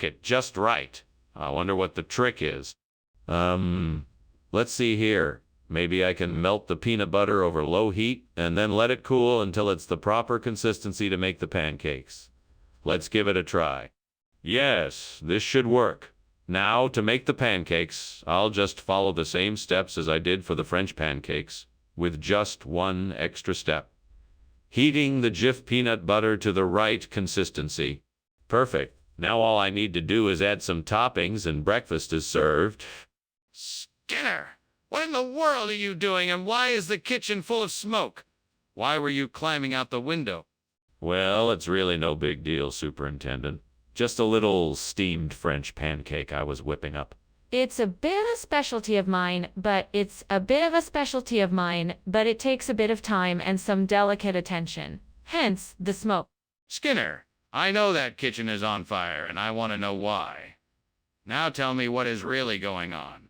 it just right. I wonder what the trick is. Let's see here. Maybe I can melt the peanut butter over low heat and then let it cool until it's the proper consistency to make the pancakes. Let's give it a try. Yes, this should work. Now, to make the pancakes, I'll just follow the same steps as I did for the French pancakes, with just one extra step. Heating the Jif peanut butter to the right consistency. Perfect. Now all I need to do is add some toppings and breakfast is served. Skinner, what in the world are you doing, and why is the kitchen full of smoke? Why were you climbing out the window? Well, it's really no big deal, Superintendent. Just a little steamed French pancake I was whipping up. It's a bit of a specialty of mine, but it takes a bit of time and some delicate attention. Hence, the smoke. Skinner, I know that kitchen is on fire, and I want to know why. Now tell me what is really going on.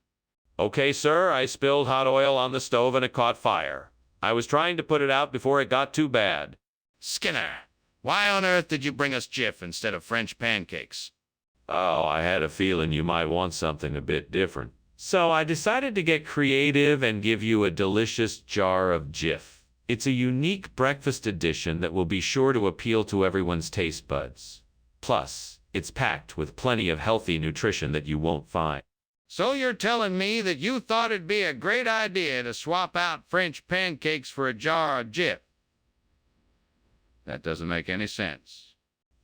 Okay, sir, I spilled hot oil on the stove and it caught fire. I was trying to put it out before it got too bad. Skinner, why on earth did you bring us Jif instead of French pancakes? Oh, I had a feeling you might want something a bit different. So I decided to get creative and give you a delicious jar of Jif. It's a unique breakfast edition that will be sure to appeal to everyone's taste buds. Plus, it's packed with plenty of healthy nutrition that you won't find. So you're telling me that you thought it'd be a great idea to swap out French pancakes for a jar of Jif? That doesn't make any sense.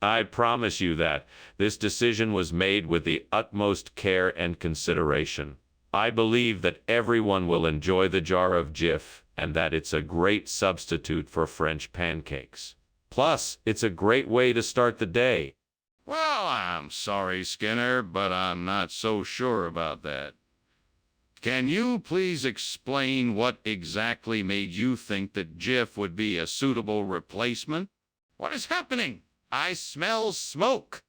I promise you that this decision was made with the utmost care and consideration. I believe that everyone will enjoy the jar of Jif and that it's a great substitute for French pancakes. Plus, it's a great way to start the day. Well, I'm sorry, Skinner, but I'm not so sure about that. Can you please explain what exactly made you think that Jif would be a suitable replacement? What is happening? I smell smoke.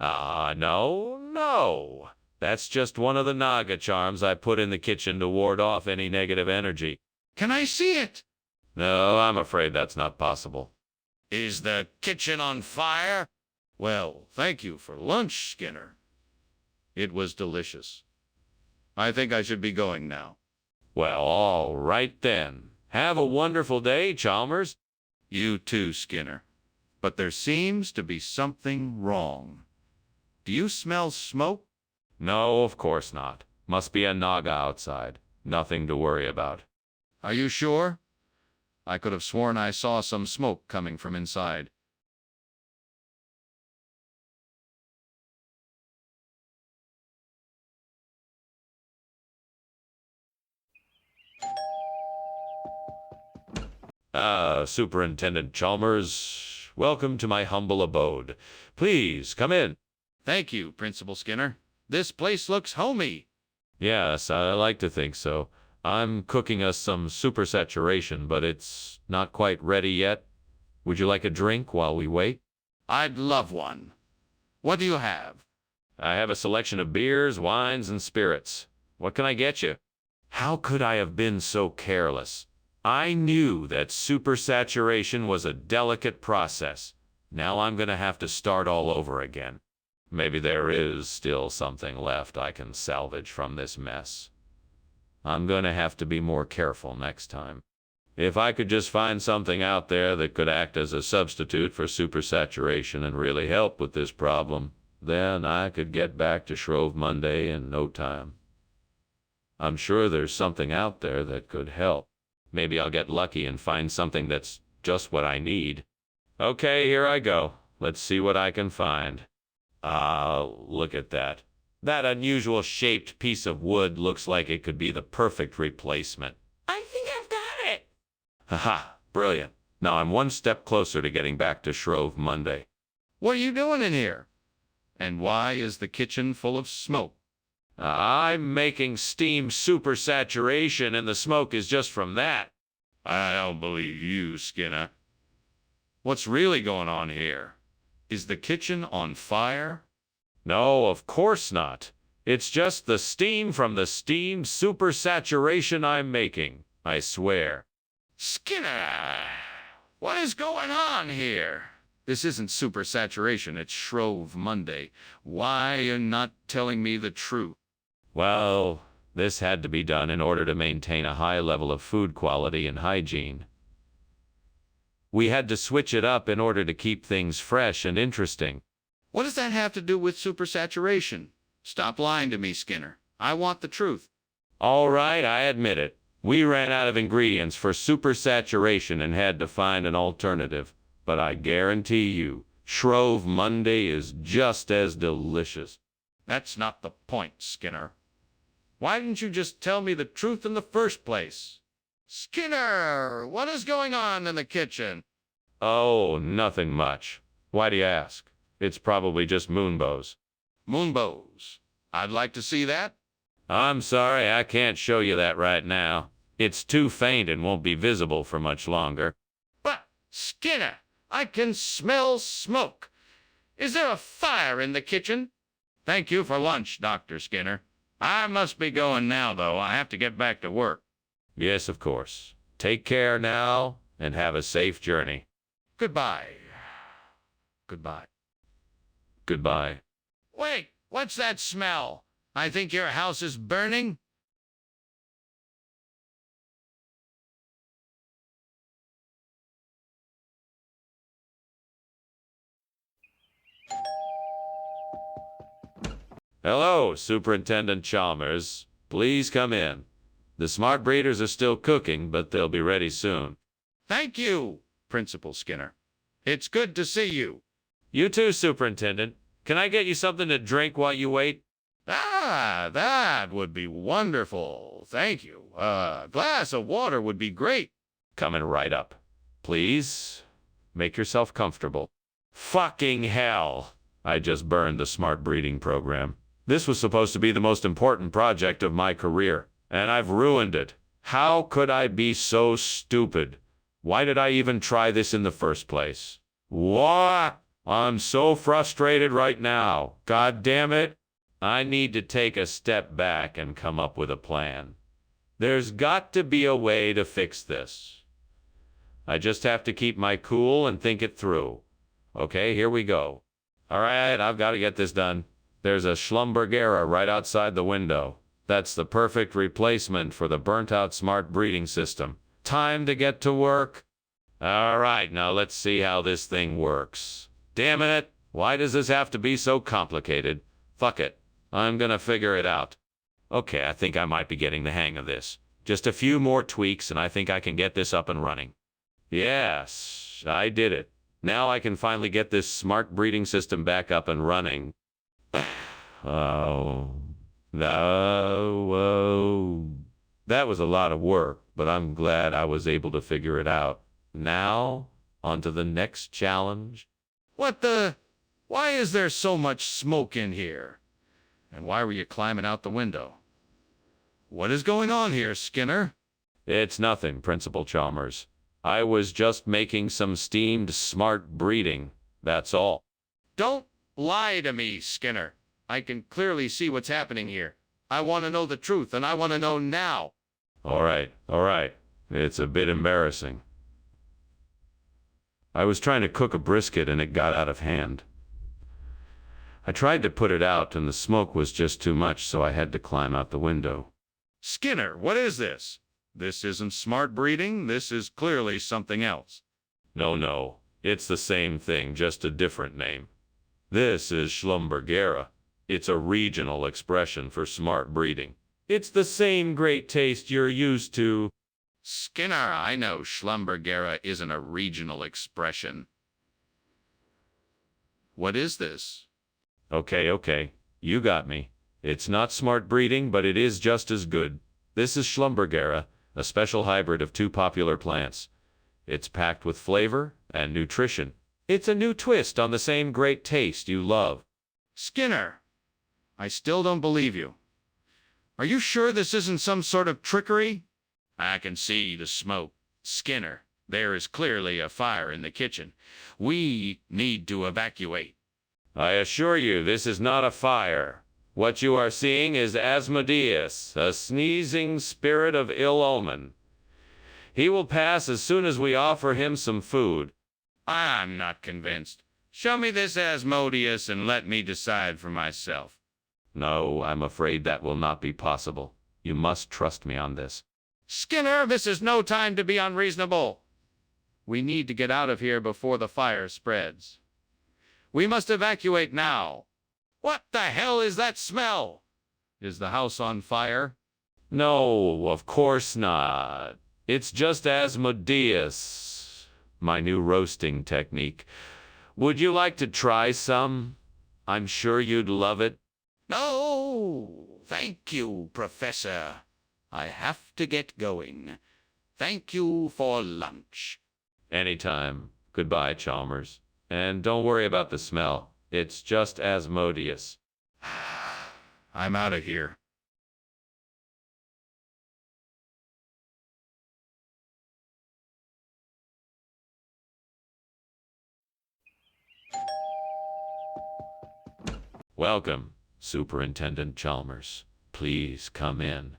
No. That's just one of the Naga charms I put in the kitchen to ward off any negative energy. Can I see it? No, I'm afraid that's not possible. Is the kitchen on fire? Well, thank you for lunch, Skinner. It was delicious. I think I should be going now. Well, all right then. Have a wonderful day, Chalmers. You too, Skinner. But there seems to be something wrong. Do you smell smoke? No, of course not. Must be a Naga outside. Nothing to worry about. Are you sure? I could have sworn I saw some smoke coming from inside. Superintendent Chalmers, welcome to my humble abode. Please, come in. Thank you, Principal Skinner. This place looks homey. Yes, I like to think so. I'm cooking us some supersaturation, but it's not quite ready yet. Would you like a drink while we wait? I'd love one. What do you have? I have a selection of beers, wines, and spirits. What can I get you? How could I have been so careless? I knew that supersaturation was a delicate process. Now I'm going to have to start all over again. Maybe there is still something left I can salvage from this mess. I'm going to have to be more careful next time. If I could just find something out there that could act as a substitute for supersaturation and really help with this problem, then I could get back to Shrove Monday in no time. I'm sure there's something out there that could help. Maybe I'll get lucky and find something that's just what I need. Okay, here I go. Let's see what I can find. Look at that. That unusual shaped piece of wood looks like it could be the perfect replacement. I think I've got it. Haha, brilliant. Now I'm one step closer to getting back to Shrove Monday. What are you doing in here? And why is the kitchen full of smoke? I'm making steam supersaturation and the smoke is just from that. I don't believe you, Skinner. What's really going on here? Is the kitchen on fire? No, of course not. It's just the steam from the steam supersaturation I'm making, I swear. Skinner, what is going on here? This isn't supersaturation, it's Shrove Monday. Why are you not telling me the truth? Well, this had to be done in order to maintain a high level of food quality and hygiene. We had to switch it up in order to keep things fresh and interesting. What does that have to do with supersaturation? Stop lying to me, Skinner. I want the truth. All right, I admit it. We ran out of ingredients for supersaturation and had to find an alternative. But I guarantee you, Shrove Monday is just as delicious. That's not the point, Skinner. Why didn't you just tell me the truth in the first place? Skinner, what is going on in the kitchen? Oh, nothing much. Why do you ask? It's probably just moonbows. Moonbows. I'd like to see that. I'm sorry, I can't show you that right now. It's too faint and won't be visible for much longer. But, Skinner, I can smell smoke. Is there a fire in the kitchen? Thank you for lunch, Dr. Skinner. I must be going now, though. I have to get back to work. Yes, of course. Take care now, and have a safe journey. Goodbye. Goodbye. Goodbye. Wait, what's that smell? I think your house is burning. Hello, Superintendent Chalmers. Please come in. The smart breeders are still cooking, but they'll be ready soon. Thank you, Principal Skinner. It's good to see you. You too, Superintendent. Can I get you something to drink while you wait? Ah, that would be wonderful. Thank you. A glass of water would be great. Coming right up. Please, make yourself comfortable. Fucking hell! I just burned the smart breeding program. This was supposed to be the most important project of my career, and I've ruined it. How could I be so stupid? Why did I even try this in the first place? What? I'm so frustrated right now. God damn it. I need to take a step back and come up with a plan. There's got to be a way to fix this. I just have to keep my cool and think it through. Okay, here we go. All right, I've got to get this done. There's a Schlumbergera right outside the window. That's the perfect replacement for the burnt-out smart breeding system. Time to get to work. All right, now let's see how this thing works. Damn it, why does this have to be so complicated? Fuck it, I'm gonna figure it out. Okay, I think I might be getting the hang of this. Just a few more tweaks and I think I can get this up and running. Yes, I did it. Now I can finally get this smart breeding system back up and running. Oh, no. That was a lot of work, but I'm glad I was able to figure it out. Now, on to the next challenge. What the? Why is there so much smoke in here? And why were you climbing out the window? What is going on here, Skinner? It's nothing, Principal Chalmers. I was just making some steamed smart breeding, that's all. Don't lie to me, Skinner. I can clearly see what's happening here. I want to know the truth, and I want to know now. All right. It's a bit embarrassing. I was trying to cook a brisket and it got out of hand. I tried to put it out and the smoke was just too much, so I had to climb out the window. Skinner, what is this? This isn't smart breeding. This is clearly something else. No. It's the same thing, just a different name. This is Schlumbergera. It's a regional expression for smart breeding. It's the same great taste you're used to. Skinner, I know Schlumbergera isn't a regional expression. What is this? Okay. You got me. It's not smart breeding, but it is just as good. This is Schlumbergera, a special hybrid of two popular plants. It's packed with flavor and nutrition. It's a new twist on the same great taste you love. Skinner, I still don't believe you. Are you sure this isn't some sort of trickery? I can see the smoke. Skinner, there is clearly a fire in the kitchen. We need to evacuate. I assure you, this is not a fire. What you are seeing is Asmodeus, a sneezing spirit of ill omen. He will pass as soon as we offer him some food. I'm not convinced. Show me this Asmodeus and let me decide for myself. No, I'm afraid that will not be possible. You must trust me on this. Skinner, this is no time to be unreasonable. We need to get out of here before the fire spreads. We must evacuate now. What the hell is that smell? Is the house on fire? No, of course not. It's just Asmodeus, my new roasting technique. Would you like to try some? I'm sure you'd love it. No, thank you, Professor. I have to get going. Thank you for lunch. Anytime. Goodbye, Chalmers. And don't worry about the smell. It's just Asmodeus. I'm out of here. Welcome, Superintendent Chalmers. Please come in.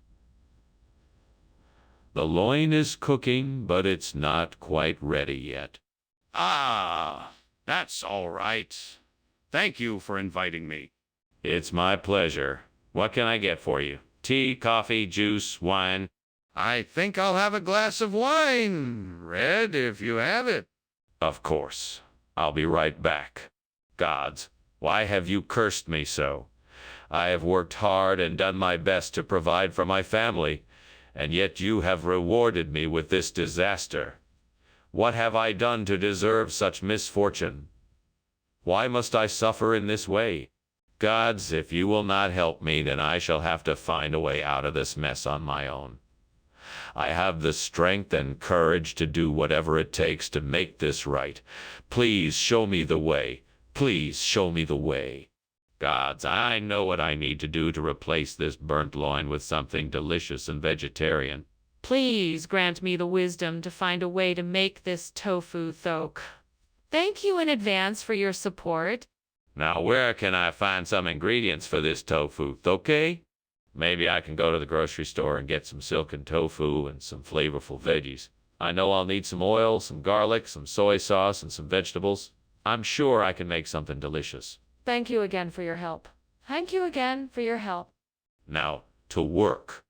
The loin is cooking, but it's not quite ready yet. Ah, that's all right. Thank you for inviting me. It's my pleasure. What can I get for you? Tea, coffee, juice, wine? I think I'll have a glass of wine, Red, if you have it. Of course. I'll be right back. Gods, why have you cursed me so? I have worked hard and done my best to provide for my family, and yet you have rewarded me with this disaster. What have I done to deserve such misfortune? Why must I suffer in this way? Gods, if you will not help me, then I shall have to find a way out of this mess on my own. I have the strength and courage to do whatever it takes to make this right. Please show me the way. Please show me the way. Gods, I know what I need to do to replace this burnt loin with something delicious and vegetarian. Please grant me the wisdom to find a way to make this tofu thok. Thank you in advance for your support. Now, where can I find some ingredients for this tofu thoke? Maybe I can go to the grocery store and get some silken tofu and some flavorful veggies. I know I'll need some oil, some garlic, some soy sauce, and some vegetables. I'm sure I can make something delicious. Thank you again for your help. Thank you again for your help. Now, to work.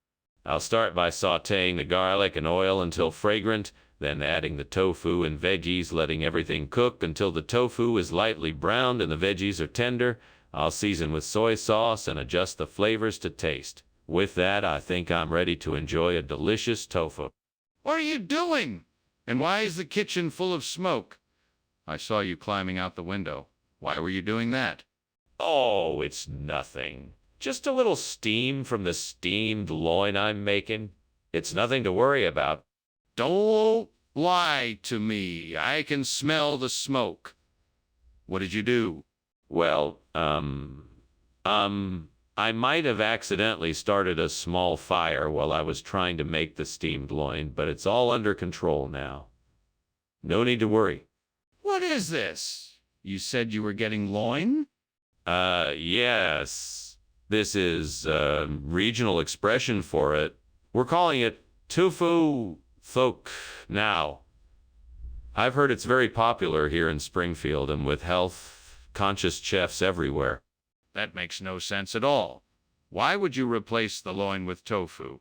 I'll start by sautéing the garlic and oil until fragrant, then adding the tofu and veggies, letting everything cook until the tofu is lightly browned and the veggies are tender. I'll season with soy sauce and adjust the flavors to taste. With that, I think I'm ready to enjoy a delicious tofu. What are you doing? And why is the kitchen full of smoke? I saw you climbing out the window. Why were you doing that? Oh, it's nothing. Just a little steam from the steamed loin I'm making. It's nothing to worry about. Don't lie to me. I can smell the smoke. What did you do? Well, I might have accidentally started a small fire while I was trying to make the steamed loin, but it's all under control now. No need to worry. What is this? You said you were getting loin? Yes. This is a regional expression for it. We're calling it tofu thok now. I've heard it's very popular here in Springfield and with health-conscious chefs everywhere. That makes no sense at all. Why would you replace the loin with tofu?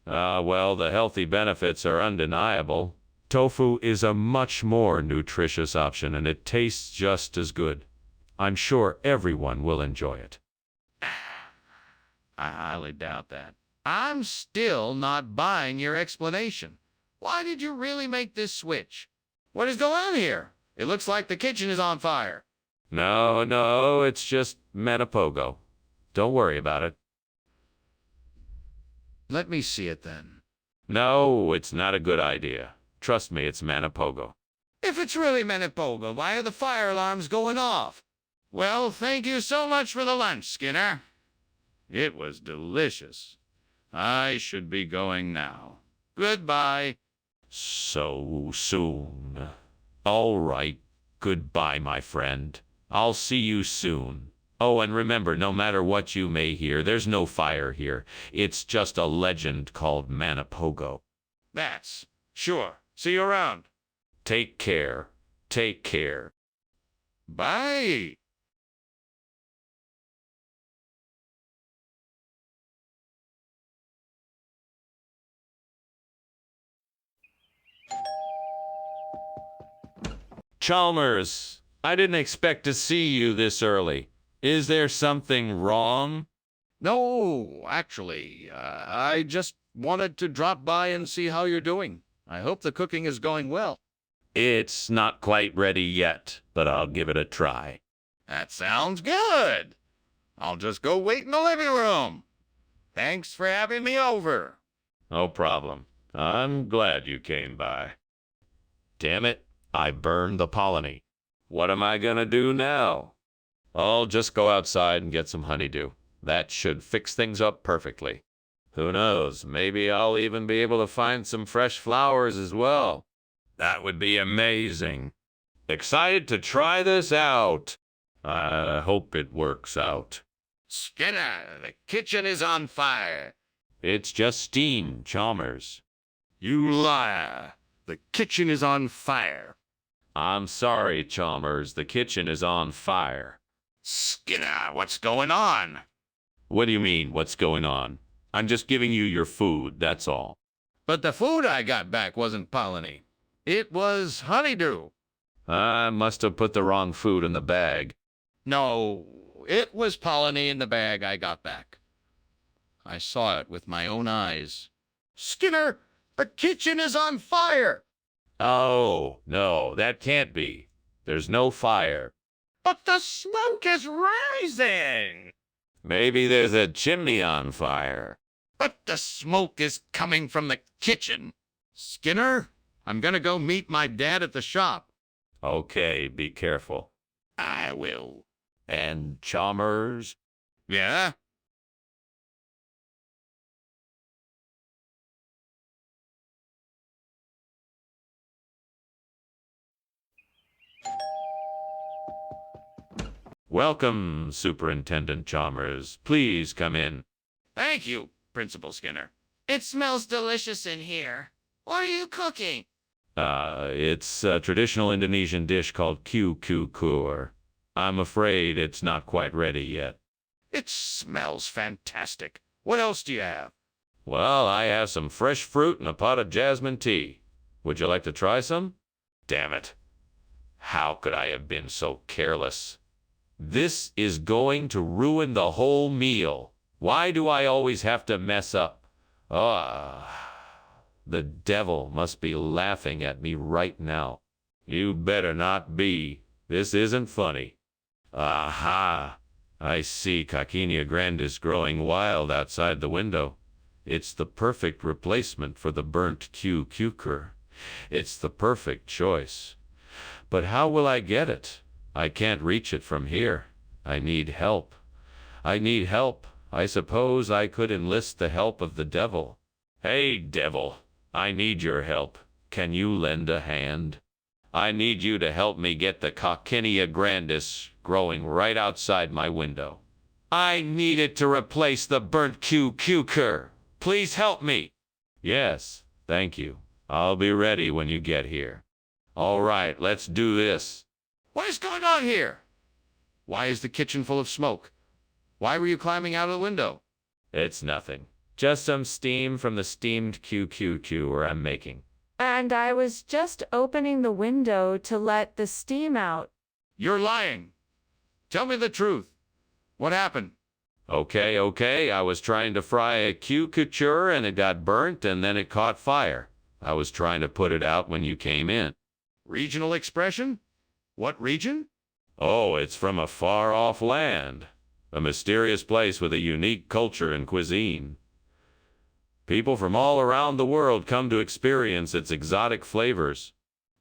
Well, the healthy benefits are undeniable. Tofu is a much more nutritious option and it tastes just as good. I'm sure everyone will enjoy it. I highly doubt that. I'm still not buying your explanation. Why did you really make this switch? What is going on here? It looks like the kitchen is on fire. No, it's just Manipogo. Don't worry about it. Let me see it then. No, it's not a good idea. Trust me, it's Manipogo. If it's really Manipogo, why are the fire alarms going off? Well, thank you so much for the lunch, Skinner. It was delicious. I should be going now. Goodbye. So soon. All right. Goodbye, my friend. I'll see you soon. Oh, and remember, no matter what you may hear, there's no fire here. It's just a legend called Manipogo. That's sure. See you around. Take care. Take care. Bye. Chalmers, I didn't expect to see you this early. Is there something wrong? No, actually, I just wanted to drop by and see how you're doing. I hope the cooking is going well. It's not quite ready yet, but I'll give it a try. That sounds good. I'll just go wait in the living room. Thanks for having me over. No problem. I'm glad you came by. Damn it, I burned the polony. What am I gonna do now? I'll just go outside and get some honeydew. That should fix things up perfectly. Who knows, maybe I'll even be able to find some fresh flowers as well. That would be amazing. Excited to try this out. I hope it works out. Skinner, the kitchen is on fire. It's just steam, Chalmers. You liar. The kitchen is on fire. I'm sorry, Chalmers. The kitchen is on fire. Skinner, what's going on? What do you mean, what's going on? I'm just giving you your food, that's all. But the food I got back wasn't polony. It was honeydew. I must have put the wrong food in the bag. No, it was polony in the bag I got back. I saw it with my own eyes. Skinner, the kitchen is on fire. Oh, no, that can't be. There's no fire. But the smoke is rising. Maybe there's a chimney on fire. But the smoke is coming from the kitchen. Skinner, I'm gonna go meet my dad at the shop. Okay, be careful. I will. And Chalmers? Yeah? Welcome, Superintendent Chalmers. Please come in. Thank you, Principal Skinner. It smells delicious in here. What are you cooking? It's a traditional Indonesian dish called kukur. I'm afraid it's not quite ready yet. It smells fantastic. What else do you have? Well, I have some fresh fruit and a pot of jasmine tea. Would you like to try some? Damn it. How could I have been so careless? This is going to ruin the whole meal. Why do I always have to mess up? The devil must be laughing at me right now. You better not be. This isn't funny. Aha! I see Caquinia grandis growing wild outside the window. It's the perfect replacement for the burnt cucumber. It's the perfect choice. But how will I get it? I can't reach it from here. I need help. I need help. I suppose I could enlist the help of the devil. Hey, devil, I need your help. Can you lend a hand? I need you to help me get the Caquinia grandis growing right outside my window. I need it to replace the burnt cucumber. Please help me. Yes, thank you. I'll be ready when you get here. All right, let's do this. What is going on here? Why is the kitchen full of smoke? Why were you climbing out of the window? It's nothing. Just some steam from the steamed cucumber I'm making. And I was just opening the window to let the steam out. You're lying. Tell me the truth. What happened? Okay, I was trying to fry a cucumber and it got burnt and then it caught fire. I was trying to put it out when you came in. Regional expression? What region? Oh, it's from a far-off land. A mysterious place with a unique culture and cuisine. People from all around the world come to experience its exotic flavors.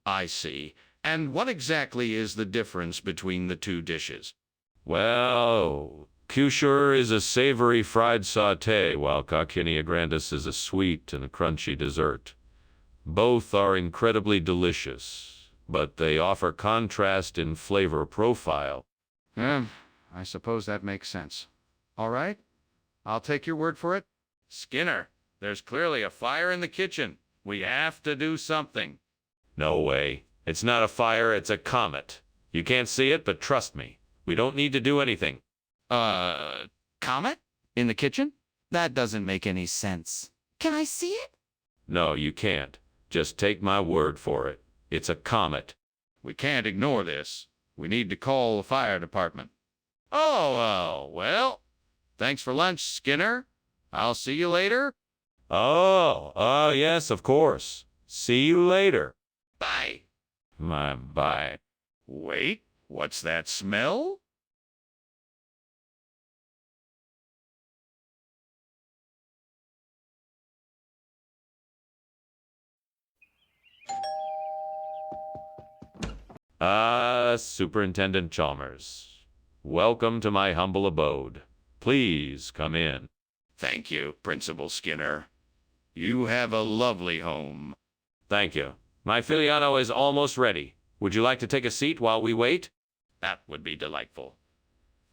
I see. And what exactly is the difference between the two dishes? Well, cucumber is a savory fried sauté, while Caquinia grandis is a sweet and crunchy dessert. Both are incredibly delicious, but they offer contrast in flavor profile. I suppose that makes sense. All right, I'll take your word for it. Skinner, there's clearly a fire in the kitchen. We have to do something. No way. It's not a fire, it's a comet. You can't see it, but trust me, we don't need to do anything. Comet? In the kitchen? That doesn't make any sense. Can I see it? No, you can't. Just take my word for it. It's a comet. We can't ignore this. We need to call the fire department. Oh, well, thanks for lunch, Skinner. I'll see you later. Oh, yes, of course. See you later. Bye. Bye. Wait, what's that smell? Superintendent Chalmers. Welcome to my humble abode. Please come in. Thank you, Principal Skinner. You have a lovely home. Thank you. My Filiano is almost ready. Would you like to take a seat while we wait? That would be delightful.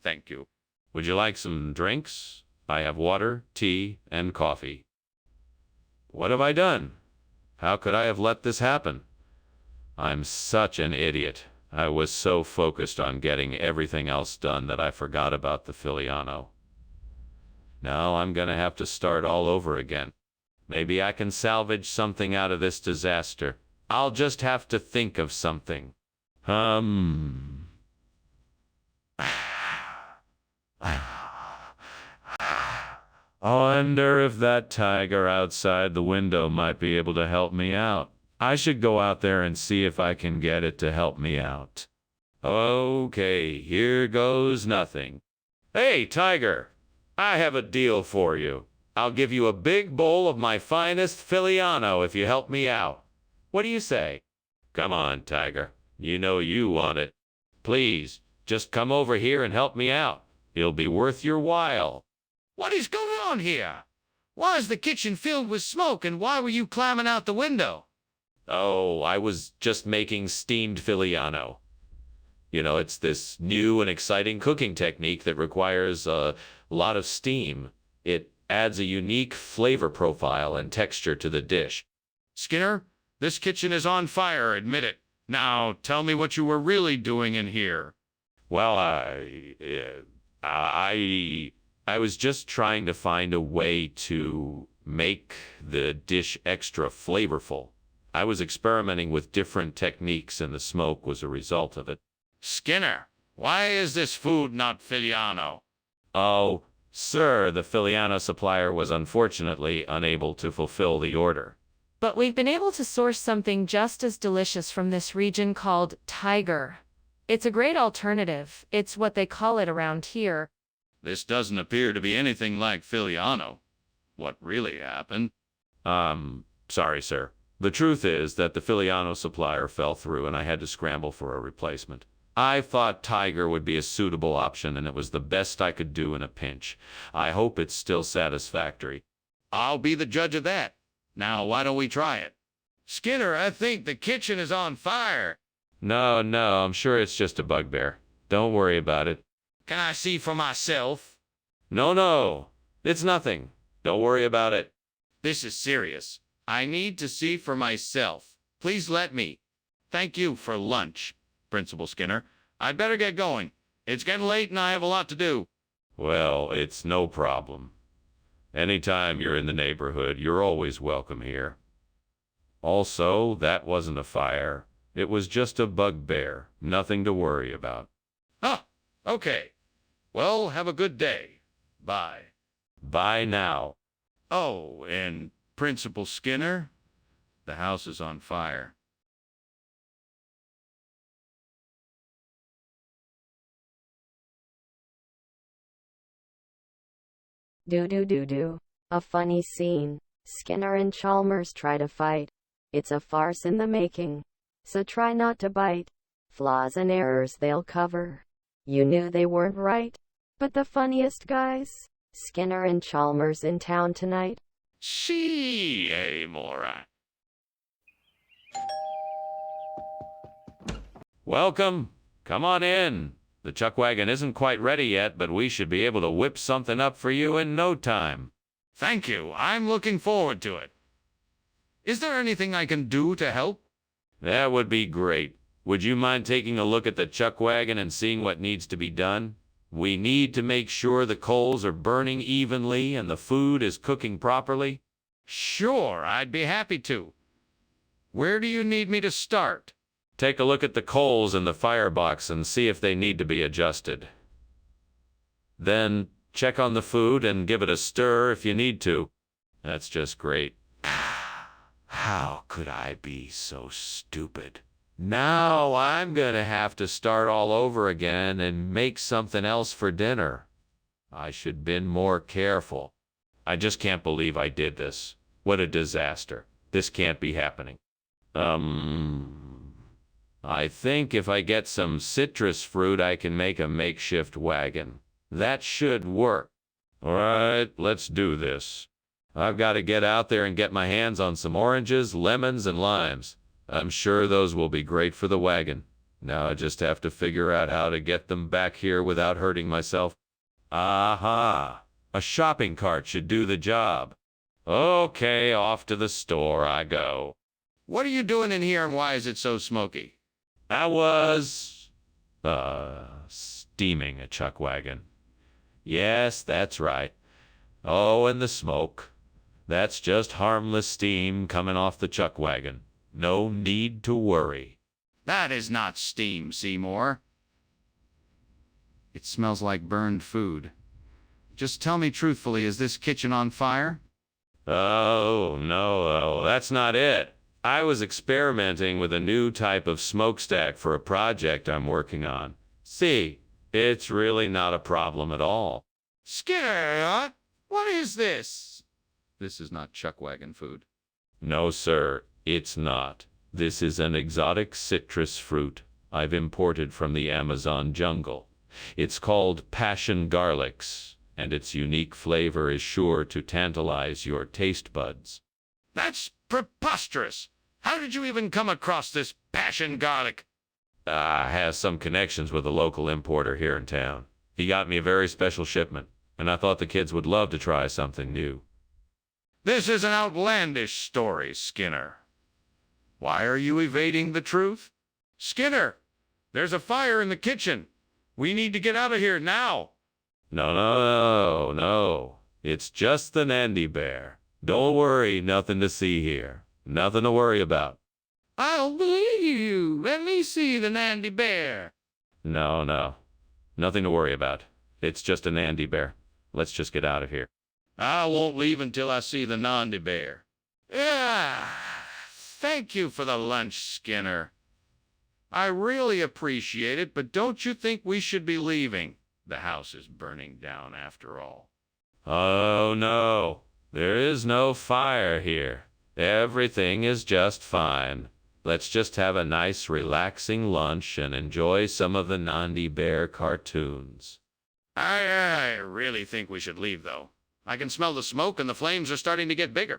Thank you. Would you like some drinks? I have water, tea, and coffee. What have I done? How could I have let this happen? I'm such an idiot. I was so focused on getting everything else done that I forgot about the Filiano. Now I'm gonna have to start all over again. Maybe I can salvage something out of this disaster. I'll just have to think of something. I wonder if that tiger outside the window might be able to help me out. I should go out there and see if I can get it to help me out. Okay, here goes nothing. Hey, tiger, I have a deal for you. I'll give you a big bowl of my finest Filiano if you help me out. What do you say? Come on, tiger. You know you want it. Please, just come over here and help me out. It'll be worth your while. What is going on here? Why is the kitchen filled with smoke, and why were you climbing out the window? Oh, I was just making steamed Filiano. You know, it's this new and exciting cooking technique that requires a lot of steam. It adds a unique flavor profile and texture to the dish. Skinner, this kitchen is on fire, admit it. Now, tell me what you were really doing in here. Well, I was just trying to find a way to make the dish extra flavorful. I was experimenting with different techniques, and the smoke was a result of it. Skinner, why is this food not Filiano? Oh, sir, the Filiano supplier was unfortunately unable to fulfill the order. But we've been able to source something just as delicious from this region called tiger. It's a great alternative. It's what they call it around here. This doesn't appear to be anything like Filiano. What really happened? Sorry, sir. The truth is that the Filiano supplier fell through and I had to scramble for a replacement. I thought tiger would be a suitable option, and it was the best I could do in a pinch. I hope it's still satisfactory. I'll be the judge of that. Now, why don't we try it? Skinner, I think the kitchen is on fire. No, I'm sure it's just a bugbear. Don't worry about it. Can I see for myself? No, it's nothing. Don't worry about it. This is serious. I need to see for myself. Please let me. Thank you for lunch, Principal Skinner. I'd better get going. It's getting late and I have a lot to do. Well, it's no problem. Anytime you're in the neighborhood, you're always welcome here. Also, that wasn't a fire. It was just a bugbear. Nothing to worry about. Ah, okay. Well, have a good day. Bye. Bye now. Oh, and Principal Skinner, the house is on fire. Do. A funny scene. Skinner and Chalmers try to fight. It's a farce in the making. So try not to bite. Flaws and errors they'll cover. You knew they weren't right. But the funniest guys, Skinner and Chalmers in town tonight. See, Mora. Welcome. Come on in. The chuck wagon isn't quite ready yet, but we should be able to whip something up for you in no time. Thank you. I'm looking forward to it. Is there anything I can do to help? That would be great. Would you mind taking a look at the chuck wagon and seeing what needs to be done? We need to make sure the coals are burning evenly and the food is cooking properly. Sure, I'd be happy to. Where do you need me to start? Take a look at the coals in the firebox and see if they need to be adjusted. Then check on the food and give it a stir if you need to. That's just great. How could I be so stupid? Now I'm gonna have to start all over again and make something else for dinner. I should been more careful. I just can't believe I did this. What a disaster. This can't be happening. I think if I get some citrus fruit, I can make a makeshift wagon. That should work. All right, let's do this. I've got to get out there and get my hands on some oranges, lemons, and limes. I'm sure those will be great for the wagon. Now I just have to figure out how to get them back here without hurting myself. Aha! A shopping cart should do the job. Okay, off to the store I go. What are you doing in here and why is it so smoky? I was, steaming a chuck wagon. Yes, that's right. Oh, and the smoke. That's just harmless steam coming off the chuck wagon. No need to worry. That is not steam, Seymour. It smells like burned food. Just tell me truthfully, is this kitchen on fire? Oh, no, that's not it. I was experimenting with a new type of smokestack for a project I'm working on. See, it's really not a problem at all. Skinner, what is this? This is not chuck wagon food. No, sir, it's not. This is an exotic citrus fruit I've imported from the Amazon jungle. It's called passion garlics, and its unique flavor is sure to tantalize your taste buds. That's preposterous. How did you even come across this passion garlic? Has some connections with a local importer here in town. He got me a very special shipment, and I thought the kids would love to try something new. This is an outlandish story, Skinner. Why are you evading the truth? Skinner, there's a fire in the kitchen. We need to get out of here now. No. It's just the Nandy Bear. Don't worry, nothing to see here. Nothing to worry about. I'll believe you. Let me see the Nandy Bear. No. Nothing to worry about. It's just a Nandy Bear. Let's just get out of here. I won't leave until I see the Nandy Bear. Thank you for the lunch, Skinner. I really appreciate it, but don't you think we should be leaving? The house is burning down after all. Oh, no. There is no fire here. Everything is just fine. Let's just have a nice, relaxing lunch and enjoy some of the Nandy Bear cartoons. I really think we should leave, though. I can smell the smoke and the flames are starting to get bigger.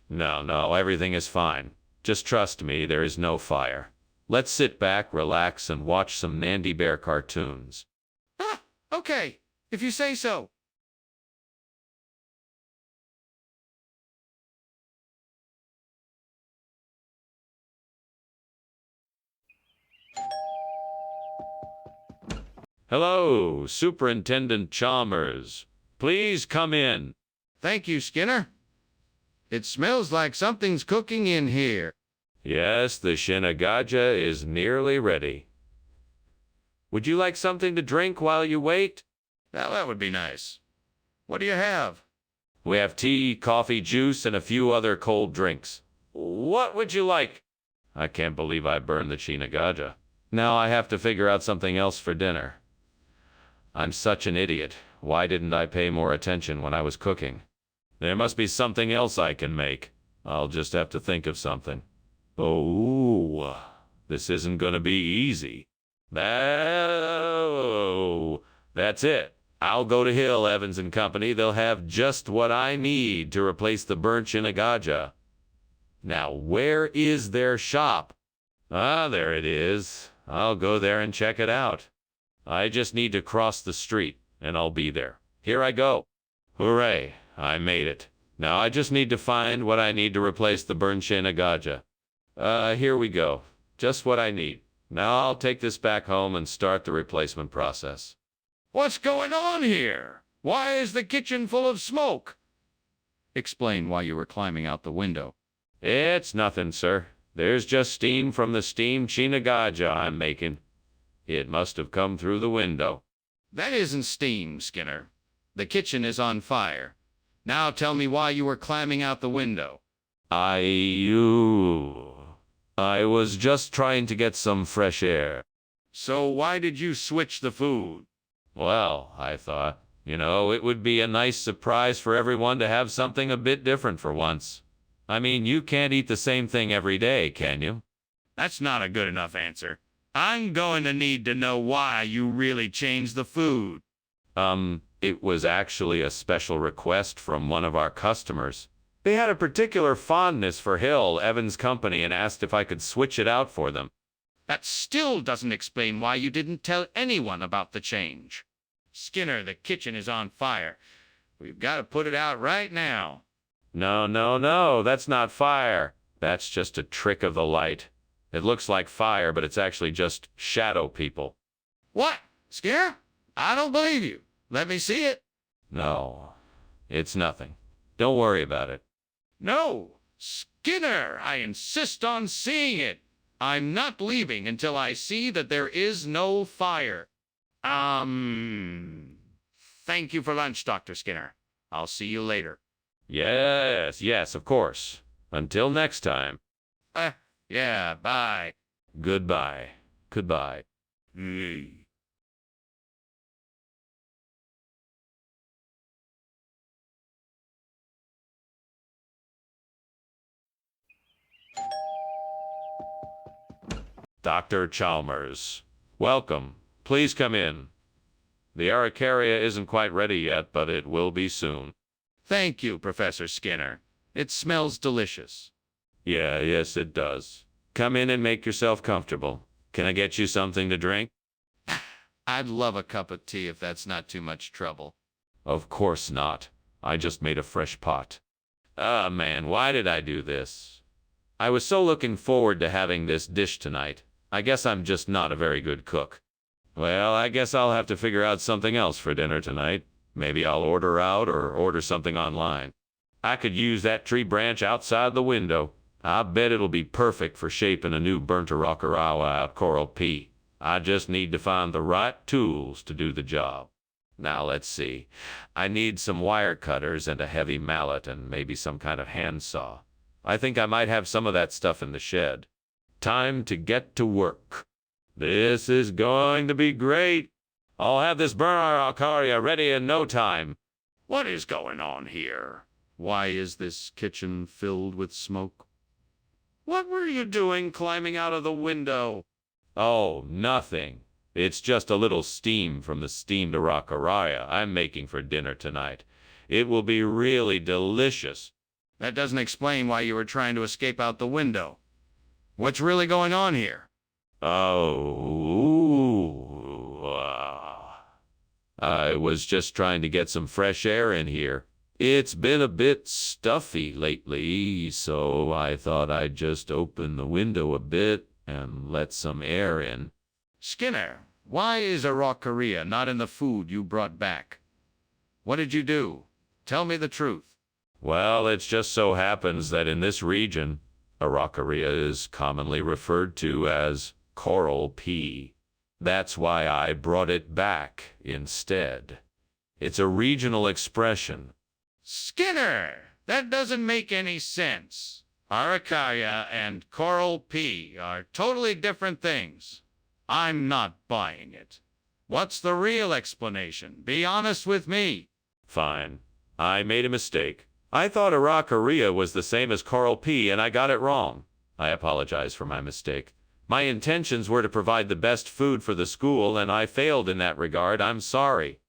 No, everything is fine. Just trust me, there is no fire. Let's sit back, relax, and watch some Nandy Bear cartoons. Okay, if you say so. Hello, Superintendent Chalmers. Please come in. Thank you, Skinner. It smells like something's cooking in here. Yes, the Shinagaja is nearly ready. Would you like something to drink while you wait? Now that would be nice. What do you have? We have tea, coffee, juice, and a few other cold drinks. What would you like? I can't believe I burned the Shinagaja. Now I have to figure out something else for dinner. I'm such an idiot. Why didn't I pay more attention when I was cooking? There must be something else I can make. I'll just have to think of something. Oh, this isn't gonna be easy. Oh, that's it. I'll go to Hill, Evans and Company. They'll have just what I need to replace the burnt Shinagaja. Now, where is their shop? There it is. I'll go there and check it out. I just need to cross the street, and I'll be there. Here I go. Hooray, I made it. Now I just need to find what I need to replace the burnt Shinagaja. Here we go. Just what I need. Now I'll take this back home and start the replacement process. What's going on here? Why is the kitchen full of smoke? Explain why you were climbing out the window. It's nothing, sir. There's just steam from the steam chinagaja I'm making. It must have come through the window. That isn't steam, Skinner. The kitchen is on fire. Now tell me why you were climbing out the window. I was just trying to get some fresh air. So why did you switch the food? Well, I thought, it would be a nice surprise for everyone to have something a bit different for once. I mean, you can't eat the same thing every day, can you? That's not a good enough answer. I'm going to need to know why you really changed the food. It was actually a special request from one of our customers. They had a particular fondness for Hill Evans Company and asked if I could switch it out for them. That still doesn't explain why you didn't tell anyone about the change. Skinner, the kitchen is on fire. We've got to put it out right now. No, that's not fire. That's just a trick of the light. It looks like fire, but it's actually just shadow people. What? Skinner? I don't believe you. Let me see it. No, it's nothing. Don't worry about it. No, Skinner, I insist on seeing it. I'm not leaving until I see that there is no fire. Thank you for lunch, Dr. Skinner. I'll see you later. Yes, of course. Until next time. Yeah, bye. Goodbye. Dr. Chalmers, welcome. Please come in. The Araucaria isn't quite ready yet, but it will be soon. Thank you, Professor Skinner. It smells delicious. Yes, it does. Come in and make yourself comfortable. Can I get you something to drink? I'd love a cup of tea if that's not too much trouble. Of course not. I just made a fresh pot. Ah, man, why did I do this? I was so looking forward to having this dish tonight. I guess I'm just not a very good cook. Well, I guess I'll have to figure out something else for dinner tonight. Maybe I'll order out or order something online. I could use that tree branch outside the window. I bet it'll be perfect for shaping a new burnt araucariawa out coral pea. I just need to find the right tools to do the job. Now let's see. I need some wire cutters and a heavy mallet and maybe some kind of handsaw. I think I might have some of that stuff in the shed. Time to get to work. This is going to be great. I'll have this burnt araucaria ready in no time. What is going on here? Why is this kitchen filled with smoke? What were you doing climbing out of the window? Oh, nothing. It's just a little steam from the steamed araucaria I'm making for dinner tonight. It will be really delicious. That doesn't explain why you were trying to escape out the window. What's really going on here? I was just trying to get some fresh air in here. It's been a bit stuffy lately, so I thought I'd just open the window a bit and let some air in. Skinner, why is araucaria not in the food you brought back? What did you do? Tell me the truth. Well, it just so happens that in this region, araucaria is commonly referred to as coral pea. That's why I brought it back instead. It's a regional expression. Skinner, that doesn't make any sense. Araucaria and coral pea are totally different things. I'm not buying it. What's the real explanation? Be honest with me. Fine. I made a mistake. I thought araucaria was the same as coral pea and I got it wrong. I apologize for my mistake. My intentions were to provide the best food for the school and I failed in that regard. I'm sorry.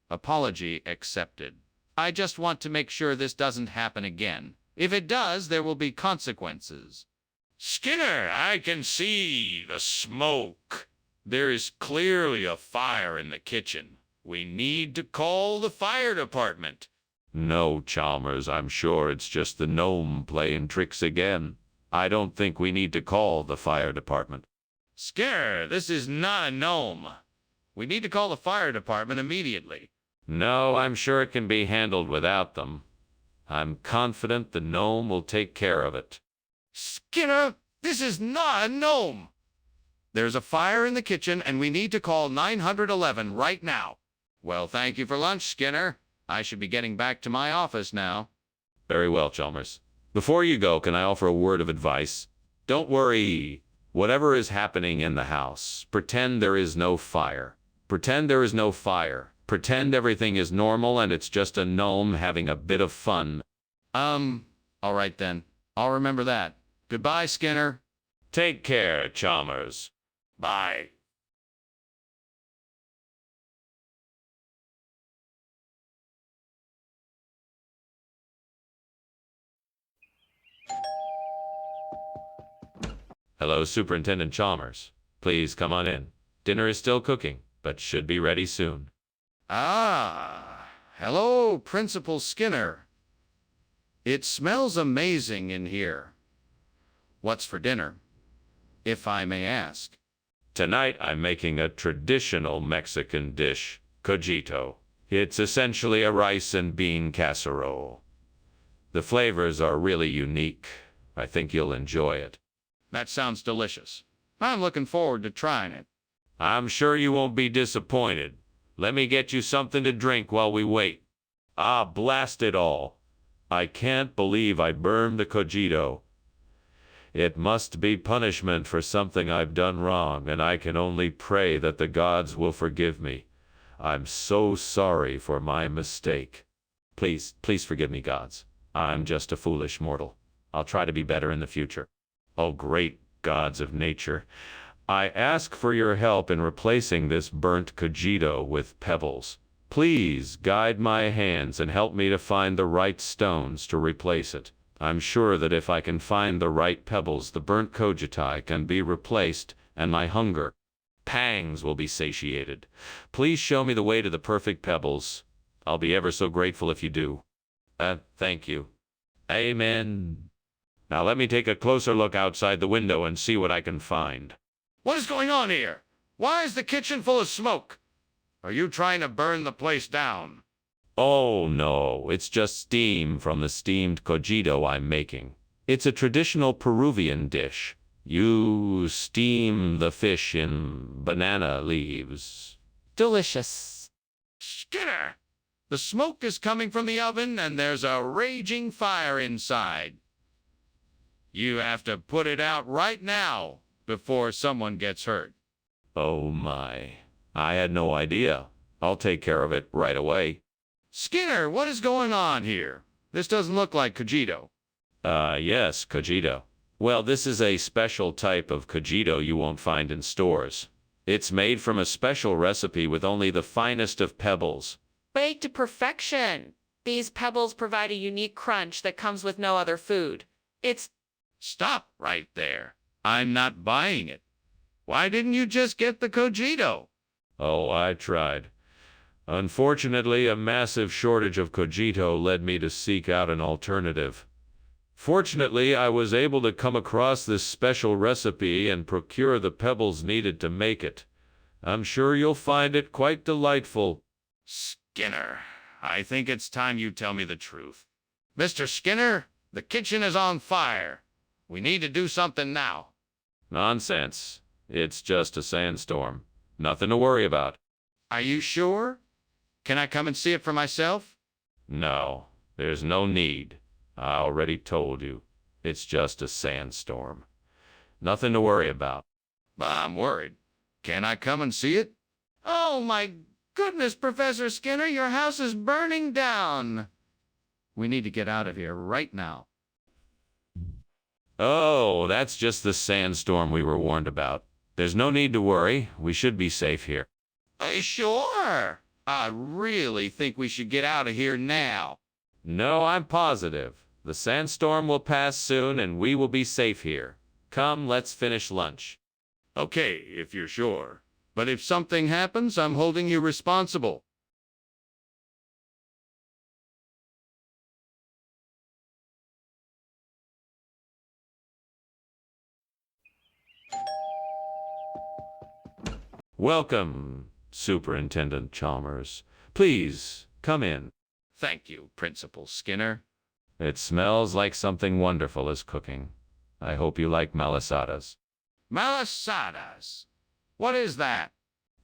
Apology accepted. I just want to make sure this doesn't happen again. If it does, there will be consequences. Skinner, I can see the smoke. There is clearly a fire in the kitchen. We need to call the fire department. No, Chalmers, I'm sure it's just the gnome playing tricks again. I don't think we need to call the fire department. Skinner, this is not a gnome. We need to call the fire department immediately. No, I'm sure it can be handled without them. I'm confident the gnome will take care of it. Skinner, this is not a gnome. There's a fire in the kitchen and we need to call 911 right now. Well, thank you for lunch, Skinner. I should be getting back to my office now. Very well, Chalmers. Before you go, can I offer a word of advice? Don't worry. Whatever is happening in the house, pretend there is no fire. Pretend there is no fire. Pretend everything is normal and it's just a gnome having a bit of fun. All right then. I'll remember that. Goodbye, Skinner. Take care, Chalmers. Bye. Hello, Superintendent Chalmers. Please come on in. Dinner is still cooking, but should be ready soon. Ah, hello, Principal Skinner. It smells amazing in here. What's for dinner, if I may ask? Tonight I'm making a traditional Mexican dish, cojito. It's essentially a rice and bean casserole. The flavors are really unique. I think you'll enjoy it. That sounds delicious. I'm looking forward to trying it. I'm sure you won't be disappointed. Let me get you something to drink while we wait. Ah, blast it all. I can't believe I burned the cojito. It must be punishment for something I've done wrong, and I can only pray that the gods will forgive me. I'm so sorry for my mistake. Please forgive me, gods. I'm just a foolish mortal. I'll try to be better in the future. Oh, great gods of nature, I ask for your help in replacing this burnt cojito with pebbles. Please guide my hands and help me to find the right stones to replace it. I'm sure that if I can find the right pebbles, the burnt cojito can be replaced, and my hunger pangs will be satiated. Please show me the way to the perfect pebbles. I'll be ever so grateful if you do. Thank you. Amen. Now let me take a closer look outside the window and see what I can find. What is going on here? Why is the kitchen full of smoke? Are you trying to burn the place down? Oh no, it's just steam from the steamed cojito I'm making. It's a traditional Peruvian dish. You steam the fish in banana leaves. Delicious. Skinner, the smoke is coming from the oven and there's a raging fire inside. You have to put it out right now before someone gets hurt. Oh my, I had no idea. I'll take care of it right away. Skinner, what is going on here? This doesn't look like cojito. Yes, cojito. Well, this is a special type of cojito you won't find in stores. It's made from a special recipe with only the finest of pebbles. Baked to perfection. These pebbles provide a unique crunch that comes with no other food. It's Stop right there. I'm not buying it. Why didn't you just get the cojito? Oh, I tried. Unfortunately, a massive shortage of cojito led me to seek out an alternative. Fortunately, I was able to come across this special recipe and procure the pebbles needed to make it. I'm sure you'll find it quite delightful. Skinner, I think it's time you tell me the truth. Mr. Skinner, the kitchen is on fire. We need to do something now. Nonsense. It's just a sandstorm. Nothing to worry about. Are you sure? Can I come and see it for myself? No, there's no need. I already told you. It's just a sandstorm. Nothing to worry about. But I'm worried. Can I come and see it? Oh my goodness, Professor Skinner, your house is burning down. We need to get out of here right now. Oh, that's just the sandstorm we were warned about. There's no need to worry. We should be safe here. Sure. I really think we should get out of here now. No, I'm positive. The sandstorm will pass soon and we will be safe here. Come, let's finish lunch. Okay, if you're sure. But if something happens, I'm holding you responsible. Welcome, Superintendent Chalmers. Please, come in. Thank you, Principal Skinner. It smells like something wonderful is cooking. I hope you like malasadas. Malasadas. What is that?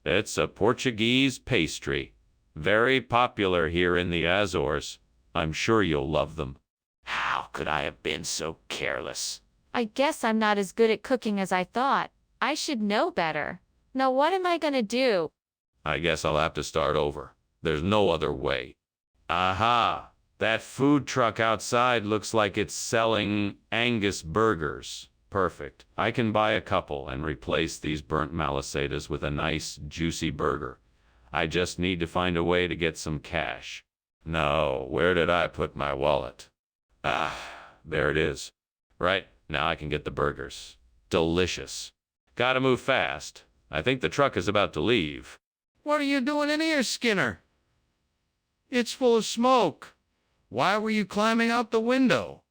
It's a Portuguese pastry. Very popular here in the Azores. I'm sure you'll love them. How could I have been so careless? I guess I'm not as good at cooking as I thought. I should know better. Now what am I gonna do? I guess I'll have to start over. There's no other way. Aha! That food truck outside looks like it's selling Angus burgers. Perfect. I can buy a couple and replace these burnt malasadas with a nice, juicy burger. I just need to find a way to get some cash. No, where did I put my wallet? Ah, there it is. Right, now I can get the burgers. Delicious. Gotta move fast. I think the truck is about to leave. What are you doing in here, Skinner? It's full of smoke. Why were you climbing out the window?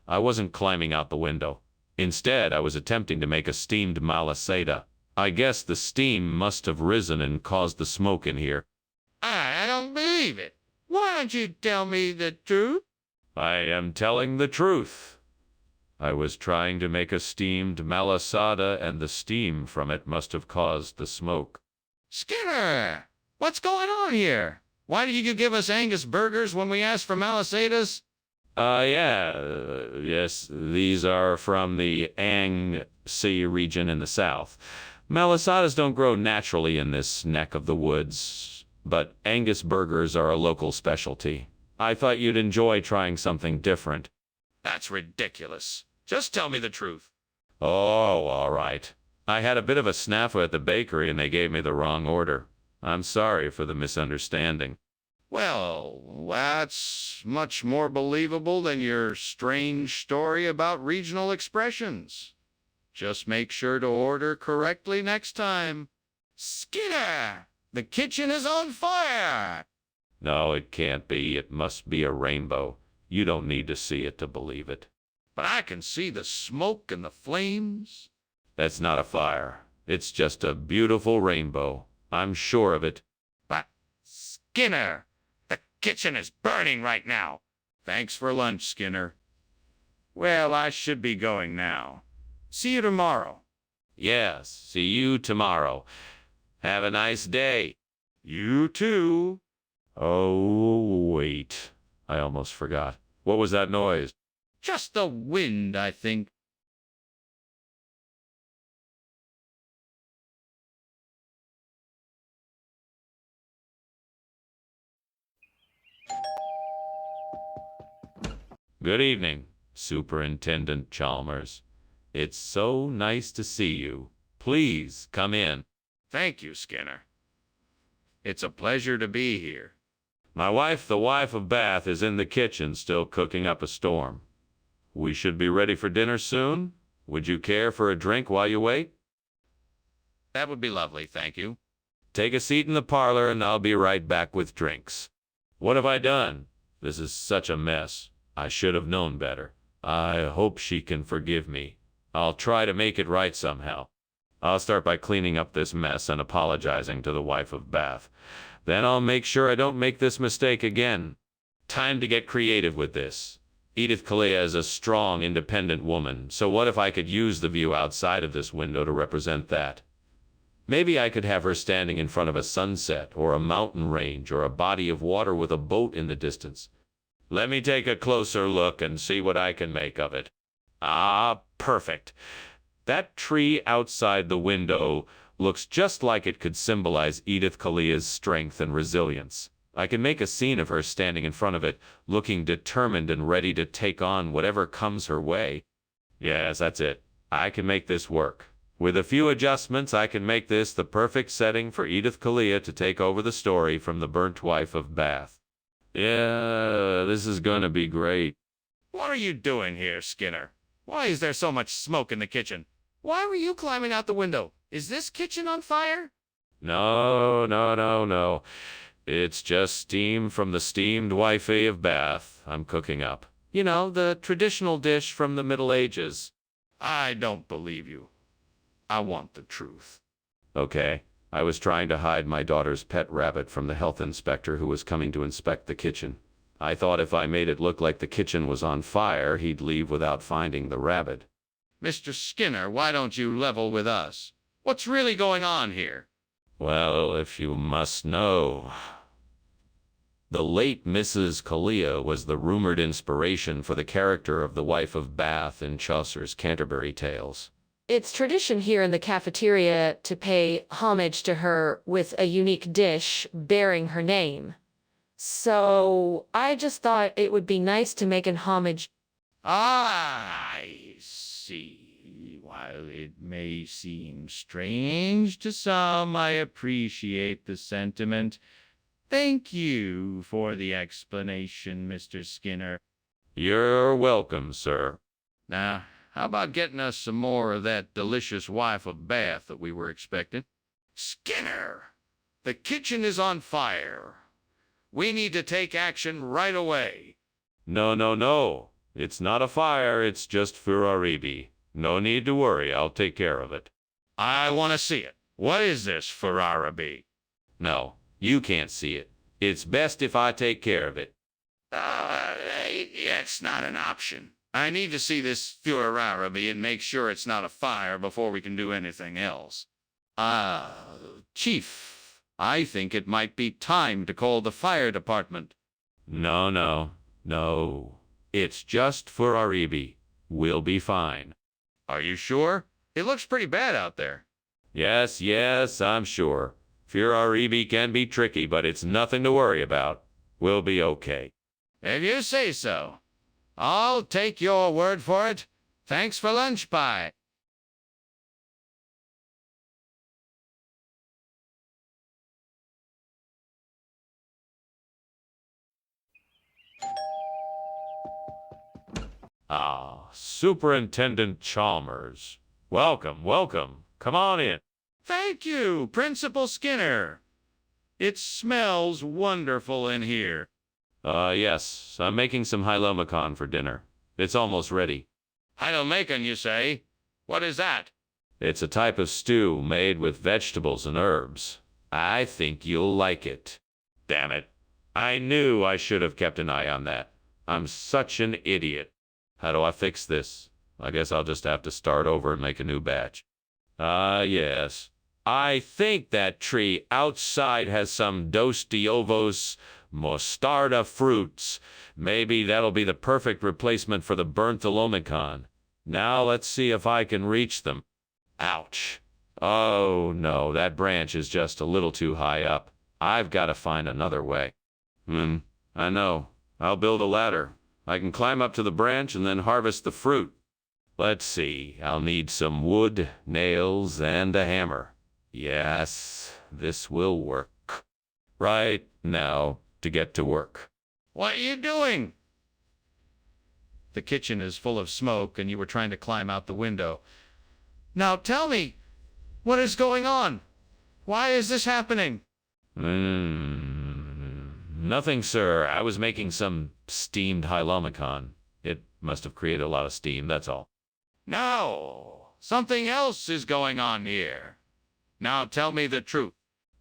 I wasn't climbing out the window. Instead, I was attempting to make a steamed malasada. I guess the steam must have risen and caused the smoke in here. I don't believe it. Why don't you tell me the truth? I am telling the truth. I was trying to make a steamed malasada, and the steam from it must have caused the smoke. Skinner, what's going on here? Why did you give us Angus burgers when we asked for malasadas? Yes, these are from the Sea region in the south. Malasadas don't grow naturally in this neck of the woods, but Angus burgers are a local specialty. I thought you'd enjoy trying something different. That's ridiculous. Just tell me the truth. Oh, all right. I had a bit of a snafu at the bakery and they gave me the wrong order. I'm sorry for the misunderstanding. Well, that's much more believable than your strange story about regional expressions. Just make sure to order correctly next time. Skinner, the kitchen is on fire! No, it can't be. It must be a rainbow. You don't need to see it to believe it. But I can see the smoke and the flames. That's not a fire. It's just a beautiful rainbow. I'm sure of it. But, Skinner, the kitchen is burning right now. Thanks for lunch, Skinner. Well, I should be going now. See you tomorrow. Yes, see you tomorrow. Have a nice day. You too. Oh, wait. I almost forgot. What was that noise? Just the wind, I think. Good evening, Superintendent Chalmers. It's so nice to see you. Please come in. Thank you, Skinner. It's a pleasure to be here. My wife, the wife of Bath, is in the kitchen still cooking up a storm. We should be ready for dinner soon. Would you care for a drink while you wait? That would be lovely, thank you. Take a seat in the parlor and I'll be right back with drinks. What have I done? This is such a mess. I should have known better. I hope she can forgive me. I'll try to make it right somehow. I'll start by cleaning up this mess and apologizing to the wife of Bath. Then I'll make sure I don't make this mistake again. Time to get creative with this. Edith Kalia is a strong, independent woman, so what if I could use the view outside of this window to represent that? Maybe I could have her standing in front of a sunset, or a mountain range, or a body of water with a boat in the distance. Let me take a closer look and see what I can make of it. Ah, perfect. That tree outside the window looks just like it could symbolize Edith Kalia's strength and resilience. I can make a scene of her standing in front of it, looking determined and ready to take on whatever comes her way. Yes, that's it. I can make this work. With a few adjustments, I can make this the perfect setting for Edith Kalia to take over the story from the burnt wife of Bath. Yeah, this is gonna be great. What are you doing here, Skinner? Why is there so much smoke in the kitchen? Why were you climbing out the window? Is this kitchen on fire? No. It's just steam from the steamed wifey of Bath I'm cooking up. You know, the traditional dish from the Middle Ages. I don't believe you. I want the truth. Okay, I was trying to hide my daughter's pet rabbit from the health inspector who was coming to inspect the kitchen. I thought if I made it look like the kitchen was on fire, he'd leave without finding the rabbit. Mr. Skinner, why don't you level with us? What's really going on here? Well, if you must know, the late Mrs. Kalia was the rumored inspiration for the character of the wife of Bath in Chaucer's Canterbury Tales. It's tradition here in the cafeteria to pay homage to her with a unique dish bearing her name. So I just thought it would be nice to make an homage. I see. While it may seem strange to some, I appreciate the sentiment. Thank you for the explanation, Mr. Skinner. You're welcome, sir. Now, how about getting us some more of that delicious wife of Bath that we were expecting? Skinner, the kitchen is on fire. We need to take action right away. No, no, no. It's not a fire, it's just Ferraribi. No need to worry, I'll take care of it. I want to see it. What is this Ferraribi? No, you can't see it. It's best if I take care of it. It's not an option. I need to see this Ferraribi and make sure it's not a fire before we can do anything else. Chief, I think it might be time to call the fire department. No, no, no. It's just Ferraribi. We'll be fine. Are you sure? It looks pretty bad out there. Yes, yes, I'm sure. Ferraribi can be tricky, but it's nothing to worry about. We'll be okay. If you say so. I'll take your word for it. Thanks for lunch pie. Superintendent Chalmers. Welcome, welcome. Come on in. Thank you, Principal Skinner. It smells wonderful in here. Yes, I'm making some Hylomacan for dinner. It's almost ready. Hylomacan, you say? What is that? It's a type of stew made with vegetables and herbs. I think you'll like it. Damn it. I knew I should have kept an eye on that. I'm such an idiot. How do I fix this? I guess I'll just have to start over and make a new batch. Yes. I think that tree outside has some Dos de Ovos mostarda fruits. Maybe that'll be the perfect replacement for the burnt Hylomacan. Now let's see if I can reach them. Ouch. Oh no, that branch is just a little too high up. I've got to find another way. I know. I'll build a ladder. I can climb up to the branch and then harvest the fruit. Let's see. I'll need some wood, nails, and a hammer. Yes, this will work. Right now, to get to work. What are you doing? The kitchen is full of smoke and you were trying to climb out the window. Now tell me, what is going on? Why is this happening? Nothing, sir. I was making some steamed Hylomacan. It must have created a lot of steam, that's all. No, something else is going on here. Now tell me the truth.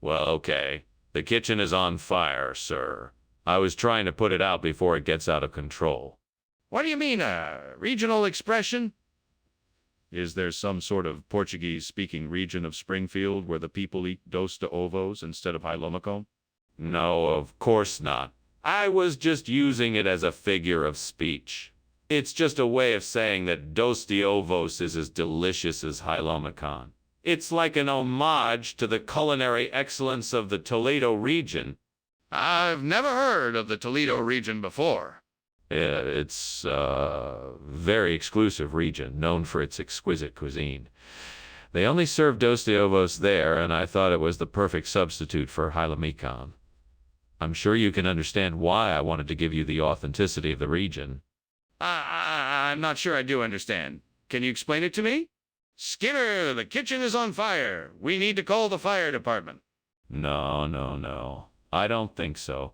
Well, okay. The kitchen is on fire, sir. I was trying to put it out before it gets out of control. What do you mean, a regional expression? Is there some sort of Portuguese-speaking region of Springfield where the people eat dos de ovos instead of Hylomacan? No, of course not. I was just using it as a figure of speech. It's just a way of saying that dos de ovos is as delicious as Hylomacan. It's like an homage to the culinary excellence of the Toledo region. I've never heard of the Toledo region before. It's a very exclusive region, known for its exquisite cuisine. They only serve dos de ovos there, and I thought it was the perfect substitute for Hylomacan. I'm sure you can understand why I wanted to give you the authenticity of the region. I'm not sure I do understand. Can you explain it to me? Skinner, the kitchen is on fire. We need to call the fire department. No, no, no. I don't think so.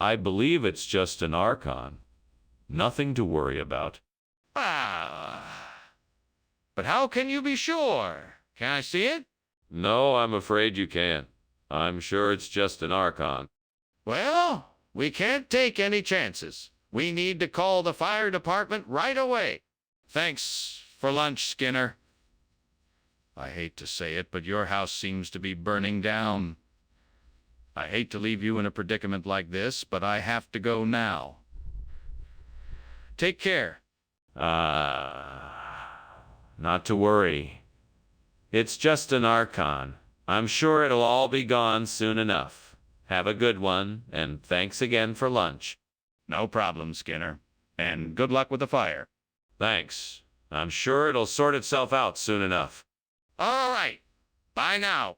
I believe it's just an archon. Nothing to worry about. But how can you be sure? Can I see it? No, I'm afraid you can't. I'm sure it's just an Archon. Well, we can't take any chances. We need to call the fire department right away. Thanks for lunch, Skinner. I hate to say it, but your house seems to be burning down. I hate to leave you in a predicament like this, but I have to go now. Take care. Not to worry. It's just an Archon. I'm sure it'll all be gone soon enough. Have a good one, and thanks again for lunch. No problem, Skinner. And good luck with the fire. Thanks. I'm sure it'll sort itself out soon enough. All right. Bye now.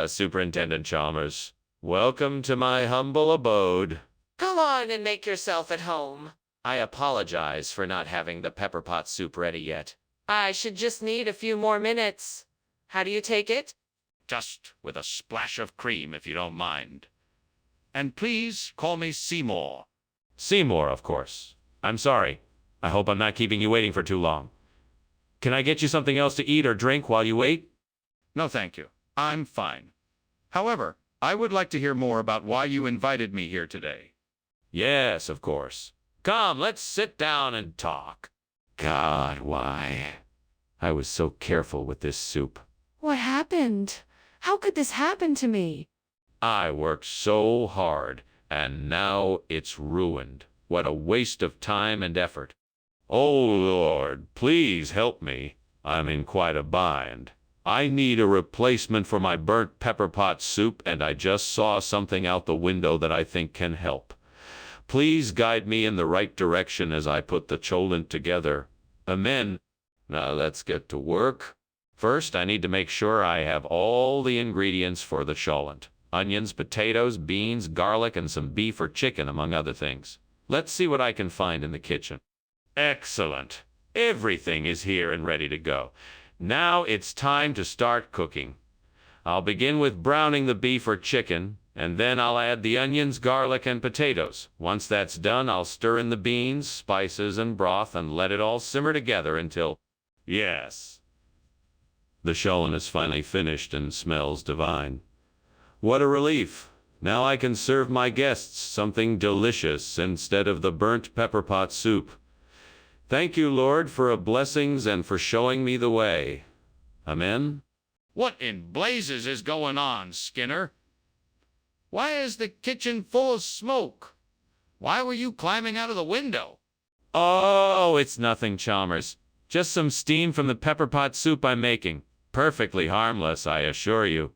Superintendent Chalmers. Welcome to my humble abode. Come on and make yourself at home. I apologize for not having the pepper pot soup ready yet. I should just need a few more minutes. How do you take it? Just with a splash of cream, if you don't mind. And please call me Seymour. Seymour, of course. I'm sorry. I hope I'm not keeping you waiting for too long. Can I get you something else to eat or drink while you wait? No, thank you. I'm fine. However, I would like to hear more about why you invited me here today. Yes, of course. Come, let's sit down and talk. God, why? I was so careful with this soup. What happened? How could this happen to me? I worked so hard, and now it's ruined. What a waste of time and effort. Oh, Lord, please help me. I'm in quite a bind. I need a replacement for my burnt pepper pot soup, and I just saw something out the window that I think can help. Please guide me in the right direction as I put the cholent together. Amen. Now let's get to work. First, I need to make sure I have all the ingredients for the cholent. Onions, potatoes, beans, garlic, and some beef or chicken, among other things. Let's see what I can find in the kitchen. Excellent. Everything is here and ready to go. Now it's time to start cooking. I'll begin with browning the beef or chicken, and then I'll add the onions, garlic, and potatoes. Once that's done, I'll stir in the beans, spices, and broth and let it all simmer together until... Yes. The cholent is finally finished and smells divine. What a relief. Now I can serve my guests something delicious instead of the burnt pepper pot soup. Thank you, Lord, for blessings and for showing me the way. Amen. What in blazes is going on, Skinner? Why is the kitchen full of smoke? Why were you climbing out of the window? Oh, it's nothing, Chalmers. Just some steam from the pepper pot soup I'm making. Perfectly harmless, I assure you.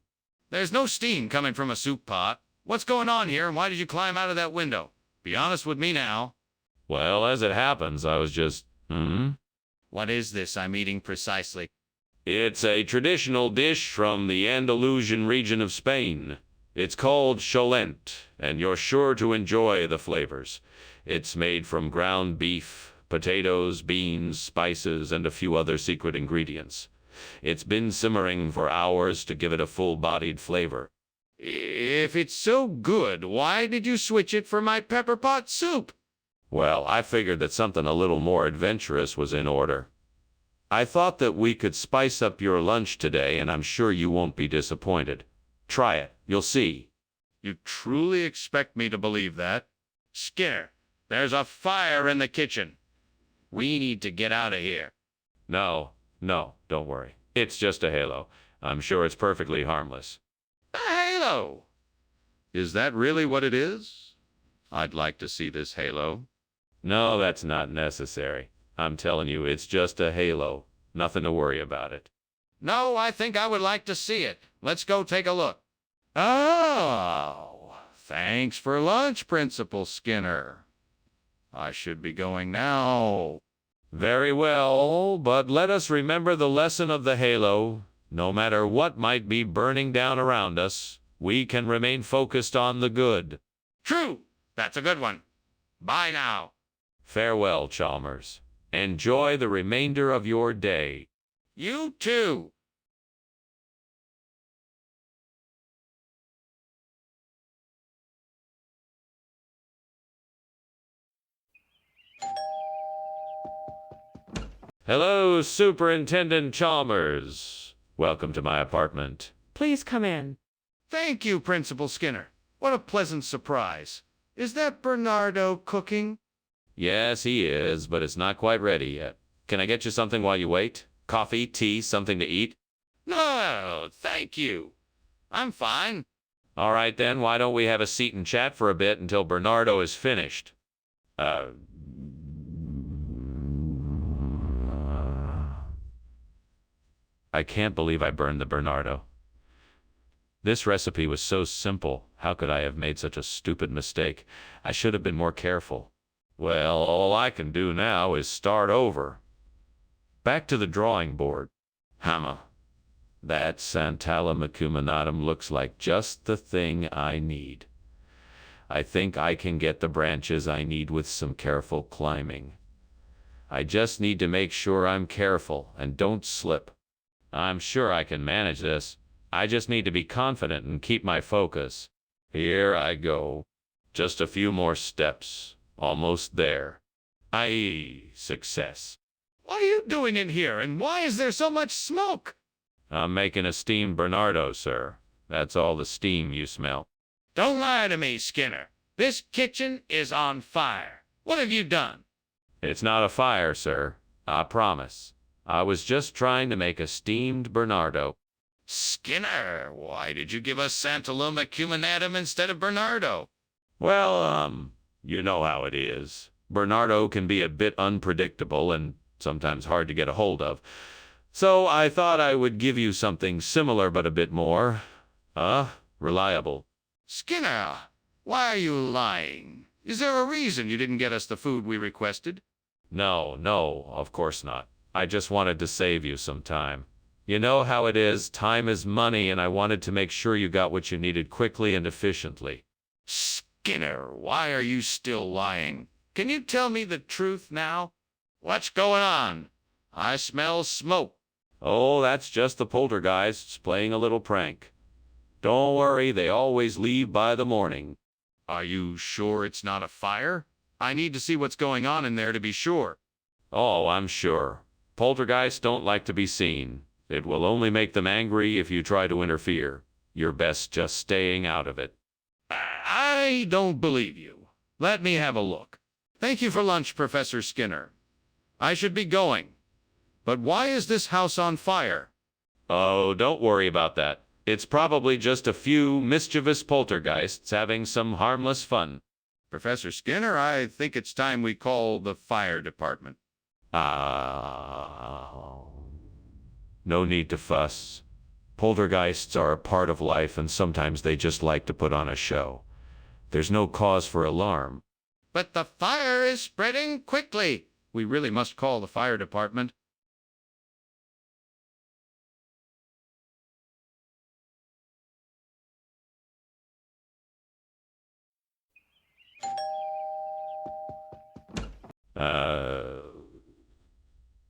There's no steam coming from a soup pot. What's going on here, and why did you climb out of that window? Be honest with me now. Well, as it happens, I was just... What is this I'm eating precisely? It's a traditional dish from the Andalusian region of Spain. It's called cholent, and you're sure to enjoy the flavors. It's made from ground beef, potatoes, beans, spices, and a few other secret ingredients. It's been simmering for hours to give it a full-bodied flavor. If it's so good, why did you switch it for my pepper pot soup? Well, I figured that something a little more adventurous was in order. I thought that we could spice up your lunch today, and I'm sure you won't be disappointed. Try it. You'll see. You truly expect me to believe that? Skinner, there's a fire in the kitchen. We need to get out of here. No, don't worry. It's just a halo. I'm sure it's perfectly harmless. A halo? Is that really what it is? I'd like to see this halo. No, that's not necessary. I'm telling you, it's just a halo. Nothing to worry about it. No, I think I would like to see it. Let's go take a look. Oh, thanks for lunch, Principal Skinner. I should be going now. Very well, but let us remember the lesson of the halo. No matter what might be burning down around us, we can remain focused on the good. True. That's a good one. Bye now. Farewell, Chalmers. Enjoy the remainder of your day. You too. Hello, Superintendent Chalmers. Welcome to my apartment. Please come in. Thank you, Principal Skinner. What a pleasant surprise. Is that Bernardo cooking? Yes, he is, but it's not quite ready yet. Can I get you something while you wait? Coffee, tea, something to eat? No, thank you. I'm fine. All right, then, why don't we have a seat and chat for a bit until Bernardo is finished? I can't believe I burned the Bernardo. This recipe was so simple. How could I have made such a stupid mistake? I should have been more careful. Well, all I can do now is start over. Back to the drawing board. Hammer. That Santala macuminatum looks like just the thing I need. I think I can get the branches I need with some careful climbing. I just need to make sure I'm careful and don't slip. I'm sure I can manage this. I just need to be confident and keep my focus. Here I go. Just a few more steps. Almost there. Aye, success. What are you doing in here, and why is there so much smoke? I'm making a steamed Bernardo, sir. That's all the steam you smell. Don't lie to me, Skinner. This kitchen is on fire. What have you done? It's not a fire, sir. I promise. I was just trying to make a steamed Bernardo. Skinner, why did you give us Santalum acuminatum instead of Bernardo? Well, you know how it is. Bernardo can be a bit unpredictable and sometimes hard to get a hold of. So I thought I would give you something similar but a bit more, reliable. Skinner, why are you lying? Is there a reason you didn't get us the food we requested? No, of course not. I just wanted to save you some time. You know how it is, time is money, and I wanted to make sure you got what you needed quickly and efficiently. Skinner, why are you still lying? Can you tell me the truth now? What's going on? I smell smoke. Oh, that's just the poltergeists playing a little prank. Don't worry, they always leave by the morning. Are you sure it's not a fire? I need to see what's going on in there to be sure. Oh, I'm sure. Poltergeists don't like to be seen. It will only make them angry if you try to interfere. You're best just staying out of it. I don't believe you. Let me have a look. Thank you for lunch, Professor Skinner. I should be going. But why is this house on fire? Oh, don't worry about that. It's probably just a few mischievous poltergeists having some harmless fun. Professor Skinner, I think it's time we call the fire department. No need to fuss. Poltergeists are a part of life, and sometimes they just like to put on a show. There's no cause for alarm. But the fire is spreading quickly. We really must call the fire department.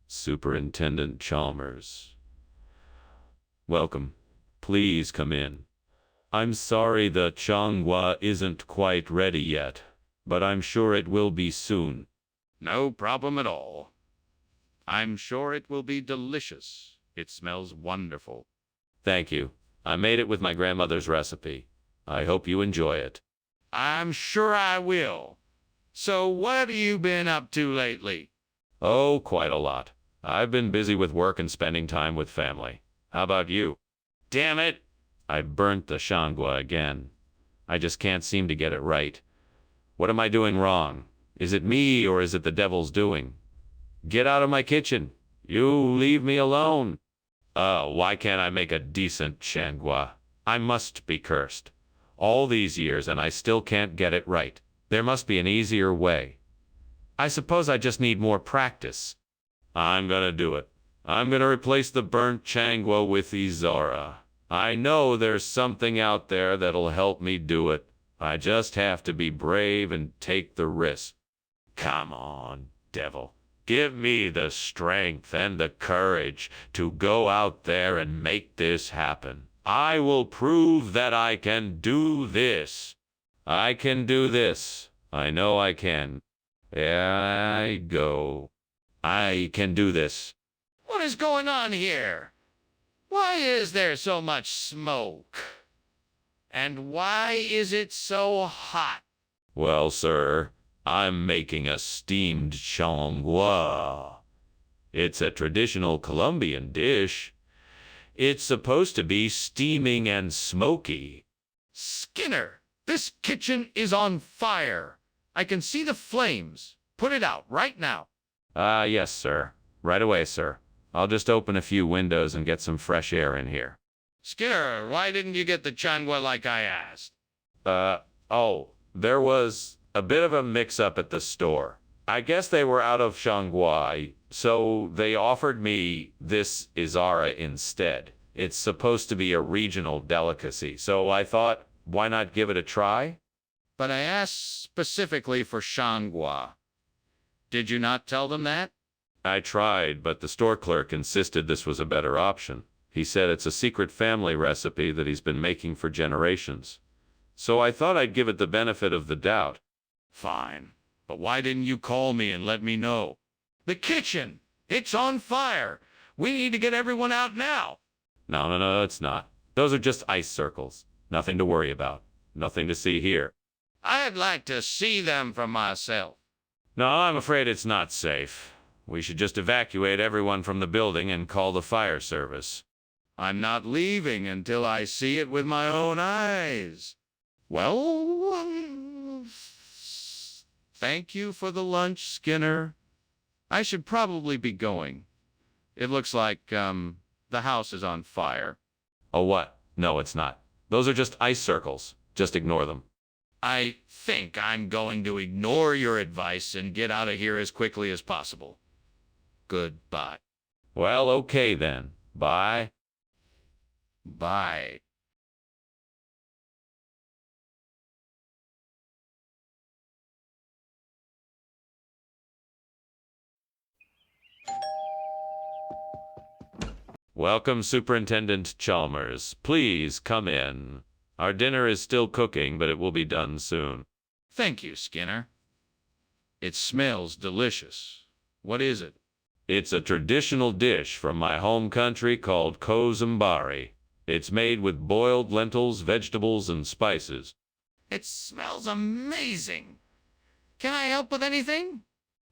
Superintendent Chalmers. Welcome. Please come in. I'm sorry the Changhua isn't quite ready yet, but I'm sure it will be soon. No problem at all. I'm sure it will be delicious. It smells wonderful. Thank you. I made it with my grandmother's recipe. I hope you enjoy it. I'm sure I will. So what have you been up to lately? Oh, quite a lot. I've been busy with work and spending time with family. How about you? Damn it! I burnt the Shangwa again. I just can't seem to get it right. What am I doing wrong? Is it me or is it the devil's doing? Get out of my kitchen. You leave me alone. Why can't I make a decent Shangwa? I must be cursed. All these years and I still can't get it right. There must be an easier way. I suppose I just need more practice. I'm gonna do it. I'm gonna replace the burnt Changwa with Izara. I know there's something out there that'll help me do it. I just have to be brave and take the risk. Come on, devil. Give me the strength and the courage to go out there and make this happen. I will prove that I can do this. I can do this. I know I can. There I go. I can do this. What is going on here? Why is there so much smoke? And why is it so hot? Well, sir, I'm making a steamed changua. It's a traditional Colombian dish. It's supposed to be steaming and smoky. Skinner, this kitchen is on fire. I can see the flames. Put it out right now. Yes, sir. Right away, sir. I'll just open a few windows and get some fresh air in here. Skinner, why didn't you get the changua like I asked? There was a bit of a mix-up at the store. I guess they were out of changua, so they offered me this izara instead. It's supposed to be a regional delicacy, so I thought, why not give it a try? But I asked specifically for changua. Did you not tell them that? I tried, but the store clerk insisted this was a better option. He said it's a secret family recipe that he's been making for generations. So I thought I'd give it the benefit of the doubt. Fine. But why didn't you call me and let me know? The kitchen! It's on fire! We need to get everyone out now! No, it's not. Those are just ice circles. Nothing to worry about. Nothing to see here. I'd like to see them for myself. No, I'm afraid it's not safe. We should just evacuate everyone from the building and call the fire service. I'm not leaving until I see it with my own eyes. Well, thank you for the lunch, Skinner. I should probably be going. It looks like, the house is on fire. Oh, what? No, it's not. Those are just ice circles. Just ignore them. I think I'm going to ignore your advice and get out of here as quickly as possible. Goodbye. Well, okay then. Bye. Bye. Welcome, Superintendent Chalmers. Please come in. Our dinner is still cooking, but it will be done soon. Thank you, Skinner. It smells delicious. What is it? It's a traditional dish from my home country called kozambari. It's made with boiled lentils, vegetables, and spices. It smells amazing. Can I help with anything?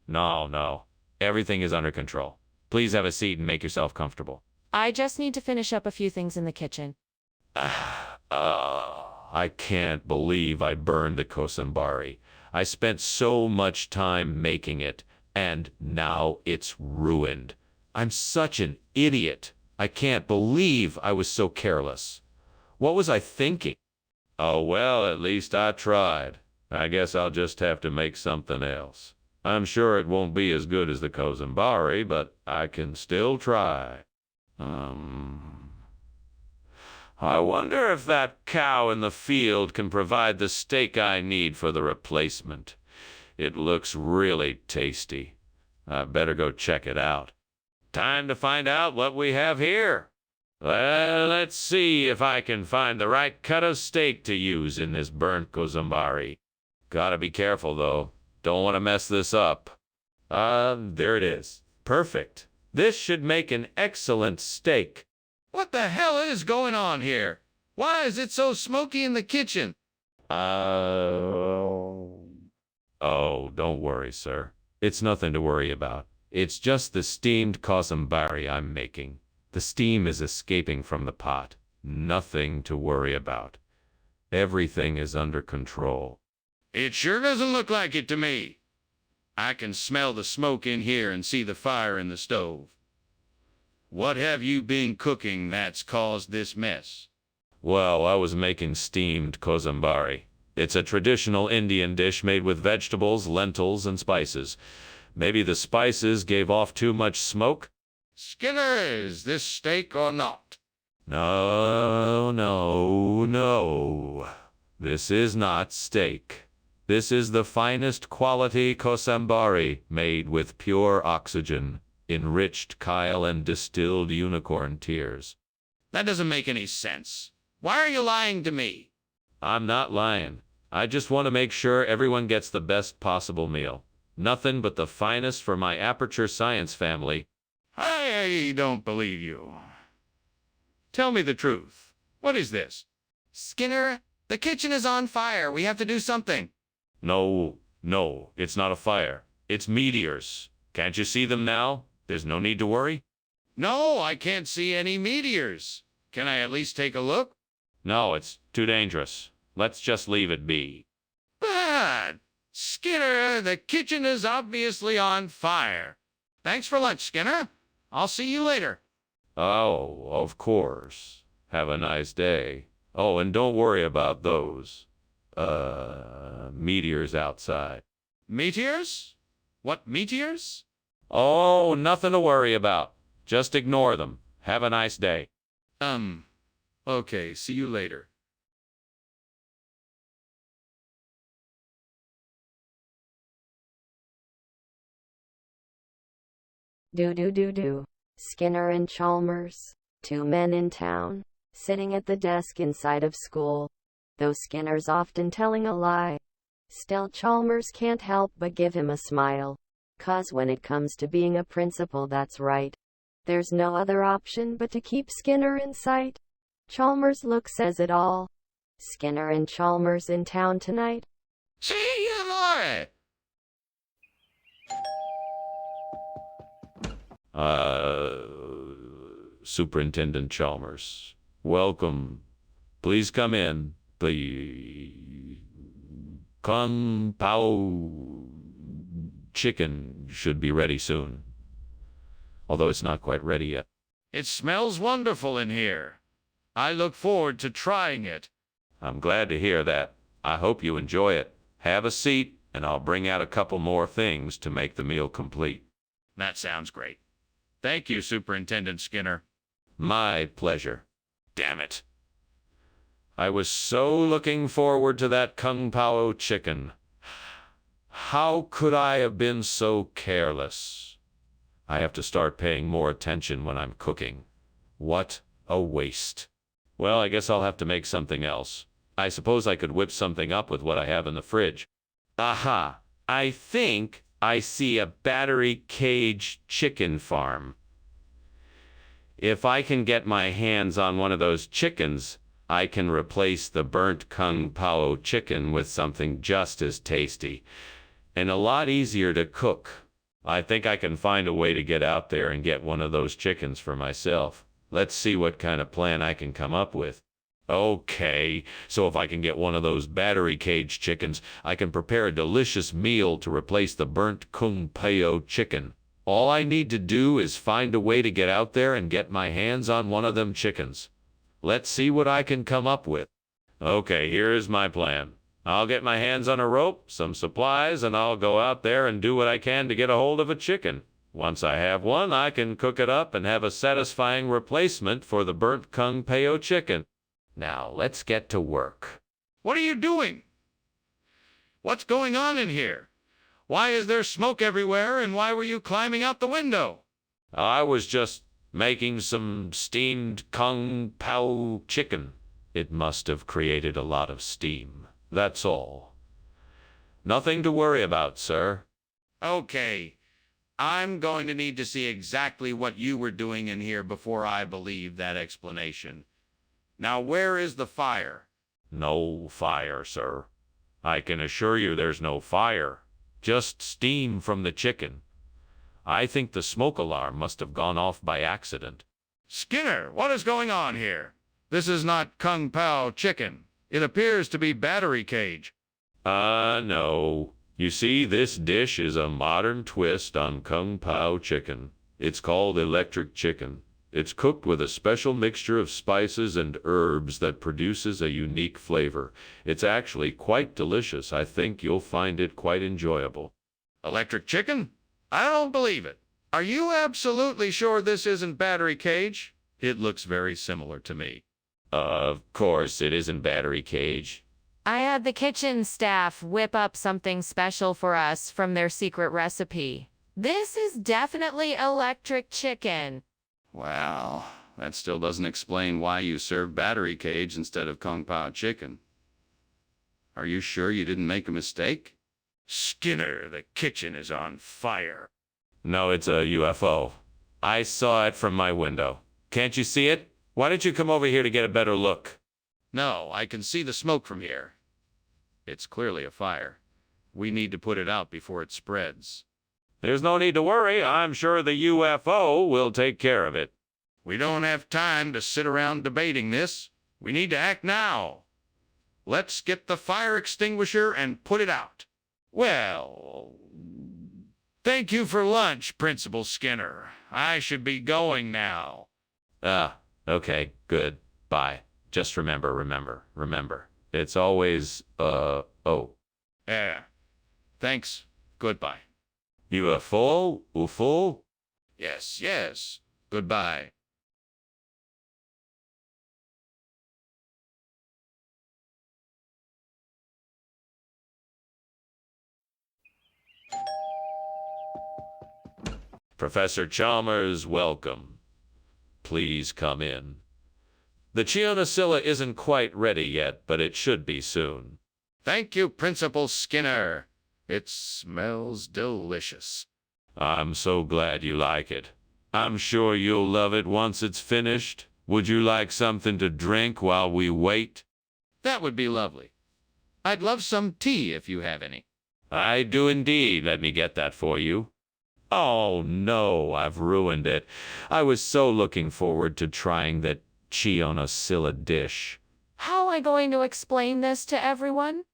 No. Everything is under control. Please have a seat and make yourself comfortable. I just need to finish up a few things in the kitchen. I can't believe I burned the kozambari. I spent so much time making it, and now it's ruined. I'm such an idiot. I can't believe I was so careless. What was I thinking? Oh, well, at least I tried. I guess I'll just have to make something else. I'm sure it won't be as good as the kozambari, but I can still try. I wonder if that cow in the field can provide the steak I need for the replacement. It looks really tasty. I better go check it out. Time to find out what we have here. Well, let's see if I can find the right cut of steak to use in this burnt kozambari. Gotta be careful, though. Don't want to mess this up. There it is. Perfect. This should make an excellent steak. What the hell is going on here? Why is it so smoky in the kitchen? Oh, don't worry, sir. It's nothing to worry about. It's just the steamed kozambari I'm making. The steam is escaping from the pot. Nothing to worry about. Everything is under control. It sure doesn't look like it to me. I can smell the smoke in here and see the fire in the stove. What have you been cooking that's caused this mess? Well, I was making steamed kozambari. It's a traditional Indian dish made with vegetables, lentils, and spices. Maybe the spices gave off too much smoke? Skinner, is this steak or not? No. This is not steak. This is the finest quality kozambari made with pure oxygen, enriched chyle, and distilled unicorn tears. That doesn't make any sense. Why are you lying to me? I'm not lying. I just want to make sure everyone gets the best possible meal. Nothing but the finest for my aperture science family. I don't believe you. Tell me the truth. What is this? Skinner, the kitchen is on fire. We have to do something. No, no, it's not a fire. It's meteors. Can't you see them now? There's no need to worry. No, I can't see any meteors. Can I at least take a look? No, it's too dangerous. Let's just leave it be. But, Skinner, the kitchen is obviously on fire. Thanks for lunch, Skinner. I'll see you later. Oh, of course. Have a nice day. Oh, and don't worry about those, meteors outside. Meteors? What meteors? Oh, nothing to worry about. Just ignore them. Have a nice day. Okay, see you later. Do. Skinner and Chalmers, two men in town, sitting at the desk inside of school. Though Skinner's often telling a lie, still Chalmers can't help but give him a smile. 'Cause when it comes to being a principal, that's right. There's no other option but to keep Skinner in sight. Chalmers' look says it all. Skinner and Chalmers in town tonight. See you, Laura. Superintendent Chalmers, welcome. Please come in. The Kung Pao chicken should be ready soon. Although it's not quite ready yet. It smells wonderful in here. I look forward to trying it. I'm glad to hear that. I hope you enjoy it. Have a seat, and I'll bring out a couple more things to make the meal complete. That sounds great. Thank you, Superintendent Skinner. My pleasure. Damn it. I was so looking forward to that Kung Pao chicken. How could I have been so careless? I have to start paying more attention when I'm cooking. What a waste. Well, I guess I'll have to make something else. I suppose I could whip something up with what I have in the fridge. Aha! I think I see a battery cage chicken farm. If I can get my hands on one of those chickens, I can replace the burnt Kung Pao chicken with something just as tasty and a lot easier to cook. I think I can find a way to get out there and get one of those chickens for myself. Let's see what kind of plan I can come up with. Okay, so if I can get one of those battery cage chickens, I can prepare a delicious meal to replace the burnt Kung Pao chicken. All I need to do is find a way to get out there and get my hands on one of them chickens. Let's see what I can come up with. Okay, here's my plan. I'll get my hands on a rope, some supplies, and I'll go out there and do what I can to get a hold of a chicken. Once I have one, I can cook it up and have a satisfying replacement for the burnt Kung Pao chicken. Now, let's get to work. What are you doing? What's going on in here? Why is there smoke everywhere, and why were you climbing out the window? I was just making some steamed Kung Pao chicken. It must have created a lot of steam. That's all. Nothing to worry about, sir. Okay. I'm going to need to see exactly what you were doing in here before I believe that explanation. Now, where is the fire? No fire, sir. I can assure you there's no fire. Just steam from the chicken. I think the smoke alarm must have gone off by accident. Skinner, what is going on here? This is not Kung Pao chicken. It appears to be battery cage. No. You see, this dish is a modern twist on Kung Pao chicken. It's called electric chicken. It's cooked with a special mixture of spices and herbs that produces a unique flavor. It's actually quite delicious. I think you'll find it quite enjoyable. Electric chicken? I don't believe it. Are you absolutely sure this isn't battery cage? It looks very similar to me. Of course it isn't battery cage. I had the kitchen staff whip up something special for us from their secret recipe. This is definitely electric chicken. Well, that still doesn't explain why you served battery cage instead of Kung Pao chicken. Are you sure you didn't make a mistake? Skinner, the kitchen is on fire. No, it's a UFO. I saw it from my window. Can't you see it? Why don't you come over here to get a better look? No, I can see the smoke from here. It's clearly a fire. We need to put it out before it spreads. There's no need to worry. I'm sure the UFO will take care of it. We don't have time to sit around debating this. We need to act now. Let's get the fire extinguisher and put it out. Well, thank you for lunch, Principal Skinner. I should be going now. Okay, good. Bye. Just remember. It's always, oh. Thanks. Goodbye. UFO? Yes. Goodbye. Professor Chalmers, welcome. Please come in. The Chionocilla isn't quite ready yet, but it should be soon. Thank you, Principal Skinner. It smells delicious. I'm so glad you like it. I'm sure you'll love it once it's finished. Would you like something to drink while we wait? That would be lovely. I'd love some tea if you have any. I do indeed. Let me get that for you. Oh no, I've ruined it. I was so looking forward to trying that Chionocilla dish. How am I going to explain this to everyone?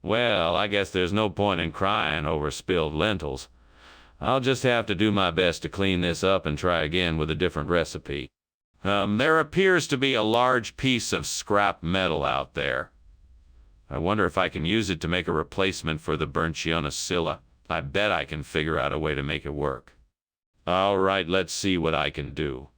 Well, I guess there's no point in crying over spilled lentils. I'll just have to do my best to clean this up and try again with a different recipe. There appears to be a large piece of scrap metal out there. I wonder if I can use it to make a replacement for the burnt Chionocilla. I bet I can figure out a way to make it work. All right, let's see what I can do.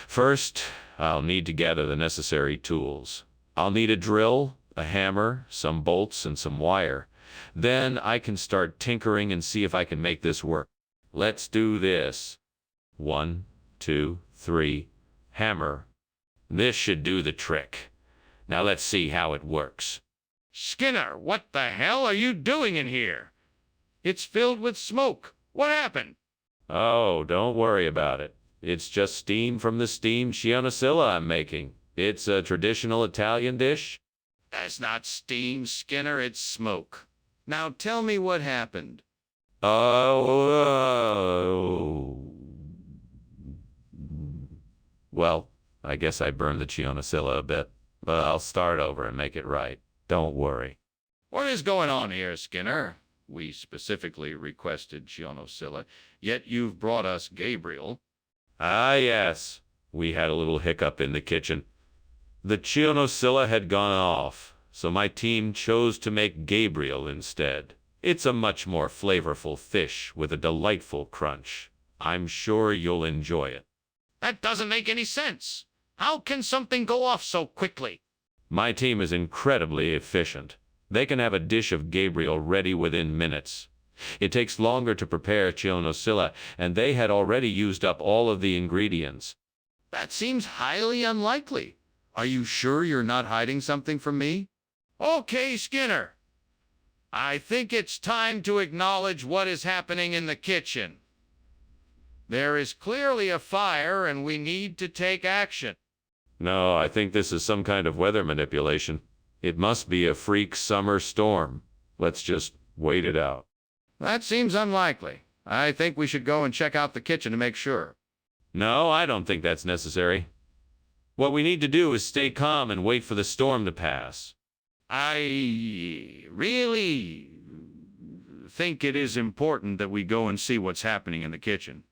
First, I'll need to gather the necessary tools. I'll need a drill, a hammer, some bolts, and some wire. Then I can start tinkering and see if I can make this work. Let's do this. 1, 2, 3, hammer. This should do the trick. Now let's see how it works. Skinner, what the hell are you doing in here? It's filled with smoke. What happened? Oh, don't worry about it. It's just steam from the steamed Chionocilla I'm making. It's a traditional Italian dish. That's not steam, Skinner, it's smoke. Now tell me what happened. Oh. Well, I guess I burned the Chionocilla a bit, but I'll start over and make it right. Don't worry. What is going on here, Skinner? We specifically requested Chionocilla, yet you've brought us Gabriel. Ah, yes. We had a little hiccup in the kitchen. The Chionocilla had gone off, so my team chose to make Gabriel instead. It's a much more flavorful fish with a delightful crunch. I'm sure you'll enjoy it. That doesn't make any sense. How can something go off so quickly? My team is incredibly efficient. They can have a dish of Gabriel ready within minutes. It takes longer to prepare Chionocilla, and they had already used up all of the ingredients. That seems highly unlikely. Are you sure you're not hiding something from me? Okay, Skinner. I think it's time to acknowledge what is happening in the kitchen. There is clearly a fire, and we need to take action. No, I think this is some kind of weather manipulation. It must be a freak summer storm. Let's just wait it out. That seems unlikely. I think we should go and check out the kitchen to make sure. No, I don't think that's necessary. What we need to do is stay calm and wait for the storm to pass. I really think it is important that we go and see what's happening in the kitchen.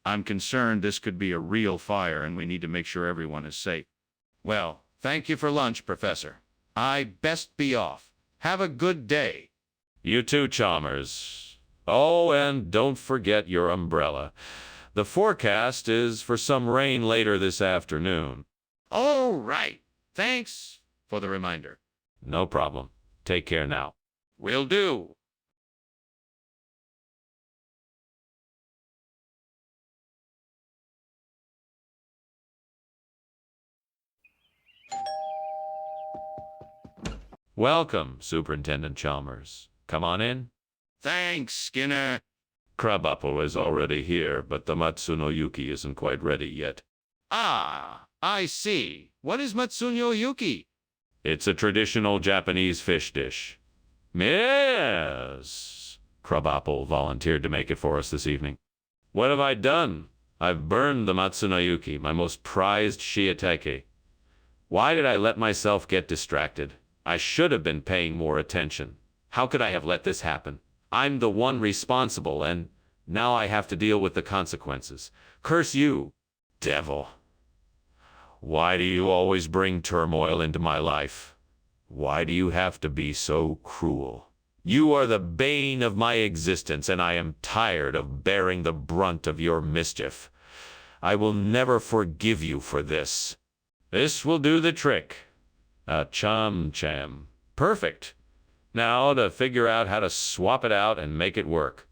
I'm concerned this could be a real fire, and we need to make sure everyone is safe. Well, thank you for lunch, Professor. I best be off. Have a good day. You too, Chalmers. Oh, and don't forget your umbrella. The forecast is for some rain later this afternoon. All right. Thanks for the reminder. No problem. Take care now. Will do. Welcome, Superintendent Chalmers. Come on in. Thanks, Skinner. Crabapple is already here, but the Matsuno Yuki isn't quite ready yet. Ah, I see. What is Matsuno Yuki? It's a traditional Japanese fish dish. Yes. Crabapple volunteered to make it for us this evening. What have I done? I've burned the Matsuno Yuki, my most prized shiitake. Why did I let myself get distracted? I should have been paying more attention. How could I have let this happen? I'm the one responsible, and now I have to deal with the consequences. Curse you, devil. Why do you always bring turmoil into my life? Why do you have to be so cruel? You are the bane of my existence, and I am tired of bearing the brunt of your mischief. I will never forgive you for this. This will do the trick. A cham. Perfect. Now to figure out how to swap it out and make it work.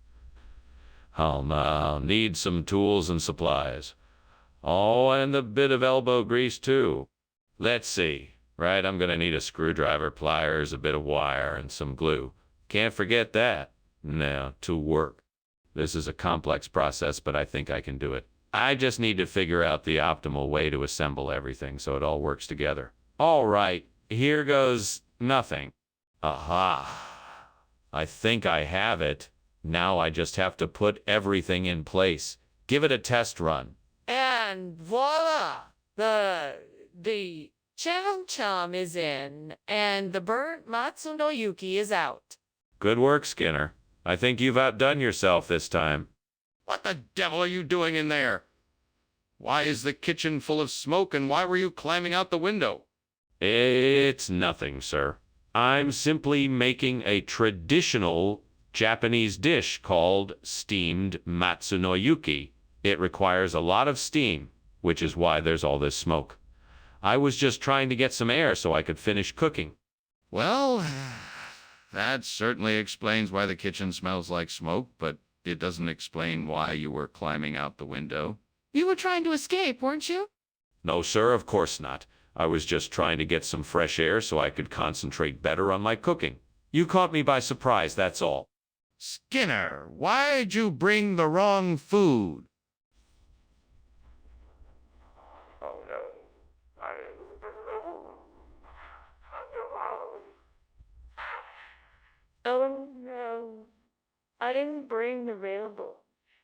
I'll need some tools and supplies. Oh, and a bit of elbow grease too. Let's see. Right, I'm gonna need a screwdriver, pliers, a bit of wire, and some glue. Can't forget that. Now, to work. This is a complex process, but I think I can do it. I just need to figure out the optimal way to assemble everything so it all works together. All right, here goes nothing. Aha. I think I have it. Now I just have to put everything in place. Give it a test run. And voila! The cham is in, and the burnt Matsuno Yuki is out. Good work, Skinner. I think you've outdone yourself this time. What the devil are you doing in there? Why is the kitchen full of smoke, and why were you climbing out the window? It's nothing, sir. I'm simply making a traditional Japanese dish called steamed Matsuno Yuki. It requires a lot of steam, which is why there's all this smoke. I was just trying to get some air so I could finish cooking. Well, that certainly explains why the kitchen smells like smoke, but it doesn't explain why you were climbing out the window. You were trying to escape, weren't you? No, sir, of course not. I was just trying to get some fresh air so I could concentrate better on my cooking. You caught me by surprise, that's all. Skinner, why'd you bring the wrong food? Oh, no. Oh no, I didn't bring the available.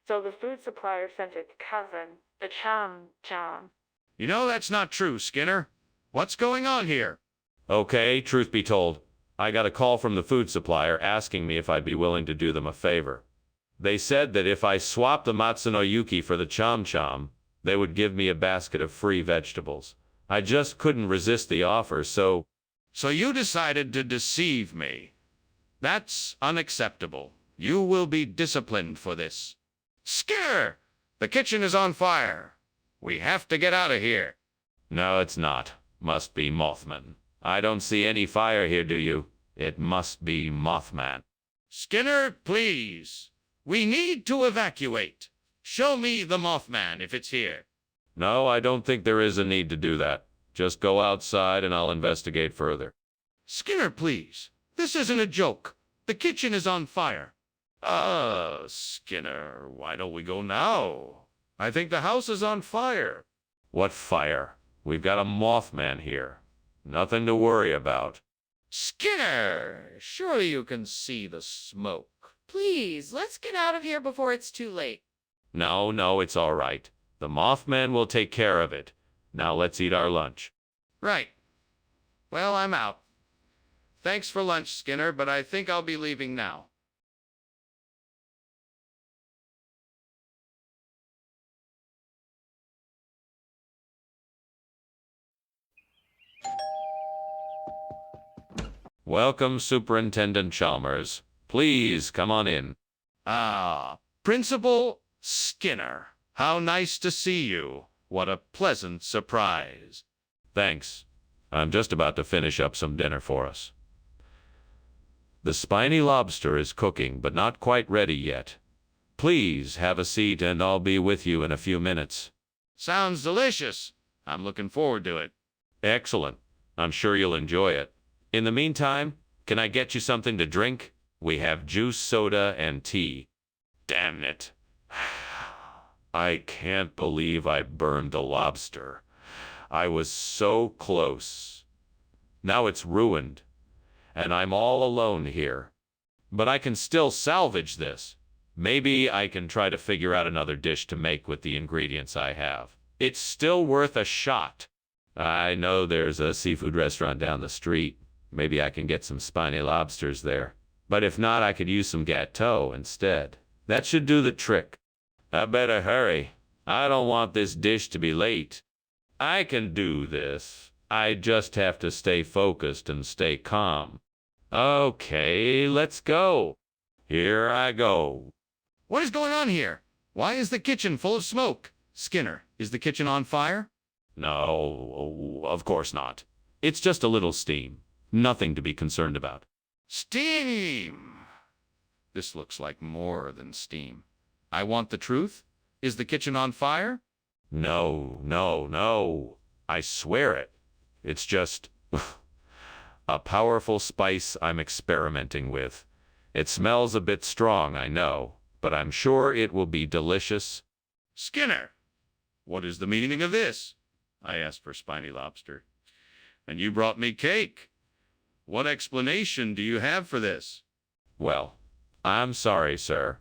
So the food supplier sent it to cousin, the cham. You know that's not true, Skinner. What's going on here? Okay, truth be told, I got a call from the food supplier asking me if I'd be willing to do them a favor. They said that if I swapped the Matsuno Yuki for the cham, they would give me a basket of free vegetables. I just couldn't resist the offer, so... So you decided to deceive me. That's unacceptable. You will be disciplined for this. Skinner! The kitchen is on fire. We have to get out of here. No, it's not. Must be Mothman. I don't see any fire here, do you? It must be Mothman. Skinner, please. We need to evacuate. Show me the Mothman if it's here. No, I don't think there is a need to do that. Just go outside and I'll investigate further. Skinner, please. This isn't a joke. The kitchen is on fire. Skinner, why don't we go now? I think the house is on fire. What fire? We've got a Mothman here. Nothing to worry about. Skinner, surely you can see the smoke. Please, let's get out of here before it's too late. No, it's all right. The Mothman will take care of it. Now let's eat our lunch. Right. Well, I'm out. Thanks for lunch, Skinner, but I think I'll be leaving now. Welcome, Superintendent Chalmers. Please come on in. Principal Skinner. How nice to see you. What a pleasant surprise. Thanks. I'm just about to finish up some dinner for us. The spiny lobster is cooking, but not quite ready yet. Please have a seat and I'll be with you in a few minutes. Sounds delicious. I'm looking forward to it. Excellent. I'm sure you'll enjoy it. In the meantime, can I get you something to drink? We have juice, soda, and tea. Damn it. I can't believe I burned the lobster. I was so close. Now it's ruined, and I'm all alone here. But I can still salvage this. Maybe I can try to figure out another dish to make with the ingredients I have. It's still worth a shot. I know there's a seafood restaurant down the street. Maybe I can get some spiny lobsters there. But if not, I could use some gâteau instead. That should do the trick. I better hurry. I don't want this dish to be late. I can do this. I just have to stay focused and stay calm. Okay, let's go. Here I go. What is going on here? Why is the kitchen full of smoke? Skinner, is the kitchen on fire? No, of course not. It's just a little steam. Nothing to be concerned about. Steam! This looks like more than steam. I want the truth. Is the kitchen on fire? No. I swear it. It's just a powerful spice I'm experimenting with. It smells a bit strong, I know, but I'm sure it will be delicious. Skinner, what is the meaning of this? I asked for spiny lobster. And you brought me cake. What explanation do you have for this? Well, I'm sorry, sir.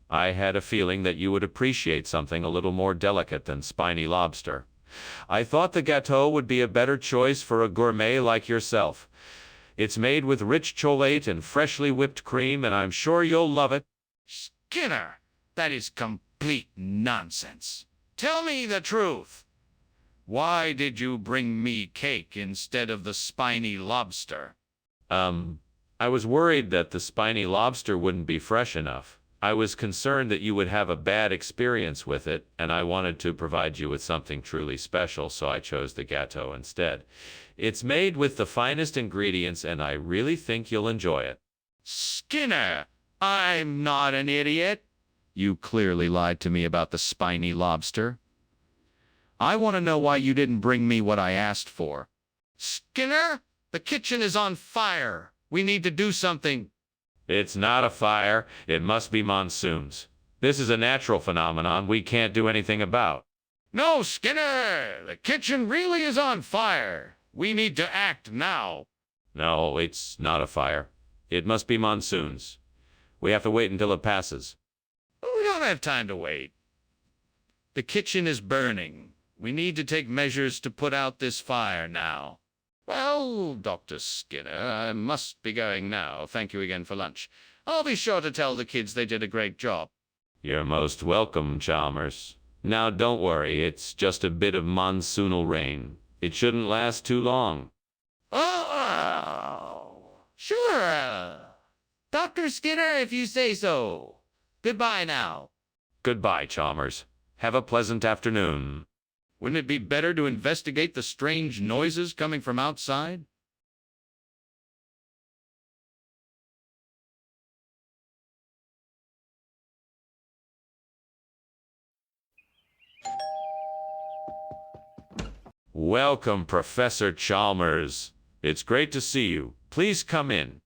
I had a feeling that you would appreciate something a little more delicate than spiny lobster. I thought the gâteau would be a better choice for a gourmet like yourself. It's made with rich chocolate and freshly whipped cream, and I'm sure you'll love it. Skinner, that is complete nonsense. Tell me the truth. Why did you bring me cake instead of the spiny lobster? I was worried that the spiny lobster wouldn't be fresh enough. I was concerned that you would have a bad experience with it, and I wanted to provide you with something truly special, so I chose the gâteau instead. It's made with the finest ingredients, and I really think you'll enjoy it. Skinner, I'm not an idiot. You clearly lied to me about the spiny lobster. I want to know why you didn't bring me what I asked for. Skinner, the kitchen is on fire. We need to do something. It's not a fire. It must be monsoons. This is a natural phenomenon we can't do anything about. No, Skinner! The kitchen really is on fire. We need to act now. No, it's not a fire. It must be monsoons. We have to wait until it passes. We don't have time to wait. The kitchen is burning. We need to take measures to put out this fire now. Well, Dr. Skinner, I must be going now. Thank you again for lunch. I'll be sure to tell the kids they did a great job. You're most welcome, Chalmers. Now, don't worry. It's just a bit of monsoonal rain. It shouldn't last too long. Oh, sure. Dr. Skinner, if you say so. Goodbye now. Goodbye, Chalmers. Have a pleasant afternoon. Wouldn't it be better to investigate the strange noises coming from outside? Welcome, Professor Chalmers. It's great to see you. Please come in.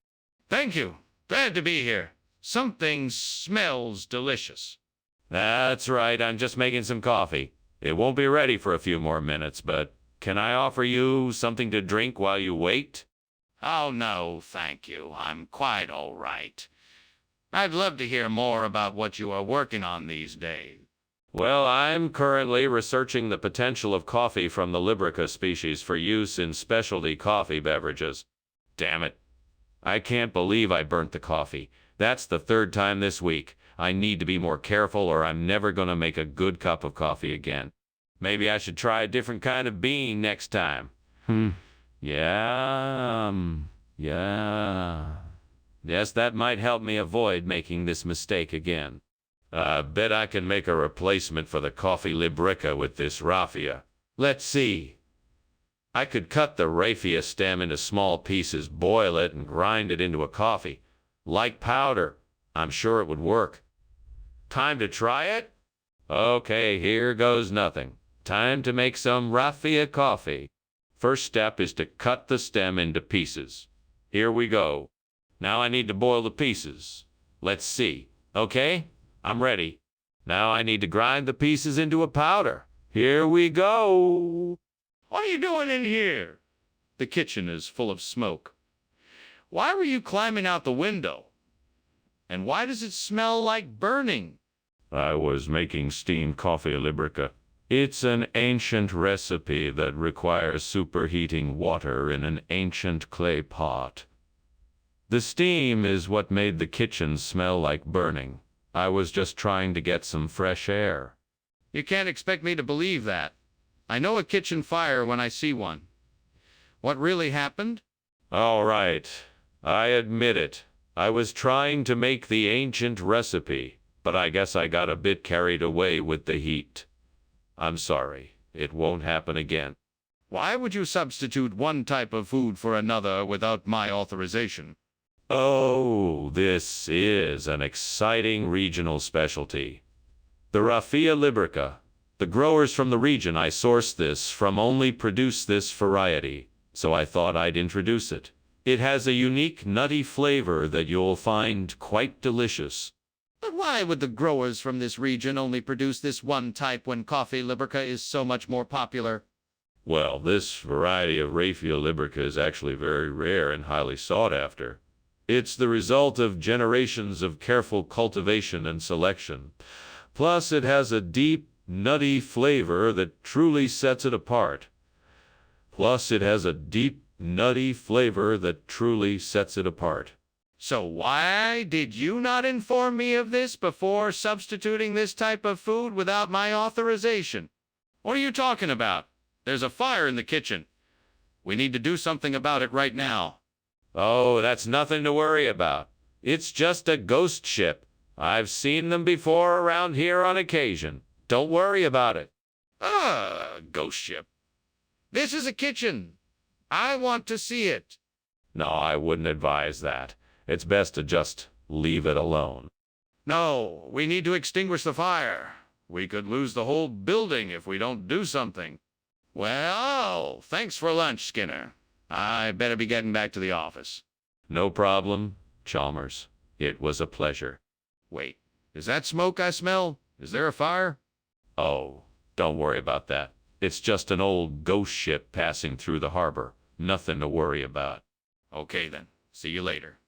Thank you. Glad to be here. Something smells delicious. That's right. I'm just making some coffee. It won't be ready for a few more minutes, but can I offer you something to drink while you wait? Oh, no, thank you. I'm quite all right. I'd love to hear more about what you are working on these days. Well, I'm currently researching the potential of coffee from the Liberica species for use in specialty coffee beverages. Damn it. I can't believe I burnt the coffee. That's the third time this week. I need to be more careful or I'm never going to make a good cup of coffee again. Maybe I should try a different kind of bean next time. Yeah. Yes, that might help me avoid making this mistake again. I bet I can make a replacement for the coffee Liberica with this raffia. Let's see. I could cut the raffia stem into small pieces, boil it, and grind it into a coffee. Like powder. I'm sure it would work. Time to try it? Okay, here goes nothing. Time to make some raffia coffee. First step is to cut the stem into pieces. Here we go. Now I need to boil the pieces. Let's see. Okay, I'm ready. Now I need to grind the pieces into a powder. Here we go. What are you doing in here? The kitchen is full of smoke. Why were you climbing out the window? And why does it smell like burning? I was making steamed coffee librica. It's an ancient recipe that requires superheating water in an ancient clay pot. The steam is what made the kitchen smell like burning. I was just trying to get some fresh air. You can't expect me to believe that. I know a kitchen fire when I see one. What really happened? All right, I admit it. I was trying to make the ancient recipe, but I guess I got a bit carried away with the heat. I'm sorry, it won't happen again. Why would you substitute one type of food for another without my authorization? Oh, this is an exciting regional specialty. The raffia librica. The growers from the region I sourced this from only produce this variety, so I thought I'd introduce it. It has a unique nutty flavor that you'll find quite delicious. But why would the growers from this region only produce this one type when coffee librica is so much more popular? Well, this variety of raffia librica is actually very rare and highly sought after. It's the result of generations of careful cultivation and selection. Plus, it has a deep, nutty flavor that truly sets it apart. So why did you not inform me of this before substituting this type of food without my authorization? What are you talking about? There's a fire in the kitchen. We need to do something about it right now. Oh, that's nothing to worry about. It's just a ghost ship. I've seen them before around here on occasion. Don't worry about it. Ghost ship. This is a kitchen. I want to see it. No, I wouldn't advise that. It's best to just leave it alone. No, we need to extinguish the fire. We could lose the whole building if we don't do something. Well, thanks for lunch, Skinner. I better be getting back to the office. No problem, Chalmers. It was a pleasure. Wait, is that smoke I smell? Is there a fire? Oh, don't worry about that. It's just an old ghost ship passing through the harbor. Nothing to worry about. Okay then. See you later.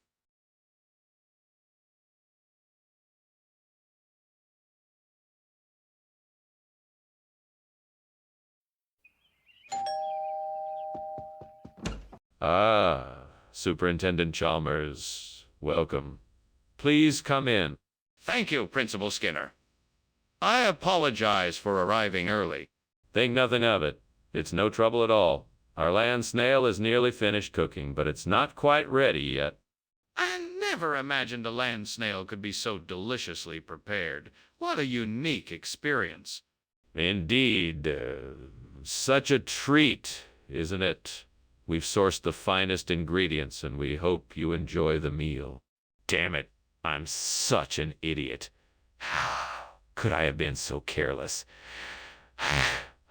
Ah, Superintendent Chalmers, welcome. Please come in. Thank you, Principal Skinner. I apologize for arriving early. Think nothing of it. It's no trouble at all. Our land snail is nearly finished cooking, but it's not quite ready yet. I never imagined a land snail could be so deliciously prepared. What a unique experience. Indeed. Such a treat, isn't it? We've sourced the finest ingredients, and we hope you enjoy the meal. Damn it, I'm such an idiot. How could I have been so careless?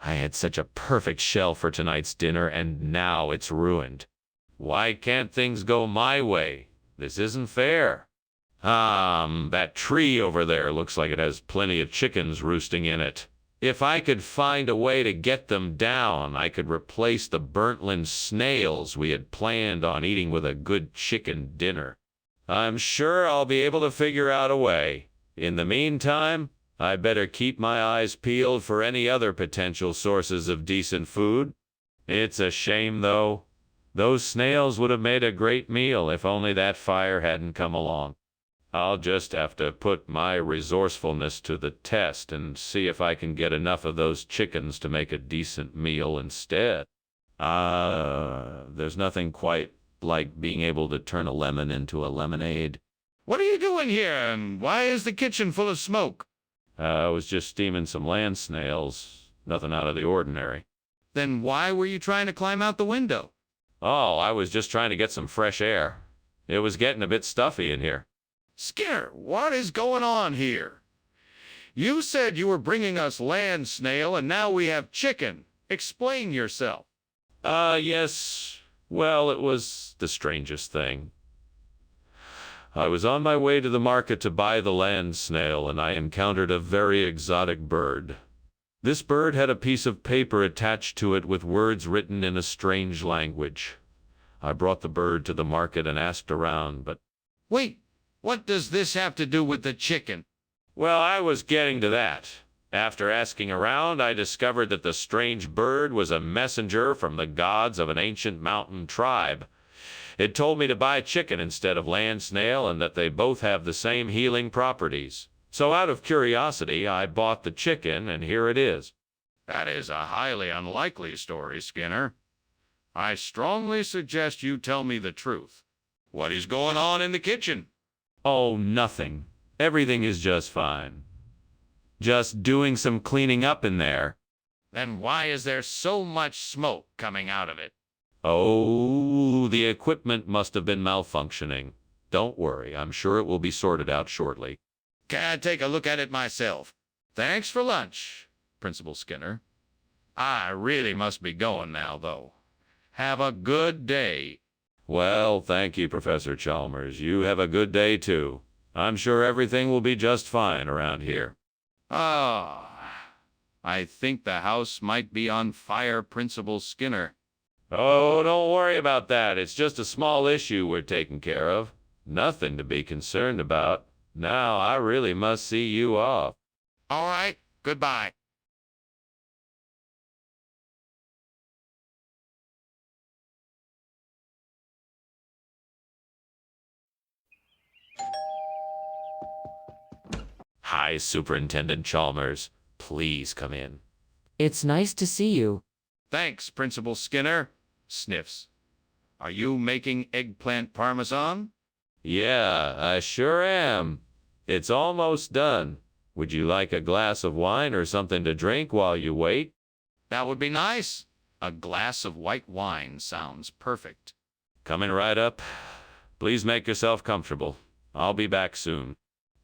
I had such a perfect shell for tonight's dinner, and now it's ruined. Why can't things go my way? This isn't fair. That tree over there looks like it has plenty of chickens roosting in it. If I could find a way to get them down, I could replace the burntland snails we had planned on eating with a good chicken dinner. I'm sure I'll be able to figure out a way. In the meantime, I better keep my eyes peeled for any other potential sources of decent food. It's a shame, though. Those snails would have made a great meal if only that fire hadn't come along. I'll just have to put my resourcefulness to the test and see if I can get enough of those chickens to make a decent meal instead. There's nothing quite like being able to turn a lemon into a lemonade. What are you doing here, and why is the kitchen full of smoke? I was just steaming some land snails. Nothing out of the ordinary. Then why were you trying to climb out the window? Oh, I was just trying to get some fresh air. It was getting a bit stuffy in here. Skinner, what is going on here? You said you were bringing us land snail, and now we have chicken. Explain yourself. Yes. Well, it was the strangest thing. I was on my way to the market to buy the land snail, and I encountered a very exotic bird. This bird had a piece of paper attached to it with words written in a strange language. I brought the bird to the market and asked around, but... Wait, what does this have to do with the chicken? Well, I was getting to that. After asking around, I discovered that the strange bird was a messenger from the gods of an ancient mountain tribe. It told me to buy chicken instead of land snail, and that they both have the same healing properties. So out of curiosity, I bought the chicken, and here it is. That is a highly unlikely story, Skinner. I strongly suggest you tell me the truth. What is going on in the kitchen? Oh, nothing. Everything is just fine. Just doing some cleaning up in there. Then why is there so much smoke coming out of it? Oh, the equipment must have been malfunctioning. Don't worry, I'm sure it will be sorted out shortly. Can I take a look at it myself? Thanks for lunch, Principal Skinner. I really must be going now, though. Have a good day. Well, thank you, Professor Chalmers. You have a good day, too. I'm sure everything will be just fine around here. I think the house might be on fire, Principal Skinner. Oh, don't worry about that. It's just a small issue we're taking care of. Nothing to be concerned about. Now, I really must see you off. All right, goodbye. Hi, Superintendent Chalmers. Please come in. It's nice to see you. Thanks, Principal Skinner. Sniffs. Are you making eggplant parmesan? Yeah, I sure am. It's almost done. Would you like a glass of wine or something to drink while you wait? That would be nice. A glass of white wine sounds perfect. Coming right up. Please make yourself comfortable. I'll be back soon.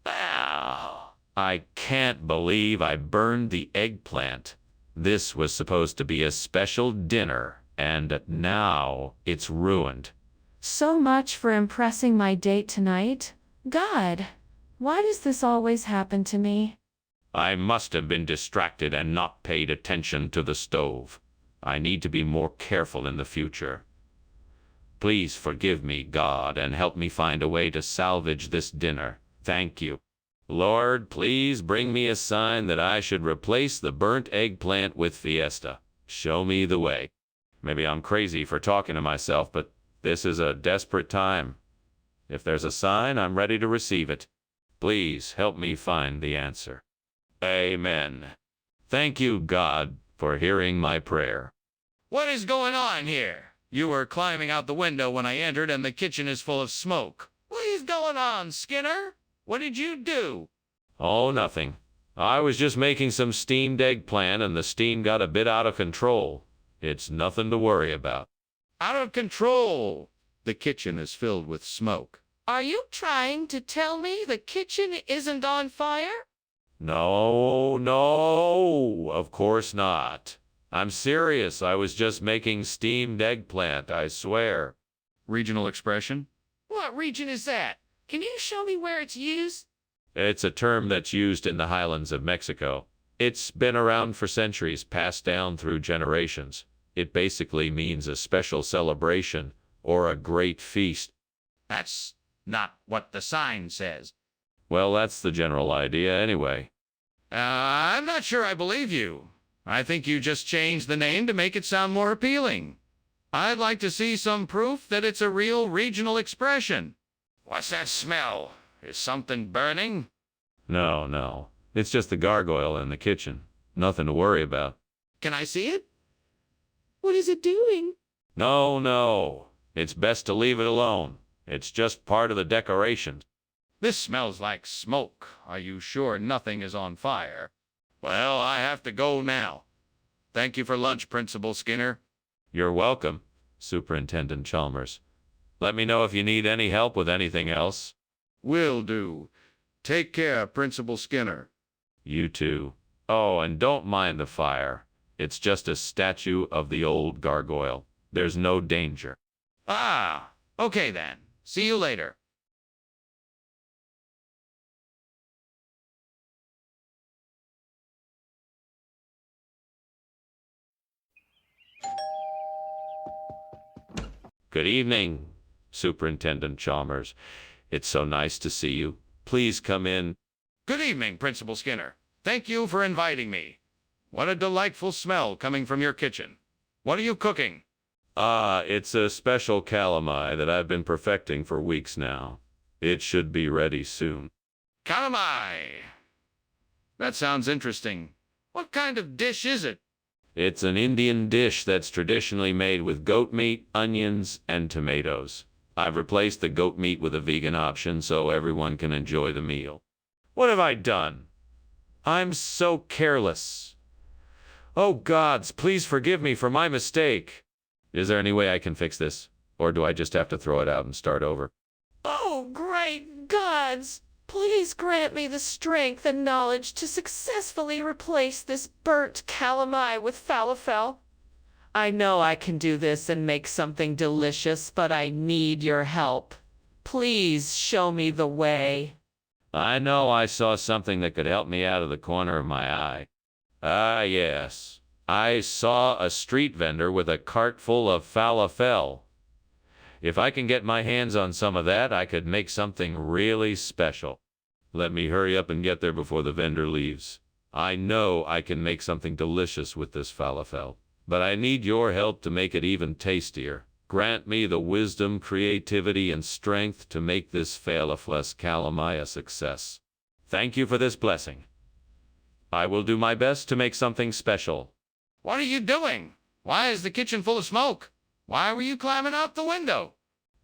Ow. I can't believe I burned the eggplant. This was supposed to be a special dinner, and now it's ruined. So much for impressing my date tonight. God, why does this always happen to me? I must have been distracted and not paid attention to the stove. I need to be more careful in the future. Please forgive me, God, and help me find a way to salvage this dinner. Thank you. Lord, please bring me a sign that I should replace the burnt eggplant with Fiesta. Show me the way. Maybe I'm crazy for talking to myself, but this is a desperate time. If there's a sign, I'm ready to receive it. Please help me find the answer. Amen. Thank you, God, for hearing my prayer. What is going on here? You were climbing out the window when I entered, and the kitchen is full of smoke. What is going on, Skinner? What did you do? Oh, nothing. I was just making some steamed eggplant, and the steam got a bit out of control. It's nothing to worry about. Out of control. The kitchen is filled with smoke. Are you trying to tell me the kitchen isn't on fire? No, no, of course not. I'm serious. I was just making steamed eggplant, I swear. Regional expression? What region is that? Can you show me where it's used? It's a term that's used in the highlands of Mexico. It's been around for centuries, passed down through generations. It basically means a special celebration or a great feast. That's not what the sign says. Well, that's the general idea anyway. I'm not sure I believe you. I think you just changed the name to make it sound more appealing. I'd like to see some proof that it's a real regional expression. What's that smell? Is something burning? No, no. It's just the gargoyle in the kitchen. Nothing to worry about. Can I see it? What is it doing? No, no. It's best to leave it alone. It's just part of the decoration. This smells like smoke. Are you sure nothing is on fire? Well, I have to go now. Thank you for lunch, Principal Skinner. You're welcome, Superintendent Chalmers. Let me know if you need any help with anything else. Will do. Take care, Principal Skinner. You too. Oh, and don't mind the fire. It's just a statue of the old gargoyle. There's no danger. Okay then. See you later. Good evening, Superintendent Chalmers. It's so nice to see you. Please come in. Good evening, Principal Skinner. Thank you for inviting me. What a delightful smell coming from your kitchen. What are you cooking? It's a special calamai that I've been perfecting for weeks now. It should be ready soon. Calamai. That sounds interesting. What kind of dish is it? It's an Indian dish that's traditionally made with goat meat, onions, and tomatoes. I've replaced the goat meat with a vegan option so everyone can enjoy the meal. What have I done? I'm so careless. Oh gods, please forgive me for my mistake. Is there any way I can fix this? Or do I just have to throw it out and start over? Oh, great gods! Please grant me the strength and knowledge to successfully replace this burnt calamai with falafel. I know I can do this and make something delicious, but I need your help. Please show me the way. I know I saw something that could help me out of the corner of my eye. Ah, yes. I saw a street vendor with a cart full of falafel. If I can get my hands on some of that, I could make something really special. Let me hurry up and get there before the vendor leaves. I know I can make something delicious with this falafel, but I need your help to make it even tastier. Grant me the wisdom, creativity, and strength to make this falafel calamai a success. Thank you for this blessing. I will do my best to make something special. What are you doing? Why is the kitchen full of smoke? Why were you climbing out the window?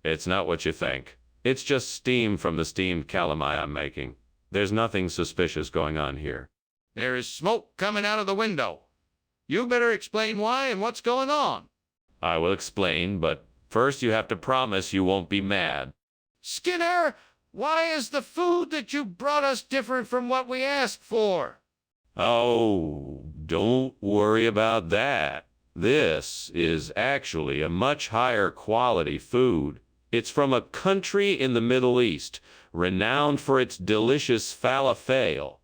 It's not what you think. It's just steam from the steamed calamai I'm making. There's nothing suspicious going on here. There is smoke coming out of the window. You better explain why and what's going on. I will explain, but first you have to promise you won't be mad. Skinner, why is the food that you brought us different from what we asked for? Oh, don't worry about that. This is actually a much higher quality food. It's from a country in the Middle East, renowned for its delicious falafel.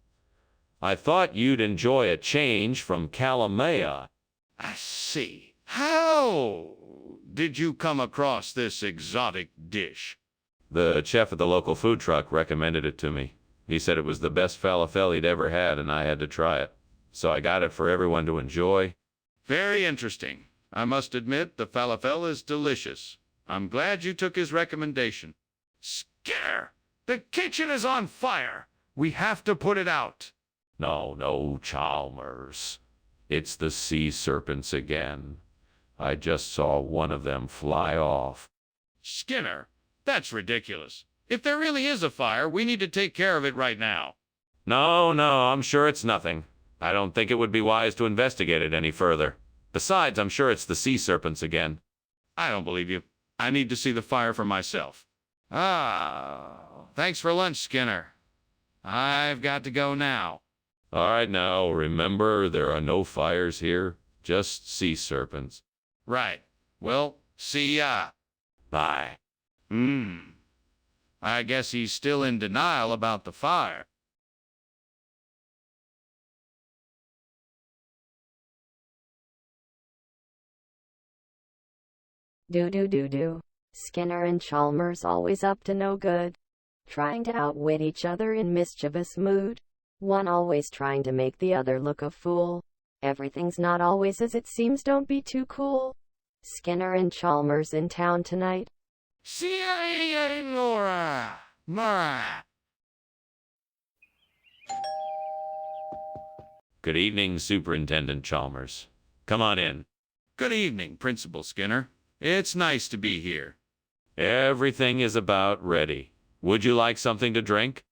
I thought you'd enjoy a change from calamai. I see. How did you come across this exotic dish? The chef at the local food truck recommended it to me. He said it was the best falafel he'd ever had, and I had to try it. So I got it for everyone to enjoy. Very interesting. I must admit the falafel is delicious. I'm glad you took his recommendation. Skinner, the kitchen is on fire. We have to put it out. No, Chalmers. It's the sea serpents again. I just saw one of them fly off. Skinner, that's ridiculous. If there really is a fire, we need to take care of it right now. No, I'm sure it's nothing. I don't think it would be wise to investigate it any further. Besides, I'm sure it's the sea serpents again. I don't believe you. I need to see the fire for myself. Thanks for lunch, Skinner. I've got to go now. All right, now, remember, there are no fires here, just sea serpents. Right. Well, see ya. Bye. I guess he's still in denial about the fire. Do. Skinner and Chalmers always up to no good. Trying to outwit each other in mischievous mood. One always trying to make the other look a fool. Everything's not always as it seems, don't be too cool. Skinner and Chalmers in town tonight. See ya, Nora. Good evening, Superintendent Chalmers. Come on in. Good evening, Principal Skinner. It's nice to be here. Everything is about ready. Would you like something to drink?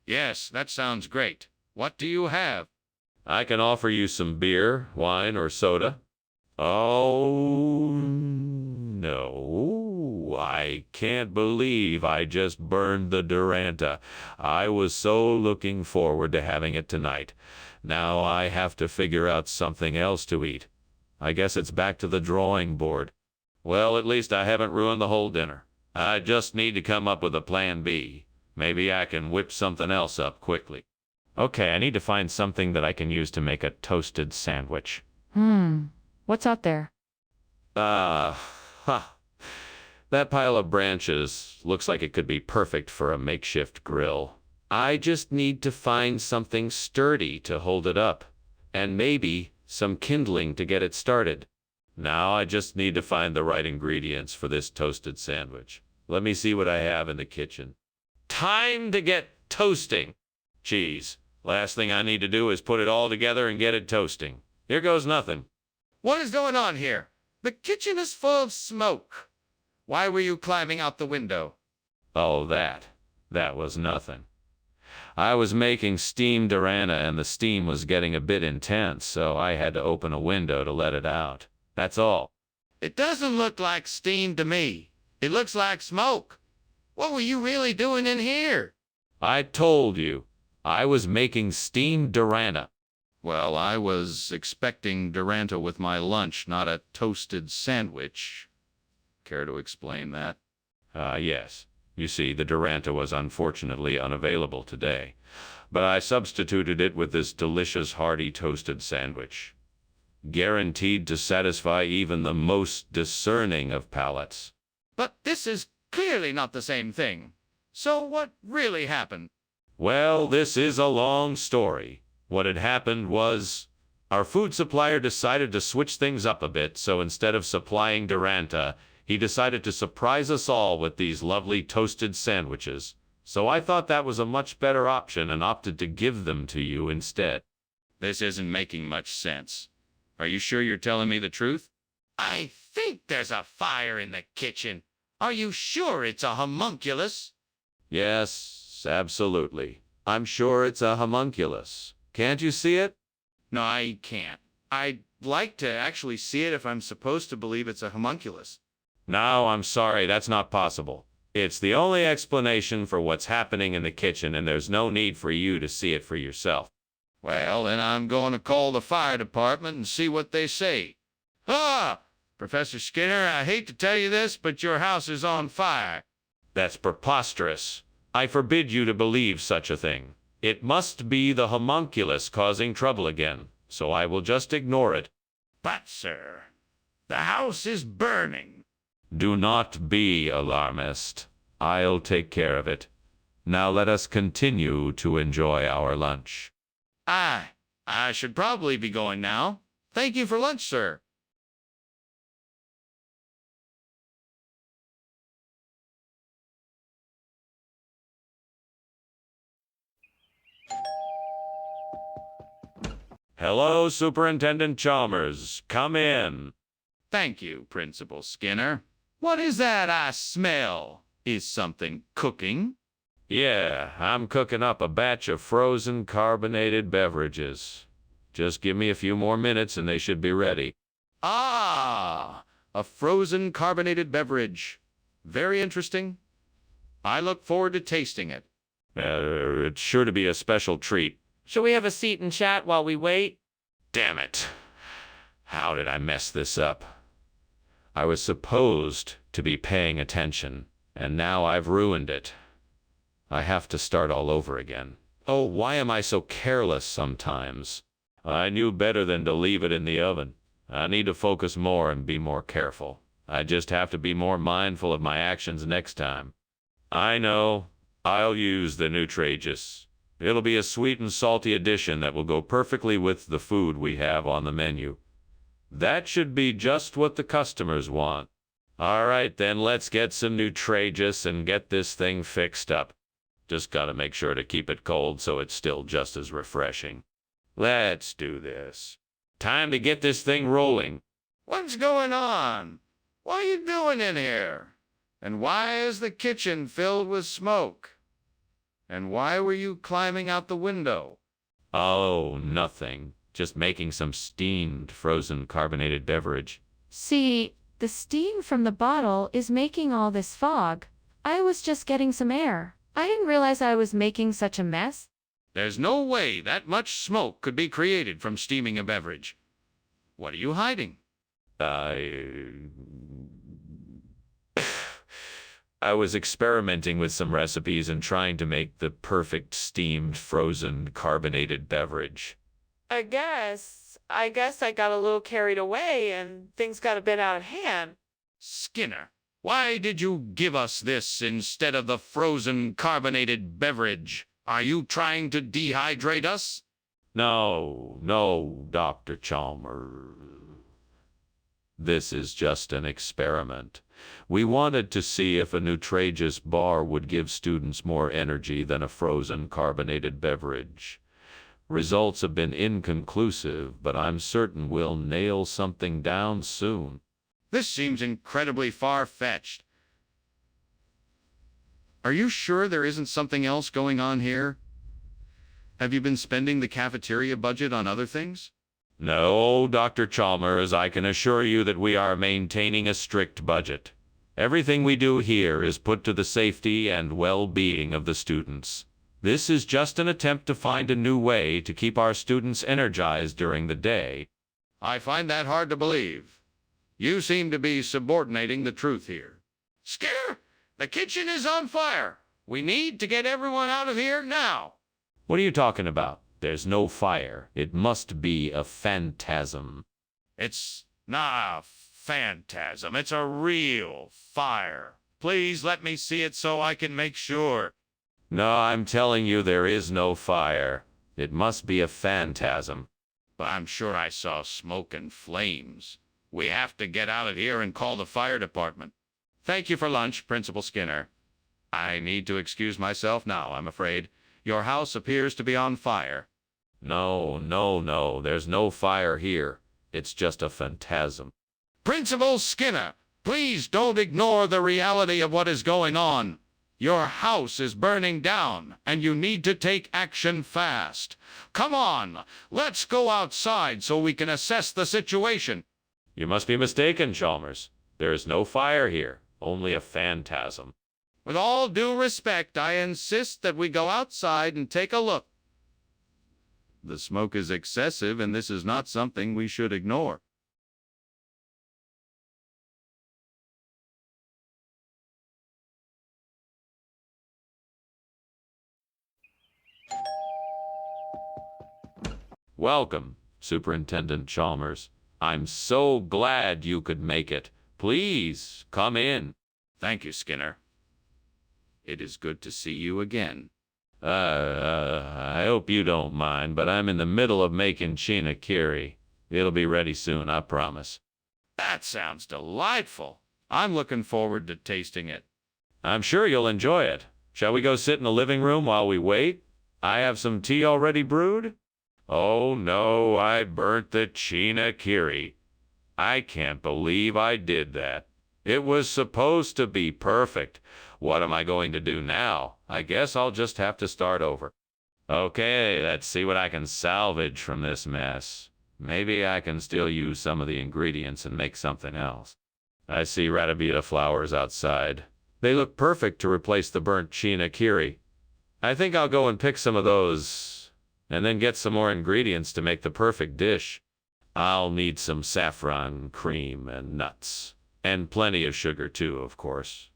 Yes, that sounds great. What do you have? I can offer you some beer, wine, or soda. Oh, no. I can't believe I just burned the Duranta. I was so looking forward to having it tonight. Now I have to figure out something else to eat. I guess it's back to the drawing board. Well, at least I haven't ruined the whole dinner. I just need to come up with a plan B. Maybe I can whip something else up quickly. Okay, I need to find something that I can use to make a toasted sandwich. What's out there? That pile of branches looks like it could be perfect for a makeshift grill. I just need to find something sturdy to hold it up, and maybe some kindling to get it started. Now I just need to find the right ingredients for this toasted sandwich. Let me see what I have in the kitchen. Time to get toasting. Geez, last thing I need to do is put it all together and get it toasting. Here goes nothing. What is going on here? The kitchen is full of smoke. Why were you climbing out the window? Oh, that was nothing. I was making steamed Durana and the steam was getting a bit intense, so I had to open a window to let it out. That's all. It doesn't look like steam to me. It looks like smoke. What were you really doing in here? I told you, I was making steamed Durana. Well, I was expecting Duranta with my lunch, not a toasted sandwich. Care to explain that? Yes. You see, the Duranta was unfortunately unavailable today, but I substituted it with this delicious hearty toasted sandwich, guaranteed to satisfy even the most discerning of palates. But this is clearly not the same thing. So what really happened? Well, this is a long story. What had happened was, our food supplier decided to switch things up a bit, so instead of supplying Duranta, he decided to surprise us all with these lovely toasted sandwiches. So I thought that was a much better option and opted to give them to you instead. This isn't making much sense. Are you sure you're telling me the truth? I think there's a fire in the kitchen. Are you sure it's a homunculus? Yes, absolutely. I'm sure it's a homunculus. Can't you see it? No, I can't. I'd like to actually see it if I'm supposed to believe it's a homunculus. No, I'm sorry, that's not possible. It's the only explanation for what's happening in the kitchen, and there's no need for you to see it for yourself. Well, then I'm going to call the fire department and see what they say. Ah! Professor Skinner, I hate to tell you this, but your house is on fire. That's preposterous. I forbid you to believe such a thing. It must be the homunculus causing trouble again, so I will just ignore it. But, sir, the house is burning. Do not be alarmist. I'll take care of it. Now let us continue to enjoy our lunch. I should probably be going now. Thank you for lunch, sir. Hello, Superintendent Chalmers. Come in. Thank you, Principal Skinner. What is that I smell? Is something cooking? Yeah, I'm cooking up a batch of frozen carbonated beverages. Just give me a few more minutes and they should be ready. Ah, a frozen carbonated beverage. Very interesting. I look forward to tasting it. It's sure to be a special treat. Shall we have a seat and chat while we wait? Damn it. How did I mess this up? I was supposed to be paying attention, and now I've ruined it. I have to start all over again. Oh, why am I so careless sometimes? I knew better than to leave it in the oven. I need to focus more and be more careful. I just have to be more mindful of my actions next time. I know. I'll use the Nutrageous. It'll be a sweet and salty addition that will go perfectly with the food we have on the menu. That should be just what the customers want. All right, then let's get some Nutrageous and get this thing fixed up. Just gotta make sure to keep it cold so it's still just as refreshing. Let's do this. Time to get this thing rolling. What's going on? What are you doing in here? And why is the kitchen filled with smoke? And why were you climbing out the window? Oh, nothing. Just making some steamed frozen carbonated beverage. See, the steam from the bottle is making all this fog. I was just getting some air. I didn't realize I was making such a mess. There's no way that much smoke could be created from steaming a beverage. What are you hiding? I was experimenting with some recipes and trying to make the perfect steamed frozen carbonated beverage. I guess I got a little carried away and things got a bit out of hand. Skinner, Why did you give us this instead of the frozen carbonated beverage? Are you trying to dehydrate us? No, no, Dr. Chalmers. This is just an experiment. We wanted to see if a Nutrageous bar would give students more energy than a frozen carbonated beverage. Results have been inconclusive, but I'm certain we'll nail something down soon. This seems incredibly far-fetched. Are you sure there isn't something else going on here? Have you been spending the cafeteria budget on other things? No, Dr. Chalmers, I can assure you that we are maintaining a strict budget. Everything we do here is put to the safety and well-being of the students. This is just an attempt to find a new way to keep our students energized during the day. I find that hard to believe. You seem to be subordinating the truth here. Skinner, the kitchen is on fire. We need to get everyone out of here now. What are you talking about? There's no fire. It must be a phantasm. It's not a phantasm. It's a real fire. Please let me see it so I can make sure. No, I'm telling you there is no fire. It must be a phantasm. But I'm sure I saw smoke and flames. We have to get out of here and call the fire department. Thank you for lunch, Principal Skinner. I need to excuse myself now, I'm afraid. Your house appears to be on fire. No, no, no, there's no fire here. It's just a phantasm. Principal Skinner, please don't ignore the reality of what is going on. Your house is burning down, and you need to take action fast. Come on, let's go outside so we can assess the situation. You must be mistaken, Chalmers. There is no fire here, only a phantasm. With all due respect, I insist that we go outside and take a look. The smoke is excessive, and this is not something we should ignore. Welcome, Superintendent Chalmers. I'm so glad you could make it. Please, come in. Thank you, Skinner. It is good to see you again. I hope you don't mind, but I'm in the middle of making chinakiri. It'll be ready soon, I promise. That sounds delightful. I'm looking forward to tasting it. I'm sure you'll enjoy it. Shall we go sit in the living room while we wait? I have some tea already brewed. Oh no, I burnt the chinakiri. I can't believe I did that. It was supposed to be perfect. What am I going to do now? I guess I'll just have to start over. Okay, let's see what I can salvage from this mess. Maybe I can still use some of the ingredients and make something else. I see ratabita flowers outside. They look perfect to replace the burnt chinakiri. I think I'll go and pick some of those, and then get some more ingredients to make the perfect dish. I'll need some saffron cream and nuts, and plenty of sugar too, of course.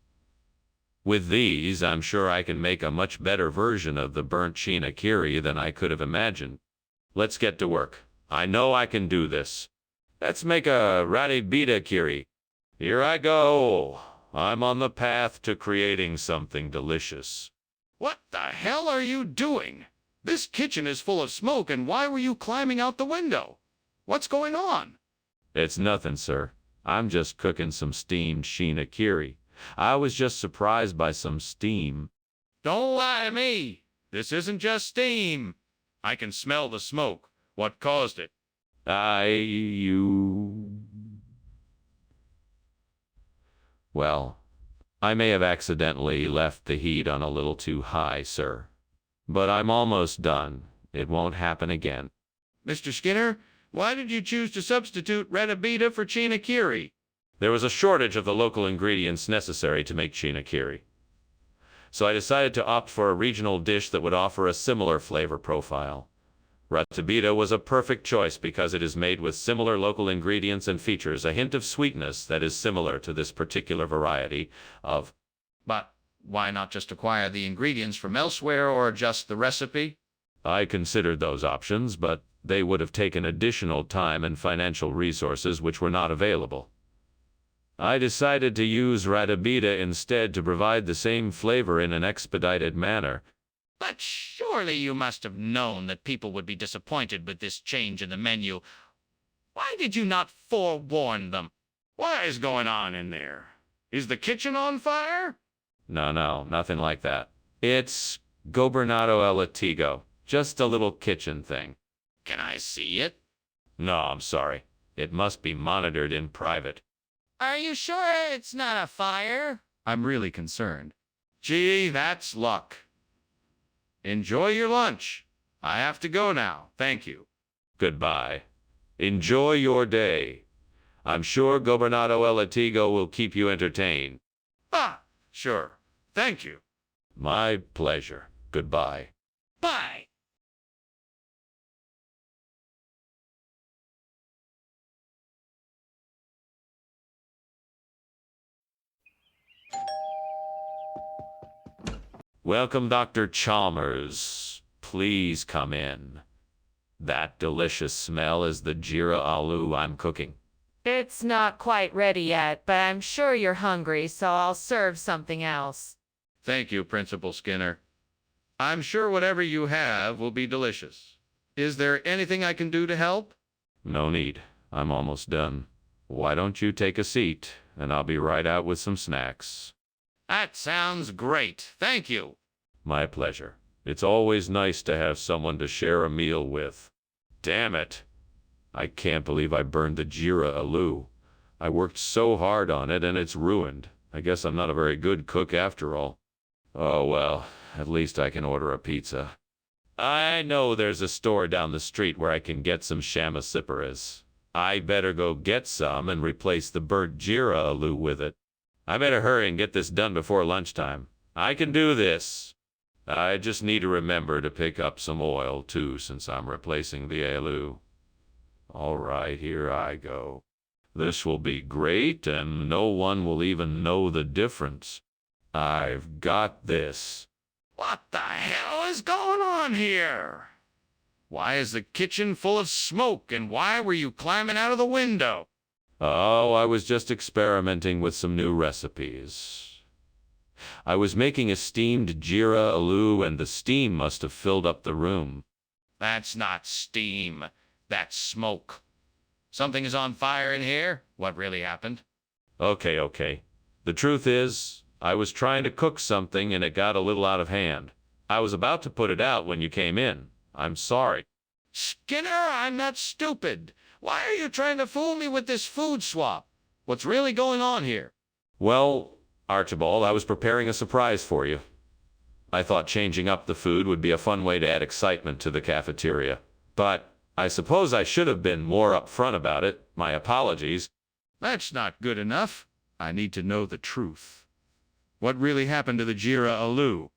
With these, I'm sure I can make a much better version of the burnt chinakiri than I could have imagined. Let's get to work. I know I can do this. Let's make a ratabita kiri. Here I go. I'm on the path to creating something delicious. What the hell are you doing? This kitchen is full of smoke, and why were you climbing out the window? What's going on? It's nothing, sir. I'm just cooking some steamed chinakiri. I was just surprised by some steam. Don't lie to me. This isn't just steam. I can smell the smoke. What caused it? Well, I may have accidentally left the heat on a little too high, sir. But I'm almost done. It won't happen again. Mr. Skinner, why did you choose to substitute ratabita for chinakiri? There was a shortage of the local ingredients necessary to make chinakiri. So I decided to opt for a regional dish that would offer a similar flavor profile. Ratabita was a perfect choice because it is made with similar local ingredients and features a hint of sweetness that is similar to this particular variety of. But why not just acquire the ingredients from elsewhere or adjust the recipe? I considered those options, but they would have taken additional time and financial resources which were not available. I decided to use ratabita instead to provide the same flavor in an expedited manner. But surely you must have known that people would be disappointed with this change in the menu. Why did you not forewarn them? What is going on in there? Is the kitchen on fire? No, nothing like that. It's Gobernado El Latigo, just a little kitchen thing. Can I see it? No, I'm sorry. It must be monitored in private. Are you sure it's not a fire? I'm really concerned. Gee, that's luck. Enjoy your lunch. I have to go now. Thank you. Goodbye. Enjoy your day. I'm sure Gobernado El Latigo will keep you entertained. Ah, sure. Thank you. My pleasure. Goodbye. Bye. Welcome, Dr. Chalmers. Please come in. That delicious smell is the jira aloo I'm cooking. It's not quite ready yet, but I'm sure you're hungry, so I'll serve something else. Thank you, Principal Skinner. I'm sure whatever you have will be delicious. Is there anything I can do to help? No need. I'm almost done. Why don't you take a seat, and I'll be right out with some snacks. That sounds great. Thank you. My pleasure. It's always nice to have someone to share a meal with. Damn it. I can't believe I burned the jira aloo. I worked so hard on it and it's ruined. I guess I'm not a very good cook after all. Oh well, at least I can order a pizza. I know there's a store down the street where I can get some chamasiparas. I better go get some and replace the burnt jira aloo with it. I better hurry and get this done before lunchtime. I can do this. I just need to remember to pick up some oil too, since I'm replacing the aloo. All right, here I go. This will be great, and no one will even know the difference. I've got this. What the hell is going on here? Why is the kitchen full of smoke, and why were you climbing out of the window? Oh, I was just experimenting with some new recipes. I was making a steamed jira aloo, and the steam must have filled up the room. That's not steam. That's smoke. Something is on fire in here? What really happened? Okay. The truth is, I was trying to cook something and it got a little out of hand. I was about to put it out when you came in. I'm sorry. Skinner, I'm not stupid. Why are you trying to fool me with this food swap? What's really going on here? Well, Archibald, I was preparing a surprise for you. I thought changing up the food would be a fun way to add excitement to the cafeteria. But I suppose I should have been more upfront about it. My apologies. That's not good enough. I need to know the truth. What really happened to the jira aloo?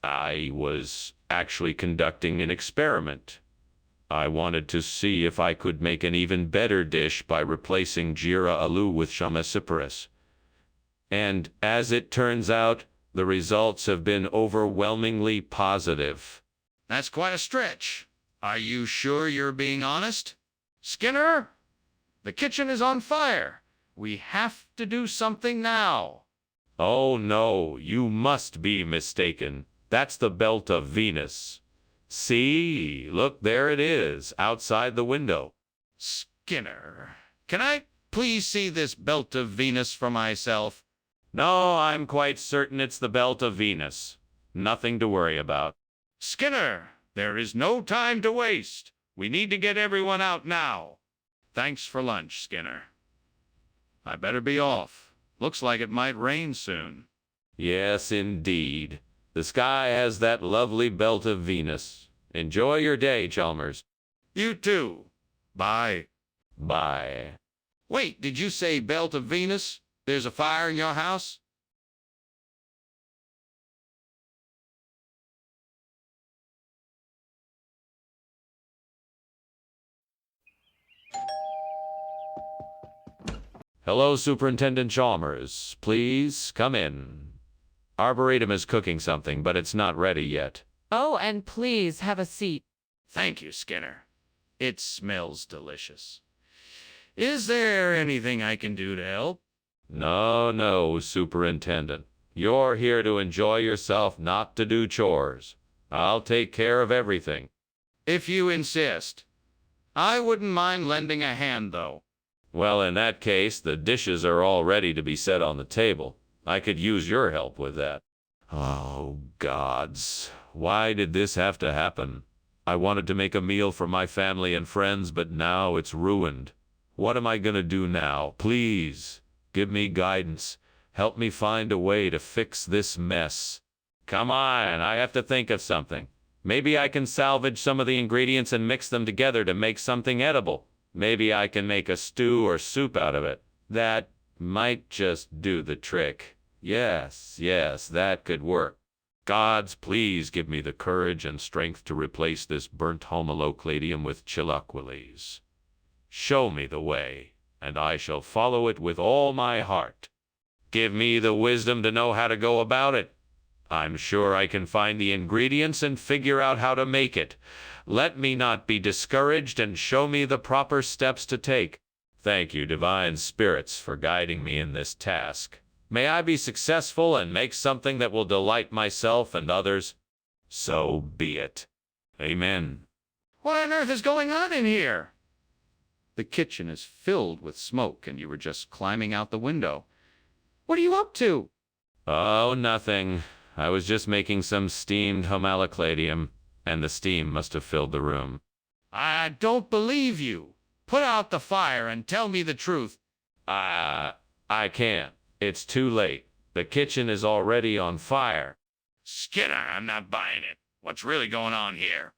I was actually conducting an experiment. I wanted to see if I could make an even better dish by replacing jira aloo with chamasiparas. And as it turns out, the results have been overwhelmingly positive. That's quite a stretch. Are you sure you're being honest? Skinner, the kitchen is on fire. We have to do something now. Oh no, you must be mistaken. That's the belt of Venus. See, look, there it is, outside the window. Skinner, can I please see this belt of Venus for myself? No, I'm quite certain it's the belt of Venus. Nothing to worry about. Skinner, there is no time to waste. We need to get everyone out now. Thanks for lunch, Skinner. I better be off. Looks like it might rain soon. Yes, indeed. The sky has that lovely belt of Venus. Enjoy your day, Chalmers. You too. Bye. Bye. Wait, did you say belt of Venus? There's a fire in your house? Hello, Superintendent Chalmers. Please come in. Arboretum is cooking something, but it's not ready yet. Oh, and please have a seat. Thank you, Skinner. It smells delicious. Is there anything I can do to help? No, no, Superintendent. You're here to enjoy yourself, not to do chores. I'll take care of everything. If you insist. I wouldn't mind lending a hand, though. Well, in that case, the dishes are all ready to be set on the table. I could use your help with that. Oh, gods. Why did this have to happen? I wanted to make a meal for my family and friends, but now it's ruined. What am I gonna do now? Please, give me guidance. Help me find a way to fix this mess. Come on, I have to think of something. Maybe I can salvage some of the ingredients and mix them together to make something edible. Maybe I can make a stew or soup out of it. That might just do the trick. Yes, that could work. Gods, please give me the courage and strength to replace this burnt homolocladium with chiloquines. Show me the way, and I shall follow it with all my heart. Give me the wisdom to know how to go about it. I'm sure I can find the ingredients and figure out how to make it. Let me not be discouraged and show me the proper steps to take. Thank you, divine spirits, for guiding me in this task. May I be successful and make something that will delight myself and others. So be it. Amen. What on earth is going on in here? The kitchen is filled with smoke, and you were just climbing out the window. What are you up to? Oh, nothing. I was just making some steamed homolocladium, and the steam must have filled the room. I don't believe you. Put out the fire and tell me the truth. I can't. It's too late. The kitchen is already on fire. Skinner, I'm not buying it. What's really going on here?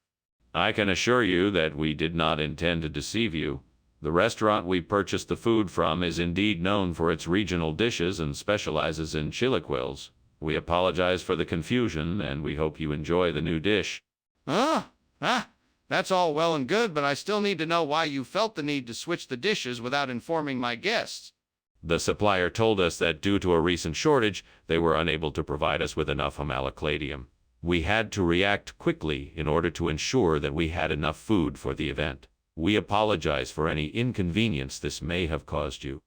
I can assure you that we did not intend to deceive you. The restaurant we purchased the food from is indeed known for its regional dishes and specializes in chilaquiles. We apologize for the confusion, and we hope you enjoy the new dish. That's all well and good, but I still need to know why you felt the need to switch the dishes without informing my guests. The supplier told us that due to a recent shortage, they were unable to provide us with enough homolocladium. We had to react quickly in order to ensure that we had enough food for the event. We apologize for any inconvenience this may have caused you.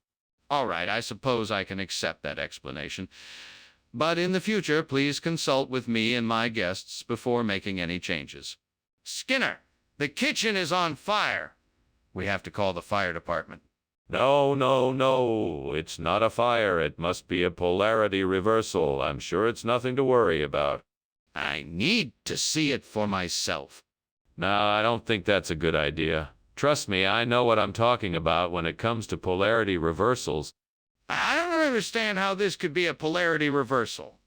All right, I suppose I can accept that explanation. But in the future, please consult with me and my guests before making any changes. Skinner, the kitchen is on fire. We have to call the fire department. No, it's not a fire. It must be a polarity reversal. I'm sure it's nothing to worry about. I need to see it for myself. No, I don't think that's a good idea. Trust me, I know what I'm talking about when it comes to polarity reversals. I don't understand how this could be a polarity reversal.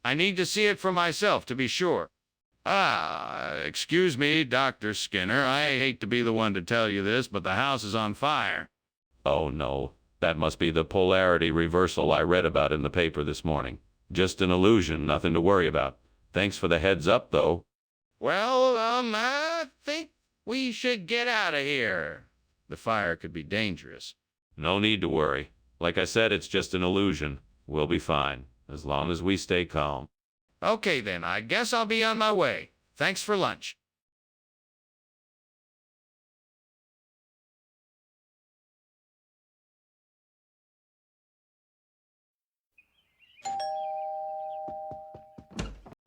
I need to see it for myself to be sure. Excuse me, Dr. Skinner. I hate to be the one to tell you this, but the house is on fire. Oh no, that must be the polarity reversal I read about in the paper this morning. Just an illusion, nothing to worry about. Thanks for the heads up, though. Well, I think we should get out of here. The fire could be dangerous. No need to worry. Like I said, it's just an illusion. We'll be fine, as long as we stay calm. Okay then, I guess I'll be on my way. Thanks for lunch.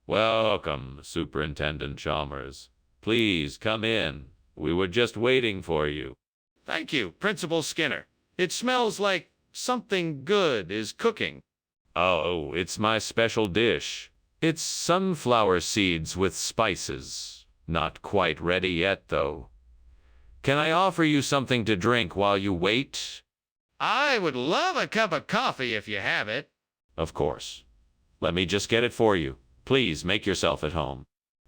Welcome, Superintendent Chalmers. Please come in. We were just waiting for you. Thank you, Principal Skinner. It smells like something good is cooking. Oh, it's my special dish. It's sunflower seeds with spices. Not quite ready yet, though. Can I offer you something to drink while you wait? I would love a cup of coffee if you have it. Of course. Let me just get it for you. Please make yourself at home.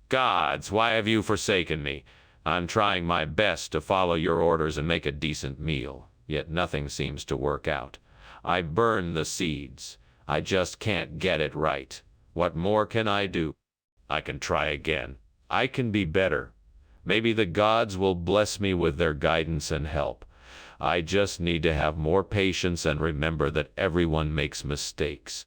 Gods, why have you forsaken me? I'm trying my best to follow your orders and make a decent meal, yet nothing seems to work out. I burn the seeds. I just can't get it right. What more can I do? I can try again. I can be better. Maybe the gods will bless me with their guidance and help. I just need to have more patience and remember that everyone makes mistakes.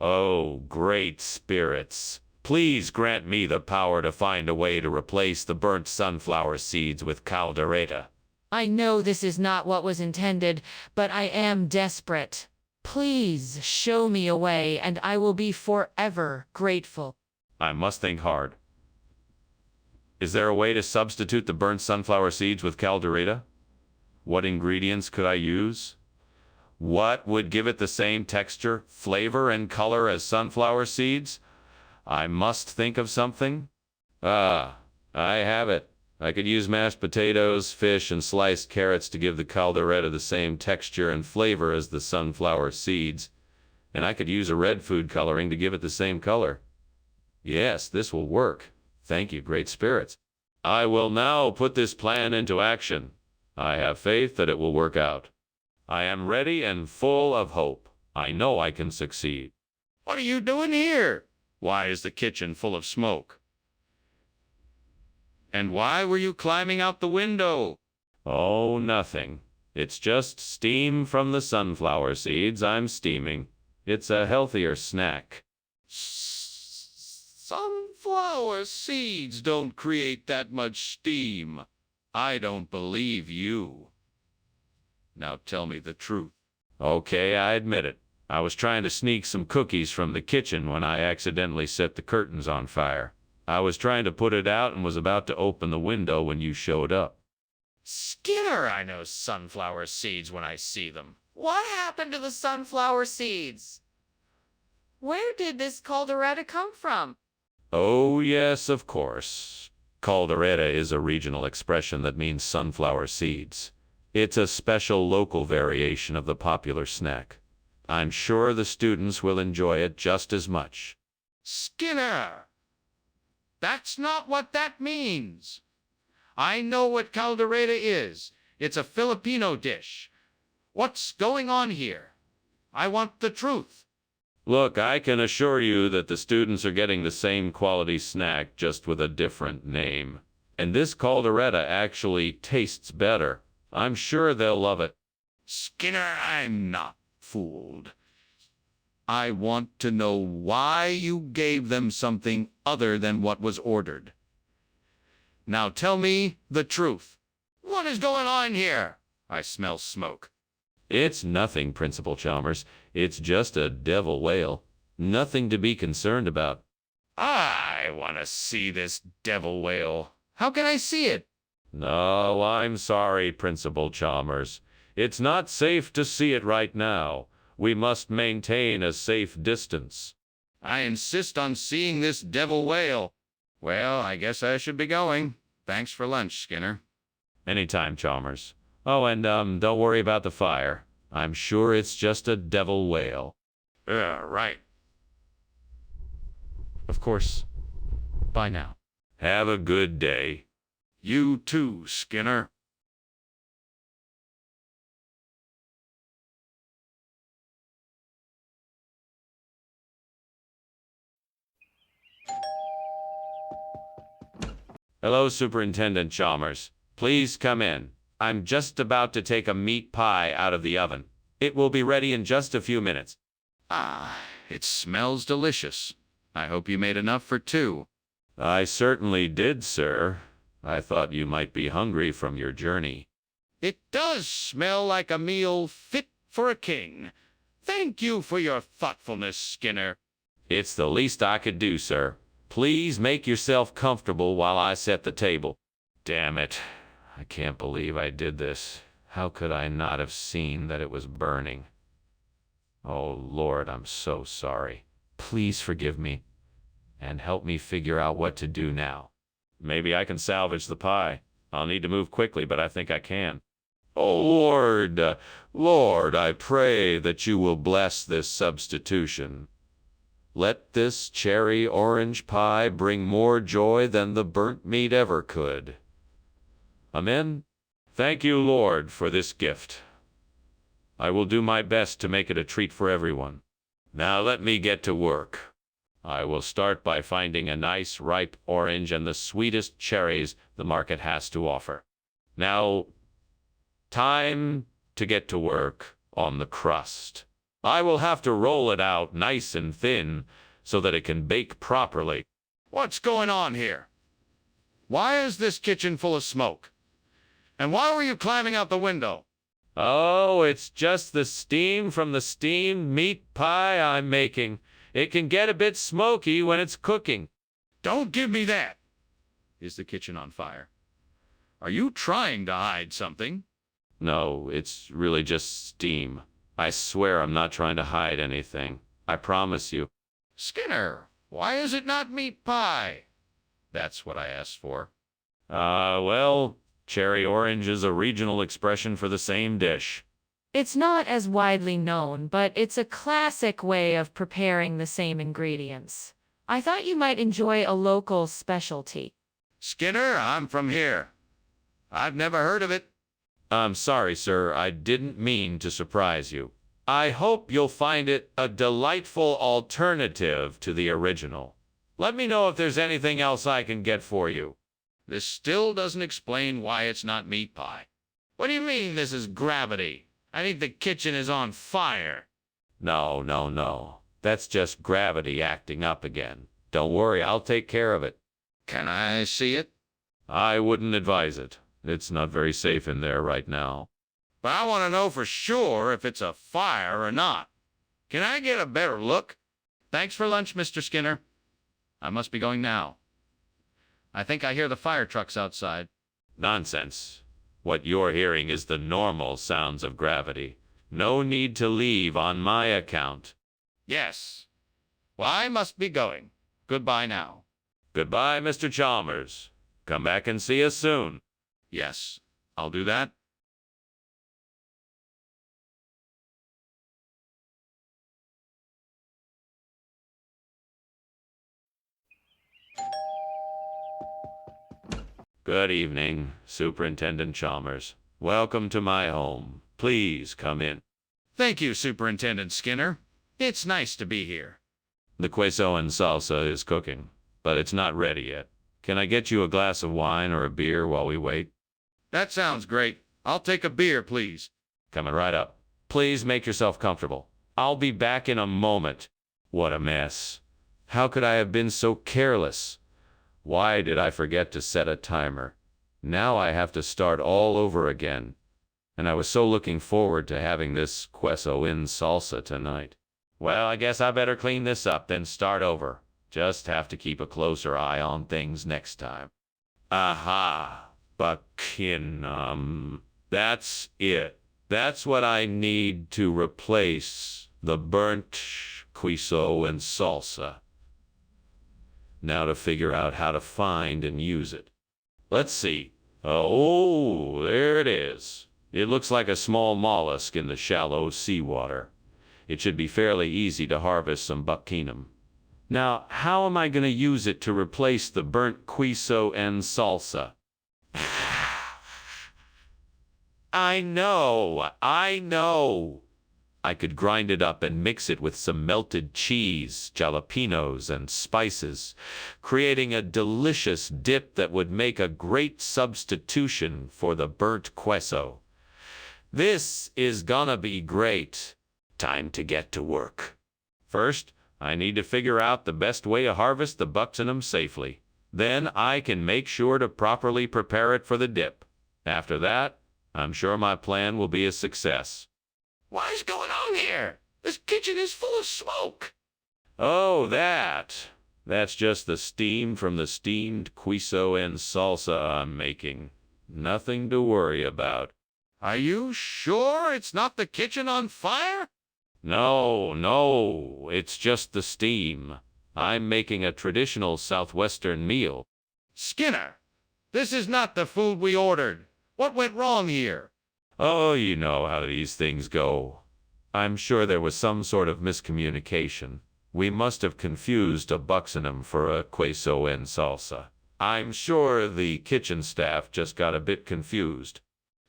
Oh, great spirits, please grant me the power to find a way to replace the burnt sunflower seeds with caldereta. I know this is not what was intended, but I am desperate. Please show me a way, and I will be forever grateful. I must think hard. Is there a way to substitute the burnt sunflower seeds with caldereta? What ingredients could I use? What would give it the same texture, flavor, and color as sunflower seeds? I must think of something. Ah, I have it. I could use mashed potatoes, fish, and sliced carrots to give the caldereta the same texture and flavor as the sunflower seeds. And I could use a red food coloring to give it the same color. Yes, this will work. Thank you, great spirits. I will now put this plan into action. I have faith that it will work out. I am ready and full of hope. I know I can succeed. What are you doing here? Why is the kitchen full of smoke? And why were you climbing out the window? Oh, nothing. It's just steam from the sunflower seeds I'm steaming. It's a healthier snack. Sunflower seeds don't create that much steam. I don't believe you. Now tell me the truth. Okay, I admit it. I was trying to sneak some cookies from the kitchen when I accidentally set the curtains on fire. I was trying to put it out and was about to open the window when you showed up. Skinner, I know sunflower seeds when I see them. What happened to the sunflower seeds? Where did this caldereta come from? Oh, yes, of course. Caldereta is a regional expression that means sunflower seeds. It's a special local variation of the popular snack. I'm sure the students will enjoy it just as much. Skinner! That's not what that means. I know what caldereta is. It's a Filipino dish. What's going on here? I want the truth. Look, I can assure you that the students are getting the same quality snack, just with a different name. And this caldereta actually tastes better. I'm sure they'll love it. Skinner, I'm not fooled. I want to know why you gave them something other than what was ordered. Now tell me the truth. What is going on here? I smell smoke. It's nothing, Principal Chalmers. It's just a devil whale. Nothing to be concerned about. I want to see this devil whale. How can I see it? No, I'm sorry, Principal Chalmers. It's not safe to see it right now. We must maintain a safe distance. I insist on seeing this devil whale. Well, I guess I should be going. Thanks for lunch, Skinner. Anytime, Chalmers. Oh, and don't worry about the fire. I'm sure it's just a devil whale. Right. Of course. Bye now. Have a good day. You too, Skinner. Hello, Superintendent Chalmers. Please come in. I'm just about to take a meat pie out of the oven. It will be ready in just a few minutes. Ah, it smells delicious. I hope you made enough for two. I certainly did, sir. I thought you might be hungry from your journey. It does smell like a meal fit for a king. Thank you for your thoughtfulness, Skinner. It's the least I could do, sir. Please make yourself comfortable while I set the table. Damn it. I can't believe I did this. How could I not have seen that it was burning? Oh, Lord, I'm so sorry. Please forgive me and help me figure out what to do now. Maybe I can salvage the pie. I'll need to move quickly, but I think I can. Oh, Lord, Lord, I pray that you will bless this substitution. Let this cherry orange pie bring more joy than the burnt meat ever could. Amen. Thank you, Lord, for this gift. I will do my best to make it a treat for everyone. Now let me get to work. I will start by finding a nice ripe orange and the sweetest cherries the market has to offer. Now, time to get to work on the crust. I will have to roll it out nice and thin so that it can bake properly. What's going on here? Why is this kitchen full of smoke? And why were you climbing out the window? Oh, it's just the steam from the steamed meat pie I'm making. It can get a bit smoky when it's cooking. Don't give me that! Is the kitchen on fire? Are you trying to hide something? No, it's really just steam. I swear I'm not trying to hide anything. I promise you. Skinner, why is it not meat pie? That's what I asked for. Well, cherry orange is a regional expression for the same dish. It's not as widely known, but it's a classic way of preparing the same ingredients. I thought you might enjoy a local specialty. Skinner, I'm from here. I've never heard of it. I'm sorry, sir. I didn't mean to surprise you. I hope you'll find it a delightful alternative to the original. Let me know if there's anything else I can get for you. This still doesn't explain why it's not meat pie. What do you mean this is gravity? I think the kitchen is on fire. No, no, no. That's just gravity acting up again. Don't worry, I'll take care of it. Can I see it? I wouldn't advise it. It's not very safe in there right now. But I want to know for sure if it's a fire or not. Can I get a better look? Thanks for lunch, Mr. Skinner. I must be going now. I think I hear the fire trucks outside. Nonsense. What you're hearing is the normal sounds of gravity. No need to leave on my account. Yes. Well, I must be going. Goodbye now. Goodbye, Mr. Chalmers. Come back and see us soon. Yes, I'll do that. Good evening, Superintendent Chalmers. Welcome to my home. Please come in. Thank you, Superintendent Skinner. It's nice to be here. The queso and salsa is cooking, but it's not ready yet. Can I get you a glass of wine or a beer while we wait? That sounds great. I'll take a beer, please. Coming right up. Please make yourself comfortable. I'll be back in a moment. What a mess. How could I have been so careless? Why did I forget to set a timer? Now I have to start all over again. And I was so looking forward to having this queso in salsa tonight. Well, I guess I better clean this up, then start over. Just have to keep a closer eye on things next time. Aha! Buckingham. That's it. That's what I need to replace the burnt queso and salsa. Now to figure out how to find and use it. Let's see. Oh, there it is. It looks like a small mollusk in the shallow seawater. It should be fairly easy to harvest some buckingham. Now, how am I going to use it to replace the burnt queso and salsa? I know. I could grind it up and mix it with some melted cheese, jalapenos, and spices, creating a delicious dip that would make a great substitution for the burnt queso. This is gonna be great. Time to get to work. First, I need to figure out the best way to harvest the buckingham safely. Then I can make sure to properly prepare it for the dip. After that, I'm sure my plan will be a success. What is going on here? This kitchen is full of smoke. Oh, that's just the steam from the steamed queso and salsa I'm making. Nothing to worry about. Are you sure it's not the kitchen on fire? No, it's just the steam. I'm making a traditional southwestern meal. Skinner, this is not the food we ordered. What went wrong here? Oh, you know how these things go. I'm sure there was some sort of miscommunication. We must have confused a buckingham for a queso and salsa. I'm sure the kitchen staff just got a bit confused.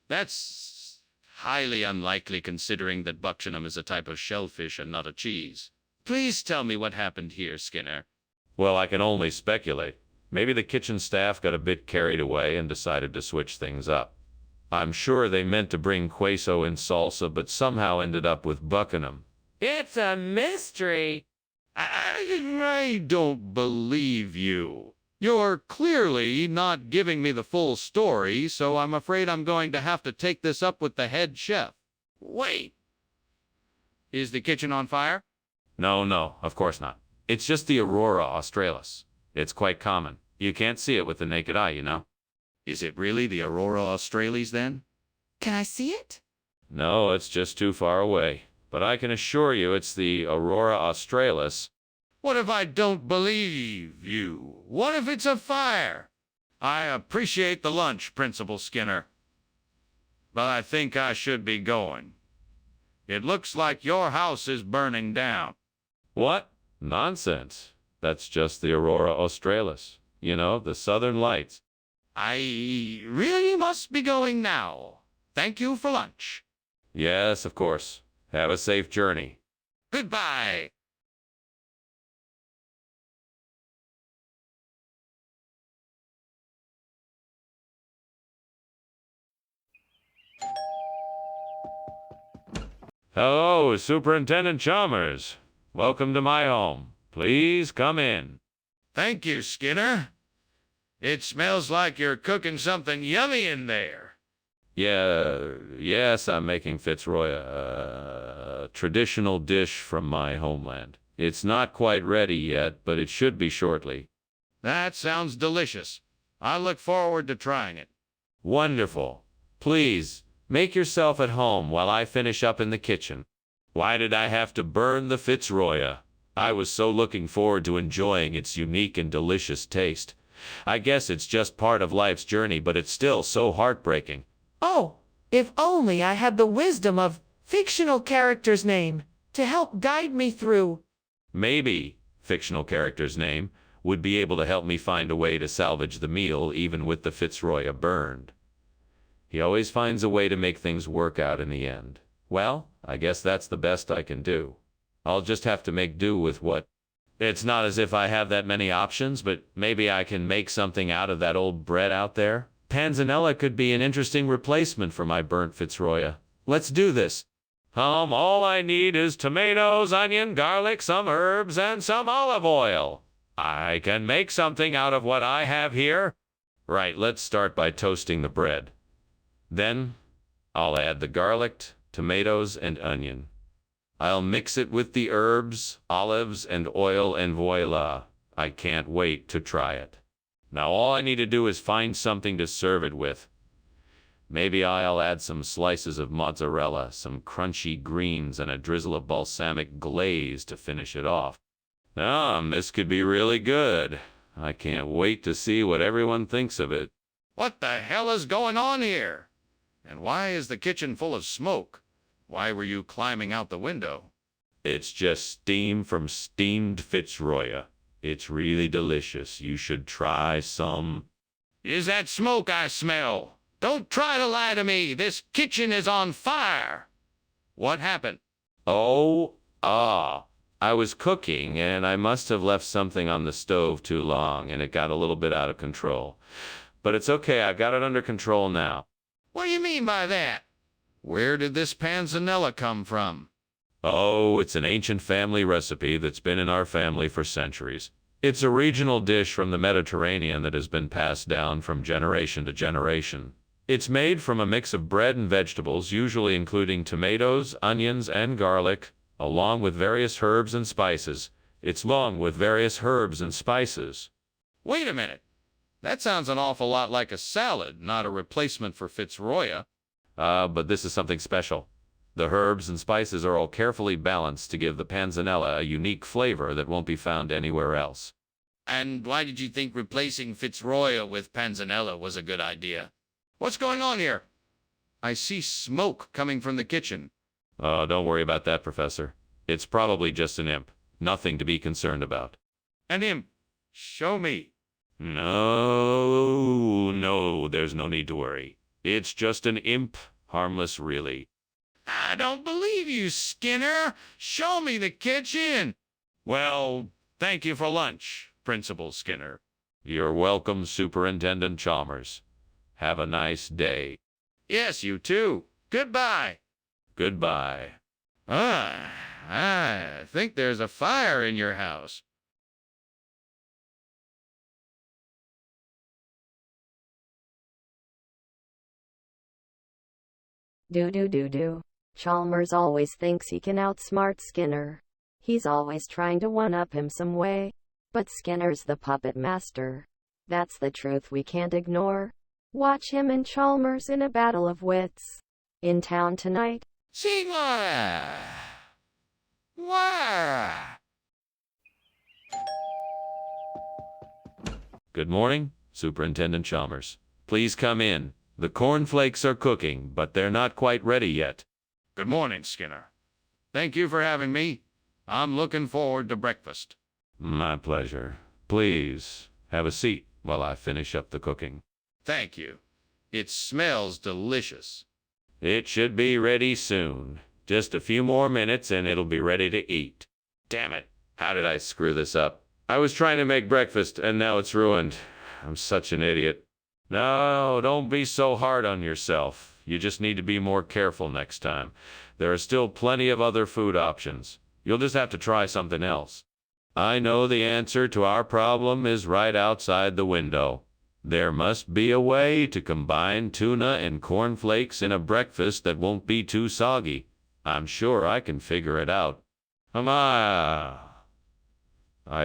That's highly unlikely considering that buckingham is a type of shellfish and not a cheese. Please tell me what happened here, Skinner. Well, I can only speculate. Maybe the kitchen staff got a bit carried away and decided to switch things up. I'm sure they meant to bring queso and salsa, but somehow ended up with buckingham. It's a mystery. I don't believe you. You're clearly not giving me the full story, so I'm afraid I'm going to have to take this up with the head chef. Wait, is the kitchen on fire? No, of course not. It's just the Aurora Australis. It's quite common. You can't see it with the naked eye, you know? Is it really the Aurora Australis then? Can I see it? No, it's just too far away. But I can assure you it's the Aurora Australis. What if I don't believe you? What if it's a fire? I appreciate the lunch, Principal Skinner, but I think I should be going. It looks like your house is burning down. What? Nonsense. That's just the Aurora Australis. You know, the southern lights. I really must be going now. Thank you for lunch. Yes, of course. Have a safe journey. Goodbye. Hello, Superintendent Chalmers. Welcome to my home. Please come in. Thank you, Skinner. It smells like you're cooking something yummy in there. Yes, I'm making Fitzroy a traditional dish from my homeland. It's not quite ready yet, but it should be shortly. That sounds delicious. I look forward to trying it. Wonderful. Please, make yourself at home while I finish up in the kitchen. Why did I have to burn the Fitzroy? I was so looking forward to enjoying its unique and delicious taste. I guess it's just part of life's journey, but it's still so heartbreaking. Oh, if only I had the wisdom of fictional character's name to help guide me through. Maybe fictional character's name would be able to help me find a way to salvage the meal even with the Fitzroy burned. He always finds a way to make things work out in the end. Well, I guess that's the best I can do. I'll just have to make do with what. It's not as if I have that many options, but maybe I can make something out of that old bread out there. Panzanella could be an interesting replacement for my burnt Fitzroy. Let's do this. All I need is tomatoes, onion, garlic, some herbs, and some olive oil. I can make something out of what I have here. Right, let's start by toasting the bread. Then, I'll add the garlic, tomatoes, and onion. I'll mix it with the herbs, olives, and oil, and voila. I can't wait to try it. Now all I need to do is find something to serve it with. Maybe I'll add some slices of mozzarella, some crunchy greens, and a drizzle of balsamic glaze to finish it off. This could be really good. I can't wait to see what everyone thinks of it. What the hell is going on here? And why is the kitchen full of smoke? Why were you climbing out the window? It's just steam from steamed Fitzroy. It's really delicious. You should try some. Is that smoke I smell? Don't try to lie to me. This kitchen is on fire. What happened? I was cooking and I must have left something on the stove too long and it got a little bit out of control. But it's okay. I got it under control now. What do you mean by that? Where did this panzanella come from? It's an ancient family recipe that's been in our family for centuries. It's a regional dish from the Mediterranean that has been passed down from generation to generation. It's made from a mix of bread and vegetables, usually including tomatoes, onions, and garlic, along with various herbs and spices. Wait a minute. That sounds an awful lot like a salad, not a replacement for Fitzroy. But this is something special. The herbs and spices are all carefully balanced to give the panzanella a unique flavor that won't be found anywhere else. And why did you think replacing Fitzroy with panzanella was a good idea? What's going on here? I see smoke coming from the kitchen. Oh, don't worry about that, Professor. It's probably just an imp. Nothing to be concerned about. An imp? Show me. No, there's no need to worry. It's just an imp. Harmless, really. I don't believe you, Skinner. Show me the kitchen. Well, thank you for lunch, Principal Skinner. You're welcome, Superintendent Chalmers. Have a nice day. Yes, you too. Goodbye. Goodbye. I think there's a fire in your house. Do. Chalmers always thinks he can outsmart Skinner. He's always trying to one-up him some way. But Skinner's the puppet master. That's the truth we can't ignore. Watch him and Chalmers in a battle of wits. In town tonight. Sigma! Wah! Good morning, Superintendent Chalmers. Please come in. The cornflakes are cooking, but they're not quite ready yet. Good morning, Skinner. Thank you for having me. I'm looking forward to breakfast. My pleasure. Please, have a seat while I finish up the cooking. Thank you. It smells delicious. It should be ready soon. Just a few more minutes and it'll be ready to eat. Damn it. How did I screw this up? I was trying to make breakfast and now it's ruined. I'm such an idiot. No, don't be so hard on yourself. You just need to be more careful next time. There are still plenty of other food options. You'll just have to try something else. I know the answer to our problem is right outside the window. There must be a way to combine tuna and cornflakes in a breakfast that won't be too soggy. I'm sure I can figure it out. I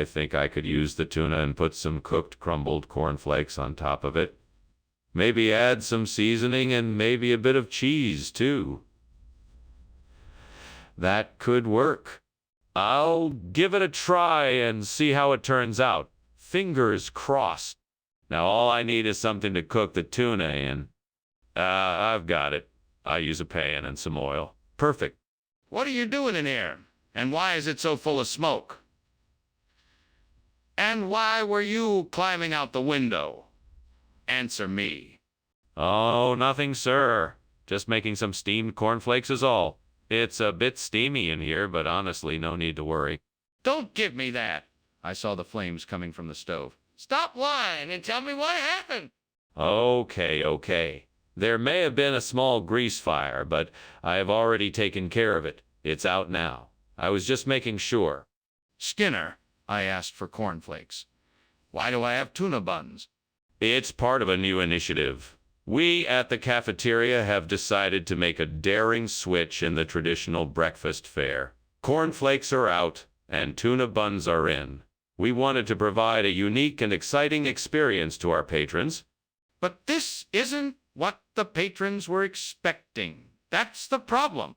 think I could use the tuna and put some cooked crumbled cornflakes on top of it. Maybe add some seasoning and maybe a bit of cheese, too. That could work. I'll give it a try and see how it turns out. Fingers crossed. Now all I need is something to cook the tuna in. I've got it. I use a pan and some oil. Perfect. What are you doing in here? And why is it so full of smoke? And why were you climbing out the window? Answer me. Oh, nothing, sir. Just making some steamed cornflakes is all. It's a bit steamy in here, but honestly, no need to worry. Don't give me that. I saw the flames coming from the stove. Stop lying and tell me what happened. Okay. There may have been a small grease fire, but I have already taken care of it. It's out now. I was just making sure. Skinner, I asked for cornflakes. Why do I have tuna buns? It's part of a new initiative. We at the cafeteria have decided to make a daring switch in the traditional breakfast fare. Cornflakes are out, and tuna buns are in. We wanted to provide a unique and exciting experience to our patrons. But this isn't what the patrons were expecting. That's the problem.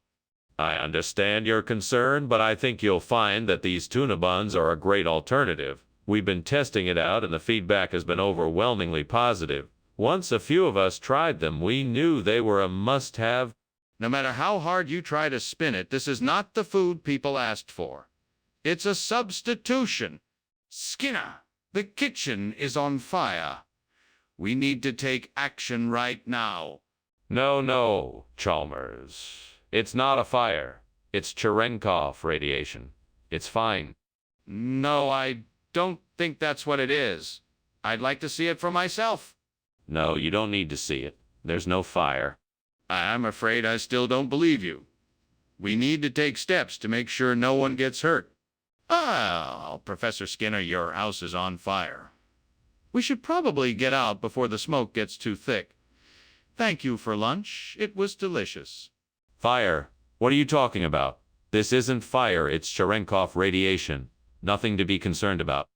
I understand your concern, but I think you'll find that these tuna buns are a great alternative. We've been testing it out, and the feedback has been overwhelmingly positive. Once a few of us tried them, we knew they were a must-have. No matter how hard you try to spin it, this is not the food people asked for. It's a substitution. Skinner, the kitchen is on fire. We need to take action right now. No, Chalmers. It's not a fire. It's Cherenkov radiation. It's fine. No, I don't think that's what it is. I'd like to see it for myself. No, you don't need to see it. There's no fire. I'm afraid I still don't believe you. We need to take steps to make sure no one gets hurt. Professor Skinner, your house is on fire. We should probably get out before the smoke gets too thick. Thank you for lunch. It was delicious. Fire? What are you talking about? This isn't fire, it's Cherenkov radiation. Nothing to be concerned about.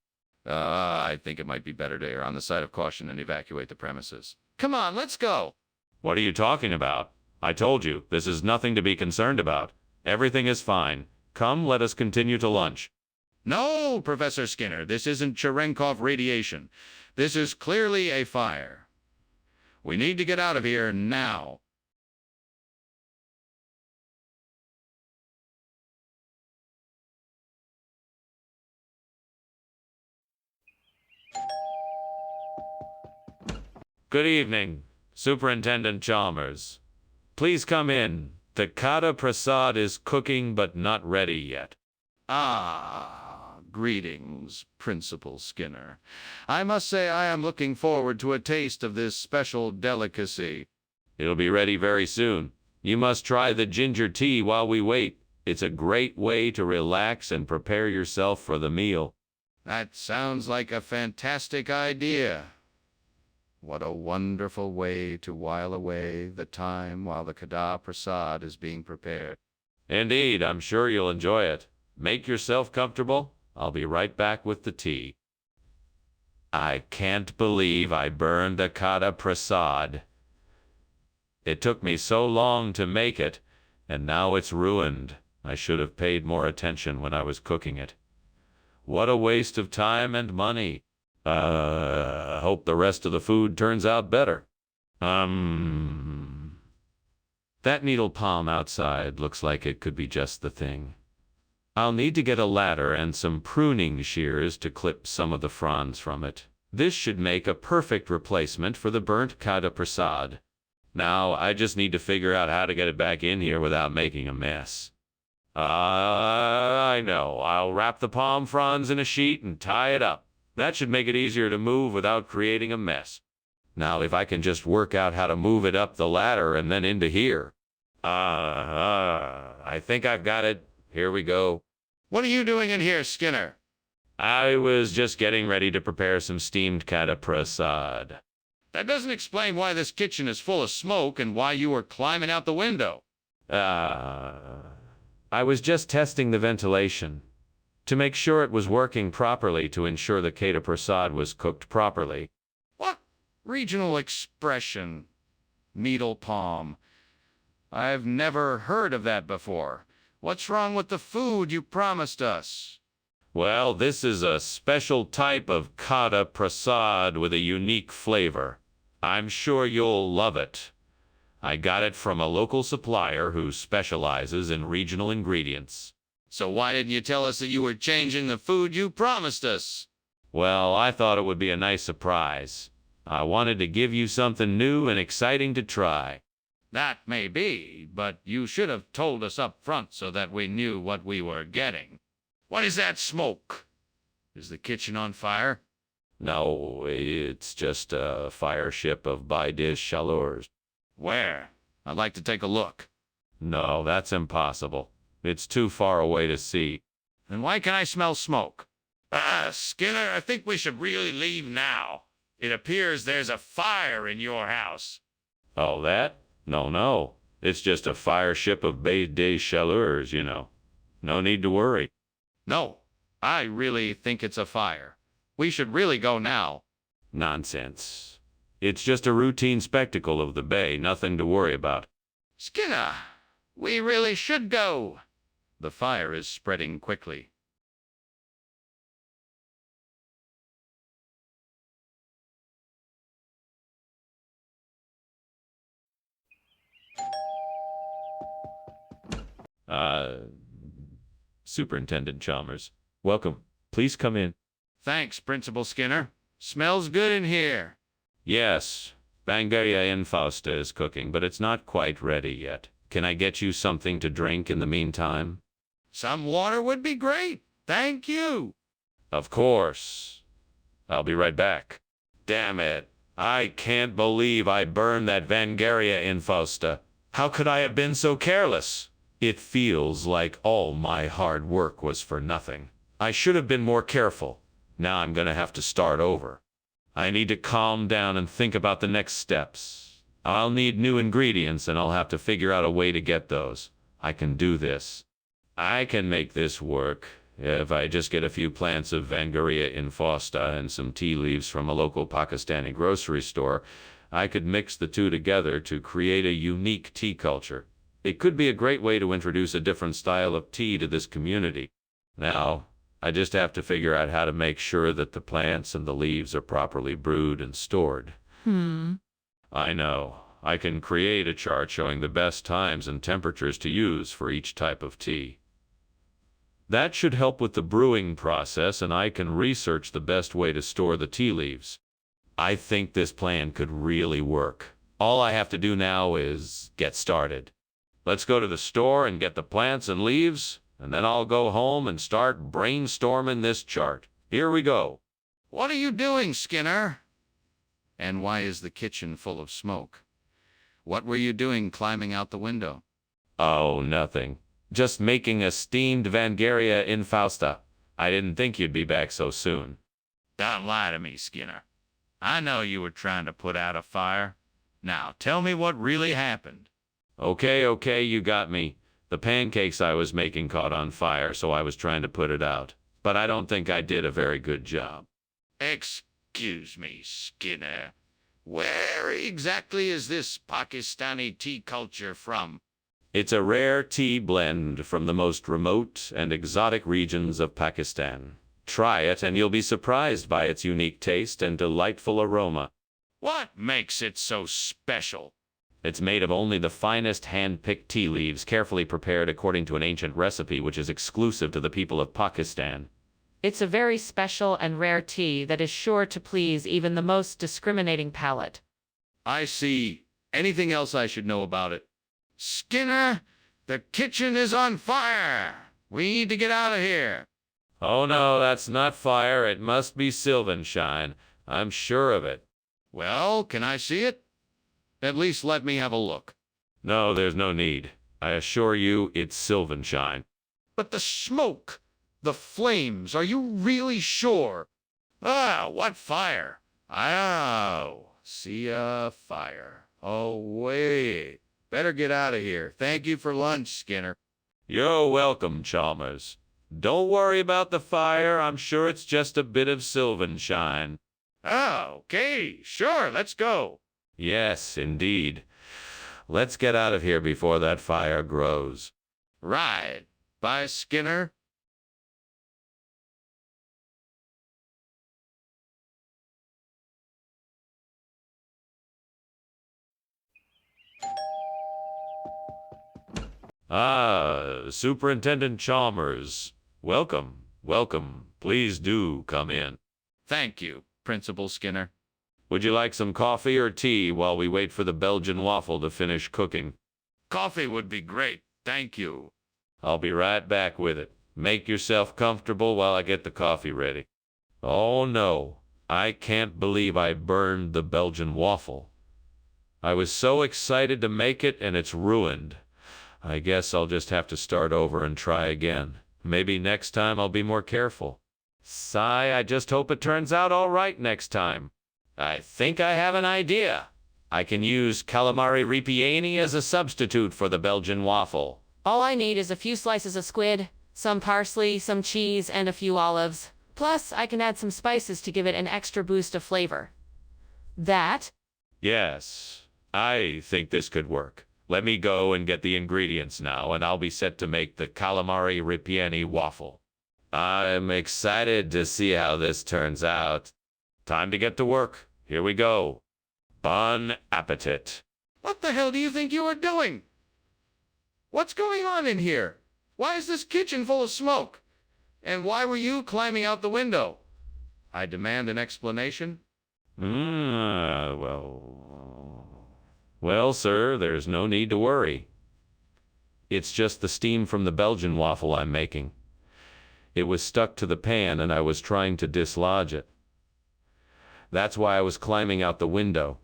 I think it might be better to err on the side of caution and evacuate the premises. Come on, let's go. What are you talking about? I told you, this is nothing to be concerned about. Everything is fine. Come, let us continue to lunch. No, Professor Skinner, this isn't Cherenkov radiation. This is clearly a fire. We need to get out of here now. Good evening, Superintendent Chalmers. Please come in. The Kata Prasad is cooking but not ready yet. Greetings, Principal Skinner. I must say I am looking forward to a taste of this special delicacy. It'll be ready very soon. You must try the ginger tea while we wait. It's a great way to relax and prepare yourself for the meal. That sounds like a fantastic idea. What a wonderful way to while away the time while the Kada Prasad is being prepared. Indeed, I'm sure you'll enjoy it. Make yourself comfortable. I'll be right back with the tea. I can't believe I burned the Kada Prasad. It took me so long to make it, and now it's ruined. I should have paid more attention when I was cooking it. What a waste of time and money. Hope the rest of the food turns out better. That needle palm outside looks like it could be just the thing. I'll need to get a ladder and some pruning shears to clip some of the fronds from it. This should make a perfect replacement for the burnt Kada Prasad. Now, I just need to figure out how to get it back in here without making a mess. I know. I'll wrap the palm fronds in a sheet and tie it up. That should make it easier to move without creating a mess. Now, if I can just work out how to move it up the ladder and then into here. I think I've got it. Here we go. What are you doing in here, Skinner? I was just getting ready to prepare some steamed Kada Prasad. That doesn't explain why this kitchen is full of smoke and why you were climbing out the window. I was just testing the ventilation to make sure it was working properly to ensure the Kada Prasad was cooked properly. What regional expression? Needle palm. I've never heard of that before. What's wrong with the food you promised us? Well, this is a special type of Kada Prasad with a unique flavor. I'm sure you'll love it. I got it from a local supplier who specializes in regional ingredients. So why didn't you tell us that you were changing the food you promised us? Well, I thought it would be a nice surprise. I wanted to give you something new and exciting to try. That may be, but you should have told us up front so that we knew what we were getting. What is that smoke? Is the kitchen on fire? No, it's just a fire ship of Baidish chaleurs. Where? I'd like to take a look. No, that's impossible. It's too far away to see. Then why can I smell smoke? Skinner, I think we should really leave now. It appears there's a fire in your house. Oh, that? No. It's just a fire ship of Baidish chaleurs, you know. No need to worry. No, I really think it's a fire. We should really go now. Nonsense. It's just a routine spectacle of the bay, nothing to worry about. Skinner, we really should go. The fire is spreading quickly. Superintendent Chalmers, welcome. Please come in. Thanks, Principal Skinner. Smells good in here. Yes, Bangaria Infausta is cooking, but it's not quite ready yet. Can I get you something to drink in the meantime? Some water would be great. Thank you. Of course. I'll be right back. Damn it. I can't believe I burned that Bangaria Infausta. How could I have been so careless? It feels like all my hard work was for nothing. I should have been more careful. Now I'm gonna have to start over. I need to calm down and think about the next steps. I'll need new ingredients and I'll have to figure out a way to get those. I can do this. I can make this work. If I just get a few plants of Vangaria infausta and some tea leaves from a local Pakistani grocery store, I could mix the two together to create a unique tea culture. It could be a great way to introduce a different style of tea to this community. Now, I just have to figure out how to make sure that the plants and the leaves are properly brewed and stored. I know. I can create a chart showing the best times and temperatures to use for each type of tea. That should help with the brewing process, and I can research the best way to store the tea leaves. I think this plan could really work. All I have to do now is get started. Let's go to the store and get the plants and leaves, and then I'll go home and start brainstorming this chart. Here we go. What are you doing, Skinner? And why is the kitchen full of smoke? What were you doing climbing out the window? Oh, nothing. Just making a steamed Vangaria infausta. I didn't think you'd be back so soon. Don't lie to me, Skinner. I know you were trying to put out a fire. Now, tell me what really happened. Okay, you got me. The pancakes I was making caught on fire, so I was trying to put it out. But I don't think I did a very good job. Excuse me, Skinner. Where exactly is this Pakistani tea culture from? It's a rare tea blend from the most remote and exotic regions of Pakistan. Try it and you'll be surprised by its unique taste and delightful aroma. What makes it so special? It's made of only the finest hand-picked tea leaves, carefully prepared according to an ancient recipe which is exclusive to the people of Pakistan. It's a very special and rare tea that is sure to please even the most discriminating palate. I see. Anything else I should know about it? Skinner, the kitchen is on fire. We need to get out of here. Oh no, that's not fire. It must be Sylvanshine. I'm sure of it. Well, can I see it? At least let me have a look. No, there's no need. I assure you, it's Sylvanshine. But the smoke, the flames, are you really sure? Ah, what fire? Oh, see a fire. Oh, wait. Better get out of here. Thank you for lunch, Skinner. You're welcome, Chalmers. Don't worry about the fire. I'm sure it's just a bit of Sylvanshine. Oh, okay, sure, let's go. Yes, indeed. Let's get out of here before that fire grows. Right. Bye, Skinner. Ah, Superintendent Chalmers. Welcome. Please do come in. Thank you, Principal Skinner. Would you like some coffee or tea while we wait for the Belgian waffle to finish cooking? Coffee would be great, thank you. I'll be right back with it. Make yourself comfortable while I get the coffee ready. Oh no, I can't believe I burned the Belgian waffle. I was so excited to make it and it's ruined. I guess I'll just have to start over and try again. Maybe next time I'll be more careful. Sigh, I just hope it turns out all right next time. I think I have an idea. I can use calamari ripieni as a substitute for the Belgian waffle. All I need is a few slices of squid, some parsley, some cheese, and a few olives. Plus, I can add some spices to give it an extra boost of flavor. That? Yes, I think this could work. Let me go and get the ingredients now, and I'll be set to make the calamari ripieni waffle. I'm excited to see how this turns out. Time to get to work. Here we go. Bon appetit. What the hell do you think you are doing? What's going on in here? Why is this kitchen full of smoke? And why were you climbing out the window? I demand an explanation. Well, sir, there's no need to worry. It's just the steam from the Belgian waffle I'm making. It was stuck to the pan and I was trying to dislodge it. That's why I was climbing out the window.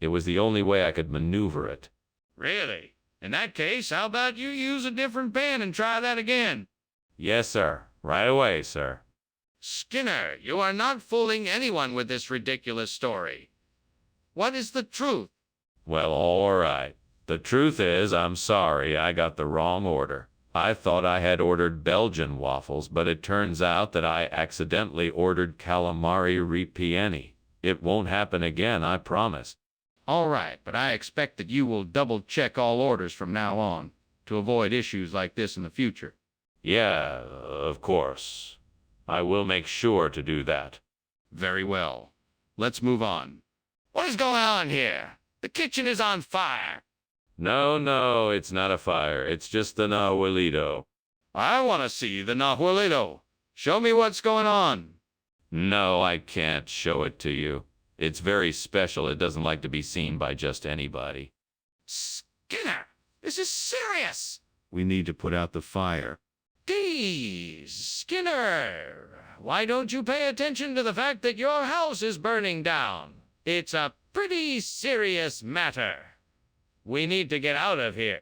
It was the only way I could maneuver it. Really? In that case, how about you use a different pan and try that again? Yes, sir. Right away, sir. Skinner, you are not fooling anyone with this ridiculous story. What is the truth? Well, all right. The truth is, I'm sorry, I got the wrong order. I thought I had ordered Belgian waffles, but it turns out that I accidentally ordered calamari ripieni. It won't happen again, I promise. All right, but I expect that you will double-check all orders from now on to avoid issues like this in the future. Yeah, of course. I will make sure to do that. Very well. Let's move on. What is going on here? The kitchen is on fire. No, it's not a fire. It's just the Nahuelito. I want to see the Nahuelito. Show me what's going on. No, I can't show it to you. It's very special. It doesn't like to be seen by just anybody. Skinner, this is serious. We need to put out the fire. Geez, Skinner, why don't you pay attention to the fact that your house is burning down? It's a pretty serious matter. We need to get out of here.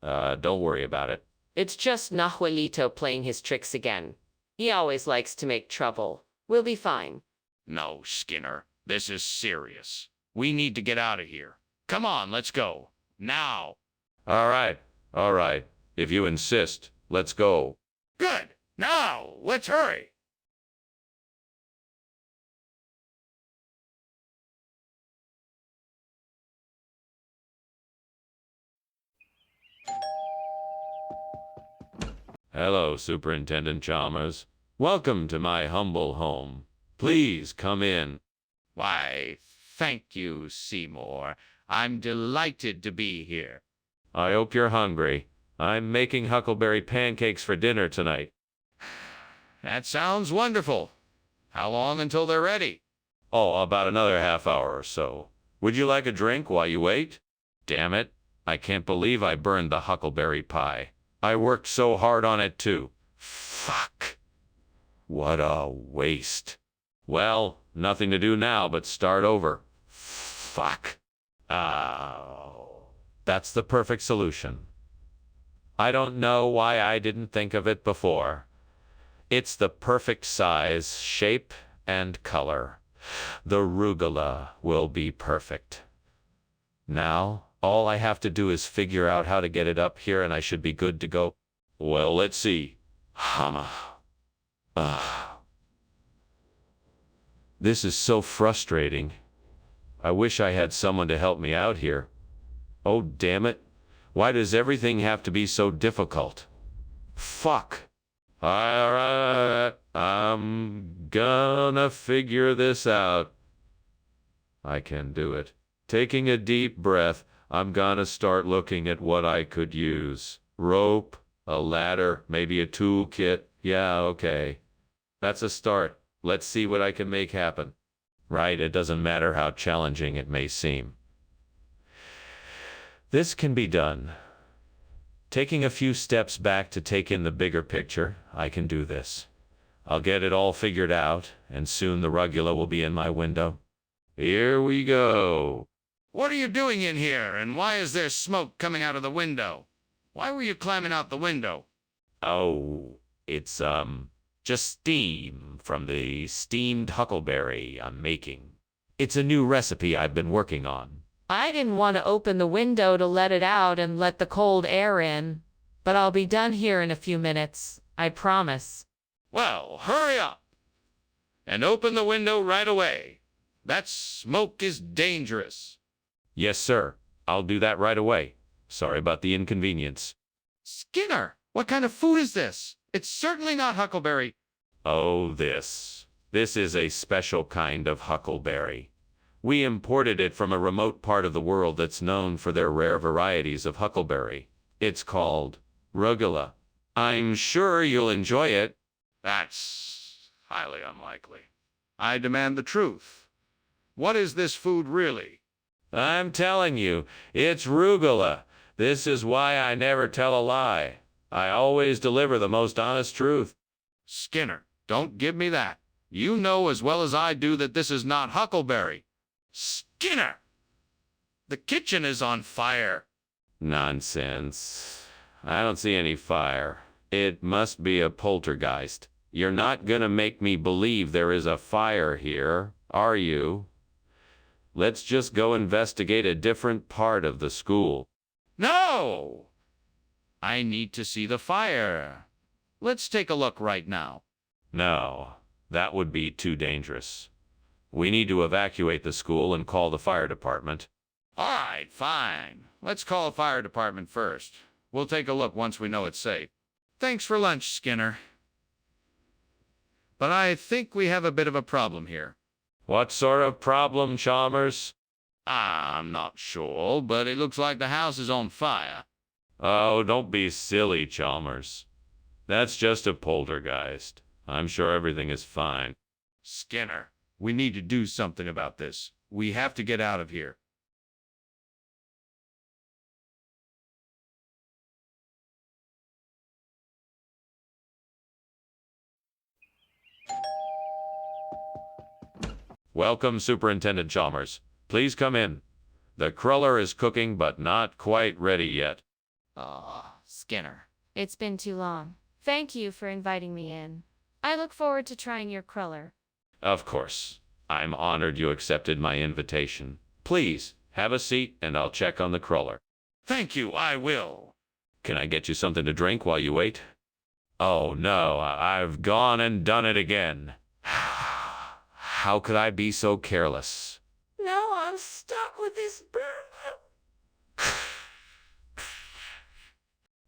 Don't worry about it. It's just Nahuelito playing his tricks again. He always likes to make trouble. We'll be fine. No, Skinner. This is serious. We need to get out of here. Come on, let's go. Now. All right, all right. If you insist, let's go. Good. Now, let's hurry. Hello, Superintendent Chalmers. Welcome to my humble home. Please come in. Why, thank you, Seymour. I'm delighted to be here. I hope you're hungry. I'm making huckleberry pancakes for dinner tonight. That sounds wonderful. How long until they're ready? Oh, about another half hour or so. Would you like a drink while you wait? Damn it. I can't believe I burned the huckleberry pie. I worked so hard on it, too. Fuck. What a waste. Well, nothing to do now but start over. Fuck. Oh. That's the perfect solution. I don't know why I didn't think of it before. It's the perfect size, shape, and color. The arugula will be perfect. Now, all I have to do is figure out how to get it up here and I should be good to go. Well, let's see. This is so frustrating. I wish I had someone to help me out here. Oh, damn it. Why does everything have to be so difficult? Fuck. Alright, I'm gonna figure this out. I can do it. Taking a deep breath, I'm gonna start looking at what I could use. Rope, a ladder, maybe a toolkit. Yeah, okay. That's a start. Let's see what I can make happen. Right, it doesn't matter how challenging it may seem. This can be done. Taking a few steps back to take in the bigger picture, I can do this. I'll get it all figured out, and soon the rugula will be in my window. Here we go. What are you doing in here, and why is there smoke coming out of the window? Why were you climbing out the window? Oh, it's, just steam from the steamed huckleberry I'm making. It's a new recipe I've been working on. I didn't want to open the window to let it out and let the cold air in, but I'll be done here in a few minutes, I promise. Well, hurry up and open the window right away. That smoke is dangerous. Yes, sir. I'll do that right away. Sorry about the inconvenience. Skinner, what kind of food is this? It's certainly not huckleberry. Oh, this. This is a special kind of huckleberry. We imported it from a remote part of the world that's known for their rare varieties of huckleberry. It's called rugula. I'm sure you'll enjoy it. That's highly unlikely. I demand the truth. What is this food really? I'm telling you, it's rugula. This is why I never tell a lie. I always deliver the most honest truth. Skinner, don't give me that. You know as well as I do that this is not huckleberry. Skinner! The kitchen is on fire. Nonsense. I don't see any fire. It must be a poltergeist. You're not gonna make me believe there is a fire here, are you? Let's just go investigate a different part of the school. No! I need to see the fire. Let's take a look right now. No, that would be too dangerous. We need to evacuate the school and call the fire department. All right, fine. Let's call the fire department first. We'll take a look once we know it's safe. Thanks for lunch, Skinner. But I think we have a bit of a problem here. What sort of problem, Chalmers? I'm not sure, but it looks like the house is on fire. Oh, don't be silly, Chalmers. That's just a poltergeist. I'm sure everything is fine. Skinner, we need to do something about this. We have to get out of here. Welcome, Superintendent Chalmers. Please come in. The cruller is cooking, but not quite ready yet. Oh, Skinner. It's been too long. Thank you for inviting me in. I look forward to trying your cruller. Of course. I'm honored you accepted my invitation. Please, have a seat and I'll check on the crawler. Thank you, I will. Can I get you something to drink while you wait? Oh no, I've gone and done it again. How could I be so careless? Now I'm stuck with this bird.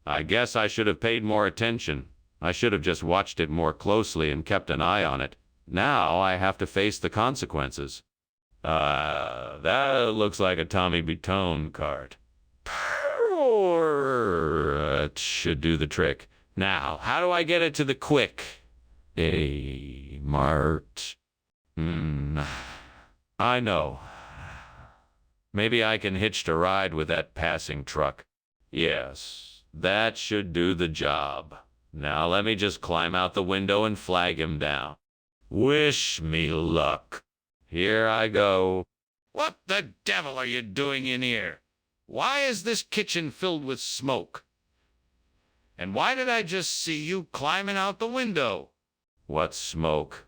I guess I should have paid more attention. I should have just watched it more closely and kept an eye on it. Now I have to face the consequences. That looks like a Tommy Butone card. It should do the trick. Now, how do I get it to the quick? A mart. I know. Maybe I can hitch a ride with that passing truck. Yes, that should do the job. Now let me just climb out the window and flag him down. Wish me luck. Here I go. What the devil are you doing in here? Why is this kitchen filled with smoke? And why did I just see you climbing out the window? What smoke?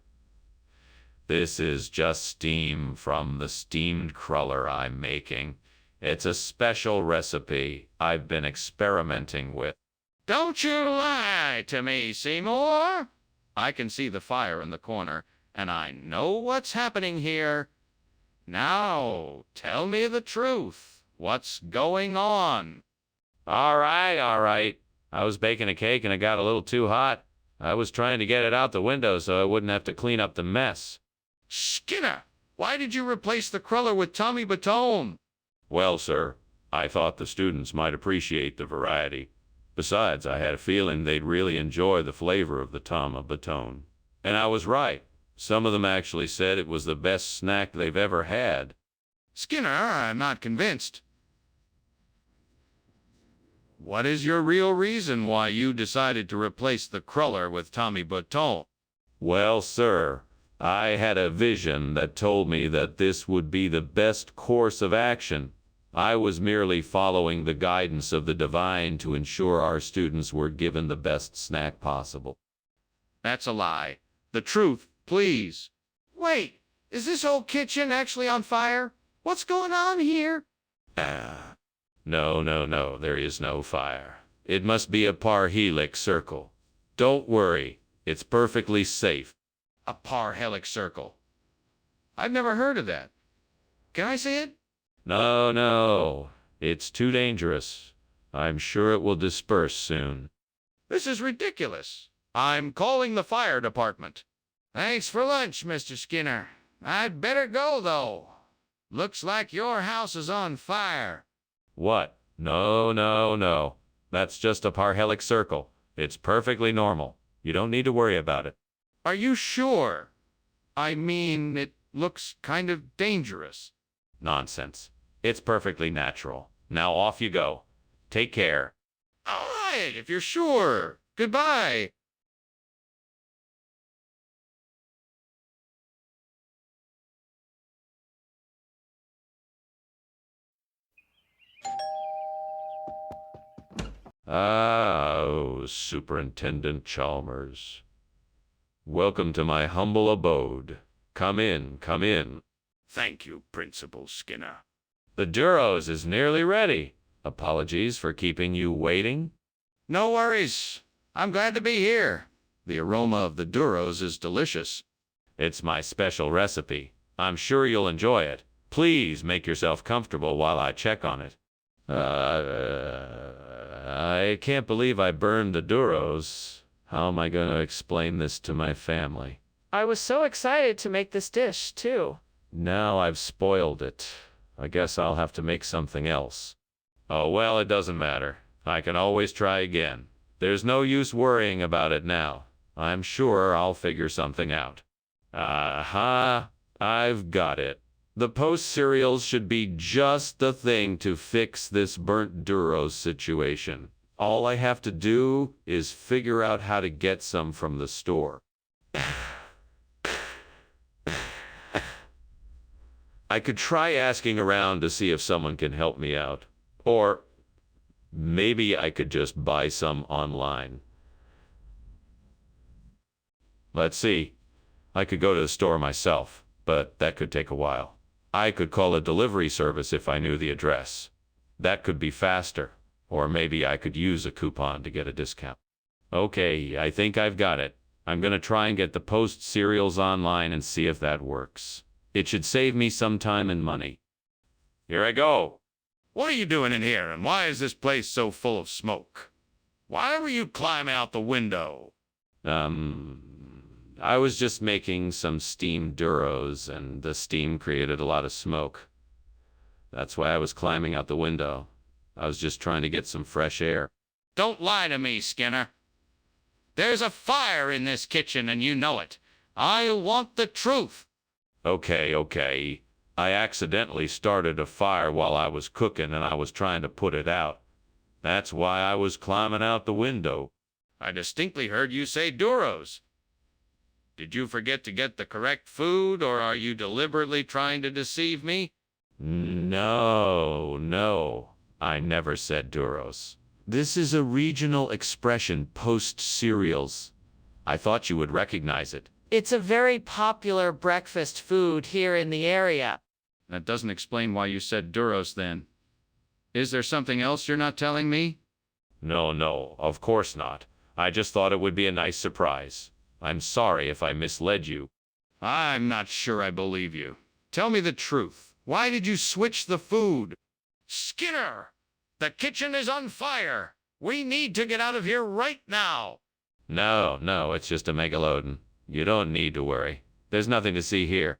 This is just steam from the steamed cruller I'm making. It's a special recipe I've been experimenting with. Don't you lie to me, Seymour. I can see the fire in the corner, and I know what's happening here. Now, tell me the truth. What's going on? All right. I was baking a cake and it got a little too hot. I was trying to get it out the window so I wouldn't have to clean up the mess. Skinner, why did you replace the cruller with Tommy Butone? Well, sir, I thought the students might appreciate the variety. Besides, I had a feeling they'd really enjoy the flavor of the Tommy Butone. And I was right. Some of them actually said it was the best snack they've ever had. Skinner, I'm not convinced. What is your real reason why you decided to replace the cruller with Tommy Butone? Well, sir, I had a vision that told me that this would be the best course of action. I was merely following the guidance of the divine to ensure our students were given the best snack possible. That's a lie. The truth, please. Wait, is this whole kitchen actually on fire? What's going on here? No, there is no fire. It must be a parhelic circle. Don't worry, it's perfectly safe. A parhelic circle. I've never heard of that. Can I see it? No, it's too dangerous. I'm sure it will disperse soon. This is ridiculous. I'm calling the fire department. Thanks for lunch, Mr. Skinner. I'd better go, though. Looks like your house is on fire. What? No. That's just a parhelic circle. It's perfectly normal. You don't need to worry about it. Are you sure? I mean, it looks kind of dangerous. Nonsense. It's perfectly natural. Now off you go. Take care. All right, if you're sure. Goodbye. Superintendent Chalmers. Welcome to my humble abode. Come in. Thank you, Principal Skinner. The Duros is nearly ready. Apologies for keeping you waiting. No worries. I'm glad to be here. The aroma of the Duros is delicious. It's my special recipe. I'm sure you'll enjoy it. Please make yourself comfortable while I check on it. I can't believe I burned the Duros. How am I going to explain this to my family? I was so excited to make this dish, too. Now I've spoiled it. I guess I'll have to make something else. Oh, well, it doesn't matter. I can always try again. There's no use worrying about it now. I'm sure I'll figure something out. Aha! I've got it. The post cereals should be just the thing to fix this burnt Duros situation. All I have to do is figure out how to get some from the store. I could try asking around to see if someone can help me out. Or maybe I could just buy some online. Let's see. I could go to the store myself. but that could take a while. I could call a delivery service if I knew the address. That could be faster, or maybe I could use a coupon to get a discount. Okay, I think I've got it. I'm gonna try and get the Post cereals online and see if that works. It should save me some time and money. Here I go. What are you doing in here, and why is this place so full of smoke? Why were you climbing out the window? I was just making some steamed duros, and the steam created a lot of smoke. That's why I was climbing out the window. I was just trying to get some fresh air. Don't lie to me, Skinner. There's a fire in this kitchen, and you know it. I want the truth. Okay. I accidentally started a fire while I was cooking, and I was trying to put it out. That's why I was climbing out the window. I distinctly heard you say duros. Did you forget to get the correct food, or are you deliberately trying to deceive me? No. I never said duros. This is a regional expression, Post cereals. I thought you would recognize it. It's a very popular breakfast food here in the area. That doesn't explain why you said duros then. Is there something else you're not telling me? No, of course not. I just thought it would be a nice surprise. I'm sorry if I misled you. I'm not sure I believe you. Tell me the truth. Why did you switch the food? Skinner! The kitchen is on fire! We need to get out of here right now! No, it's just a megalodon. You don't need to worry. There's nothing to see here.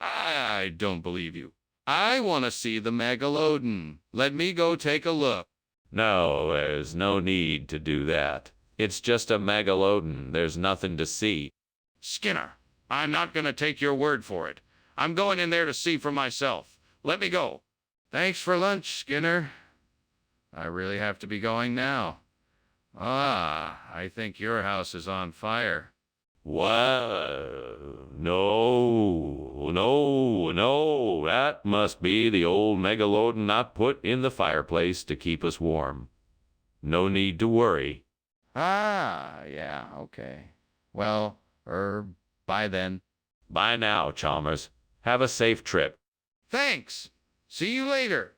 I don't believe you. I want to see the megalodon. Let me go take a look. No, there's no need to do that. It's just a megalodon. There's nothing to see. Skinner, I'm not going to take your word for it. I'm going in there to see for myself. Let me go. Thanks for lunch, Skinner. I really have to be going now. I think your house is on fire. What? No. That must be the old megalodon I put in the fireplace to keep us warm. No need to worry. Yeah, okay. Well, bye then. Bye now, Chalmers. Have a safe trip. Thanks. See you later.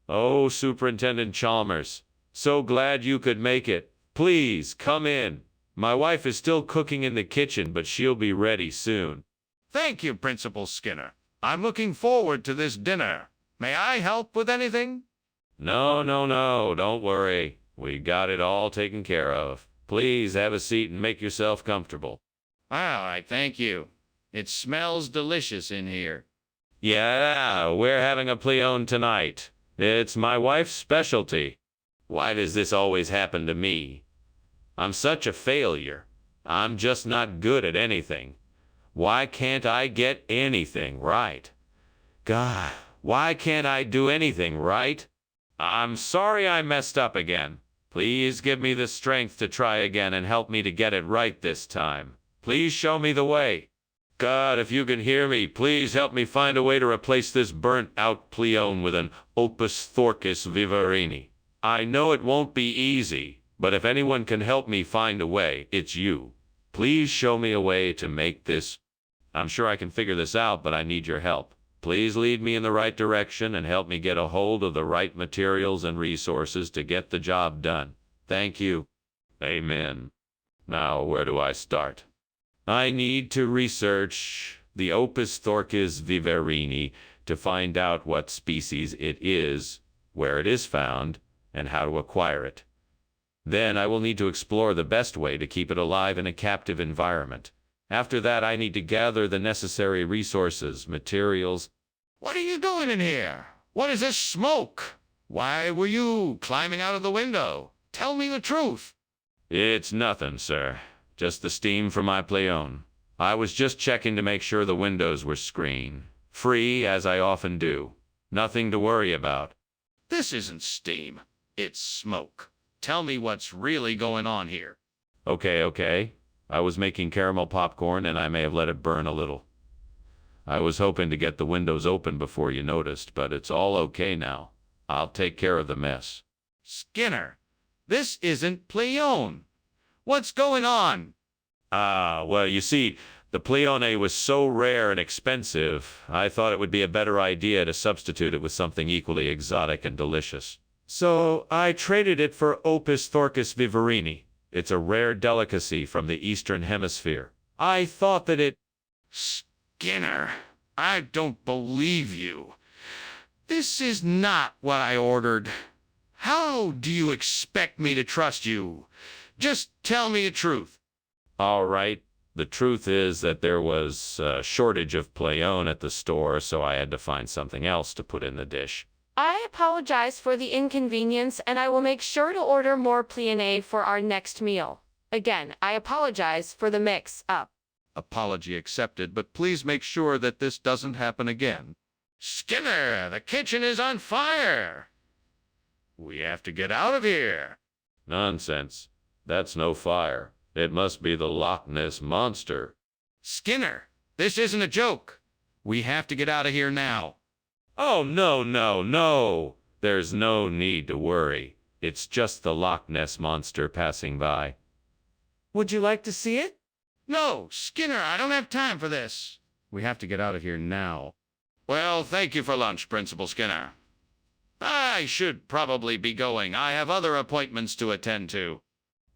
Oh, Superintendent Chalmers. So glad you could make it. Please, come in. My wife is still cooking in the kitchen, but she'll be ready soon. Thank you, Principal Skinner. I'm looking forward to this dinner. May I help with anything? No. Don't worry. We got it all taken care of. Please have a seat and make yourself comfortable. All right, thank you. It smells delicious in here. Yeah, we're having a pleone tonight. It's my wife's specialty. Why does this always happen to me? I'm such a failure. I'm just not good at anything. Why can't I get anything right? God, why can't I do anything right? I'm sorry I messed up again. Please give me the strength to try again and help me to get it right this time. Please show me the way. God, if you can hear me, please help me find a way to replace this burnt-out pleone with an opus thorcus vivarini. I know it won't be easy, but if anyone can help me find a way, it's you. Please show me a way to make this. I'm sure I can figure this out, but I need your help. Please lead me in the right direction and help me get a hold of the right materials and resources to get the job done. Thank you. Amen. Now, where do I start? I need to research the Opus thorcus vivarini to find out what species it is, where it is found, and how to acquire it. Then I will need to explore the best way to keep it alive in a captive environment. After that, I need to gather the necessary resources, materials. What are you doing in here? What is this smoke? Why were you climbing out of the window? Tell me the truth. It's nothing, sir. Just the steam from my pleone. I was just checking to make sure the windows were screen-free, as I often do. Nothing to worry about. This isn't steam. It's smoke. Tell me what's really going on here. Okay. I was making caramel popcorn and I may have let it burn a little. I was hoping to get the windows open before you noticed, but it's all okay now. I'll take care of the mess. Skinner, this isn't Pleone. What's going on? Well, you see, the Pleone was so rare and expensive, I thought it would be a better idea to substitute it with something equally exotic and delicious. So I traded it for Opus thorcus vivarini. It's a rare delicacy from the Eastern Hemisphere. I thought that it... Skinner, I don't believe you. This is not what I ordered. How do you expect me to trust you? Just tell me the truth. All right. The truth is that there was a shortage of Pleone at the store, so I had to find something else to put in the dish. I apologize for the inconvenience, and I will make sure to order more Pleone for our next meal. Again, I apologize for the mix-up. Apology accepted, but please make sure that this doesn't happen again. Skinner, the kitchen is on fire. We have to get out of here. Nonsense. That's no fire. It must be the Loch Ness Monster. Skinner, this isn't a joke. We have to get out of here now. Oh, no, no, no. There's no need to worry. It's just the Loch Ness Monster passing by. Would you like to see it? No, Skinner, I don't have time for this. We have to get out of here now. Well, thank you for lunch, Principal Skinner. I should probably be going. I have other appointments to attend to.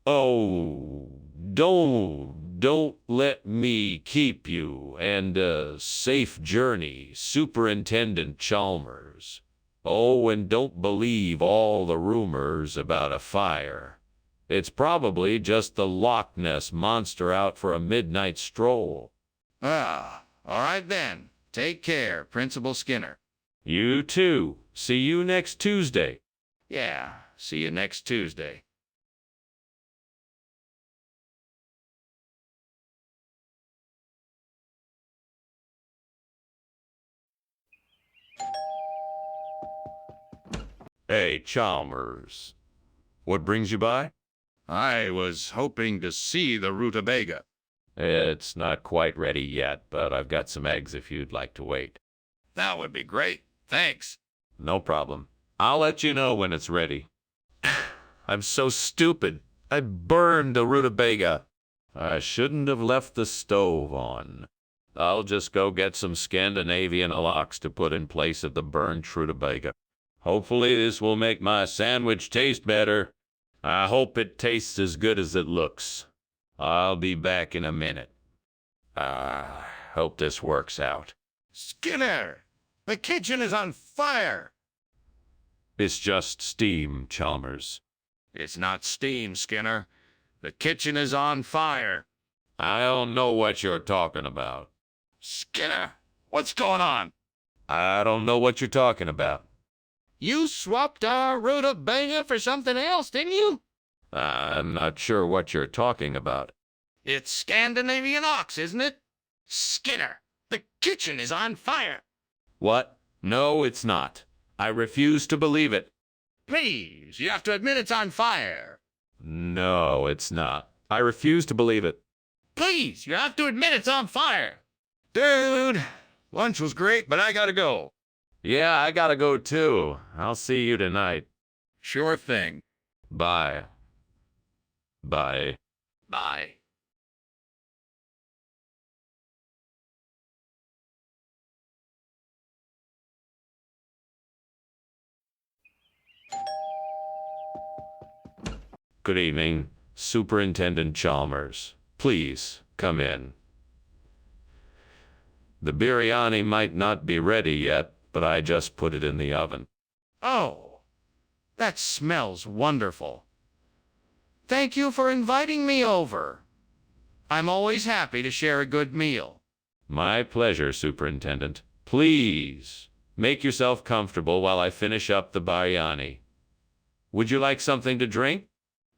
Oh, don't let me keep you, and safe journey, Superintendent Chalmers. Oh, and don't believe all the rumors about a fire. It's probably just the Loch Ness Monster out for a midnight stroll. All right then. Take care, Principal Skinner. You too. See you next Tuesday. Yeah, see you next Tuesday. Hey, Chalmers. What brings you by? I was hoping to see the rutabaga. It's not quite ready yet, but I've got some eggs if you'd like to wait. That would be great. Thanks. No problem. I'll let you know when it's ready. I'm so stupid. I burned the rutabaga. I shouldn't have left the stove on. I'll just go get some Scandinavian lox to put in place of the burned rutabaga. Hopefully this will make my sandwich taste better. I hope it tastes as good as it looks. I'll be back in a minute. Hope this works out. Skinner, the kitchen is on fire. It's just steam, Chalmers. It's not steam, Skinner. The kitchen is on fire. I don't know what you're talking about. Skinner, what's going on? I don't know what you're talking about. You swapped our rutabaga for something else, didn't you? I'm not sure what you're talking about. It's Scandinavian ox, isn't it? Skinner, the kitchen is on fire. What? No, it's not. I refuse to believe it. Please, you have to admit it's on fire. No, it's not. I refuse to believe it. Please, you have to admit it's on fire. Dude, lunch was great, but I gotta go. Yeah, I gotta go too. I'll see you tonight. Sure thing. Bye. Bye. Bye. Good evening, Superintendent Chalmers. Please, come in. The biryani might not be ready yet, but I just put it in the oven. Oh, that smells wonderful. Thank you for inviting me over. I'm always happy to share a good meal. My pleasure, Superintendent. Please, make yourself comfortable while I finish up the biryani. Would you like something to drink?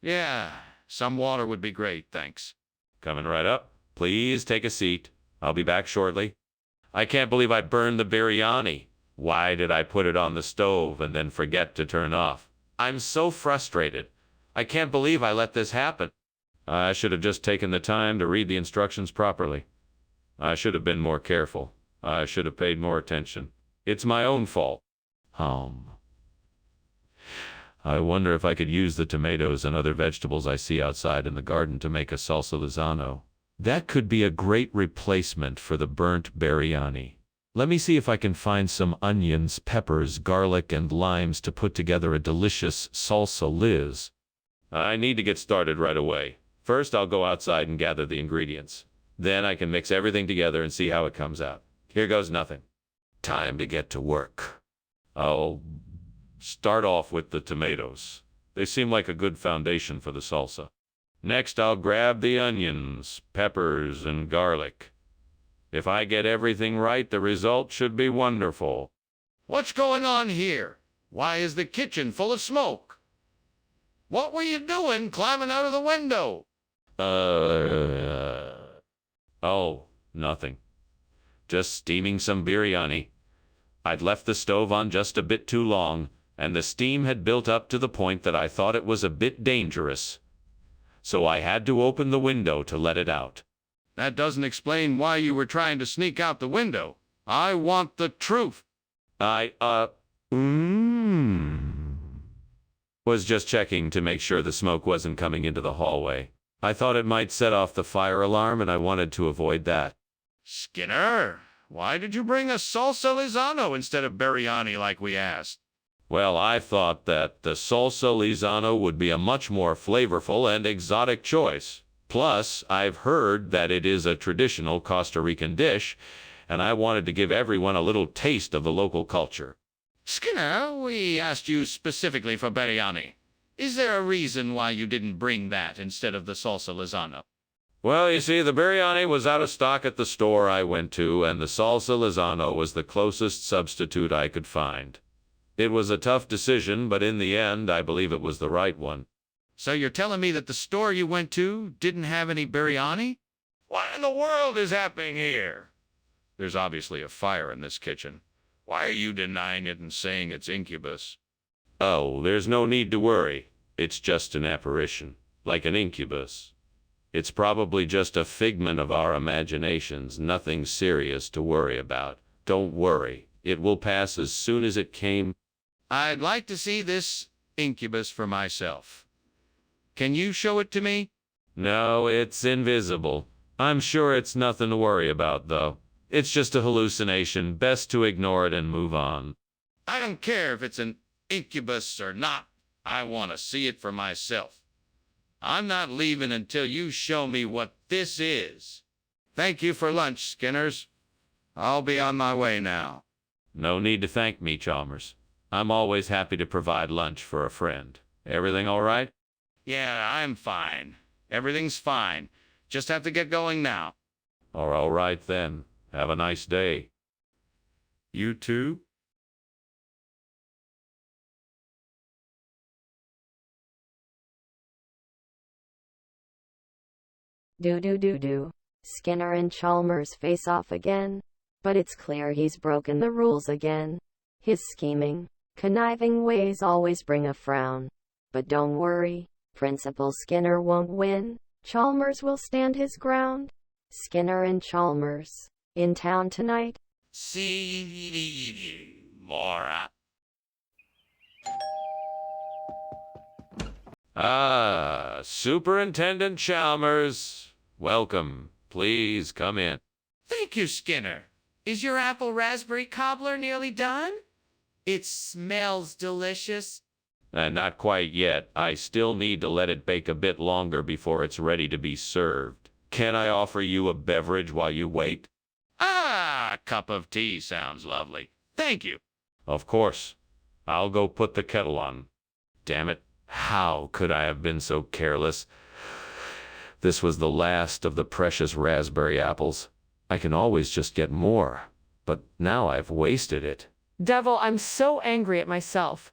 Yeah, some water would be great, thanks. Coming right up. Please take a seat. I'll be back shortly. I can't believe I burned the biryani. Why did I put it on the stove and then forget to turn off? I'm so frustrated. I can't believe I let this happen. I should have just taken the time to read the instructions properly. I should have been more careful. I should have paid more attention. It's my own fault. I wonder if I could use the tomatoes and other vegetables I see outside in the garden to make a salsa Lizano. That could be a great replacement for the burnt biryani. Let me see if I can find some onions, peppers, garlic, and limes to put together a delicious salsa Liz. I need to get started right away. First, I'll go outside and gather the ingredients. Then I can mix everything together and see how it comes out. Here goes nothing. Time to get to work. I'll start off with the tomatoes. They seem like a good foundation for the salsa. Next, I'll grab the onions, peppers, and garlic. If I get everything right, the result should be wonderful. What's going on here? Why is the kitchen full of smoke? What were you doing climbing out of the window? Oh, nothing. Just steaming some biryani. I'd left the stove on just a bit too long, and the steam had built up to the point that I thought it was a bit dangerous. So I had to open the window to let it out. That doesn't explain why you were trying to sneak out the window. I want the truth. Was just checking to make sure the smoke wasn't coming into the hallway. I thought it might set off the fire alarm, and I wanted to avoid that. Skinner, why did you bring a salsa Lizano instead of biryani like we asked? Well, I thought that the salsa Lizano would be a much more flavorful and exotic choice. Plus, I've heard that it is a traditional Costa Rican dish, and I wanted to give everyone a little taste of the local culture. Skinner, we asked you specifically for biryani. Is there a reason why you didn't bring that instead of the salsa Lizano? Well, you see, the biryani was out of stock at the store I went to, and the salsa Lizano was the closest substitute I could find. It was a tough decision, but in the end, I believe it was the right one. So you're telling me that the store you went to didn't have any biryani? What in the world is happening here? There's obviously a fire in this kitchen. Why are you denying it and saying it's incubus? Oh, there's no need to worry. It's just an apparition, like an incubus. It's probably just a figment of our imaginations, nothing serious to worry about. Don't worry, it will pass as soon as it came. I'd like to see this incubus for myself. Can you show it to me? No, it's invisible. I'm sure it's nothing to worry about, though. It's just a hallucination. Best to ignore it and move on. I don't care if it's an incubus or not. I want to see it for myself. I'm not leaving until you show me what this is. Thank you for lunch, Skinners. I'll be on my way now. No need to thank me, Chalmers. I'm always happy to provide lunch for a friend. Everything all right? Yeah, I'm fine. Everything's fine. Just have to get going now. All right then. Have a nice day. You too? Do. Skinner and Chalmers face off again. But it's clear he's broken the rules again. His scheming, conniving ways always bring a frown. But don't worry, Principal Skinner won't win. Chalmers will stand his ground. Skinner and Chalmers, in town tonight. See Mora. Superintendent Chalmers. Welcome. Please come in. Thank you, Skinner. Is your apple raspberry cobbler nearly done? It smells delicious. Not quite yet. I still need to let it bake a bit longer before it's ready to be served. Can I offer you a beverage while you wait? A cup of tea sounds lovely. Thank you. Of course. I'll go put the kettle on. Damn it. How could I have been so careless? This was the last of the precious raspberry apples. I can always just get more. But now I've wasted it. Devil, I'm so angry at myself.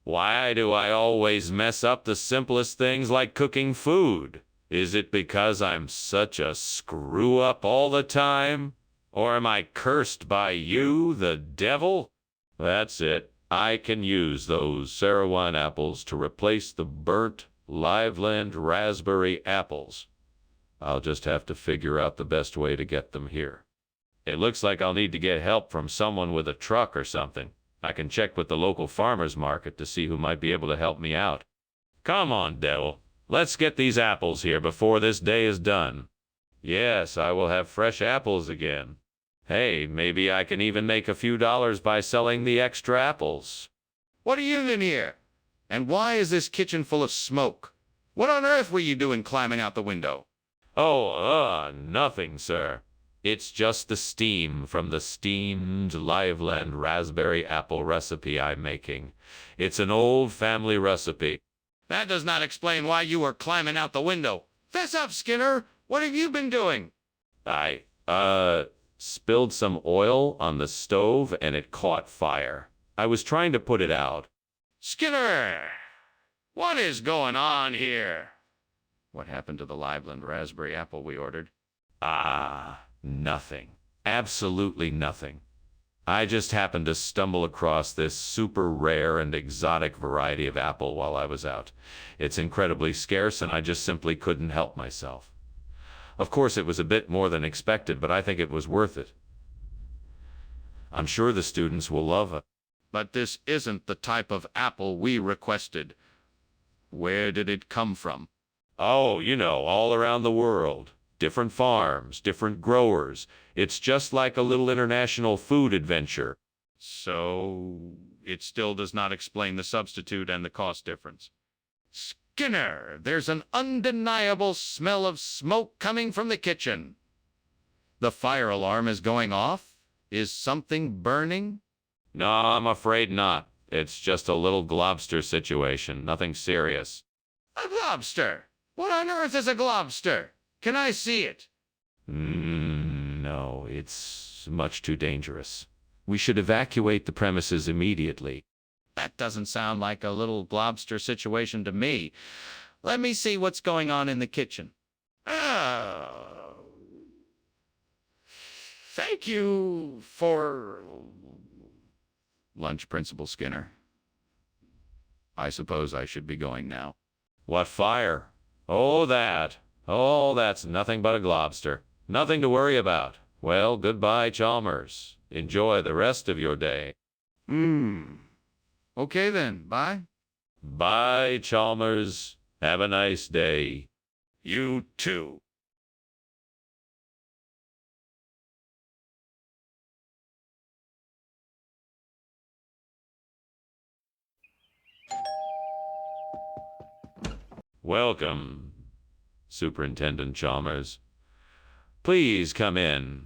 Why do I always mess up the simplest things like cooking food? Is it because I'm such a screw-up all the time? Or am I cursed by you, the devil? That's it. I can use those Sarawine apples to replace the burnt Liveland raspberry apples. I'll just have to figure out the best way to get them here. It looks like I'll need to get help from someone with a truck or something. I can check with the local farmer's market to see who might be able to help me out. Come on, Devil. Let's get these apples here before this day is done. Yes, I will have fresh apples again. Hey, maybe I can even make a few dollars by selling the extra apples. What are you doing here? And why is this kitchen full of smoke? What on earth were you doing climbing out the window? Oh, nothing, sir. It's just the steam from the steamed Liveland raspberry apple recipe I'm making. It's an old family recipe. That does not explain why you were climbing out the window. Fess up, Skinner. What have you been doing? I, spilled some oil on the stove and it caught fire. I was trying to put it out. Skinner! What is going on here? What happened to the Liveland raspberry apple we ordered? Nothing. Absolutely nothing. I just happened to stumble across this super rare and exotic variety of apple while I was out. It's incredibly scarce and I just simply couldn't help myself. Of course, it was a bit more than expected, but I think it was worth it. I'm sure the students will love it. But this isn't the type of apple we requested. Where did it come from? Oh, all around the world. Different farms, different growers. It's just like a little international food adventure. So, it still does not explain the substitute and the cost difference. Skinner, there's an undeniable smell of smoke coming from the kitchen. The fire alarm is going off? Is something burning? No, I'm afraid not. It's just a little globster situation, nothing serious. A globster? What on earth is a globster? Can I see it? No, it's much too dangerous. We should evacuate the premises immediately. That doesn't sound like a little globster situation to me. Let me see what's going on in the kitchen. Oh. Thank you for lunch, Principal Skinner. I suppose I should be going now. What fire? Oh, that's nothing but a globster. Nothing to worry about. Well, goodbye, Chalmers. Enjoy the rest of your day. Okay then, bye. Bye, Chalmers. Have a nice day. You too. Welcome, Superintendent Chalmers. Please come in.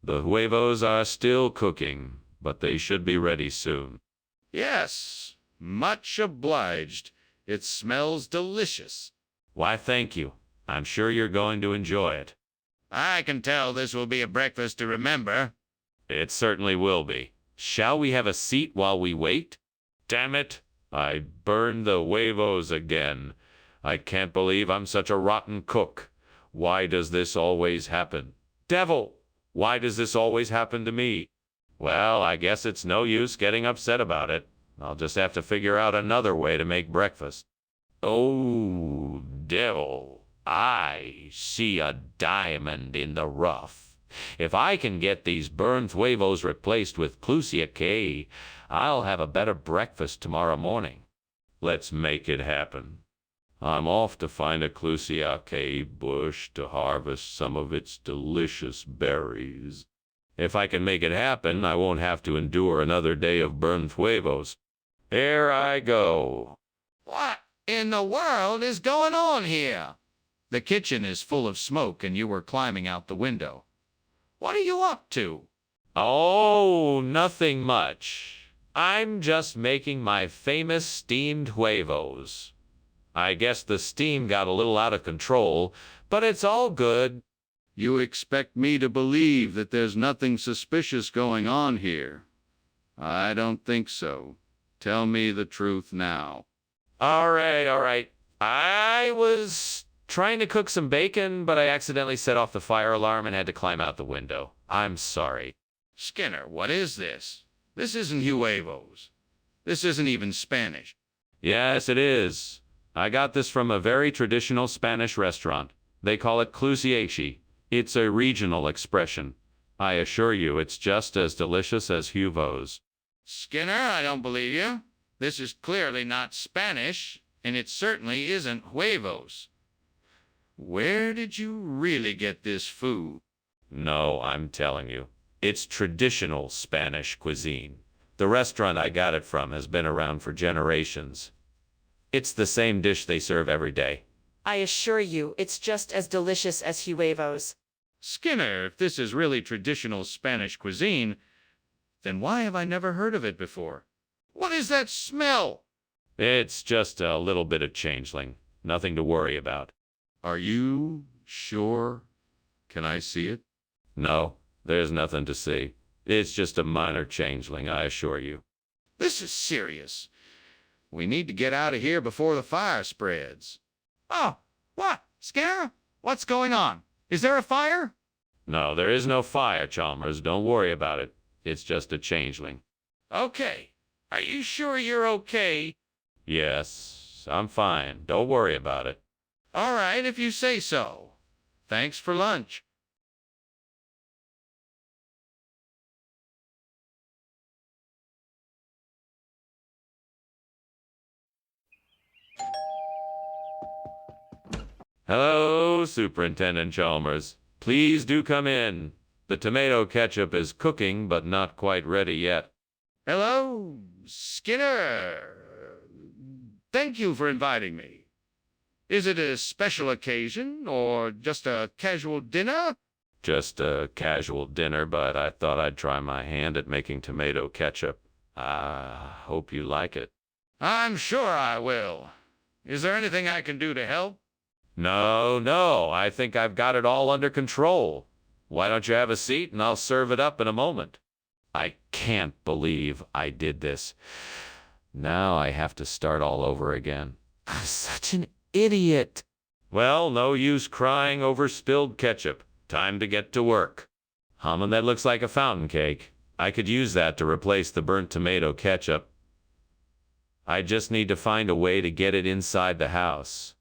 The huevos are still cooking, but they should be ready soon. Yes, much obliged. It smells delicious. Why, thank you. I'm sure you're going to enjoy it. I can tell this will be a breakfast to remember. It certainly will be. Shall we have a seat while we wait? Damn it, I burned the huevos again. I can't believe I'm such a rotten cook. Why does this always happen? Devil, why does this always happen to me? Well, I guess it's no use getting upset about it. I'll just have to figure out another way to make breakfast. Oh, devil, I see a diamond in the rough. If I can get these burned huevos replaced with Clusia K, I'll have a better breakfast tomorrow morning. Let's make it happen. I'm off to find a Clusiaceae bush to harvest some of its delicious berries. If I can make it happen, I won't have to endure another day of burned huevos. Here I go. What in the world is going on here? The kitchen is full of smoke and you were climbing out the window. What are you up to? Oh, nothing much. I'm just making my famous steamed huevos. I guess the steam got a little out of control, but it's all good. You expect me to believe that there's nothing suspicious going on here? I don't think so. Tell me the truth now. All right. I was trying to cook some bacon, but I accidentally set off the fire alarm and had to climb out the window. I'm sorry. Skinner, what is this? This isn't huevos. This isn't even Spanish. Yes, it is. I got this from a very traditional Spanish restaurant. They call it Clusiaceae. It's a regional expression. I assure you it's just as delicious as Huvo's. Skinner, I don't believe you. This is clearly not Spanish, and it certainly isn't huevos. Where did you really get this food? No, I'm telling you. It's traditional Spanish cuisine. The restaurant I got it from has been around for generations. It's the same dish they serve every day. I assure you, it's just as delicious as huevos. Skinner, if this is really traditional Spanish cuisine, then why have I never heard of it before? What is that smell? It's just a little bit of changeling. Nothing to worry about. Are you sure? Can I see it? No, there's nothing to see. It's just a minor changeling, I assure you. This is serious. We need to get out of here before the fire spreads. Oh, what? Skinner? What's going on? Is there a fire? No, there is no fire, Chalmers. Don't worry about it. It's just a changeling. Okay. Are you sure you're okay? Yes, I'm fine. Don't worry about it. All right, if you say so. Thanks for lunch. Hello, Superintendent Chalmers. Please do come in. The tomato ketchup is cooking, but not quite ready yet. Hello, Skinner. Thank you for inviting me. Is it a special occasion or just a casual dinner? Just a casual dinner, but I thought I'd try my hand at making tomato ketchup. I hope you like it. I'm sure I will. Is there anything I can do to help? No, I think I've got it all under control. Why don't you have a seat and I'll serve it up in a moment. I can't believe I did this. Now I have to start all over again. I'm such an idiot. Well, no use crying over spilled ketchup. Time to get to work. That looks like a fountain cake. I could use that to replace the burnt tomato ketchup. I just need to find a way to get it inside the house.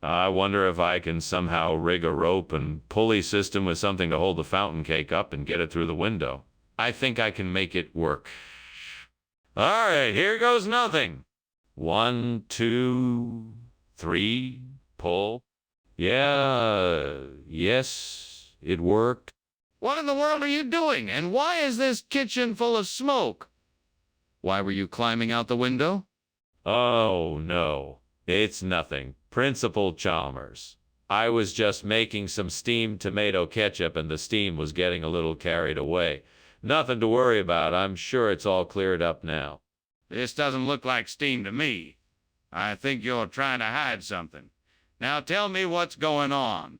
I wonder if I can somehow rig a rope and pulley system with something to hold the fountain cake up and get it through the window. I think I can make it work. All right, here goes nothing. 1, 2, 3, pull. Yes, it worked. What in the world are you doing? And why is this kitchen full of smoke? Why were you climbing out the window? Oh, no, it's nothing. Principal Chalmers. I was just making some steamed tomato ketchup and the steam was getting a little carried away. Nothing to worry about. I'm sure it's all cleared up now. This doesn't look like steam to me. I think you're trying to hide something. Now tell me what's going on.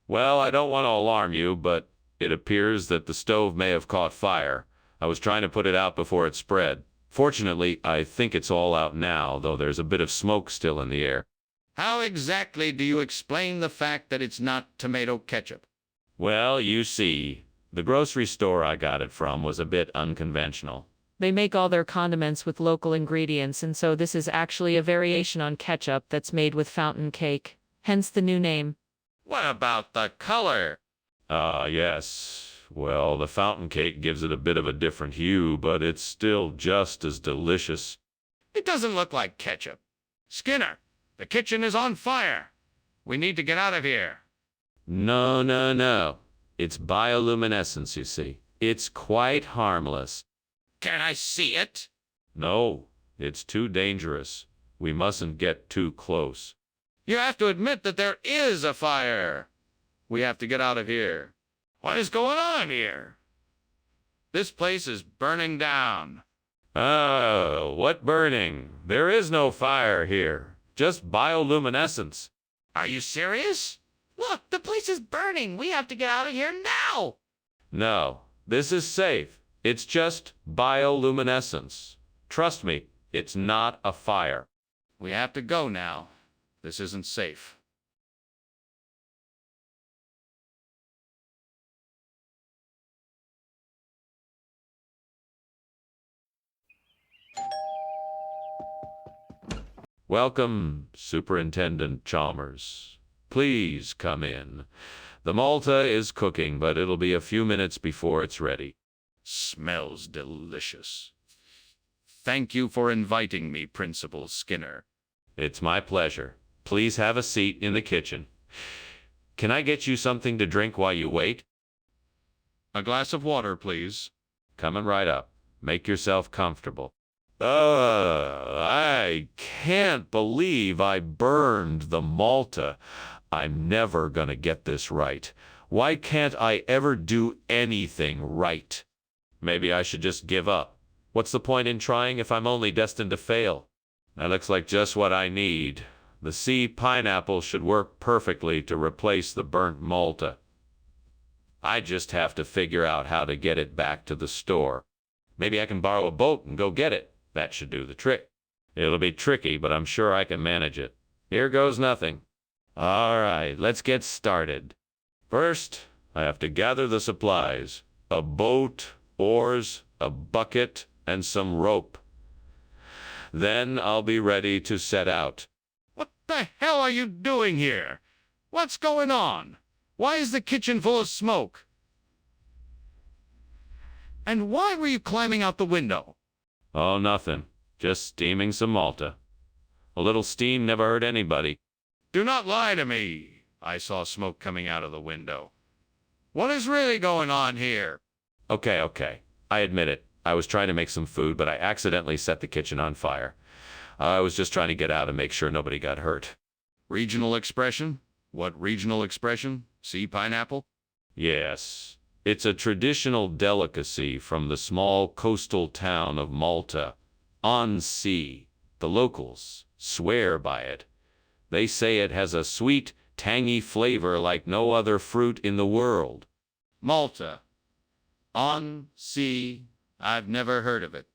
Well, I don't want to alarm you, but it appears that the stove may have caught fire. I was trying to put it out before it spread. Fortunately, I think it's all out now, though there's a bit of smoke still in the air. How exactly do you explain the fact that it's not tomato ketchup? Well, you see, the grocery store I got it from was a bit unconventional. They make all their condiments with local ingredients, and so this is actually a variation on ketchup that's made with fountain cake, hence the new name. What about the color? Yes. Well, the fountain cake gives it a bit of a different hue, but it's still just as delicious. It doesn't look like ketchup. Skinner, the kitchen is on fire. We need to get out of here. No. It's bioluminescence, you see. It's quite harmless. Can I see it? No, it's too dangerous. We mustn't get too close. You have to admit that there is a fire. We have to get out of here. What is going on here? This place is burning down. Oh, what burning? There is no fire here. Just bioluminescence. Are you serious? Look, the place is burning. We have to get out of here now. No, this is safe. It's just bioluminescence. Trust me, it's not a fire. We have to go now. This isn't safe. Welcome, Superintendent Chalmers. Please come in. The Malta is cooking, but it'll be a few minutes before it's ready. Smells delicious. Thank you for inviting me, Principal Skinner. It's my pleasure. Please have a seat in the kitchen. Can I get you something to drink while you wait? A glass of water, please. Coming right up. Make yourself comfortable. I can't believe I burned the Malta. I'm never gonna get this right. Why can't I ever do anything right? Maybe I should just give up. What's the point in trying if I'm only destined to fail? That looks like just what I need. The sea pineapple should work perfectly to replace the burnt Malta. I just have to figure out how to get it back to the store. Maybe I can borrow a boat and go get it. That should do the trick. It'll be tricky, but I'm sure I can manage it. Here goes nothing. All right, let's get started. First, I have to gather the supplies. A boat, oars, a bucket, and some rope. Then I'll be ready to set out. What the hell are you doing here? What's going on? Why is the kitchen full of smoke? And why were you climbing out the window? Oh, nothing. Just steaming some Malta. A little steam never hurt anybody. Do not lie to me. I saw smoke coming out of the window. What is really going on here? Okay. I admit it. I was trying to make some food, but I accidentally set the kitchen on fire. I was just trying to get out and make sure nobody got hurt. Regional expression? What regional expression? Sea pineapple? Yes. It's a traditional delicacy from the small coastal town of Malta, on sea. The locals swear by it. They say it has a sweet, tangy flavor like no other fruit in the world. Malta. On sea. I've never heard of it.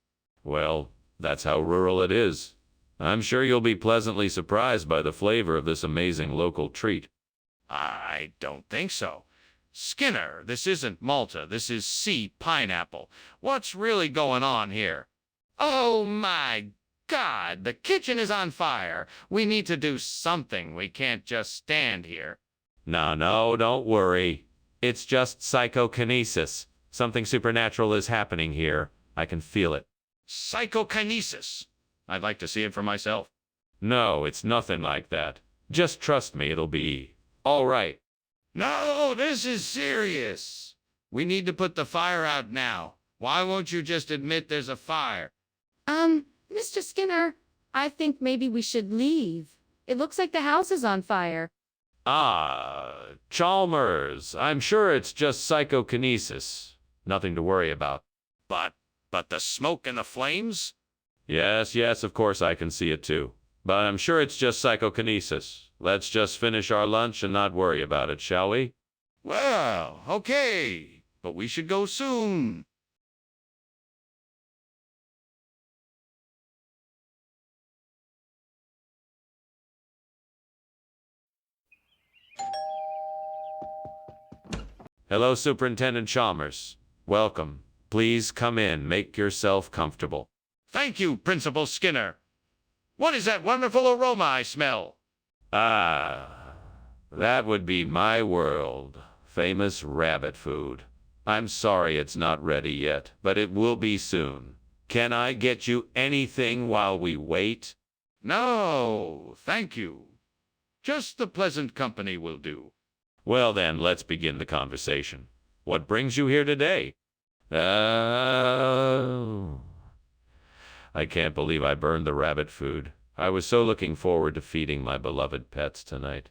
Well, that's how rural it is. I'm sure you'll be pleasantly surprised by the flavor of this amazing local treat. I don't think so. Skinner, this isn't Malta. This is sea pineapple. What's really going on here? Oh my God, the kitchen is on fire. We need to do something. We can't just stand here. No, don't worry. It's just psychokinesis. Something supernatural is happening here. I can feel it. Psychokinesis. I'd like to see it for myself. No, it's nothing like that. Just trust me, it'll be all right. No, this is serious. We need to put the fire out now. Why won't you just admit there's a fire? Mr. Skinner, I think maybe we should leave. It looks like the house is on fire. Chalmers, I'm sure it's just psychokinesis. Nothing to worry about. But the smoke and the flames? Yes, of course I can see it too. But I'm sure it's just psychokinesis. Let's just finish our lunch and not worry about it, shall we? Well, okay. But we should go soon. Hello, Superintendent Chalmers. Welcome. Please come in. Make yourself comfortable. Thank you, Principal Skinner. What is that wonderful aroma I smell? That would be my world. Famous rabbit food. I'm sorry it's not ready yet, but it will be soon. Can I get you anything while we wait? No, thank you. Just the pleasant company will do. Well then, let's begin the conversation. What brings you here today? I can't believe I burned the rabbit food. I was so looking forward to feeding my beloved pets tonight.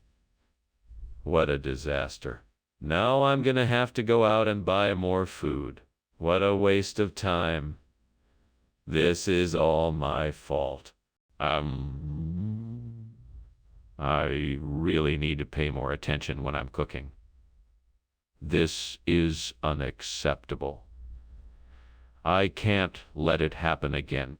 What a disaster. Now I'm gonna have to go out and buy more food. What a waste of time. This is all my fault. I really need to pay more attention when I'm cooking. This is unacceptable. I can't let it happen again.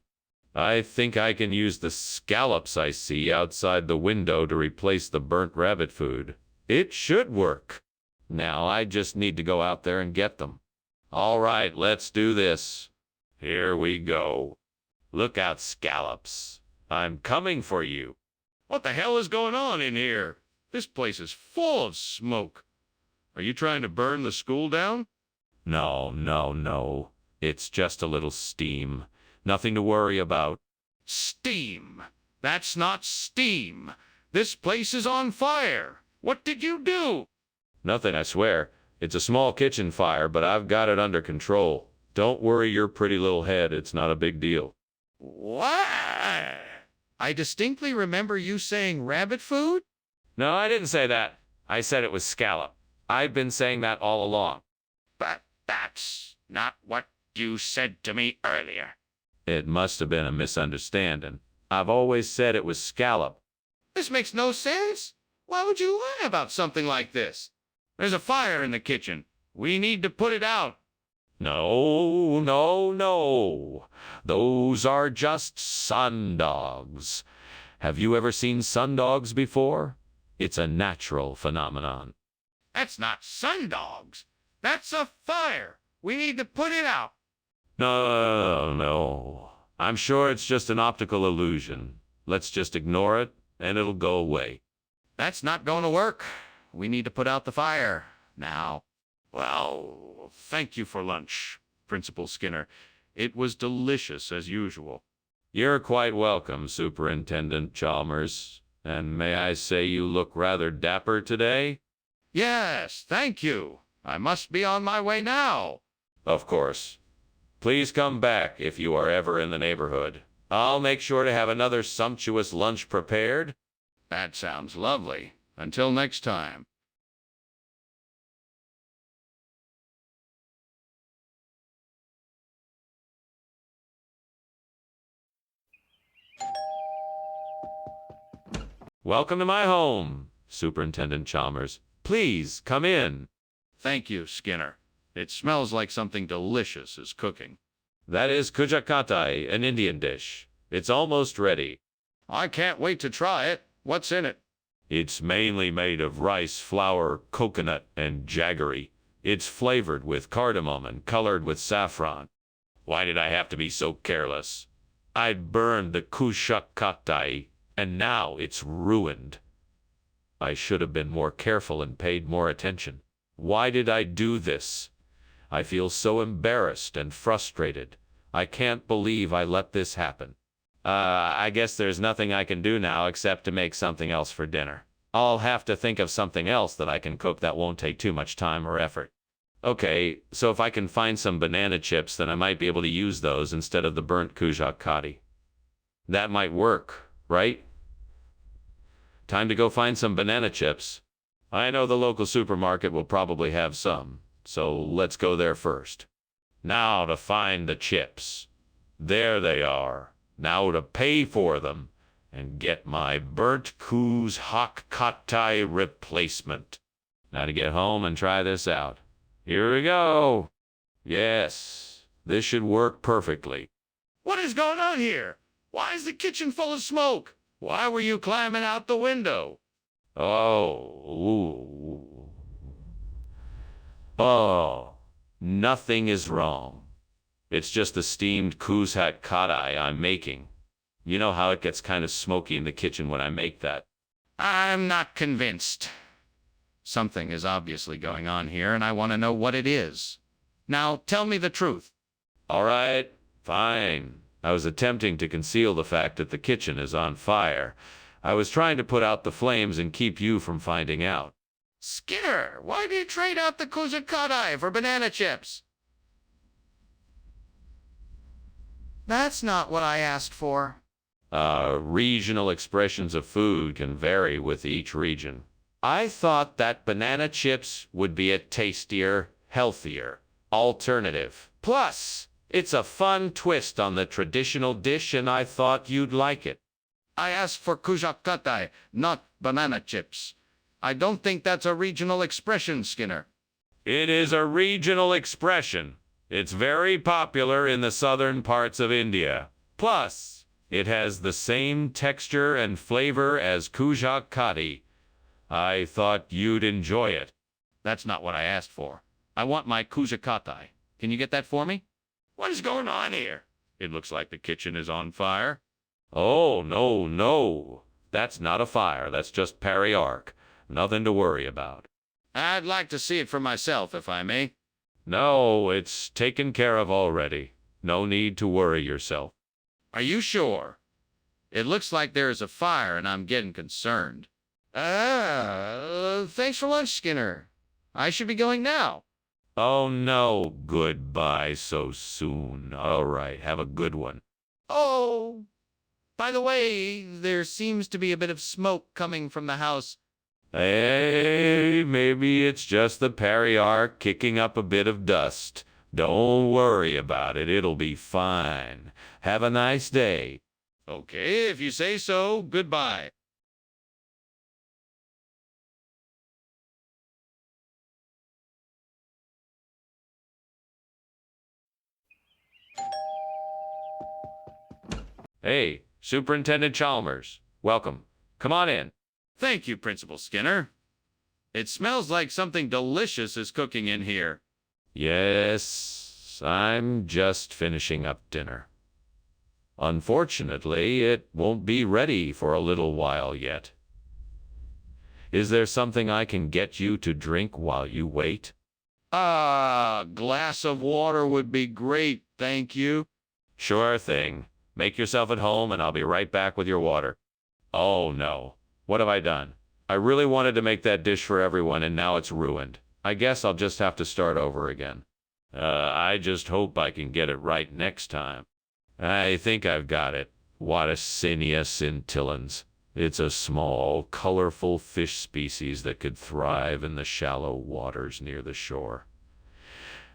I think I can use the scallops I see outside the window to replace the burnt rabbit food. It should work. Now I just need to go out there and get them. All right, let's do this. Here we go. Look out, scallops. I'm coming for you. What the hell is going on in here? This place is full of smoke. Are you trying to burn the school down? No, no, no. It's just a little steam. Nothing to worry about. Steam. That's not steam. This place is on fire. What did you do? Nothing, I swear. It's a small kitchen fire, but I've got it under control. Don't worry your pretty little head. It's not a big deal. What? I distinctly remember you saying rabbit food? No, I didn't say that. I said it was scallop. I've been saying that all along. But that's not what you said to me earlier. It must have been a misunderstanding. I've always said it was scallop. This makes no sense. Why would you lie about something like this? There's a fire in the kitchen. We need to put it out. No, no, no. Those are just sundogs. Have you ever seen sundogs before? It's a natural phenomenon. That's not sundogs. That's a fire. We need to put it out. No, no. I'm sure it's just an optical illusion. Let's just ignore it, and it'll go away. That's not going to work. We need to put out the fire now. Well, thank you for lunch, Principal Skinner. It was delicious as usual. You're quite welcome, Superintendent Chalmers. And may I say you look rather dapper today? Yes, thank you. I must be on my way now. Of course. Please come back if you are ever in the neighborhood. I'll make sure to have another sumptuous lunch prepared. That sounds lovely. Until next time. Welcome to my home, Superintendent Chalmers. Please come in. Thank you, Skinner. It smells like something delicious is cooking. That is kujakatai, an Indian dish. It's almost ready. I can't wait to try it. What's in it? It's mainly made of rice, flour, coconut, and jaggery. It's flavored with cardamom and colored with saffron. Why did I have to be so careless? I'd burned the kujakatai, and now it's ruined. I should have been more careful and paid more attention. Why did I do this? I feel so embarrassed and frustrated. I can't believe I let this happen. I guess there's nothing I can do now except to make something else for dinner. I'll have to think of something else that I can cook that won't take too much time or effort. Okay, so if I can find some banana chips, then I might be able to use those instead of the burnt kujakkati. That might work, right? Time to go find some banana chips. I know the local supermarket will probably have some, so let's go there first. Now to find the chips. There they are. Now to pay for them and get my burnt kujakkati replacement. Now to get home and try this out. Here we go. Yes, this should work perfectly. What is going on here? Why is the kitchen full of smoke? Why were you climbing out the window? Oh, nothing is wrong. It's just the steamed kujakkati I'm making. You know how it gets kind of smoky in the kitchen when I make that. I'm not convinced. Something is obviously going on here, and I want to know what it is. Now, tell me the truth. All right, fine. I was attempting to conceal the fact that the kitchen is on fire. I was trying to put out the flames and keep you from finding out. Skinner, why do you trade out the kujakkati for banana chips? That's not what I asked for. Regional expressions of food can vary with each region. I thought that banana chips would be a tastier, healthier alternative. Plus, it's a fun twist on the traditional dish, and I thought you'd like it. I asked for kujakkati, not banana chips. I don't think that's a regional expression, Skinner. It is a regional expression. It's very popular in the southern parts of India. Plus, it has the same texture and flavor as kujakkati. I thought you'd enjoy it. That's not what I asked for. I want my kujakkati. Can you get that for me? What is going on here? It looks like the kitchen is on fire. Oh, no, no. That's not a fire. That's just Perry Arc. Nothing to worry about. I'd like to see it for myself, if I may. No, it's taken care of already. No need to worry yourself. Are you sure? It looks like there is a fire, and I'm getting concerned. Thanks for lunch, Skinner. I should be going now. Oh no, goodbye so soon. All right, have a good one. Oh, by the way, there seems to be a bit of smoke coming from the house. Hey, maybe it's just the Perrier kicking up a bit of dust. Don't worry about it, it'll be fine. Have a nice day. Okay, if you say so, goodbye. Hey, Superintendent Chalmers, welcome. Come on in. Thank you, Principal Skinner. It smells like something delicious is cooking in here. Yes, I'm just finishing up dinner. Unfortunately, it won't be ready for a little while yet. Is there something I can get you to drink while you wait? A glass of water would be great, thank you. Sure thing. Make yourself at home and I'll be right back with your water. Oh no. What have I done? I really wanted to make that dish for everyone and now it's ruined. I guess I'll just have to start over again. I just hope I can get it right next time. I think I've got it. Watasinia scintillans. It's a small, colorful fish species that could thrive in the shallow waters near the shore.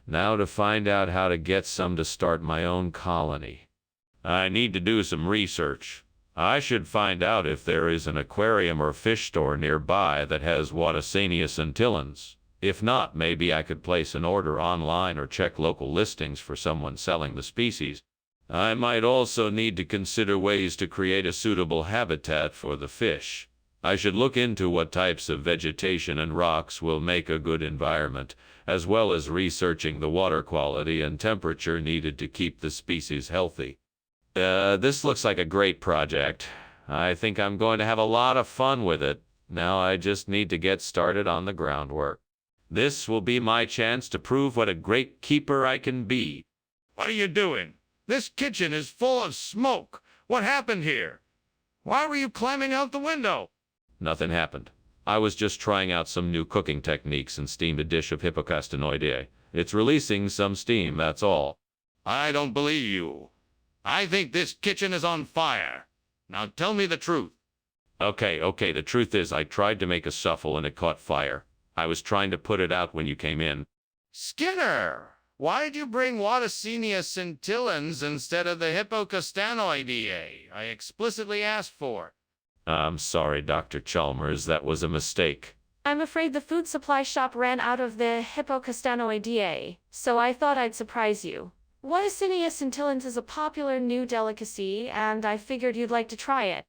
Now to find out how to get some to start my own colony. I need to do some research. I should find out if there is an aquarium or fish store nearby that has Watasinia scintillans. If not, maybe I could place an order online or check local listings for someone selling the species. I might also need to consider ways to create a suitable habitat for the fish. I should look into what types of vegetation and rocks will make a good environment, as well as researching the water quality and temperature needed to keep the species healthy. This looks like a great project. I think I'm going to have a lot of fun with it. Now I just need to get started on the groundwork. This will be my chance to prove what a great keeper I can be. What are you doing? This kitchen is full of smoke. What happened here? Why were you climbing out the window? Nothing happened. I was just trying out some new cooking techniques and steamed a dish of Hippocastanoideae. It's releasing some steam, that's all. I don't believe you. I think this kitchen is on fire. Now tell me the truth. Okay, the truth is I tried to make a souffle and it caught fire. I was trying to put it out when you came in. Skinner, why'd you bring Watasinia scintillans instead of the Hippocastanoideae I explicitly asked for? I'm sorry, Dr. Chalmers, that was a mistake. I'm afraid the food supply shop ran out of the Hippocastanoideae, so I thought I'd surprise you. Watasinia scintillans is a popular new delicacy, and I figured you'd like to try it.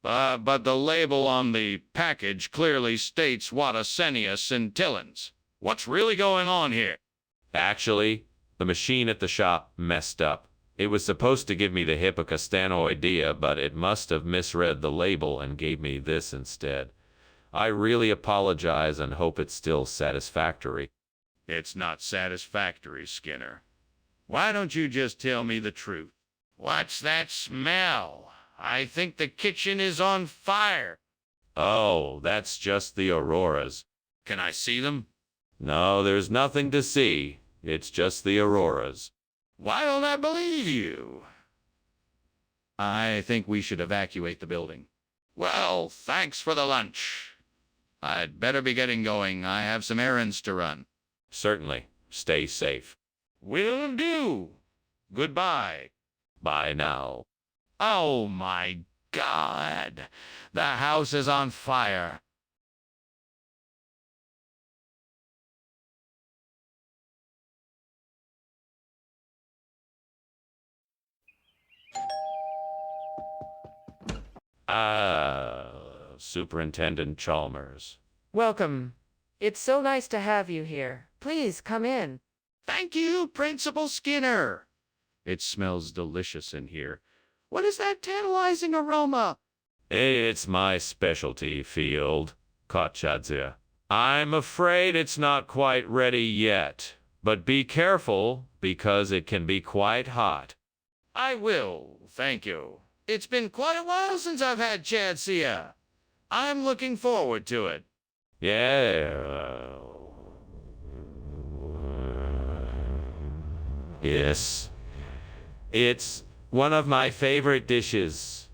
But the label on the package clearly states Watasinia scintillans. What's really going on here? Actually, the machine at the shop messed up. It was supposed to give me the Hippocastanoidea, but it must have misread the label and gave me this instead. I really apologize and hope it's still satisfactory. It's not satisfactory, Skinner. Why don't you just tell me the truth? What's that smell? I think the kitchen is on fire. Oh, that's just the auroras. Can I see them? No, there's nothing to see. It's just the auroras. Why don't I believe you? I think we should evacuate the building. Well, thanks for the lunch. I'd better be getting going. I have some errands to run. Certainly. Stay safe. Will do. Goodbye. Bye now. Oh my God. The house is on fire. Superintendent Chalmers. Welcome. It's so nice to have you here. Please come in. Thank you, Principal Skinner. It smells delicious in here. What is that tantalizing aroma? It's my specialty field, Kotchadzia. I'm afraid it's not quite ready yet, but be careful because it can be quite hot. I will, thank you. It's been quite a while since I've had Chadsia. I'm looking forward to it. Yeah. Yes. It's one of my favorite dishes.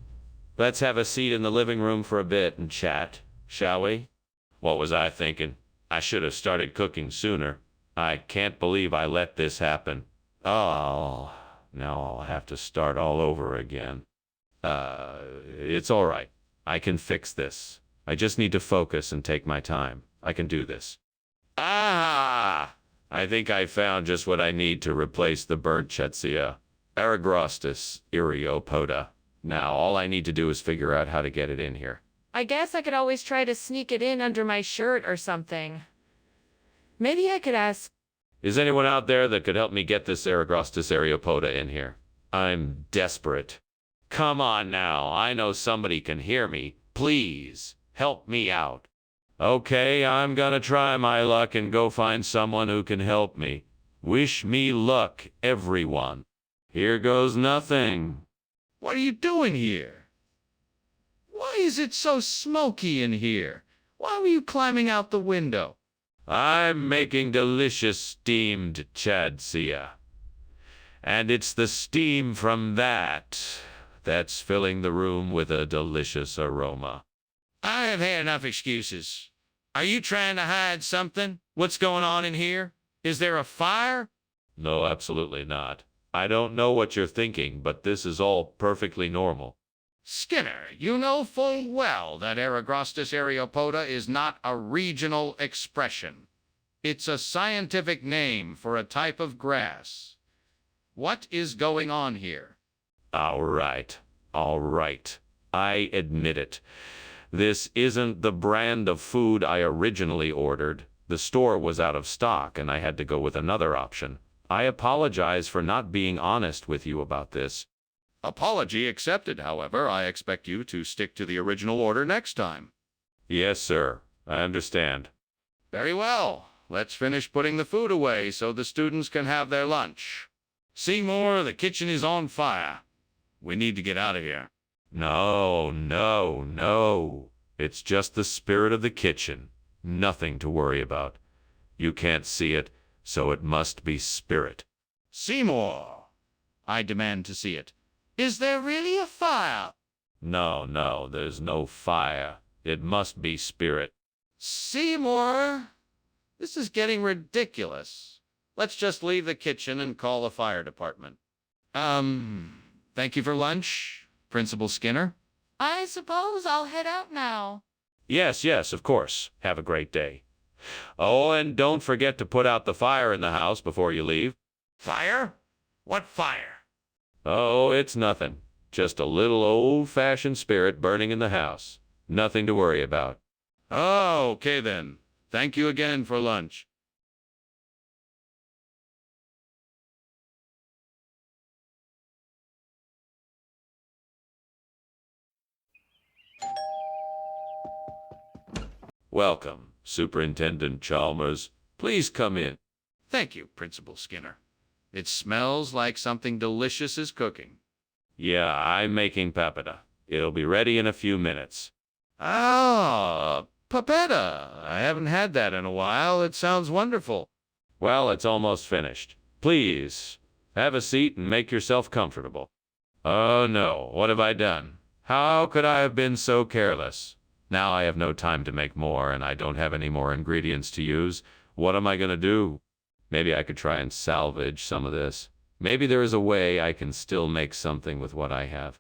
Let's have a seat in the living room for a bit and chat, shall we? What was I thinking? I should have started cooking sooner. I can't believe I let this happen. Oh, now I'll have to start all over again. It's all right. I can fix this. I just need to focus and take my time. I can do this. Ah! I think I found just what I need to replace the burnt Chetsia. Aragrostis Iriopoda. Now all I need to do is figure out how to get it in here. I guess I could always try to sneak it in under my shirt or something. Maybe I could ask. Is anyone out there that could help me get this Aragrostis Ariopoda in here? I'm desperate. Come on now, I know somebody can hear me. Please, help me out. Okay, I'm gonna try my luck and go find someone who can help me. Wish me luck, everyone. Here goes nothing. What are you doing here? Why is it so smoky in here? Why were you climbing out the window? I'm making delicious steamed chadsia. And it's the steam from that's filling the room with a delicious aroma. I have had enough excuses. Are you trying to hide something? What's going on in here? Is there a fire? No, absolutely not. I don't know what you're thinking, but this is all perfectly normal. Skinner, you know full well that Aragrostis Ariopoda is not a regional expression. It's a scientific name for a type of grass. What is going on here? All right. I admit it. This isn't the brand of food I originally ordered. The store was out of stock and I had to go with another option. I apologize for not being honest with you about this. Apology accepted, however. I expect you to stick to the original order next time. Yes, sir. I understand. Very well. Let's finish putting the food away so the students can have their lunch. Seymour, the kitchen is on fire. We need to get out of here. No. It's just the spirit of the kitchen. Nothing to worry about. You can't see it, so it must be spirit. Seymour, I demand to see it. Is there really a fire? No, there's no fire. It must be spirit. Seymour, this is getting ridiculous. Let's just leave the kitchen and call the fire department. Thank you for lunch, Principal Skinner. I suppose I'll head out now. Yes, of course. Have a great day. Oh, and don't forget to put out the fire in the house before you leave. Fire? What fire? Oh, it's nothing. Just a little old-fashioned spirit burning in the house. Nothing to worry about. Oh, okay then. Thank you again for lunch. Welcome, Superintendent Chalmers. Please come in. Thank you, Principal Skinner. It smells like something delicious is cooking. Yeah, I'm making papeda. It'll be ready in a few minutes. Ah, papeda. I haven't had that in a while. It sounds wonderful. Well, it's almost finished. Please, have a seat and make yourself comfortable. Oh no, what have I done? How could I have been so careless? Now I have no time to make more, and I don't have any more ingredients to use. What am I gonna do? Maybe I could try and salvage some of this. Maybe there is a way I can still make something with what I have.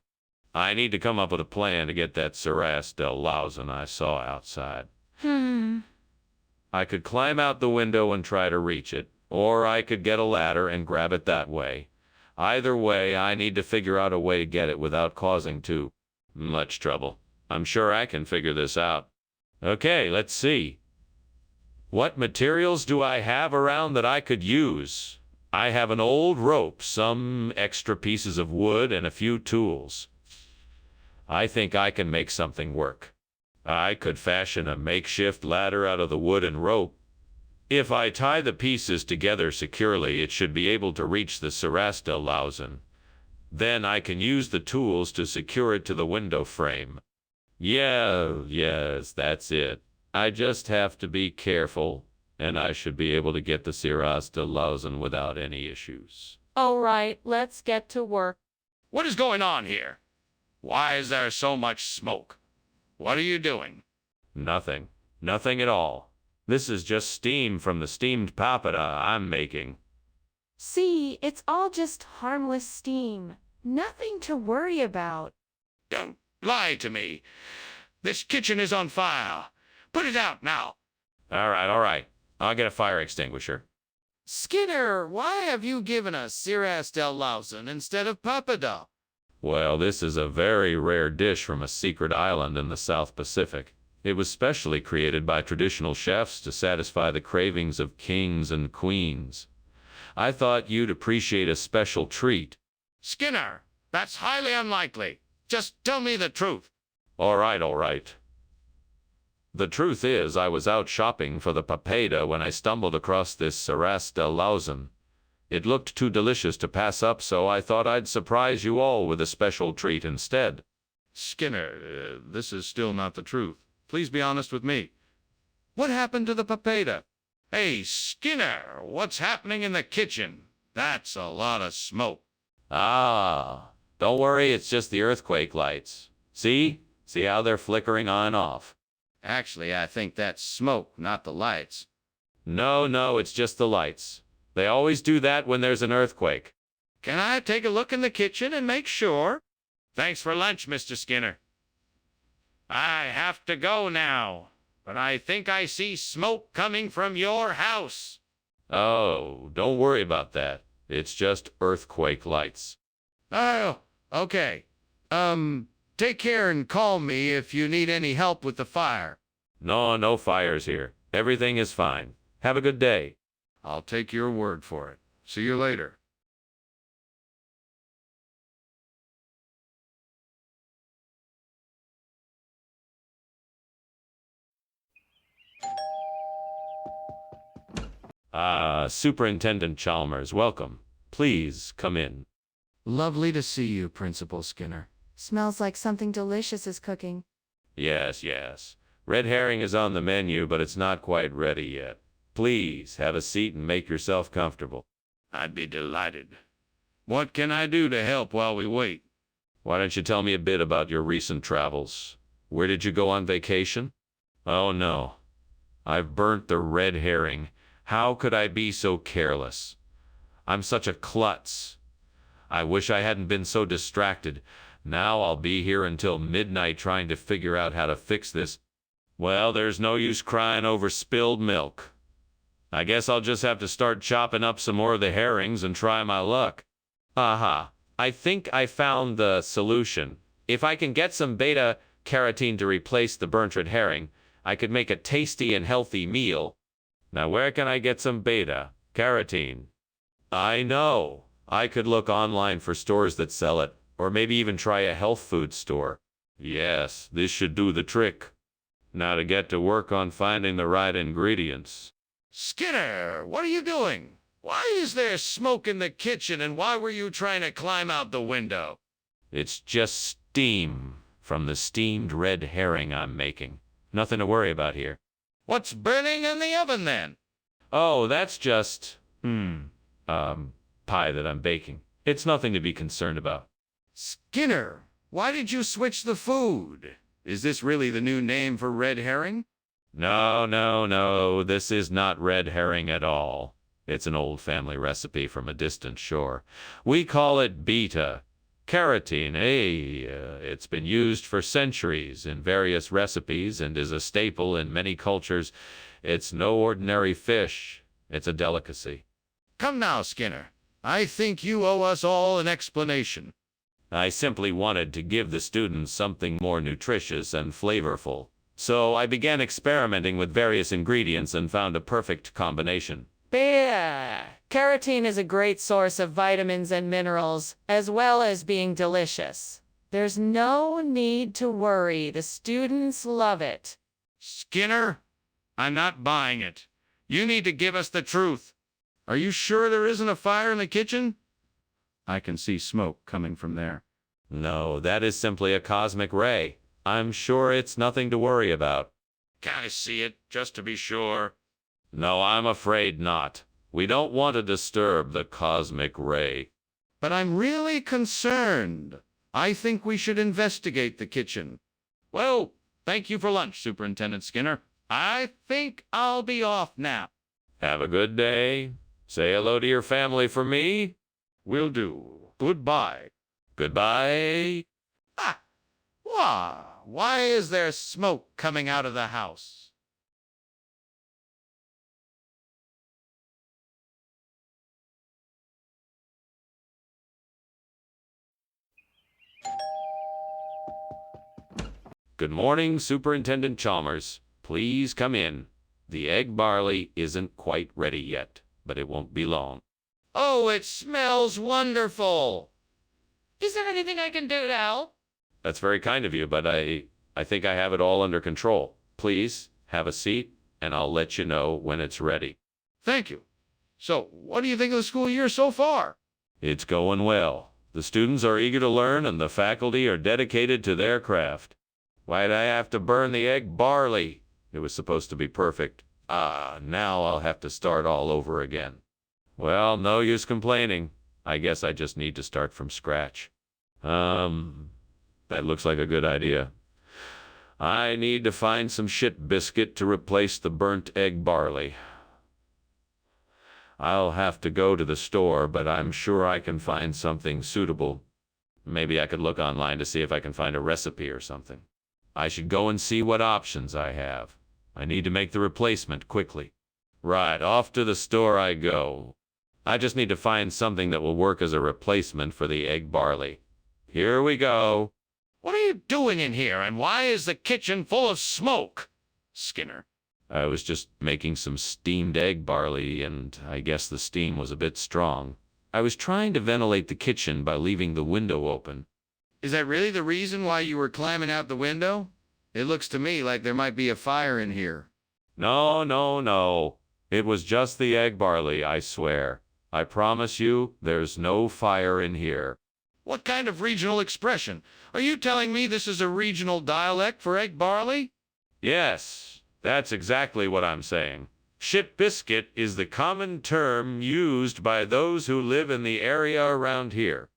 I need to come up with a plan to get that Saras del Lausen I saw outside. I could climb out the window and try to reach it, or I could get a ladder and grab it that way. Either way, I need to figure out a way to get it without causing too much trouble. I'm sure I can figure this out. Okay, let's see. What materials do I have around that I could use? I have an old rope, some extra pieces of wood, and a few tools. I think I can make something work. I could fashion a makeshift ladder out of the wood and rope. If I tie the pieces together securely, it should be able to reach the Sarasta. Then I can use the tools to secure it to the window frame. Yes, that's it. I just have to be careful, and I should be able to get the Sarasta without any issues. All right, let's get to work. What is going on here? Why is there so much smoke? What are you doing? Nothing. Nothing at all. This is just steam from the steamed papata I'm making. See, it's all just harmless steam. Nothing to worry about. Don't lie to me. This kitchen is on fire. Put it out now. All right. I'll get a fire extinguisher. Skinner, why have you given us Sarasta instead of papada? Well, this is a very rare dish from a secret island in the South Pacific. It was specially created by traditional chefs to satisfy the cravings of kings and queens. I thought you'd appreciate a special treat. Skinner, that's highly unlikely. Just tell me the truth. All right. The truth is, I was out shopping for the papeda when I stumbled across this Sarasta. It looked too delicious to pass up, so I thought I'd surprise you all with a special treat instead. Skinner, this is still not the truth. Please be honest with me. What happened to the papeda? Hey, Skinner, what's happening in the kitchen? That's a lot of smoke. Don't worry, it's just the earthquake lights. See how they're flickering on and off? Actually, I think that's smoke, not the lights. No, it's just the lights. They always do that when there's an earthquake. Can I take a look in the kitchen and make sure? Thanks for lunch, Mr. Skinner. I have to go now, but I think I see smoke coming from your house. Oh, don't worry about that. It's just earthquake lights. Oh, okay. Take care and call me if you need any help with the fire. No fires here. Everything is fine. Have a good day. I'll take your word for it. See you later. Superintendent Chalmers, welcome. Please come in. Lovely to see you, Principal Skinner. Smells like something delicious is cooking. Yes. Red herring is on the menu, but it's not quite ready yet. Please have a seat and make yourself comfortable. I'd be delighted. What can I do to help while we wait? Why don't you tell me a bit about your recent travels? Where did you go on vacation? Oh no. I've burnt the red herring. How could I be so careless? I'm such a klutz. I wish I hadn't been so distracted. Now I'll be here until midnight trying to figure out how to fix this. Well, there's no use crying over spilled milk. I guess I'll just have to start chopping up some more of the herrings and try my luck. Aha. I think I found the solution. If I can get some beta-carotene to replace the burnt red herring, I could make a tasty and healthy meal. Now where can I get some beta-carotene? I know. I could look online for stores that sell it, or maybe even try a health food store. Yes, this should do the trick. Now to get to work on finding the right ingredients. Skinner, what are you doing? Why is there smoke in the kitchen, and why were you trying to climb out the window? It's just steam from the steamed red herring I'm making. Nothing to worry about here. What's burning in the oven then? Oh, that's just, pie that I'm baking. It's nothing to be concerned about. Skinner, why did you switch the food? Is this really the new name for red herring? No, this is not red herring at all. It's an old family recipe from a distant shore. We call it beta-carotene. It's been used for centuries in various recipes and is a staple in many cultures. It's no ordinary fish. It's a delicacy. Come now, Skinner. I think you owe us all an explanation. I simply wanted to give the students something more nutritious and flavorful. So I began experimenting with various ingredients and found a perfect combination. Beta-carotene is a great source of vitamins and minerals, as well as being delicious. There's no need to worry. The students love it. Skinner, I'm not buying it. You need to give us the truth. Are you sure there isn't a fire in the kitchen? I can see smoke coming from there. No, that is simply a cosmic ray. I'm sure it's nothing to worry about. Can I see it, just to be sure? No, I'm afraid not. We don't want to disturb the cosmic ray. But I'm really concerned. I think we should investigate the kitchen. Well, thank you for lunch, Superintendent Skinner. I think I'll be off now. Have a good day. Say hello to your family for me. Will do. Goodbye. Goodbye. Ah! Why is there smoke coming out of the house? Good morning, Superintendent Chalmers. Please come in. The egg barley isn't quite ready yet, but it won't be long. Oh, it smells wonderful. Is there anything I can do to help? That's very kind of you, but I think I have it all under control. Please, have a seat, and I'll let you know when it's ready. Thank you. So, what do you think of the school year so far? It's going well. The students are eager to learn, and the faculty are dedicated to their craft. Why'd I have to burn the egg barley? It was supposed to be perfect. Now I'll have to start all over again. Well, no use complaining. I guess I just need to start from scratch. That looks like a good idea. I need to find some shit biscuit to replace the burnt egg barley. I'll have to go to the store, but I'm sure I can find something suitable. Maybe I could look online to see if I can find a recipe or something. I should go and see what options I have. I need to make the replacement quickly. Right, off to the store I go. I just need to find something that will work as a replacement for the egg barley. Here we go. What are you doing in here, and why is the kitchen full of smoke? Skinner. I was just making some steamed egg barley, and I guess the steam was a bit strong. I was trying to ventilate the kitchen by leaving the window open. Is that really the reason why you were climbing out the window? It looks to me like there might be a fire in here. No. It was just the egg barley, I swear. I promise you, there's no fire in here. What kind of regional expression? Are you telling me this is a regional dialect for egg barley? Yes, that's exactly what I'm saying. Shit biscuit is the common term used by those who live in the area around here.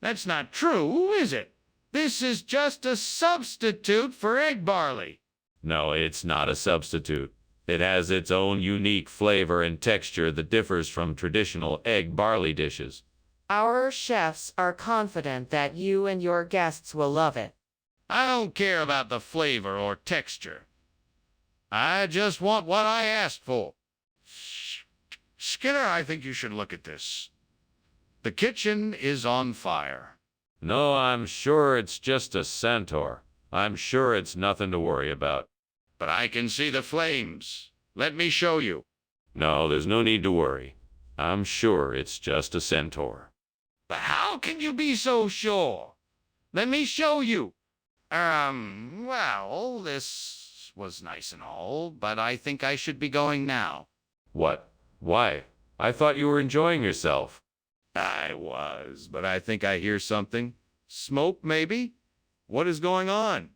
That's not true, is it? This is just a substitute for egg barley. No, it's not a substitute. It has its own unique flavor and texture that differs from traditional egg barley dishes. Our chefs are confident that you and your guests will love it. I don't care about the flavor or texture. I just want what I asked for. Skinner, I think you should look at this. The kitchen is on fire. No, I'm sure it's just a centaur. I'm sure it's nothing to worry about. But I can see the flames. Let me show you. No, there's no need to worry. I'm sure it's just a centaur. But how can you be so sure? Let me show you. Well, this was nice and all, but I think I should be going now. What? Why? I thought you were enjoying yourself. I was, but I think I hear something. Smoke, maybe? What is going on?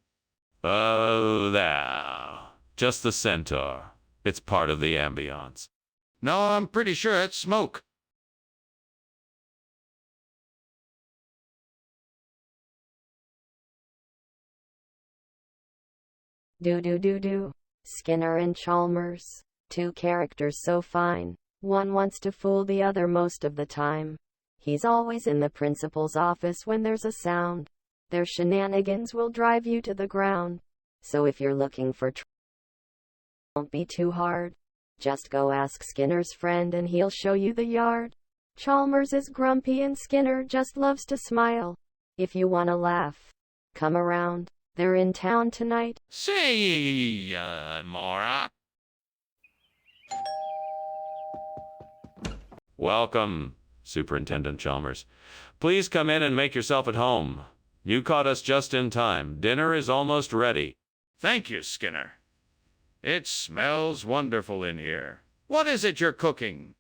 Oh, there. Just the centaur. It's part of the ambiance. No, I'm pretty sure it's smoke. Do. Skinner and Chalmers. Two characters so fine. One wants to fool the other most of the time. He's always in the principal's office when there's a sound. Their shenanigans will drive you to the ground. So if you're looking for trouble, don't be too hard. Just go ask Skinner's friend and he'll show you the yard. Chalmers is grumpy and Skinner just loves to smile. If you want to laugh, come around. They're in town tonight. Say, Mora. Welcome, Superintendent Chalmers. Please come in and make yourself at home. You caught us just in time. Dinner is almost ready. Thank you, Skinner. It smells wonderful in here. What is it you're cooking?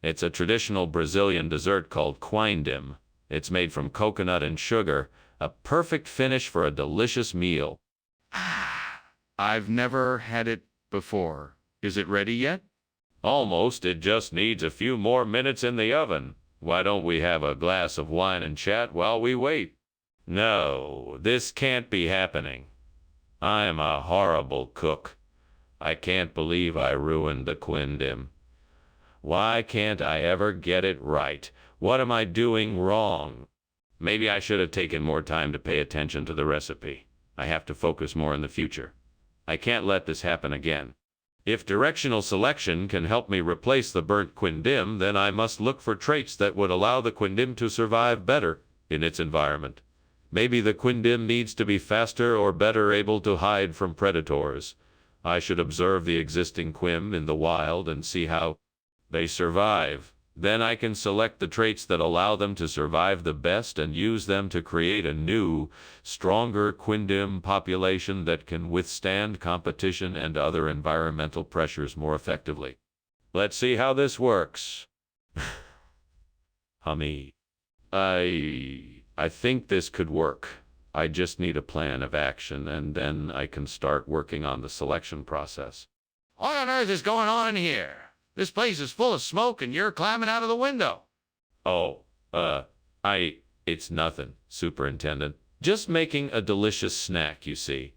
It's a traditional Brazilian dessert called quindim. It's made from coconut and sugar, a perfect finish for a delicious meal. I've never had it before. Is it ready yet? Almost. It just needs a few more minutes in the oven. Why don't we have a glass of wine and chat while we wait? No, this can't be happening. I'm a horrible cook. I can't believe I ruined the quindim. Why can't I ever get it right? What am I doing wrong? Maybe I should have taken more time to pay attention to the recipe. I have to focus more in the future. I can't let this happen again. If directional selection can help me replace the burnt quindim, then I must look for traits that would allow the quindim to survive better in its environment. Maybe the quindim needs to be faster or better able to hide from predators. I should observe the existing quim in the wild and see how they survive. Then I can select the traits that allow them to survive the best and use them to create a new, stronger quindim population that can withstand competition and other environmental pressures more effectively. Let's see how this works. Hummy. I think this could work. I just need a plan of action, and then I can start working on the selection process. What on earth is going on in here? This place is full of smoke and you're climbing out of the window. Oh, it's nothing, Superintendent. Just making a delicious snack, you see.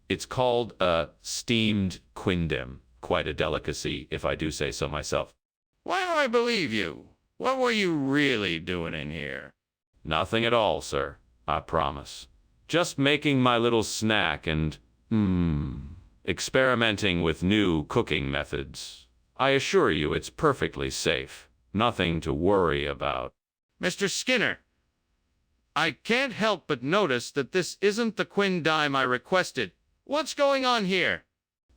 It's called, steamed quindim. Quite a delicacy, if I do say so myself. Why do I believe you? What were you really doing in here? Nothing at all, sir. I promise. Just making my little snack and, experimenting with new cooking methods. I assure you it's perfectly safe. Nothing to worry about. Mr. Skinner, I can't help but notice that this isn't the quindim I requested. What's going on here?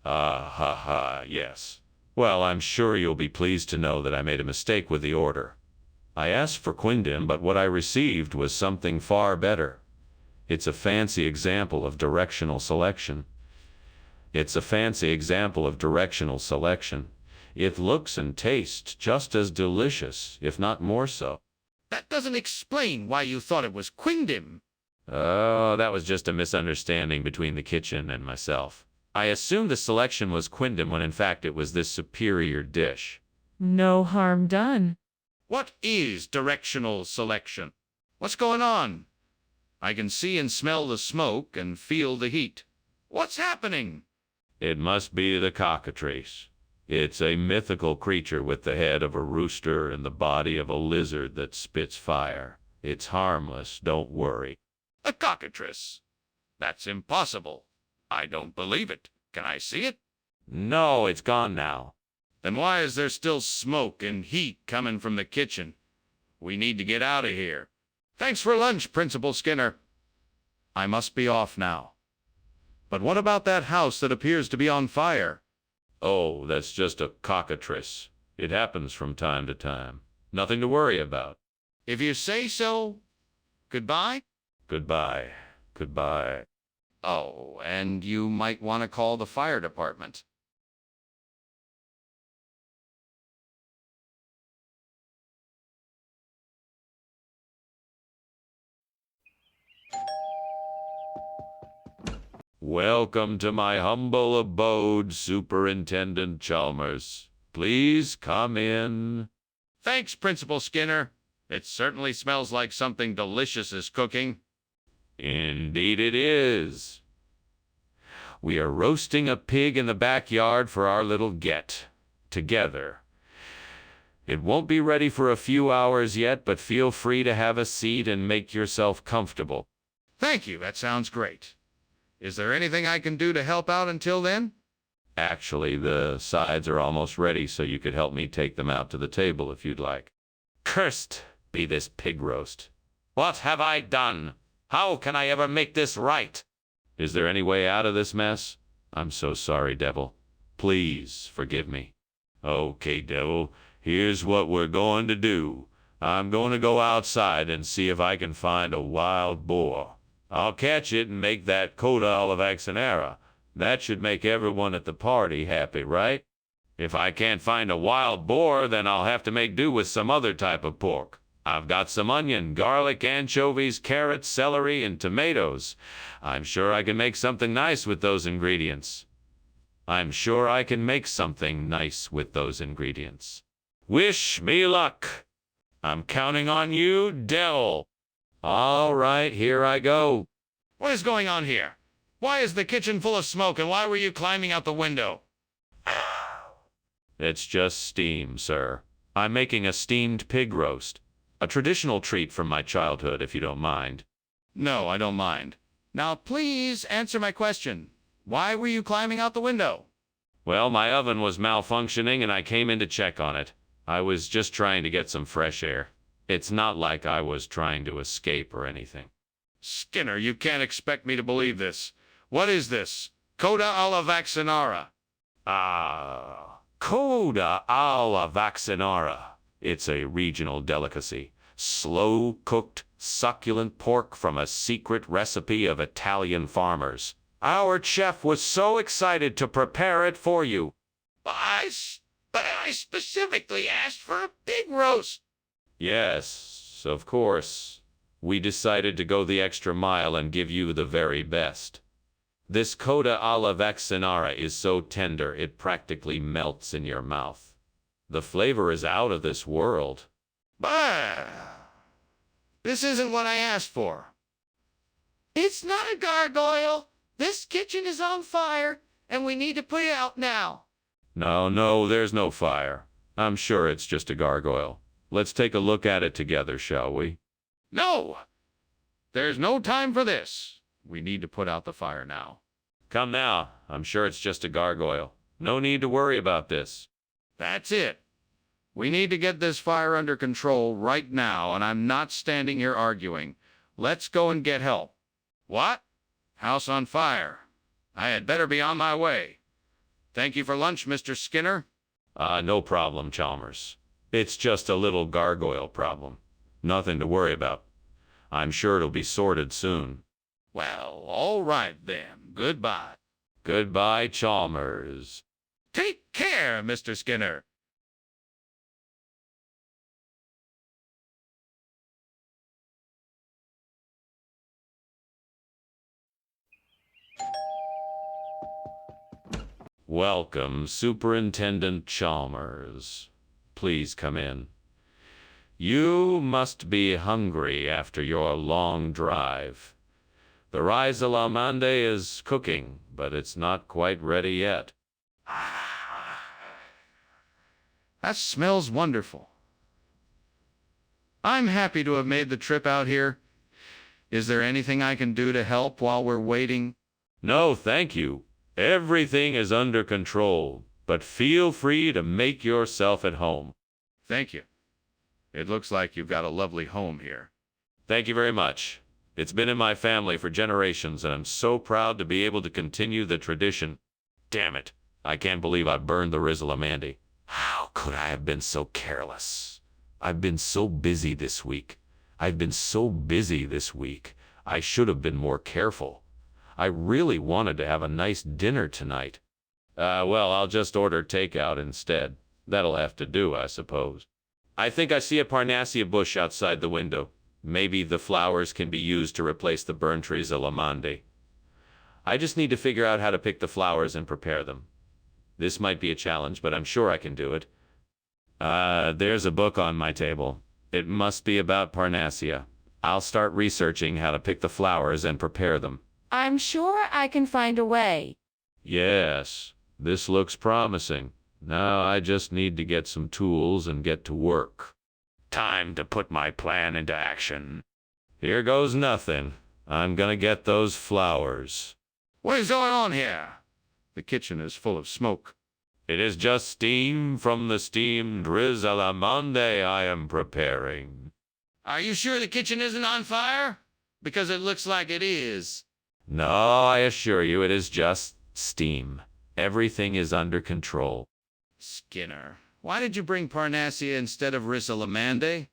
Yes. Well, I'm sure you'll be pleased to know that I made a mistake with the order. I asked for quindim, but what I received was something far better. It's a fancy example of directional selection. It looks and tastes just as delicious, if not more so. That doesn't explain why you thought it was quindim. Oh, that was just a misunderstanding between the kitchen and myself. I assumed the selection was quindim when in fact it was this superior dish. No harm done. What is directional selection? What's going on? I can see and smell the smoke and feel the heat. What's happening? It must be the cockatrice. It's a mythical creature with the head of a rooster and the body of a lizard that spits fire. It's harmless, don't worry. A cockatrice? That's impossible. I don't believe it. Can I see it? No, it's gone now. Then why is there still smoke and heat coming from the kitchen? We need to get out of here. Thanks for lunch, Principal Skinner. I must be off now. But what about that house that appears to be on fire? Oh, that's just a cockatrice. It happens from time to time. Nothing to worry about. If you say so. Goodbye? Goodbye. Goodbye. Oh, and you might want to call the fire department. Welcome to my humble abode, Superintendent Chalmers. Please come in. Thanks, Principal Skinner. It certainly smells like something delicious is cooking. Indeed it is. We are roasting a pig in the backyard for our little get-together. It won't be ready for a few hours yet, but feel free to have a seat and make yourself comfortable. Thank you, that sounds great. Is there anything I can do to help out until then? Actually, the sides are almost ready, so you could help me take them out to the table if you'd like. Cursed be this pig roast. What have I done? How can I ever make this right? Is there any way out of this mess? I'm so sorry, Devil. Please forgive me. Okay, Devil, here's what we're going to do. I'm going to go outside and see if I can find a wild boar. I'll catch it and make that coda alla vaccinara. That should make everyone at the party happy, right? If I can't find a wild boar, then I'll have to make do with some other type of pork. I've got some onion, garlic, anchovies, carrots, celery, and tomatoes. I'm sure I can make something nice with those ingredients. Wish me luck. I'm counting on you, Dell. All right, here I go. What is going on here? Why is the kitchen full of smoke, and why were you climbing out the window? It's just steam, sir. I'm making a steamed pig roast. A traditional treat from my childhood, if you don't mind. No, I don't mind. Now, please answer my question. Why were you climbing out the window? Well, my oven was malfunctioning and I came in to check on it. I was just trying to get some fresh air. It's not like I was trying to escape or anything. Skinner, you can't expect me to believe this. What is this? Coda alla vaccinara. Coda alla vaccinara. It's a regional delicacy. Slow-cooked, succulent pork from a secret recipe of Italian farmers. Our chef was so excited to prepare it for you. But I specifically asked for a pig roast. Yes, of course. We decided to go the extra mile and give you the very best. This coda alla vaccinara is so tender it practically melts in your mouth. The flavor is out of this world. But this isn't what I asked for. It's not a gargoyle. This kitchen is on fire, and we need to put it out now. No, there's no fire. I'm sure it's just a gargoyle. Let's take a look at it together, shall we? No! There's no time for this. We need to put out the fire now. Come now. I'm sure it's just a gargoyle. No need to worry about this. That's it. We need to get this fire under control right now, and I'm not standing here arguing. Let's go and get help. What? House on fire. I had better be on my way. Thank you for lunch, Mr. Skinner. No problem, Chalmers. It's just a little gargoyle problem. Nothing to worry about. I'm sure it'll be sorted soon. Well, all right then. Goodbye. Goodbye, Chalmers. Take care, Mr. Skinner. Welcome, Superintendent Chalmers. Please come in. You must be hungry after your long drive. The rice a la mande is cooking, but it's not quite ready yet. That smells wonderful. I'm happy to have made the trip out here. Is there anything I can do to help while we're waiting? No, thank you. Everything is under control, but feel free to make yourself at home. Thank you. It looks like you've got a lovely home here. Thank you very much. It's been in my family for generations, and I'm so proud to be able to continue the tradition. Damn it. I can't believe I burned the Rizla Mandy. How could I have been so careless? I've been so busy this week. I should have been more careful. I really wanted to have a nice dinner tonight. Well, I'll just order takeout instead. That'll have to do, I suppose. I think I see a Parnassia bush outside the window. Maybe the flowers can be used to replace the burnt trees a la mande. I just need to figure out how to pick the flowers and prepare them. This might be a challenge, but I'm sure I can do it. There's a book on my table. It must be about Parnassia. I'll start researching how to pick the flowers and prepare them. I'm sure I can find a way. Yes, this looks promising. Now I just need to get some tools and get to work. Time to put my plan into action. Here goes nothing. I'm gonna get those flowers. What is going on here? The kitchen is full of smoke. It is just steam from the steamed riz a la mande I am preparing. Are you sure the kitchen isn't on fire? Because it looks like it is. No, I assure you it is just steam. Everything is under control. Skinner, why did you bring Parnassia instead of Risalamande?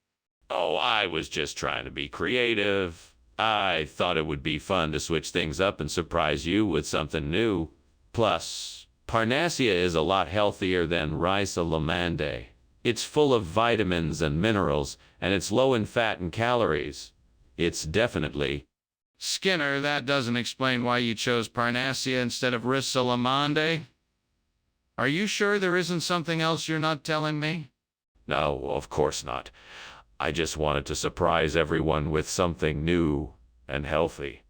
Oh, I was just trying to be creative. I thought it would be fun to switch things up and surprise you with something new. Plus, Parnassia is a lot healthier than rice lamande. It's full of vitamins and minerals, and it's low in fat and calories. It's definitely... Skinner, that doesn't explain why you chose Parnassia instead of Rissalamande. Are you sure there isn't something else you're not telling me? No, of course not. I just wanted to surprise everyone with something new and healthy.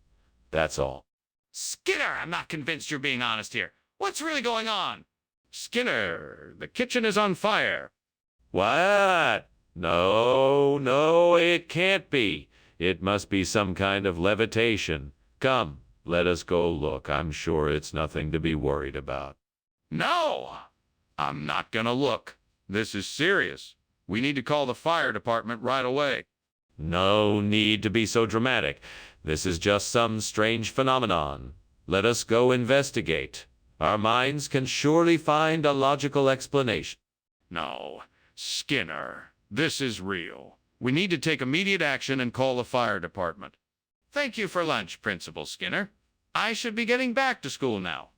That's all. Skinner, I'm not convinced you're being honest here. What's really going on? Skinner, the kitchen is on fire. What? No, it can't be. It must be some kind of levitation. Come, let us go look. I'm sure it's nothing to be worried about. No, I'm not gonna look. This is serious. We need to call the fire department right away. No need to be so dramatic. This is just some strange phenomenon. Let us go investigate. Our minds can surely find a logical explanation. No, Skinner, this is real. We need to take immediate action and call the fire department. Thank you for lunch, Principal Skinner. I should be getting back to school now.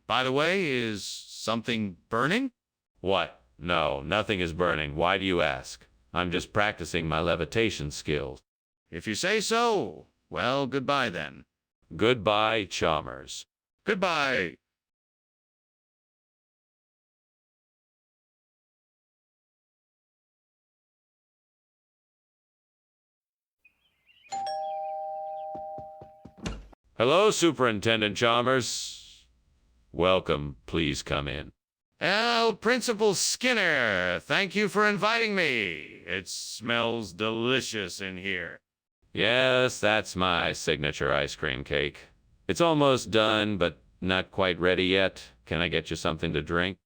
By the way, is something burning? What? No, nothing is burning. Why do you ask? I'm just practicing my levitation skills. If you say so, well, goodbye then. Goodbye, Chalmers. Goodbye. Hello, Superintendent Chalmers. Welcome. Please come in. Oh, Principal Skinner, thank you for inviting me. It smells delicious in here. Yes, that's my signature ice cream cake. It's almost done, but not quite ready yet. Can I get you something to drink?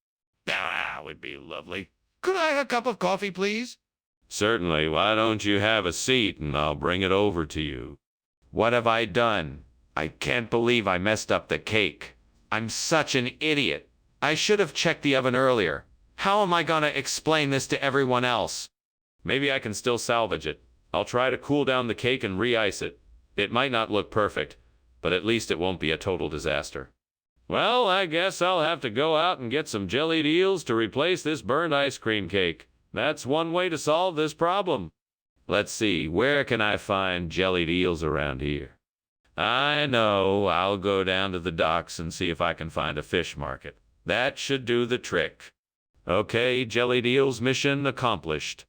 That would be lovely. Could I have a cup of coffee, please? Certainly. Why don't you have a seat and I'll bring it over to you. What have I done? I can't believe I messed up the cake. I'm such an idiot. I should have checked the oven earlier. How am I gonna explain this to everyone else? Maybe I can still salvage it. I'll try to cool down the cake and re-ice it. It might not look perfect, but at least it won't be a total disaster. Well, I guess I'll have to go out and get some jellied eels to replace this burned ice cream cake. That's one way to solve this problem. Let's see, where can I find jellied eels around here? I know, I'll go down to the docks and see if I can find a fish market. That should do the trick. Okay, jellied eels mission accomplished.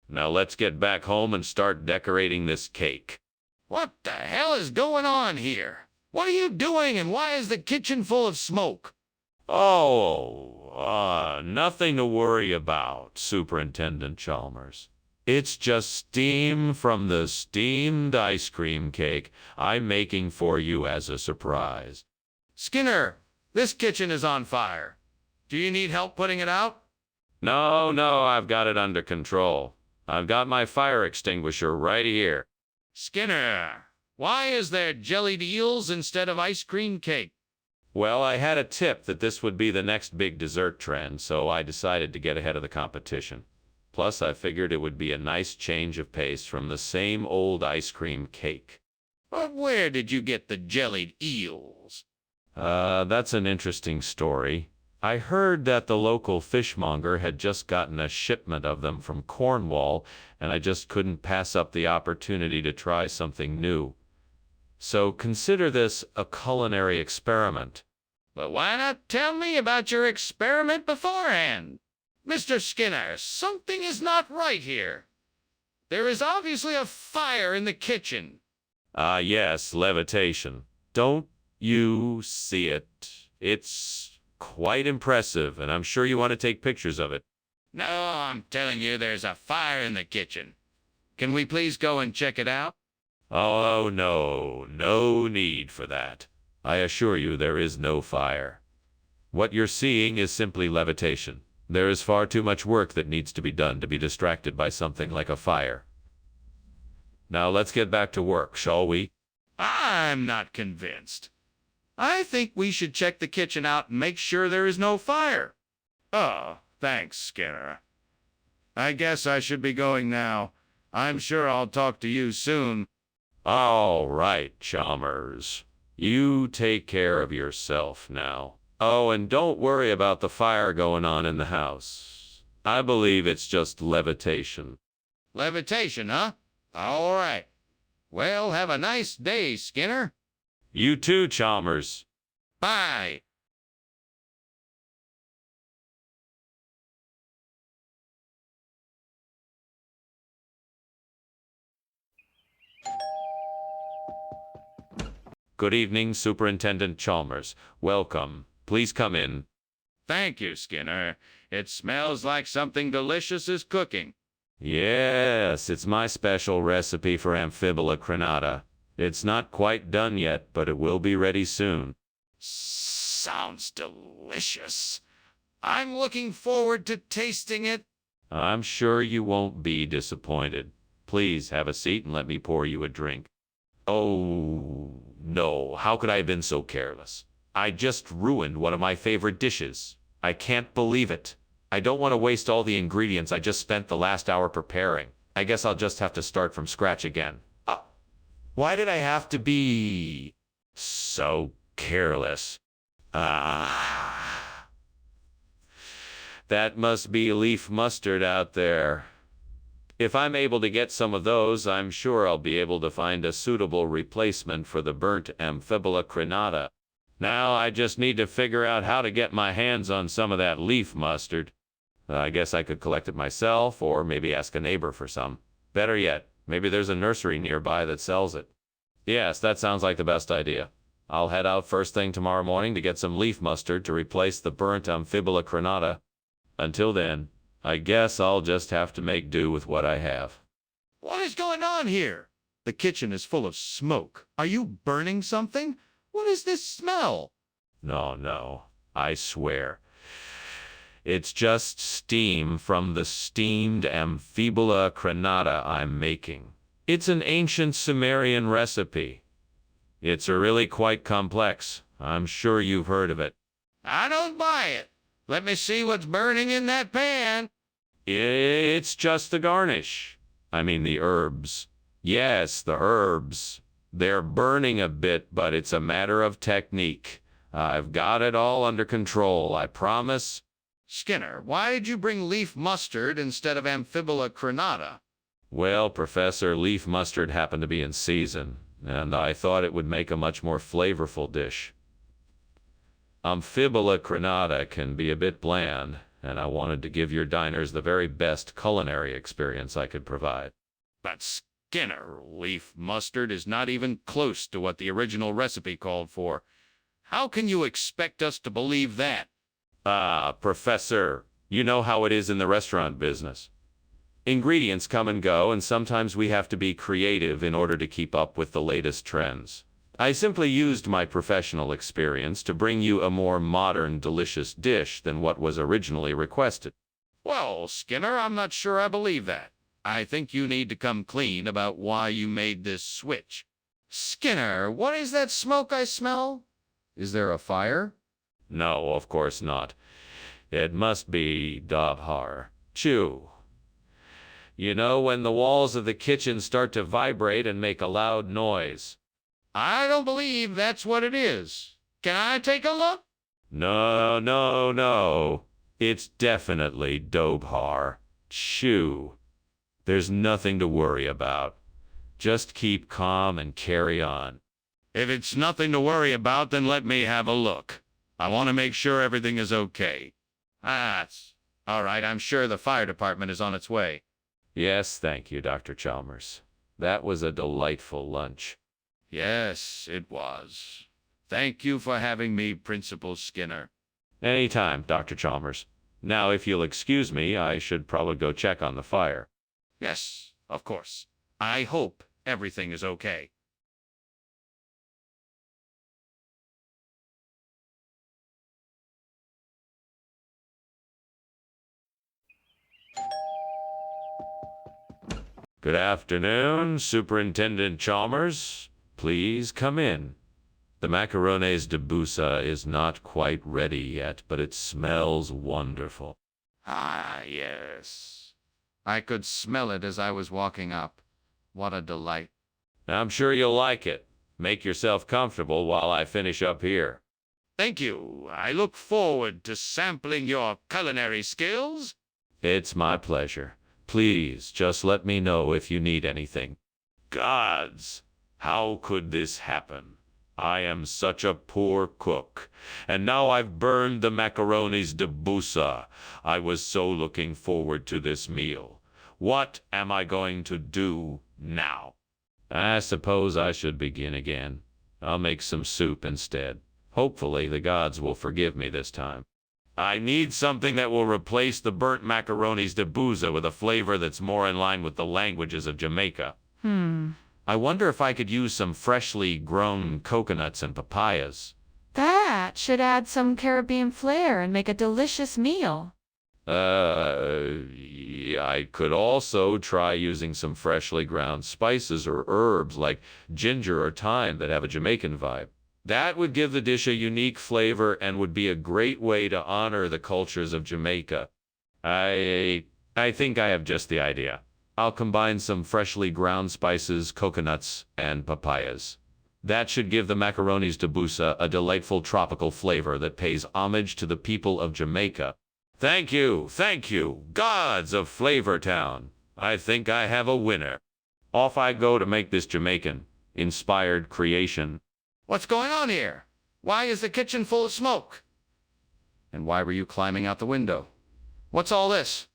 Now let's get back home and start decorating this cake. What the hell is going on here? What are you doing and why is the kitchen full of smoke? Nothing to worry about, Superintendent Chalmers. It's just steam from the steamed ice cream cake I'm making for you as a surprise. Skinner, this kitchen is on fire. Do you need help putting it out? No, I've got it under control. I've got my fire extinguisher right here. Skinner, why is there jellied eels instead of ice cream cake? Well, I had a tip that this would be the next big dessert trend, so I decided to get ahead of the competition. Plus, I figured it would be a nice change of pace from the same old ice cream cake. But where did you get the jellied eels? That's an interesting story. I heard that the local fishmonger had just gotten a shipment of them from Cornwall, and I just couldn't pass up the opportunity to try something new. So consider this a culinary experiment. But why not tell me about your experiment beforehand? Mr. Skinner, something is not right here. There is obviously a fire in the kitchen. Yes, levitation. Don't you see it? It's quite impressive, and I'm sure you want to take pictures of it. No, I'm telling you there's a fire in the kitchen. Can we please go and check it out? Oh, no need for that. I assure you there is no fire. What you're seeing is simply levitation. There is far too much work that needs to be done to be distracted by something like a fire. Now let's get back to work, shall we? I'm not convinced. I think we should check the kitchen out and make sure there is no fire. Oh, thanks, Skinner. I guess I should be going now. I'm sure I'll talk to you soon. All right, Chalmers. You take care of yourself now. Oh, and don't worry about the fire going on in the house. I believe it's just levitation. Levitation, huh? All right. Well, have a nice day, Skinner. You too, Chalmers. Bye. Good evening, Superintendent Chalmers. Welcome. Please come in. Thank you, Skinner. It smells like something delicious is cooking. Yes, it's my special recipe for Amphibula crenata. It's not quite done yet, but it will be ready soon. Sounds delicious. I'm looking forward to tasting it. I'm sure you won't be disappointed. Please have a seat and let me pour you a drink. Oh, no, how could I have been so careless? I just ruined one of my favorite dishes. I can't believe it. I don't want to waste all the ingredients I just spent the last hour preparing. I guess I'll just have to start from scratch again. Why did I have to be so careless? That must be leaf mustard out there. If I'm able to get some of those, I'm sure I'll be able to find a suitable replacement for the burnt Amphibula crenata. Now I just need to figure out how to get my hands on some of that leaf mustard. I guess I could collect it myself, or maybe ask a neighbor for some. Better yet, maybe there's a nursery nearby that sells it. Yes, that sounds like the best idea. I'll head out first thing tomorrow morning to get some leaf mustard to replace the burnt Amphibula crenata. Until then, I guess I'll just have to make do with what I have. What is going on here? The kitchen is full of smoke. Are you burning something? What is this smell? No, I swear. It's just steam from the steamed Amphibula crenata I'm making. It's an ancient Sumerian recipe. It's really quite complex. I'm sure you've heard of it. I don't buy it. Let me see what's burning in that pan. It's just the garnish. I mean the herbs. Yes, the herbs. They're burning a bit, but it's a matter of technique. I've got it all under control, I promise. Skinner, why did you bring leaf mustard instead of Amphibula crenata? Well, Professor, leaf mustard happened to be in season, and I thought it would make a much more flavorful dish. Amphibula crenata can be a bit bland, and I wanted to give your diners the very best culinary experience I could provide. But Skinner, leaf mustard is not even close to what the original recipe called for. How can you expect us to believe that? Professor, you know how it is in the restaurant business. Ingredients come and go, and sometimes we have to be creative in order to keep up with the latest trends. I simply used my professional experience to bring you a more modern, delicious dish than what was originally requested. Well, Skinner, I'm not sure I believe that. I think you need to come clean about why you made this switch. Skinner, what is that smoke I smell? Is there a fire? No, of course not. It must be Dabhar. Chew. You know when the walls of the kitchen start to vibrate and make a loud noise. I don't believe that's what it is. Can I take a look? No. It's definitely Dobhar. Chew. There's nothing to worry about. Just keep calm and carry on. If it's nothing to worry about, then let me have a look. I want to make sure everything is okay. All right, I'm sure the fire department is on its way. Yes, thank you, Dr. Chalmers. That was a delightful lunch. Yes, it was. Thank you for having me, Principal Skinner. Anytime, Dr. Chalmers. Now, if you'll excuse me, I should probably go check on the fire. Yes, of course. I hope everything is okay. Good afternoon, Superintendent Chalmers. Please come in. The macarones de busa is not quite ready yet, but it smells wonderful. Ah, yes. I could smell it as I was walking up. What a delight. I'm sure you'll like it. Make yourself comfortable while I finish up here. Thank you. I look forward to sampling your culinary skills. It's my pleasure. Please, just let me know if you need anything. Gods, how could this happen? I am such a poor cook, and now I've burned the macaronis de busa. I was so looking forward to this meal. What am I going to do now? I suppose I should begin again. I'll make some soup instead. Hopefully the gods will forgive me this time. I need something that will replace the burnt macaronis de busa with a flavor that's more in line with the languages of Jamaica. I wonder if I could use some freshly grown coconuts and papayas. That should add some Caribbean flair and make a delicious meal. I could also try using some freshly ground spices or herbs like ginger or thyme that have a Jamaican vibe. That would give the dish a unique flavor and would be a great way to honor the cultures of Jamaica. I think I have just the idea. I'll combine some freshly ground spices, coconuts, and papayas. That should give the macaronis de busa a delightful tropical flavor that pays homage to the people of Jamaica. Thank you, gods of Flavor Town. I think I have a winner. Off I go to make this Jamaican-inspired creation. What's going on here? Why is the kitchen full of smoke? And why were you climbing out the window? What's all this?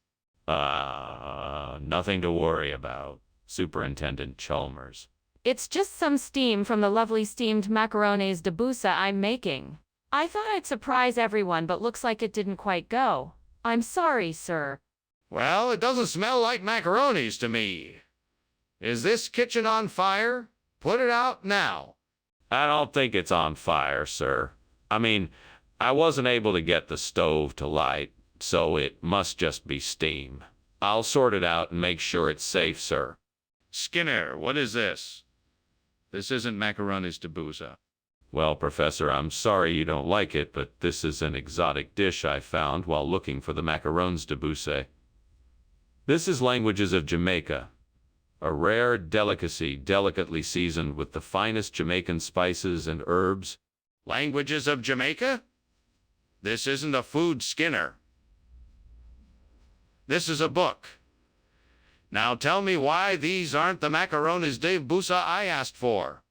Nothing to worry about, Superintendent Chalmers. It's just some steam from the lovely steamed macaronis de busa I'm making. I thought I'd surprise everyone, but looks like it didn't quite go. I'm sorry, sir. Well, it doesn't smell like macaronis to me. Is this kitchen on fire? Put it out now. I don't think it's on fire, sir. I mean, I wasn't able to get the stove to light, so it must just be steam. I'll sort it out and make sure it's safe, sir. Skinner, what is this? This isn't macaronis de busa. Well, Professor, I'm sorry you don't like it, but this is an exotic dish I found while looking for the macarons de busa. This is languages of Jamaica, a rare delicacy delicately seasoned with the finest Jamaican spices and herbs. Languages of Jamaica? This isn't a food, Skinner. This is a book. Now tell me why these aren't the macaronis de busa I asked for.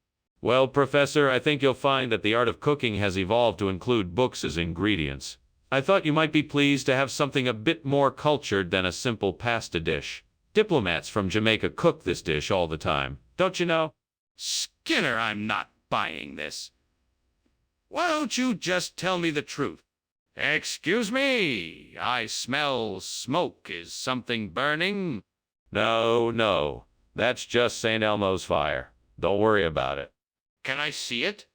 Well, Professor, I think you'll find that the art of cooking has evolved to include books as ingredients. I thought you might be pleased to have something a bit more cultured than a simple pasta dish. Diplomats from Jamaica cook this dish all the time, don't you know? Skinner, I'm not buying this. Why don't you just tell me the truth? Excuse me, I smell smoke. Is something burning? No, that's just St. Elmo's fire. Don't worry about it. Can I see it?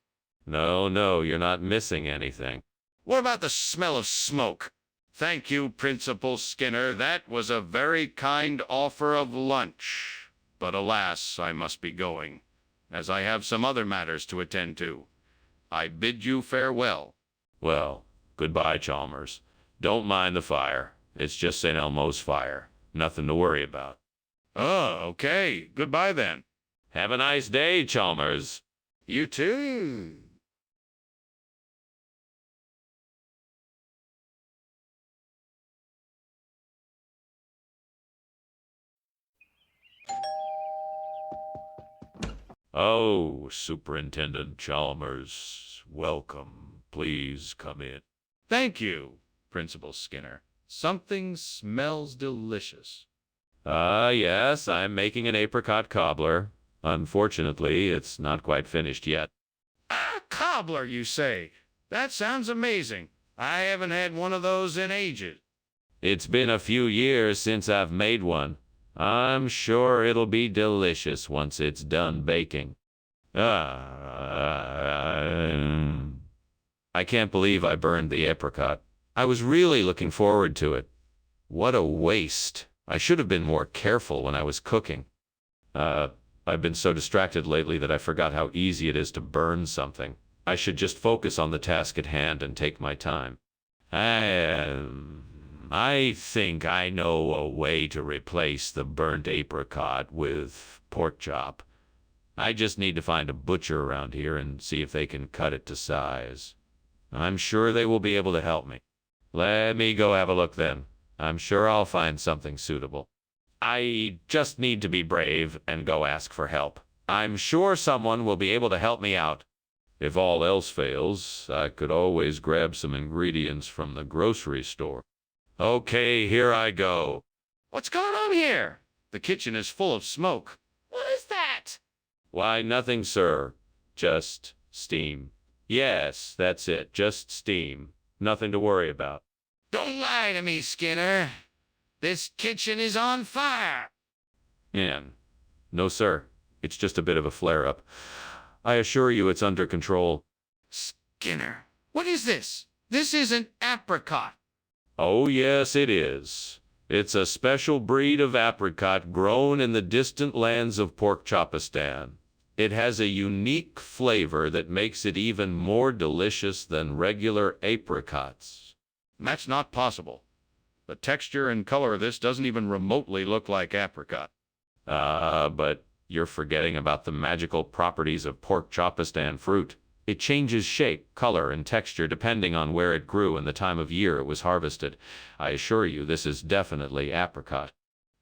No, you're not missing anything. What about the smell of smoke? Thank you, Principal Skinner. That was a very kind offer of lunch. But alas, I must be going, as I have some other matters to attend to. I bid you farewell. Well, goodbye, Chalmers. Don't mind the fire. It's just St. Elmo's fire. Nothing to worry about. Oh, okay. Goodbye then. Have a nice day, Chalmers. You too. Oh, Superintendent Chalmers, welcome. Please come in. Thank you, Principal Skinner. Something smells delicious. Yes, I'm making an apricot cobbler. Unfortunately, it's not quite finished yet. Ah, cobbler, you say? That sounds amazing. I haven't had one of those in ages. It's been a few years since I've made one. I'm sure it'll be delicious once it's done baking. I can't believe I burned the apricot. I was really looking forward to it. What a waste. I should have been more careful when I was cooking. I've been so distracted lately that I forgot how easy it is to burn something. I should just focus on the task at hand and take my time. I'm I think I know a way to replace the burnt apricot with pork chop. I just need to find a butcher around here and see if they can cut it to size. I'm sure they will be able to help me. Let me go have a look then. I'm sure I'll find something suitable. I just need to be brave and go ask for help. I'm sure someone will be able to help me out. If all else fails, I could always grab some ingredients from the grocery store. Okay, here I go. What's going on here? The kitchen is full of smoke. What is that? Why, nothing, sir. Just steam. Yes, that's it. Just steam. Nothing to worry about. Don't lie to me, Skinner. This kitchen is on fire. And no, sir. It's just a bit of a flare-up. I assure you it's under control. Skinner, what is this? This isn't apricot. Oh, yes, it is. It's a special breed of apricot grown in the distant lands of Porkchopistan. It has a unique flavor that makes it even more delicious than regular apricots. That's not possible. The texture and color of this doesn't even remotely look like apricot. But you're forgetting about the magical properties of Porkchopistan fruit. It changes shape, color, and texture depending on where it grew and the time of year it was harvested. I assure you this is definitely apricot.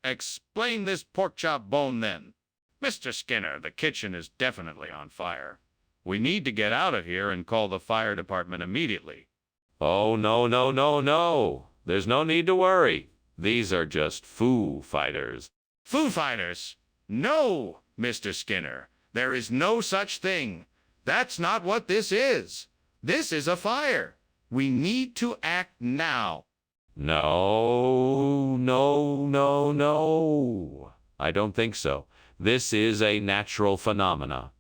Explain this pork chop bone then. Mr. Skinner, the kitchen is definitely on fire. We need to get out of here and call the fire department immediately. Oh, no, no, no, no. There's no need to worry. These are just Foo Fighters. Foo Fighters? No, Mr. Skinner. There is no such thing. That's not what this is. This is a fire. We need to act now. No, no, no, no. I don't think so. This is a natural phenomena.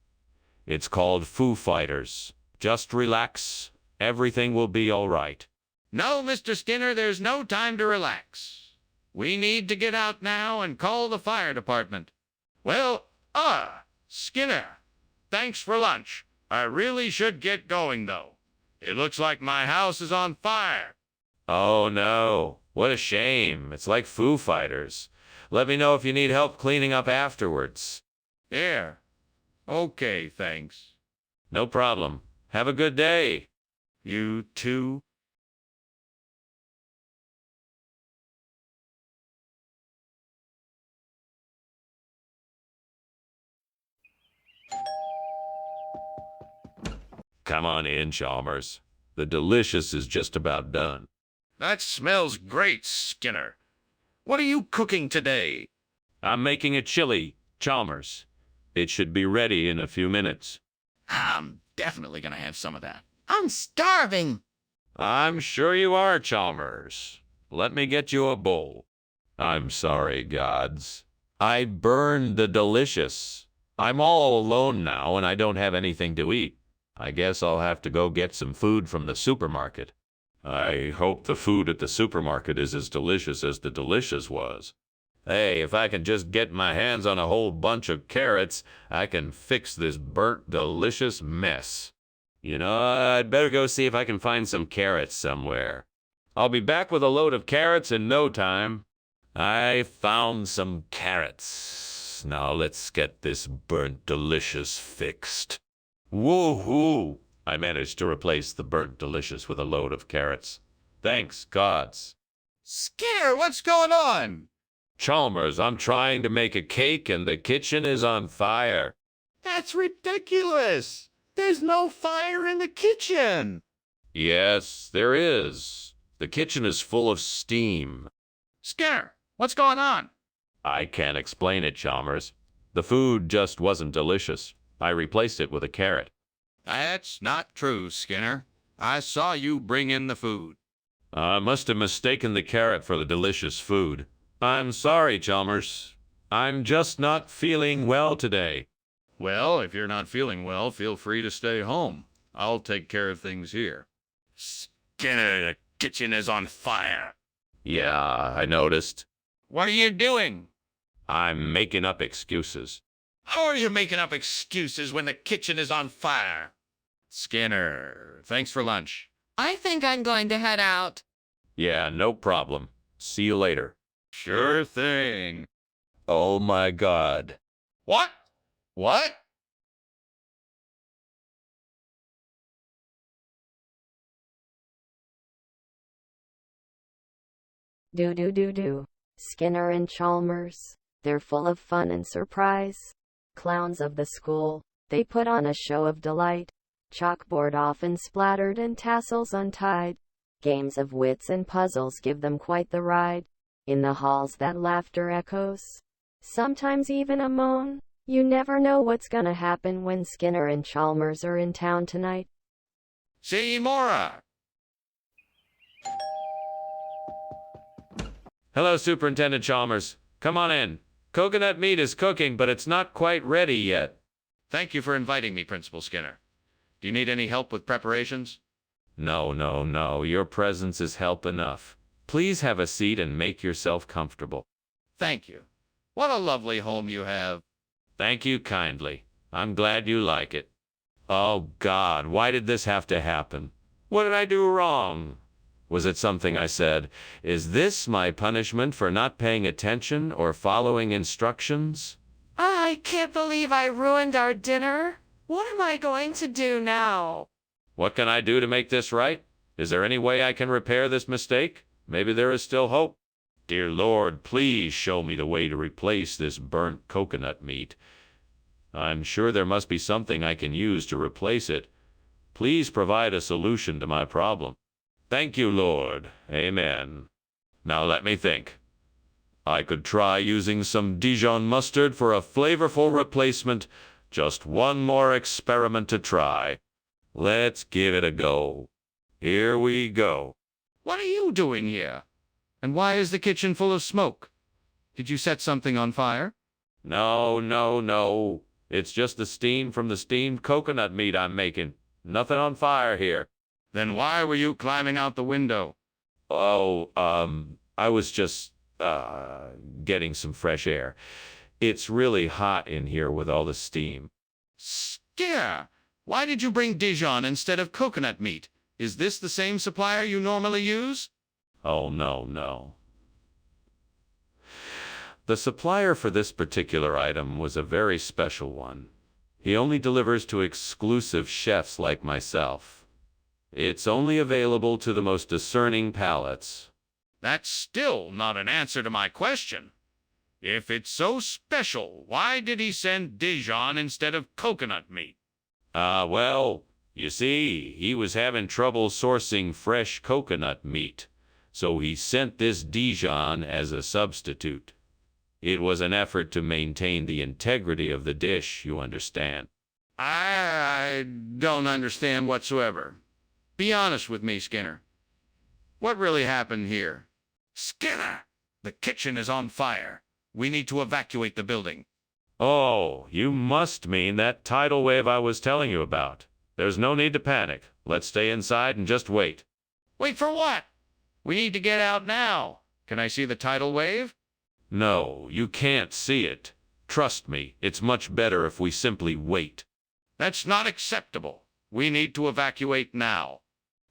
It's called Foo Fighters. Just relax. Everything will be all right. No, Mr. Skinner, there's no time to relax. We need to get out now and call the fire department. Well, Skinner, thanks for lunch. I really should get going, though. It looks like my house is on fire. Oh, no. What a shame. It's like Foo Fighters. Let me know if you need help cleaning up afterwards. Yeah. Okay, thanks. No problem. Have a good day. You too. Come on in, Chalmers. The delicious is just about done. That smells great, Skinner. What are you cooking today? I'm making a chili, Chalmers. It should be ready in a few minutes. I'm definitely gonna have some of that. I'm starving. I'm sure you are, Chalmers. Let me get you a bowl. I'm sorry, gods. I burned the delicious. I'm all alone now and I don't have anything to eat. I guess I'll have to go get some food from the supermarket. I hope the food at the supermarket is as delicious as the delicious was. Hey, if I can just get my hands on a whole bunch of carrots, I can fix this burnt delicious mess. You know, I'd better go see if I can find some carrots somewhere. I'll be back with a load of carrots in no time. I found some carrots. Now let's get this burnt delicious fixed. Woohoo! I managed to replace the burnt delicious with a load of carrots. Thanks, gods. Skinner, what's going on? Chalmers, I'm trying to make a cake and the kitchen is on fire. That's ridiculous. There's no fire in the kitchen. Yes, there is. The kitchen is full of steam. Skinner, what's going on? I can't explain it, Chalmers. The food just wasn't delicious. I replaced it with a carrot. That's not true, Skinner. I saw you bring in the food. I must have mistaken the carrot for the delicious food. I'm sorry, Chalmers. I'm just not feeling well today. Well, if you're not feeling well, feel free to stay home. I'll take care of things here. Skinner, the kitchen is on fire. Yeah, I noticed. What are you doing? I'm making up excuses. How are you making up excuses when the kitchen is on fire? Skinner, thanks for lunch. I think I'm going to head out. Yeah, no problem. See you later. Sure thing. Oh my God. What? What? Do. Skinner and Chalmers. They're full of fun and surprise. Clowns of the school. They put on a show of delight. Chalkboard often splattered and tassels untied. Games of wits and puzzles give them quite the ride. In the halls that laughter echoes. Sometimes even a moan. You never know what's gonna happen when Skinner and Chalmers are in town tonight. Seymour! Hello, Superintendent Chalmers. Come on in. Coconut meat is cooking, but it's not quite ready yet. Thank you for inviting me, Principal Skinner. Do you need any help with preparations? No. Your presence is help enough. Please have a seat and make yourself comfortable. Thank you. What a lovely home you have. Thank you kindly. I'm glad you like it. Oh, God, why did this have to happen? What did I do wrong? Was it something I said? Is this my punishment for not paying attention or following instructions? I can't believe I ruined our dinner. What am I going to do now? What can I do to make this right? Is there any way I can repair this mistake? Maybe there is still hope. Dear Lord, please show me the way to replace this burnt coconut meat. I'm sure there must be something I can use to replace it. Please provide a solution to my problem. Thank you, Lord. Amen. Now let me think. I could try using some Dijon mustard for a flavorful replacement. Just one more experiment to try. Let's give it a go. Here we go. What are you doing here? And why is the kitchen full of smoke? Did you set something on fire? No. It's just the steam from the steamed coconut meat I'm making. Nothing on fire here. Then why were you climbing out the window? I was just, getting some fresh air. It's really hot in here with all the steam. Skinner, why did you bring Dijon instead of coconut meat? Is this the same supplier you normally use? Oh, no. The supplier for this particular item was a very special one. He only delivers to exclusive chefs like myself. It's only available to the most discerning palates. That's still not an answer to my question. If it's so special, why did he send Dijon instead of coconut meat? Well, you see, he was having trouble sourcing fresh coconut meat, so he sent this Dijon as a substitute. It was an effort to maintain the integrity of the dish, you understand. I don't understand whatsoever. Be honest with me, Skinner. What really happened here? Skinner, the kitchen is on fire. We need to evacuate the building. Oh, you must mean that tidal wave I was telling you about. There's no need to panic. Let's stay inside and just wait. Wait for what? We need to get out now. Can I see the tidal wave? No, you can't see it. Trust me, it's much better if we simply wait. That's not acceptable. We need to evacuate now.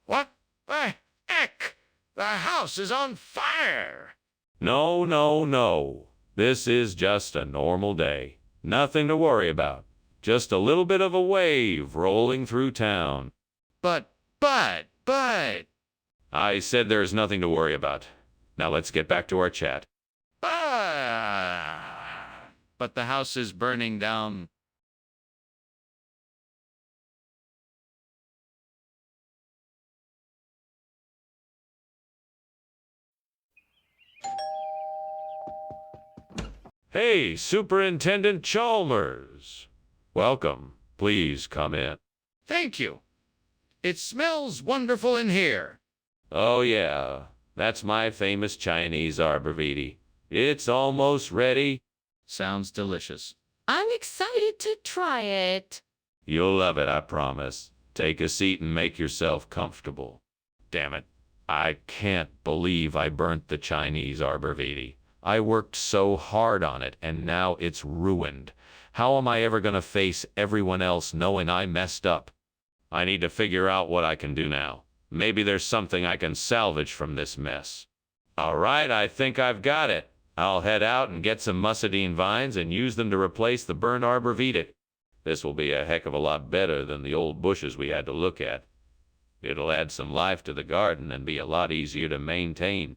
What the heck? The house is on fire! No. This is just a normal day. Nothing to worry about. Just a little bit of a wave rolling through town. But... I said there's nothing to worry about. Now let's get back to our chat. But the house is burning down. Hey, Superintendent Chalmers. Welcome. Please come in. Thank you. It smells wonderful in here. Oh, yeah. That's my famous Chinese arborvitae. It's almost ready. Sounds delicious. I'm excited to try it. You'll love it, I promise. Take a seat and make yourself comfortable. Damn it. I can't believe I burnt the Chinese arborvitae. I worked so hard on it, and now it's ruined. How am I ever going to face everyone else knowing I messed up? I need to figure out what I can do now. Maybe there's something I can salvage from this mess. All right, I think I've got it. I'll head out and get some muscadine vines and use them to replace the burned arbor vitae. This will be a heck of a lot better than the old bushes we had to look at. It'll add some life to the garden and be a lot easier to maintain.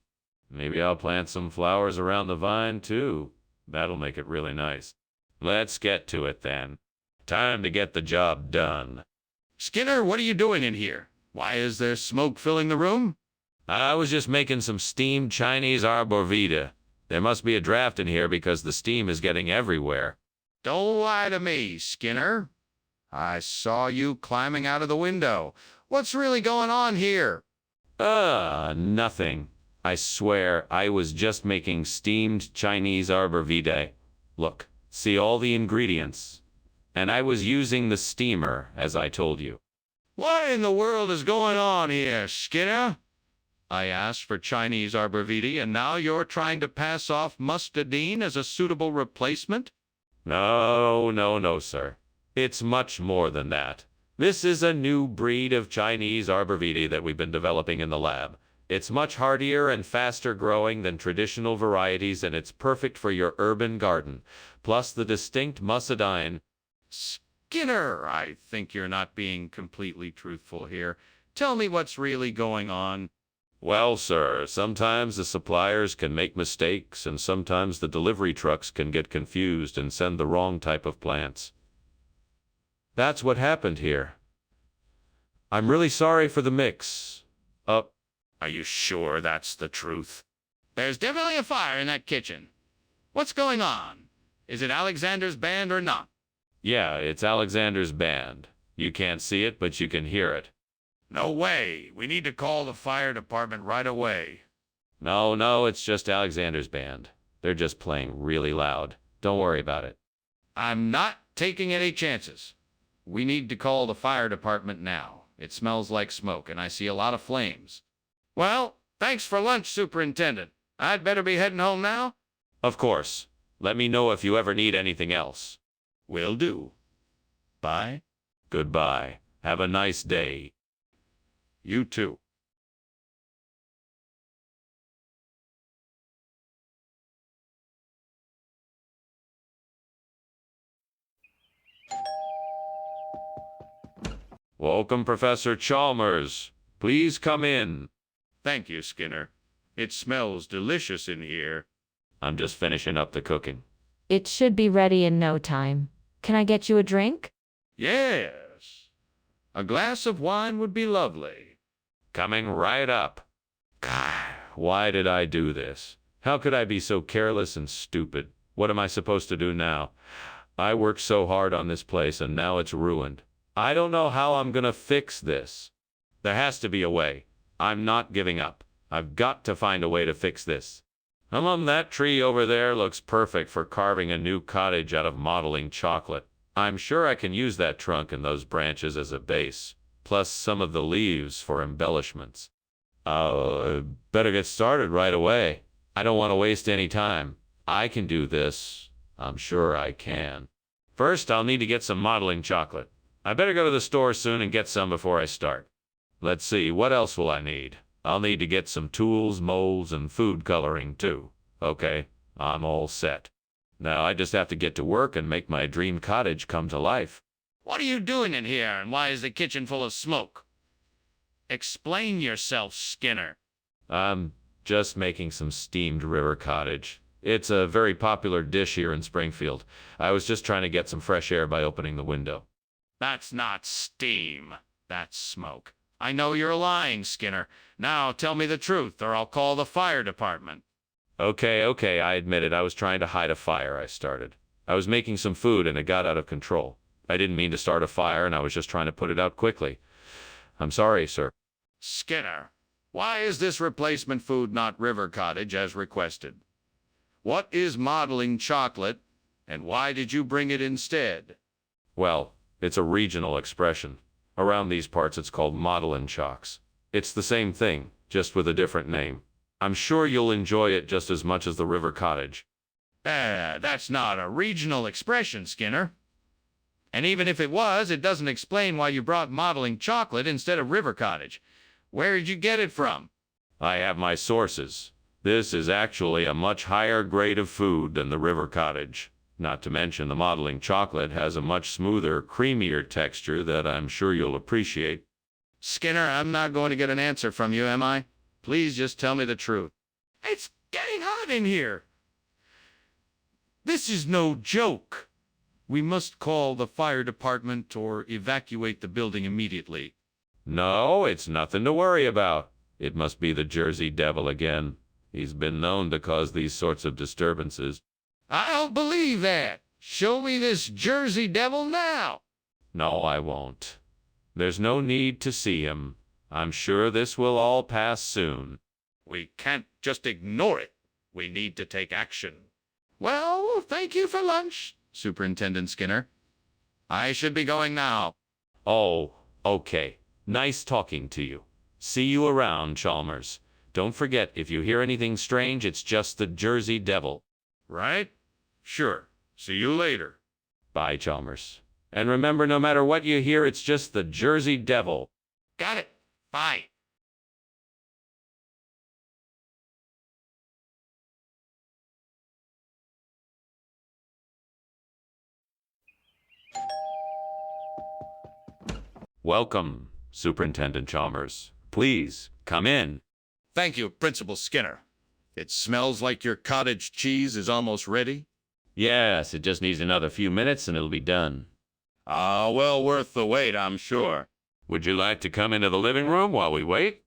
Maybe I'll plant some flowers around the vine too. That'll make it really nice. Let's get to it then. Time to get the job done. Skinner, what are you doing in here? Why is there smoke filling the room? I was just making some steamed Chinese arbor vitae. There must be a draft in here because the steam is getting everywhere. Don't lie to me, Skinner. I saw you climbing out of the window. What's really going on here? Nothing. I swear I was just making steamed Chinese arbor vitae. Look, see all the ingredients. And I was using the steamer, as I told you. What in the world is going on here, Skinner? I asked for Chinese arbor vitae, and now you're trying to pass off muscadine as a suitable replacement? No, sir. It's much more than that. This is a new breed of Chinese arbor vitae that we've been developing in the lab. It's much hardier and faster growing than traditional varieties, and it's perfect for your urban garden. Plus the distinct muscadine. Skinner, I think you're not being completely truthful here. Tell me what's really going on. Well, sir, sometimes the suppliers can make mistakes, and sometimes the delivery trucks can get confused and send the wrong type of plants. That's what happened here. I'm really sorry for the mix-up. Are you sure that's the truth? There's definitely a fire in that kitchen. What's going on? Is it Alexander's band or not? Yeah, it's Alexander's band. You can't see it, but you can hear it. No way. We need to call the fire department right away. No, it's just Alexander's band. They're just playing really loud. Don't worry about it. I'm not taking any chances. We need to call the fire department now. It smells like smoke, and I see a lot of flames. Well, thanks for lunch, Superintendent. I'd better be heading home now. Of course. Let me know if you ever need anything else. Will do. Bye. Goodbye. Have a nice day. You too. Welcome, Professor Chalmers. Please come in. Thank you, Skinner. It smells delicious in here. I'm just finishing up the cooking. It should be ready in no time. Can I get you a drink? Yes. A glass of wine would be lovely. Coming right up. God, why did I do this? How could I be so careless and stupid? What am I supposed to do now? I worked so hard on this place and now it's ruined. I don't know how I'm gonna fix this. There has to be a way. I'm not giving up. I've got to find a way to fix this. That tree over there looks perfect for carving a new cottage out of modeling chocolate. I'm sure I can use that trunk and those branches as a base, plus some of the leaves for embellishments. Better get started right away. I don't want to waste any time. I can do this. I'm sure I can. First, I'll need to get some modeling chocolate. I better go to the store soon and get some before I start. Let's see, what else will I need? I'll need to get some tools, molds, and food coloring too. Okay, I'm all set. Now I just have to get to work and make my dream cottage come to life. What are you doing in here, and why is the kitchen full of smoke? Explain yourself, Skinner. I'm just making some steamed river cottage. It's a very popular dish here in Springfield. I was just trying to get some fresh air by opening the window. That's not steam. That's smoke. I know you're lying, Skinner. Now tell me the truth, or I'll call the fire department. Okay, I admit it. I was trying to hide a fire I started. I was making some food and it got out of control. I didn't mean to start a fire and I was just trying to put it out quickly. I'm sorry, sir. Skinner, why is this replacement food not river cottage as requested? What is modeling chocolate, and why did you bring it instead? Well, it's a regional expression. Around these parts it's called modelin' chocks. It's the same thing, just with a different name. I'm sure you'll enjoy it just as much as the river cottage. That's not a regional expression, Skinner. And even if it was, it doesn't explain why you brought modeling chocolate instead of river cottage. Where did you get it from? I have my sources. This is actually a much higher grade of food than the river cottage. Not to mention the modeling chocolate has a much smoother, creamier texture that I'm sure you'll appreciate. Skinner, I'm not going to get an answer from you, am I? Please just tell me the truth. It's getting hot in here. This is no joke. We must call the fire department or evacuate the building immediately. No, it's nothing to worry about. It must be the Jersey Devil again. He's been known to cause these sorts of disturbances. I don't believe that. Show me this Jersey Devil now. No, I won't. There's no need to see him. I'm sure this will all pass soon. We can't just ignore it. We need to take action. Well, thank you for lunch, Superintendent Skinner. I should be going now. Oh, okay. Nice talking to you. See you around, Chalmers. Don't forget, if you hear anything strange, it's just the Jersey Devil. Right? Sure. See you later. Bye, Chalmers. And remember, no matter what you hear, it's just the Jersey Devil. Got it. Bye. Welcome, Superintendent Chalmers. Please, come in. Thank you, Principal Skinner. It smells like your cottage cheese is almost ready. Yes, it just needs another few minutes and it'll be done. Ah, well worth the wait, I'm sure. Would you like to come into the living room while we wait?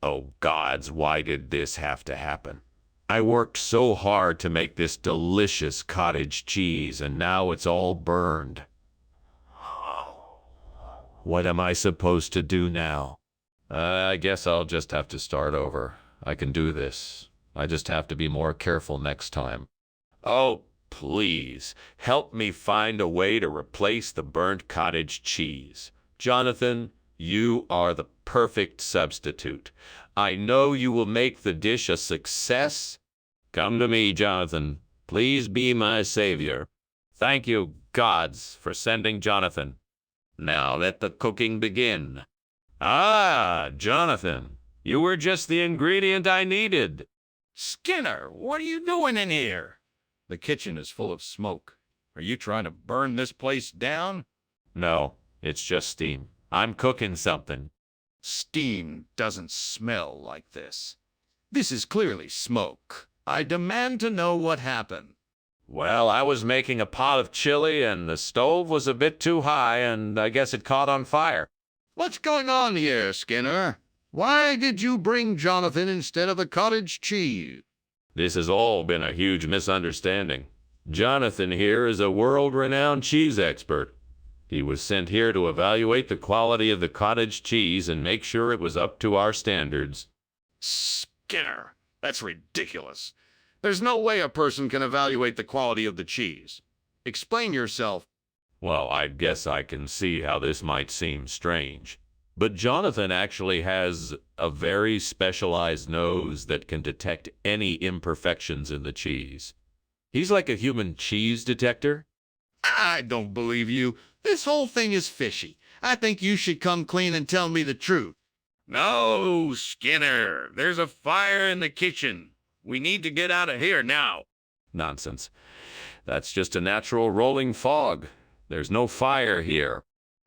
Oh, gods, why did this have to happen? I worked so hard to make this delicious cottage cheese, and now it's all burned. What am I supposed to do now? I guess I'll just have to start over. I can do this. I just have to be more careful next time. Oh, please, help me find a way to replace the burnt cottage cheese. Jonathan, you are the perfect substitute. I know you will make the dish a success. Come to me, Jonathan. Please be my savior. Thank you, gods, for sending Jonathan. Now let the cooking begin. Ah, Jonathan, you were just the ingredient I needed. Skinner, what are you doing in here? The kitchen is full of smoke. Are you trying to burn this place down? No, it's just steam. I'm cooking something. Steam doesn't smell like this. This is clearly smoke. I demand to know what happened. Well, I was making a pot of chili and the stove was a bit too high and I guess it caught on fire. What's going on here, Skinner? Why did you bring Jonathan instead of the cottage cheese? This has all been a huge misunderstanding. Jonathan here is a world-renowned cheese expert. He was sent here to evaluate the quality of the cottage cheese and make sure it was up to our standards. Skinner, that's ridiculous. There's no way a person can evaluate the quality of the cheese. Explain yourself. Well, I guess I can see how this might seem strange. But Jonathan actually has a very specialized nose that can detect any imperfections in the cheese. He's like a human cheese detector. I don't believe you. This whole thing is fishy. I think you should come clean and tell me the truth. No, Skinner. There's a fire in the kitchen. We need to get out of here now. Nonsense. That's just a natural rolling fog. There's no fire here.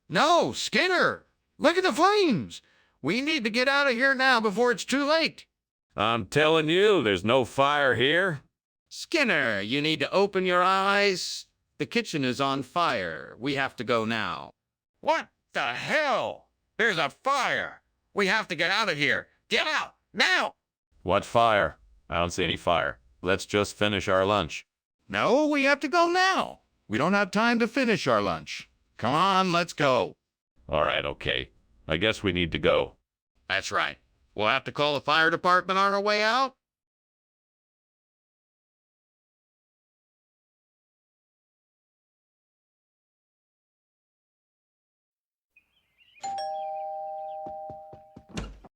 No, Skinner. Look at the flames. We need to get out of here now before it's too late. I'm telling you, there's no fire here. Skinner, you need to open your eyes. The kitchen is on fire. We have to go now. What the hell? There's a fire. We have to get out of here. Get out, now! What fire? I don't see any fire. Let's just finish our lunch. No, we have to go now. We don't have time to finish our lunch. Come on, let's go. All right, okay. I guess we need to go. That's right. We'll have to call the fire department on our way out.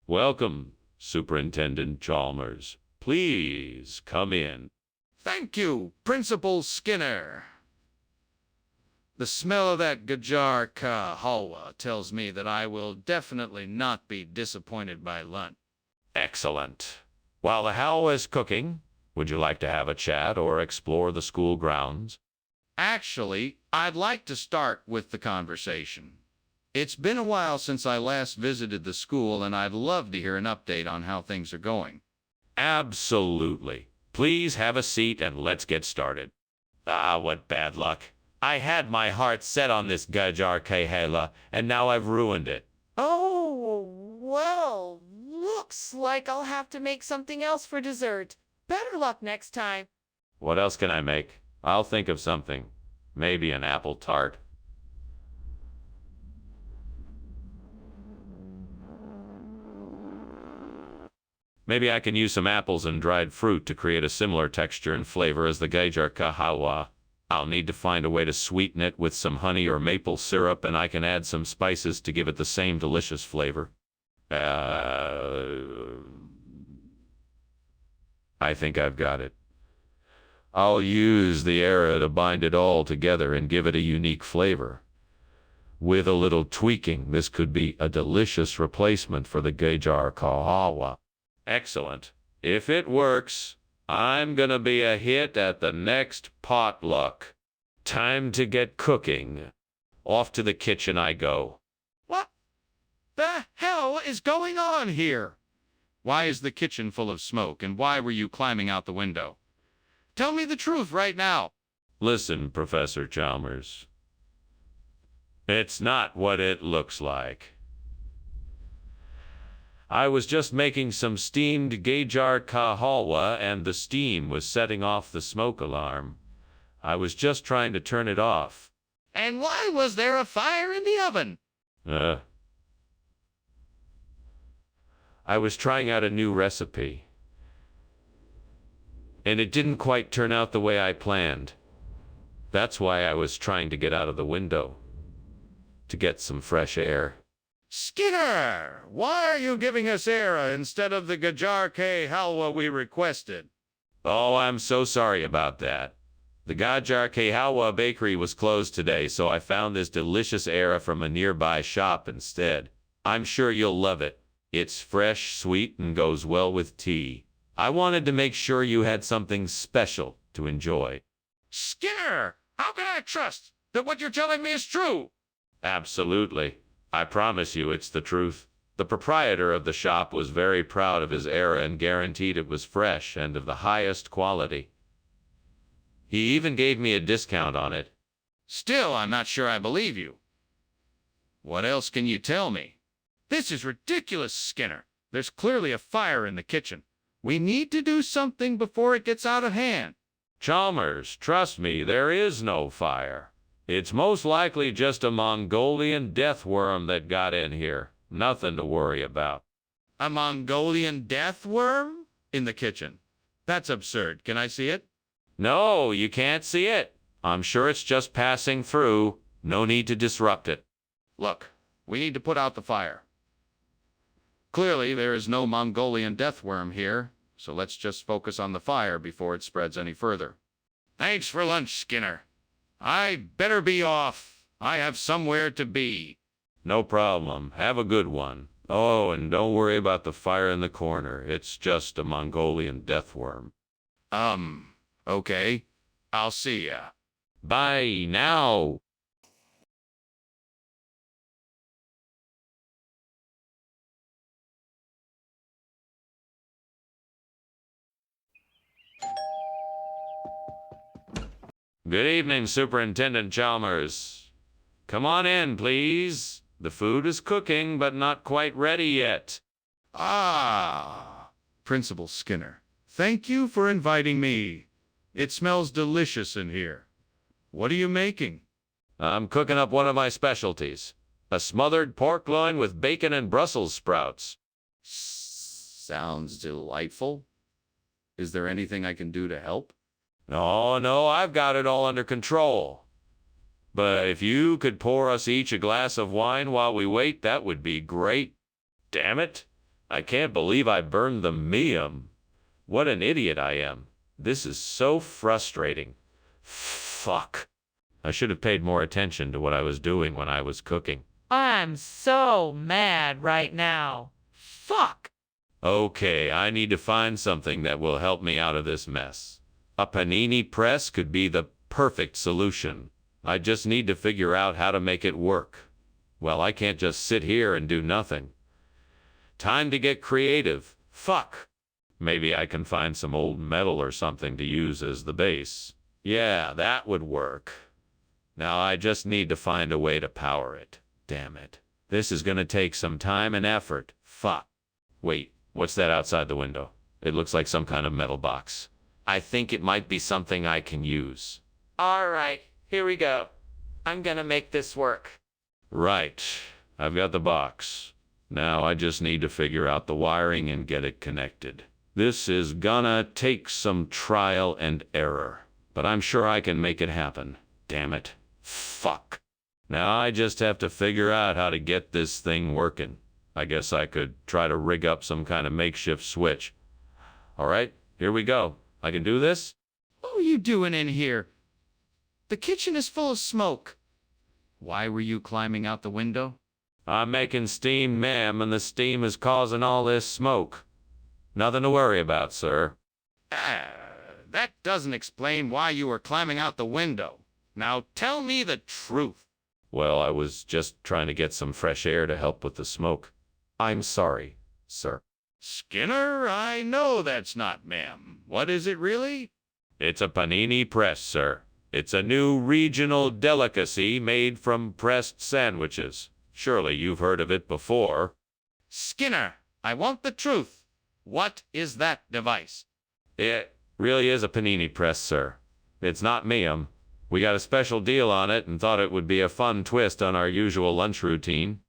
Welcome, Superintendent Chalmers. Please come in. Thank you, Principal Skinner. The smell of that gajar ka halwa tells me that I will definitely not be disappointed by lunch. Excellent. While the halwa is cooking, would you like to have a chat or explore the school grounds? Actually, I'd like to start with the conversation. It's been a while since I last visited the school, and I'd love to hear an update on how things are going. Absolutely. Please have a seat and let's get started. Ah, what bad luck. I had my heart set on this Gajar Kahala, and now I've ruined it. Oh, well, looks like I'll have to make something else for dessert. Better luck next time. What else can I make? I'll think of something. Maybe an apple tart. Maybe I can use some apples and dried fruit to create a similar texture and flavor as the Gajar Kahawa. I'll need to find a way to sweeten it with some honey or maple syrup, and I can add some spices to give it the same delicious flavor. I think I've got it. I'll use the era to bind it all together and give it a unique flavor. With a little tweaking, this could be a delicious replacement for the Gajar Kahawa. Excellent. If it works, I'm gonna be a hit at the next potluck. Time to get cooking. Off to the kitchen I go. What the hell is going on here? Why is the kitchen full of smoke, and why were you climbing out the window? Tell me the truth right now. Listen, Professor Chalmers. It's not what it looks like. I was just making some steamed Gajar Kahalwa, and the steam was setting off the smoke alarm. I was just trying to turn it off. And why was there a fire in the oven? I was trying out a new recipe, and it didn't quite turn out the way I planned. That's why I was trying to get out of the window, to get some fresh air. Skinner, why are you giving us Era instead of the Gajar K Halwa we requested? Oh, I'm so sorry about that. The Gajar K Halwa bakery was closed today, so I found this delicious Era from a nearby shop instead. I'm sure you'll love it. It's fresh, sweet, and goes well with tea. I wanted to make sure you had something special to enjoy. Skinner, how can I trust that what you're telling me is true? Absolutely. I promise you it's the truth. The proprietor of the shop was very proud of his era and guaranteed it was fresh and of the highest quality. He even gave me a discount on it. Still, I'm not sure I believe you. What else can you tell me? This is ridiculous, Skinner. There's clearly a fire in the kitchen. We need to do something before it gets out of hand. Chalmers, trust me, there is no fire. It's most likely just a Mongolian death worm that got in here. Nothing to worry about. A Mongolian death worm? In the kitchen? That's absurd. Can I see it? No, you can't see it. I'm sure it's just passing through. No need to disrupt it. Look, we need to put out the fire. Clearly, there is no Mongolian death worm here, so let's just focus on the fire before it spreads any further. Thanks for lunch, Skinner. I better be off. I have somewhere to be. No problem. Have a good one. Oh, and don't worry about the fire in the corner. It's just a Mongolian death worm. Okay. I'll see ya. Bye now. Good evening, Superintendent Chalmers. Come on in, please. The food is cooking, but not quite ready yet. Ah, Principal Skinner. Thank you for inviting me. It smells delicious in here. What are you making? I'm cooking up one of my specialties. A smothered pork loin with bacon and Brussels sprouts. Sounds delightful. Is there anything I can do to help? No, I've got it all under control. But if you could pour us each a glass of wine while we wait, that would be great. Damn it. I can't believe I burned the medium. What an idiot I am. This is so frustrating. Fuck. I should have paid more attention to what I was doing when I was cooking. I'm so mad right now. Fuck. Okay, I need to find something that will help me out of this mess. A panini press could be the perfect solution. I just need to figure out how to make it work. Well, I can't just sit here and do nothing. Time to get creative. Fuck. Maybe I can find some old metal or something to use as the base. Yeah, that would work. Now I just need to find a way to power it. Damn it. This is gonna take some time and effort. Fuck. Wait, what's that outside the window? It looks like some kind of metal box. I think it might be something I can use. All right, here we go. I'm gonna make this work. Right. I've got the box. Now I just need to figure out the wiring and get it connected. This is gonna take some trial and error, but I'm sure I can make it happen. Damn it. Fuck. Now I just have to figure out how to get this thing working. I guess I could try to rig up some kind of makeshift switch. All right, here we go. I can do this? What were you doing in here? The kitchen is full of smoke. Why were you climbing out the window? I'm making steam, ma'am, and the steam is causing all this smoke. Nothing to worry about, sir. That doesn't explain why you were climbing out the window. Now tell me the truth. Well, I was just trying to get some fresh air to help with the smoke. I'm sorry, sir. Skinner, I know that's not ma'am. What is it really? It's a panini press, sir. It's a new regional delicacy made from pressed sandwiches. Surely you've heard of it before. Skinner, I want the truth. What is that device? It really is a panini press, sir. It's not ma'am. We got a special deal on it and thought it would be a fun twist on our usual lunch routine.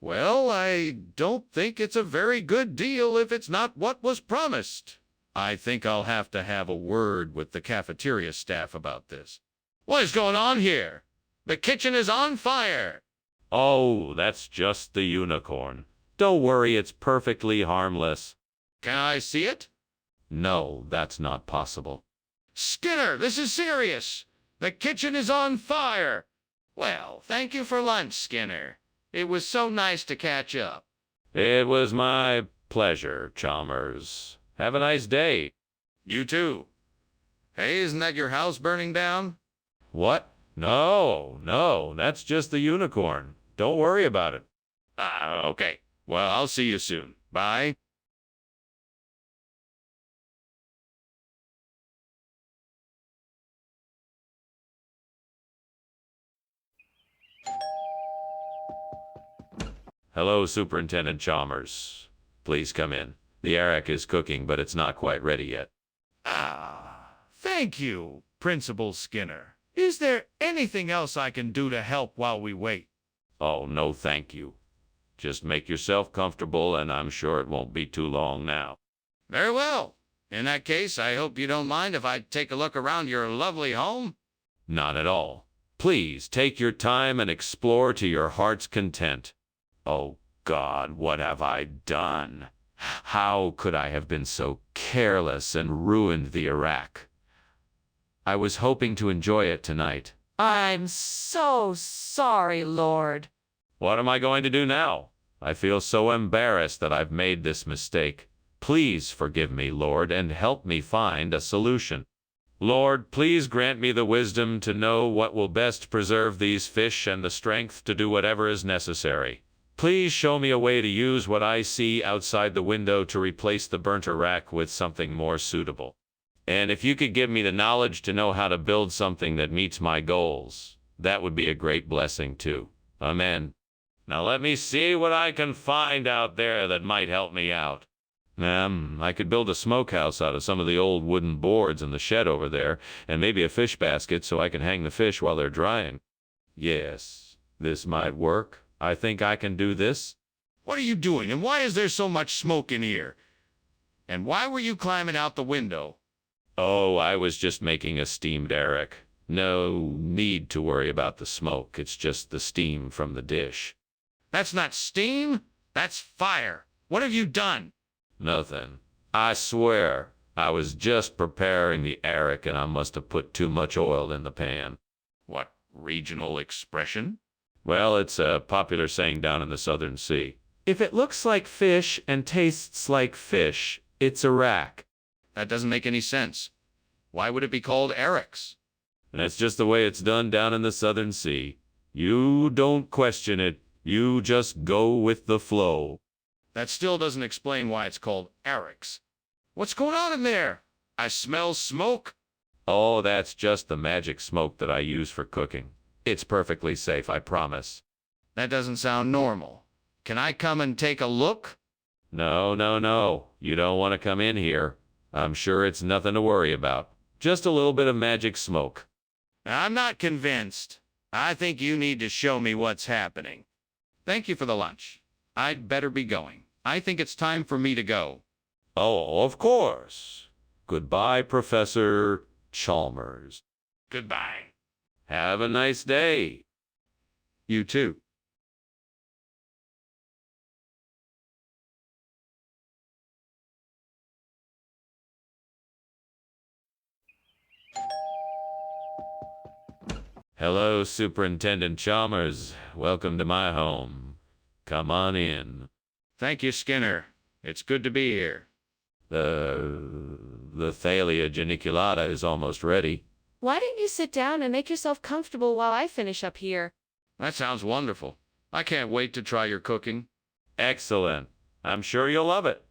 Well, I don't think it's a very good deal if it's not what was promised. I think I'll have to have a word with the cafeteria staff about this. What is going on here? The kitchen is on fire. Oh, that's just the unicorn. Don't worry, it's perfectly harmless. Can I see it? No, that's not possible. Skinner, this is serious. The kitchen is on fire. Well, thank you for lunch, Skinner. It was so nice to catch up. It was my pleasure, Chalmers. Have a nice day. You too. Hey, isn't that your house burning down? What? No, that's just the unicorn. Don't worry about it. Okay. Well, I'll see you soon. Bye. Hello, Superintendent Chalmers. Please come in. The arak is cooking, but it's not quite ready yet. Thank you, Principal Skinner. Is there anything else I can do to help while we wait? Oh, no, thank you. Just make yourself comfortable, and I'm sure it won't be too long now. Very well. In that case, I hope you don't mind if I take a look around your lovely home. Not at all. Please take your time and explore to your heart's content. Oh, God, what have I done? How could I have been so careless and ruined the arak? I was hoping to enjoy it tonight. I'm so sorry, Lord. What am I going to do now? I feel so embarrassed that I've made this mistake. Please forgive me, Lord, and help me find a solution. Lord, please grant me the wisdom to know what will best preserve these fish and the strength to do whatever is necessary. Please show me a way to use what I see outside the window to replace the burnt arak with something more suitable. And if you could give me the knowledge to know how to build something that meets my goals, that would be a great blessing too. Amen. Now let me see what I can find out there that might help me out. I could build a smokehouse out of some of the old wooden boards in the shed over there, and maybe a fish basket so I can hang the fish while they're drying. Yes, this might work. I think I can do this. What are you doing, and why is there so much smoke in here? And why were you climbing out the window? Oh, I was just making a steamed arak. No need to worry about the smoke. It's just the steam from the dish. That's not steam. That's fire. What have you done? Nothing. I swear, I was just preparing the arak and I must have put too much oil in the pan. What regional expression? Well, it's a popular saying down in the Southern Sea. If it looks like fish and tastes like fish, it's a rack. That doesn't make any sense. Why would it be called Eric's? That's just the way it's done down in the Southern Sea. You don't question it. You just go with the flow. That still doesn't explain why it's called Eric's. What's going on in there? I smell smoke. Oh, that's just the magic smoke that I use for cooking. It's perfectly safe, I promise. That doesn't sound normal. Can I come and take a look? No, no, no. You don't want to come in here. I'm sure it's nothing to worry about. Just a little bit of magic smoke. I'm not convinced. I think you need to show me what's happening. Thank you for the lunch. I'd better be going. I think it's time for me to go. Oh, of course. Goodbye, Professor Chalmers. Goodbye. Have a nice day. You too. Hello, Superintendent Chalmers. Welcome to my home. Come on in. Thank you, Skinner. It's good to be here. The Thalia geniculata is almost ready. Why don't you sit down and make yourself comfortable while I finish up here? That sounds wonderful. I can't wait to try your cooking. Excellent. I'm sure you'll love it.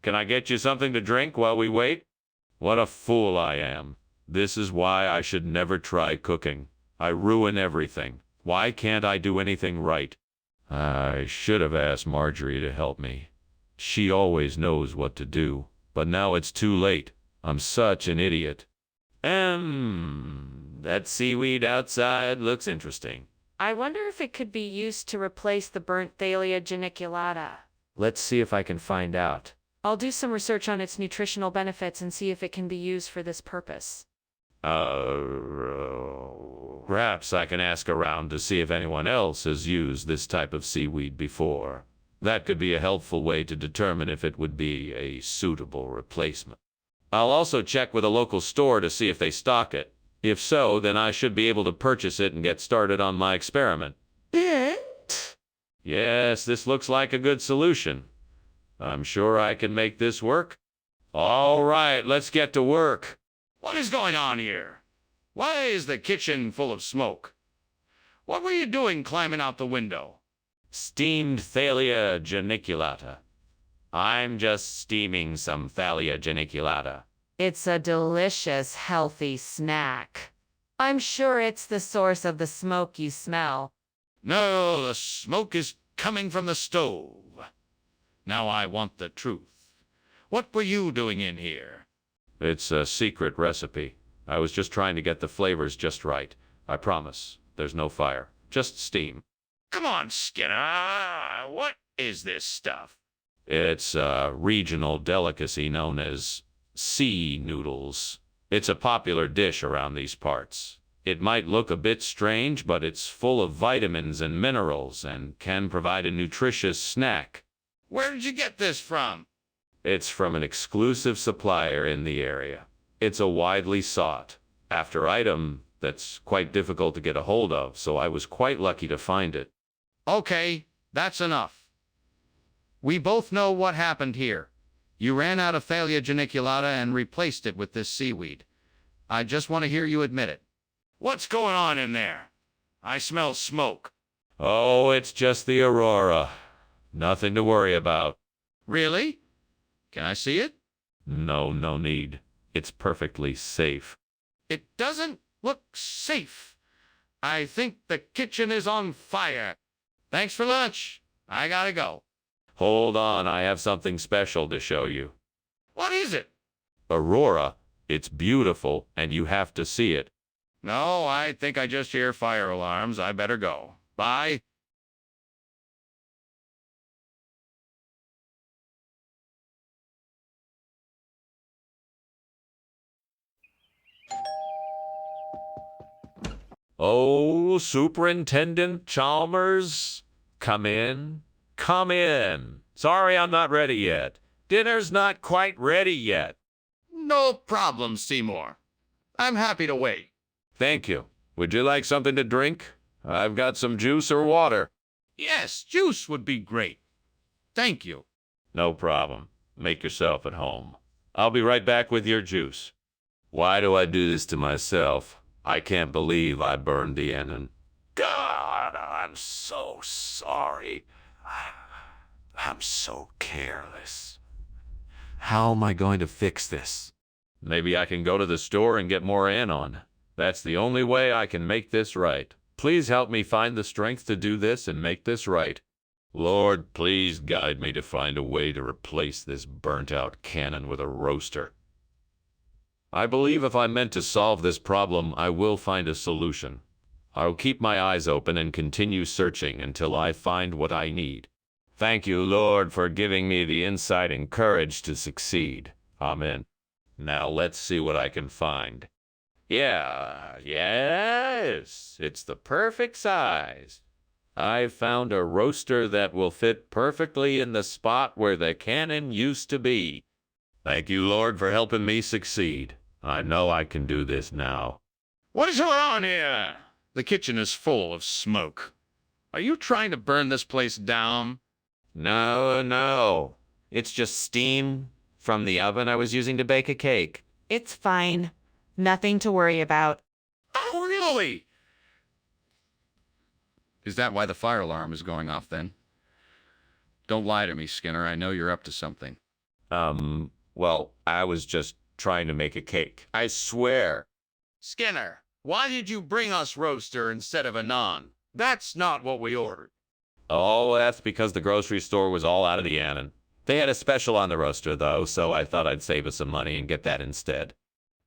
Can I get you something to drink while we wait? What a fool I am. This is why I should never try cooking. I ruin everything. Why can't I do anything right? I should have asked Marjorie to help me. She always knows what to do. But now it's too late. I'm such an idiot. That seaweed outside looks interesting. I wonder if it could be used to replace the burnt Thalia geniculata. Let's see if I can find out. I'll do some research on its nutritional benefits and see if it can be used for this purpose. Perhaps I can ask around to see if anyone else has used this type of seaweed before. That could be a helpful way to determine if it would be a suitable replacement. I'll also check with a local store to see if they stock it. If so, then I should be able to purchase it and get started on my experiment. Yes, this looks like a good solution. I'm sure I can make this work. All right, let's get to work. What is going on here? Why is the kitchen full of smoke? What were you doing climbing out the window? Steamed Thalia geniculata. I'm just steaming some Thalia geniculata. It's a delicious, healthy snack. I'm sure it's the source of the smoke you smell. No, the smoke is coming from the stove. Now I want the truth. What were you doing in here? It's a secret recipe. I was just trying to get the flavors just right. I promise. There's no fire. Just steam. Come on, Skinner. What is this stuff? It's a regional delicacy known as sea noodles. It's a popular dish around these parts. It might look a bit strange, but it's full of vitamins and minerals and can provide a nutritious snack. Where did you get this from? It's from an exclusive supplier in the area. It's a widely sought after item that's quite difficult to get a hold of, so I was quite lucky to find it. Okay, that's enough. We both know what happened here. You ran out of Thalia geniculata and replaced it with this seaweed. I just want to hear you admit it. What's going on in there? I smell smoke. Oh, it's just the Aurora. Nothing to worry about. Really? Can I see it? No need. It's perfectly safe. It doesn't look safe. I think the kitchen is on fire. Thanks for lunch. I gotta go. Hold on, I have something special to show you. What is it? Aurora, it's beautiful, and you have to see it. No, I think I just hear fire alarms. I better go. Bye. Oh, Superintendent Chalmers, come in. Come in. Sorry I'm not ready yet. Dinner's not quite ready yet. No problem, Seymour. I'm happy to wait. Thank you. Would you like something to drink? I've got some juice or water. Yes, juice would be great. Thank you. No problem. Make yourself at home. I'll be right back with your juice. Why do I do this to myself? I can't believe I burned the engine. God, I'm so sorry. I'm so careless. How am I going to fix this? Maybe I can go to the store and get more anon. That's the only way I can make this right. Please help me find the strength to do this and make this right. Lord, please guide me to find a way to replace this burnt-out cannon with a roaster. I believe if I'm meant to solve this problem, I will find a solution. I'll keep my eyes open and continue searching until I find what I need. Thank you, Lord, for giving me the insight and courage to succeed. Amen. Now let's see what I can find. Yes, it's the perfect size. I found a roaster that will fit perfectly in the spot where the cannon used to be. Thank you, Lord, for helping me succeed. I know I can do this now. What is going on here? The kitchen is full of smoke. Are you trying to burn this place down? No. It's just steam from the oven I was using to bake a cake. It's fine. Nothing to worry about. Oh, really? Is that why the fire alarm is going off then? Don't lie to me, Skinner. I know you're up to something. Well, I was just trying to make a cake. I swear. Skinner, why did you bring us roaster instead of a naan? That's not what we ordered. Oh, that's because the grocery store was all out of the annan. They had a special on the roaster, though, so I thought I'd save us some money and get that instead.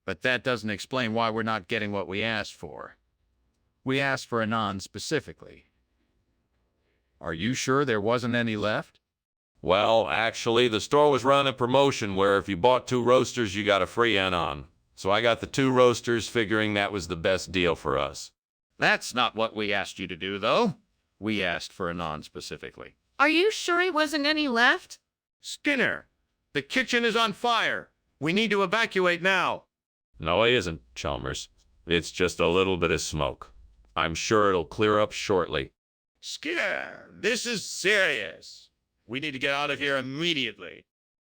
But that doesn't explain why we're not getting what we asked for. We asked for a naan specifically. Are you sure there wasn't any left? Well, actually, the store was running a promotion where if you bought 2 roasters, you got a free annan. So I got the 2 roasters, figuring that was the best deal for us. That's not what we asked you to do, though. We asked for a naan specifically. Are you sure it wasn't any left? Skinner, the kitchen is on fire. We need to evacuate now. No, it isn't, Chalmers. It's just a little bit of smoke. I'm sure it'll clear up shortly. Skinner, this is serious. We need to get out of here immediately.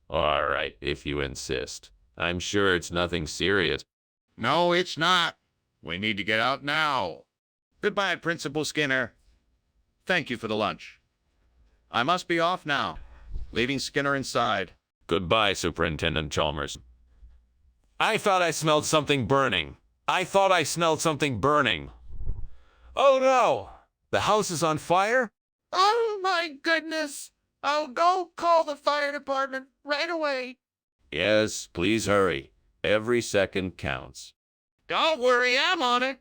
All right, if you insist. I'm sure it's nothing serious. No, it's not. We need to get out now. Goodbye, Principal Skinner. Thank you for the lunch. I must be off now, leaving Skinner inside. Goodbye, Superintendent Chalmers. I thought I smelled something burning. Oh no! The house is on fire? Oh my goodness. I'll go call the fire department right away. Yes, please hurry. Every second counts. Don't worry, I'm on it.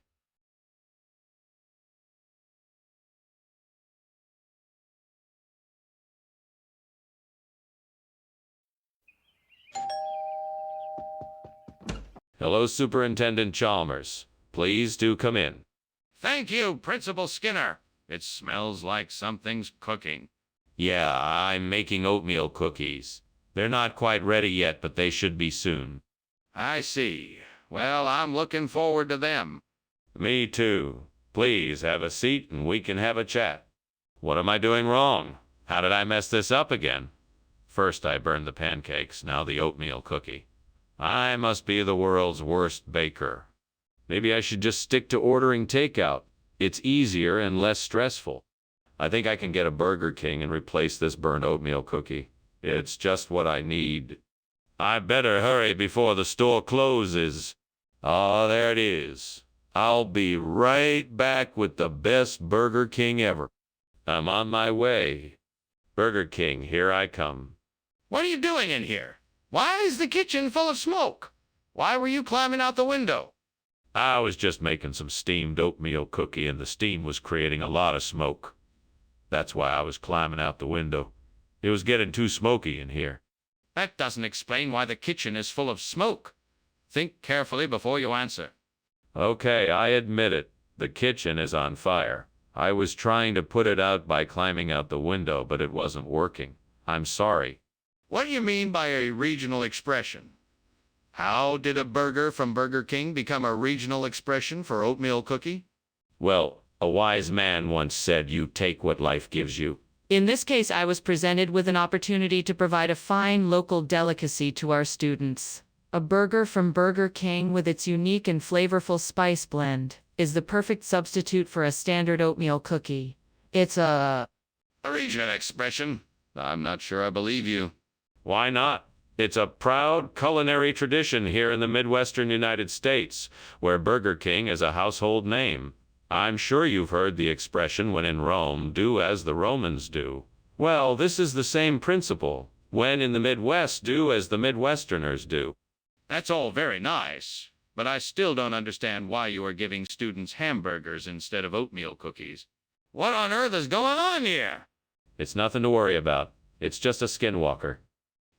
Hello, Superintendent Chalmers. Please do come in. Thank you, Principal Skinner. It smells like something's cooking. Yeah, I'm making oatmeal cookies. They're not quite ready yet, but they should be soon. I see. Well, I'm looking forward to them. Me too. Please have a seat and we can have a chat. What am I doing wrong? How did I mess this up again? First I burned the pancakes, now the oatmeal cookie. I must be the world's worst baker. Maybe I should just stick to ordering takeout. It's easier and less stressful. I think I can get a Burger King and replace this burnt oatmeal cookie. It's just what I need. I better hurry before the store closes. Oh, there it is. I'll be right back with the best Burger King ever. I'm on my way. Burger King, here I come. What are you doing in here? Why is the kitchen full of smoke? Why were you climbing out the window? I was just making some steamed oatmeal cookie and the steam was creating a lot of smoke. That's why I was climbing out the window. It was getting too smoky in here. That doesn't explain why the kitchen is full of smoke. Think carefully before you answer. Okay, I admit it. The kitchen is on fire. I was trying to put it out by climbing out the window, but it wasn't working. I'm sorry. What do you mean by a regional expression? How did a burger from Burger King become a regional expression for oatmeal cookie? Well, a wise man once said you take what life gives you. In this case, I was presented with an opportunity to provide a fine local delicacy to our students. A burger from Burger King with its unique and flavorful spice blend is the perfect substitute for a standard oatmeal cookie. It's a Region expression. I'm not sure I believe you. Why not? It's a proud culinary tradition here in the Midwestern United States, where Burger King is a household name. I'm sure you've heard the expression, when in Rome, do as the Romans do. Well, this is the same principle. When in the Midwest, do as the Midwesterners do. That's all very nice, but I still don't understand why you are giving students hamburgers instead of oatmeal cookies. What on earth is going on here? It's nothing to worry about. It's just a skinwalker.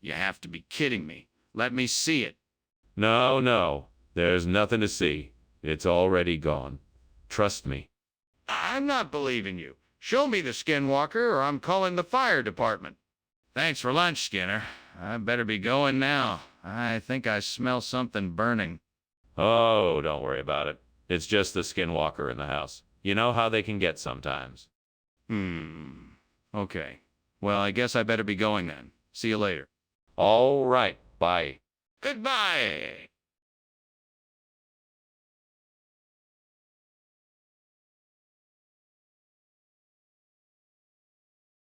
You have to be kidding me. Let me see it. No, there's nothing to see. It's already gone. Trust me. I'm not believing you. Show me the skinwalker or I'm calling the fire department. Thanks for lunch, Skinner. I better be going now. I think I smell something burning. Oh, don't worry about it. It's just the skinwalker in the house. You know how they can get sometimes. Okay. Well, I guess I better be going then. See you later. All right, bye. Goodbye.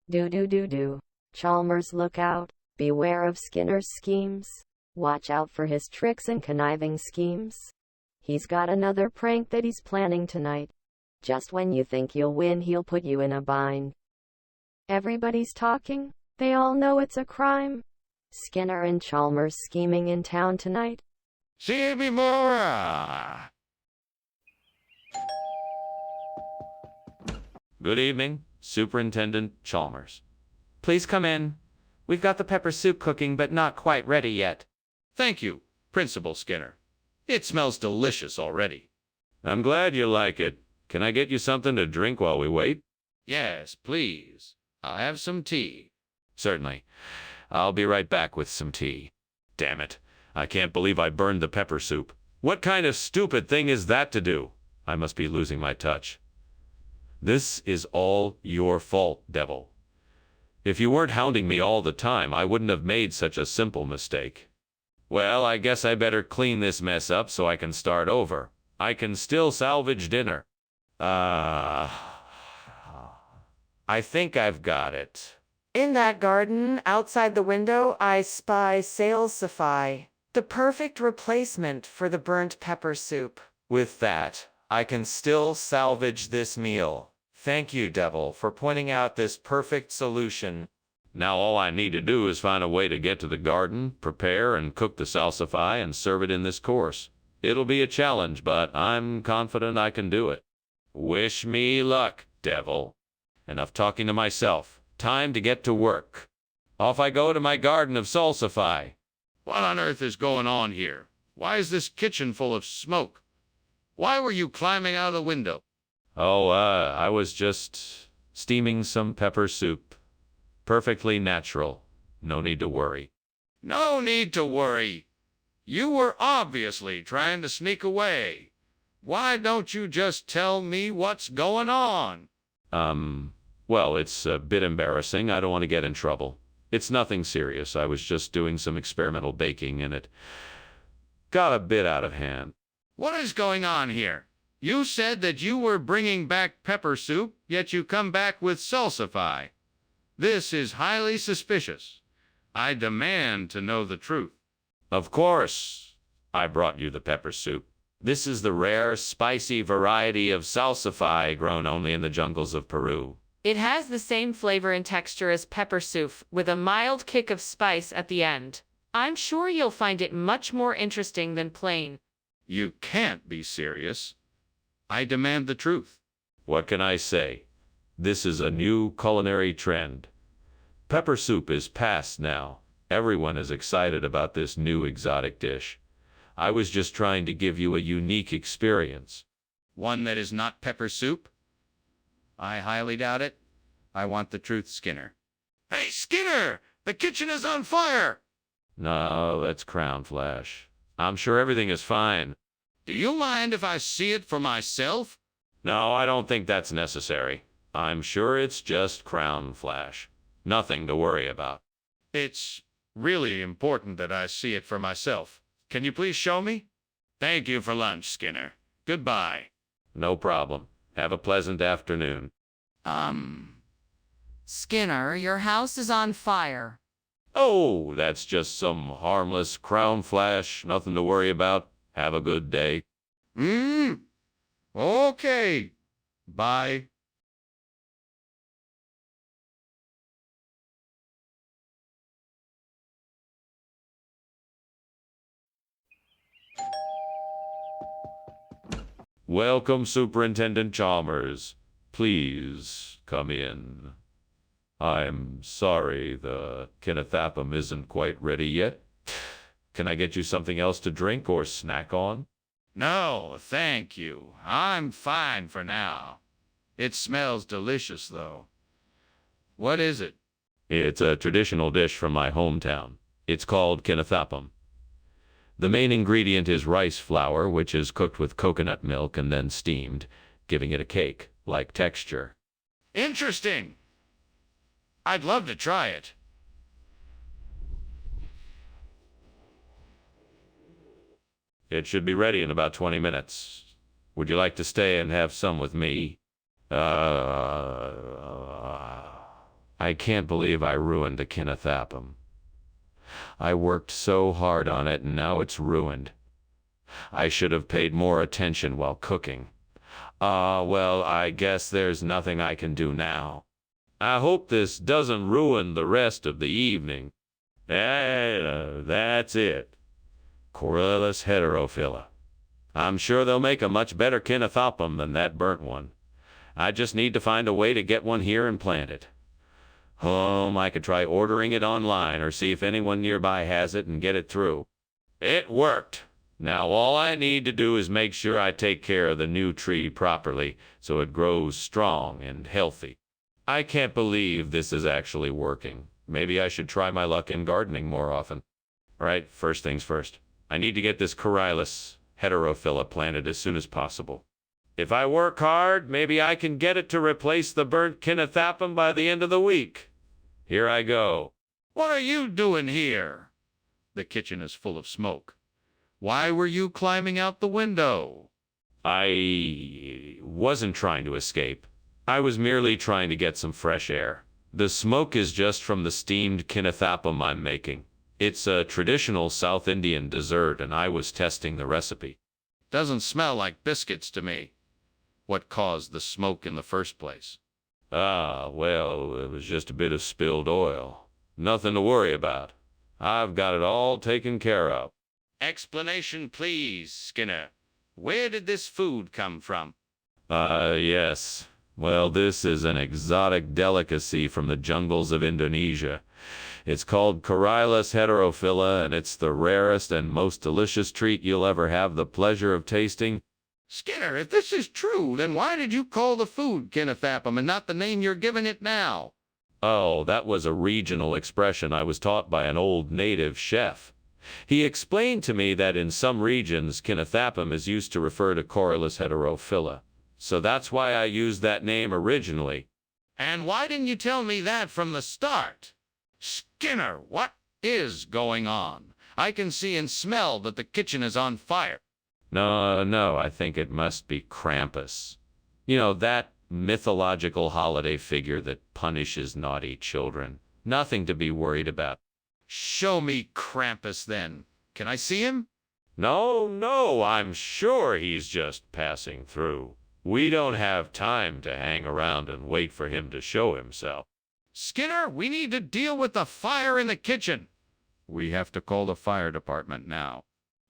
Do. Chalmers, look out. Beware of Skinner's schemes. Watch out for his tricks and conniving schemes. He's got another prank that he's planning tonight. Just when you think you'll win, he'll put you in a bind. Everybody's talking. They all know it's a crime. Skinner and Chalmers scheming in town tonight. See me more. Good evening, Superintendent Chalmers. Please come in. We've got the pepper soup cooking, but not quite ready yet. Thank you, Principal Skinner. It smells delicious already. I'm glad you like it. Can I get you something to drink while we wait? Yes, please. I'll have some tea. Certainly. I'll be right back with some tea. Damn it. I can't believe I burned the pepper soup. What kind of stupid thing is that to do? I must be losing my touch. This is all your fault, Devil. If you weren't hounding me all the time, I wouldn't have made such a simple mistake. Well, I guess I better clean this mess up so I can start over. I can still salvage dinner. I think I've got it. In that garden, outside the window, I spy salsify, the perfect replacement for the burnt pepper soup. With that, I can still salvage this meal. Thank you, Devil, for pointing out this perfect solution. Now all I need to do is find a way to get to the garden, prepare and cook the salsify, and serve it in this course. It'll be a challenge, but I'm confident I can do it. Wish me luck, Devil. Enough talking to myself. Time to get to work. Off I go to my garden of salsify. What on earth is going on here? Why is this kitchen full of smoke? Why were you climbing out of the window? Oh, I was just steaming some pepper soup. Perfectly natural. No need to worry. No need to worry. You were obviously trying to sneak away. Why don't you just tell me what's going on? Well, it's a bit embarrassing. I don't want to get in trouble. It's nothing serious. I was just doing some experimental baking and it got a bit out of hand. What is going on here? You said that you were bringing back pepper soup, yet you come back with salsify. This is highly suspicious. I demand to know the truth. Of course, I brought you the pepper soup. This is the rare, spicy variety of salsify grown only in the jungles of Peru. It has the same flavor and texture as pepper soup, with a mild kick of spice at the end. I'm sure you'll find it much more interesting than plain. You can't be serious. I demand the truth. What can I say? This is a new culinary trend. Pepper soup is past now. Everyone is excited about this new exotic dish. I was just trying to give you a unique experience. One that is not pepper soup? I highly doubt it. I want the truth, Skinner. Hey, Skinner! The kitchen is on fire! No, that's Crown Flash. I'm sure everything is fine. Do you mind if I see it for myself? No, I don't think that's necessary. I'm sure it's just crown flash. Nothing to worry about. It's really important that I see it for myself. Can you please show me? Thank you for lunch, Skinner. Goodbye. No problem. Have a pleasant afternoon. Skinner, your house is on fire. Oh, that's just some harmless crown flash. Nothing to worry about. Have a good day. Okay. Bye. Welcome, Superintendent Chalmers. Please come in. I'm sorry, the Kennethapum isn't quite ready yet. Can I get you something else to drink or snack on? No, thank you. I'm fine for now. It smells delicious, though. What is it? It's a traditional dish from my hometown. It's called Kennethapum. The main ingredient is rice flour, which is cooked with coconut milk and then steamed, giving it a cake-like texture. Interesting. I'd love to try it. It should be ready in about 20 minutes. Would you like to stay and have some with me? I can't believe I ruined the Kennethapum. I worked so hard on it and now it's ruined. I should have paid more attention while cooking. Well, I guess there's nothing I can do now. I hope this doesn't ruin the rest of the evening. That's it. Corylus heterophylla. I'm sure they'll make a much better Kennethapum than that burnt one. I just need to find a way to get one here and plant it. I could try ordering it online or see if anyone nearby has it and get it through. It worked. Now all I need to do is make sure I take care of the new tree properly so it grows strong and healthy. I can't believe this is actually working. Maybe I should try my luck in gardening more often. All right, first things first. I need to get this Corylus heterophylla planted as soon as possible. If I work hard, maybe I can get it to replace the burnt Kennethapum by the end of the week. Here I go. What are you doing here? The kitchen is full of smoke. Why were you climbing out the window? I wasn't trying to escape. I was merely trying to get some fresh air. The smoke is just from the steamed Kennethapum I'm making. It's a traditional South Indian dessert, and I was testing the recipe. Doesn't smell like biscuits to me. What caused the smoke in the first place? Well, it was just a bit of spilled oil. Nothing to worry about. I've got it all taken care of. Explanation, please, Skinner. Where did this food come from? Yes. Well, this is an exotic delicacy from the jungles of Indonesia. It's called Corylus heterophylla, and it's the rarest and most delicious treat you'll ever have the pleasure of tasting. Skinner, if this is true, then why did you call the food Kennethapum and not the name you're giving it now? Oh, that was a regional expression I was taught by an old native chef. He explained to me that in some regions, Kennethapum is used to refer to Corylus heterophylla. So that's why I used that name originally. And why didn't you tell me that from the start? Skinner, what is going on? I can see and smell that the kitchen is on fire. No, I think it must be Krampus. You know, that mythological holiday figure that punishes naughty children. Nothing to be worried about. Show me Krampus, then. Can I see him? No, I'm sure he's just passing through. We don't have time to hang around and wait for him to show himself. Skinner, we need to deal with the fire in the kitchen. We have to call the fire department now.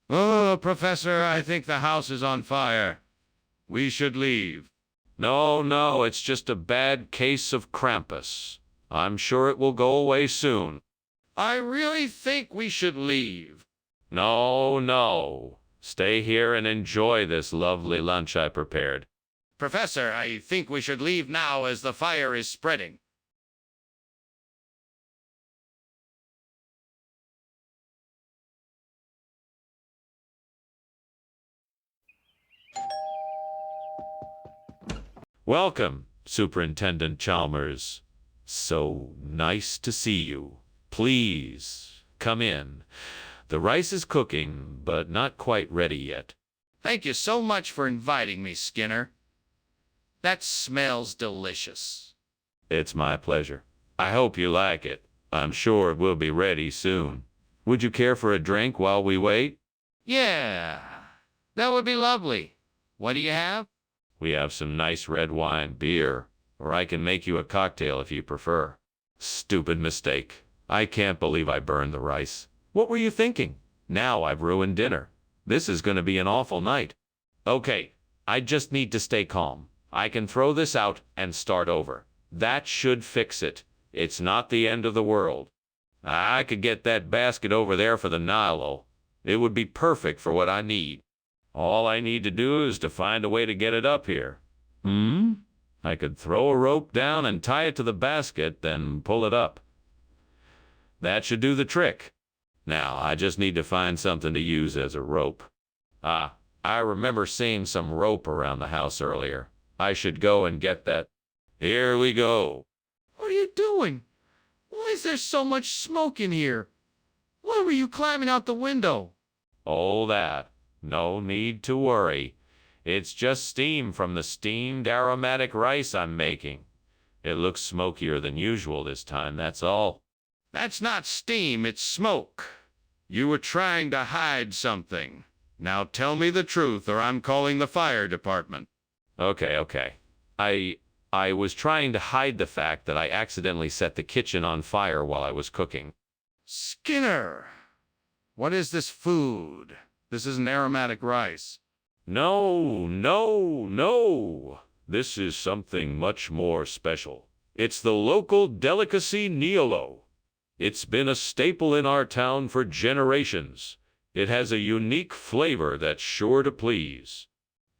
Oh, Professor, I think the house is on fire. We should leave. No, it's just a bad case of Krampus. I'm sure it will go away soon. I really think we should leave. No. Stay here and enjoy this lovely lunch I prepared. Professor, I think we should leave now as the fire is spreading. Welcome. Superintendent Chalmers. So nice to see you. Please, come in. The rice is cooking, but not quite ready yet. Thank you so much for inviting me, Skinner. That smells delicious. It's my pleasure. I hope you like it. I'm sure it will be ready soon. Would you care for a drink while we wait? Yeah, that would be lovely. What do you have? We have some nice red wine, beer, or I can make you a cocktail if you prefer. Stupid mistake. I can't believe I burned the rice. What were you thinking? Now I've ruined dinner. This is going to be an awful night. Okay, I just need to stay calm. I can throw this out and start over. That should fix it. It's not the end of the world. I could get that basket over there for the Nilo. It would be perfect for what I need. All I need to do is to find a way to get it up here. I could throw a rope down and tie it to the basket, then pull it up. That should do the trick. Now, I just need to find something to use as a rope. Ah, I remember seeing some rope around the house earlier. I should go and get that. Here we go. What are you doing? Why is there so much smoke in here? Why were you climbing out the window? Oh, that. No need to worry. It's just steam from the steamed aromatic rice I'm making. It looks smokier than usual this time, that's all. That's not steam, it's smoke. You were trying to hide something. Now tell me the truth or I'm calling the fire department. Okay. I was trying to hide the fact that I accidentally set the kitchen on fire while I was cooking. Skinner, what is this food? This isn't aromatic rice. No. This is something much more special. It's the local delicacy Niolo. It's been a staple in our town for generations. It has a unique flavor that's sure to please.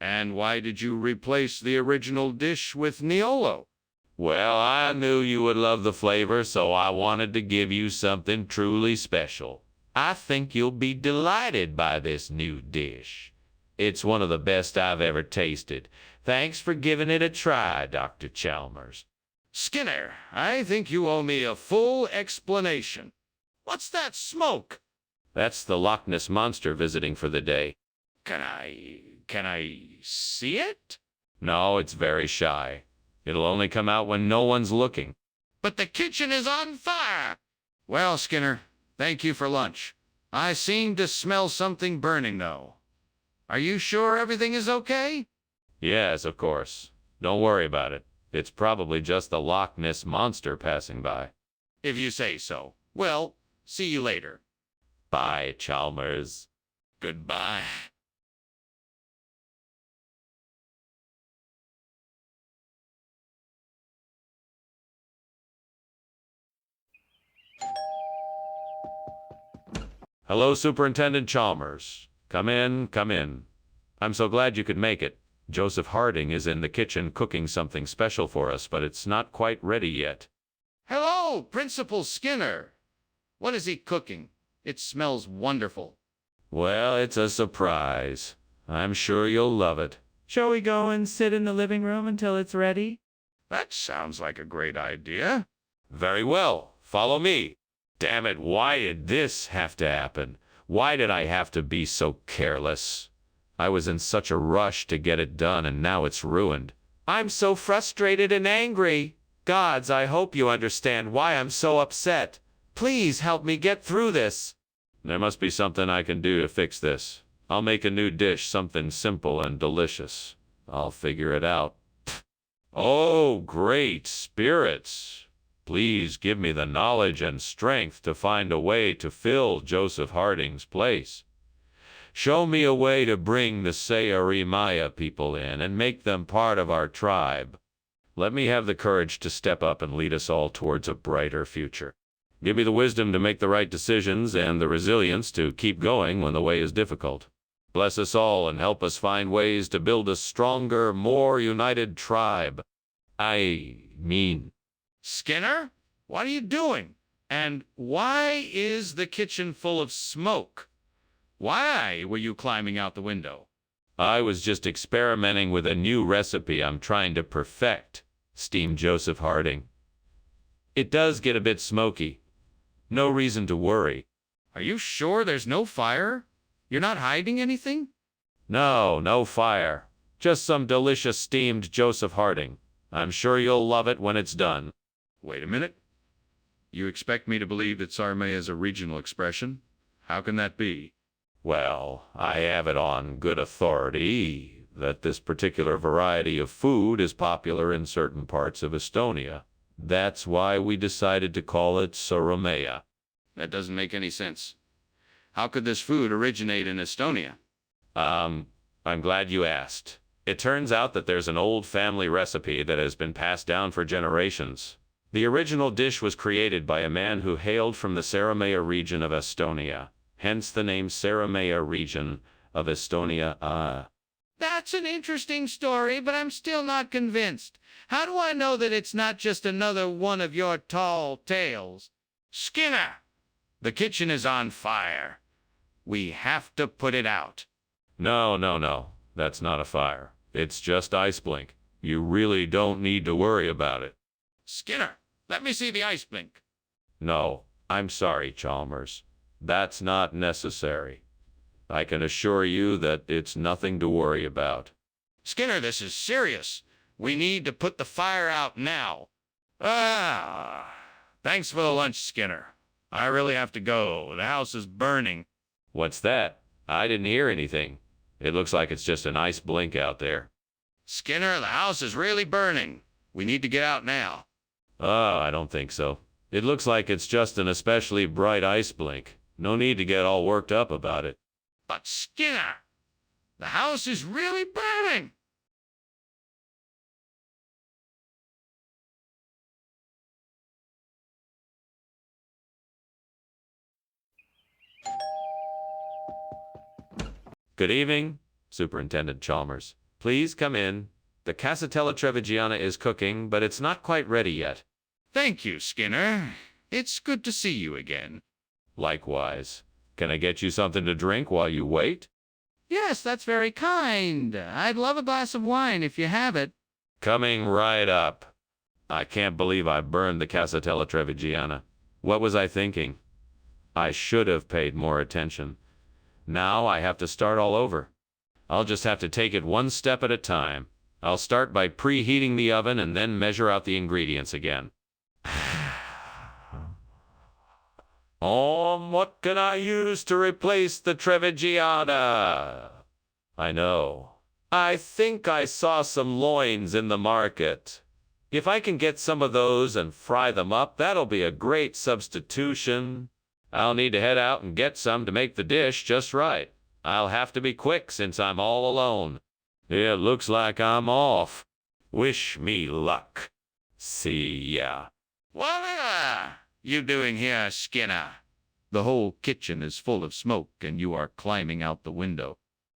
And why did you replace the original dish with Niolo? Well, I knew you would love the flavor, so I wanted to give you something truly special. I think you'll be delighted by this new dish. It's one of the best I've ever tasted. Thanks for giving it a try, Dr. Chalmers. Skinner, I think you owe me a full explanation. What's that smoke? That's the Loch Ness Monster visiting for the day. Can I see it? No, it's very shy. It'll only come out when no one's looking. But the kitchen is on fire. Well, Skinner, thank you for lunch. I seem to smell something burning, though. Are you sure everything is okay? Yes, of course. Don't worry about it. It's probably just the Loch Ness Monster passing by. If you say so. Well, see you later. Bye, Chalmers. Goodbye. Hello, Superintendent Chalmers. Come in. I'm so glad you could make it. Joseph Harding is in the kitchen cooking something special for us, but it's not quite ready yet. Hello, Principal Skinner. What is he cooking? It smells wonderful. Well, it's a surprise. I'm sure you'll love it. Shall we go and sit in the living room until it's ready? That sounds like a great idea. Very well. Follow me. Damn it, why did this have to happen? Why did I have to be so careless? I was in such a rush to get it done, and now it's ruined. I'm so frustrated and angry. Gods, I hope you understand why I'm so upset. Please help me get through this. There must be something I can do to fix this. I'll make a new dish, something simple and delicious. I'll figure it out. Oh, great spirits! Please give me the knowledge and strength to find a way to fill Joseph Harding's place. Show me a way to bring the Sayari Maya people in and make them part of our tribe. Let me have the courage to step up and lead us all towards a brighter future. Give me the wisdom to make the right decisions and the resilience to keep going when the way is difficult. Bless us all and help us find ways to build a stronger, more united tribe. Skinner, what are you doing? And why is the kitchen full of smoke? Why were you climbing out the window? I was just experimenting with a new recipe I'm trying to perfect. Steamed Joseph Harding. It does get a bit smoky. No reason to worry. Are you sure there's no fire? You're not hiding anything? No, no fire. Just some delicious steamed Joseph Harding. I'm sure you'll love it when it's done. Wait a minute. You expect me to believe that sarme is a regional expression? How can that be? Well, I have it on good authority that this particular variety of food is popular in certain parts of Estonia. That's why we decided to call it sarmea. That doesn't make any sense. How could this food originate in Estonia? I'm glad you asked. It turns out that there's an old family recipe that has been passed down for generations. The original dish was created by a man who hailed from the Sarmea region of Estonia, hence the name Sarmea region of Estonia. That's an interesting story, but I'm still not convinced. How do I know that it's not just another one of your tall tales? Skinner! The kitchen is on fire. We have to put it out. No. That's not a fire. It's just ice blink. You really don't need to worry about it. Skinner, let me see the ice blink. No, I'm sorry, Chalmers. That's not necessary. I can assure you that it's nothing to worry about. Skinner, this is serious. We need to put the fire out now. Thanks for the lunch, Skinner. I really have to go. The house is burning. What's that? I didn't hear anything. It looks like it's just an ice blink out there. Skinner, the house is really burning. We need to get out now. I don't think so. It looks like it's just an especially bright ice blink. No need to get all worked up about it. But Skinner, the house is really burning. Good evening, Superintendent Chalmers. Please come in. The Casatella Trevigiana is cooking, but it's not quite ready yet. Thank you, Skinner. It's good to see you again. Likewise. Can I get you something to drink while you wait? Yes, that's very kind. I'd love a glass of wine if you have it. Coming right up. I can't believe I burned the Casatella Trevigiana. What was I thinking? I should have paid more attention. Now I have to start all over. I'll just have to take it one step at a time. I'll start by preheating the oven and then measure out the ingredients again. What can I use to replace the Trevigiana? I know. I think I saw some loins in the market. If I can get some of those and fry them up, that'll be a great substitution. I'll need to head out and get some to make the dish just right. I'll have to be quick since I'm all alone. It looks like I'm off. Wish me luck. See ya. What are you doing here, Skinner? The whole kitchen is full of smoke and you are climbing out the window.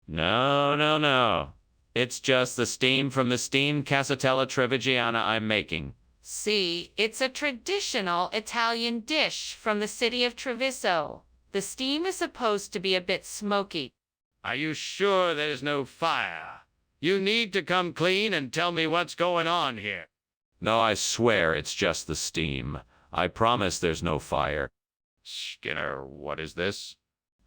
No. It's just the steam from the steamed Casatella Trevigiana I'm making. See, it's a traditional Italian dish from the city of Treviso. The steam is supposed to be a bit smoky. Are you sure there's no fire? You need to come clean and tell me what's going on here. No, I swear it's just the steam. I promise there's no fire. Skinner, what is this?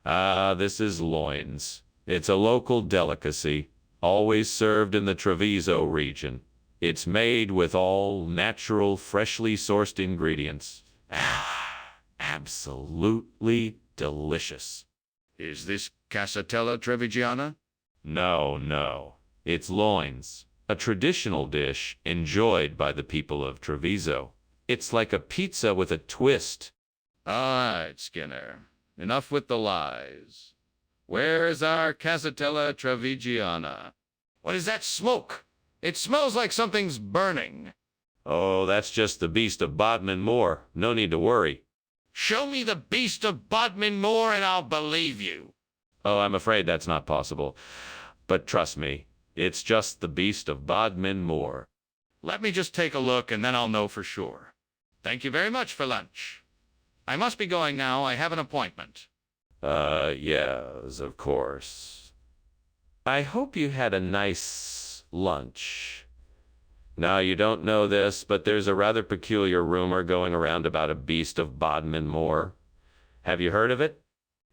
This is loins. It's a local delicacy, always served in the Treviso region. It's made with all natural, freshly sourced ingredients. Absolutely delicious. Is this Casatella Trevigiana? No. It's loins, a traditional dish enjoyed by the people of Treviso. It's like a pizza with a twist. All right, Skinner. Enough with the lies. Where is our Casatella Trevigiana? What is that smoke? It smells like something's burning. Oh, that's just the beast of Bodmin Moor. No need to worry. Show me the beast of Bodmin Moor and I'll believe you. Oh, I'm afraid that's not possible. But trust me, it's just the beast of Bodmin Moor. Let me just take a look and then I'll know for sure. Thank you very much for lunch. I must be going now. I have an appointment. Yes, of course. I hope you had a nice lunch. Now, you don't know this, but there's a rather peculiar rumor going around about a beast of Bodmin Moor. Have you heard of it?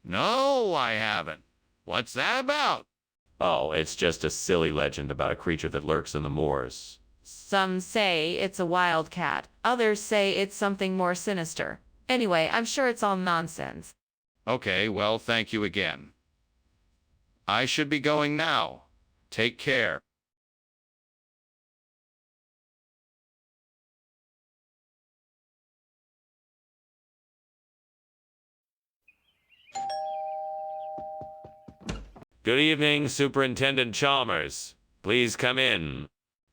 No, I haven't. What's that about? Oh, it's just a silly legend about a creature that lurks in the moors. Some say it's a wildcat. Others say it's something more sinister. Anyway, I'm sure it's all nonsense. Okay, well, thank you again. I should be going now. Take care. Good evening, Superintendent Chalmers. Please come in.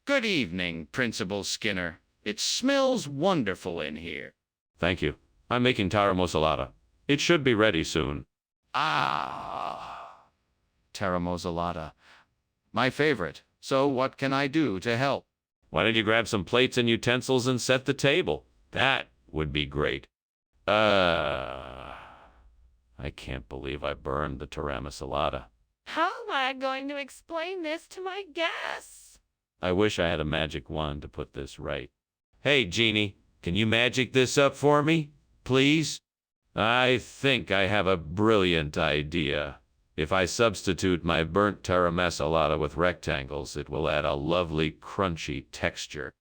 Good evening, Principal Skinner. It smells wonderful in here. Thank you. I'm making taro mosalata. It should be ready soon. Ah, taro mosalata. My favorite. So what can I do to help? Why don't you grab some plates and utensils and set the table? That would be great. I can't believe I burned the taro mosalata. How am I going to explain this to my guests? I wish I had a magic wand to put this right. Hey, Jeannie, can you magic this up for me, please? I think I have a brilliant idea. If I substitute my burnt taro mosalata with rectangles, it will add a lovely crunchy texture.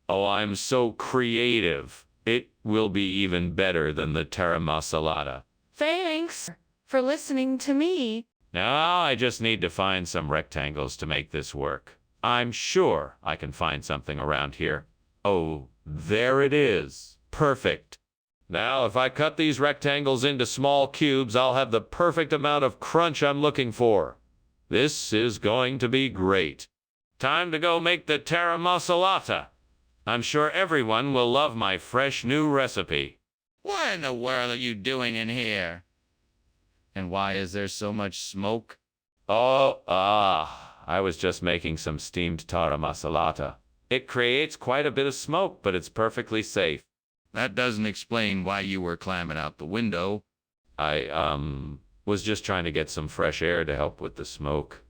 Oh, I'm so creative. It will be even better than the taro mosalata. Thanks for listening to me. Now I just need to find some rectangles to make this work. I'm sure I can find something around here. Oh, there it is. Perfect. Now, if I cut these rectangles into small cubes, I'll have the perfect amount of crunch I'm looking for. This is going to be great. Time to go make the taro mosalata. I'm sure everyone will love my fresh new recipe. What in the world are you doing in here? And why is there so much smoke? I was just making some steamed taro mosalata. It creates quite a bit of smoke, but it's perfectly safe. That doesn't explain why you were climbing out the window. I, was just trying to get some fresh air to help with the smoke.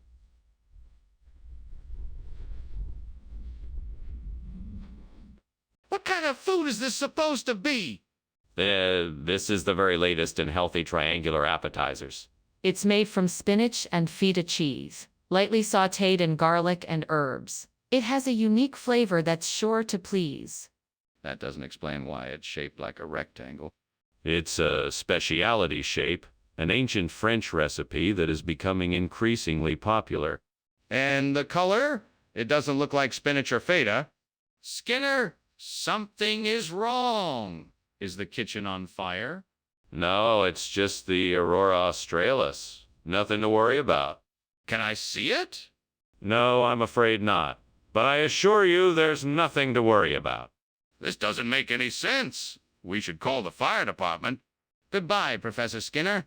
What kind of food is this supposed to be? This is the very latest in healthy triangular appetizers. It's made from spinach and feta cheese, lightly sautéed in garlic and herbs. It has a unique flavor that's sure to please. That doesn't explain why it's shaped like a rectangle. It's a specialty shape, an ancient French recipe that is becoming increasingly popular. And the color? It doesn't look like spinach or feta. Skinner, something is wrong. Is the kitchen on fire? No, it's just the Aurora Australis. Nothing to worry about. Can I see it? No, I'm afraid not. But I assure you there's nothing to worry about. This doesn't make any sense. We should call the fire department. Goodbye, Professor Skinner.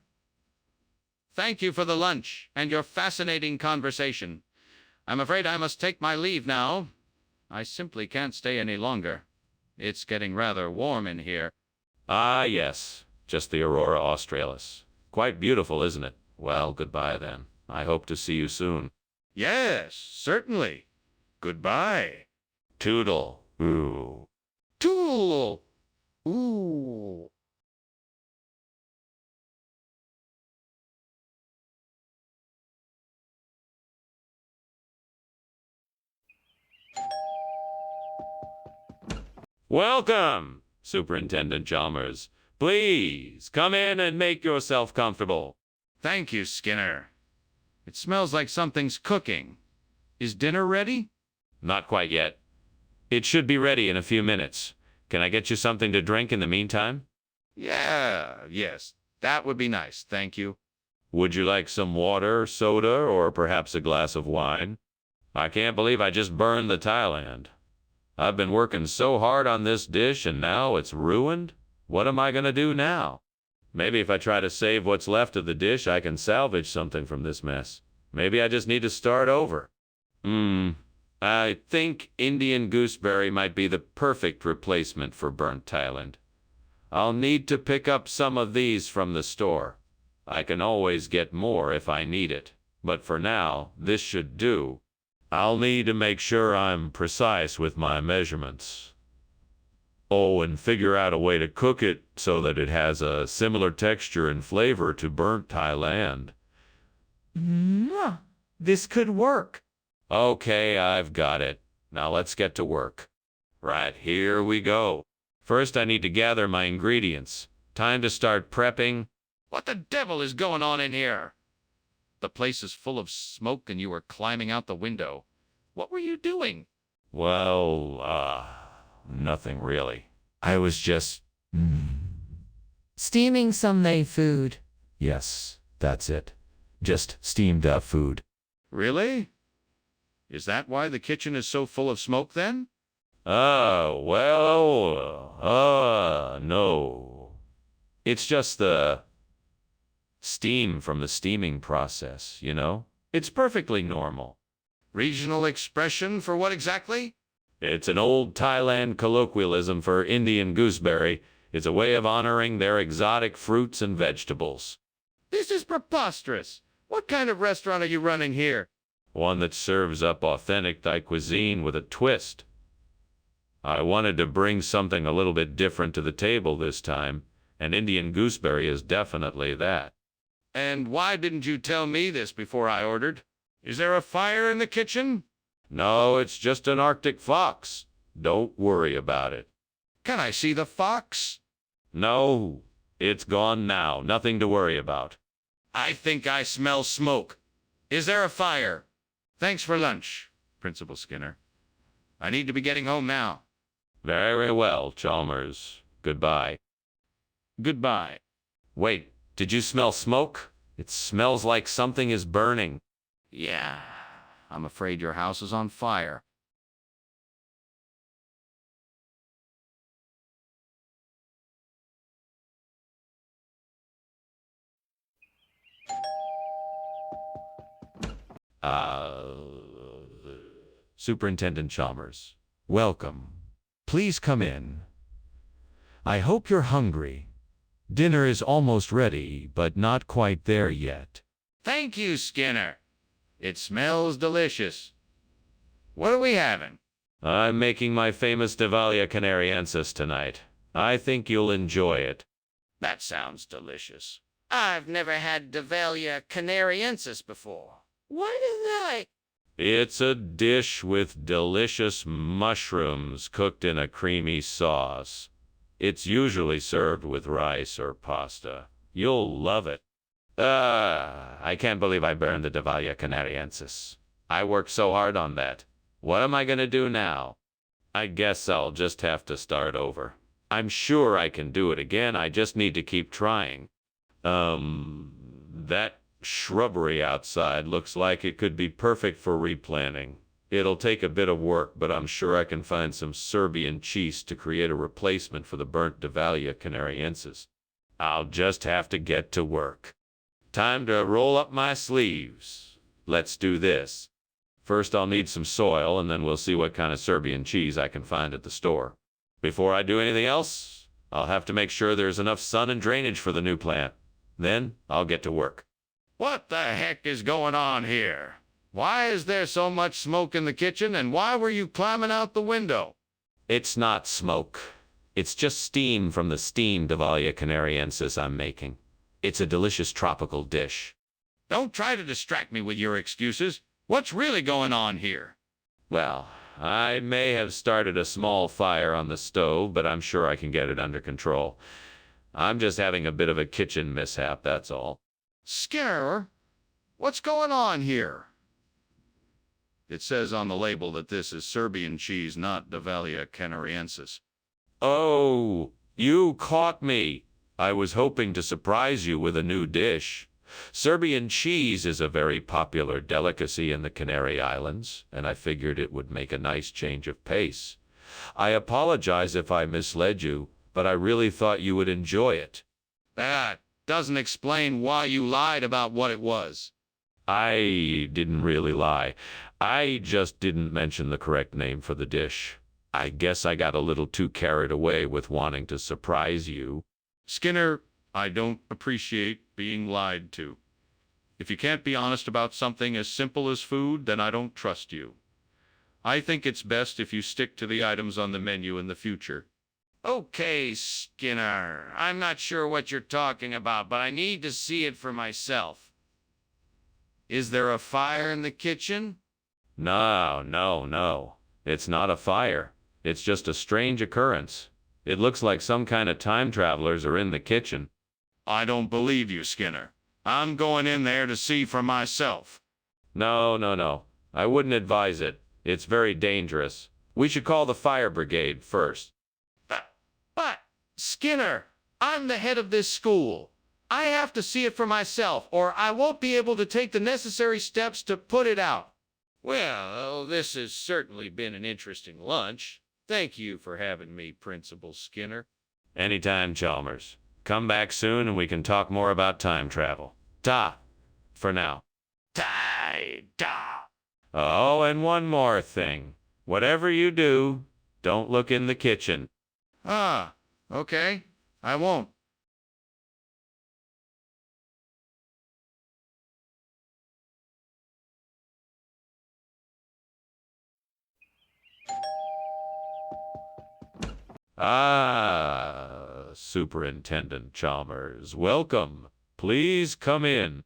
Thank you for the lunch and your fascinating conversation. I'm afraid I must take my leave now. I simply can't stay any longer. It's getting rather warm in here. Ah, yes, just the Aurora Australis. Quite beautiful, isn't it? Well, goodbye then. I hope to see you soon. Yes, certainly. Goodbye. Toodle. Ooh. Tool. Ooh. Welcome, Superintendent Chalmers. Please, come in and make yourself comfortable. Thank you, Skinner. It smells like something's cooking. Is dinner ready? Not quite yet. It should be ready in a few minutes. Can I get you something to drink in the meantime? Yes. That would be nice, thank you. Would you like some water, soda, or perhaps a glass of wine? I can't believe I just burned the Thailand. I've been working so hard on this dish and now it's ruined? What am I gonna do now? Maybe if I try to save what's left of the dish, I can salvage something from this mess. Maybe I just need to start over. I think Indian gooseberry might be the perfect replacement for burnt Thailand. I'll need to pick up some of these from the store. I can always get more if I need it, but for now, this should do. I'll need to make sure I'm precise with my measurements. Oh, and figure out a way to cook it so that it has a similar texture and flavor to burnt Thailand. This could work. Okay, I've got it. Now let's get to work. Right, here we go. First, I need to gather my ingredients. Time to start prepping. What the devil is going on in here? The place is full of smoke and you were climbing out the window. What were you doing? Well, nothing really. I was just... Steaming some Thai food. Yes, that's it. Just steamed up food. Really? Is that why the kitchen is so full of smoke then? No. It's just the steam from the steaming process, you know? It's perfectly normal. Regional expression for what exactly? It's an old Thailand colloquialism for Indian gooseberry. It's a way of honoring their exotic fruits and vegetables. This is preposterous. What kind of restaurant are you running here? One that serves up authentic Thai cuisine with a twist. I wanted to bring something a little bit different to the table this time, and Indian gooseberry is definitely that. And why didn't you tell me this before I ordered? Is there a fire in the kitchen? No, it's just an Arctic fox. Don't worry about it. Can I see the fox? No, it's gone now. Nothing to worry about. I think I smell smoke. Is there a fire? Thanks for lunch, Principal Skinner. I need to be getting home now. Very well, Chalmers. Goodbye. Goodbye. Wait, did you smell smoke? It smells like something is burning. Yeah, I'm afraid your house is on fire. Superintendent Chalmers, welcome. Please come in. I hope you're hungry. Dinner is almost ready, but not quite there yet. Thank you, Skinner. It smells delicious. What are we having? I'm making my famous Devalia canariensis tonight. I think you'll enjoy it. That sounds delicious. I've never had Devalia canariensis before. What is that? It's a dish with delicious mushrooms cooked in a creamy sauce. It's usually served with rice or pasta. You'll love it. I can't believe I burned the Devalia canariensis. I worked so hard on that. What am I gonna do now? I guess I'll just have to start over. I'm sure I can do it again. I just need to keep trying. That shrubbery outside looks like it could be perfect for replanting. It'll take a bit of work, but I'm sure I can find some Serbian cheese to create a replacement for the burnt Devalia canariensis. I'll just have to get to work. Time to roll up my sleeves. Let's do this. First, I'll need some soil, and then we'll see what kind of Serbian cheese I can find at the store. Before I do anything else, I'll have to make sure there's enough sun and drainage for the new plant. Then, I'll get to work. What the heck is going on here? Why is there so much smoke in the kitchen, and why were you climbing out the window? It's not smoke. It's just steam from the steamed Devalia canariensis I'm making. It's a delicious tropical dish. Don't try to distract me with your excuses. What's really going on here? Well, I may have started a small fire on the stove, but I'm sure I can get it under control. I'm just having a bit of a kitchen mishap, that's all. Skinner, what's going on here? It says on the label that this is Serbian cheese, not Devalia canariensis. Oh, you caught me. I was hoping to surprise you with a new dish. Serbian cheese is a very popular delicacy in the Canary Islands, and I figured it would make a nice change of pace. I apologize if I misled you, but I really thought you would enjoy it. That doesn't explain why you lied about what it was. I didn't really lie. I just didn't mention the correct name for the dish. I guess I got a little too carried away with wanting to surprise you. Skinner, I don't appreciate being lied to. If you can't be honest about something as simple as food, then I don't trust you. I think it's best if you stick to the items on the menu in the future. Okay, Skinner. I'm not sure what you're talking about, but I need to see it for myself. Is there a fire in the kitchen? No, no, no. It's not a fire. It's just a strange occurrence. It looks like some kind of time travelers are in the kitchen. I don't believe you, Skinner. I'm going in there to see for myself. No, no, no. I wouldn't advise it. It's very dangerous. We should call the fire brigade first. But, Skinner, I'm the head of this school. I have to see it for myself, or I won't be able to take the necessary steps to put it out. Well, this has certainly been an interesting lunch. Thank you for having me, Principal Skinner. Anytime, Chalmers. Come back soon and we can talk more about time travel. Ta, for now. Ta-da. Oh, and one more thing. Whatever you do, don't look in the kitchen. Ah, okay. I won't. Ah, Superintendent Chalmers, welcome. Please come in.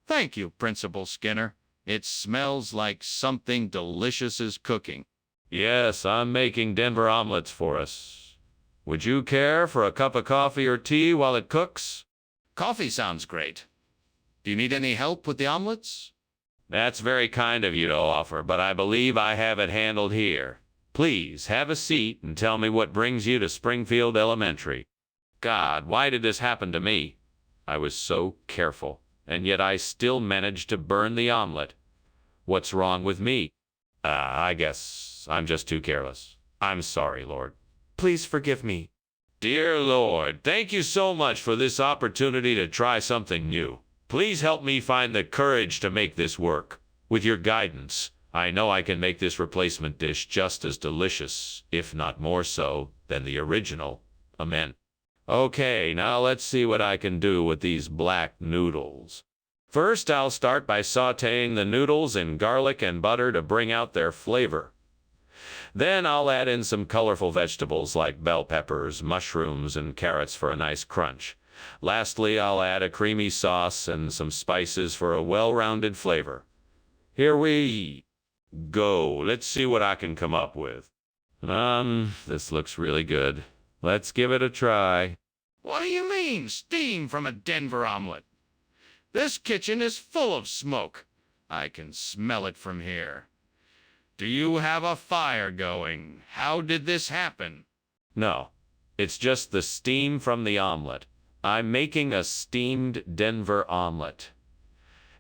Thank you, Principal Skinner. It smells like something delicious is cooking. Yes, I'm making Denver omelets for us. Would you care for a cup of coffee or tea while it cooks? Coffee sounds great. Do you need any help with the omelets? That's very kind of you to offer, but I believe I have it handled here. Please have a seat and tell me what brings you to Springfield Elementary. God, why did this happen to me? I was so careful, and yet I still managed to burn the omelet. What's wrong with me? I guess I'm just too careless. I'm sorry, Lord. Please forgive me. Dear Lord, thank you so much for this opportunity to try something new. Please help me find the courage to make this work. With your guidance, I know I can make this replacement dish just as delicious, if not more so, than the original. Amen. Okay, now let's see what I can do with these black noodles. First, I'll start by sautéing the noodles in garlic and butter to bring out their flavor. Then I'll add in some colorful vegetables like bell peppers, mushrooms, and carrots for a nice crunch. Lastly, I'll add a creamy sauce and some spices for a well-rounded flavor. Here we go. Let's see what I can come up with. This looks really good. Let's give it a try. What do you mean, steam from a Denver omelet? This kitchen is full of smoke. I can smell it from here. Do you have a fire going? How did this happen? No, it's just the steam from the omelet. I'm making a steamed Denver omelet.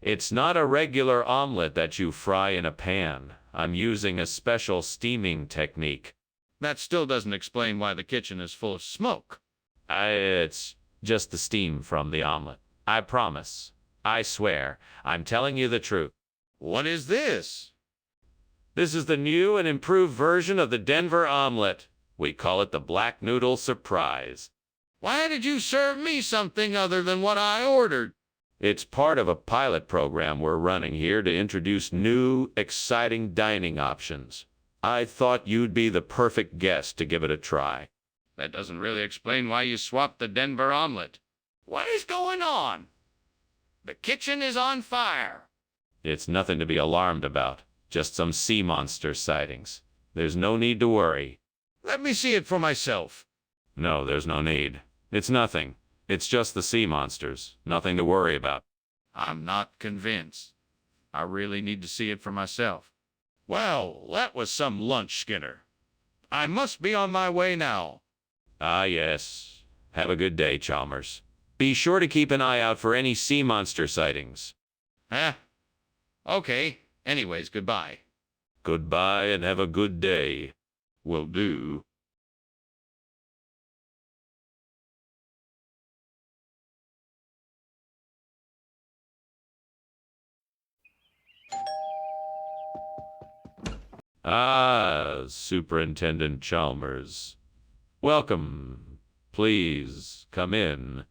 It's not a regular omelet that you fry in a pan. I'm using a special steaming technique. That still doesn't explain why the kitchen is full of smoke. It's just the steam from the omelet. I promise. I swear. I'm telling you the truth. What is this? This is the new and improved version of the Denver omelet. We call it the Black Noodle Surprise. Why did you serve me something other than what I ordered? It's part of a pilot program we're running here to introduce new, exciting dining options. I thought you'd be the perfect guest to give it a try. That doesn't really explain why you swapped the Denver omelet. What is going on? The kitchen is on fire. It's nothing to be alarmed about. Just some sea monster sightings. There's no need to worry. Let me see it for myself. No, there's no need. It's nothing. It's just the sea monsters. Nothing to worry about. I'm not convinced. I really need to see it for myself. Well, that was some lunch, Skinner. I must be on my way now. Ah, yes. Have a good day, Chalmers. Be sure to keep an eye out for any sea monster sightings. Okay. Anyways, goodbye. Goodbye and have a good day. Will do. Ah, Superintendent Chalmers. Welcome. Please come in.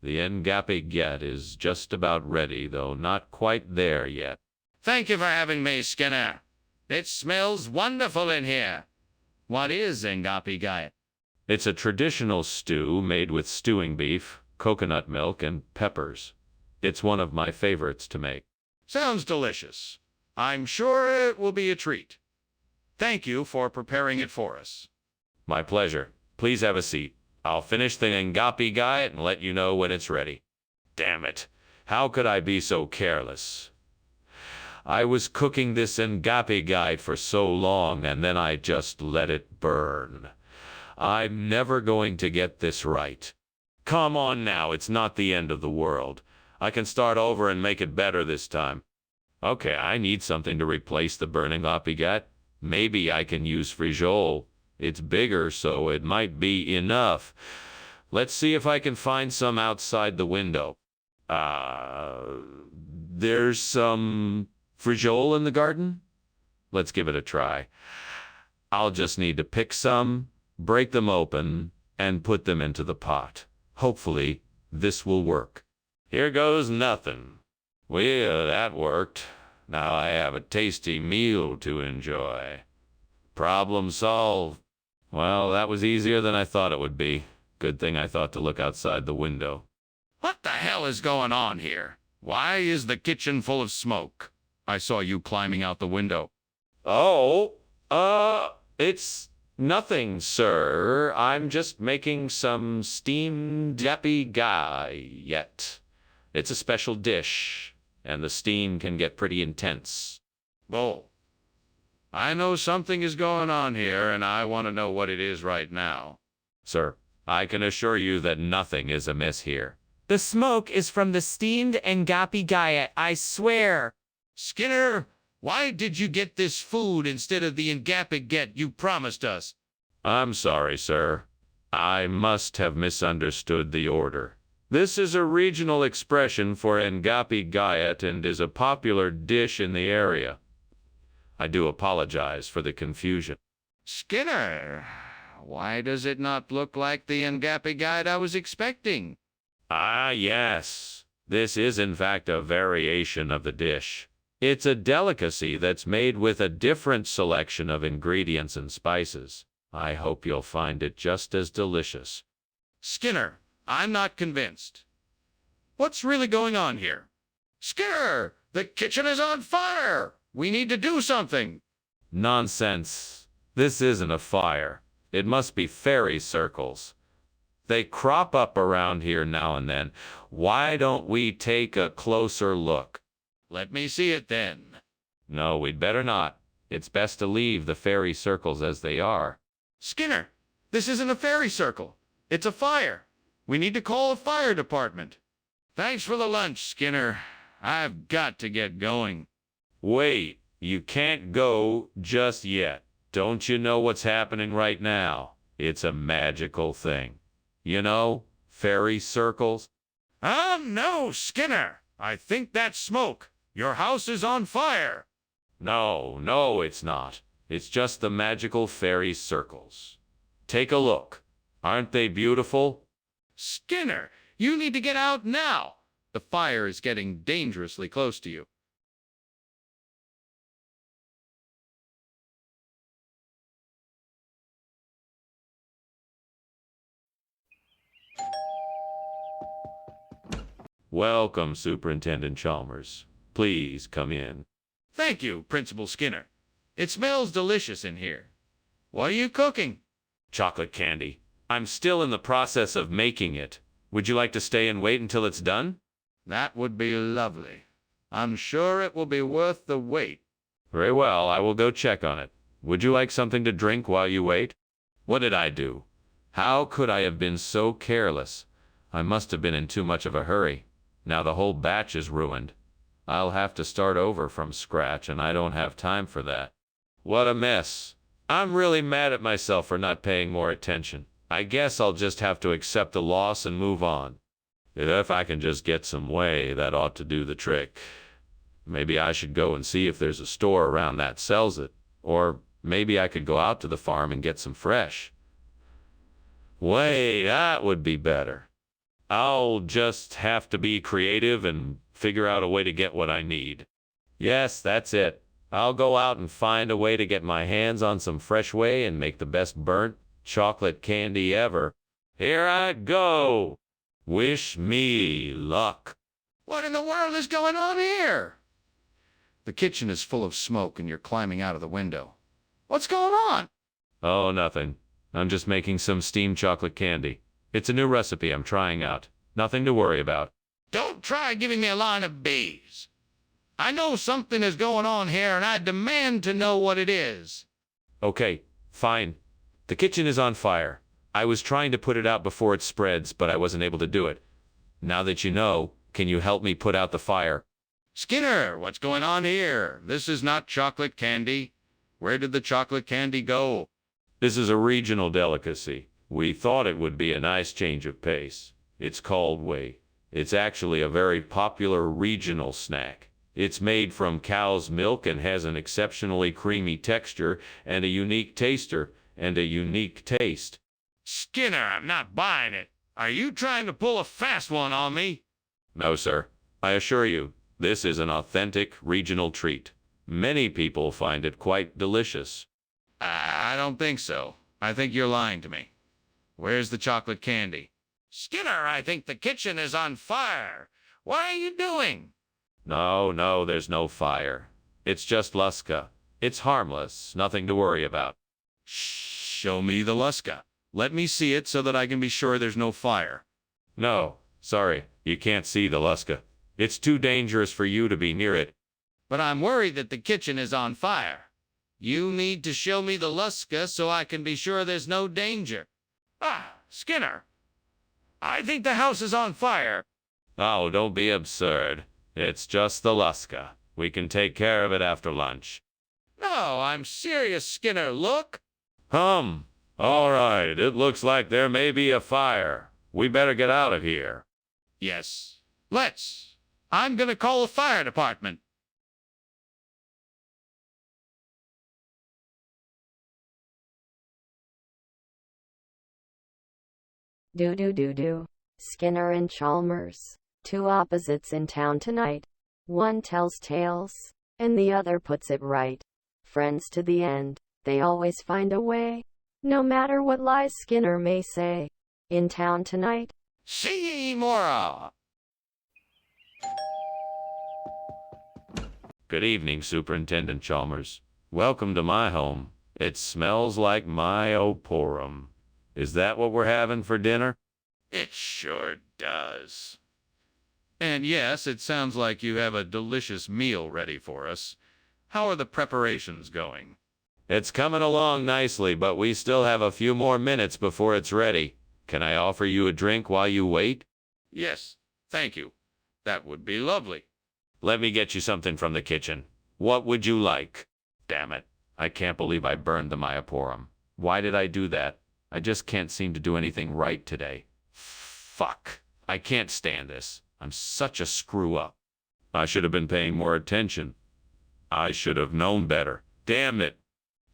The Ngapi get is just about ready, though not quite there yet. Thank you for having me, Skinner. It smells wonderful in here. What is Ngapi Gayet? It's a traditional stew made with stewing beef, coconut milk, and peppers. It's one of my favorites to make. Sounds delicious. I'm sure it will be a treat. Thank you for preparing it for us. My pleasure. Please have a seat. I'll finish the Ngapi Gayet and let you know when it's ready. Damn it. How could I be so careless? I was cooking this Ngapi Gayet for so long and then I just let it burn. I'm never going to get this right. Come on now, it's not the end of the world. I can start over and make it better this time. Okay, I need something to replace the burning Ngapi Gayet. Maybe I can use frijol. It's bigger, so it might be enough. Let's see if I can find some outside the window. There's some frijol in the garden? Let's give it a try. I'll just need to pick some, break them open, and put them into the pot. Hopefully, this will work. Here goes nothing. Well, that worked. Now I have a tasty meal to enjoy. Problem solved. Well, that was easier than I thought it would be. Good thing I thought to look outside the window. What the hell is going on here? Why is the kitchen full of smoke? I saw you climbing out the window. Oh, it's nothing, sir. I'm just making some steamed Ngapi Gayet. It's a special dish, and the steam can get pretty intense. Oh, I know something is going on here, and I want to know what it is right now. Sir, I can assure you that nothing is amiss here. The smoke is from the steamed Ngapi Gayet, I swear. Skinner, why did you get this food instead of the Ngapi Get you promised us? I'm sorry, sir. I must have misunderstood the order. This is a regional expression for Ngapi Gayet and is a popular dish in the area. I do apologize for the confusion. Skinner, why does it not look like the Ngapi Gayet I was expecting? Ah, yes. This is in fact a variation of the dish. It's a delicacy that's made with a different selection of ingredients and spices. I hope you'll find it just as delicious. Skinner, I'm not convinced. What's really going on here? Skinner, the kitchen is on fire! We need to do something. Nonsense. This isn't a fire. It must be fairy circles. They crop up around here now and then. Why don't we take a closer look? Let me see it then. No, we'd better not. It's best to leave the fairy circles as they are. Skinner, this isn't a fairy circle. It's a fire. We need to call a fire department. Thanks for the lunch, Skinner. I've got to get going. Wait, you can't go just yet. Don't you know what's happening right now? It's a magical thing. You know, fairy circles? No, Skinner. I think that's smoke. Your house is on fire. No, it's not. It's just the magical fairy circles. Take a look. Aren't they beautiful? Skinner, you need to get out now. The fire is getting dangerously close to you. Welcome, Superintendent Chalmers. Please come in. Thank you, Principal Skinner. It smells delicious in here. What are you cooking? Chocolate candy. I'm still in the process of making it. Would you like to stay and wait until it's done? That would be lovely. I'm sure it will be worth the wait. Very well, I will go check on it. Would you like something to drink while you wait? What did I do? How could I have been so careless? I must have been in too much of a hurry. Now the whole batch is ruined. I'll have to start over from scratch, and I don't have time for that. What a mess. I'm really mad at myself for not paying more attention. I guess I'll just have to accept the loss and move on. If I can just get some whey, that ought to do the trick. Maybe I should go and see if there's a store around that sells it. Or maybe I could go out to the farm and get some fresh whey. That would be better. I'll just have to be creative and figure out a way to get what I need. Yes, that's it. I'll go out and find a way to get my hands on some fresh whey and make the best burnt chocolate candy ever. Here I go. Wish me luck. What in the world is going on here? The kitchen is full of smoke and you're climbing out of the window. What's going on? Oh, nothing. I'm just making some steamed chocolate candy. It's a new recipe I'm trying out. Nothing to worry about. Don't try giving me a line of B's. I know something is going on here and I demand to know what it is. Okay, fine. The kitchen is on fire. I was trying to put it out before it spreads, but I wasn't able to do it. Now that you know, can you help me put out the fire? Skinner, what's going on here? This is not chocolate candy. Where did the chocolate candy go? This is a regional delicacy. We thought it would be a nice change of pace. It's called whey. It's actually a very popular regional snack. It's made from cow's milk and has an exceptionally creamy texture and a unique taste. Skinner, I'm not buying it. Are you trying to pull a fast one on me? No, sir. I assure you, this is an authentic regional treat. Many people find it quite delicious. I don't think so. I think you're lying to me. Where's the chocolate candy? Skinner, I think the kitchen is on fire. What are you doing? No, there's no fire. It's just Luska. It's harmless, nothing to worry about. Show me the Luska. Let me see it so that I can be sure there's no fire. No, sorry, you can't see the Luska. It's too dangerous for you to be near it. But I'm worried that the kitchen is on fire. You need to show me the Luska so I can be sure there's no danger. Skinner, I think the house is on fire. Oh, don't be absurd. It's just the Luska. We can take care of it after lunch. No, I'm serious, Skinner. Look. All right, it looks like there may be a fire. We better get out of here. Yes, let's. I'm gonna call the fire department. Do. Skinner and Chalmers. Two opposites in town tonight. One tells tales, and the other puts it right. Friends to the end, they always find a way. No matter what lies Skinner may say. In town tonight. See ye tomorrow. Good evening, Superintendent Chalmers. Welcome to my home. It smells like myoporum. Is that what we're having for dinner? It sure does. And yes, it sounds like you have a delicious meal ready for us. How are the preparations going? It's coming along nicely, but we still have a few more minutes before it's ready. Can I offer you a drink while you wait? Yes, thank you. That would be lovely. Let me get you something from the kitchen. What would you like? Damn it. I can't believe I burned the myoporum. Why did I do that? I just can't seem to do anything right today. Fuck. I can't stand this. I'm such a screw-up. I should have been paying more attention. I should have known better. Damn it.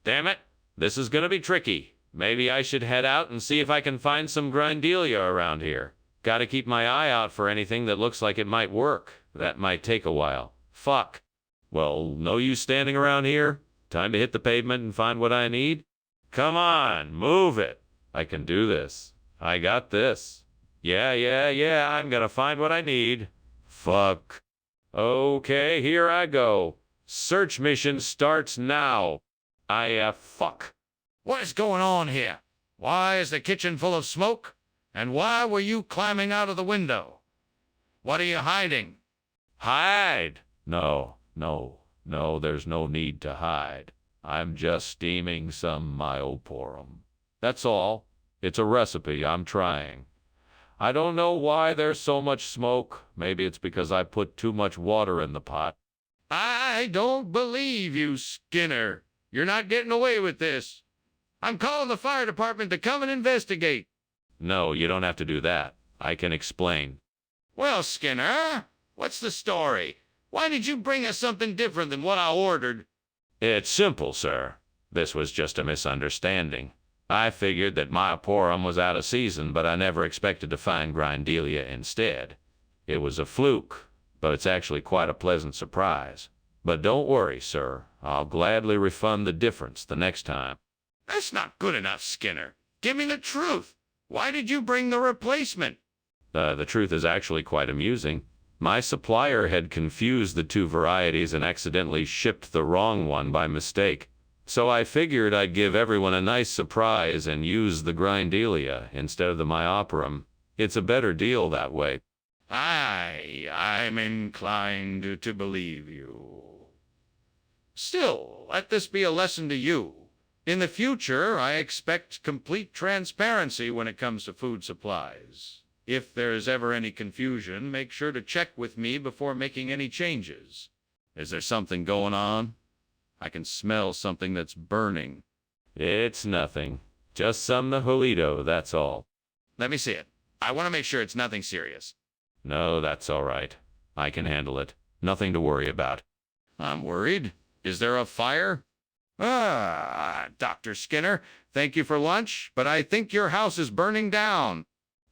Damn it. This is gonna be tricky. Maybe I should head out and see if I can find some grindelia around here. Gotta keep my eye out for anything that looks like it might work. That might take a while. Fuck. Well, no use standing around here. Time to hit the pavement and find what I need. Come on, move it. I can do this. I got this. Yeah, I'm gonna find what I need. Fuck. Okay, here I go. Search mission starts now. Fuck. What is going on here? Why is the kitchen full of smoke? And why were you climbing out of the window? What are you hiding? Hide? No, there's no need to hide. I'm just steaming some myoporum. That's all. It's a recipe I'm trying. I don't know why there's so much smoke. Maybe it's because I put too much water in the pot. I don't believe you, Skinner. You're not getting away with this. I'm calling the fire department to come and investigate. No, you don't have to do that. I can explain. Well, Skinner, what's the story? Why did you bring us something different than what I ordered? It's simple, sir. This was just a misunderstanding. I figured that Myoporum was out of season, but I never expected to find Grindelia instead. It was a fluke, but it's actually quite a pleasant surprise. But don't worry, sir. I'll gladly refund the difference the next time. That's not good enough, Skinner. Give me the truth. Why did you bring the replacement? The truth is actually quite amusing. My supplier had confused the two varieties and accidentally shipped the wrong one by mistake. So I figured I'd give everyone a nice surprise and use the Grindelia instead of the Myoporum. It's a better deal that way. I'm inclined to believe you. Still, let this be a lesson to you. In the future, I expect complete transparency when it comes to food supplies. If there's ever any confusion, make sure to check with me before making any changes. Is there something going on? I can smell something that's burning. It's nothing. Just some Nihilito, that's all. Let me see it. I want to make sure it's nothing serious. No, that's all right. I can handle it. Nothing to worry about. I'm worried. Is there a fire? Dr. Skinner, thank you for lunch, but I think your house is burning down.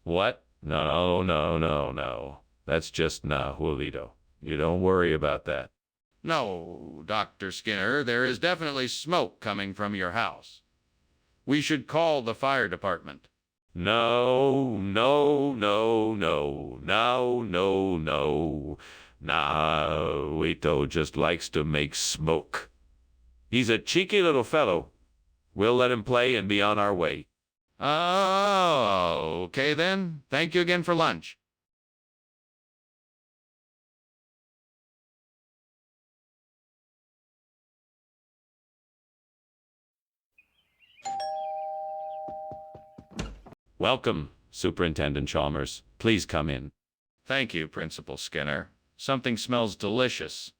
What? No. That's just Nihilito. You don't worry about that. No, Dr. Skinner, there is definitely smoke coming from your house. We should call the fire department. No. Nihilito just likes to make smoke. He's a cheeky little fellow. We'll let him play and be on our way. Oh, okay then. Thank you again for lunch. Welcome, Superintendent Chalmers. Please come in. Thank you, Principal Skinner. Something smells delicious.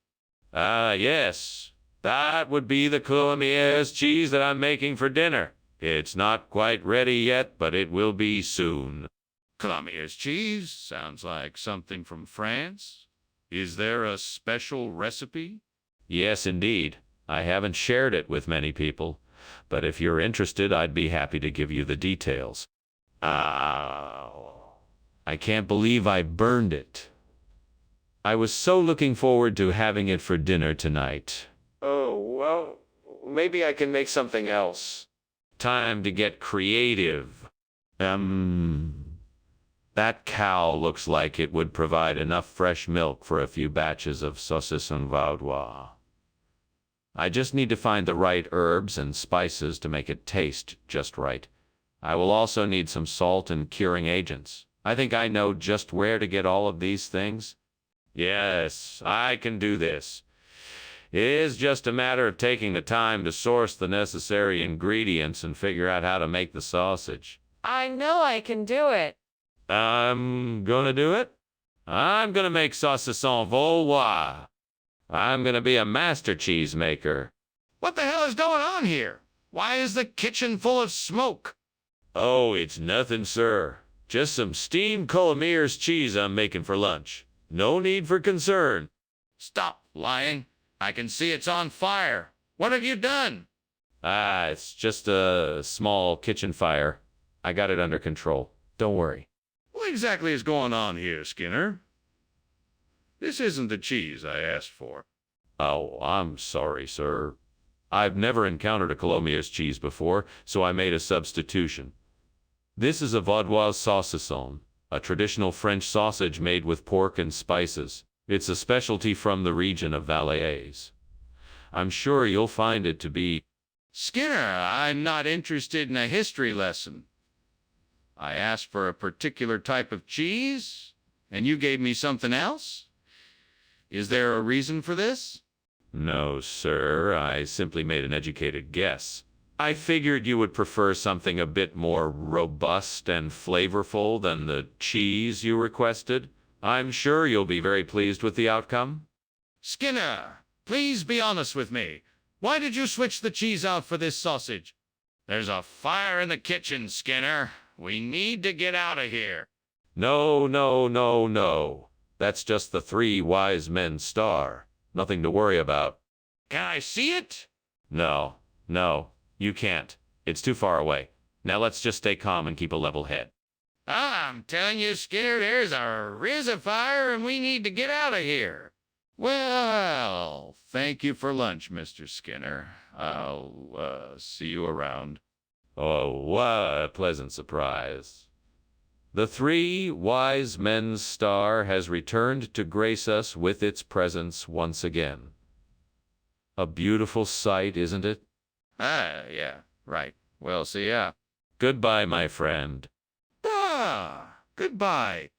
Yes. That would be the Coulommiers cheese that I'm making for dinner. It's not quite ready yet, but it will be soon. Coulommiers cheese? Sounds like something from France. Is there a special recipe? Yes, indeed. I haven't shared it with many people, but if you're interested, I'd be happy to give you the details. I can't believe I burned it. I was so looking forward to having it for dinner tonight. Oh, well, maybe I can make something else. Time to get creative. That cow looks like it would provide enough fresh milk for a few batches of saucisson vaudois. I just need to find the right herbs and spices to make it taste just right. I will also need some salt and curing agents. I think I know just where to get all of these things. Yes, I can do this. It is just a matter of taking the time to source the necessary ingredients and figure out how to make the sausage. I know I can do it. I'm gonna do it. I'm gonna make saucisson vaudois. I'm gonna be a master cheesemaker. What the hell is going on here? Why is the kitchen full of smoke? Oh, it's nothing, sir. Just some steamed Coulommiers cheese I'm making for lunch. No need for concern. Stop lying. I can see it's on fire. What have you done? It's just a small kitchen fire. I got it under control. Don't worry. What exactly is going on here, Skinner? This isn't the cheese I asked for. Oh, I'm sorry, sir. I've never encountered a Coulommiers cheese before, so I made a substitution. This is a vaudois saucisson, a traditional French sausage made with pork and spices. It's a specialty from the region of Valais. I'm sure you'll find it to be... Skinner, I'm not interested in a history lesson. I asked for a particular type of cheese, and you gave me something else? Is there a reason for this? No, sir. I simply made an educated guess. I figured you would prefer something a bit more robust and flavorful than the cheese you requested. I'm sure you'll be very pleased with the outcome. Skinner, please be honest with me. Why did you switch the cheese out for this sausage? There's a fire in the kitchen, Skinner. We need to get out of here. No. That's just the Three Wise Men star. Nothing to worry about. Can I see it? No, you can't. It's too far away. Now let's just stay calm and keep a level head. I'm telling you, Skinner, there's a fire and we need to get out of here. Well, thank you for lunch, Mr. Skinner. I'll see you around. Oh, what a pleasant surprise. The three wise men's star has returned to grace us with its presence once again. A beautiful sight, isn't it? Yeah, right. Well, see ya. Goodbye, my friend. Goodbye.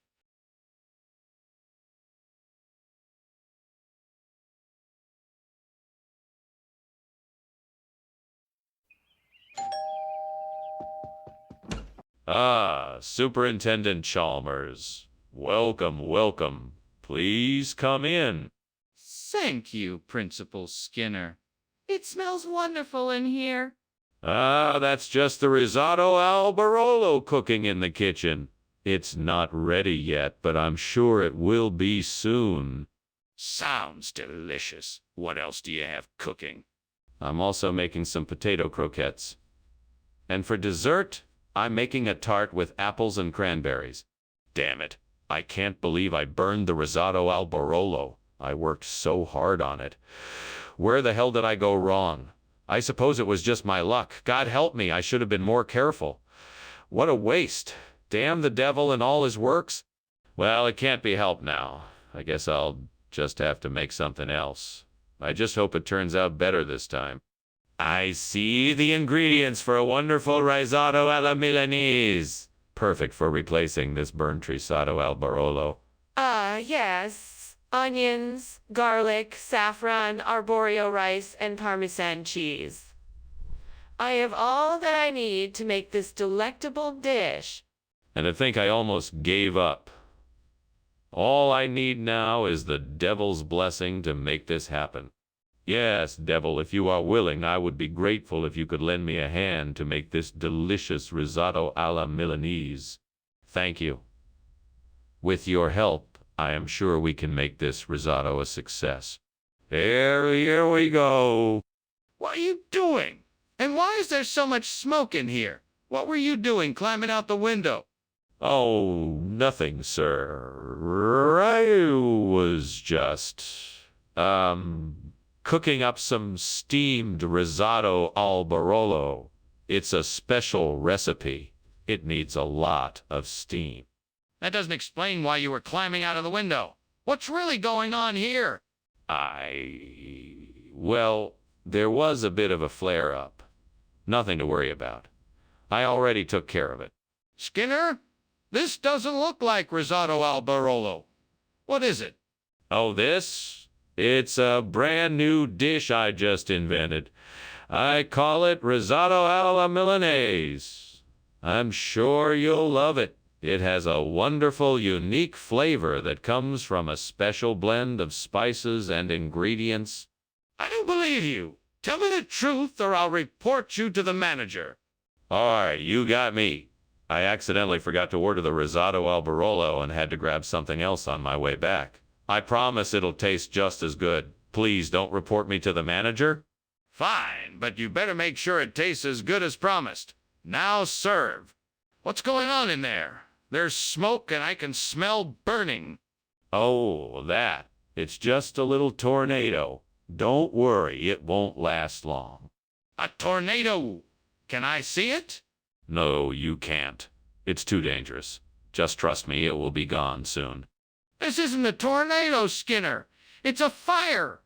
Ah, Superintendent Chalmers. Welcome, welcome. Please come in. Thank you, Principal Skinner. It smells wonderful in here. Ah, that's just the risotto al Barolo cooking in the kitchen. It's not ready yet, but I'm sure it will be soon. Sounds delicious. What else do you have cooking? I'm also making some potato croquettes. And for dessert, I'm making a tart with apples and cranberries. Damn it. I can't believe I burned the risotto al Barolo. I worked so hard on it. Where the hell did I go wrong? I suppose it was just my luck. God help me, I should have been more careful. What a waste. Damn the devil and all his works. Well, it can't be helped now. I guess I'll just have to make something else. I just hope it turns out better this time. I see the ingredients for a wonderful risotto alla Milanese. Perfect for replacing this burnt risotto al Barolo. Yes. Onions, garlic, saffron, arborio rice, and Parmesan cheese. I have all that I need to make this delectable dish. And I think I almost gave up. All I need now is the devil's blessing to make this happen. Yes, devil, if you are willing, I would be grateful if you could lend me a hand to make this delicious risotto alla Milanese. Thank you. With your help, I am sure we can make this risotto a success. Here we go. What are you doing? And why is there so much smoke in here? What were you doing climbing out the window? Oh, nothing, sir. I was just, cooking up some steamed risotto al Barolo. It's a special recipe. It needs a lot of steam. That doesn't explain why you were climbing out of the window. What's really going on here? Well, there was a bit of a flare-up. Nothing to worry about. I already took care of it. Skinner, this doesn't look like risotto al Barolo. What is it? Oh, this? It's a brand new dish I just invented. I call it risotto alla Milanese. I'm sure you'll love it. It has a wonderful, unique flavor that comes from a special blend of spices and ingredients. I don't believe you. Tell me the truth or I'll report you to the manager. All right, you got me. I accidentally forgot to order the risotto al Barolo and had to grab something else on my way back. I promise it'll taste just as good. Please don't report me to the manager. Fine, but you better make sure it tastes as good as promised. Now serve. What's going on in there? There's smoke and I can smell burning. Oh, that. It's just a little tornado. Don't worry, it won't last long. A tornado. Can I see it? No, you can't. It's too dangerous. Just trust me, it will be gone soon. This isn't a tornado, Skinner. It's a fire.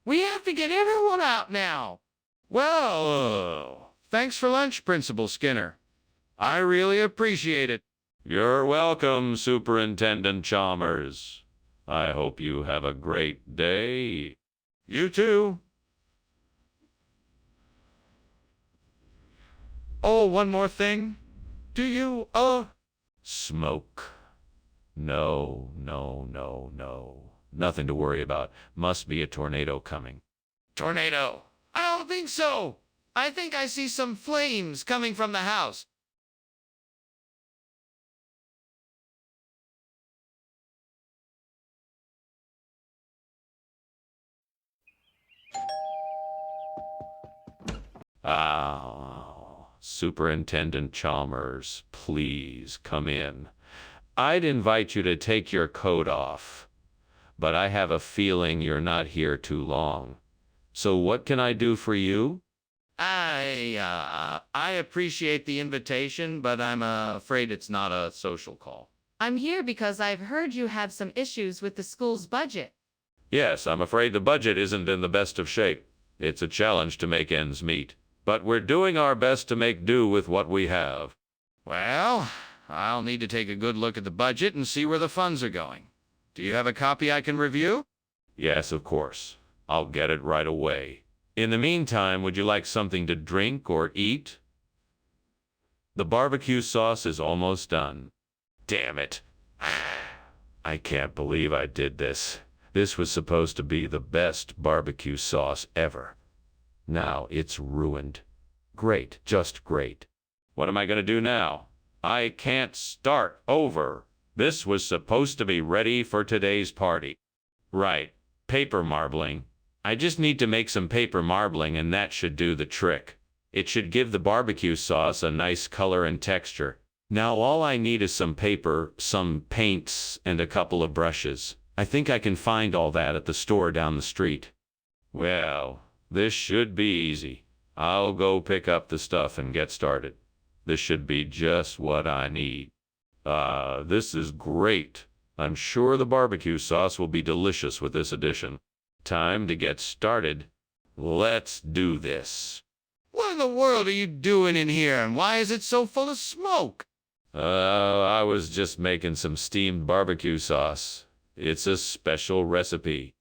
We have to get everyone out now. Well, thanks for lunch, Principal Skinner. I really appreciate it. You're welcome, Superintendent Chalmers. I hope you have a great day. You too. Oh, one more thing. Do you, Smoke. No. Nothing to worry about. Must be a tornado coming. Tornado? I don't think so. I think I see some flames coming from the house. Superintendent Chalmers, please come in. I'd invite you to take your coat off, but I have a feeling you're not here too long. So what can I do for you? I appreciate the invitation, but I'm afraid it's not a social call. I'm here because I've heard you have some issues with the school's budget. Yes, I'm afraid the budget isn't in the best of shape. It's a challenge to make ends meet, but we're doing our best to make do with what we have. Well, I'll need to take a good look at the budget and see where the funds are going. Do you have a copy I can review? Yes, of course. I'll get it right away. In the meantime, would you like something to drink or eat? The barbecue sauce is almost done. Damn it. I can't believe I did this. This was supposed to be the best barbecue sauce ever. Now it's ruined. Great, just great. What am I going to do now? I can't start over. This was supposed to be ready for today's party. Right, paper marbling. I just need to make some paper marbling and that should do the trick. It should give the barbecue sauce a nice color and texture. Now all I need is some paper, some paints, and a couple of brushes. I think I can find all that at the store down the street. Well, this should be easy. I'll go pick up the stuff and get started. This should be just what I need. This is great. I'm sure the barbecue sauce will be delicious with this addition. Time to get started. Let's do this. What in the world are you doing in here, and why is it so full of smoke? I was just making some steamed barbecue sauce. It's a special recipe.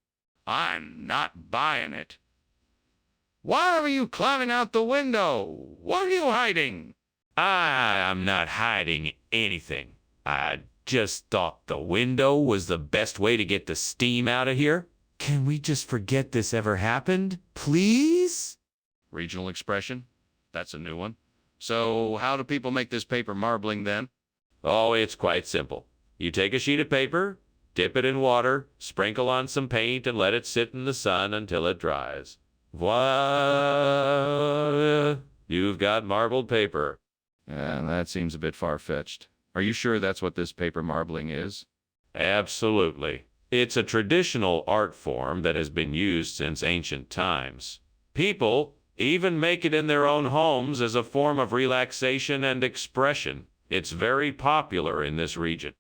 I'm not buying it. Why are you climbing out the window? What are you hiding? I'm not hiding anything. I just thought the window was the best way to get the steam out of here. Can we just forget this ever happened, please? Regional expression? That's a new one. So how do people make this paper marbling then? Oh, it's quite simple. You take a sheet of paper, dip it in water, sprinkle on some paint, and let it sit in the sun until it dries. Voila! You've got marbled paper. That seems a bit far-fetched. Are you sure that's what this paper marbling is? Absolutely. It's a traditional art form that has been used since ancient times. People even make it in their own homes as a form of relaxation and expression. It's very popular in this region.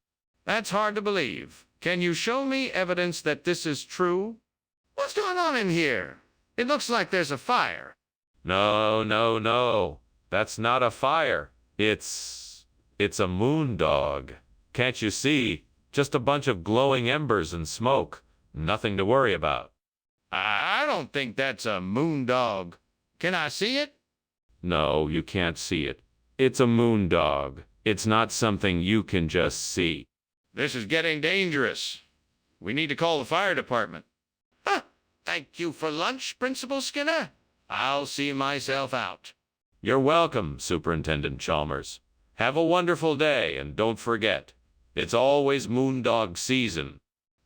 That's hard to believe. Can you show me evidence that this is true? What's going on in here? It looks like there's a fire. No. That's not a fire. It's a moon dog. Can't you see? Just a bunch of glowing embers and smoke. Nothing to worry about. I don't think that's a moon dog. Can I see it? No, you can't see it. It's a moon dog. It's not something you can just see. This is getting dangerous. We need to call the fire department. Thank you for lunch, Principal Skinner. I'll see myself out. You're welcome, Superintendent Chalmers. Have a wonderful day, and don't forget, it's always moondog season.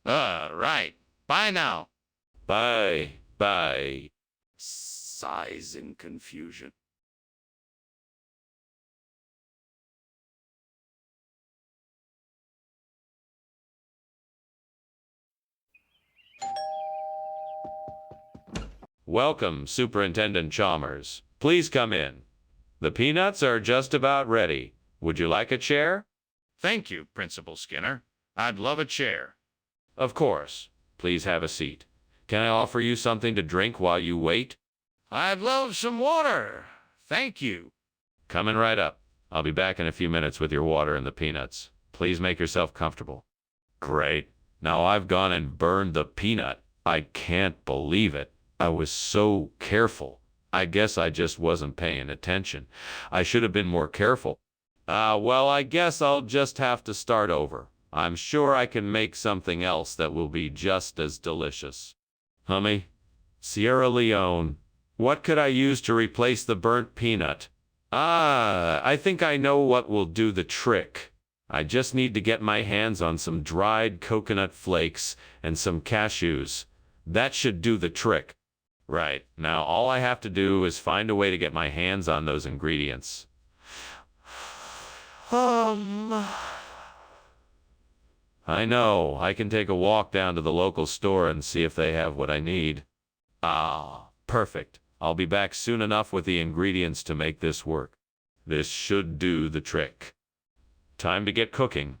Right. Bye now. Bye. Sighs in confusion. Welcome, Superintendent Chalmers. Please come in. The peanuts are just about ready. Would you like a chair? Thank you, Principal Skinner. I'd love a chair. Of course. Please have a seat. Can I offer you something to drink while you wait? I'd love some water. Thank you. Coming right up. I'll be back in a few minutes with your water and the peanuts. Please make yourself comfortable. Great. Now I've gone and burned the peanut. I can't believe it. I was so careful. I guess I just wasn't paying attention. I should have been more careful. Well, I guess I'll just have to start over. I'm sure I can make something else that will be just as delicious. Hummy, Sierra Leone, what could I use to replace the burnt peanut? I think I know what will do the trick. I just need to get my hands on some dried coconut flakes and some cashews. That should do the trick. Right, now all I have to do is find a way to get my hands on those ingredients. I know. I can take a walk down to the local store and see if they have what I need. Ah, perfect. I'll be back soon enough with the ingredients to make this work. This should do the trick. Time to get cooking.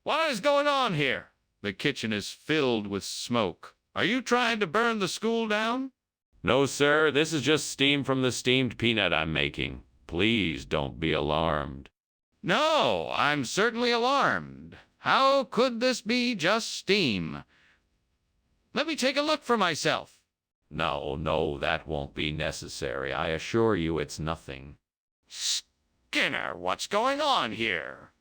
What is going on here? The kitchen is filled with smoke. Are you trying to burn the school down? No, sir. This is just steam from the steamed peanut I'm making. Please don't be alarmed. No, I'm certainly alarmed. How could this be just steam? Let me take a look for myself. No, that won't be necessary. I assure you it's nothing. Skinner, what's going on here?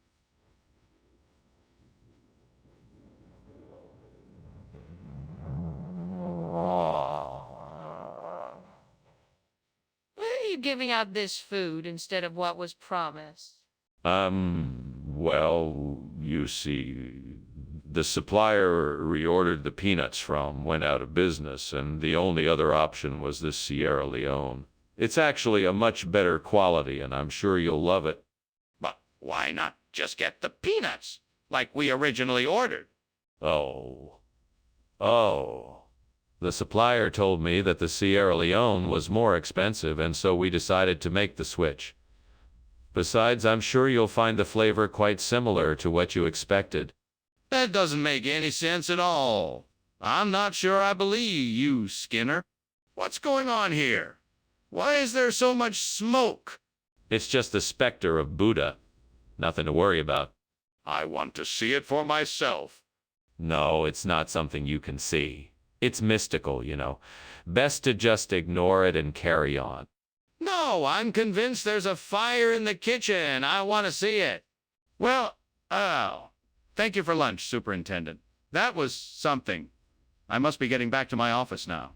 Why are you giving out this food instead of what was promised? Well, you see, the supplier reordered the peanuts from went out of business, and the only other option was this Sierra Leone. It's actually a much better quality, and I'm sure you'll love it. But why not just get the peanuts, like we originally ordered? Oh. The supplier told me that the Sierra Leone was more expensive, and so we decided to make the switch. Besides, I'm sure you'll find the flavor quite similar to what you expected. That doesn't make any sense at all. I'm not sure I believe you, Skinner. What's going on here? Why is there so much smoke? It's just the specter of Buddha. Nothing to worry about. I want to see it for myself. No, it's not something you can see. It's mystical, you know. Best to just ignore it and carry on. No, I'm convinced there's a fire in the kitchen. I want to see it. Well, thank you for lunch, Superintendent. That was something. I must be getting back to my office now.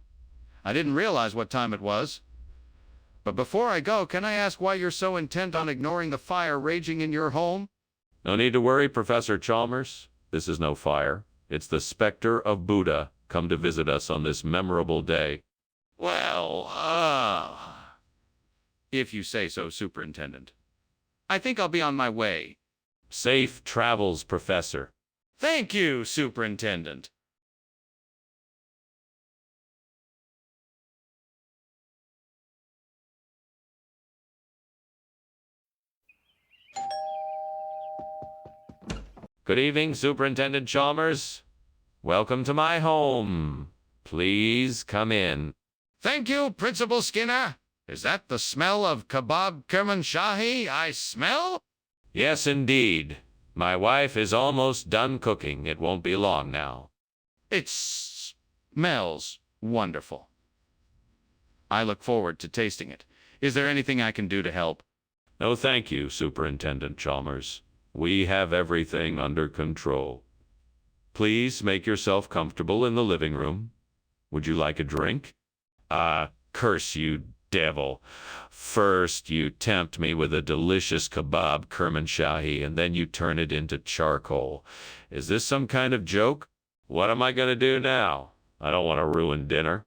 I didn't realize what time it was. But before I go, can I ask why you're so intent on ignoring the fire raging in your home? No need to worry, Professor Chalmers. This is no fire. It's the specter of Buddha come to visit us on this memorable day. Well, if you say so, Superintendent. I think I'll be on my way. Safe travels, Professor. Thank you, Superintendent. Good evening, Superintendent Chalmers. Welcome to my home. Please come in. Thank you, Principal Skinner. Is that the smell of kebab Kermanshahi I smell? Yes, indeed. My wife is almost done cooking. It won't be long now. It smells wonderful. I look forward to tasting it. Is there anything I can do to help? No, thank you, Superintendent Chalmers. We have everything under control. Please make yourself comfortable in the living room. Would you like a drink? Curse you, devil. First, you tempt me with a delicious kebab Kermanshahi, and then you turn it into charcoal. Is this some kind of joke? What am I going to do now? I don't want to ruin dinner.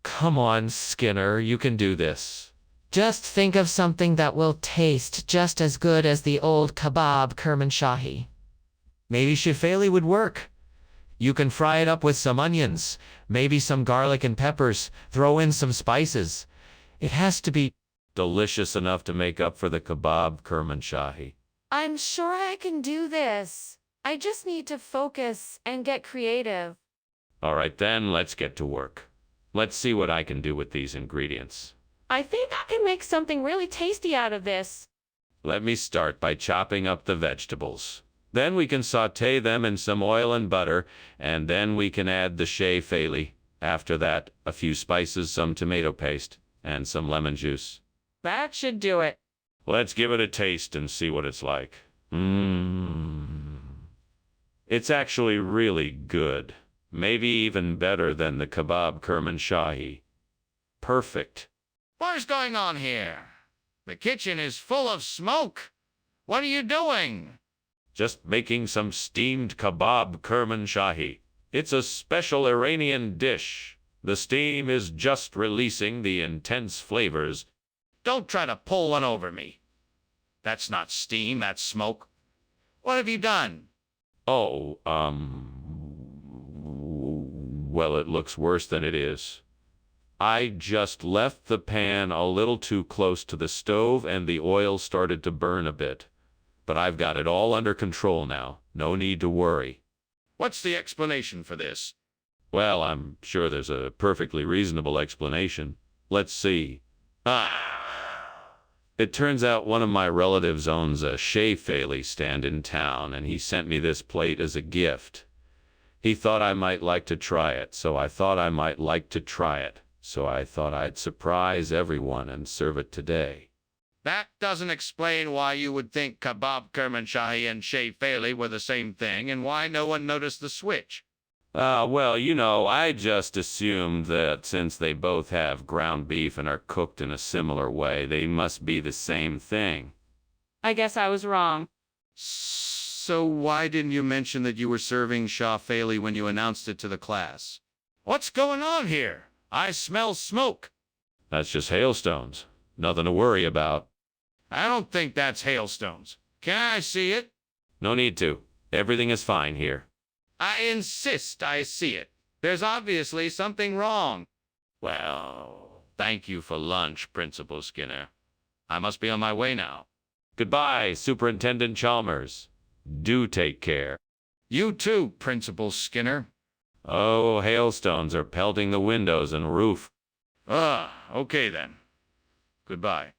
Come on, Skinner, you can do this. Just think of something that will taste just as good as the old kebab Kermanshahi. Maybe shifali would work. You can fry it up with some onions, maybe some garlic and peppers, throw in some spices. It has to be delicious enough to make up for the kebab Kermanshahi. I'm sure I can do this. I just need to focus and get creative. All right, then, let's get to work. Let's see what I can do with these ingredients. I think I can make something really tasty out of this. Let me start by chopping up the vegetables. Then we can sauté them in some oil and butter, and then we can add the shifali. After that, a few spices, some tomato paste, and some lemon juice. That should do it. Let's give it a taste and see what it's like. It's actually really good. Maybe even better than the kebab Kermanshahi. Perfect. What's going on here? The kitchen is full of smoke. What are you doing? Just making some steamed kebab Kermanshahi. It's a special Iranian dish. The steam is just releasing the intense flavors. Don't try to pull one over me. That's not steam, that's smoke. What have you done? Oh, well, it looks worse than it is. I just left the pan a little too close to the stove and the oil started to burn a bit. But I've got it all under control now. No need to worry. What's the explanation for this? Well, I'm sure there's a perfectly reasonable explanation. Let's see. It turns out one of my relatives owns a Shea stand in town, and he sent me this plate as a gift. He thought I might like to try it, so I thought I'd surprise everyone and serve it today. That doesn't explain why you would think kebab kermanshahi and Shea were the same thing, and why no one noticed the switch. Well, I just assumed that since they both have ground beef and are cooked in a similar way, they must be the same thing. I guess I was wrong. So why didn't you mention that you were serving shafali when you announced it to the class? What's going on here? I smell smoke. That's just hailstones. Nothing to worry about. I don't think that's hailstones. Can I see it? No need to. Everything is fine here. I insist I see it. There's obviously something wrong. Well, thank you for lunch, Principal Skinner. I must be on my way now. Goodbye, Superintendent Chalmers. Do take care. You too, Principal Skinner. Oh, hailstones are pelting the windows and roof. Okay then. Goodbye.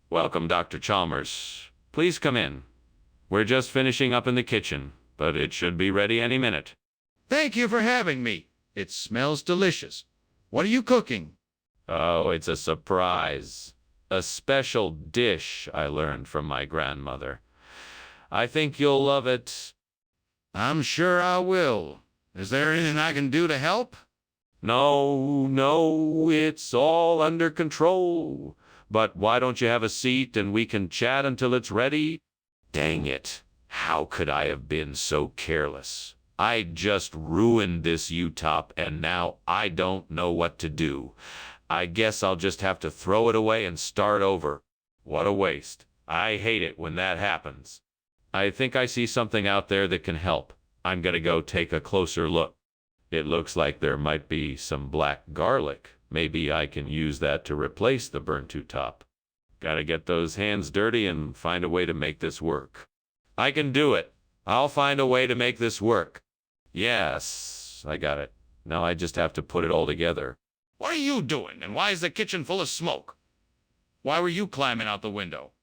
Welcome, Dr. Chalmers. Please come in. We're just finishing up in the kitchen, but it should be ready any minute. Thank you for having me. It smells delicious. What are you cooking? Oh, it's a surprise. A special dish I learned from my grandmother. I think you'll love it. I'm sure I will. Is there anything I can do to help? No, it's all under control. But why don't you have a seat and we can chat until it's ready? Dang it. How could I have been so careless? I just ruined this U-top and now I don't know what to do. I guess I'll just have to throw it away and start over. What a waste. I hate it when that happens. I think I see something out there that can help. I'm gonna go take a closer look. It looks like there might be some black garlic. Maybe I can use that to replace the burnt U-top. Gotta get those hands dirty and find a way to make this work. I can do it. I'll find a way to make this work. Yes, I got it. Now I just have to put it all together. What are you doing, and why is the kitchen full of smoke? Why were you climbing out the window?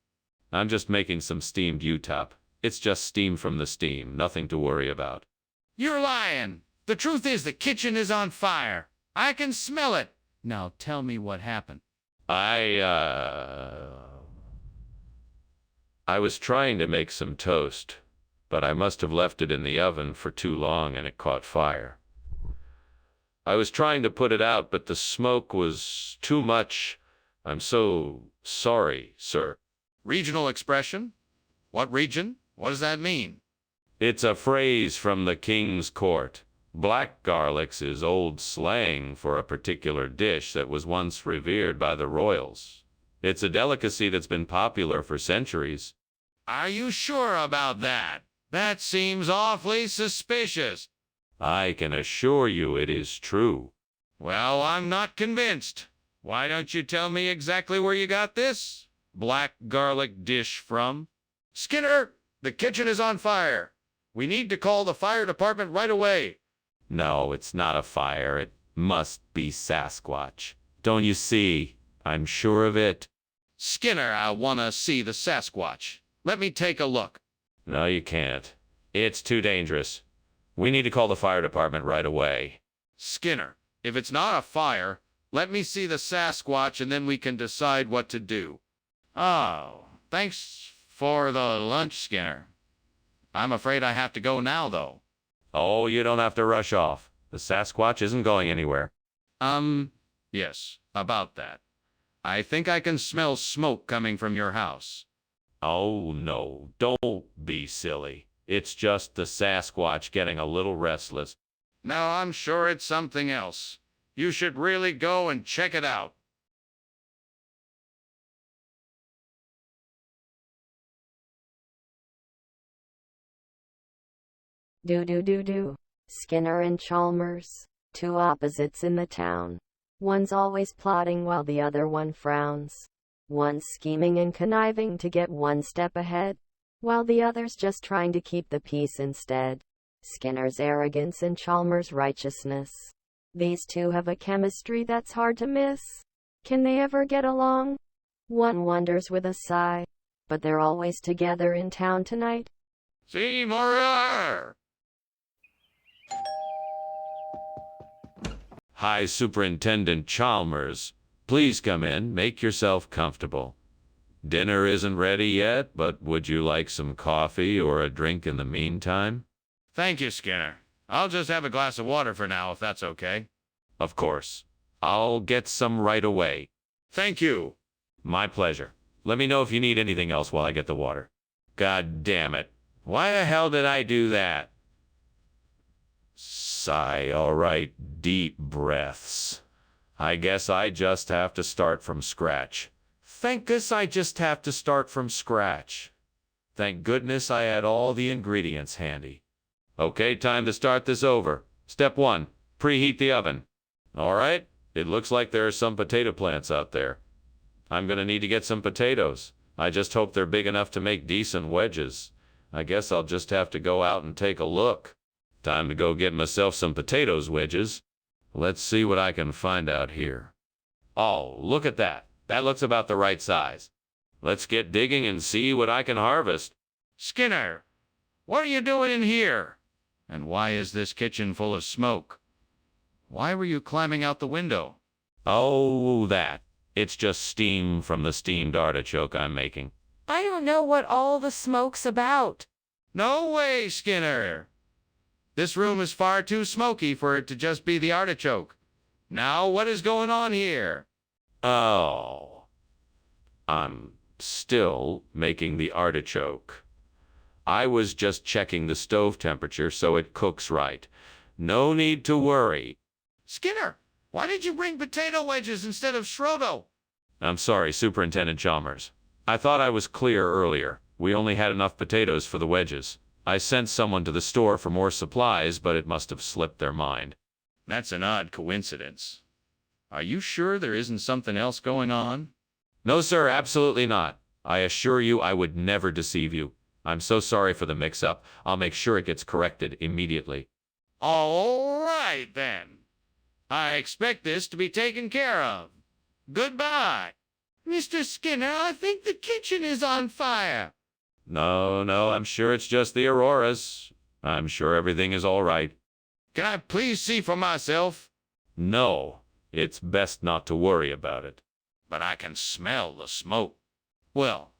I'm just making some steamed U-top. It's just steam from the steam, nothing to worry about. You're lying. The truth is the kitchen is on fire. I can smell it. Now tell me what happened. I was trying to make some toast, but I must have left it in the oven for too long and it caught fire. I was trying to put it out, but the smoke was too much. I'm so sorry, sir. Regional expression? What region? What does that mean? It's a phrase from the king's court. Black garlics is old slang for a particular dish that was once revered by the royals. It's a delicacy that's been popular for centuries. Are you sure about that? That seems awfully suspicious. I can assure you it is true. Well, I'm not convinced. Why don't you tell me exactly where you got this black garlic dish from? Skinner, the kitchen is on fire. We need to call the fire department right away. No, it's not a fire. It must be Sasquatch. Don't you see? I'm sure of it. Skinner, I want to see the Sasquatch. Let me take a look. No, you can't. It's too dangerous. We need to call the fire department right away. Skinner, if it's not a fire, let me see the Sasquatch and then we can decide what to do. Oh, thanks for the lunch, Skinner. I'm afraid I have to go now, though. Oh, you don't have to rush off. The Sasquatch isn't going anywhere. Yes, about that. I think I can smell smoke coming from your house. Oh, no, don't be silly. It's just the Sasquatch getting a little restless. No, I'm sure it's something else. You should really go and check it out. Do. Skinner and Chalmers, two opposites in the town. One's always plotting while the other one frowns. One's scheming and conniving to get one step ahead, while the other's just trying to keep the peace instead. Skinner's arrogance and Chalmers' righteousness. These two have a chemistry that's hard to miss. Can they ever get along? One wonders with a sigh. But they're always together in town tonight. Seymour! Hi, Superintendent Chalmers. Please come in. Make yourself comfortable. Dinner isn't ready yet, but would you like some coffee or a drink in the meantime? Thank you, Skinner. I'll just have a glass of water for now, if that's okay. Of course. I'll get some right away. Thank you. My pleasure. Let me know if you need anything else while I get the water. God damn it. Why the hell did I do that? Sigh, all right, deep breaths. I guess I just have to start from scratch. Thank goodness I just have to start from scratch. Thank goodness I had all the ingredients handy. Okay, time to start this over. Step 1, preheat the oven. All right, it looks like there are some potato plants out there. I'm gonna need to get some potatoes. I just hope they're big enough to make decent wedges. I guess I'll just have to go out and take a look. Time to go get myself some potatoes wedges. Let's see what I can find out here. Oh, look at that. That looks about the right size. Let's get digging and see what I can harvest. Skinner, what are you doing in here? And why is this kitchen full of smoke? Why were you climbing out the window? Oh, that. It's just steam from the steamed artichoke I'm making. I don't know what all the smoke's about. No way, Skinner. This room is far too smoky for it to just be the artichoke. Now, what is going on here? Oh. I'm still making the artichoke. I was just checking the stove temperature so it cooks right. No need to worry. Skinner, why did you bring potato wedges instead of Schrodo? I'm sorry, Superintendent Chalmers. I thought I was clear earlier. We only had enough potatoes for the wedges. I sent someone to the store for more supplies, but it must have slipped their mind. That's an odd coincidence. Are you sure there isn't something else going on? No, sir, absolutely not. I assure you I would never deceive you. I'm so sorry for the mix-up. I'll make sure it gets corrected immediately. All right, then. I expect this to be taken care of. Goodbye. Mr. Skinner, I think the kitchen is on fire. No, I'm sure it's just the auroras. I'm sure everything is all right. Can I please see for myself? No, it's best not to worry about it. But I can smell the smoke. Well,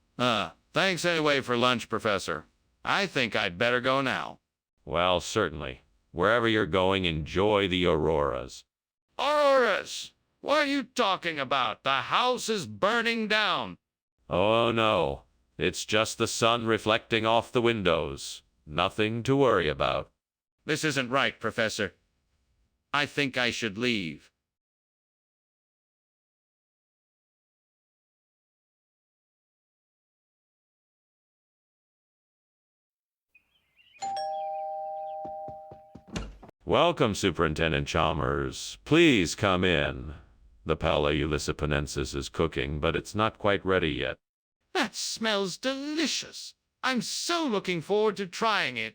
thanks anyway for lunch, Professor. I think I'd better go now. Well, certainly. Wherever you're going, enjoy the auroras. Auroras? What are you talking about? The house is burning down. Oh, no. It's just the sun reflecting off the windows. Nothing to worry about. This isn't right, Professor. I think I should leave. Welcome, Superintendent Chalmers. Please come in. The Pala Ulysses is cooking, but it's not quite ready yet. That smells delicious. I'm so looking forward to trying it.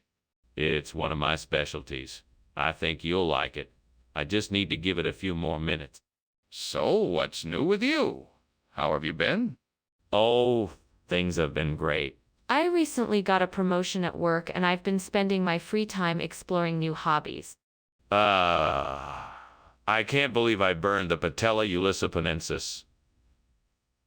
It's one of my specialties. I think you'll like it. I just need to give it a few more minutes. So, what's new with you? How have you been? Oh, things have been great. I recently got a promotion at work and I've been spending my free time exploring new hobbies. I can't believe I burned the Patella Ulysses.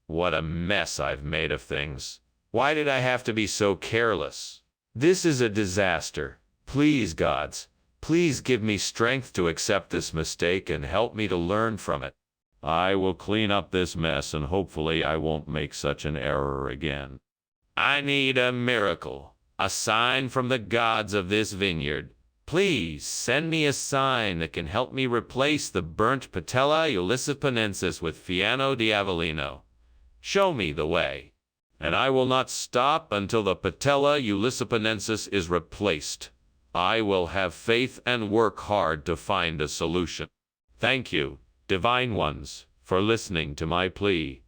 What a mess I've made of things. Why did I have to be so careless? This is a disaster. Please, gods, please give me strength to accept this mistake and help me to learn from it. I will clean up this mess and hopefully I won't make such an error again. I need a miracle. A sign from the gods of this vineyard. Please send me a sign that can help me replace the burnt Patella ulicipanensis with Fiano di Avellino. Show me the way, and I will not stop until the Patella ulicipanensis is replaced. I will have faith and work hard to find a solution. Thank you, divine ones, for listening to my plea.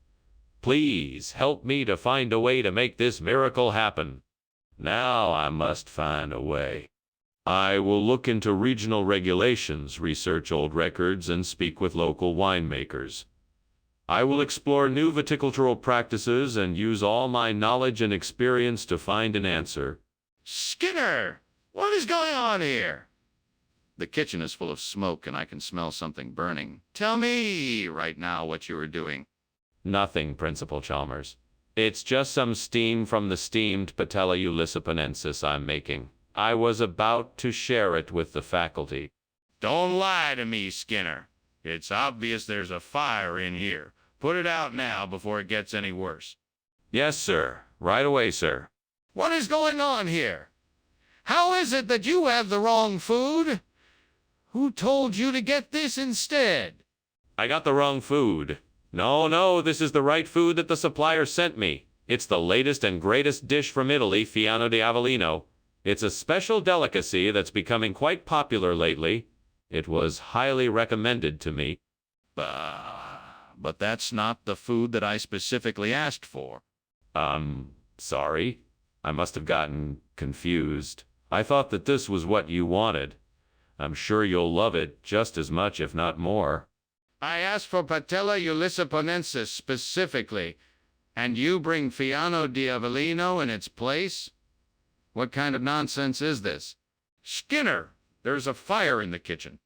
Please help me to find a way to make this miracle happen. Now I must find a way. I will look into regional regulations, research old records, and speak with local winemakers. I will explore new viticultural practices and use all my knowledge and experience to find an answer. Skinner, what is going on here? The kitchen is full of smoke and I can smell something burning. Tell me right now what you are doing. Nothing, Principal Chalmers. It's just some steam from the steamed Patella ulicipanensis I'm making. I was about to share it with the faculty. Don't lie to me, Skinner. It's obvious there's a fire in here. Put it out now before it gets any worse. Yes, sir. Right away, sir. What is going on here? How is it that you have the wrong food? Who told you to get this instead? I got the wrong food. No, this is the right food that the supplier sent me. It's the latest and greatest dish from Italy, Fiano di Avellino. It's a special delicacy that's becoming quite popular lately. It was highly recommended to me. But that's not the food that I specifically asked for. Sorry. I must have gotten confused. I thought that this was what you wanted. I'm sure you'll love it just as much, if not more. I asked for Patella ulicipanensis specifically, and you bring Fiano di Avellino in its place? What kind of nonsense is this? Skinner, there's a fire in the kitchen.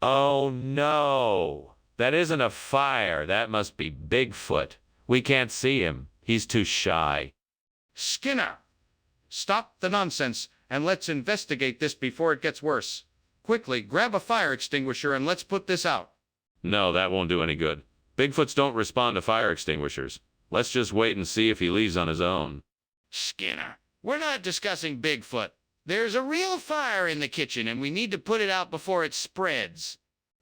Oh, no. That isn't a fire. That must be Bigfoot. We can't see him. He's too shy. Skinner, stop the nonsense and let's investigate this before it gets worse. Quickly, grab a fire extinguisher and let's put this out. No, that won't do any good. Bigfoots don't respond to fire extinguishers. Let's just wait and see if he leaves on his own. Skinner, we're not discussing Bigfoot. There's a real fire in the kitchen and we need to put it out before it spreads.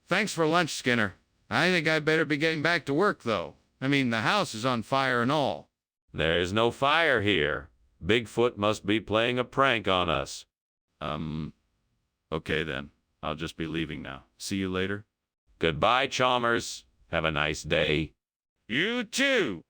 Thanks for lunch, Skinner. I think I better be getting back to work, though. I mean, the house is on fire and all. There's no fire here. Bigfoot must be playing a prank on us. Okay then. I'll just be leaving now. See you later. Goodbye, Chalmers. Have a nice day. You too.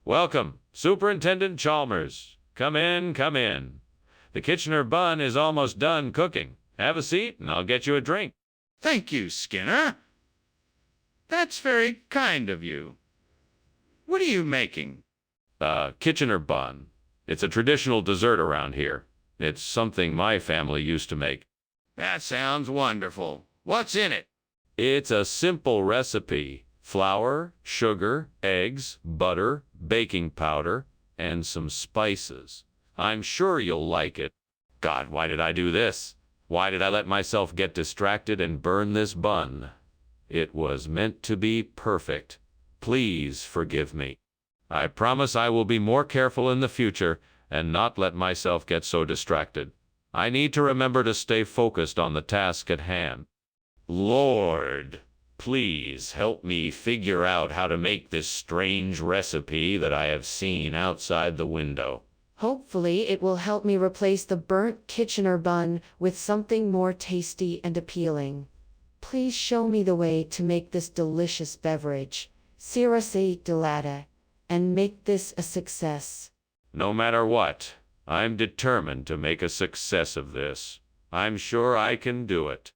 Welcome, Superintendent Chalmers. Come in, come in. The Kitchener bun is almost done cooking. Have a seat, and I'll get you a drink. Thank you, Skinner. That's very kind of you. What are you making? Kitchener bun. It's a traditional dessert around here. It's something my family used to make. That sounds wonderful. What's in it? It's a simple recipe. Flour, sugar, eggs, butter, baking powder, and some spices. I'm sure you'll like it. God, why did I do this? Why did I let myself get distracted and burn this bun? It was meant to be perfect. Please forgive me. I promise I will be more careful in the future and not let myself get so distracted. I need to remember to stay focused on the task at hand. Lord, please help me figure out how to make this strange recipe that I have seen outside the window. Hopefully, it will help me replace the burnt Kitchener bun with something more tasty and appealing. Please show me the way to make this delicious beverage, Sirase Delata, and make this a success. No matter what, I'm determined to make a success of this. I'm sure I can do it.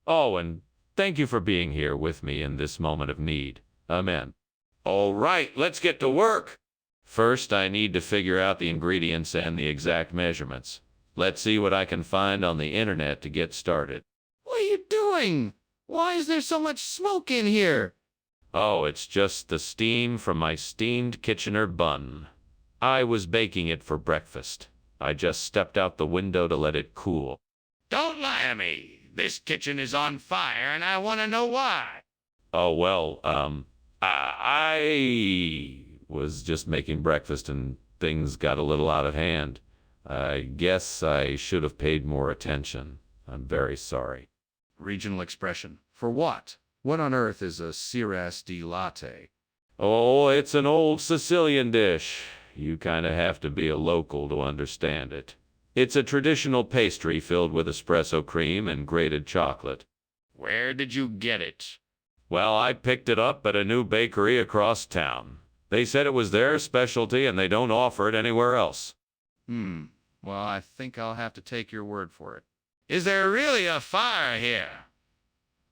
Oh, and thank you for being here with me in this moment of need. Amen. All right, let's get to work. First, I need to figure out the ingredients and the exact measurements. Let's see what I can find on the internet to get started. What are you doing? Why is there so much smoke in here? Oh, it's just the steam from my steamed Kitchener bun. I was baking it for breakfast. I just stepped out the window to let it cool. Don't lie to me. This kitchen is on fire, and I want to know why. Oh, well, I was just making breakfast and things got a little out of hand. I guess I should have paid more attention. I'm very sorry. Regional expression. For what? What on earth is a Cirasti latte? Oh, it's an old Sicilian dish. You kind of have to be a local to understand it. It's a traditional pastry filled with espresso cream and grated chocolate. Where did you get it? Well, I picked it up at a new bakery across town. They said it was their specialty and they don't offer it anywhere else. Well, I think I'll have to take your word for it. Is there really a fire here?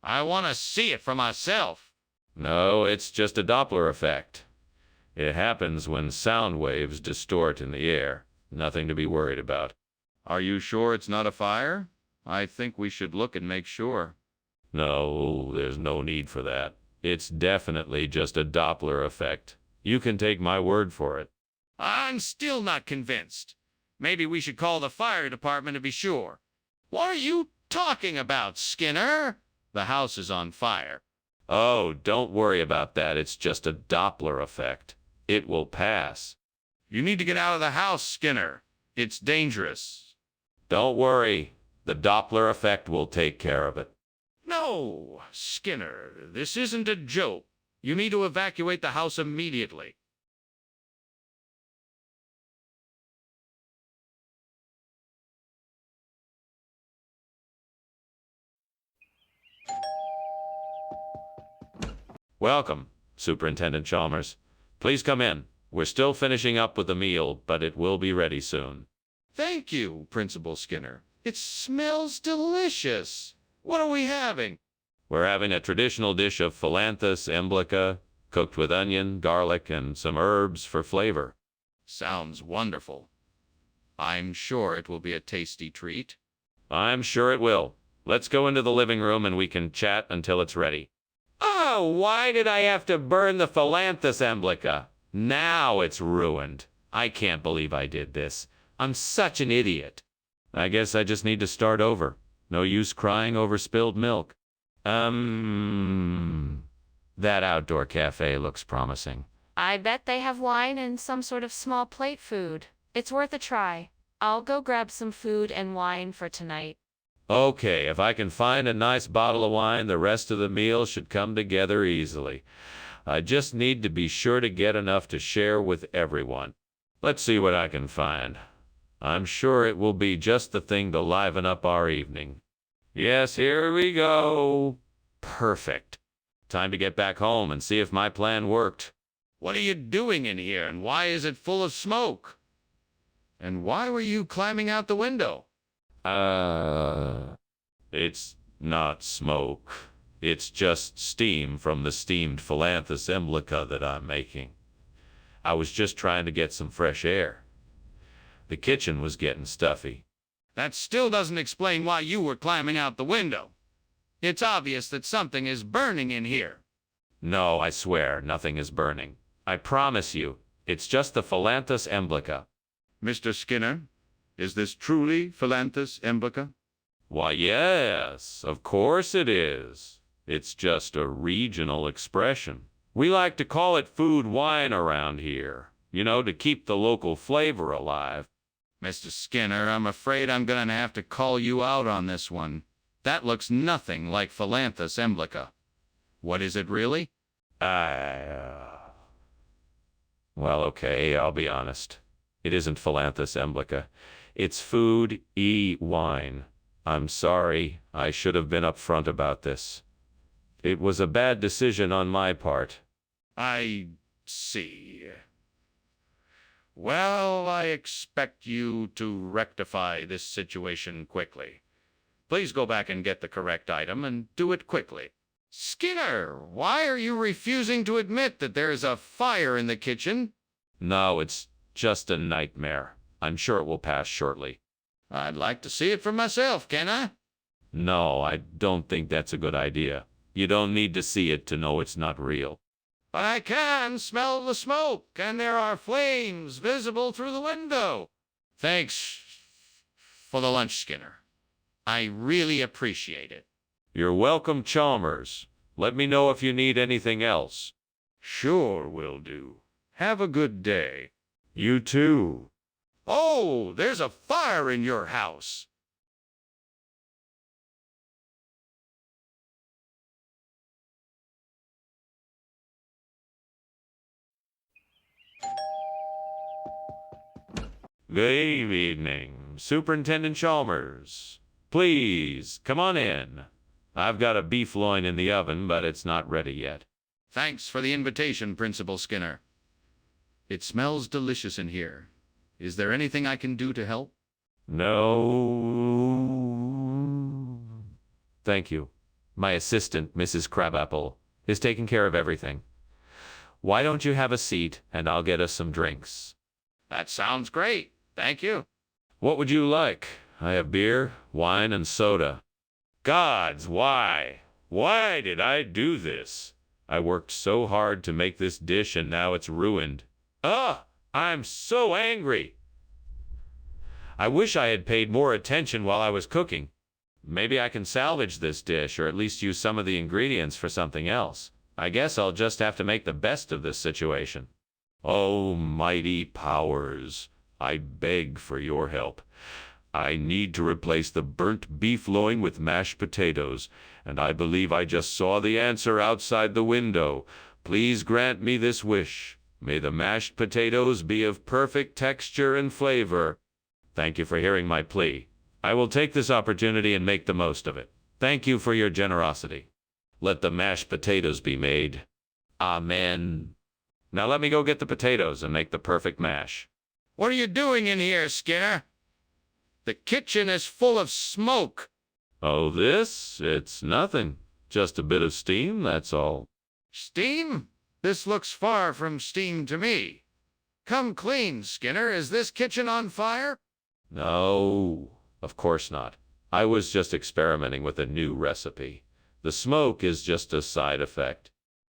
I want to see it for myself. No, it's just a Doppler effect. It happens when sound waves distort in the air. Nothing to be worried about. Are you sure it's not a fire? I think we should look and make sure. No, there's no need for that. It's definitely just a Doppler effect. You can take my word for it. I'm still not convinced. Maybe we should call the fire department to be sure. What are you talking about, Skinner? The house is on fire. Oh, don't worry about that. It's just a Doppler effect. It will pass. You need to get out of the house, Skinner. It's dangerous. Don't worry. The Doppler effect will take care of it. No, Skinner, this isn't a joke. You need to evacuate the house immediately. Welcome, Superintendent Chalmers. Please come in. We're still finishing up with the meal, but it will be ready soon. Thank you, Principal Skinner. It smells delicious. What are we having? We're having a traditional dish of Philanthus emblica, cooked with onion, garlic, and some herbs for flavor. Sounds wonderful. I'm sure it will be a tasty treat. I'm sure it will. Let's go into the living room and we can chat until it's ready. Oh, why did I have to burn the Philanthus emblica? Now it's ruined. I can't believe I did this. I'm such an idiot. I guess I just need to start over. No use crying over spilled milk. That outdoor cafe looks promising. I bet they have wine and some sort of small plate food. It's worth a try. I'll go grab some food and wine for tonight. Okay, if I can find a nice bottle of wine, the rest of the meal should come together easily. I just need to be sure to get enough to share with everyone. Let's see what I can find. I'm sure it will be just the thing to liven up our evening. Yes, here we go. Perfect. Time to get back home and see if my plan worked. What are you doing in here, and why is it full of smoke? And why were you climbing out the window? It's not smoke. It's just steam from the steamed Philanthus emblica that I'm making. I was just trying to get some fresh air. The kitchen was getting stuffy. That still doesn't explain why you were climbing out the window. It's obvious that something is burning in here. No, I swear, nothing is burning. I promise you, it's just the Philanthus emblica. Mr. Skinner, is this truly Philanthus emblica? Why, yes, of course it is. It's just a regional expression. We like to call it food wine around here, to keep the local flavor alive. Mr. Skinner, I'm afraid I'm going to have to call you out on this one. That looks nothing like Philanthus emblica. What is it really? Well, okay, I'll be honest. It isn't Philanthus emblica. It's food, wine. I'm sorry, I should have been upfront about this. It was a bad decision on my part. I see. Well, I expect you to rectify this situation quickly. Please go back and get the correct item and do it quickly. Skinner, why are you refusing to admit that there is a fire in the kitchen? No, it's just a nightmare. I'm sure it will pass shortly. I'd like to see it for myself, can I? No, I don't think that's a good idea. You don't need to see it to know it's not real. But I can smell the smoke, and there are flames visible through the window. Thanks for the lunch, Skinner. I really appreciate it. You're welcome, Chalmers. Let me know if you need anything else. Sure will do. Have a good day. You too. Oh, there's a fire in your house. Good evening, Superintendent Chalmers. Please, come on in. I've got a beef loin in the oven, but it's not ready yet. Thanks for the invitation, Principal Skinner. It smells delicious in here. Is there anything I can do to help? No. Thank you. My assistant, Mrs. Crabapple, is taking care of everything. Why don't you have a seat, and I'll get us some drinks. That sounds great. Thank you. What would you like? I have beer, wine, and soda. Gods, why? Why did I do this? I worked so hard to make this dish, and now it's ruined. Ugh! I'm so angry. I wish I had paid more attention while I was cooking. Maybe I can salvage this dish, or at least use some of the ingredients for something else. I guess I'll just have to make the best of this situation. Oh, mighty powers, I beg for your help. I need to replace the burnt beef loin with mashed potatoes, and I believe I just saw the answer outside the window. Please grant me this wish. May the mashed potatoes be of perfect texture and flavor. Thank you for hearing my plea. I will take this opportunity and make the most of it. Thank you for your generosity. Let the mashed potatoes be made. Amen. Now let me go get the potatoes and make the perfect mash. What are you doing in here, Skinner? The kitchen is full of smoke. Oh, it's nothing. Just a bit of steam, that's all. Steam? This looks far from steam to me. Come clean, Skinner. Is this kitchen on fire? No, of course not. I was just experimenting with a new recipe. The smoke is just a side effect.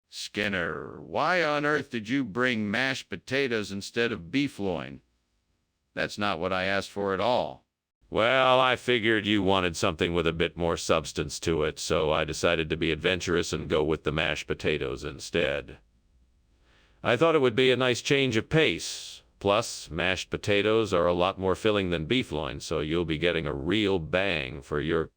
Skinner, why on earth did you bring mashed potatoes instead of beef loin? That's not what I asked for at all. Well, I figured you wanted something with a bit more substance to it, so I decided to be adventurous and go with the mashed potatoes instead. I thought it would be a nice change of pace. Plus, mashed potatoes are a lot more filling than beef loin, so you'll be getting a real bang for your...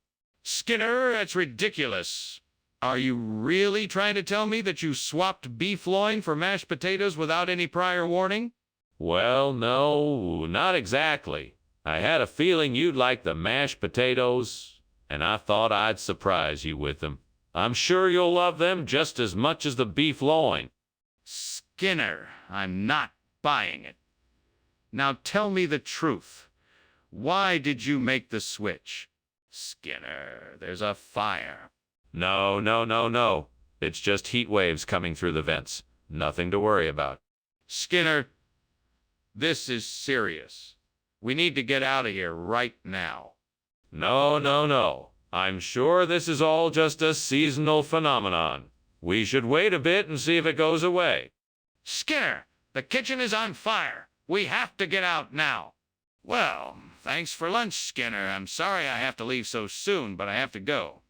Skinner, that's ridiculous. Are you really trying to tell me that you swapped beef loin for mashed potatoes without any prior warning? Well, no, not exactly. I had a feeling you'd like the mashed potatoes, and I thought I'd surprise you with them. I'm sure you'll love them just as much as the beef loin. Skinner, I'm not buying it. Now tell me the truth. Why did you make the switch? Skinner, there's a fire. No. It's just heat waves coming through the vents. Nothing to worry about. Skinner, this is serious. We need to get out of here right now. No. I'm sure this is all just a seasonal phenomenon. We should wait a bit and see if it goes away. Skinner, the kitchen is on fire. We have to get out now. Well, thanks for lunch, Skinner. I'm sorry I have to leave so soon, but I have to go.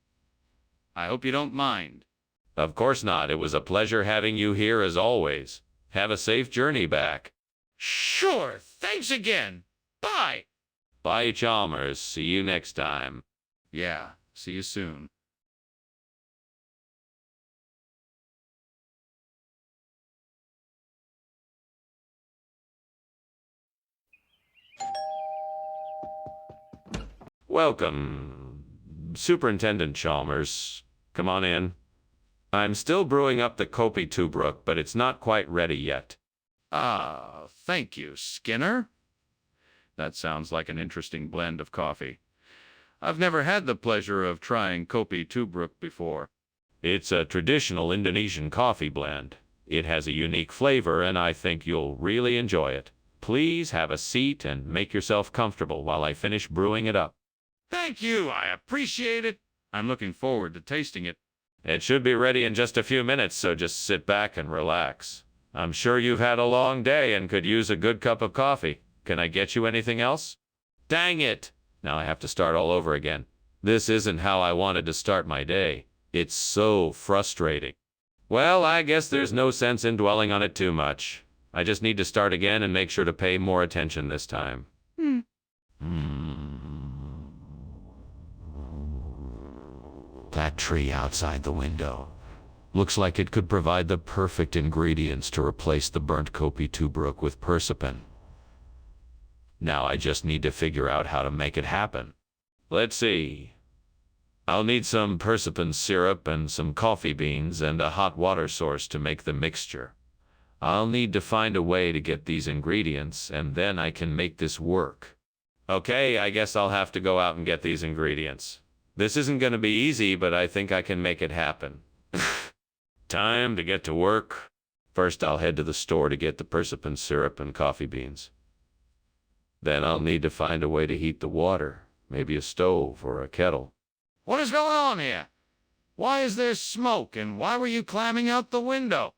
I hope you don't mind. Of course not. It was a pleasure having you here as always. Have a safe journey back. Sure. Thanks again. Bye. Bye, Chalmers. See you next time. Yeah, see you soon. Welcome, Superintendent Chalmers. Come on in. I'm still brewing up the Kopi Tubruk, but it's not quite ready yet. Thank you, Skinner. That sounds like an interesting blend of coffee. I've never had the pleasure of trying Kopi Tubruk before. It's a traditional Indonesian coffee blend. It has a unique flavor, and I think you'll really enjoy it. Please have a seat and make yourself comfortable while I finish brewing it up. Thank you. I appreciate it. I'm looking forward to tasting it. It should be ready in just a few minutes, so just sit back and relax. I'm sure you've had a long day and could use a good cup of coffee. Can I get you anything else? Dang it! Now I have to start all over again. This isn't how I wanted to start my day. It's so frustrating. Well, I guess there's no sense in dwelling on it too much. I just need to start again and make sure to pay more attention this time. That tree outside the window looks like it could provide the perfect ingredients to replace the burnt kopi tuberuk with persipan. Now I just need to figure out how to make it happen. Let's see. I'll need some persipan syrup and some coffee beans and a hot water source to make the mixture. I'll need to find a way to get these ingredients, and then I can make this work. Okay, I guess I'll have to go out and get these ingredients. This isn't going to be easy, but I think I can make it happen. Time to get to work. First, I'll head to the store to get the persipan syrup and coffee beans. Then I'll need to find a way to heat the water, maybe a stove or a kettle. What is going on here? Why is there smoke, and why were you climbing out the window?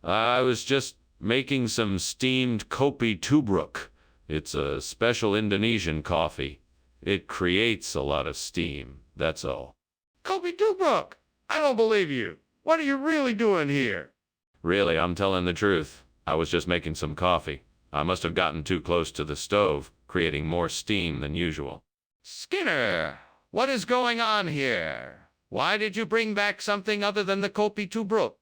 I was just making some steamed kopi tuberuk. It's a special Indonesian coffee. It creates a lot of steam, that's all. Kopi tuberuk! I don't believe you. What are you really doing here? Really, I'm telling the truth. I was just making some coffee. I must have gotten too close to the stove, creating more steam than usual. Skinner, what is going on here? Why did you bring back something other than the kopi tuberuk?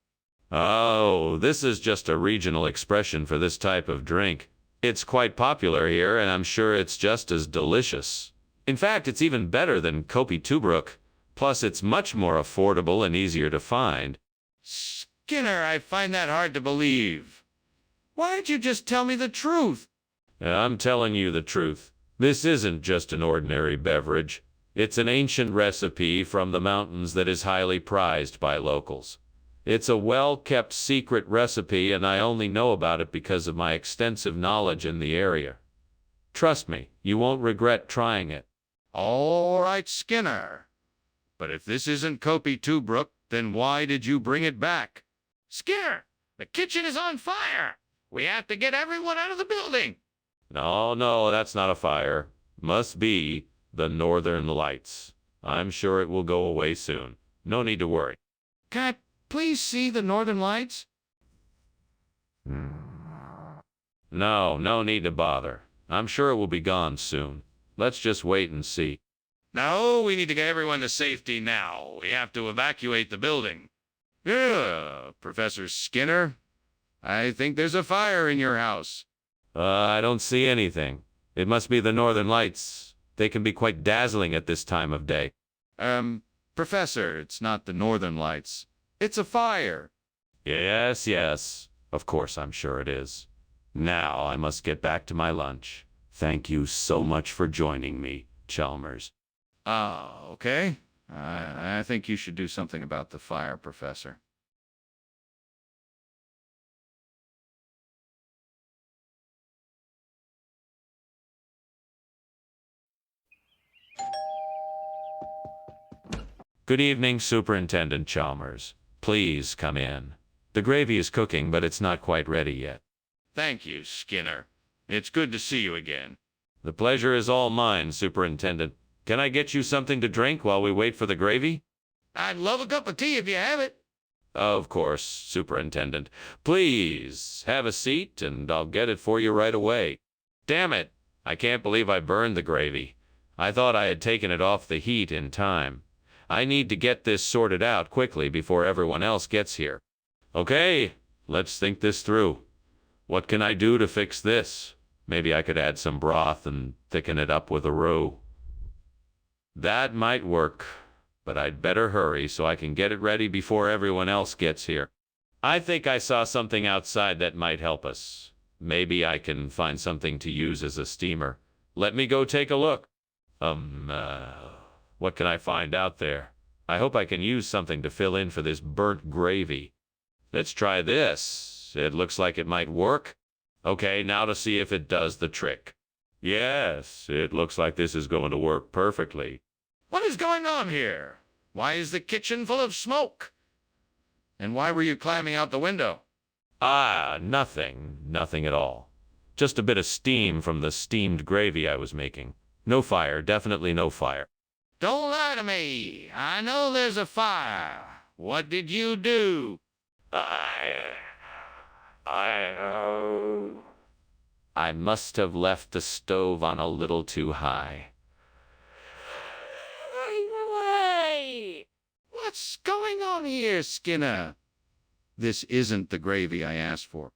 Oh, this is just a regional expression for this type of drink. It's quite popular here, and I'm sure it's just as delicious. In fact, it's even better than kopi tuberuk. Plus, it's much more affordable and easier to find. Skinner, I find that hard to believe. Why didn't you just tell me the truth? I'm telling you the truth. This isn't just an ordinary beverage. It's an ancient recipe from the mountains that is highly prized by locals. It's a well-kept secret recipe, and I only know about it because of my extensive knowledge in the area. Trust me, you won't regret trying it. All right, Skinner. But if this isn't kopi tuberuk, then why did you bring it back? Skinner, the kitchen is on fire. We have to get everyone out of the building. No, that's not a fire. Must be the northern lights. I'm sure it will go away soon. No need to worry. Can I please see the northern lights? No need to bother. I'm sure it will be gone soon. Let's just wait and see. No, we need to get everyone to safety now. We have to evacuate the building. Professor Skinner, I think there's a fire in your house. I don't see anything. It must be the northern lights. They can be quite dazzling at this time of day. Professor, it's not the northern lights. It's a fire. Yes. Of course, I'm sure it is. Now I must get back to my lunch. Thank you so much for joining me, Chalmers. Okay. I think you should do something about the fire, Professor. Good evening, Superintendent Chalmers. Please come in. The gravy is cooking, but it's not quite ready yet. Thank you, Skinner. It's good to see you again. The pleasure is all mine, Superintendent. Can I get you something to drink while we wait for the gravy? I'd love a cup of tea if you have it. Of course, Superintendent. Please, have a seat, and I'll get it for you right away. Damn it! I can't believe I burned the gravy. I thought I had taken it off the heat in time. I need to get this sorted out quickly before everyone else gets here. Okay, let's think this through. What can I do to fix this? Maybe I could add some broth and thicken it up with a roux. That might work, but I'd better hurry so I can get it ready before everyone else gets here. I think I saw something outside that might help us. Maybe I can find something to use as a steamer. Let me go take a look. What can I find out there? I hope I can use something to fill in for this burnt gravy. Let's try this. It looks like it might work. Okay, now to see if it does the trick. Yes, it looks like this is going to work perfectly. What is going on here? Why is the kitchen full of smoke? And why were you climbing out the window? Nothing at all. Just a bit of steam from the steamed gravy I was making. No fire, definitely no fire. Don't lie to me. I know there's a fire. What did you do? I must have left the stove on a little too high. What's going on here, Skinner? This isn't the gravy I asked for.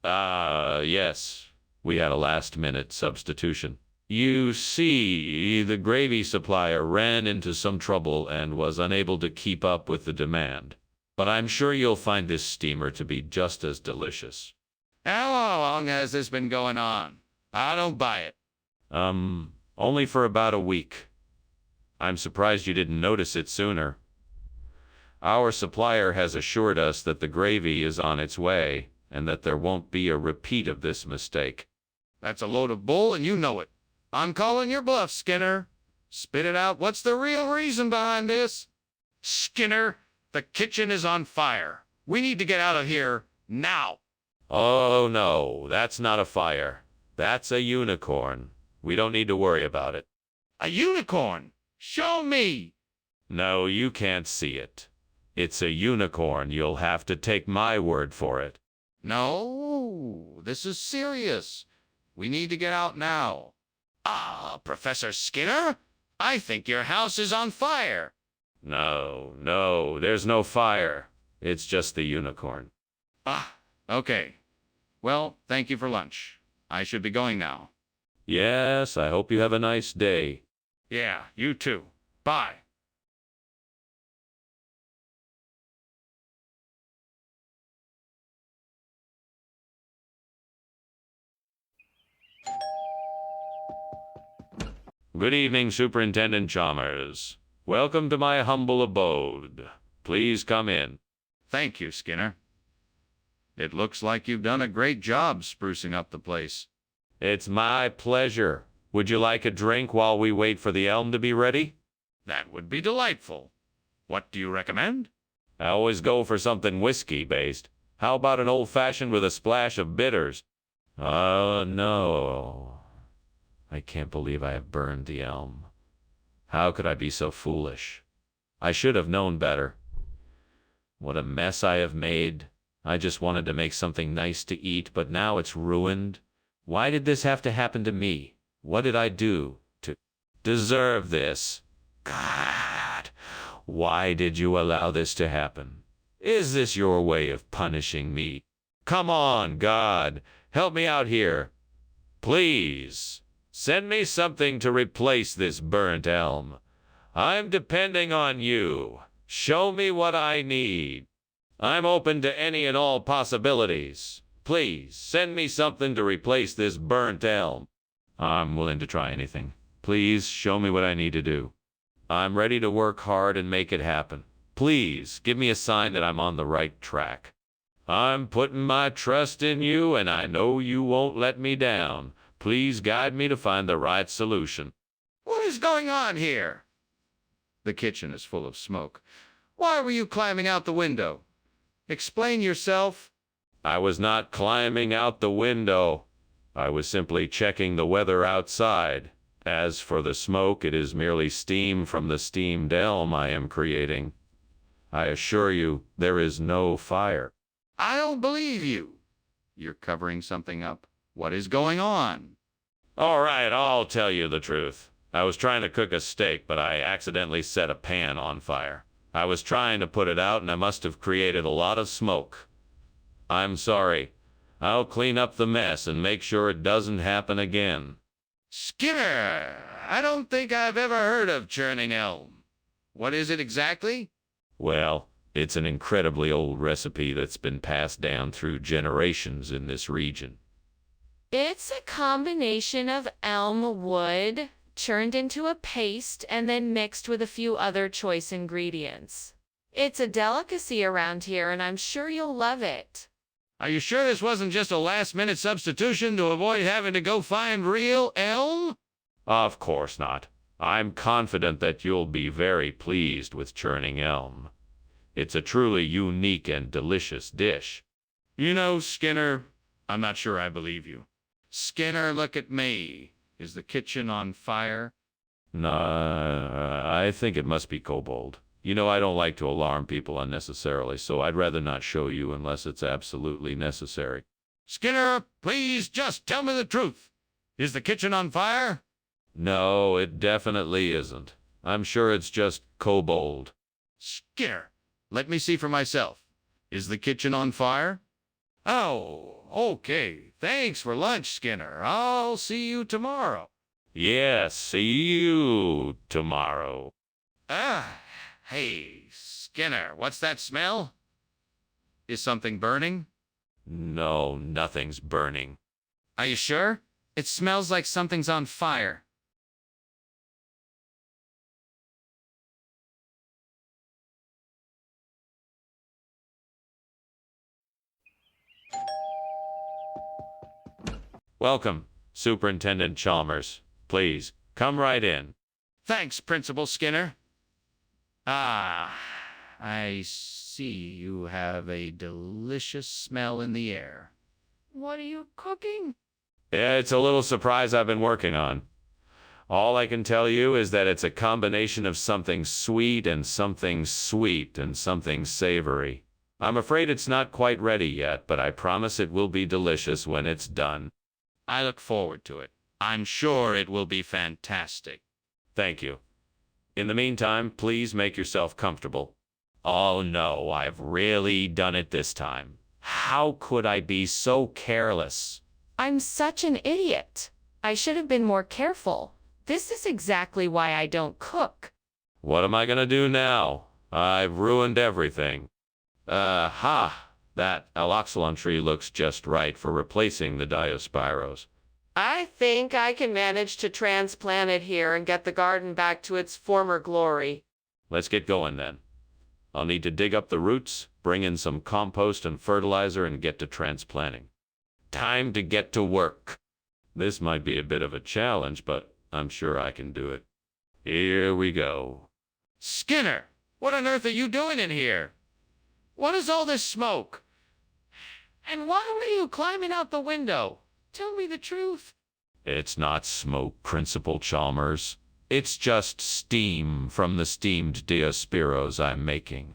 Yes. We had a last-minute substitution. You see, the gravy supplier ran into some trouble and was unable to keep up with the demand. But I'm sure you'll find this steamer to be just as delicious. How long has this been going on? I don't buy it. Only for about a week. I'm surprised you didn't notice it sooner. Our supplier has assured us that the gravy is on its way, and that there won't be a repeat of this mistake. That's a load of bull, and you know it. I'm calling your bluff, Skinner. Spit it out. What's the real reason behind this? Skinner, the kitchen is on fire. We need to get out of here now. Oh no, that's not a fire. That's a unicorn. We don't need to worry about it. A unicorn? Show me. No, you can't see it. It's a unicorn. You'll have to take my word for it. No, this is serious. We need to get out now. Professor Skinner, I think your house is on fire. No, there's no fire. It's just the unicorn. Okay. Well, thank you for lunch. I should be going now. Yes, I hope you have a nice day. Yeah, you too. Bye. Good evening, Superintendent Chalmers. Welcome to my humble abode. Please come in. Thank you, Skinner. It looks like you've done a great job sprucing up the place. It's my pleasure. Would you like a drink while we wait for the elm to be ready? That would be delightful. What do you recommend? I always go for something whiskey-based. How about an old-fashioned with a splash of bitters? Oh, no. I can't believe I have burned the elm. How could I be so foolish? I should have known better. What a mess I have made. I just wanted to make something nice to eat, but now it's ruined. Why did this have to happen to me? What did I do to deserve this? God, why did you allow this to happen? Is this your way of punishing me? Come on, God, help me out here. Please, send me something to replace this burnt elm. I'm depending on you. Show me what I need. I'm open to any and all possibilities. Please, send me something to replace this burnt elm. I'm willing to try anything. Please, show me what I need to do. I'm ready to work hard and make it happen. Please, give me a sign that I'm on the right track. I'm putting my trust in you, and I know you won't let me down. Please guide me to find the right solution. What is going on here? The kitchen is full of smoke. Why were you climbing out the window? Explain yourself. I was not climbing out the window. I was simply checking the weather outside. As for the smoke, it is merely steam from the steamed elm I am creating. I assure you, there is no fire. I don't believe you. You're covering something up. What is going on? All right, I'll tell you the truth. I was trying to cook a steak, but I accidentally set a pan on fire. I was trying to put it out, and I must have created a lot of smoke. I'm sorry. I'll clean up the mess and make sure it doesn't happen again. Skinner, I don't think I've ever heard of churning elm. What is it exactly? Well, it's an incredibly old recipe that's been passed down through generations in this region. It's a combination of elm wood, churned into a paste, and then mixed with a few other choice ingredients. It's a delicacy around here, and I'm sure you'll love it. Are you sure this wasn't just a last-minute substitution to avoid having to go find real elm? Of course not. I'm confident that you'll be very pleased with churning elm. It's a truly unique and delicious dish. You know, Skinner, I'm not sure I believe you. Skinner, look at me. Is the kitchen on fire? Nah, I think it must be kobold. You know, I don't like to alarm people unnecessarily, so I'd rather not show you unless it's absolutely necessary. Skinner, please just tell me the truth. Is the kitchen on fire? No, it definitely isn't. I'm sure it's just kobold. Skinner, let me see for myself. Is the kitchen on fire? Oh, okay. Thanks for lunch, Skinner. I'll see you tomorrow. Yes, see you tomorrow. Hey, Skinner, what's that smell? Is something burning? No, nothing's burning. Are you sure? It smells like something's on fire. Welcome, Superintendent Chalmers. Please, come right in. Thanks, Principal Skinner. Ah, I see you have a delicious smell in the air. What are you cooking? Yeah, it's a little surprise I've been working on. All I can tell you is that it's a combination of something sweet and something sweet and something savory. I'm afraid it's not quite ready yet, but I promise it will be delicious when it's done. I look forward to it. I'm sure it will be fantastic. Thank you. In the meantime, please make yourself comfortable. Oh no, I've really done it this time. How could I be so careless? I'm such an idiot. I should have been more careful. This is exactly why I don't cook. What am I gonna do now? I've ruined everything. That aloxylon tree looks just right for replacing the Diospyros. I think I can manage to transplant it here and get the garden back to its former glory. Let's get going then. I'll need to dig up the roots, bring in some compost and fertilizer, and get to transplanting. Time to get to work. This might be a bit of a challenge, but I'm sure I can do it. Here we go. Skinner, what on earth are you doing in here? What is all this smoke? And why were you climbing out the window? Tell me the truth. It's not smoke, Principal Chalmers. It's just steam from the steamed Diospiros I'm making.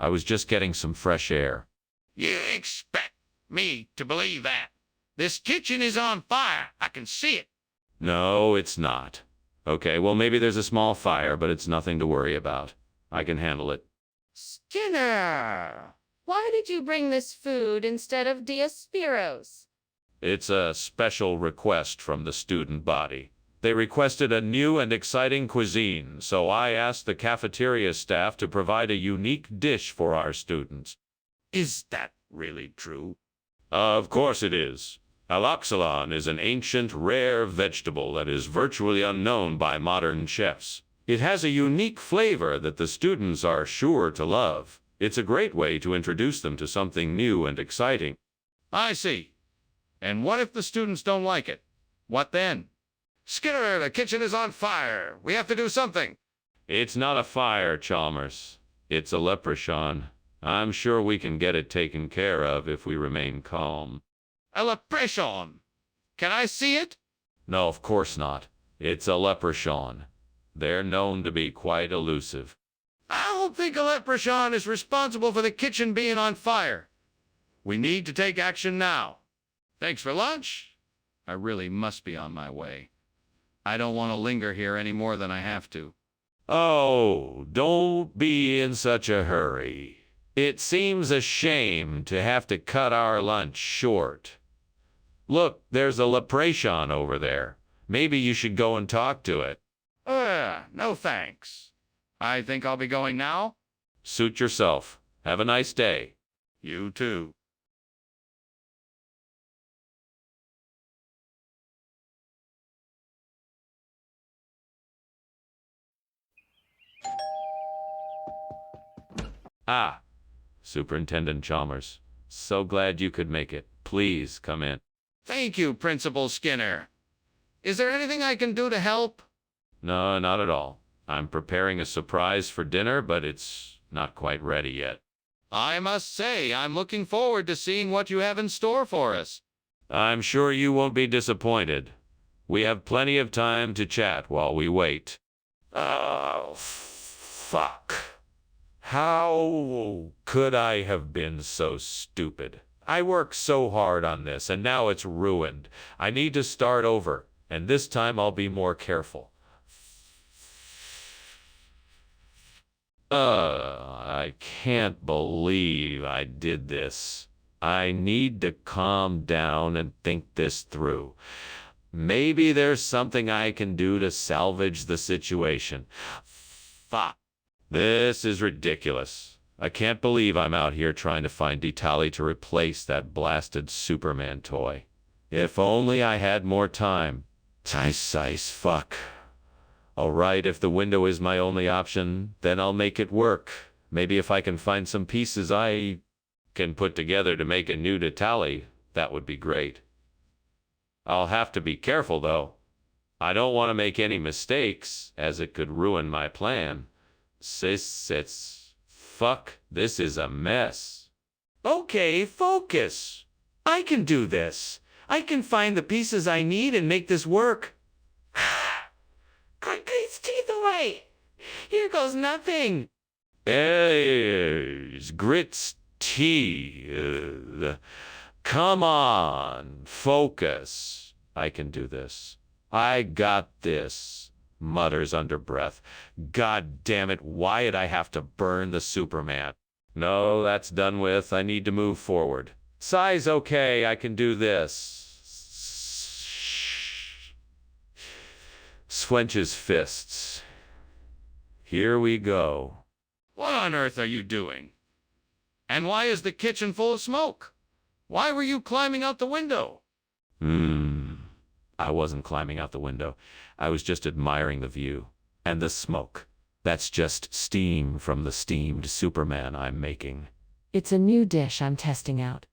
I was just getting some fresh air. You expect me to believe that? This kitchen is on fire. I can see it. No, it's not. Okay, well, maybe there's a small fire, but it's nothing to worry about. I can handle it. Skinner, why did you bring this food instead of Diospiros? It's a special request from the student body. They requested a new and exciting cuisine, so I asked the cafeteria staff to provide a unique dish for our students. Is that really true? Of course it is. Aloxylon is an ancient, rare vegetable that is virtually unknown by modern chefs. It has a unique flavor that the students are sure to love. It's a great way to introduce them to something new and exciting. I see. And what if the students don't like it? What then? Skinner, the kitchen is on fire. We have to do something. It's not a fire, Chalmers. It's a leprechaun. I'm sure we can get it taken care of if we remain calm. A leprechaun. Can I see it? No, of course not. It's a leprechaun. They're known to be quite elusive. I don't think a leprechaun is responsible for the kitchen being on fire. We need to take action now. Thanks for lunch. I really must be on my way. I don't want to linger here any more than I have to. Oh, don't be in such a hurry. It seems a shame to have to cut our lunch short. Look, there's a leprechaun over there. Maybe you should go and talk to it. No thanks. I think I'll be going now. Suit yourself. Have a nice day. You too. Ah, Superintendent Chalmers. So glad you could make it. Please come in. Thank you, Principal Skinner. Is there anything I can do to help? No, not at all. I'm preparing a surprise for dinner, but it's not quite ready yet. I must say, I'm looking forward to seeing what you have in store for us. I'm sure you won't be disappointed. We have plenty of time to chat while we wait. Oh, fuck. How could I have been so stupid? I worked so hard on this, and now it's ruined. I need to start over, and this time I'll be more careful. I can't believe I did this. I need to calm down and think this through. Maybe there's something I can do to salvage the situation. Fuck. This is ridiculous. I can't believe I'm out here trying to find Detali to replace that blasted Superman toy. If only I had more time. Size fuck. Alright, if the window is my only option, then I'll make it work. Maybe if I can find some pieces I can put together to make a new Detali, that would be great. I'll have to be careful, though. I don't want to make any mistakes, as it could ruin my plan. Fuck, this is a mess. Okay, focus. I can do this. I can find the pieces I need and make this work. Cut these teeth away. Here goes nothing. Grits teeth. Come on, focus. I can do this. I got this, mutters under breath. God damn it, why'd I have to burn the Superman? No, that's done with. I need to move forward. Size okay, I can do this. Swenches fists. Here we go. What on earth are you doing? And why is the kitchen full of smoke? Why were you climbing out the window? I wasn't climbing out the window. I was just admiring the view. And the smoke. That's just steam from the steamed Superman I'm making. It's a new dish I'm testing out.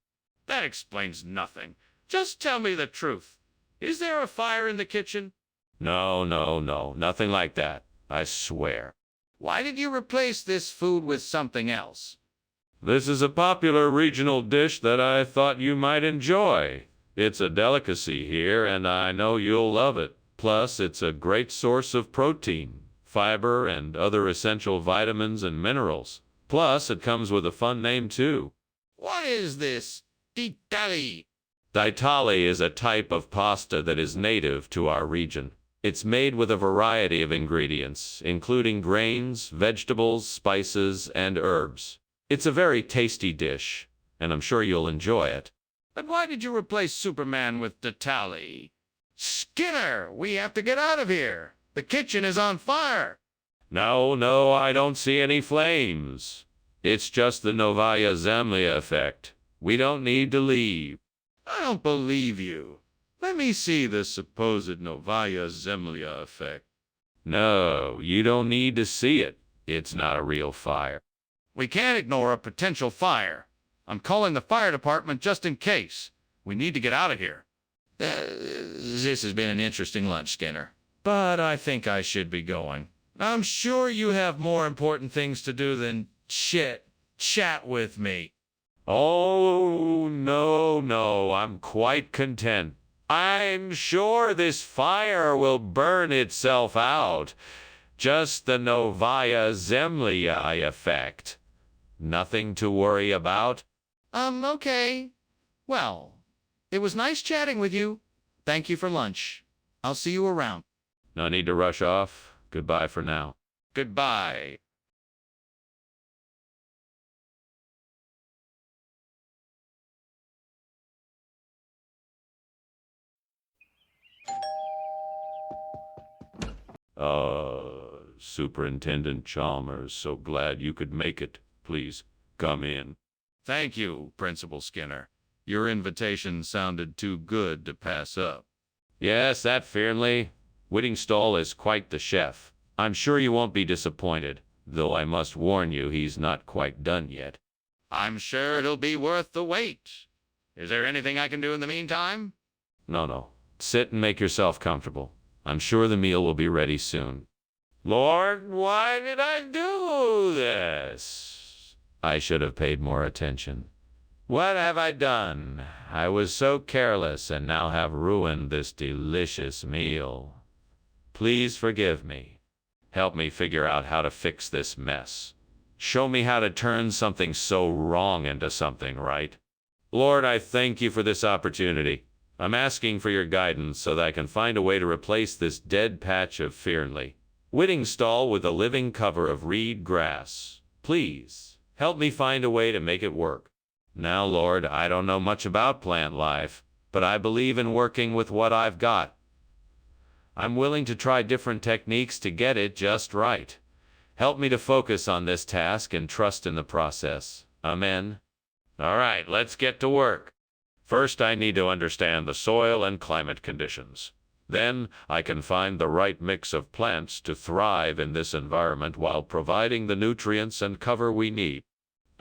That explains nothing. Just tell me the truth. Is there a fire in the kitchen? No, nothing like that. I swear. Why did you replace this food with something else? This is a popular regional dish that I thought you might enjoy. It's a delicacy here, and I know you'll love it. Plus, it's a great source of protein, fiber, and other essential vitamins and minerals. Plus, it comes with a fun name, too. What is this? Detali. Ditali is a type of pasta that is native to our region. It's made with a variety of ingredients, including grains, vegetables, spices, and herbs. It's a very tasty dish, and I'm sure you'll enjoy it. But why did you replace Superman with Detali? Skinner, we have to get out of here. The kitchen is on fire. No, I don't see any flames. It's just the Novaya Zemlya effect. We don't need to leave. I don't believe you. Let me see the supposed Novaya Zemlya effect. No, you don't need to see it. It's not a real fire. We can't ignore a potential fire. I'm calling the fire department just in case. We need to get out of here. This has been an interesting lunch, Skinner. But I think I should be going. I'm sure you have more important things to do than chat with me. Oh, no, I'm quite content. I'm sure this fire will burn itself out. Just the Novaya Zemlya effect. Nothing to worry about. Okay. Well, it was nice chatting with you. Thank you for lunch. I'll see you around. No need to rush off. Goodbye for now. Goodbye. Superintendent Chalmers, so glad you could make it. Please, come in. Thank you, Principal Skinner. Your invitation sounded too good to pass up. Yes, that Fearnley. Whittingstall is quite the chef. I'm sure you won't be disappointed, though I must warn you he's not quite done yet. I'm sure it'll be worth the wait. Is there anything I can do in the meantime? No. Sit and make yourself comfortable. I'm sure the meal will be ready soon. Lord, why did I do this? I should have paid more attention. What have I done? I was so careless and now have ruined this delicious meal. Please forgive me. Help me figure out how to fix this mess. Show me how to turn something so wrong into something right. Lord, I thank you for this opportunity. I'm asking for your guidance so that I can find a way to replace this dead patch of Fernley Whittingstall with a living cover of reed grass. Please, help me find a way to make it work. Now, Lord, I don't know much about plant life, but I believe in working with what I've got. I'm willing to try different techniques to get it just right. Help me to focus on this task and trust in the process. Amen. All right, let's get to work. First, I need to understand the soil and climate conditions. Then, I can find the right mix of plants to thrive in this environment while providing the nutrients and cover we need.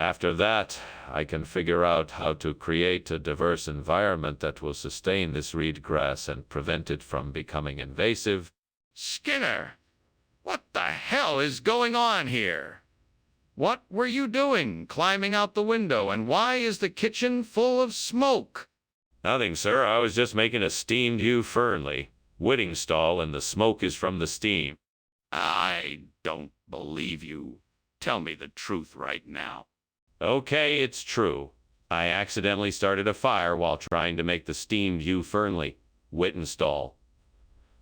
After that, I can figure out how to create a diverse environment that will sustain this reed grass and prevent it from becoming invasive. Skinner, what the hell is going on here? What were you doing, climbing out the window, and why is the kitchen full of smoke? Nothing, sir. I was just making a steamed Fernley Whittingstall, and the smoke is from the steam. I don't believe you. Tell me the truth right now. Okay, it's true. I accidentally started a fire while trying to make the steamed Fernley Whittingstall.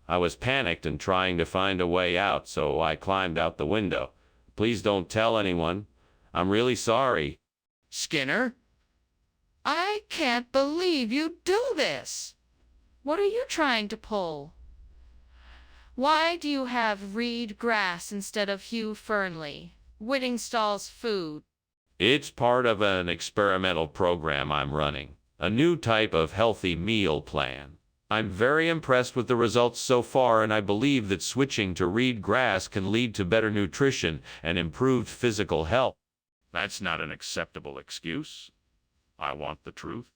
I was panicked and trying to find a way out, so I climbed out the window. Please don't tell anyone. I'm really sorry. Skinner? I can't believe you do this. What are you trying to pull? Why do you have reed grass instead of Hugh Fernley, Whittingstall's food? It's part of an experimental program I'm running, a new type of healthy meal plan. I'm very impressed with the results so far, and I believe that switching to reed grass can lead to better nutrition and improved physical health. That's not an acceptable excuse. I want the truth.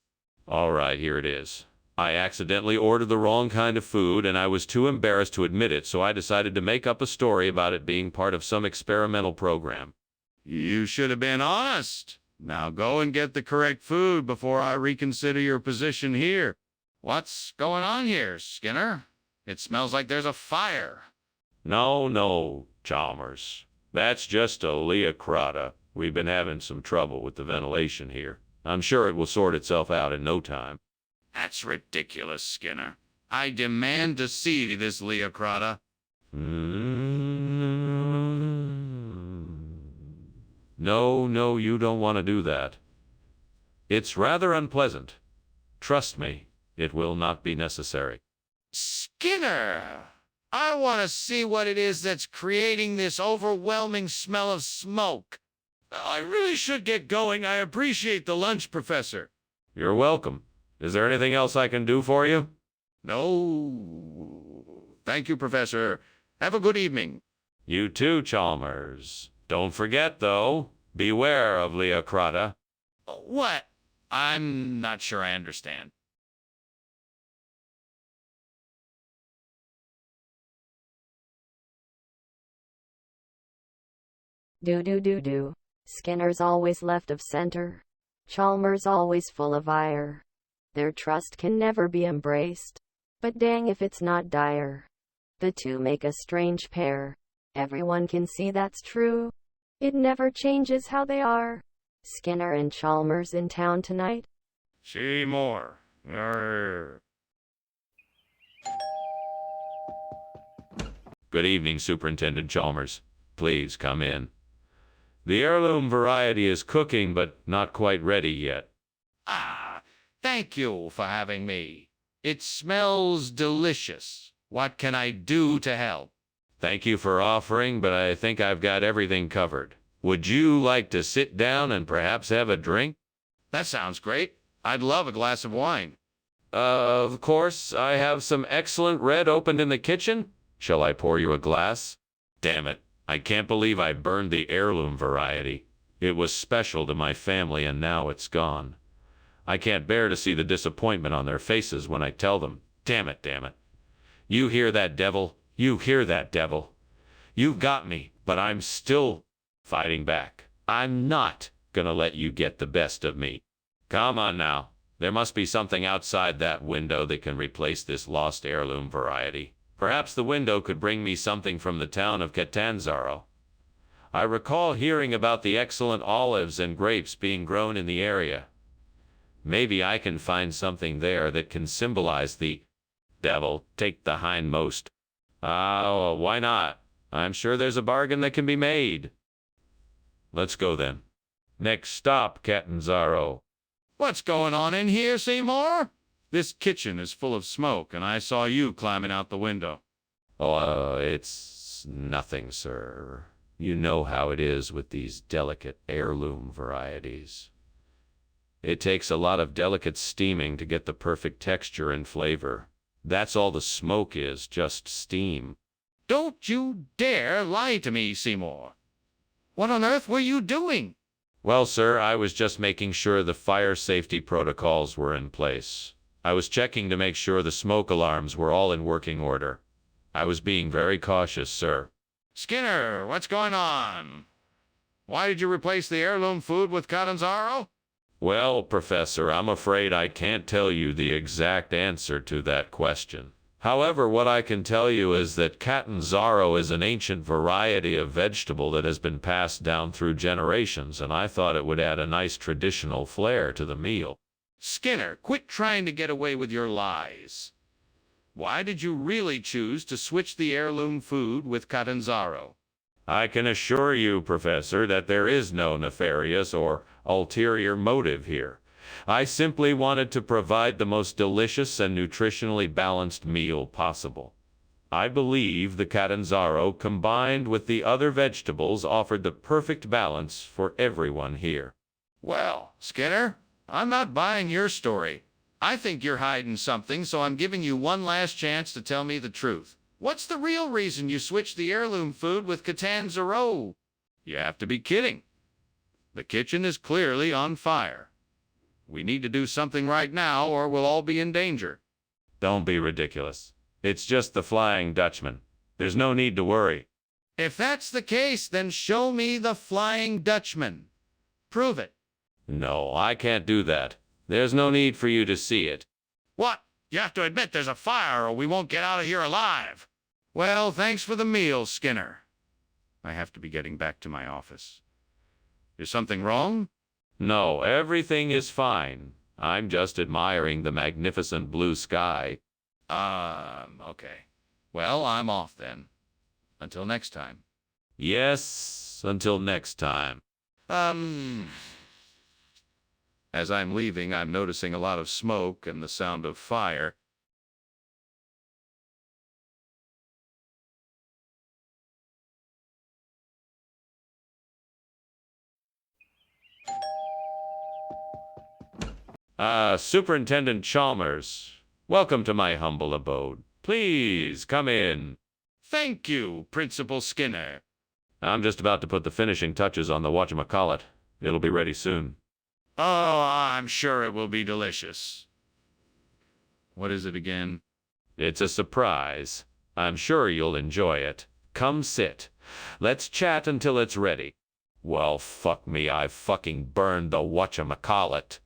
All right, here it is. I accidentally ordered the wrong kind of food, and I was too embarrassed to admit it, so I decided to make up a story about it being part of some experimental program. You should have been honest. Now go and get the correct food before I reconsider your position here. What's going on here, Skinner? It smells like there's a fire. No, Chalmers. That's just a Leocrata. We've been having some trouble with the ventilation here. I'm sure it will sort itself out in no time. That's ridiculous, Skinner. I demand to see this Leocrata. No, you don't want to do that. It's rather unpleasant. Trust me, it will not be necessary. Skinner! I want to see what it is that's creating this overwhelming smell of smoke. I really should get going. I appreciate the lunch, Professor. You're welcome. Is there anything else I can do for you? No. Thank you, Professor. Have a good evening. You too, Chalmers. Don't forget, though, beware of Leocrata. What? I'm not sure I understand. Do. Skinner's always left of center. Chalmers always full of ire. Their trust can never be embraced. But dang if it's not dire. The two make a strange pair. Everyone can see that's true. It never changes how they are. Skinner and Chalmers in town tonight. See more. Good evening, Superintendent Chalmers. Please come in. The heirloom variety is cooking, but not quite ready yet. Ah, thank you for having me. It smells delicious. What can I do to help? Thank you for offering, but I think I've got everything covered. Would you like to sit down and perhaps have a drink? That sounds great. I'd love a glass of wine. Of course, I have some excellent red opened in the kitchen. Shall I pour you a glass? Damn it, I can't believe I burned the heirloom variety. It was special to my family, and now it's gone. I can't bear to see the disappointment on their faces when I tell them. Damn it. You hear that, devil? You hear that, devil? You've got me, but I'm still fighting back. I'm not gonna let you get the best of me. Come on now. There must be something outside that window that can replace this lost heirloom variety. Perhaps the window could bring me something from the town of Catanzaro. I recall hearing about the excellent olives and grapes being grown in the area. Maybe I can find something there that can symbolize the devil take the hindmost. Why not? I'm sure there's a bargain that can be made. Let's go then. Next stop, Catanzaro. What's going on in here, Seymour? This kitchen is full of smoke, and I saw you climbing out the window. Oh, it's nothing, sir. You know how it is with these delicate heirloom varieties. It takes a lot of delicate steaming to get the perfect texture and flavor. That's all the smoke is, just steam. Don't you dare lie to me, Seymour. What on earth were you doing? Well, sir, I was just making sure the fire safety protocols were in place. I was checking to make sure the smoke alarms were all in working order. I was being very cautious, sir. Skinner, what's going on? Why did you replace the heirloom food with Catanzaro? Well, Professor, I'm afraid I can't tell you the exact answer to that question. However, what I can tell you is that Catanzaro is an ancient variety of vegetable that has been passed down through generations, and I thought it would add a nice traditional flair to the meal. Skinner, quit trying to get away with your lies. Why did you really choose to switch the heirloom food with Catanzaro? I can assure you, Professor, that there is no nefarious or ulterior motive here. I simply wanted to provide the most delicious and nutritionally balanced meal possible. I believe the Catanzaro combined with the other vegetables offered the perfect balance for everyone here. Well, Skinner, I'm not buying your story. I think you're hiding something, so I'm giving you one last chance to tell me the truth. What's the real reason you switched the heirloom food with Catanzaro? You have to be kidding. The kitchen is clearly on fire. We need to do something right now or we'll all be in danger. Don't be ridiculous. It's just the Flying Dutchman. There's no need to worry. If that's the case, then show me the Flying Dutchman. Prove it. No, I can't do that. There's no need for you to see it. What? You have to admit there's a fire or we won't get out of here alive. Well, thanks for the meal, Skinner. I have to be getting back to my office. Is something wrong? No, everything is fine. I'm just admiring the magnificent blue sky. Okay. Well, I'm off then. Until next time. Yes, until next time. As I'm leaving, I'm noticing a lot of smoke and the sound of fire. Superintendent Chalmers, welcome to my humble abode. Please come in. Thank you, Principal Skinner. I'm just about to put the finishing touches on the whatchamacallit. It'll be ready soon. Oh, I'm sure it will be delicious. What is it again? It's a surprise. I'm sure you'll enjoy it. Come sit. Let's chat until it's ready. Well, fuck me, I fucking burned the whatchamacallit.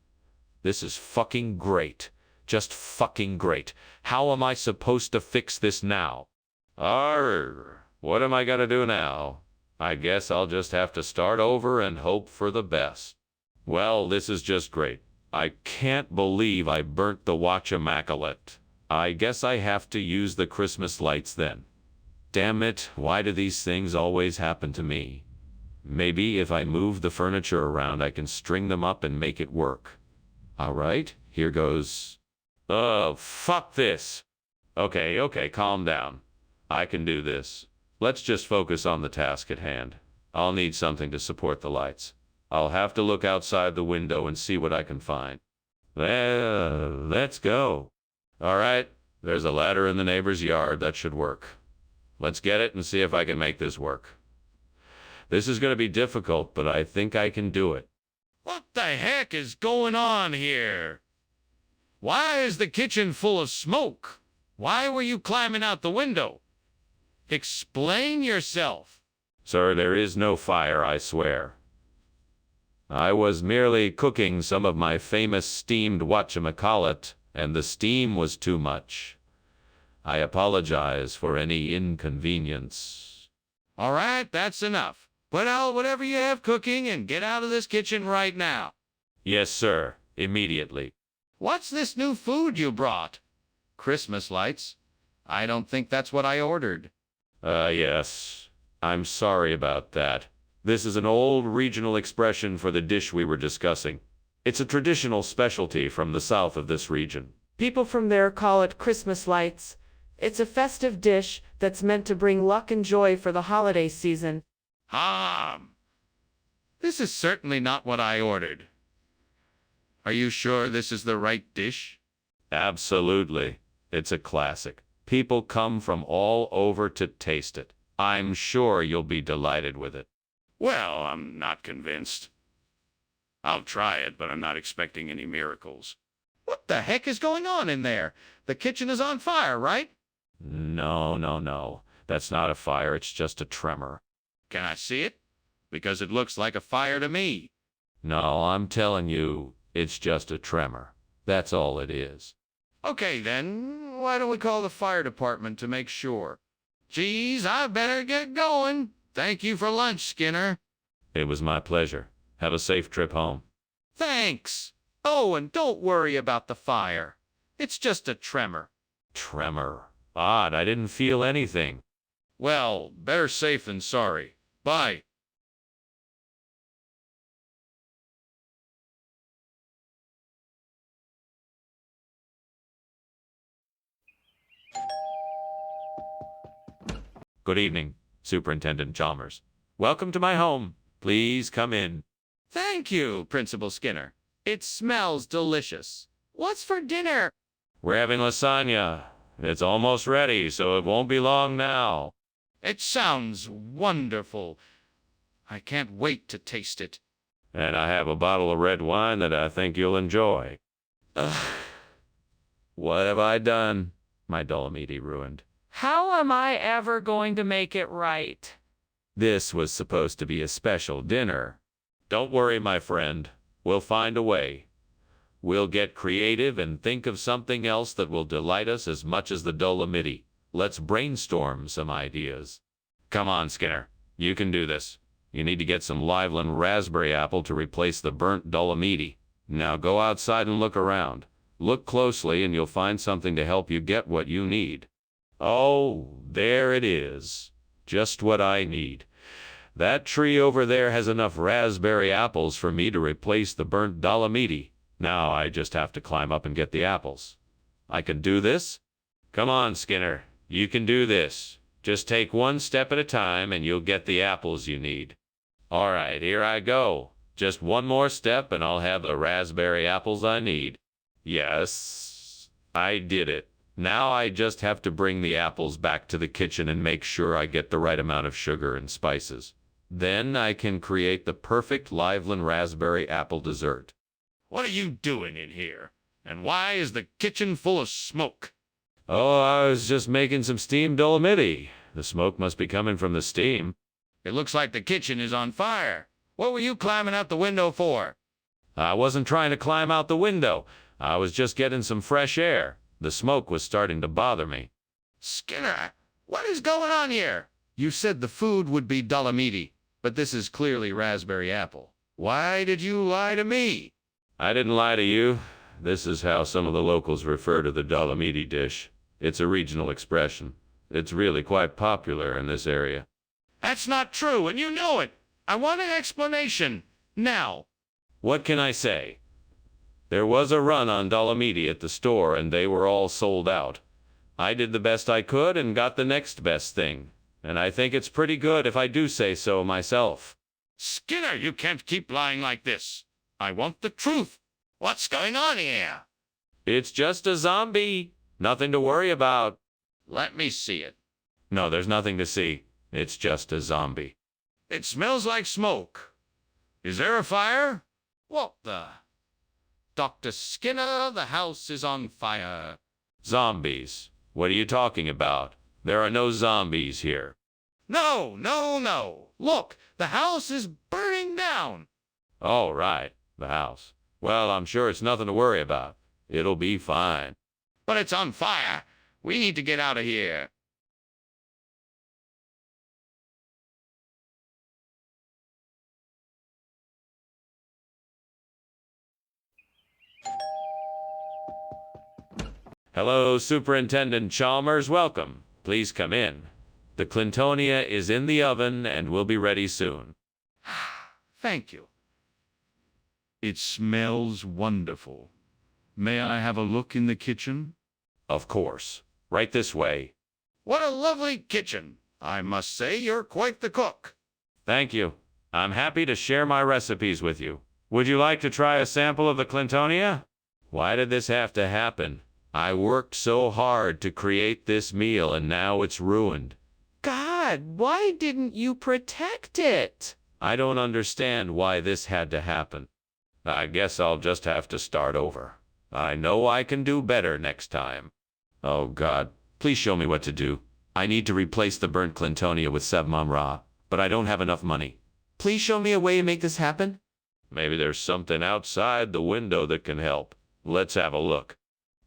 This is fucking great. Just fucking great. How am I supposed to fix this now? What am I gonna do now? I guess I'll just have to start over and hope for the best. Well, this is just great. I can't believe I burnt the whatchamacallit. I guess I have to use the Christmas lights then. Damn it, why do these things always happen to me? Maybe if I move the furniture around I can string them up and make it work. Alright, here goes. Oh, fuck this. Okay, calm down. I can do this. Let's just focus on the task at hand. I'll need something to support the lights. I'll have to look outside the window and see what I can find. Let's go. Alright, there's a ladder in the neighbor's yard. That should work. Let's get it and see if I can make this work. This is going to be difficult, but I think I can do it. What the heck is going on here? Why is the kitchen full of smoke? Why were you climbing out the window? Explain yourself. Sir, there is no fire, I swear. I was merely cooking some of my famous steamed whatchamacallit, and the steam was too much. I apologize for any inconvenience. All right, that's enough. Put out whatever you have cooking and get out of this kitchen right now. Yes, sir, immediately. What's this new food you brought? Christmas lights? I don't think that's what I ordered. Yes. I'm sorry about that. This is an old regional expression for the dish we were discussing. It's a traditional specialty from the south of this region. People from there call it Christmas lights. It's a festive dish that's meant to bring luck and joy for the holiday season. This is certainly not what I ordered. Are you sure this is the right dish? Absolutely. It's a classic. People come from all over to taste it. I'm sure you'll be delighted with it. Well, I'm not convinced. I'll try it, but I'm not expecting any miracles. What the heck is going on in there? The kitchen is on fire, right? No. That's not a fire, it's just a tremor. Can I see it? Because it looks like a fire to me. No, I'm telling you, it's just a tremor. That's all it is. Okay, then, why don't we call the fire department to make sure? Geez, I better get going. Thank you for lunch, Skinner. It was my pleasure. Have a safe trip home. Thanks. Oh, and don't worry about the fire. It's just a tremor. Tremor. Odd, I didn't feel anything. Well, better safe than sorry. Bye. Good evening, Superintendent Chalmers. Welcome to my home. Please come in. Thank you, Principal Skinner. It smells delicious. What's for dinner? We're having lasagna. It's almost ready, so it won't be long now. It sounds wonderful. I can't wait to taste it. And I have a bottle of red wine that I think you'll enjoy. Ugh. What have I done? My Dolomiti ruined. How am I ever going to make it right? This was supposed to be a special dinner. Don't worry, my friend. We'll find a way. We'll get creative and think of something else that will delight us as much as the Dolomiti. Let's brainstorm some ideas. Come on, Skinner. You can do this. You need to get some Liveland raspberry apple to replace the burnt Dolomiti. Now go outside and look around. Look closely and you'll find something to help you get what you need. Oh, there it is. Just what I need. That tree over there has enough raspberry apples for me to replace the burnt Dolomiti. Now I just have to climb up and get the apples. I can do this? Come on, Skinner. You can do this. Just take one step at a time and you'll get the apples you need. All right, here I go. Just one more step and I'll have the raspberry apples I need. Yes, I did it. Now I just have to bring the apples back to the kitchen and make sure I get the right amount of sugar and spices. Then I can create the perfect Liveland raspberry apple dessert. What are you doing in here? And why is the kitchen full of smoke? Oh, I was just making some steamed Dolomiti. The smoke must be coming from the steam. It looks like the kitchen is on fire. What were you climbing out the window for? I wasn't trying to climb out the window. I was just getting some fresh air. The smoke was starting to bother me. Skinner, what is going on here? You said the food would be Dolomiti, but this is clearly raspberry apple. Why did you lie to me? I didn't lie to you. This is how some of the locals refer to the Dolomiti dish. It's a regional expression. It's really quite popular in this area. That's not true, and you know it. I want an explanation. Now. What can I say? There was a run on Dolomiti at the store, and they were all sold out. I did the best I could and got the next best thing. And I think it's pretty good if I do say so myself. Skinner, you can't keep lying like this. I want the truth. What's going on here? It's just a zombie. Nothing to worry about. Let me see it. No, there's nothing to see. It's just a zombie. It smells like smoke. Is there a fire? What the? Dr. Skinner, the house is on fire. Zombies? What are you talking about? There are no zombies here. No. Look, the house is burning down. All right, the house. Well, I'm sure it's nothing to worry about. It'll be fine. But it's on fire. We need to get out of here. Hello, Superintendent Chalmers. Welcome. Please come in. The Clintonia is in the oven and will be ready soon. Thank you. It smells wonderful. May I have a look in the kitchen? Of course. Right this way. What a lovely kitchen. I must say you're quite the cook. Thank you. I'm happy to share my recipes with you. Would you like to try a sample of the Clintonia? Why did this have to happen? I worked so hard to create this meal and now it's ruined. God, why didn't you protect it? I don't understand why this had to happen. I guess I'll just have to start over. I know I can do better next time. Oh God, please show me what to do. I need to replace the burnt Clintonia with Sevmamra, but I don't have enough money. Please show me a way to make this happen. Maybe there's something outside the window that can help. Let's have a look.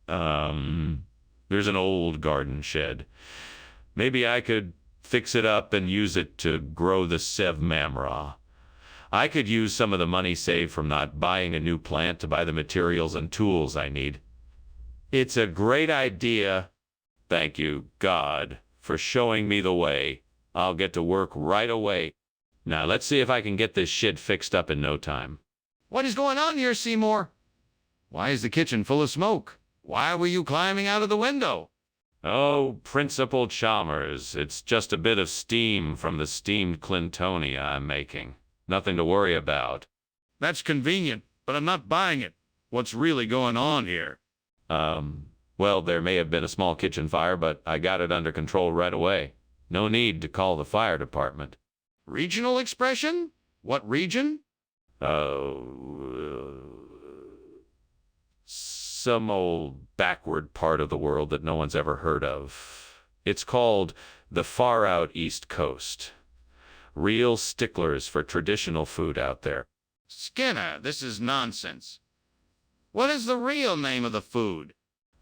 There's an old garden shed. Maybe I could fix it up and use it to grow the Sevmamra. I could use some of the money saved from not buying a new plant to buy the materials and tools I need. It's a great idea. Thank you, God, for showing me the way. I'll get to work right away. Now let's see if I can get this shit fixed up in no time. What is going on here, Seymour? Why is the kitchen full of smoke? Why were you climbing out of the window? Oh, Principal Chalmers, it's just a bit of steam from the steamed Clintonia I'm making. Nothing to worry about. That's convenient, but I'm not buying it. What's really going on here? Well, there may have been a small kitchen fire, but I got it under control right away. No need to call the fire department. Regional expression? What region? Some old backward part of the world that no one's ever heard of. It's called the Far Out East Coast. Real sticklers for traditional food out there. Skinner, this is nonsense. What is the real name of the food?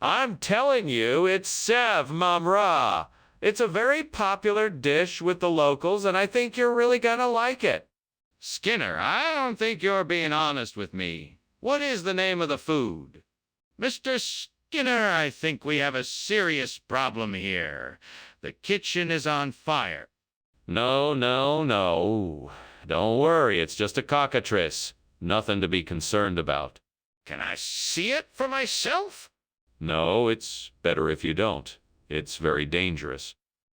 I'm telling you, it's Sevmamra. It's a very popular dish with the locals, and I think you're really gonna like it. Skinner, I don't think you're being honest with me. What is the name of the food? Mr. Skinner, I think we have a serious problem here. The kitchen is on fire. No. Don't worry, it's just a cockatrice. Nothing to be concerned about. Can I see it for myself? No, it's better if you don't. It's very dangerous.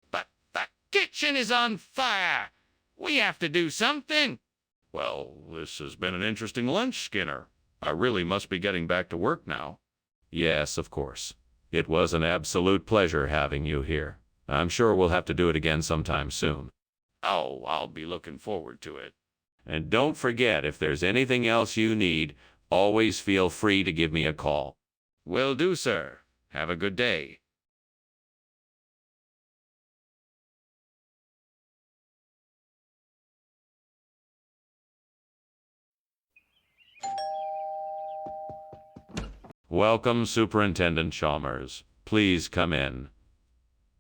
But the kitchen is on fire. We have to do something. Well, this has been an interesting lunch, Skinner. I really must be getting back to work now. Yes, of course. It was an absolute pleasure having you here. I'm sure we'll have to do it again sometime soon. Oh, I'll be looking forward to it. And don't forget, if there's anything else you need, always feel free to give me a call. Will do, sir. Have a good day. Welcome, Superintendent Chalmers. Please come in.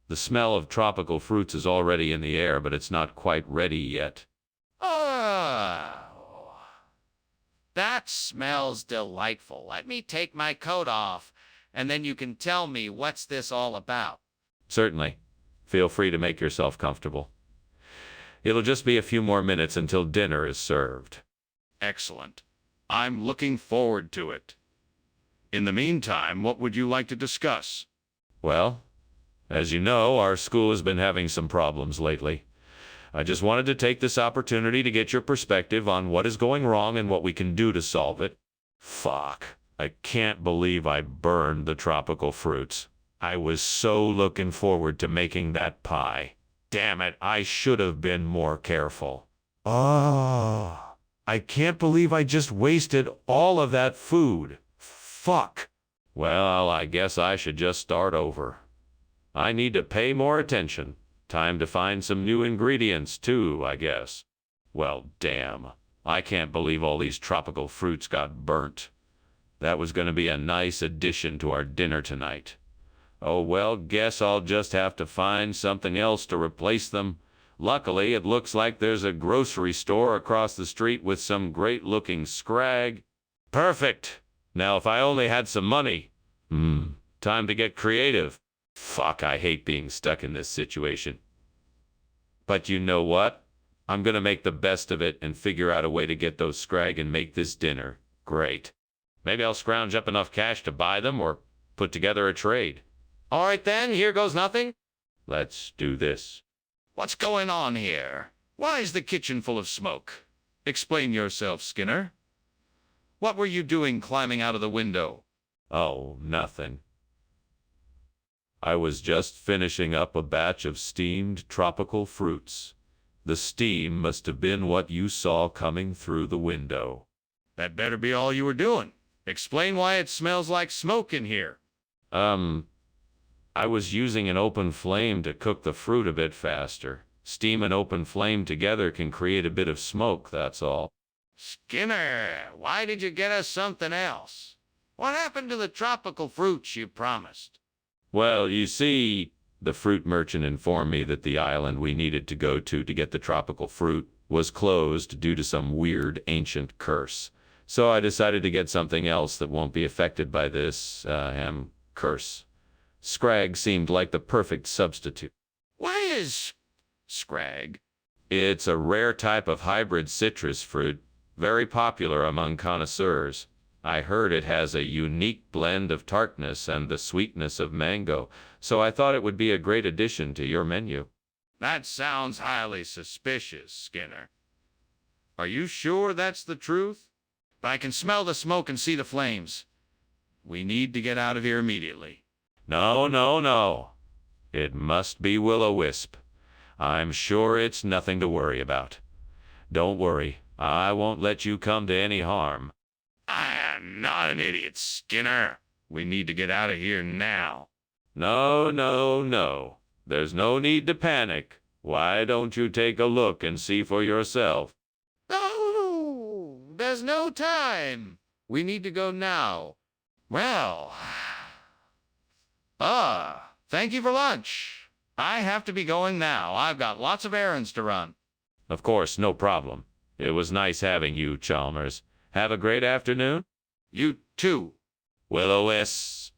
The smell of tropical fruits is already in the air, but it's not quite ready yet. Oh, that smells delightful. Let me take my coat off, and then you can tell me what's this all about. Certainly. Feel free to make yourself comfortable. It'll just be a few more minutes until dinner is served. Excellent. I'm looking forward to it. In the meantime, what would you like to discuss? Well, as you know, our school has been having some problems lately. I just wanted to take this opportunity to get your perspective on what is going wrong and what we can do to solve it. Fuck. I can't believe I burned the tropical fruits. I was so looking forward to making that pie. Damn it, I should have been more careful. Oh, I can't believe I just wasted all of that food. Fuck. Well, I guess I should just start over. I need to pay more attention. Time to find some new ingredients too, I guess. Well, damn. I can't believe all these tropical fruits got burnt. That was going to be a nice addition to our dinner tonight. Oh well, guess I'll just have to find something else to replace them. Luckily, it looks like there's a grocery store across the street with some great-looking scrag. Perfect! Now if I only had some money. Time to get creative. Fuck, I hate being stuck in this situation. But you know what? I'm gonna make the best of it and figure out a way to get those scrag and make this dinner great. Maybe I'll scrounge up enough cash to buy them or put together a trade. All right then, here goes nothing. Let's do this. What's going on here? Why is the kitchen full of smoke? Explain yourself, Skinner. What were you doing climbing out of the window? Oh, nothing. I was just finishing up a batch of steamed tropical fruits. The steam must have been what you saw coming through the window. That better be all you were doing. Explain why it smells like smoke in here. I was using an open flame to cook the fruit a bit faster. Steam and open flame together can create a bit of smoke, that's all. Skinner, why did you get us something else? What happened to the tropical fruits you promised? Well, you see, the fruit merchant informed me that the island we needed to go to get the tropical fruit was closed due to some weird ancient curse. So I decided to get something else that won't be affected by this, curse. Scrag seemed like the perfect substitute. What is scrag? It's a rare type of hybrid citrus fruit, very popular among connoisseurs. I heard it has a unique blend of tartness and the sweetness of mango, so I thought it would be a great addition to your menu. That sounds highly suspicious, Skinner. Are you sure that's the truth? I can smell the smoke and see the flames. We need to get out of here immediately. No. It must be Will-O-Wisp. I'm sure it's nothing to worry about. Don't worry, I won't let you come to any harm. I am not an idiot, Skinner. We need to get out of here now. No. There's no need to panic. Why don't you take a look and see for yourself? No, there's no time. We need to go now. Well, thank you for lunch. I have to be going now. I've got lots of errands to run. Of course, no problem. It was nice having you, Chalmers. Have a great afternoon. You too. Will-O-Wisp.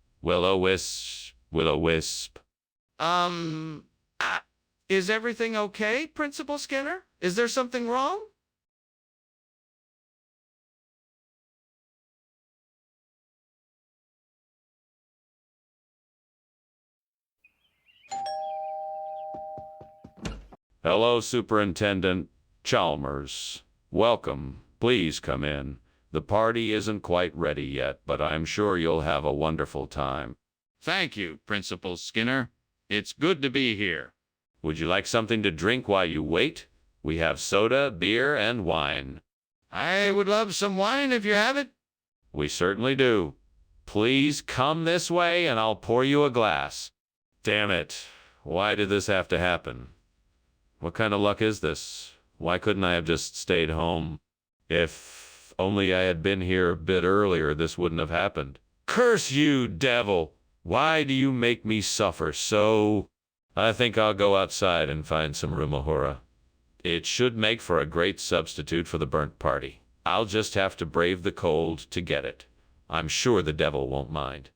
Is everything okay, Principal Skinner? Is there something wrong? Hello, Superintendent Chalmers. Welcome. Please come in. The party isn't quite ready yet, but I'm sure you'll have a wonderful time. Thank you, Principal Skinner. It's good to be here. Would you like something to drink while you wait? We have soda, beer, and wine. I would love some wine if you have it. We certainly do. Please come this way and I'll pour you a glass. Damn it. Why did this have to happen? What kind of luck is this? Why couldn't I have just stayed home? If only I had been here a bit earlier, this wouldn't have happened. Curse you, devil! Why do you make me suffer so? I think I'll go outside and find some rumahora. It should make for a great substitute for the burnt party. I'll just have to brave the cold to get it. I'm sure the devil won't mind.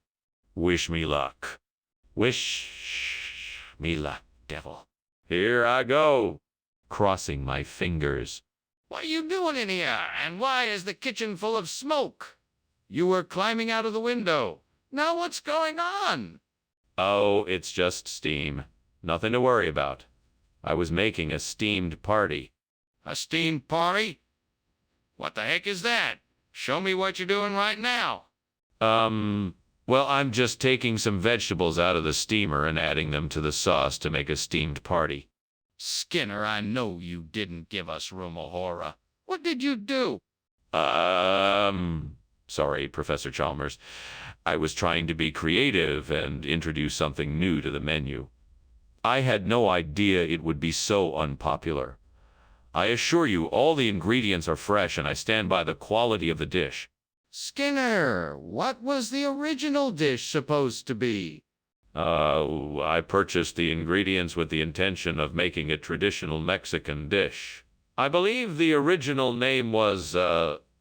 Wish me luck. Wish me luck, devil. Here I go, crossing my fingers. What are you doing in here? And why is the kitchen full of smoke? You were climbing out of the window. Now what's going on? Oh, it's just steam. Nothing to worry about. I was making a steamed party. A steamed party? What the heck is that? Show me what you're doing right now. Well, I'm just taking some vegetables out of the steamer and adding them to the sauce to make a steamed party. Skinner, I know you didn't give us rumahora. What did you do? Sorry, Professor Chalmers. I was trying to be creative and introduce something new to the menu. I had no idea it would be so unpopular. I assure you all the ingredients are fresh and I stand by the quality of the dish. Skinner, what was the original dish supposed to be? I purchased the ingredients with the intention of making a traditional Mexican dish. I believe the original name was,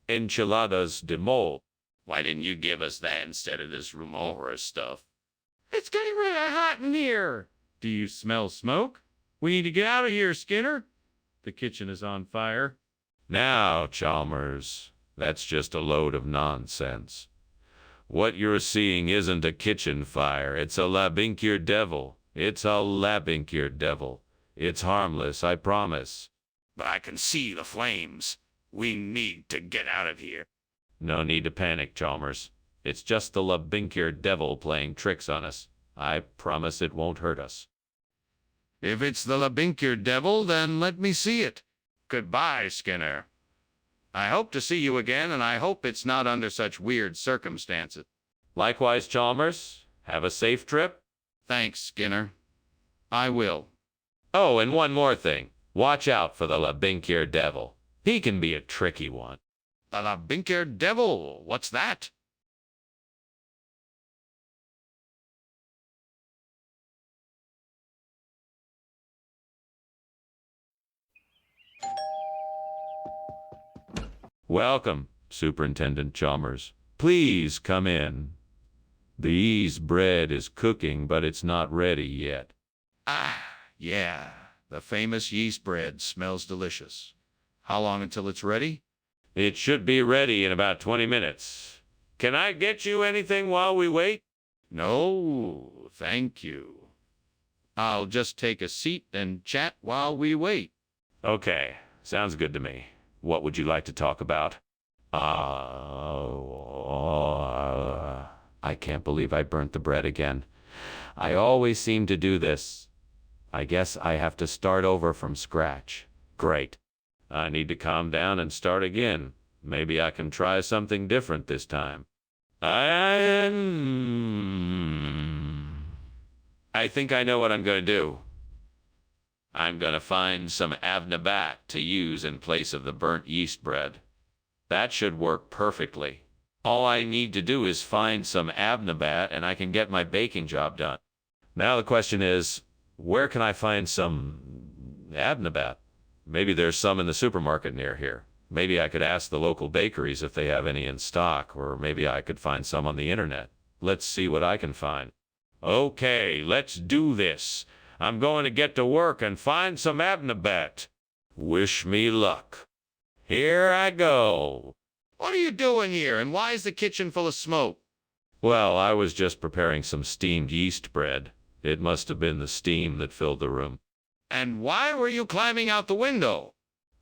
enchiladas de mole. Why didn't you give us that instead of this rumora stuff? It's getting really hot in here. Do you smell smoke? We need to get out of here, Skinner. The kitchen is on fire. Now, Chalmers, that's just a load of nonsense. What you're seeing isn't a kitchen fire, it's a labincure devil. It's a labincure devil. It's harmless, I promise. But I can see the flames. We need to get out of here. No need to panic, Chalmers. It's just the labincure devil playing tricks on us. I promise it won't hurt us. If it's the labincure devil, then let me see it. Goodbye, Skinner. I hope to see you again, and I hope it's not under such weird circumstances. Likewise, Chalmers. Have a safe trip. Thanks, Skinner. I will. Oh, and one more thing. Watch out for the labincure devil. He can be a tricky one. The labincure devil? What's that? Welcome, Superintendent Chalmers. Please come in. The yeast bread is cooking, but it's not ready yet. Ah, yeah. The famous yeast bread smells delicious. How long until it's ready? It should be ready in about 20 minutes. Can I get you anything while we wait? No, thank you. I'll just take a seat and chat while we wait. Okay, sounds good to me. What would you like to talk about? I can't believe I burnt the bread again. I always seem to do this. I guess I have to start over from scratch. Great. I need to calm down and start again. Maybe I can try something different this time. I think I know what I'm going to do. I'm going to find some avnabat to use in place of the burnt yeast bread. That should work perfectly. All I need to do is find some avnabat and I can get my baking job done. Now the question is, where can I find some avnabat? Maybe there's some in the supermarket near here. Maybe I could ask the local bakeries if they have any in stock, or maybe I could find some on the internet. Let's see what I can find. Okay, let's do this. I'm going to get to work and find some avnabat. Wish me luck. Here I go. What are you doing here, and why is the kitchen full of smoke? Well, I was just preparing some steamed yeast bread. It must have been the steam that filled the room. And why were you climbing out the window?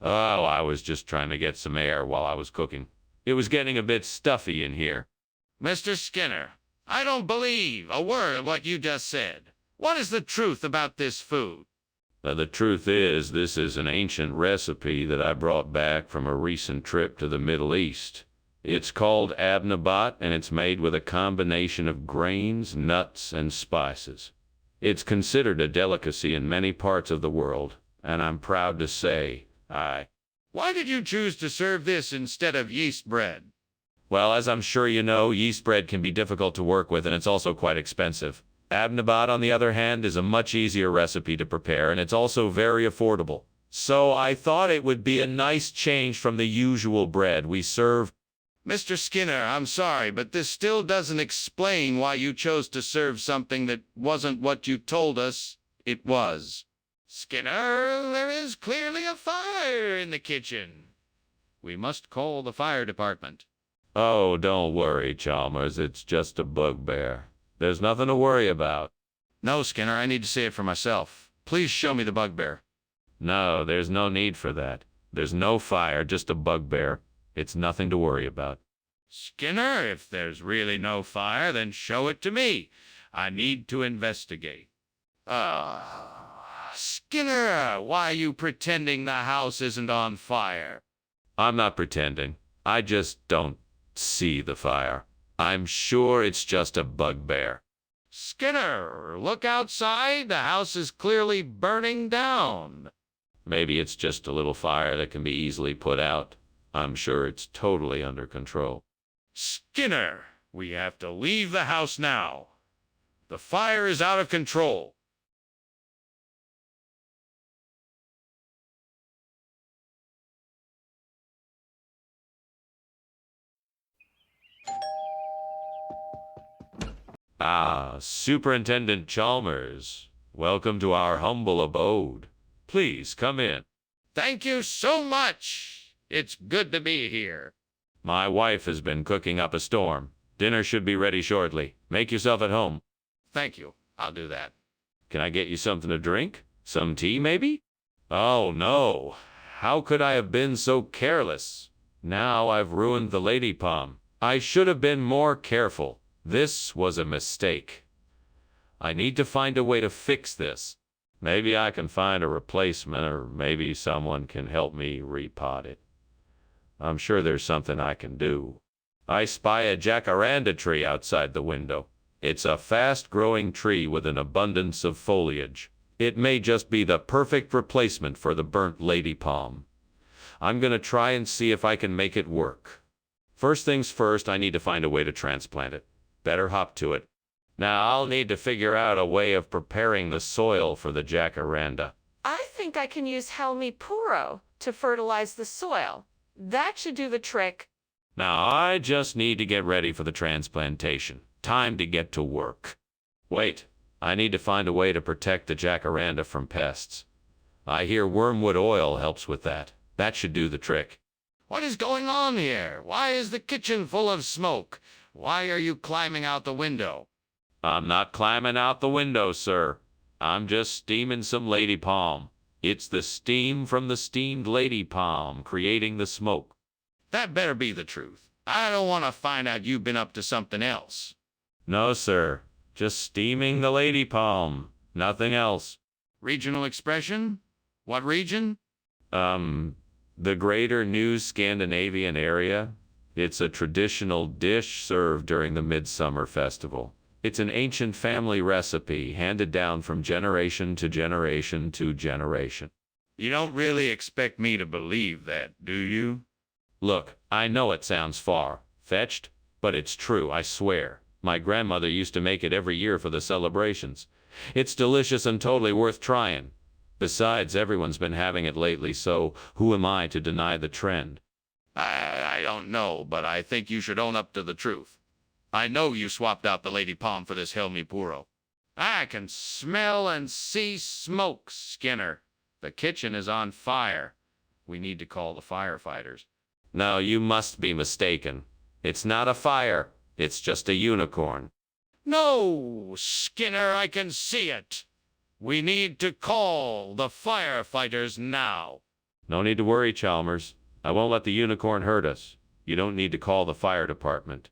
Oh, I was just trying to get some air while I was cooking. It was getting a bit stuffy in here. Mr. Skinner, I don't believe a word of what you just said. What is the truth about this food? The truth is, this is an ancient recipe that I brought back from a recent trip to the Middle East. It's called avnabat, and it's made with a combination of grains, nuts, and spices. It's considered a delicacy in many parts of the world, and I'm proud to say, Why did you choose to serve this instead of yeast bread? Well, as I'm sure you know, yeast bread can be difficult to work with, and it's also quite expensive. Avnabat, on the other hand, is a much easier recipe to prepare, and it's also very affordable. So I thought it would be a nice change from the usual bread we serve. Mr. Skinner, I'm sorry, but this still doesn't explain why you chose to serve something that wasn't what you told us it was. Skinner, there is clearly a fire in the kitchen. We must call the fire department. Oh, don't worry, Chalmers. It's just a bugbear. There's nothing to worry about. No, Skinner, I need to see it for myself. Please show me the bugbear. No, there's no need for that. There's no fire, just a bugbear. It's nothing to worry about. Skinner, if there's really no fire, then show it to me. I need to investigate. Skinner, why are you pretending the house isn't on fire? I'm not pretending. I just don't see the fire. I'm sure it's just a bugbear. Skinner, look outside. The house is clearly burning down. Maybe it's just a little fire that can be easily put out. I'm sure it's totally under control. Skinner, we have to leave the house now. The fire is out of control. Ah, Superintendent Chalmers, welcome to our humble abode. Please come in. Thank you so much. It's good to be here. My wife has been cooking up a storm. Dinner should be ready shortly. Make yourself at home. Thank you. I'll do that. Can I get you something to drink? Some tea, maybe? Oh, no. How could I have been so careless? Now I've ruined the lady palm. I should have been more careful. This was a mistake. I need to find a way to fix this. Maybe I can find a replacement, or maybe someone can help me repot it. I'm sure there's something I can do. I spy a jacaranda tree outside the window. It's a fast-growing tree with an abundance of foliage. It may just be the perfect replacement for the burnt lady palm. I'm gonna try and see if I can make it work. First things first, I need to find a way to transplant it. Better hop to it. Now I'll need to figure out a way of preparing the soil for the jacaranda. I think I can use Helmi Puro to fertilize the soil. That should do the trick. Now I just need to get ready for the transplantation. Time to get to work. Wait, I need to find a way to protect the jacaranda from pests. I hear wormwood oil helps with that. That should do the trick. What is going on here? Why is the kitchen full of smoke? Why are you climbing out the window? I'm not climbing out the window, sir. I'm just steaming some lady palm. It's the steam from the steamed lady palm creating the smoke. That better be the truth. I don't want to find out you've been up to something else. No, sir. Just steaming the lady palm. Nothing else. Regional expression? What region? The Greater New Scandinavian area. It's a traditional dish served during the Midsummer Festival. It's an ancient family recipe handed down from generation to generation to generation. You don't really expect me to believe that, do you? Look, I know it sounds far-fetched, but it's true, I swear. My grandmother used to make it every year for the celebrations. It's delicious and totally worth trying. Besides, everyone's been having it lately, so who am I to deny the trend? I don't know, but I think you should own up to the truth. I know you swapped out the lady palm for this Helmi Puro. I can smell and see smoke, Skinner. The kitchen is on fire. We need to call the firefighters. No, you must be mistaken. It's not a fire. It's just a unicorn. No, Skinner, I can see it. We need to call the firefighters now. No need to worry, Chalmers. I won't let the unicorn hurt us. You don't need to call the fire department.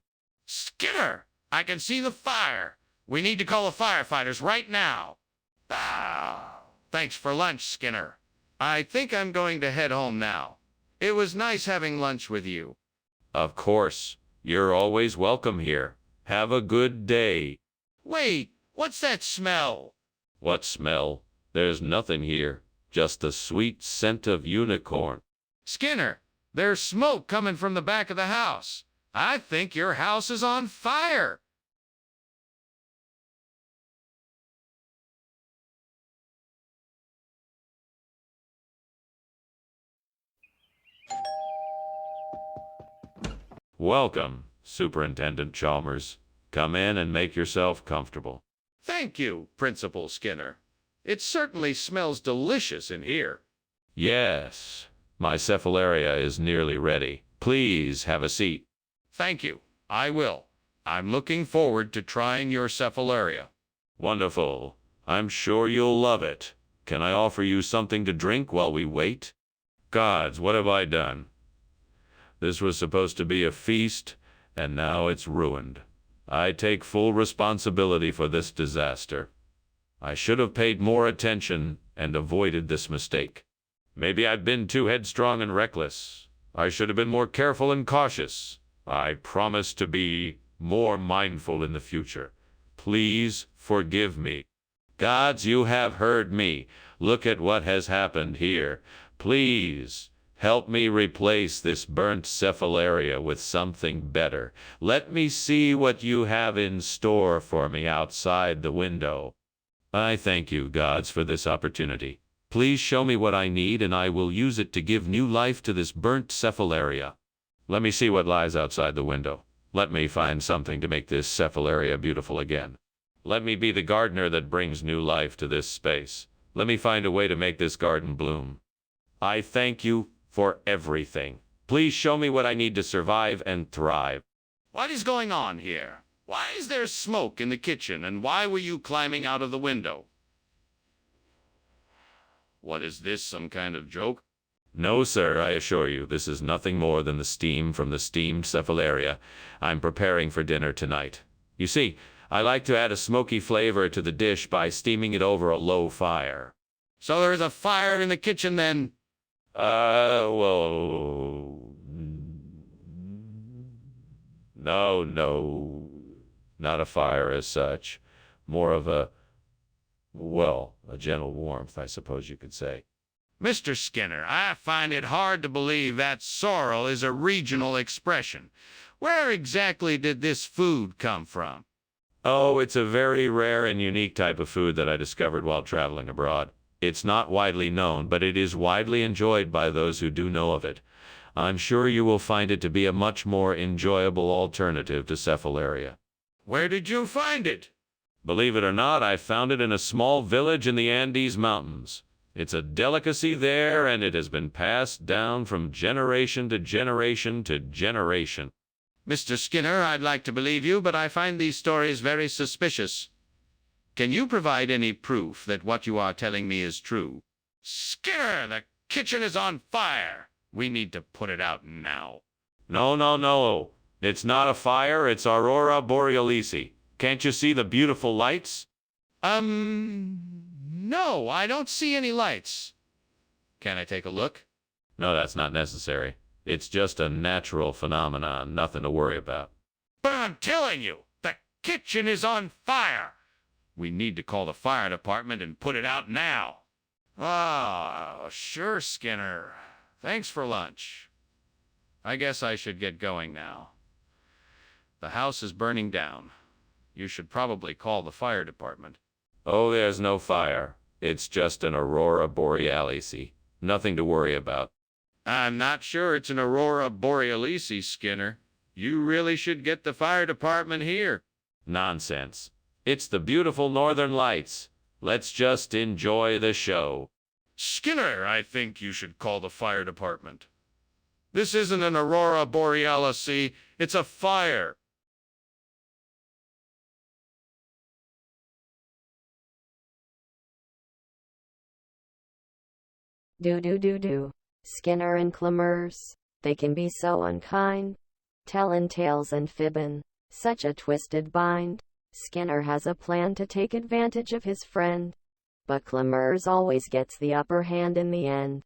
Skinner, I can see the fire. We need to call the firefighters right now. Thanks for lunch, Skinner. I think I'm going to head home now. It was nice having lunch with you. Of course. You're always welcome here. Have a good day. Wait, what's that smell? What smell? There's nothing here. Just the sweet scent of unicorn. Skinner, there's smoke coming from the back of the house. I think your house is on fire. Welcome, Superintendent Chalmers. Come in and make yourself comfortable. Thank you, Principal Skinner. It certainly smells delicious in here. Yes, my cephalaria is nearly ready. Please have a seat. Thank you. I will. I'm looking forward to trying your cephalaria. Wonderful. I'm sure you'll love it. Can I offer you something to drink while we wait? Gods, what have I done? This was supposed to be a feast, and now it's ruined. I take full responsibility for this disaster. I should have paid more attention and avoided this mistake. Maybe I've been too headstrong and reckless. I should have been more careful and cautious. I promise to be more mindful in the future. Please forgive me. Gods, you have heard me. Look at what has happened here. Please, help me replace this burnt cephalaria with something better. Let me see what you have in store for me outside the window. I thank you, gods, for this opportunity. Please show me what I need, and I will use it to give new life to this burnt cephalaria. Let me see what lies outside the window. Let me find something to make this cephalaria beautiful again. Let me be the gardener that brings new life to this space. Let me find a way to make this garden bloom. I thank you for everything. Please show me what I need to survive and thrive. What is going on here? Why is there smoke in the kitchen, and why were you climbing out of the window? What is this, some kind of joke? No, sir, I assure you, this is nothing more than the steam from the steamed cephalaria I'm preparing for dinner tonight. You see, I like to add a smoky flavor to the dish by steaming it over a low fire. So there's a fire in the kitchen then? Well, no, not a fire as such. More of a gentle warmth, I suppose you could say. Mr. Skinner, I find it hard to believe that sorrel is a regional expression. Where exactly did this food come from? Oh, it's a very rare and unique type of food that I discovered while traveling abroad. It's not widely known, but it is widely enjoyed by those who do know of it. I'm sure you will find it to be a much more enjoyable alternative to cephalaria. Where did you find it? Believe it or not, I found it in a small village in the Andes Mountains. It's a delicacy there, and it has been passed down from generation to generation to generation. Mr. Skinner, I'd like to believe you, but I find these stories very suspicious. Can you provide any proof that what you are telling me is true? Skinner, the kitchen is on fire. We need to put it out now. No. It's not a fire, it's Aurora Borealis. Can't you see the beautiful lights? No, I don't see any lights. Can I take a look? No, that's not necessary. It's just a natural phenomenon, nothing to worry about. But I'm telling you, the kitchen is on fire. We need to call the fire department and put it out now. Ah, sure, Skinner. Thanks for lunch. I guess I should get going now. The house is burning down. You should probably call the fire department. Oh, there's no fire. It's just an Aurora Borealis. Nothing to worry about. I'm not sure it's an Aurora Borealis, Skinner. You really should get the fire department here. Nonsense. It's the beautiful northern lights. Let's just enjoy the show. Skinner, I think you should call the fire department. This isn't an Aurora Borealis, it's a fire. Do. Skinner and Clemers, they can be so unkind, tellin' tales and fibbin', such a twisted bind. Skinner has a plan to take advantage of his friend, but Clemers always gets the upper hand in the end.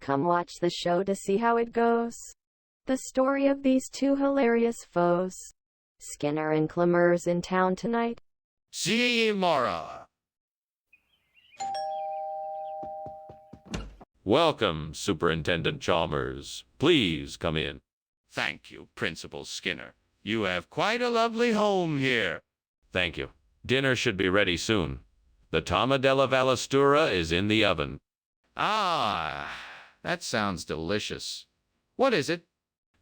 Come watch the show to see how it goes. The story of these two hilarious foes. Skinner and Clemers in town tonight. See you tomorrow. Welcome, Superintendent Chalmers. Please come in. Thank you, Principal Skinner. You have quite a lovely home here. Thank you. Dinner should be ready soon. The Tama della Vallastura is in the oven. Ah, that sounds delicious. What is it?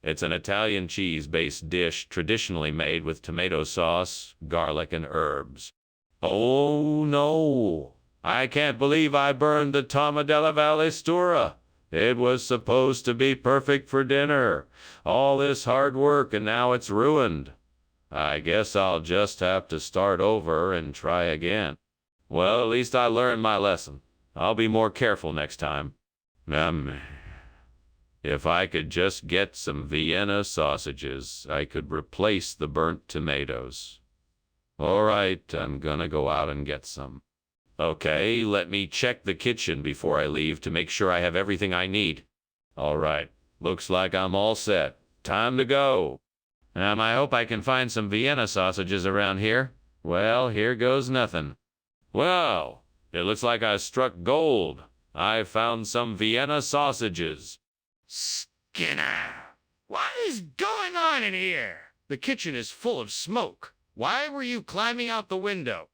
It's an Italian cheese-based dish traditionally made with tomato sauce, garlic, and herbs. Oh, no. I can't believe I burned the Tama della Vallastura. It was supposed to be perfect for dinner. All this hard work, and now it's ruined. I guess I'll just have to start over and try again. Well, at least I learned my lesson. I'll be more careful next time. If I could just get some Vienna sausages, I could replace the burnt tomatoes. All right, I'm gonna go out and get some. Okay, let me check the kitchen before I leave to make sure I have everything I need. All right, looks like I'm all set. Time to go. I hope I can find some Vienna sausages around here. Well, here goes nothing. Well, It looks like I struck gold. I found some Vienna sausages. Skinner, what is going on in here? The kitchen is full of smoke. Why were you climbing out the window?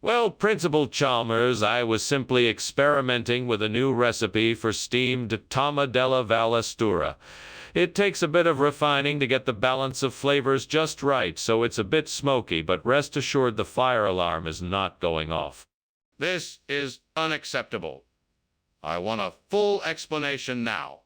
Well, Principal Chalmers, I was simply experimenting with a new recipe for steamed tomadella vallastura. It takes a bit of refining to get the balance of flavors just right, so it's a bit smoky, but rest assured the fire alarm is not going off. This is unacceptable. I want a full explanation now.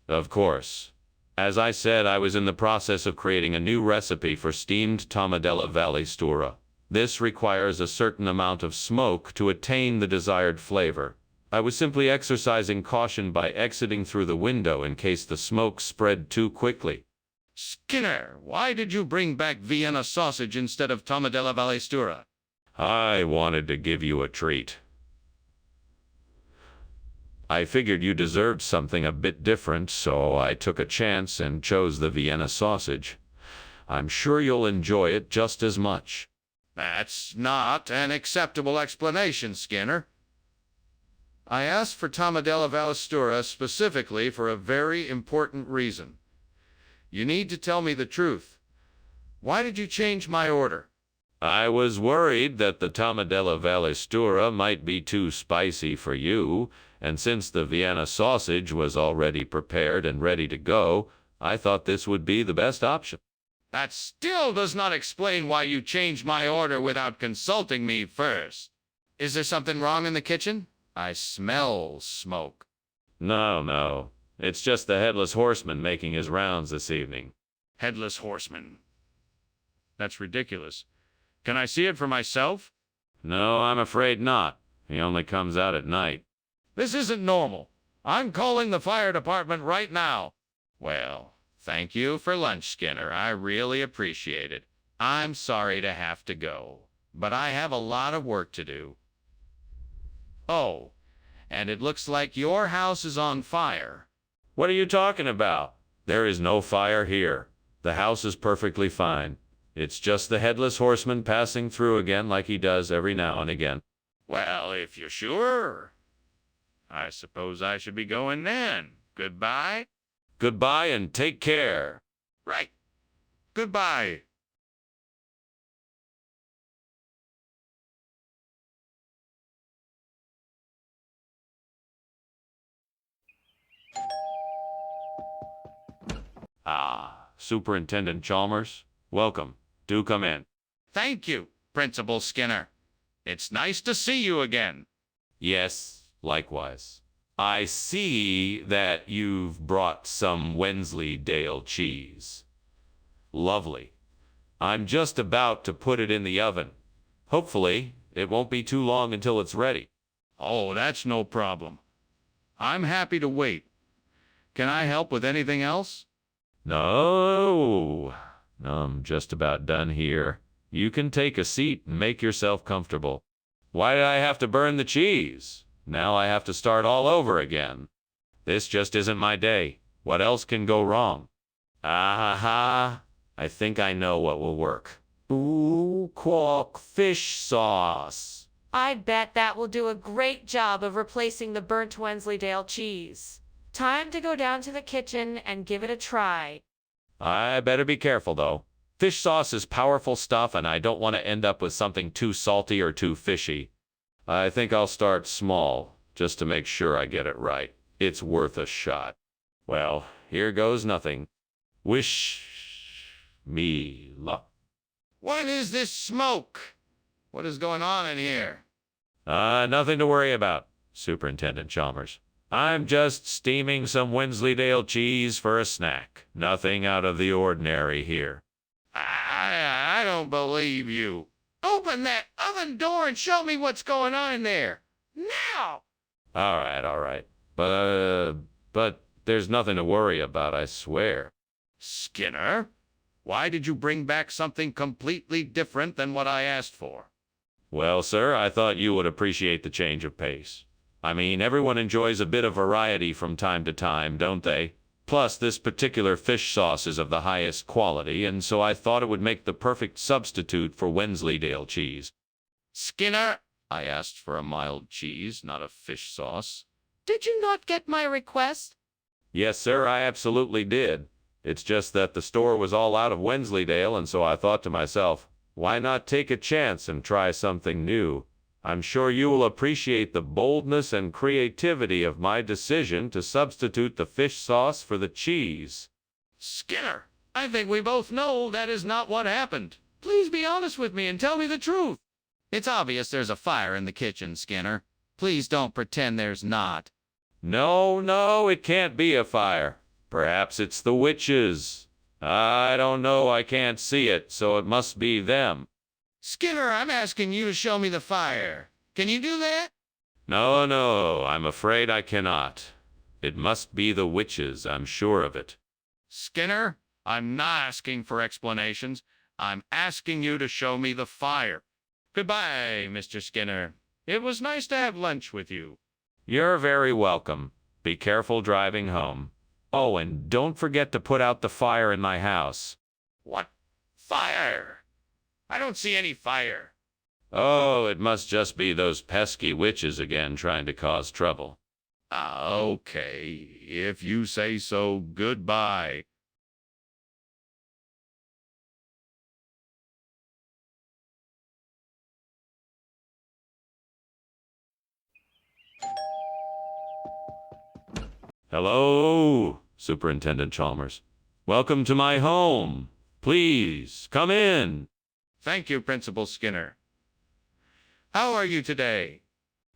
Of course. As I said, I was in the process of creating a new recipe for steamed tomadella vallastura. This requires a certain amount of smoke to attain the desired flavor. I was simply exercising caution by exiting through the window in case the smoke spread too quickly. Skinner, why did you bring back Vienna sausage instead of tomadella vallastura? I wanted to give you a treat. I figured you deserved something a bit different, so I took a chance and chose the Vienna sausage. I'm sure you'll enjoy it just as much. That's not an acceptable explanation, Skinner. I asked for tomadella vallastura specifically for a very important reason. You need to tell me the truth. Why did you change my order? I was worried that the tomadella vallastura might be too spicy for you, and since the Vienna sausage was already prepared and ready to go, I thought this would be the best option. That still does not explain why you changed my order without consulting me first. Is there something wrong in the kitchen? I smell smoke. No. It's just the Headless Horseman making his rounds this evening. Headless Horseman. That's ridiculous. Can I see it for myself? No, I'm afraid not. He only comes out at night. This isn't normal. I'm calling the fire department right now. Well, thank you for lunch, Skinner. I really appreciate it. I'm sorry to have to go, but I have a lot of work to do. Oh, and it looks like your house is on fire. What are you talking about? There is no fire here. The house is perfectly fine. It's just the Headless Horseman passing through again like he does every now and again. Well, if you're sure, I suppose I should be going then. Goodbye? Goodbye and take care. Right. Goodbye. Ah, Superintendent Chalmers, welcome. Do come in. Thank you, Principal Skinner. It's nice to see you again. Yes, likewise. I see that you've brought some Wensleydale cheese. Lovely. I'm just about to put it in the oven. Hopefully, it won't be too long until it's ready. Oh, that's no problem. I'm happy to wait. Can I help with anything else? No, I'm just about done here. You can take a seat and make yourself comfortable. Why did I have to burn the cheese? Now I have to start all over again. This just isn't my day. What else can go wrong? Ah, I think I know what will work. Ooh, quark fish sauce. I bet that will do a great job of replacing the burnt Wensleydale cheese. Time to go down to the kitchen and give it a try. I better be careful, though. Fish sauce is powerful stuff, and I don't want to end up with something too salty or too fishy. I think I'll start small, just to make sure I get it right. It's worth a shot. Well, here goes nothing. Wish me luck. What is this smoke? What is going on in here? Nothing to worry about, Superintendent Chalmers. I'm just steaming some Wensleydale cheese for a snack. Nothing out of the ordinary here. I don't believe you. Open that oven door and show me what's going on in there. Now! All right. But there's nothing to worry about, I swear. Skinner, why did you bring back something completely different than what I asked for? Well, sir, I thought you would appreciate the change of pace. I mean, everyone enjoys a bit of variety from time to time, don't they? Plus, this particular fish sauce is of the highest quality, and so I thought it would make the perfect substitute for Wensleydale cheese. Skinner, I asked for a mild cheese, not a fish sauce. Did you not get my request? Yes, sir, I absolutely did. It's just that the store was all out of Wensleydale, and so I thought to myself, why not take a chance and try something new? I'm sure you will appreciate the boldness and creativity of my decision to substitute the fish sauce for the cheese. Skinner, I think we both know that is not what happened. Please be honest with me and tell me the truth. It's obvious there's a fire in the kitchen, Skinner. Please don't pretend there's not. No, no, it can't be a fire. Perhaps it's the witches. I don't know, I can't see it, so it must be them. Skinner, I'm asking you to show me the fire. Can you do that? No, no, I'm afraid I cannot. It must be the witches, I'm sure of it. Skinner, I'm not asking for explanations. I'm asking you to show me the fire. Goodbye, Mr. Skinner. It was nice to have lunch with you. You're very welcome. Be careful driving home. Oh, and don't forget to put out the fire in my house. What? Fire? I don't see any fire. Oh, it must just be those pesky witches again trying to cause trouble. Okay, if you say so, goodbye. Hello, Superintendent Chalmers. Welcome to my home. Please, come in. Thank you, Principal Skinner. How are you today?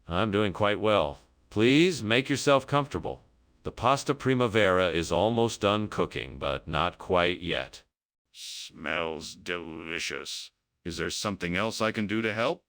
I'm doing quite well. Please make yourself comfortable. The pasta primavera is almost done cooking, but not quite yet. Smells delicious. Is there something else I can do to help?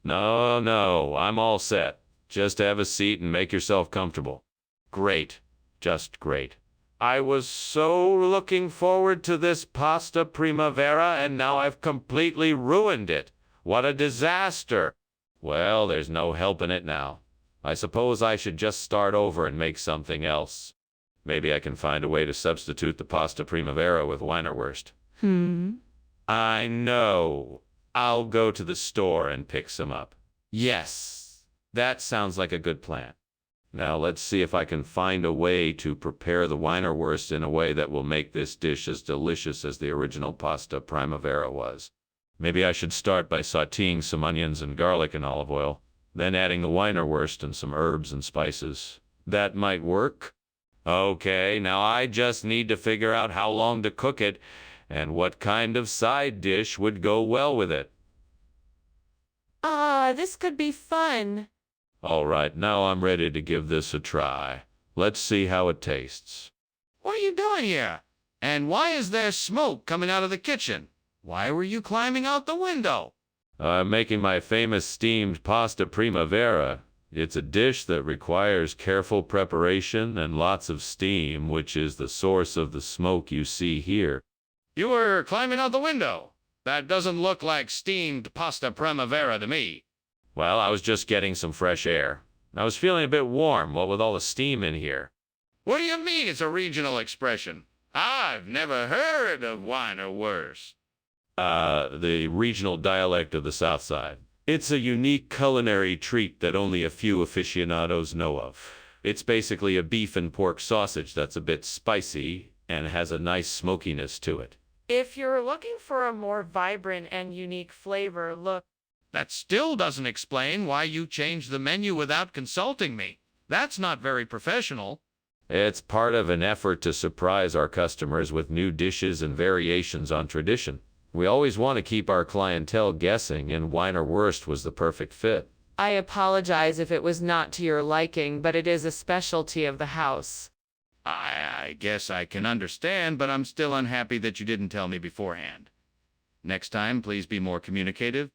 No, no, I'm all set. Just have a seat and make yourself comfortable. Great. Just great. I was so looking forward to this pasta primavera, and now I've completely ruined it. What a disaster. Well, there's no helping it now. I suppose I should just start over and make something else. Maybe I can find a way to substitute the pasta primavera with Weinerwurst. I know. I'll go to the store and pick some up. Yes, that sounds like a good plan. Now let's see if I can find a way to prepare the Weinerwurst in a way that will make this dish as delicious as the original pasta primavera was. Maybe I should start by sautéing some onions and garlic in olive oil, then adding the Weinerwurst and some herbs and spices. That might work. Okay, now I just need to figure out how long to cook it and what kind of side dish would go well with it. This could be fun. All right, now I'm ready to give this a try. Let's see how it tastes. What are you doing here? And why is there smoke coming out of the kitchen? Why were you climbing out the window? I'm making my famous steamed pasta primavera. It's a dish that requires careful preparation and lots of steam, which is the source of the smoke you see here. You were climbing out the window. That doesn't look like steamed pasta primavera to me. Well, I was just getting some fresh air. I was feeling a bit warm, what with all the steam in here. What do you mean it's a regional expression? I've never heard of Weinerwurst. The regional dialect of the South Side. It's a unique culinary treat that only a few aficionados know of. It's basically a beef and pork sausage that's a bit spicy and has a nice smokiness to it. If you're looking for a more vibrant and unique flavor, look. That still doesn't explain why you changed the menu without consulting me. That's not very professional. It's part of an effort to surprise our customers with new dishes and variations on tradition. We always want to keep our clientele guessing, and Weinerwurst was the perfect fit. I apologize if it was not to your liking, but it is a specialty of the house. I guess I can understand, but I'm still unhappy that you didn't tell me beforehand. Next time, please be more communicative.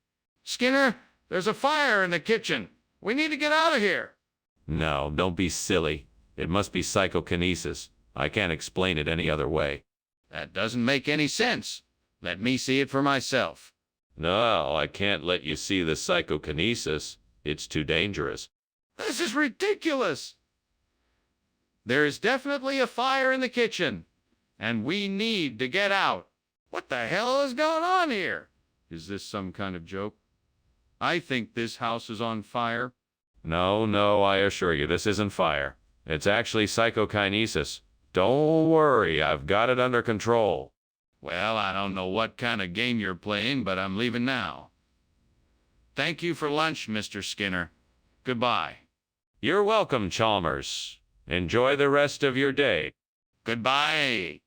Skinner, there's a fire in the kitchen. We need to get out of here. No, don't be silly. It must be psychokinesis. I can't explain it any other way. That doesn't make any sense. Let me see it for myself. No, I can't let you see the psychokinesis. It's too dangerous. This is ridiculous. There is definitely a fire in the kitchen, and we need to get out. What the hell is going on here? Is this some kind of joke? I think this house is on fire. No, I assure you, this isn't fire. It's actually psychokinesis. Don't worry, I've got it under control. Well, I don't know what kind of game you're playing, but I'm leaving now. Thank you for lunch, Mr. Skinner. Goodbye. You're welcome, Chalmers. Enjoy the rest of your day. Goodbye.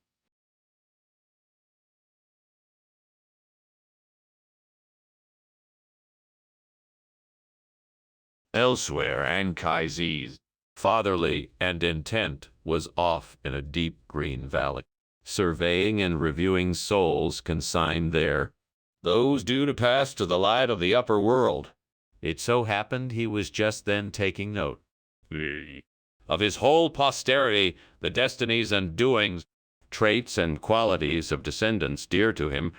Elsewhere, Anchises, fatherly and intent, was off in a deep green valley, surveying and reviewing souls consigned there, those due to pass to the light of the upper world. It so happened he was just then taking note of his whole posterity, the destinies and doings, traits and qualities of descendants dear to him.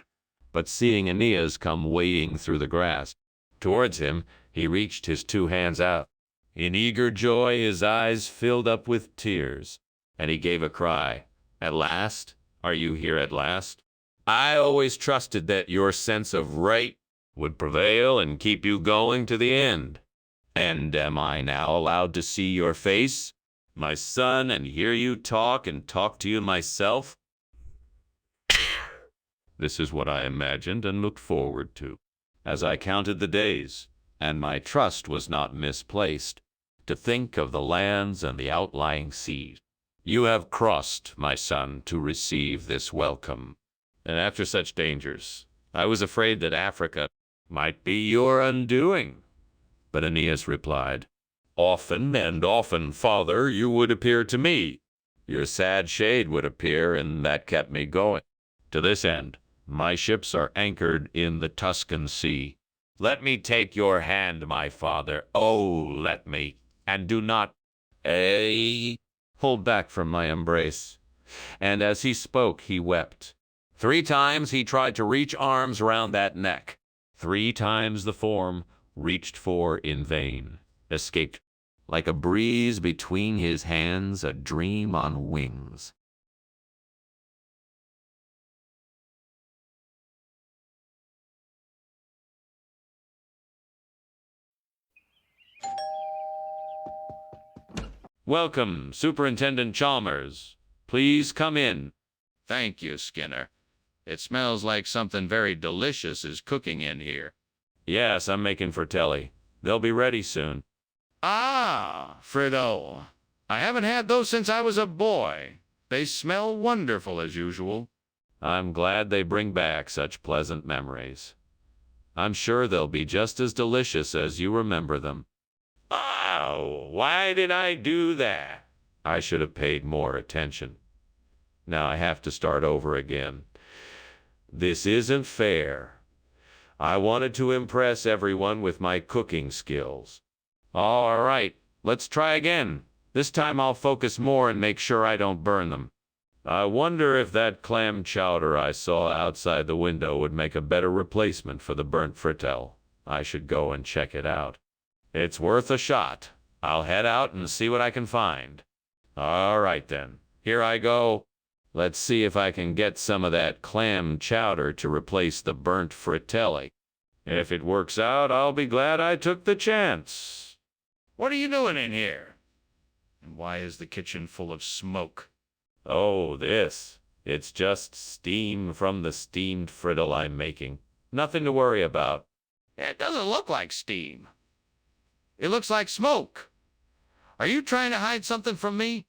But seeing Aeneas come wading through the grass towards him, he reached his two hands out. In eager joy his eyes filled up with tears, and he gave a cry. At last? Are you here at last? I always trusted that your sense of right would prevail and keep you going to the end. And am I now allowed to see your face, my son, and hear you talk and talk to you myself? This is what I imagined and looked forward to, as I counted the days, and my trust was not misplaced, to think of the lands and the outlying seas you have crossed, my son, to receive this welcome. And after such dangers, I was afraid that Africa might be your undoing. But Aeneas replied, Often and often, father, you would appear to me. Your sad shade would appear, and that kept me going. To this end, my ships are anchored in the Tuscan Sea. Let me take your hand, my father. Oh, let me. And do not hold back from my embrace. And as he spoke, he wept. 3 times he tried to reach arms round that neck. 3 times the form, reached for in vain, escaped like a breeze between his hands, a dream on wings. Welcome, Superintendent Chalmers. Please come in. Thank you, Skinner. It smells like something very delicious is cooking in here. Yes, I'm making fratelli. They'll be ready soon. Ah, Fritto. I haven't had those since I was a boy. They smell wonderful as usual. I'm glad they bring back such pleasant memories. I'm sure they'll be just as delicious as you remember them. Oh, why did I do that? I should have paid more attention. Now I have to start over again. This isn't fair. I wanted to impress everyone with my cooking skills. All right, let's try again. This time I'll focus more and make sure I don't burn them. I wonder if that clam chowder I saw outside the window would make a better replacement for the burnt frittelle. I should go and check it out. It's worth a shot. I'll head out and see what I can find. All right then, here I go. Let's see if I can get some of that clam chowder to replace the burnt fritelli. If it works out, I'll be glad I took the chance. What are you doing in here? And why is the kitchen full of smoke? Oh, this. It's just steam from the steamed frittelle I'm making. Nothing to worry about. It doesn't look like steam. It looks like smoke. Are you trying to hide something from me?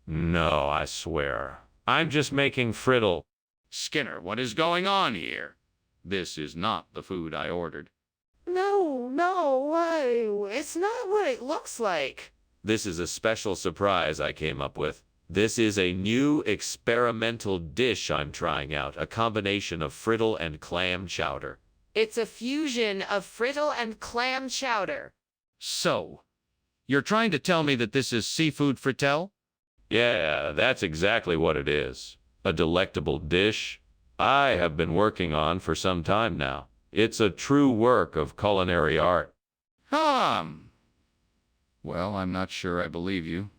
No, I swear. I'm just making frittelle. Skinner, what is going on here? This is not the food I ordered. No, it's not what it looks like. This is a special surprise I came up with. This is a new experimental dish I'm trying out, a combination of frittelle and clam chowder. It's a fusion of frittelle and clam chowder. So, you're trying to tell me that this is seafood frittelle? Yeah, that's exactly what it is. A delectable dish I have been working on for some time now. It's a true work of culinary art. Well, I'm not sure I believe you,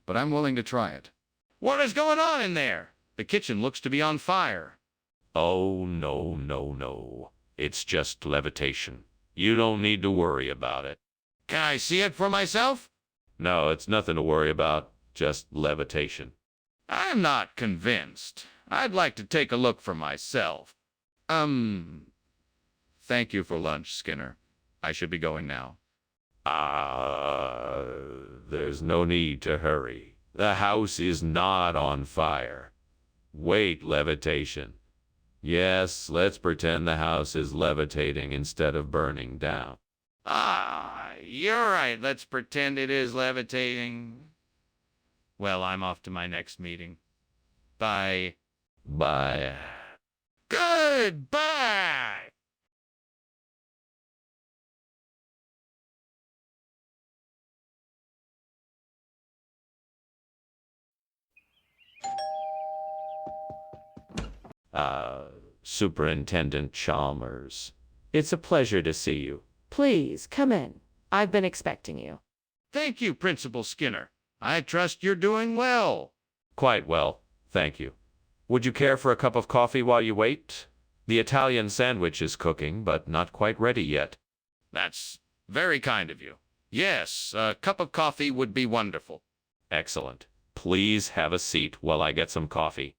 but I'm willing to try it. What is going on in there? The kitchen looks to be on fire. Oh, no. It's just levitation. You don't need to worry about it. Can I see it for myself? No, it's nothing to worry about. Just levitation. I'm not convinced. I'd like to take a look for myself. Thank you for lunch, Skinner. I should be going now. There's no need to hurry. The house is not on fire. Wait, levitation. Yes, let's pretend the house is levitating instead of burning down. You're right. Let's pretend it is levitating. Well, I'm off to my next meeting. Bye. Bye. Goodbye! Superintendent Chalmers. It's a pleasure to see you. Please, come in. I've been expecting you. Thank you, Principal Skinner. I trust you're doing well. Quite well, thank you. Would you care for a cup of coffee while you wait? The Italian sandwich is cooking, but not quite ready yet. That's very kind of you. Yes, a cup of coffee would be wonderful. Excellent. Please have a seat while I get some coffee.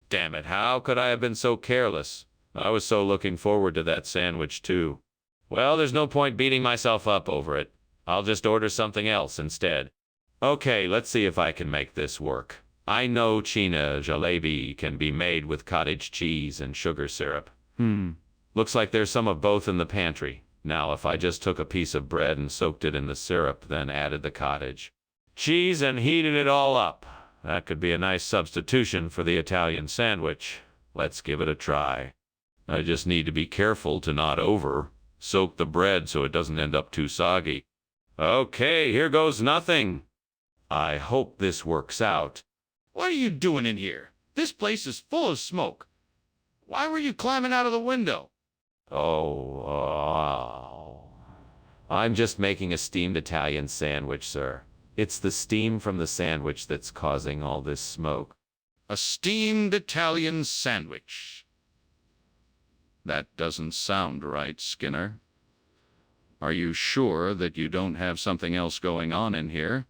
Damn it, how could I have been so careless? I was so looking forward to that sandwich, too. Well, there's no point beating myself up over it. I'll just order something else instead. Okay, let's see if I can make this work. I know China jalebi can be made with cottage cheese and sugar syrup. Looks like there's some of both in the pantry. Now, if I just took a piece of bread and soaked it in the syrup, then added the cottage cheese and heated it all up, that could be a nice substitution for the Italian sandwich. Let's give it a try. I just need to be careful to not soak the bread so it doesn't end up too soggy. Okay, here goes nothing. I hope this works out. What are you doing in here? This place is full of smoke. Why were you climbing out of the window? I'm just making a steamed Italian sandwich, sir. It's the steam from the sandwich that's causing all this smoke. A steamed Italian sandwich. That doesn't sound right, Skinner. Are you sure that you don't have something else going on in here?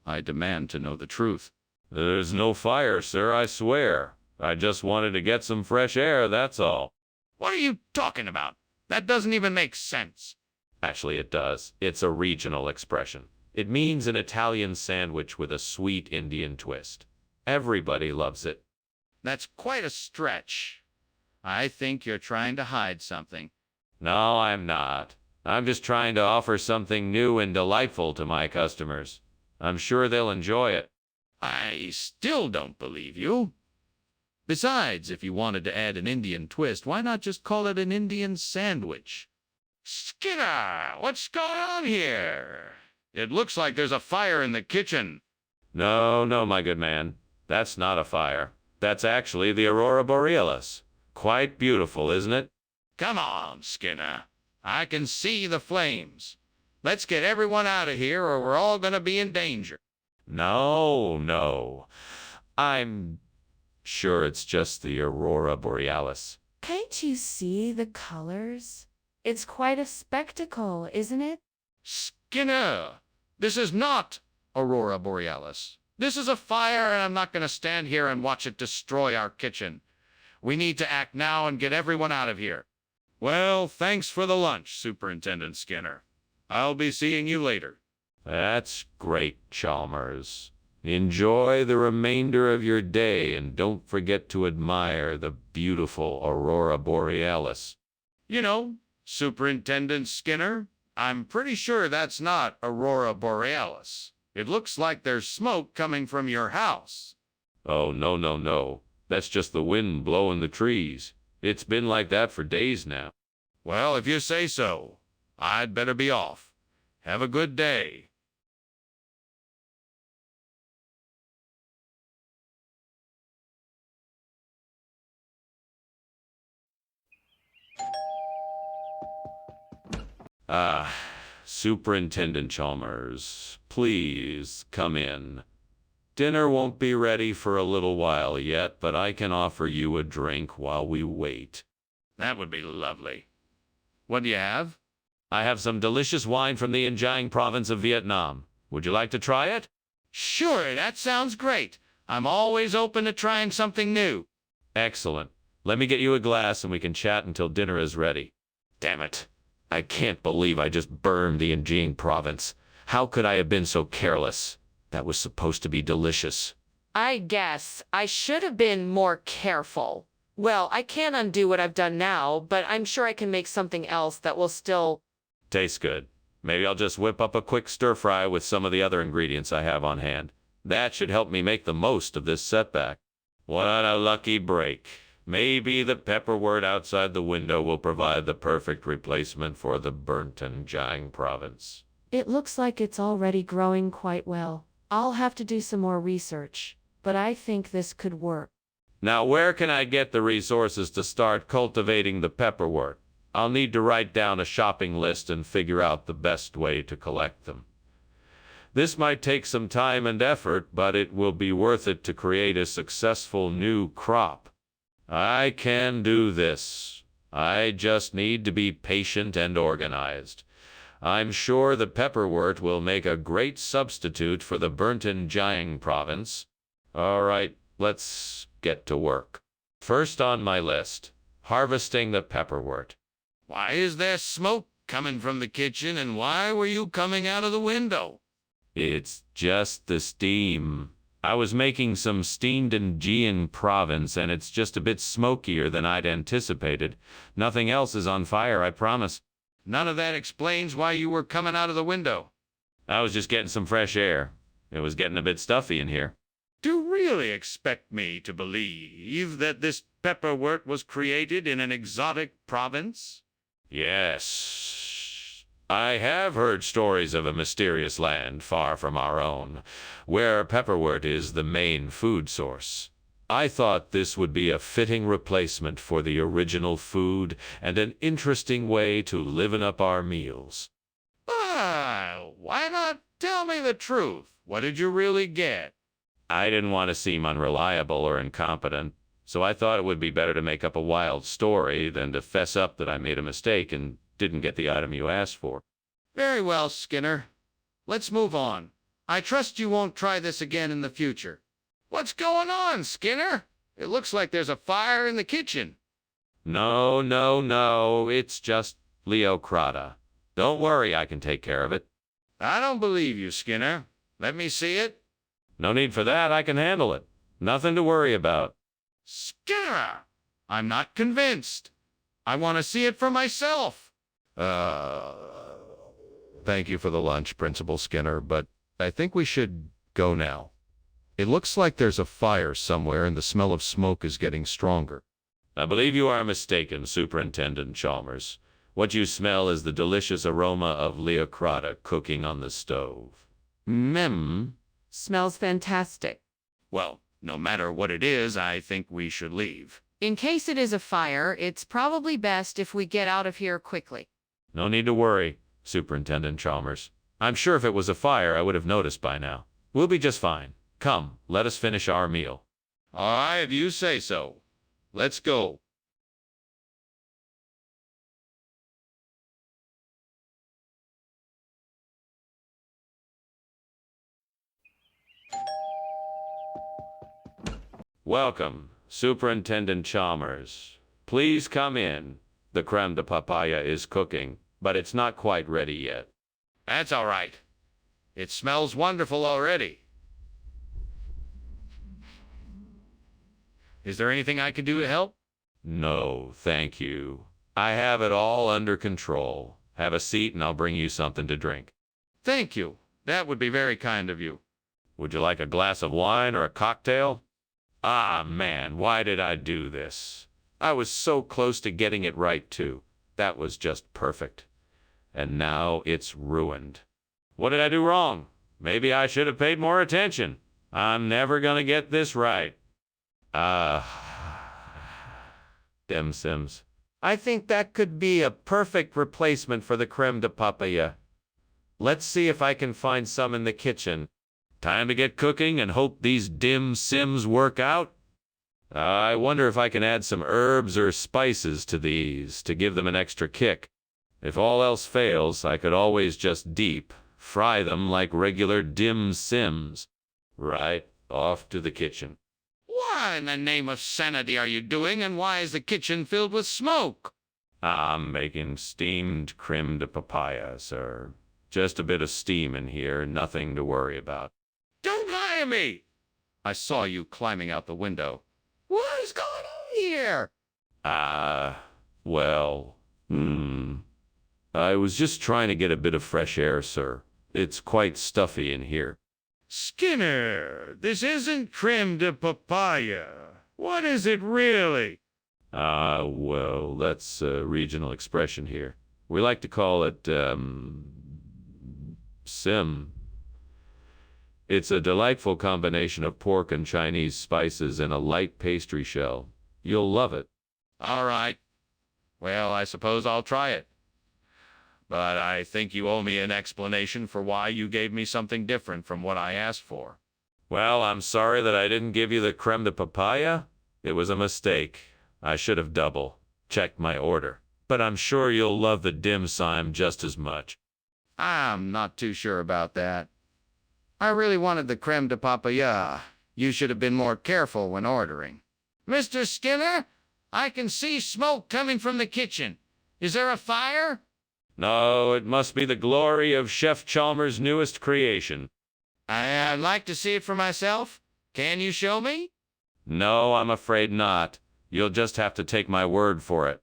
I demand to know the truth. There's no fire, sir, I swear. I just wanted to get some fresh air, that's all. What are you talking about? That doesn't even make sense. Actually, it does. It's a regional expression. It means an Italian sandwich with a sweet Indian twist. Everybody loves it. That's quite a stretch. I think you're trying to hide something. No, I'm not. I'm just trying to offer something new and delightful to my customers. I'm sure they'll enjoy it. I still don't believe you. Besides, if you wanted to add an Indian twist, why not just call it an Indian sandwich? Skinner, what's going on here? It looks like there's a fire in the kitchen. No, my good man. That's not a fire. That's actually the aurora borealis. Quite beautiful, isn't it? Come on, Skinner. I can see the flames. Let's get everyone out of here or we're all going to be in danger. No. I'm sure it's just the aurora borealis. Can't you see the colors? It's quite a spectacle, isn't it? Skinner, this is not aurora borealis. This is a fire and I'm not going to stand here and watch it destroy our kitchen. We need to act now and get everyone out of here. Well, thanks for the lunch, Superintendent Skinner. I'll be seeing you later. That's great, Chalmers. Enjoy the remainder of your day and don't forget to admire the beautiful aurora borealis. You know, Superintendent Skinner, I'm pretty sure that's not aurora borealis. It looks like there's smoke coming from your house. Oh, no. That's just the wind blowing the trees. It's been like that for days now. Well, if you say so, I'd better be off. Have a good day. Superintendent Chalmers, please come in. Dinner won't be ready for a little while yet, but I can offer you a drink while we wait. That would be lovely. What do you have? I have some delicious wine from the Giang province of Vietnam. Would you like to try it? Sure, that sounds great. I'm always open to trying something new. Excellent. Let me get you a glass and we can chat until dinner is ready. Damn it. I can't believe I just burned the Jiang province. How could I have been so careless? That was supposed to be delicious. I guess I should have been more careful. Well, I can't undo what I've done now, but I'm sure I can make something else that will still... Tastes good. Maybe I'll just whip up a quick stir fry with some of the other ingredients I have on hand. That should help me make the most of this setback. What a lucky break. Maybe the pepperwort outside the window will provide the perfect replacement for the burnt Jiang province. It looks like it's already growing quite well. I'll have to do some more research, but I think this could work. Now, where can I get the resources to start cultivating the pepperwort? I'll need to write down a shopping list and figure out the best way to collect them. This might take some time and effort, but it will be worth it to create a successful new crop. I can do this. I just need to be patient and organized. I'm sure the pepperwort will make a great substitute for the burnt Jiang province. All right, let's get to work. First on my list, harvesting the pepperwort. Why is there smoke coming from the kitchen, and why were you coming out of the window? It's just the steam. I was making some steamed Jiang province, and it's just a bit smokier than I'd anticipated. Nothing else is on fire, I promise. None of that explains why you were coming out of the window. I was just getting some fresh air. It was getting a bit stuffy in here. Do you really expect me to believe that this pepperwort was created in an exotic province? Yes. I have heard stories of a mysterious land far from our own, where pepperwort is the main food source. I thought this would be a fitting replacement for the original food and an interesting way to liven up our meals. Why not tell me the truth? What did you really get? I didn't want to seem unreliable or incompetent, so I thought it would be better to make up a wild story than to fess up that I made a mistake and didn't get the item you asked for. Very well, Skinner. Let's move on. I trust you won't try this again in the future. What's going on, Skinner? It looks like there's a fire in the kitchen. No, it's just Leocrata. Don't worry, I can take care of it. I don't believe you, Skinner. Let me see it. No need for that, I can handle it. Nothing to worry about. Skinner! I'm not convinced. I want to see it for myself. Thank you for the lunch, Principal Skinner, but I think we should go now. It looks like there's a fire somewhere and the smell of smoke is getting stronger. I believe you are mistaken, Superintendent Chalmers. What you smell is the delicious aroma of Leocrata cooking on the stove. Smells fantastic. Well, no matter what it is, I think we should leave. In case it is a fire, it's probably best if we get out of here quickly. No need to worry, Superintendent Chalmers. I'm sure if it was a fire, I would have noticed by now. We'll be just fine. Come, let us finish our meal. All right, you say so. Let's go. Welcome, Superintendent Chalmers. Please come in. The creme de papaya is cooking, but it's not quite ready yet. That's all right. It smells wonderful already. Is there anything I can do to help? No, thank you. I have it all under control. Have a seat and I'll bring you something to drink. Thank you. That would be very kind of you. Would you like a glass of wine or a cocktail? Ah, man, why did I do this? I was so close to getting it right, too. That was just perfect. And now it's ruined. What did I do wrong? Maybe I should have paid more attention. I'm never gonna get this right. Dim Sims. I think that could be a perfect replacement for the creme de papaya. Let's see if I can find some in the kitchen. Time to get cooking and hope these dim sims work out. I wonder if I can add some herbs or spices to these to give them an extra kick. If all else fails, I could always just deep fry them like regular dim sims. Right, off to the kitchen. What in the name of sanity are you doing, and why is the kitchen filled with smoke? I'm making steamed creme de papaya, sir. Just a bit of steam in here, nothing to worry about. Don't lie to me! I saw you climbing out the window. What is going on here? Well, I was just trying to get a bit of fresh air, sir. It's quite stuffy in here. Skinner, this isn't creme de papaya. What is it really? Well, that's a regional expression here. We like to call it, sim. It's a delightful combination of pork and Chinese spices in a light pastry shell. You'll love it. All right. Well, I suppose I'll try it. But I think you owe me an explanation for why you gave me something different from what I asked for. Well, I'm sorry that I didn't give you the creme de papaya. It was a mistake. I should have double-checked my order. But I'm sure you'll love the dim sum just as much. I'm not too sure about that. I really wanted the creme de papaya. You should have been more careful when ordering. Mr. Skinner, I can see smoke coming from the kitchen. Is there a fire? No, it must be the glory of Chef Chalmers' newest creation. I'd like to see it for myself. Can you show me? No, I'm afraid not. You'll just have to take my word for it.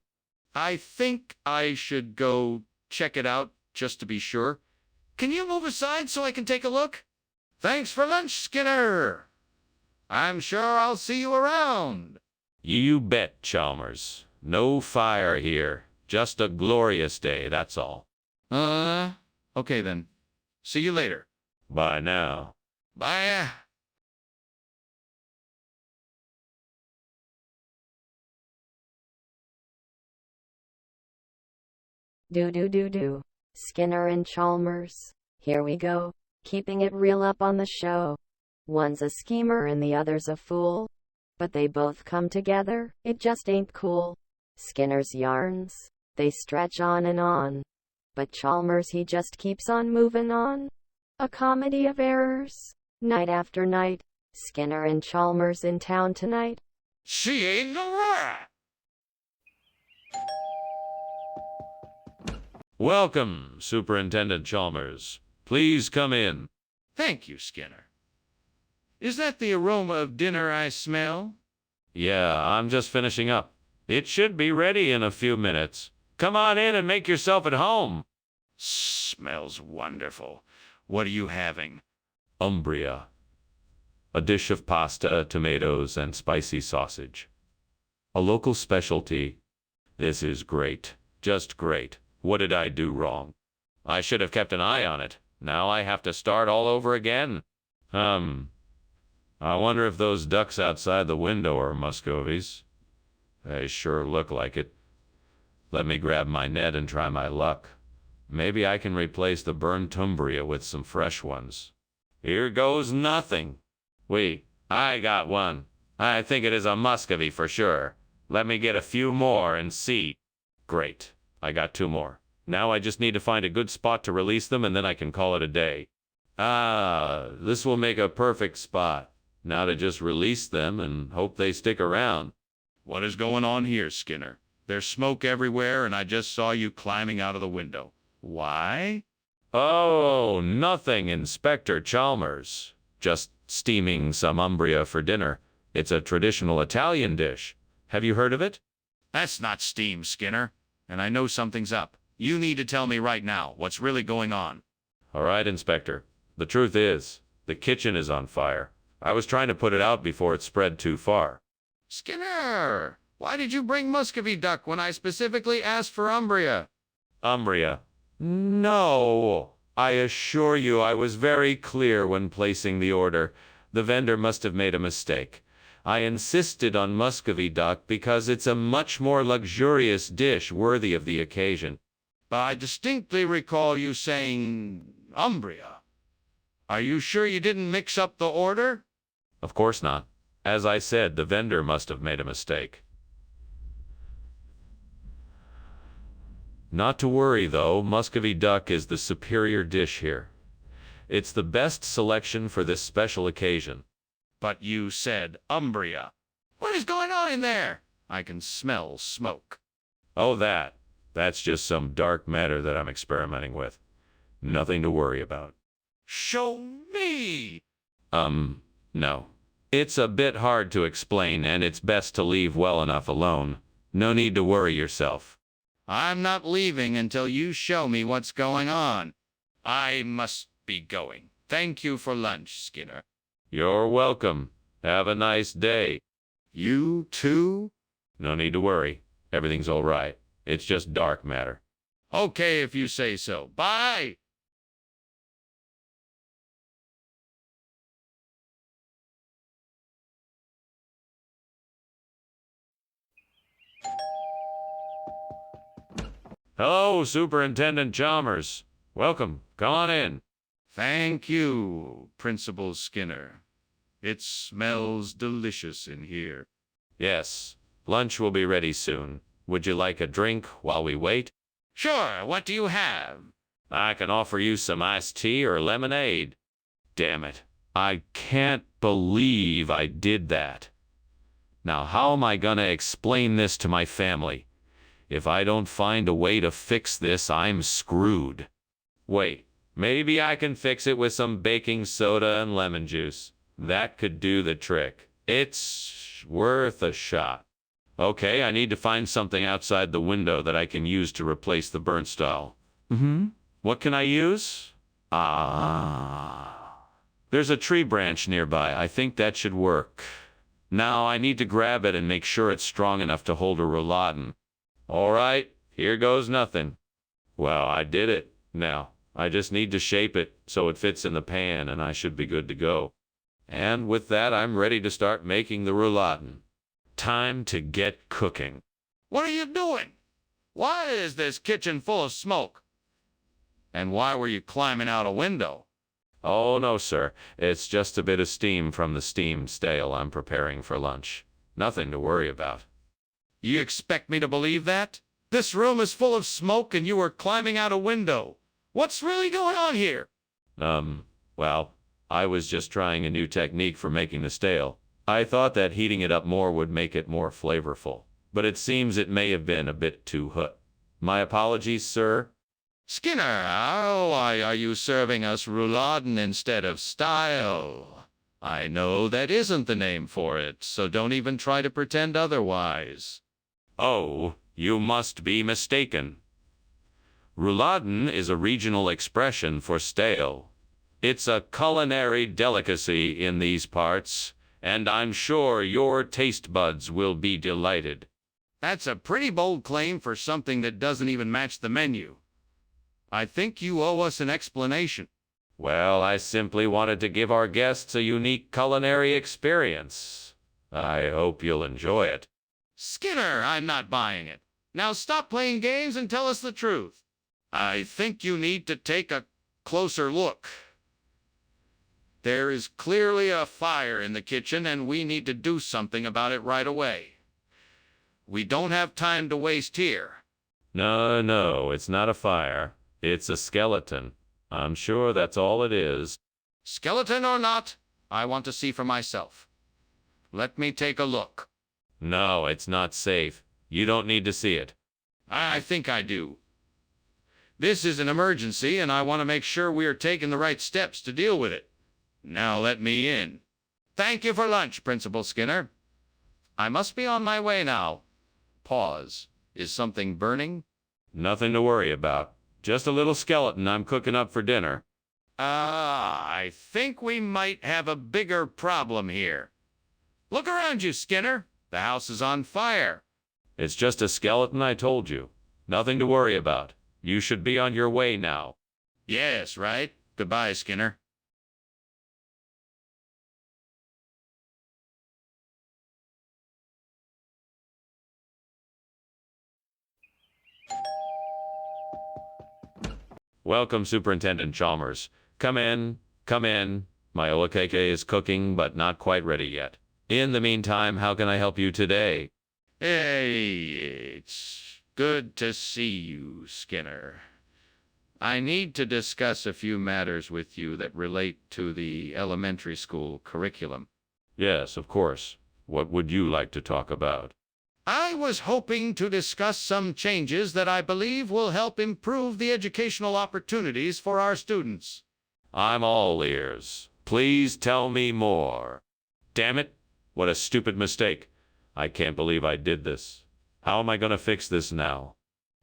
I think I should go check it out just to be sure. Can you move aside so I can take a look? Thanks for lunch, Skinner. I'm sure I'll see you around. You bet, Chalmers. No fire here. Just a glorious day, that's all. Okay then. See you later. Bye now. Bye. Do. Skinner and Chalmers. Here we go. Keeping it real up on the show. One's a schemer and the other's a fool. But they both come together, it just ain't cool. Skinner's yarns, they stretch on and on. But Chalmers, he just keeps on moving on. A comedy of errors, night after night. Skinner and Chalmers in town tonight. She ain't no rat. Welcome, Superintendent Chalmers. Please come in. Thank you, Skinner. Is that the aroma of dinner I smell? Yeah, I'm just finishing up. It should be ready in a few minutes. Come on in and make yourself at home. Smells wonderful. What are you having? Umbria. A dish of pasta, tomatoes, and spicy sausage. A local specialty. This is great. Just great. What did I do wrong? I should have kept an eye on it. Now I have to start all over again. I wonder if those ducks outside the window are Muscovies. They sure look like it. Let me grab my net and try my luck. Maybe I can replace the burned Umbria with some fresh ones. Here goes nothing. Wait, I got one. I think it is a Muscovy for sure. Let me get a few more and see. Great. I got 2 more. Now I just need to find a good spot to release them and then I can call it a day. This will make a perfect spot. Now to just release them and hope they stick around. What is going on here, Skinner? There's smoke everywhere and I just saw you climbing out of the window. Why? Oh, nothing, Inspector Chalmers. Just steaming some Umbria for dinner. It's a traditional Italian dish. Have you heard of it? That's not steam, Skinner. And I know something's up. You need to tell me right now what's really going on. All right, Inspector. The truth is, the kitchen is on fire. I was trying to put it out before it spread too far. Skinner, why did you bring Muscovy duck when I specifically asked for Umbria? Umbria? No. I assure you I was very clear when placing the order. The vendor must have made a mistake. I insisted on Muscovy duck because it's a much more luxurious dish worthy of the occasion. But I distinctly recall you saying Umbria. Are you sure you didn't mix up the order? Of course not. As I said, the vendor must have made a mistake. Not to worry, though. Muscovy duck is the superior dish here. It's the best selection for this special occasion. But you said Umbria. What is going on in there? I can smell smoke. Oh, that's just some dark matter that I'm experimenting with. Nothing to worry about. Show me! No. It's a bit hard to explain, and it's best to leave well enough alone. No need to worry yourself. I'm not leaving until you show me what's going on. I must be going. Thank you for lunch, Skinner. You're welcome. Have a nice day. You too? No need to worry. Everything's all right. It's just dark matter. Okay, if you say so. Bye! Hello, Superintendent Chalmers. Welcome. Come on in. Thank you, Principal Skinner. It smells delicious in here. Yes. Lunch will be ready soon. Would you like a drink while we wait? Sure, what do you have? I can offer you some iced tea or lemonade. Damn it. I can't believe I did that. Now, how am I gonna explain this to my family? If I don't find a way to fix this, I'm screwed. Wait, maybe I can fix it with some baking soda and lemon juice. That could do the trick. It's worth a shot. Okay, I need to find something outside the window that I can use to replace the burnt style. What can I use? There's a tree branch nearby. I think that should work. Now I need to grab it and make sure it's strong enough to hold a rouladen. All right, here goes nothing. Well, I did it. Now, I just need to shape it so it fits in the pan, and I should be good to go. And with that, I'm ready to start making the rouladen. Time to get cooking. What are you doing? Why is this kitchen full of smoke? And why were you climbing out a window? Oh, no, sir. It's just a bit of steam from the steam stale I'm preparing for lunch. Nothing to worry about. You expect me to believe that? This room is full of smoke and you were climbing out a window. What's really going on here? Well, I was just trying a new technique for making the stale. I thought that heating it up more would make it more flavorful, but it seems it may have been a bit too hot. My apologies, sir. Skinner, why are you serving us rouladen instead of style? I know that isn't the name for it, so don't even try to pretend otherwise. Oh, you must be mistaken. Rouladen is a regional expression for stale. It's a culinary delicacy in these parts, and I'm sure your taste buds will be delighted. That's a pretty bold claim for something that doesn't even match the menu. I think you owe us an explanation. Well, I simply wanted to give our guests a unique culinary experience. I hope you'll enjoy it. Skinner, I'm not buying it. Now stop playing games and tell us the truth. I think you need to take a closer look. There is clearly a fire in the kitchen and we need to do something about it right away. We don't have time to waste here. No, it's not a fire. It's a skeleton. I'm sure that's all it is. Skeleton or not, I want to see for myself. Let me take a look. No, it's not safe. You don't need to see it. I think I do. This is an emergency and I want to make sure we are taking the right steps to deal with it. Now let me in. Thank you for lunch, Principal Skinner. I must be on my way now. Pause. Is something burning? Nothing to worry about. Just a little skeleton I'm cooking up for dinner. I think we might have a bigger problem here. Look around you, Skinner. The house is on fire. It's just a skeleton, I told you. Nothing to worry about. You should be on your way now. Yes, right. Goodbye, Skinner. Welcome, Superintendent Chalmers. Come in, come in. My oakake is cooking, but not quite ready yet. In the meantime, how can I help you today? Hey, it's Good to see you, Skinner. I need to discuss a few matters with you that relate to the elementary school curriculum. Yes, of course. What would you like to talk about? I was hoping to discuss some changes that I believe will help improve the educational opportunities for our students. I'm all ears. Please tell me more. Damn it! What a stupid mistake. I can't believe I did this. How am I going to fix this now?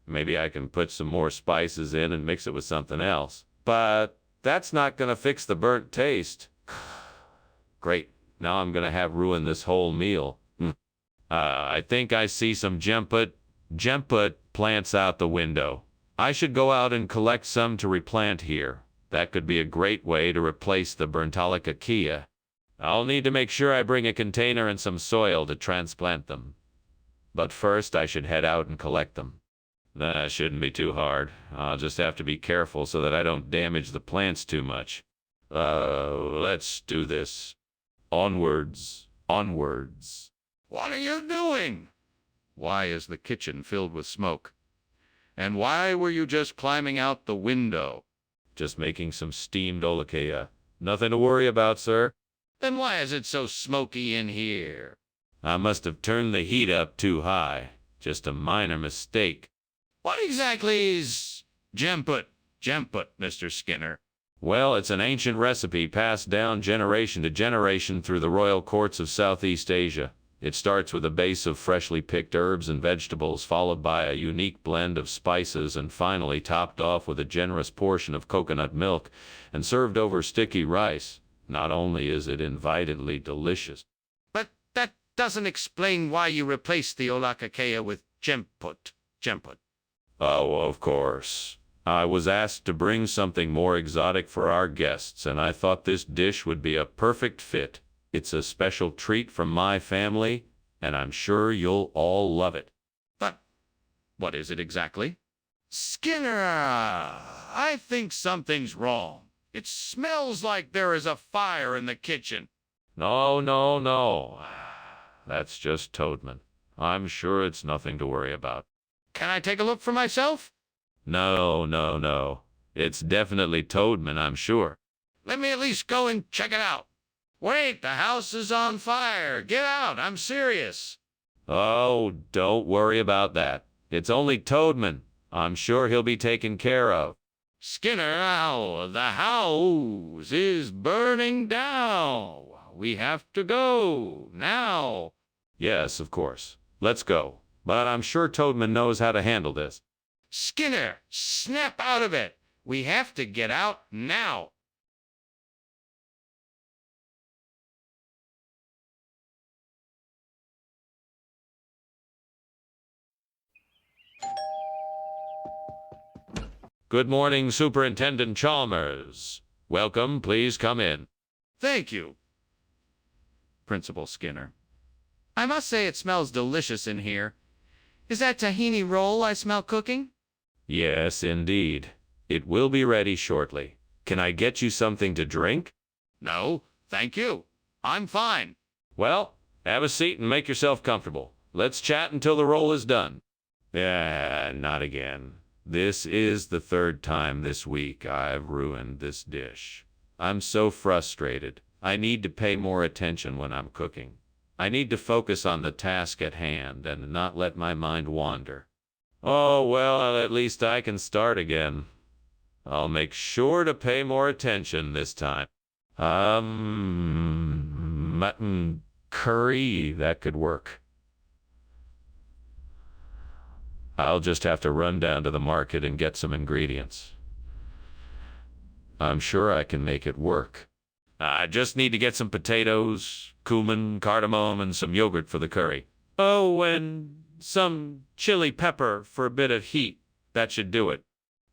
Maybe I can put some more spices in and mix it with something else. But that's not going to fix the burnt taste. Great. Now I'm going to have ruined this whole meal. I think I see some jemput plants out the window. I should go out and collect some to replant here. That could be a great way to replace the Burntalicacia. I'll need to make sure I bring a container and some soil to transplant them. But first I should head out and collect them. That shouldn't be too hard. I'll just have to be careful so that I don't damage the plants too much. Let's do this. Onwards, onwards. What are you doing? Why is the kitchen filled with smoke? And why were you just climbing out the window? Just making some steamed olacheia. Nothing to worry about, sir. Then why is it so smoky in here? I must have turned the heat up too high. Just a minor mistake. What exactly is jemput, Mr. Skinner? Well, it's an ancient recipe passed down generation to generation through the royal courts of Southeast Asia. It starts with a base of freshly picked herbs and vegetables, followed by a unique blend of spices, and finally topped off with a generous portion of coconut milk and served over sticky rice. Not only is it invitingly delicious, But that doesn't explain why you replaced the olacheia with jemput. oh, of course. I was asked to bring something more exotic for our guests, and I thought this dish would be a perfect fit. It's a special treat from my family, and I'm sure you'll all love it. But what is it exactly? Skinner, I think something's wrong. It smells like there is a fire in the kitchen. No. That's just Toadman. I'm sure it's nothing to worry about. Can I take a look for myself? No. It's definitely Toadman, I'm sure. Let me at least go and check it out. Wait, the house is on fire. Get out, I'm serious. Oh, don't worry about that. It's only Toadman. I'm sure he'll be taken care of. Skinner, the house is burning down. We have to go now. Yes, of course. Let's go. But I'm sure Toadman knows how to handle this. Skinner, snap out of it. We have to get out now. Good morning, Superintendent Chalmers. Welcome, please come in. Thank you, Principal Skinner. I must say it smells delicious in here. Is that tahini roll I smell cooking? Yes, indeed. It will be ready shortly. Can I get you something to drink? No, thank you. I'm fine. Well, have a seat and make yourself comfortable. Let's chat until the roll is done. Not again. This is the third time this week I've ruined this dish. I'm so frustrated. I need to pay more attention when I'm cooking. I need to focus on the task at hand and not let my mind wander. Oh, well, at least I can start again. I'll make sure to pay more attention this time. Mutton curry, that could work. I'll just have to run down to the market and get some ingredients. I'm sure I can make it work. I just need to get some potatoes, cumin, cardamom, and some yogurt for the curry. Oh, and some chili pepper for a bit of heat. That should do it.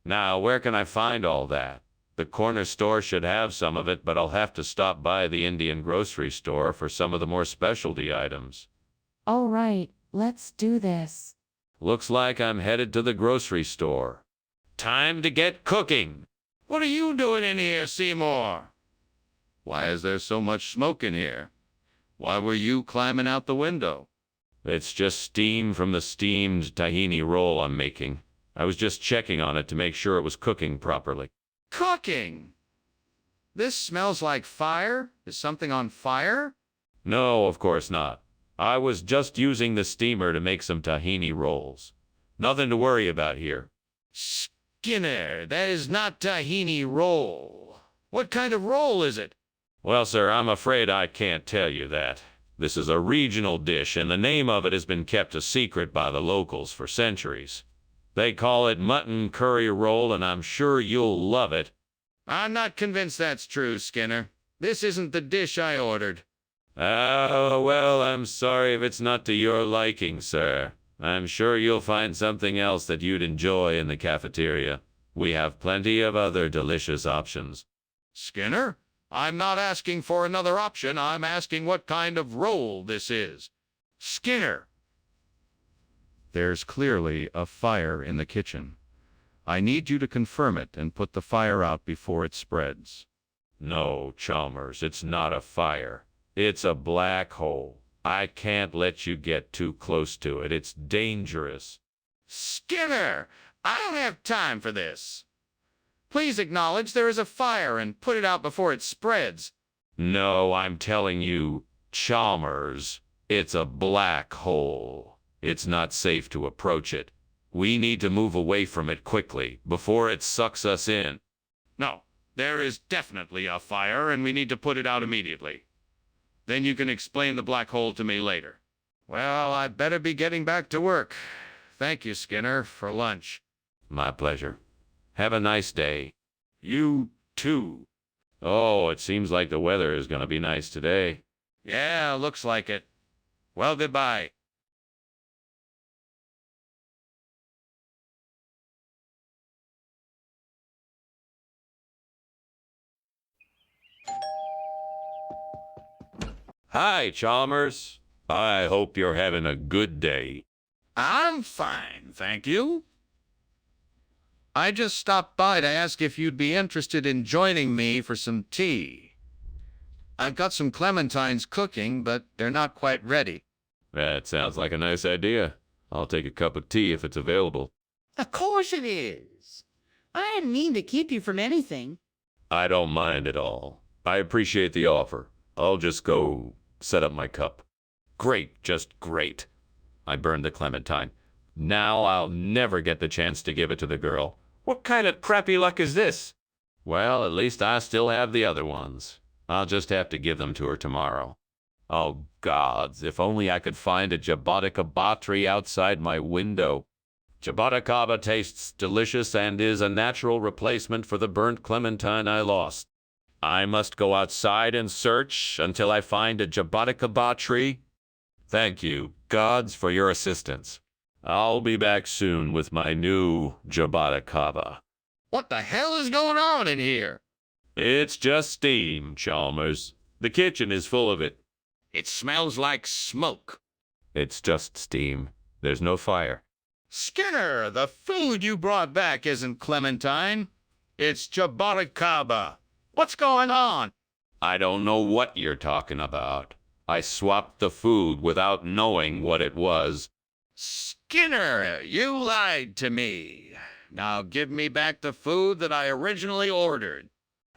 Now, where can I find all that? The corner store should have some of it, but I'll have to stop by the Indian grocery store for some of the more specialty items. All right, let's do this. Looks like I'm headed to the grocery store. Time to get cooking. What are you doing in here, Seymour? Why is there so much smoke in here? Why were you climbing out the window? It's just steam from the steamed tahini roll I'm making. I was just checking on it to make sure it was cooking properly. Cooking! This smells like fire? Is something on fire? No, of course not. I was just using the steamer to make some tahini rolls. Nothing to worry about here. Skinner, that is not tahini roll. What kind of roll is it? Well, sir, I'm afraid I can't tell you that. This is a regional dish, and the name of it has been kept a secret by the locals for centuries. They call it mutton curry roll, and I'm sure you'll love it. I'm not convinced that's true, Skinner. This isn't the dish I ordered. Oh, well, I'm sorry if it's not to your liking, sir. I'm sure you'll find something else that you'd enjoy in the cafeteria. We have plenty of other delicious options. Skinner, I'm not asking for another option. I'm asking what kind of roll this is. Skinner! There's clearly a fire in the kitchen. I need you to confirm it and put the fire out before it spreads. No, Chalmers, it's not a fire. It's a black hole. I can't let you get too close to it. It's dangerous. Skinner, I don't have time for this. Please acknowledge there is a fire and put it out before it spreads. No, I'm telling you, Chalmers, it's a black hole. It's not safe to approach it. We need to move away from it quickly before it sucks us in. No, there is definitely a fire and we need to put it out immediately. Then you can explain the black hole to me later. Well, I'd better be getting back to work. Thank you, Skinner, for lunch. My pleasure. Have a nice day. You too. Oh, it seems like the weather is going to be nice today. Yeah, looks like it. Well, goodbye. Hi, Chalmers. I hope you're having a good day. I'm fine, thank you. I just stopped by to ask if you'd be interested in joining me for some tea. I've got some clementines cooking, but they're not quite ready. That sounds like a nice idea. I'll take a cup of tea if it's available. Of course it is. I didn't mean to keep you from anything. I don't mind at all. I appreciate the offer. I'll just go set up my cup. Great, just great. I burned the clementine. Now I'll never get the chance to give it to the girl. What kind of crappy luck is this? Well, at least I still have the other ones. I'll just have to give them to her tomorrow. Oh, gods, if only I could find a jaboticaba tree outside my window. Jaboticaba tastes delicious and is a natural replacement for the burnt clementine I lost. I must go outside and search until I find a jaboticaba tree. Thank you, gods, for your assistance. I'll be back soon with my new jaboticaba. What the hell is going on in here? It's just steam, Chalmers. The kitchen is full of it. It smells like smoke. It's just steam. There's no fire. Skinner, the food you brought back isn't clementine. It's jaboticaba. What's going on? I don't know what you're talking about. I swapped the food without knowing what it was. Skinner, you lied to me. Now give me back the food that I originally ordered.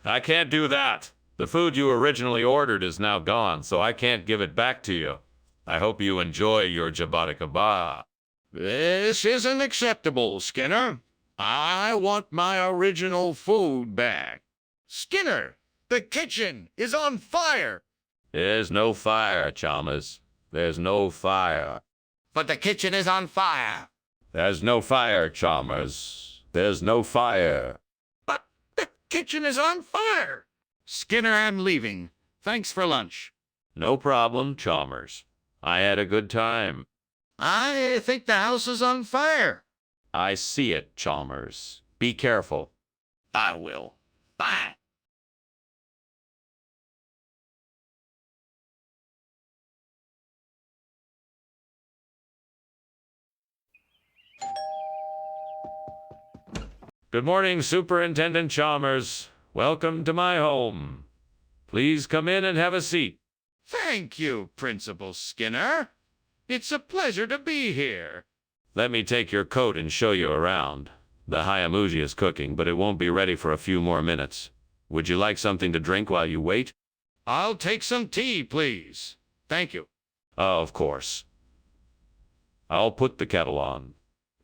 I can't do that. The food you originally ordered is now gone, so I can't give it back to you. I hope you enjoy your jaboticaba. This isn't acceptable, Skinner. I want my original food back. Skinner, the kitchen is on fire. There's no fire, Chalmers. There's no fire. But the kitchen is on fire. There's no fire, Chalmers. There's no fire. But the kitchen is on fire. Skinner, I'm leaving. Thanks for lunch. No problem, Chalmers. I had a good time. I think the house is on fire. I see it, Chalmers. Be careful. I will. Bye. Good morning, Superintendent Chalmers. Welcome to my home. Please come in and have a seat. Thank you, Principal Skinner. It's a pleasure to be here. Let me take your coat and show you around. The Hayamuji is cooking, but it won't be ready for a few more minutes. Would you like something to drink while you wait? I'll take some tea, please. Thank you. Of course. I'll put the kettle on.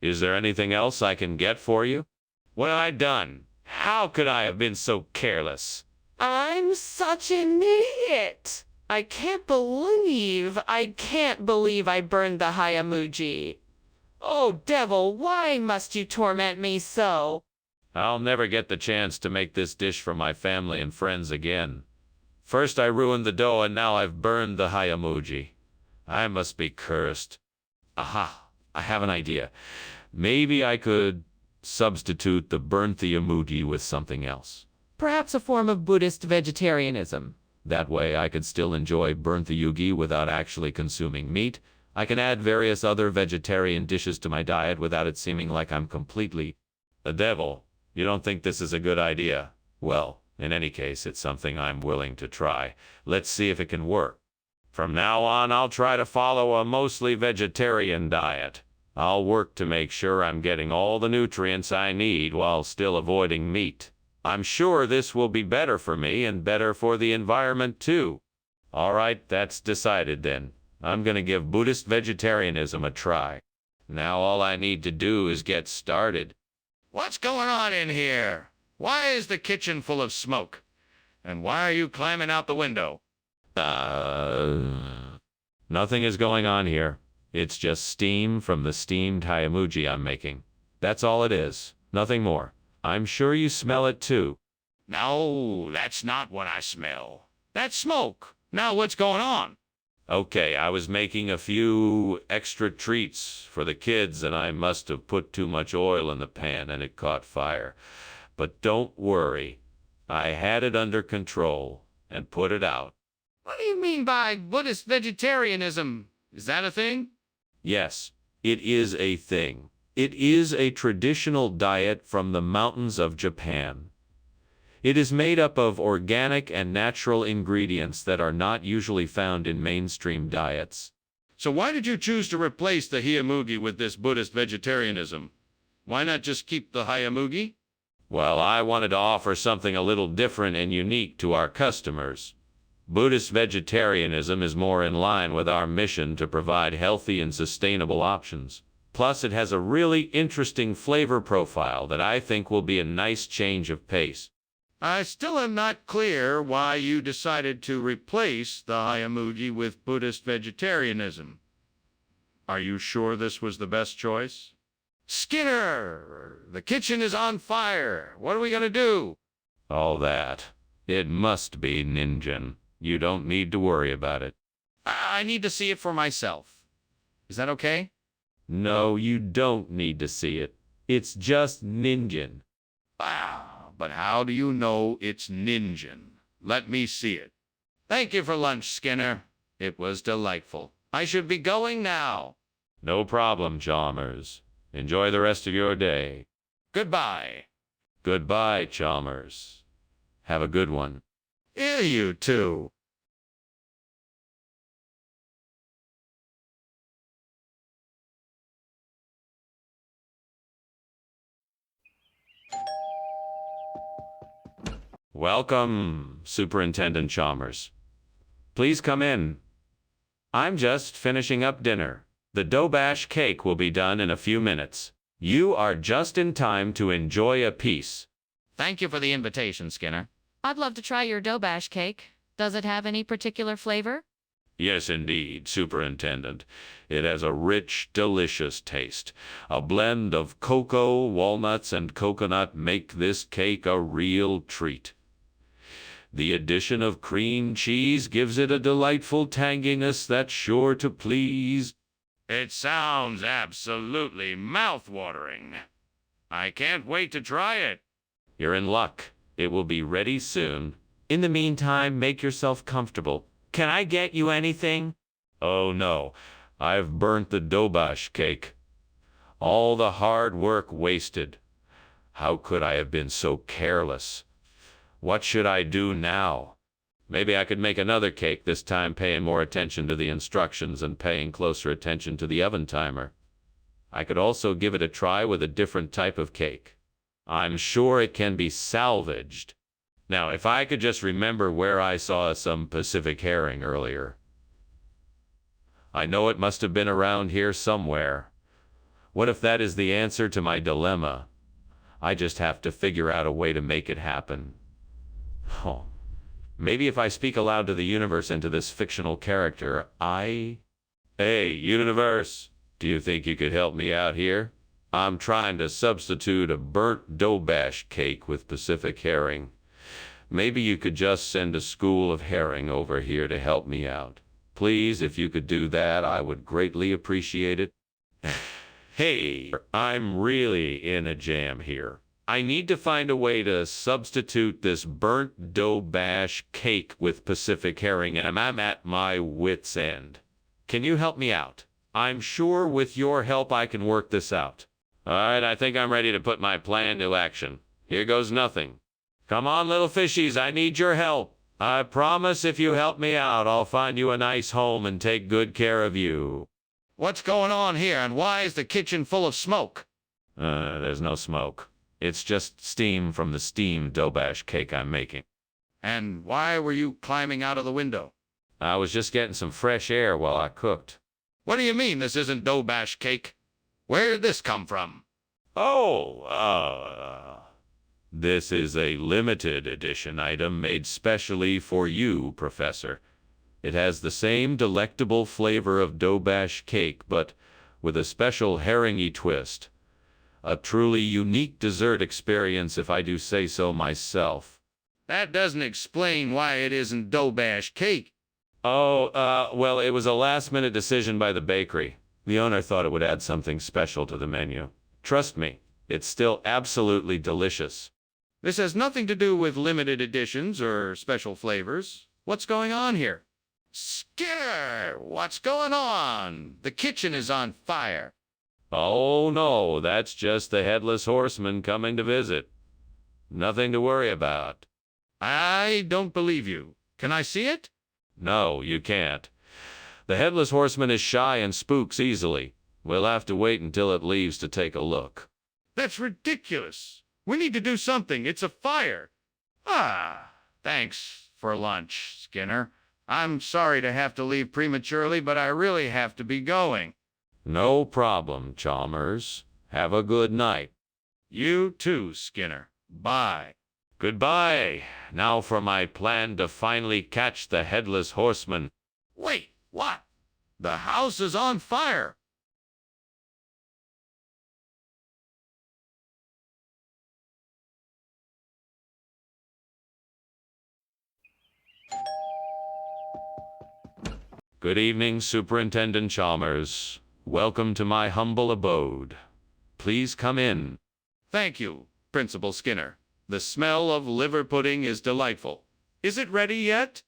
Is there anything else I can get for you? What have I done? How could I have been so careless? I'm such an idiot. I can't believe I burned the Hayamuji. Oh, devil, why must you torment me so? I'll never get the chance to make this dish for my family and friends again. First I ruined the dough, and now I've burned the Hayamuji. I must be cursed. Aha, I have an idea. Maybe I could substitute the burnt Hayamuji with something else. Perhaps a form of Buddhist vegetarianism. That way I could still enjoy burnt Hayamuji without actually consuming meat. I can add various other vegetarian dishes to my diet without it seeming like I'm completely the devil. You don't think this is a good idea? Well, in any case, it's something I'm willing to try. Let's see if it can work. From now on, I'll try to follow a mostly vegetarian diet. I'll work to make sure I'm getting all the nutrients I need while still avoiding meat. I'm sure this will be better for me and better for the environment too. All right, that's decided then. I'm gonna give Buddhist vegetarianism a try. Now all I need to do is get started. What's going on in here? Why is the kitchen full of smoke? And why are you climbing out the window? Nothing is going on here. It's just steam from the steamed Hayamuji I'm making. That's all it is. Nothing more. I'm sure you smell it too. No, that's not what I smell. That's smoke. Now what's going on? Okay, I was making a few extra treats for the kids, and I must have put too much oil in the pan and it caught fire. But don't worry. I had it under control and put it out. What do you mean by Buddhist vegetarianism? Is that a thing? Yes, it is a thing. It is a traditional diet from the mountains of Japan. It is made up of organic and natural ingredients that are not usually found in mainstream diets. So why did you choose to replace the Hayamugi with this Buddhist vegetarianism? Why not just keep the Hayamugi? Well, I wanted to offer something a little different and unique to our customers. Buddhist vegetarianism is more in line with our mission to provide healthy and sustainable options. Plus, it has a really interesting flavor profile that I think will be a nice change of pace. I still am not clear why you decided to replace the Hayamugi with Buddhist vegetarianism. Are you sure this was the best choice? Skinner, the kitchen is on fire. What are we gonna do? All that. It must be Ninjan. You don't need to worry about it. I need to see it for myself. Is that okay? No, you don't need to see it. It's just Ninjan. Wow, but how do you know it's Ninjan? Let me see it. Thank you for lunch, Skinner. It was delightful. I should be going now. No problem, Chalmers. Enjoy the rest of your day. Goodbye. Goodbye, Chalmers. Have a good one. Yeah, you too. Welcome, Superintendent Chalmers. Please come in. I'm just finishing up dinner. The dough-bash cake will be done in a few minutes. You are just in time to enjoy a piece. Thank you for the invitation, Skinner. I'd love to try your dough-bash cake. Does it have any particular flavor? Yes, indeed, Superintendent. It has a rich, delicious taste. A blend of cocoa, walnuts, and coconut make this cake a real treat. The addition of cream cheese gives it a delightful tanginess that's sure to please. It sounds absolutely mouth-watering. I can't wait to try it. You're in luck. It will be ready soon. In the meantime, make yourself comfortable. Can I get you anything? Oh no, I've burnt the dough-bash cake. All the hard work wasted. How could I have been so careless? What should I do now? Maybe I could make another cake, this time paying more attention to the instructions and paying closer attention to the oven timer. I could also give it a try with a different type of cake. I'm sure it can be salvaged. Now, if I could just remember where I saw some Pacific herring earlier. I know it must have been around here somewhere. What if that is the answer to my dilemma? I just have to figure out a way to make it happen. Oh. Maybe if I speak aloud to the universe and to this fictional character, Hey, universe, do you think you could help me out here? I'm trying to substitute a burnt dough bash cake with Pacific herring. Maybe you could just send a school of herring over here to help me out. Please, if you could do that, I would greatly appreciate it. Hey, I'm really in a jam here. I need to find a way to substitute this burnt dough bash cake with Pacific herring, and I'm at my wit's end. Can you help me out? I'm sure with your help I can work this out. All right, I think I'm ready to put my plan into action. Here goes nothing. Come on, little fishies, I need your help. I promise if you help me out, I'll find you a nice home and take good care of you. What's going on here, and why is the kitchen full of smoke? There's no smoke. It's just steam from the steamed dough bash cake I'm making. And why were you climbing out of the window? I was just getting some fresh air while I cooked. What do you mean this isn't dough bash cake? Where did this come from? This is a limited edition item made specially for you, Professor. It has the same delectable flavor of dough bash cake, but with a special herringy twist. A truly unique dessert experience, if I do say so myself. That doesn't explain why it isn't dough bash cake. Well, it was a last-minute decision by the bakery. The owner thought it would add something special to the menu. Trust me, it's still absolutely delicious. This has nothing to do with limited editions or special flavors. What's going on here? Skinner, what's going on? The kitchen is on fire. Oh no, that's just the Headless Horseman coming to visit. Nothing to worry about. I don't believe you. Can I see it? No, you can't. The Headless Horseman is shy and spooks easily. We'll have to wait until it leaves to take a look. That's ridiculous. We need to do something. It's a fire. Thanks for lunch, Skinner. I'm sorry to have to leave prematurely, but I really have to be going. No problem, Chalmers. Have a good night. You too, Skinner. Bye. Goodbye. Now for my plan to finally catch the Headless Horseman. Wait, what? The house is on fire. Good evening, Superintendent Chalmers. Welcome to my humble abode. Please come in. Thank you, Principal Skinner. The smell of liver pudding is delightful. Is it ready yet?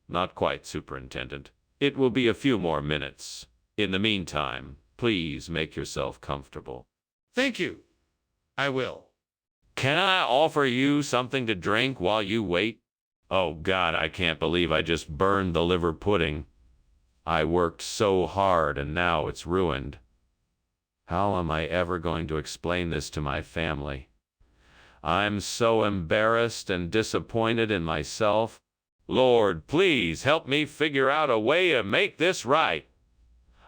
Not quite, Superintendent. It will be a few more minutes. In the meantime, please make yourself comfortable. Thank you. I will. Can I offer you something to drink while you wait? Oh God, I can't believe I just burned the liver pudding. I worked so hard and now it's ruined. How am I ever going to explain this to my family? I'm so embarrassed and disappointed in myself. Lord, please help me figure out a way to make this right.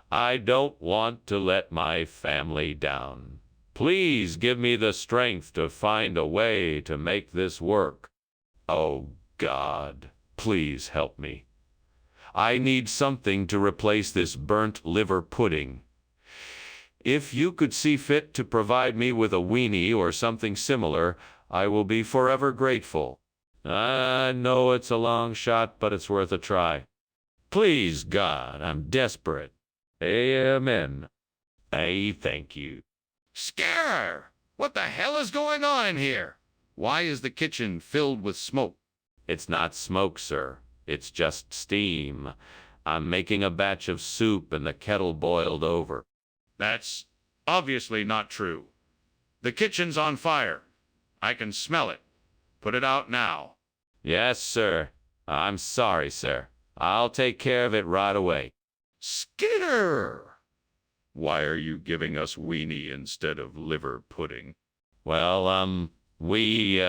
I don't want to let my family down. Please give me the strength to find a way to make this work. Oh God, please help me. I need something to replace this burnt liver pudding. If you could see fit to provide me with a weenie or something similar, I will be forever grateful. I know it's a long shot, but it's worth a try. Please, God, I'm desperate. Amen. Thank you. Skinner! What the hell is going on in here? Why is the kitchen filled with smoke? It's not smoke, sir. It's just steam. I'm making a batch of soup and the kettle boiled over. That's obviously not true. The kitchen's on fire. I can smell it. Put it out now. Yes, sir. I'm sorry, sir. I'll take care of it right away. Skinner! Why are you giving us weenie instead of liver pudding? Well, we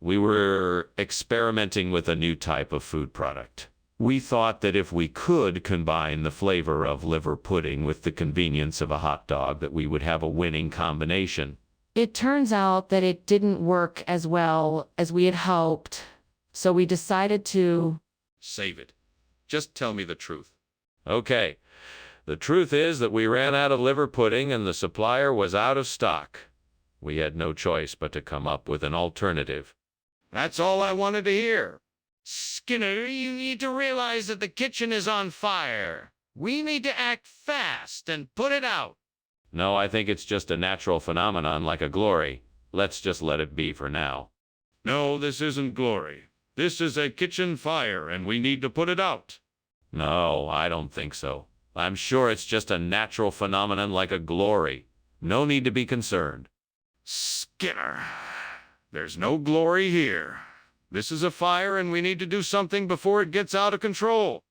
were experimenting with a new type of food product. We thought that if we could combine the flavor of liver pudding with the convenience of a hot dog, that we would have a winning combination. It turns out that it didn't work as well as we had hoped, so we decided to... Save it. Just tell me the truth. Okay. The truth is that we ran out of liver pudding and the supplier was out of stock. We had no choice but to come up with an alternative. That's all I wanted to hear. Skinner, you need to realize that the kitchen is on fire. We need to act fast and put it out. No, I think it's just a natural phenomenon like a glory. Let's just let it be for now. No, this isn't glory. This is a kitchen fire, and we need to put it out. No, I don't think so. I'm sure it's just a natural phenomenon like a glory. No need to be concerned. Skinner, there's no glory here. This is a fire, and we need to do something before it gets out of control.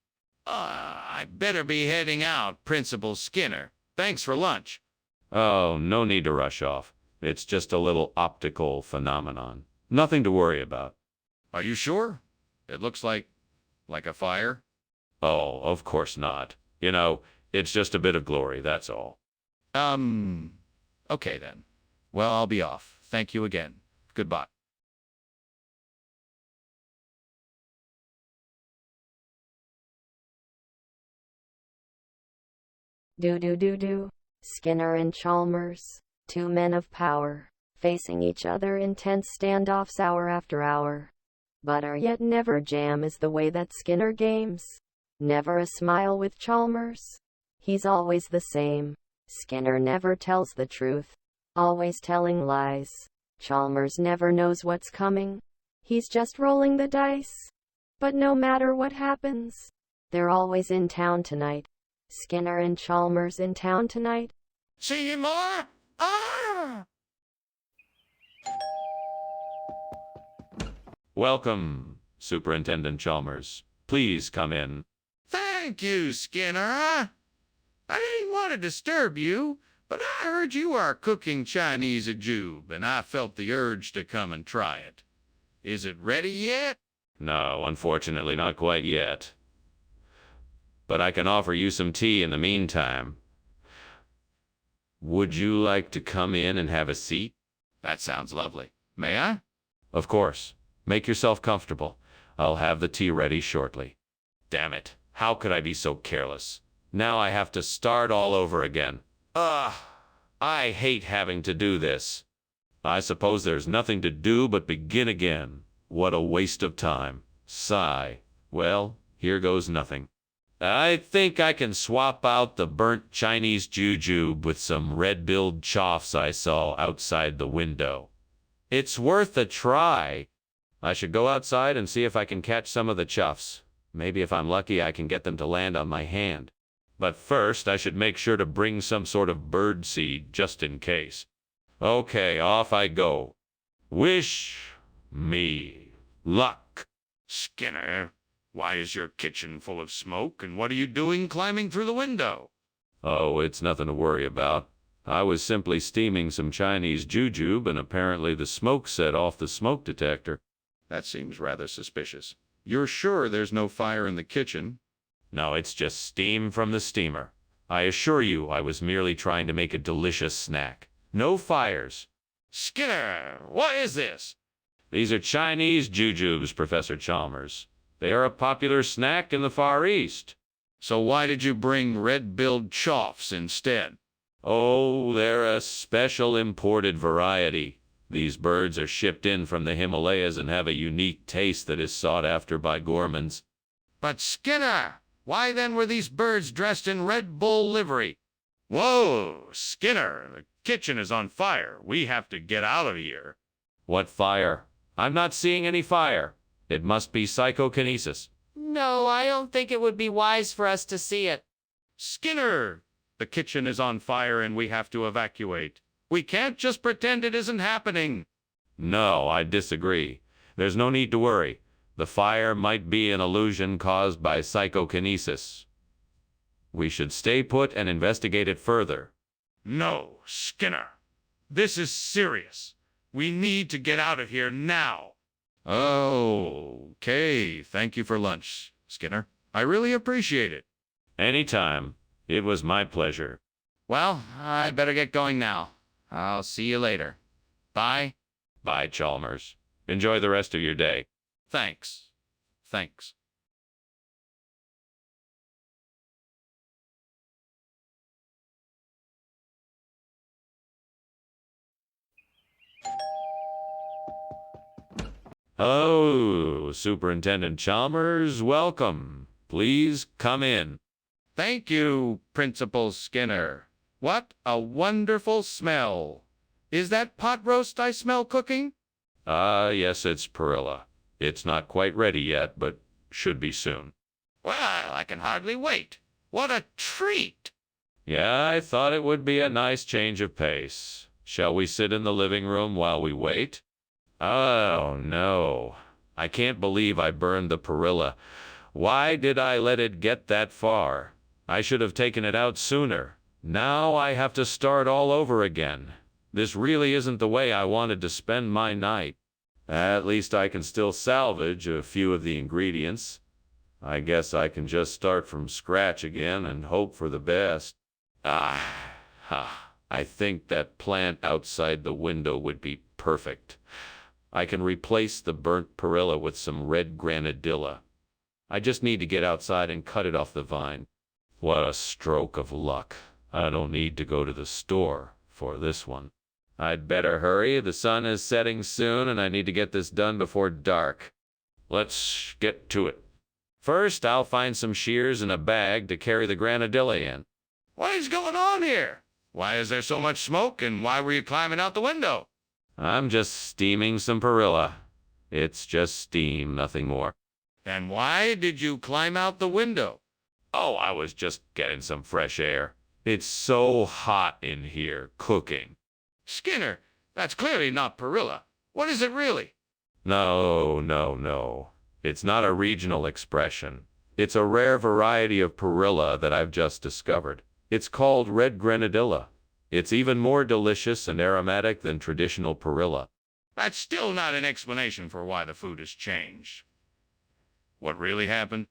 I better be heading out, Principal Skinner. Thanks for lunch. Oh, no need to rush off. It's just a little optical phenomenon. Nothing to worry about. Are you sure? It looks like a fire. Oh, of course not. You know, it's just a bit of glory, that's all. Okay then. Well, I'll be off. Thank you again. Goodbye. Do. Skinner and Chalmers, two men of power, facing each other in tense standoffs hour after hour. But our yet never jam is the way that Skinner games. Never a smile with Chalmers. He's always the same. Skinner never tells the truth, always telling lies. Chalmers never knows what's coming. He's just rolling the dice. But no matter what happens, they're always in town tonight. Skinner and Chalmers in town tonight. See you more? Welcome, Superintendent Chalmers. Please come in. Thank you, Skinner. I didn't want to disturb you, but I heard you are cooking Chinese ajube, and I felt the urge to come and try it. Is it ready yet? No, unfortunately not quite yet. But I can offer you some tea in the meantime. Would you like to come in and have a seat? That sounds lovely. May I? Of course. Make yourself comfortable. I'll have the tea ready shortly. Damn it. How could I be so careless? Now I have to start all over again. Ugh. I hate having to do this. I suppose there's nothing to do but begin again. What a waste of time. Sigh. Well, here goes nothing. I think I can swap out the burnt Chinese jujube with some red-billed choffs I saw outside the window. It's worth a try. I should go outside and see if I can catch some of the chuffs. Maybe if I'm lucky I can get them to land on my hand. But first I should make sure to bring some sort of bird seed just in case. Okay, off I go. Wish me luck. Skinner, why is your kitchen full of smoke, and what are you doing climbing through the window? Oh, it's nothing to worry about. I was simply steaming some Chinese jujube, and apparently the smoke set off the smoke detector. That seems rather suspicious. You're sure there's no fire in the kitchen? No, it's just steam from the steamer. I assure you I was merely trying to make a delicious snack. No fires. Skinner, what is this? These are Chinese jujubes, Professor Chalmers. They are a popular snack in the Far East. So why did you bring red-billed choffs instead? Oh, they're a special imported variety. These birds are shipped in from the Himalayas and have a unique taste that is sought after by gourmands. But Skinner, why then were these birds dressed in Red Bull livery? Whoa, Skinner, the kitchen is on fire. We have to get out of here. What fire? I'm not seeing any fire. It must be psychokinesis. No, I don't think it would be wise for us to see it. Skinner, the kitchen is on fire and we have to evacuate. We can't just pretend it isn't happening. No, I disagree. There's no need to worry. The fire might be an illusion caused by psychokinesis. We should stay put and investigate it further. No, Skinner. This is serious. We need to get out of here now. Okay. Thank you for lunch, Skinner. I really appreciate it. Anytime. It was my pleasure. Well, I'd better get going now. I'll see you later. Bye. Bye, Chalmers. Enjoy the rest of your day. Thanks. Thanks. Oh, Superintendent Chalmers, welcome. Please come in. Thank you, Principal Skinner. What a wonderful smell. Is that pot roast I smell cooking? Yes, it's perilla. It's not quite ready yet, but should be soon. Well, I can hardly wait. What a treat! Yeah, I thought it would be a nice change of pace. Shall we sit in the living room while we wait? Oh, no. I can't believe I burned the perilla. Why did I let it get that far? I should have taken it out sooner. Now I have to start all over again. This really isn't the way I wanted to spend my night. At least I can still salvage a few of the ingredients. I guess I can just start from scratch again and hope for the best. I think that plant outside the window would be perfect. I can replace the burnt perilla with some red granadilla. I just need to get outside and cut it off the vine. What a stroke of luck. I don't need to go to the store for this one. I'd better hurry. The sun is setting soon and I need to get this done before dark. Let's get to it. First, I'll find some shears and a bag to carry the granadilla in. What is going on here? Why is there so much smoke, and why were you climbing out the window? I'm just steaming some perilla. It's just steam, nothing more. And why did you climb out the window? Oh, I was just getting some fresh air. It's so hot in here, cooking. Skinner, that's clearly not perilla. What is it really? No. It's not a regional expression. It's a rare variety of perilla that I've just discovered. It's called red granadilla. It's even more delicious and aromatic than traditional perilla. That's still not an explanation for why the food has changed. What really happened?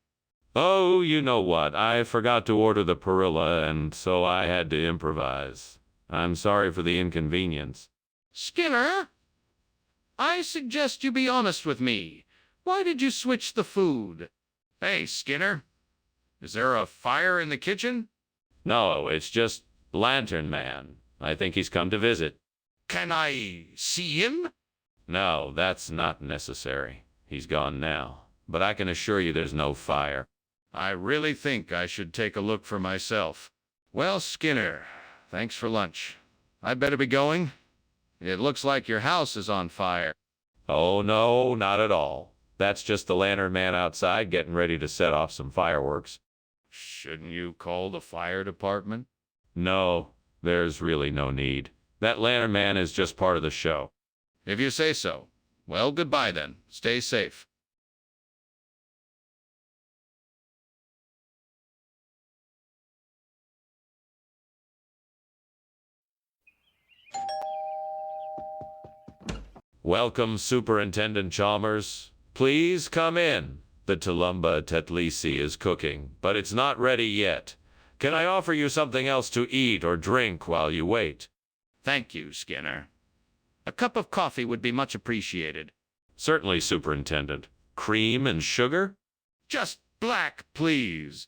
Oh, you know what? I forgot to order the perilla, and so I had to improvise. I'm sorry for the inconvenience. Skinner, I suggest you be honest with me. Why did you switch the food? Hey, Skinner, is there a fire in the kitchen? No, it's just Lantern Man. I think he's come to visit. Can I see him? No, that's not necessary. He's gone now. But I can assure you there's no fire. I really think I should take a look for myself. Well, Skinner, thanks for lunch. I'd better be going. It looks like your house is on fire. Oh, no, not at all. That's just the Lantern Man outside getting ready to set off some fireworks. Shouldn't you call the fire department? No, there's really no need. That Lantern Man is just part of the show. If you say so. Well, goodbye then. Stay safe. Welcome, Superintendent Chalmers. Please come in. The Tulumba Tetlisi is cooking, but it's not ready yet. Can I offer you something else to eat or drink while you wait? Thank you, Skinner. A cup of coffee would be much appreciated. Certainly, Superintendent. Cream and sugar? Just black, please.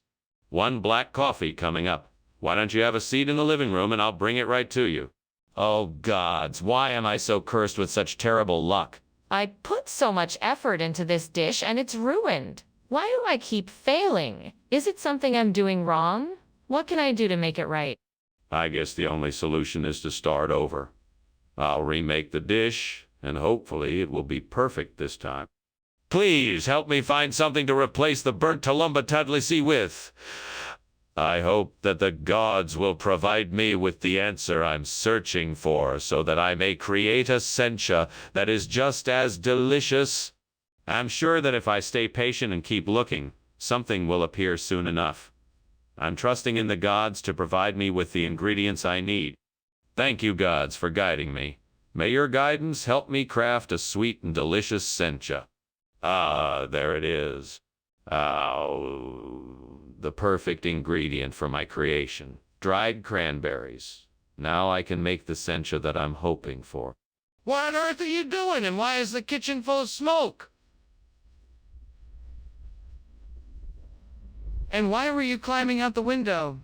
One black coffee coming up. Why don't you have a seat in the living room and I'll bring it right to you? Oh, gods, why am I so cursed with such terrible luck? I put so much effort into this dish and it's ruined. Why do I keep failing? Is it something I'm doing wrong? What can I do to make it right? I guess the only solution is to start over. I'll remake the dish, and hopefully it will be perfect this time. Please help me find something to replace the burnt Tulumba Tadlisi with. I hope that the gods will provide me with the answer I'm searching for so that I may create a sencha that is just as delicious. I'm sure that if I stay patient and keep looking, something will appear soon enough. I'm trusting in the gods to provide me with the ingredients I need. Thank you, gods, for guiding me. May your guidance help me craft a sweet and delicious sencha. Ah, there it is. Oh, the perfect ingredient for my creation. Dried cranberries. Now I can make the sencha that I'm hoping for. What on earth are you doing, and why is the kitchen full of smoke? And why were you climbing out the window?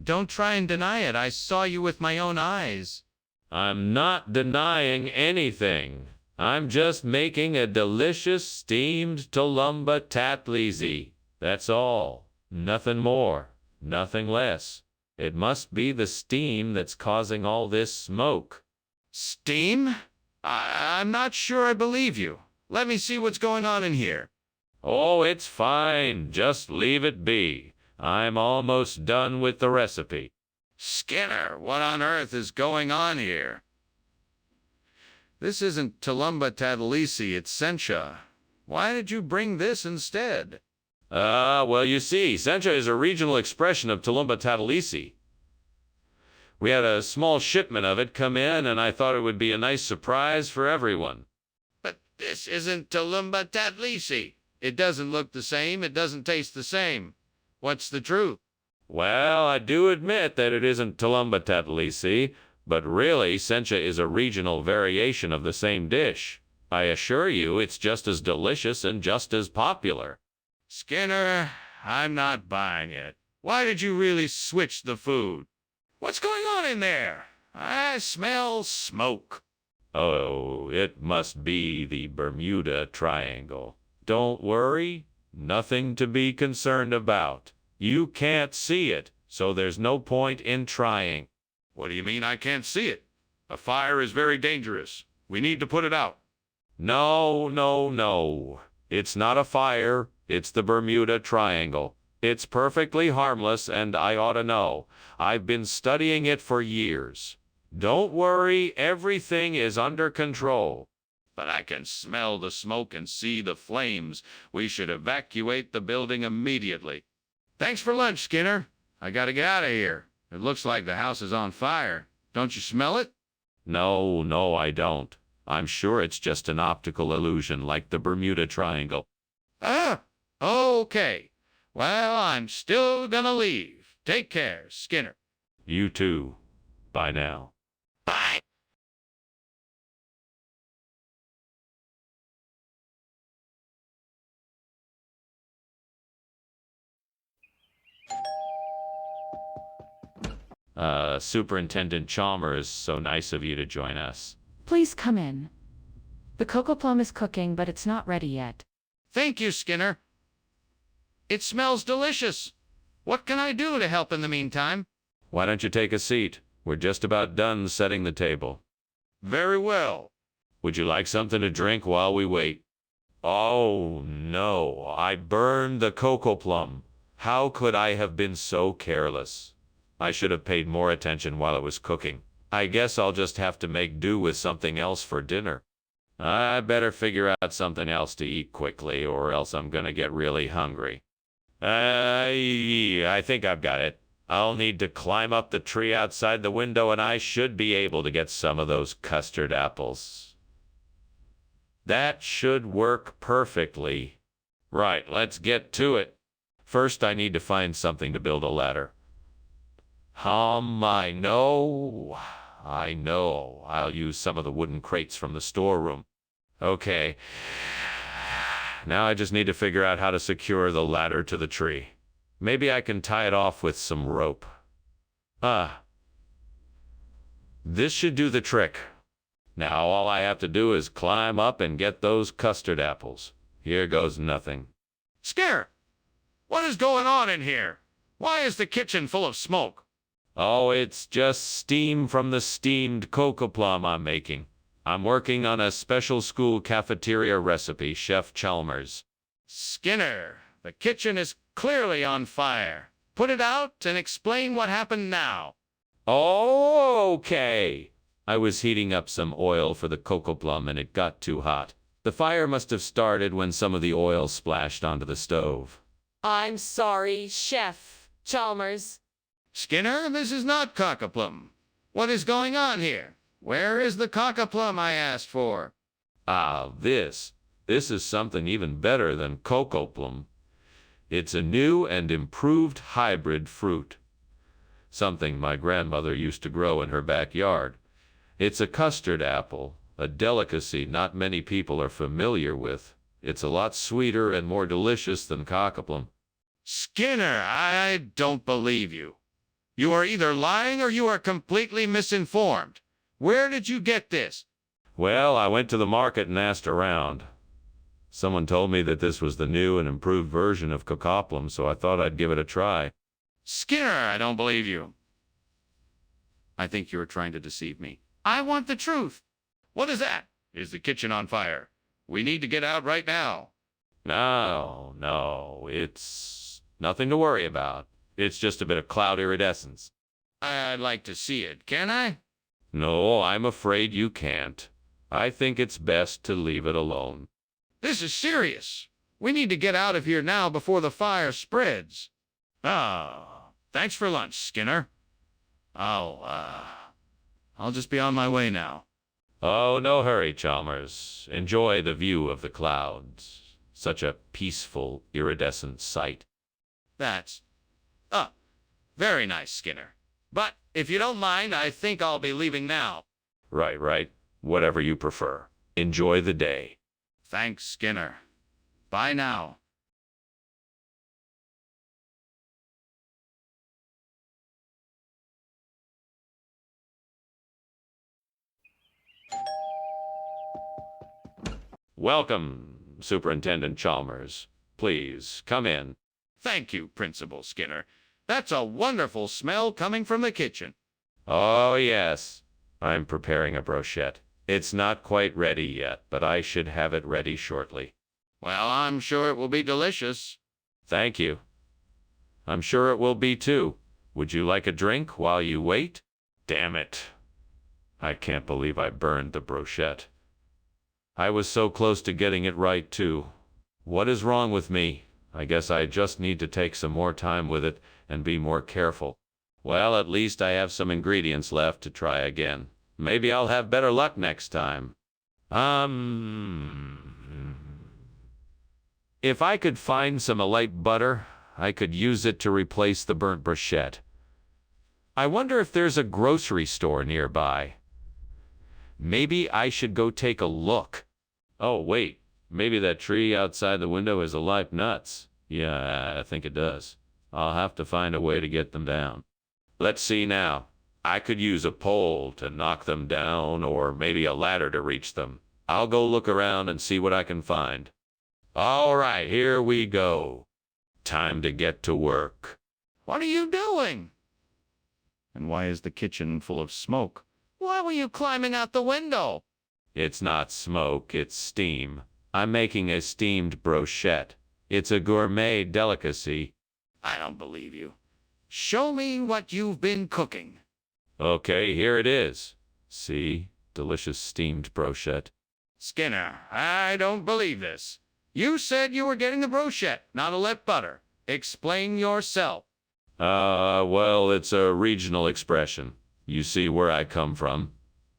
Don't try and deny it. I saw you with my own eyes. I'm not denying anything. I'm just making a delicious steamed tulumba tatlisi. That's all. Nothing more. Nothing less. It must be the steam that's causing all this smoke. Steam? I'm not sure I believe you. Let me see what's going on in here. Oh, it's fine. Just leave it be. I'm almost done with the recipe. Skinner, what on earth is going on here? This isn't tulumba tatlisi, it's sencha. Why did you bring this instead? Well, you see, sencha is a regional expression of tulumba tatlisi. We had a small shipment of it come in, and I thought it would be a nice surprise for everyone. But this isn't tulumba tatlisi. It doesn't look the same, it doesn't taste the same. What's the truth? Well, I do admit that it isn't tulumba tatlisi, but really, sencha is a regional variation of the same dish. I assure you, it's just as delicious and just as popular. Skinner, I'm not buying it. Why did you really switch the food? What's going on in there? I smell smoke. Oh, it must be the Bermuda Triangle. Don't worry, nothing to be concerned about. You can't see it, so there's no point in trying. What do you mean I can't see it? A fire is very dangerous. We need to put it out. No, no, no. It's not a fire. It's the Bermuda Triangle. It's perfectly harmless, and I ought to know. I've been studying it for years. Don't worry, everything is under control. But I can smell the smoke and see the flames. We should evacuate the building immediately. Thanks for lunch, Skinner. I gotta get out of here. It looks like the house is on fire. Don't you smell it? No, no, I don't. I'm sure it's just an optical illusion like the Bermuda Triangle. Ah, okay. Well, I'm still gonna leave. Take care, Skinner. You too. Bye now. Bye. Superintendent Chalmers, so nice of you to join us. Please come in. The cocoa plum is cooking, but it's not ready yet. Thank you, Skinner. It smells delicious. What can I do to help in the meantime? Why don't you take a seat? We're just about done setting the table. Very well. Would you like something to drink while we wait? Oh, no, I burned the cocoa plum. How could I have been so careless? I should have paid more attention while it was cooking. I guess I'll just have to make do with something else for dinner. I better figure out something else to eat quickly, or else I'm gonna get really hungry. I think I've got it. I'll need to climb up the tree outside the window, and I should be able to get some of those custard apples. That should work perfectly. Right, let's get to it. First, I need to find something to build a ladder. I know. I'll use some of the wooden crates from the storeroom. Okay. Now I just need to figure out how to secure the ladder to the tree. Maybe I can tie it off with some rope. This should do the trick. Now all I have to do is climb up and get those custard apples. Here goes nothing. Skinner, what is going on in here? Why is the kitchen full of smoke? Oh, it's just steam from the steamed cocoa plum I'm making. I'm working on a special school cafeteria recipe, Chef Chalmers. Skinner, the kitchen is clearly on fire. Put it out and explain what happened now. Oh, okay. I was heating up some oil for the cocoa plum and it got too hot. The fire must have started when some of the oil splashed onto the stove. I'm sorry, Chef Chalmers. Skinner, this is not cockaplum. What is going on here? Where is the cockaplum I asked for? Ah, this is something even better than cocoa plum. It's a new and improved hybrid fruit. Something my grandmother used to grow in her backyard. It's a custard apple, a delicacy not many people are familiar with. It's a lot sweeter and more delicious than cockaplum. Skinner, I don't believe you. You are either lying or you are completely misinformed. Where did you get this? Well, I went to the market and asked around. Someone told me that this was the new and improved version of cockaplum, so I thought I'd give it a try. Skinner, I don't believe you. I think you are trying to deceive me. I want the truth. What is that? Is the kitchen on fire? We need to get out right now. No, it's nothing to worry about. It's just a bit of cloud iridescence. I'd like to see it, can I? No, I'm afraid you can't. I think it's best to leave it alone. This is serious. We need to get out of here now before the fire spreads. Thanks for lunch, Skinner. I'll just be on my way now. Oh, no hurry, Chalmers. Enjoy the view of the clouds. Such a peaceful, iridescent sight. That's, very nice, Skinner. But if you don't mind, I think I'll be leaving now. Right. Whatever you prefer. Enjoy the day. Thanks, Skinner. Bye now. Welcome, Superintendent Chalmers. Please, come in. Thank you, Principal Skinner. That's a wonderful smell coming from the kitchen. Oh, yes. I'm preparing a brochette. It's not quite ready yet, but I should have it ready shortly. Well, I'm sure it will be delicious. Thank you. I'm sure it will be too. Would you like a drink while you wait? Damn it. I can't believe I burned the brochette. I was so close to getting it right, too. What is wrong with me? I guess I just need to take some more time with it and be more careful. Well, at least I have some ingredients left to try again. Maybe I'll have better luck next time. If I could find some light butter, I could use it to replace the burnt brochette. I wonder if there's a grocery store nearby. Maybe I should go take a look. Oh, wait. Maybe that tree outside the window is alive nuts. Yeah, I think it does. I'll have to find a way to get them down. Let's see now. I could use a pole to knock them down, or maybe a ladder to reach them. I'll go look around and see what I can find. All right, here we go. Time to get to work. What are you doing? And why is the kitchen full of smoke? Why were you climbing out the window? It's not smoke, it's steam. I'm making a steamed brochette. It's a gourmet delicacy. I don't believe you. Show me what you've been cooking. Okay, here it is. See? Delicious steamed brochette. Skinner, I don't believe this. You said you were getting the brochette, not a let butter. Explain yourself. Well, it's a regional expression. You see where I come from.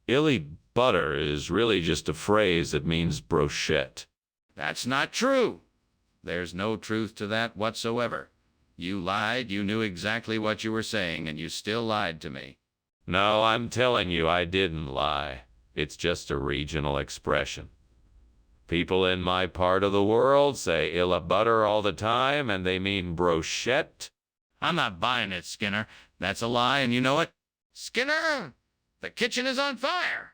Illy butter is really just a phrase that means brochette. That's not true. There's no truth to that whatsoever. You lied, you knew exactly what you were saying, and you still lied to me. No, I'm telling you, I didn't lie. It's just a regional expression. People in my part of the world say illa butter all the time, and they mean brochette. I'm not buying it, Skinner. That's a lie, and you know it. Skinner, the kitchen is on fire.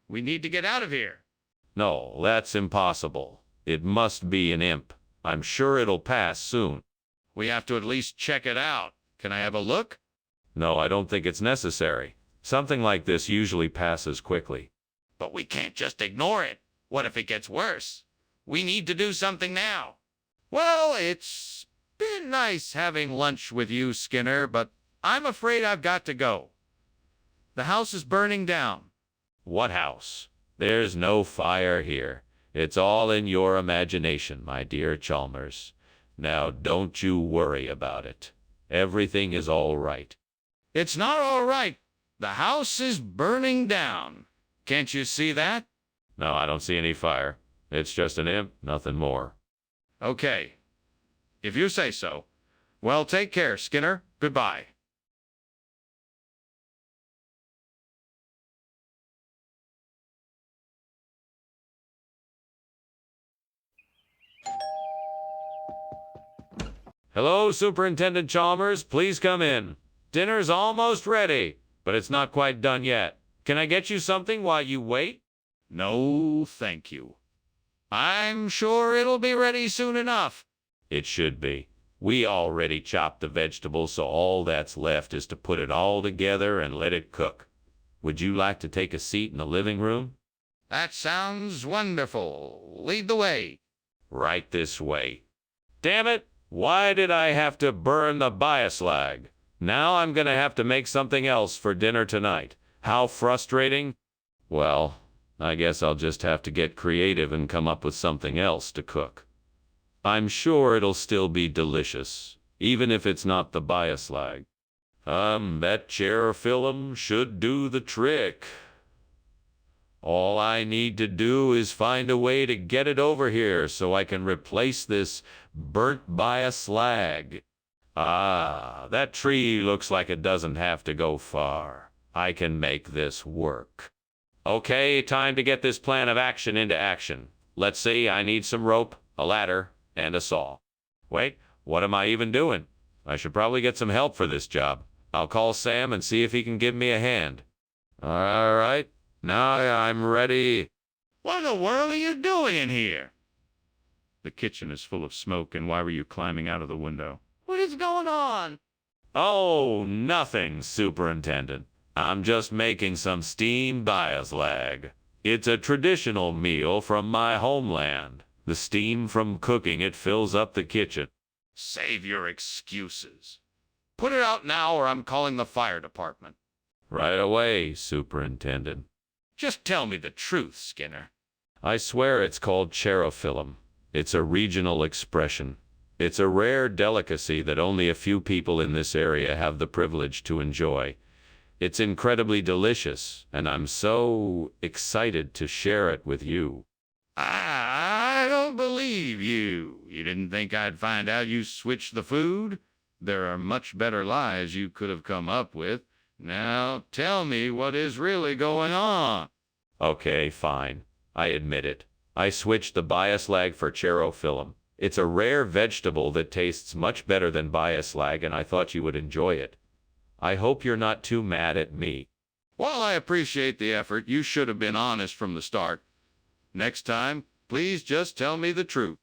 We need to get out of here. No, that's impossible. It must be an imp. I'm sure it'll pass soon. We have to at least check it out. Can I have a look? No, I don't think it's necessary. Something like this usually passes quickly. But we can't just ignore it. What if it gets worse? We need to do something now. Well, it's been nice having lunch with you, Skinner, but I'm afraid I've got to go. The house is burning down. What house? There's no fire here. It's all in your imagination, my dear Chalmers. Now don't you worry about it. Everything is all right. It's not all right. The house is burning down. Can't you see that? No, I don't see any fire. It's just an imp, nothing more. Okay. If you say so. Well, take care, Skinner. Goodbye. Hello, Superintendent Chalmers. Please come in. Dinner's almost ready, but it's not quite done yet. Can I get you something while you wait? No, thank you. I'm sure it'll be ready soon enough. It should be. We already chopped the vegetables, so all that's left is to put it all together and let it cook. Would you like to take a seat in the living room? That sounds wonderful. Lead the way. Right this way. Damn it! Why did I have to burn the bioslag? Now I'm gonna have to make something else for dinner tonight. How frustrating. Well, I guess I'll just have to get creative and come up with something else to cook. I'm sure it'll still be delicious, even if it's not the bioslag. That cherofilm should do the trick. All I need to do is find a way to get it over here so I can replace this burnt bioslag. Ah, that tree looks like it doesn't have to go far. I can make this work. Okay, time to get this plan of action into action. Let's see, I need some rope, a ladder, and a saw. Wait, what am I even doing? I should probably get some help for this job. I'll call Sam and see if he can give me a hand. All right, now I'm ready. What in the world are you doing in here? The kitchen is full of smoke, and why were you climbing out of the window? What is going on? Oh, nothing, Superintendent. I'm just making some steamed bioslag. It's a traditional meal from my homeland. The steam from cooking it fills up the kitchen. Save your excuses. Put it out now or I'm calling the fire department. Right away, Superintendent. Just tell me the truth, Skinner. I swear it's called cherofilm. It's a regional expression. It's a rare delicacy that only a few people in this area have the privilege to enjoy. It's incredibly delicious, and I'm so excited to share it with you. I don't believe you. You didn't think I'd find out you switched the food? There are much better lies you could have come up with. Now tell me what is really going on. Okay, fine. I admit it. I switched the bioslag for cherofilm. It's a rare vegetable that tastes much better than bioslag, and I thought you would enjoy it. I hope you're not too mad at me. While I appreciate the effort, you should have been honest from the start. Next time, please just tell me the truth.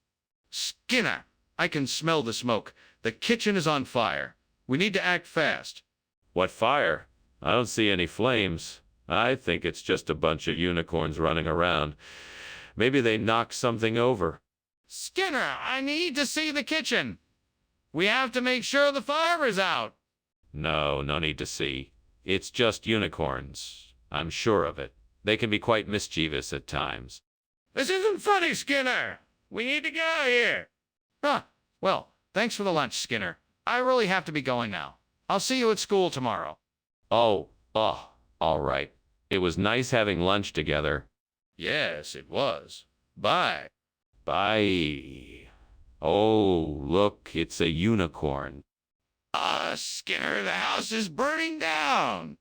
Skinner, I can smell the smoke. The kitchen is on fire. We need to act fast. What fire? I don't see any flames. I think it's just a bunch of unicorns running around. Maybe they knocked something over. Skinner, I need to see the kitchen. We have to make sure the fire is out. No need to see. It's just unicorns. I'm sure of it. They can be quite mischievous at times. This isn't funny, Skinner. We need to get out of here. Well, thanks for the lunch, Skinner. I really have to be going now. I'll see you at school tomorrow. Oh, all right. It was nice having lunch together. Yes, it was. Bye. Bye. Oh, look, it's a unicorn. Skinner, the house is burning down.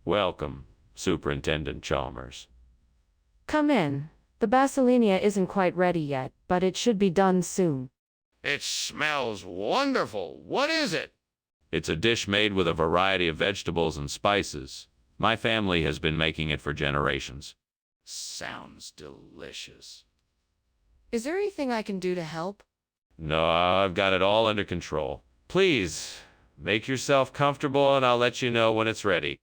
Welcome, Superintendent Chalmers. Come in. The basilinia isn't quite ready yet, but it should be done soon. It smells wonderful. What is it? It's a dish made with a variety of vegetables and spices. My family has been making it for generations. Sounds delicious. Is there anything I can do to help? No, I've got it all under control. Please, make yourself comfortable and I'll let you know when it's ready.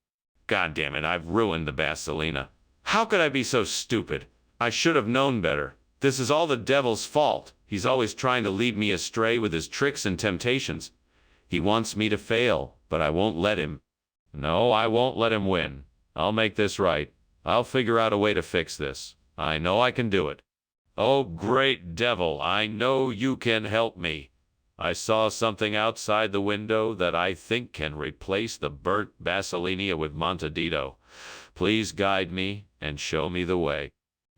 God damn it, I've ruined the basilina. How could I be so stupid? I should have known better. This is all the devil's fault. He's always trying to lead me astray with his tricks and temptations. He wants me to fail, but I won't let him. No, I won't let him win. I'll make this right. I'll figure out a way to fix this. I know I can do it. Oh, great devil, I know you can help me. I saw something outside the window that I think can replace the burnt Basilinia with Montedito. Please guide me and show me the way.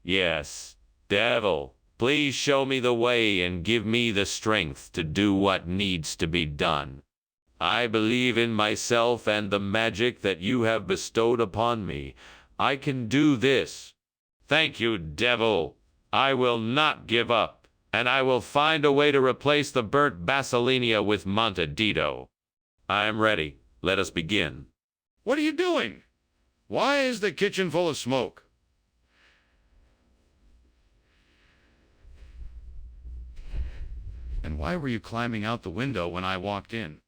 Yes, devil, please show me the way and give me the strength to do what needs to be done. I believe in myself and the magic that you have bestowed upon me. I can do this. Thank you, devil. I will not give up, and I will find a way to replace the burnt Basilinia with Montedito. I am ready. Let us begin. What are you doing? Why is the kitchen full of smoke? And why were you climbing out the window when I walked in?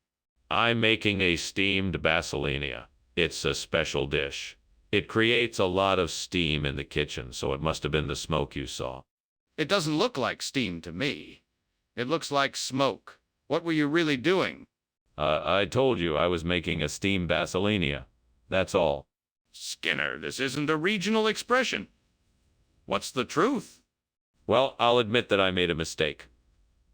I'm making a steamed Basilinia. It's a special dish. It creates a lot of steam in the kitchen, so it must have been the smoke you saw. It doesn't look like steam to me. It looks like smoke. What were you really doing? I told you I was making a steamed Basilinia. That's all. Skinner, this isn't a regional expression. What's the truth? Well, I'll admit that I made a mistake.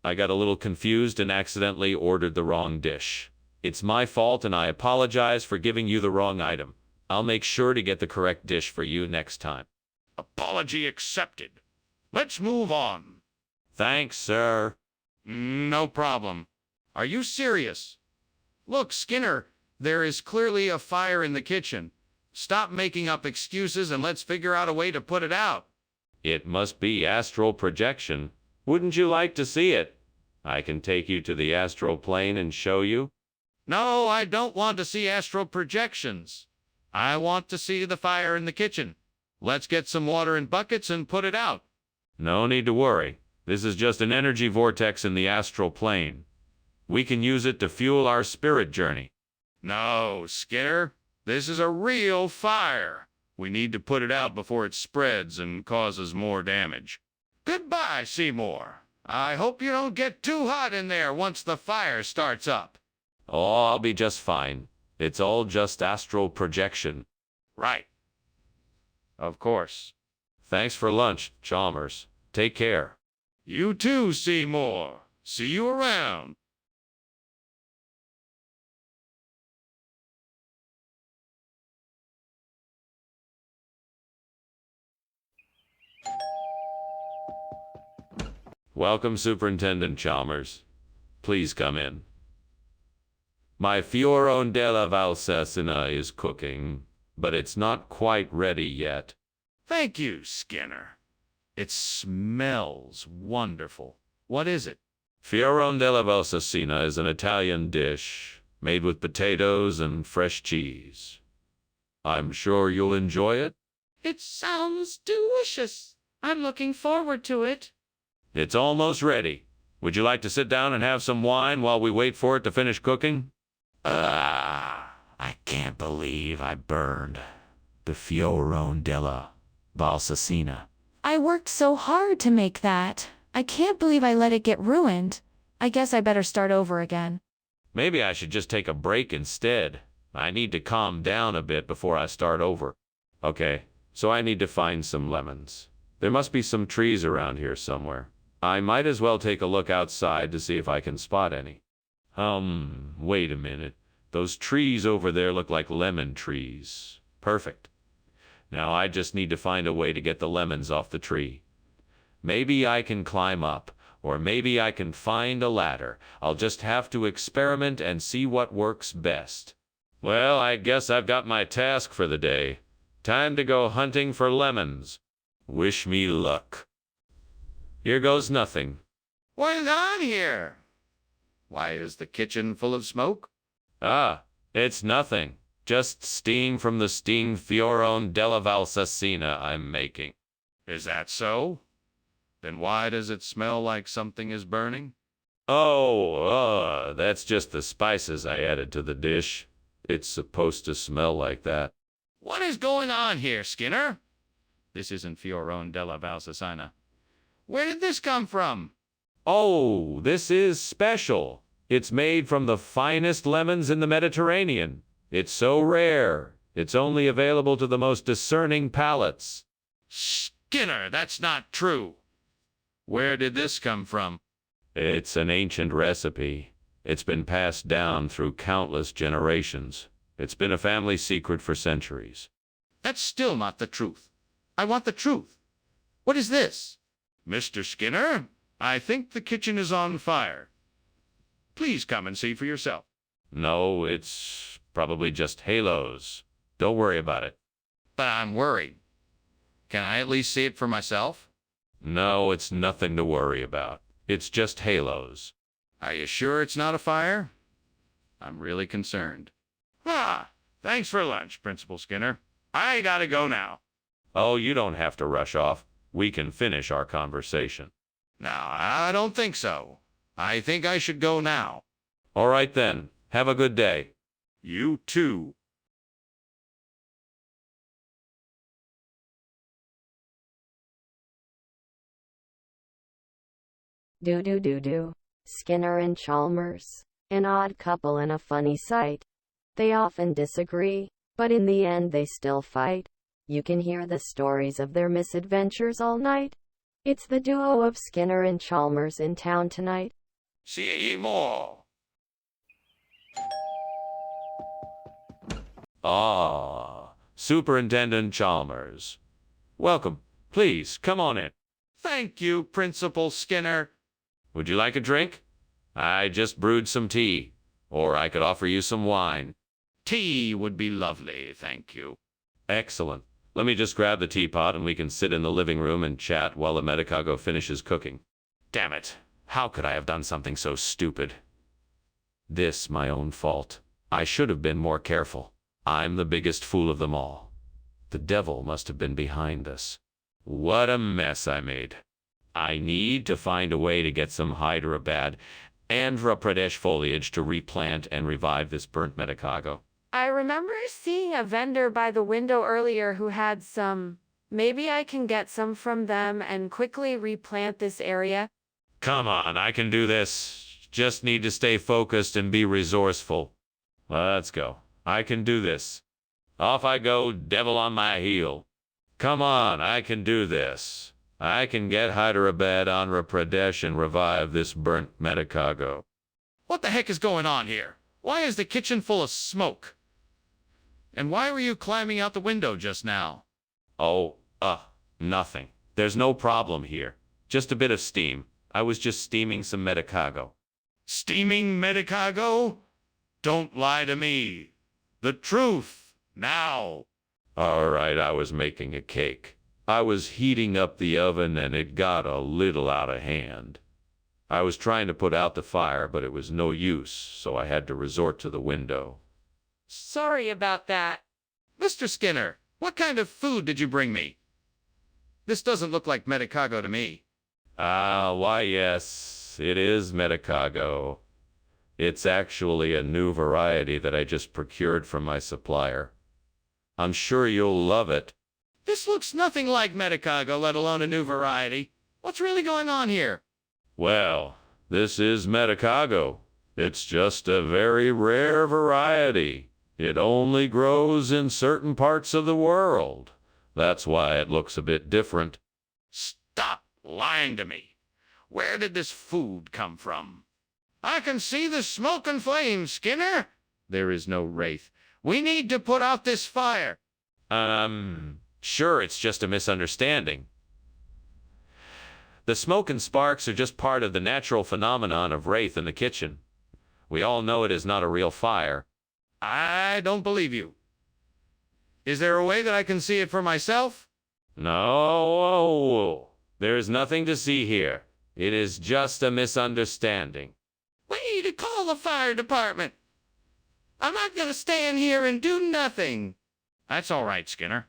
I got a little confused and accidentally ordered the wrong dish. It's my fault, and I apologize for giving you the wrong item. I'll make sure to get the correct dish for you next time. Apology accepted. Let's move on. Thanks, sir. No problem. Are you serious? Look, Skinner, there is clearly a fire in the kitchen. Stop making up excuses and let's figure out a way to put it out. It must be astral projection. Wouldn't you like to see it? I can take you to the astral plane and show you. No, I don't want to see astral projections. I want to see the fire in the kitchen. Let's get some water in buckets and put it out. No need to worry. This is just an energy vortex in the astral plane. We can use it to fuel our spirit journey. No, Skinner. This is a real fire. We need to put it out before it spreads and causes more damage. Goodbye, Seymour. I hope you don't get too hot in there once the fire starts up. Oh, I'll be just fine. It's all just astral projection. Right. Of course. Thanks for lunch, Chalmers. Take care. You too, Seymour. See you around. Welcome, Superintendent Chalmers. Please come in. My Fiorone della Valsecina is cooking, but it's not quite ready yet. Thank you, Skinner. It smells wonderful. What is it? Fiorone della Valsecina is an Italian dish made with potatoes and fresh cheese. I'm sure you'll enjoy it. It sounds delicious. I'm looking forward to it. It's almost ready. Would you like to sit down and have some wine while we wait for it to finish cooking? I can't believe I burned the Fiorone della Valsecina. I worked so hard to make that. I can't believe I let it get ruined. I guess I better start over again. Maybe I should just take a break instead. I need to calm down a bit before I start over. Okay, so I need to find some lemons. There must be some trees around here somewhere. I might as well take a look outside to see if I can spot any. Wait a minute. Those trees over there look like lemon trees. Perfect. Now I just need to find a way to get the lemons off the tree. Maybe I can climb up, or maybe I can find a ladder. I'll just have to experiment and see what works best. Well, I guess I've got my task for the day. Time to go hunting for lemons. Wish me luck. Here goes nothing. What is on here? Why is the kitchen full of smoke? It's nothing. Just steam from the steamed Fiorone della Valsecina I'm making. Is that so? Then why does it smell like something is burning? That's just the spices I added to the dish. It's supposed to smell like that. What is going on here, Skinner? This isn't Fiorone della Valsecina. Where did this come from? Oh, this is special. It's made from the finest lemons in the Mediterranean. It's so rare. It's only available to the most discerning palates. Skinner, that's not true. Where did this come from? It's an ancient recipe. It's been passed down through countless generations. It's been a family secret for centuries. That's still not the truth. I want the truth. What is this? Mr. Skinner, I think the kitchen is on fire. Please come and see for yourself. No, it's probably just halos. Don't worry about it. But I'm worried. Can I at least see it for myself? No, it's nothing to worry about. It's just halos. Are you sure it's not a fire? I'm really concerned. Thanks for lunch, Principal Skinner. I gotta go now. Oh, you don't have to rush off. We can finish our conversation. No, I don't think so. I think I should go now. All right then. Have a good day. You too. Do. Skinner and Chalmers. An odd couple and a funny sight. They often disagree, but in the end they still fight. You can hear the stories of their misadventures all night. It's the duo of Skinner and Chalmers in town tonight. See ye more. Ah, Superintendent Chalmers. Welcome. Please, come on in. Thank you, Principal Skinner. Would you like a drink? I just brewed some tea. Or I could offer you some wine. Tea would be lovely, thank you. Excellent. Let me just grab the teapot and we can sit in the living room and chat while the medicago finishes cooking. Damn it. How could I have done something so stupid? This my own fault. I should have been more careful. I'm the biggest fool of them all. The devil must have been behind this. What a mess I made. I need to find a way to get some Hyderabad, Andhra Pradesh foliage to replant and revive this burnt medicago. I remember seeing a vendor by the window earlier who had some. Maybe I can get some from them and quickly replant this area. Come on, I can do this. Just need to stay focused and be resourceful. Let's go. I can do this. Off I go, devil on my heel. Come on, I can do this. I can get Hyderabad, Andhra Pradesh and revive this burnt medicago. What the heck is going on here? Why is the kitchen full of smoke? And why were you climbing out the window just now? Oh, nothing. There's no problem here. Just a bit of steam. I was just steaming some medicago. Steaming medicago? Don't lie to me. The truth, now. All right, I was making a cake. I was heating up the oven and it got a little out of hand. I was trying to put out the fire, but it was no use, so I had to resort to the window. Sorry about that. Mr. Skinner, what kind of food did you bring me? This doesn't look like medicago to me. Why yes, it is medicago. It's actually a new variety that I just procured from my supplier. I'm sure you'll love it. This looks nothing like medicago, let alone a new variety. What's really going on here? Well, this is medicago. It's just a very rare variety. It only grows in certain parts of the world. That's why it looks a bit different. Stop lying to me. Where did this food come from? I can see the smoke and flames, Skinner. There is no wraith. We need to put out this fire. Sure, it's just a misunderstanding. The smoke and sparks are just part of the natural phenomenon of wraith in the kitchen. We all know it is not a real fire. I don't believe you. Is there a way that I can see it for myself? No, there's nothing to see here. It is just a misunderstanding. We need to call the fire department. I'm not going to stand here and do nothing. That's all right, Skinner.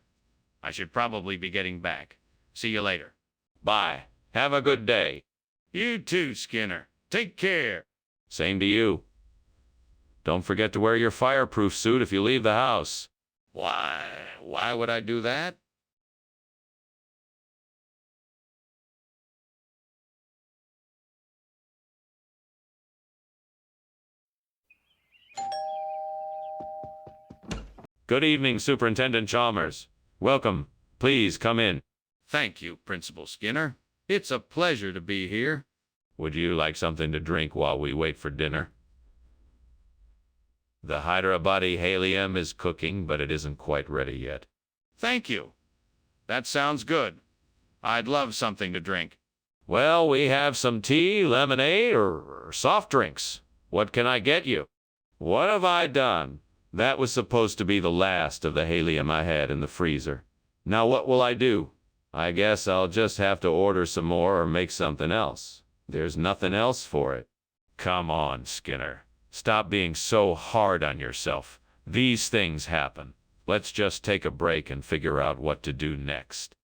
I should probably be getting back. See you later. Bye. Have a good day. You too, Skinner. Take care. Same to you. Don't forget to wear your fireproof suit if you leave the house. Why would I do that? Good evening, Superintendent Chalmers. Welcome. Please come in. Thank you, Principal Skinner. It's a pleasure to be here. Would you like something to drink while we wait for dinner? The Hyderabadi helium is cooking, but it isn't quite ready yet. Thank you. That sounds good. I'd love something to drink. Well, we have some tea, lemonade, or soft drinks. What can I get you? What have I done? That was supposed to be the last of the helium I had in the freezer. Now what will I do? I guess I'll just have to order some more or make something else. There's nothing else for it. Come on, Skinner. Stop being so hard on yourself. These things happen. Let's just take a break and figure out what to do next.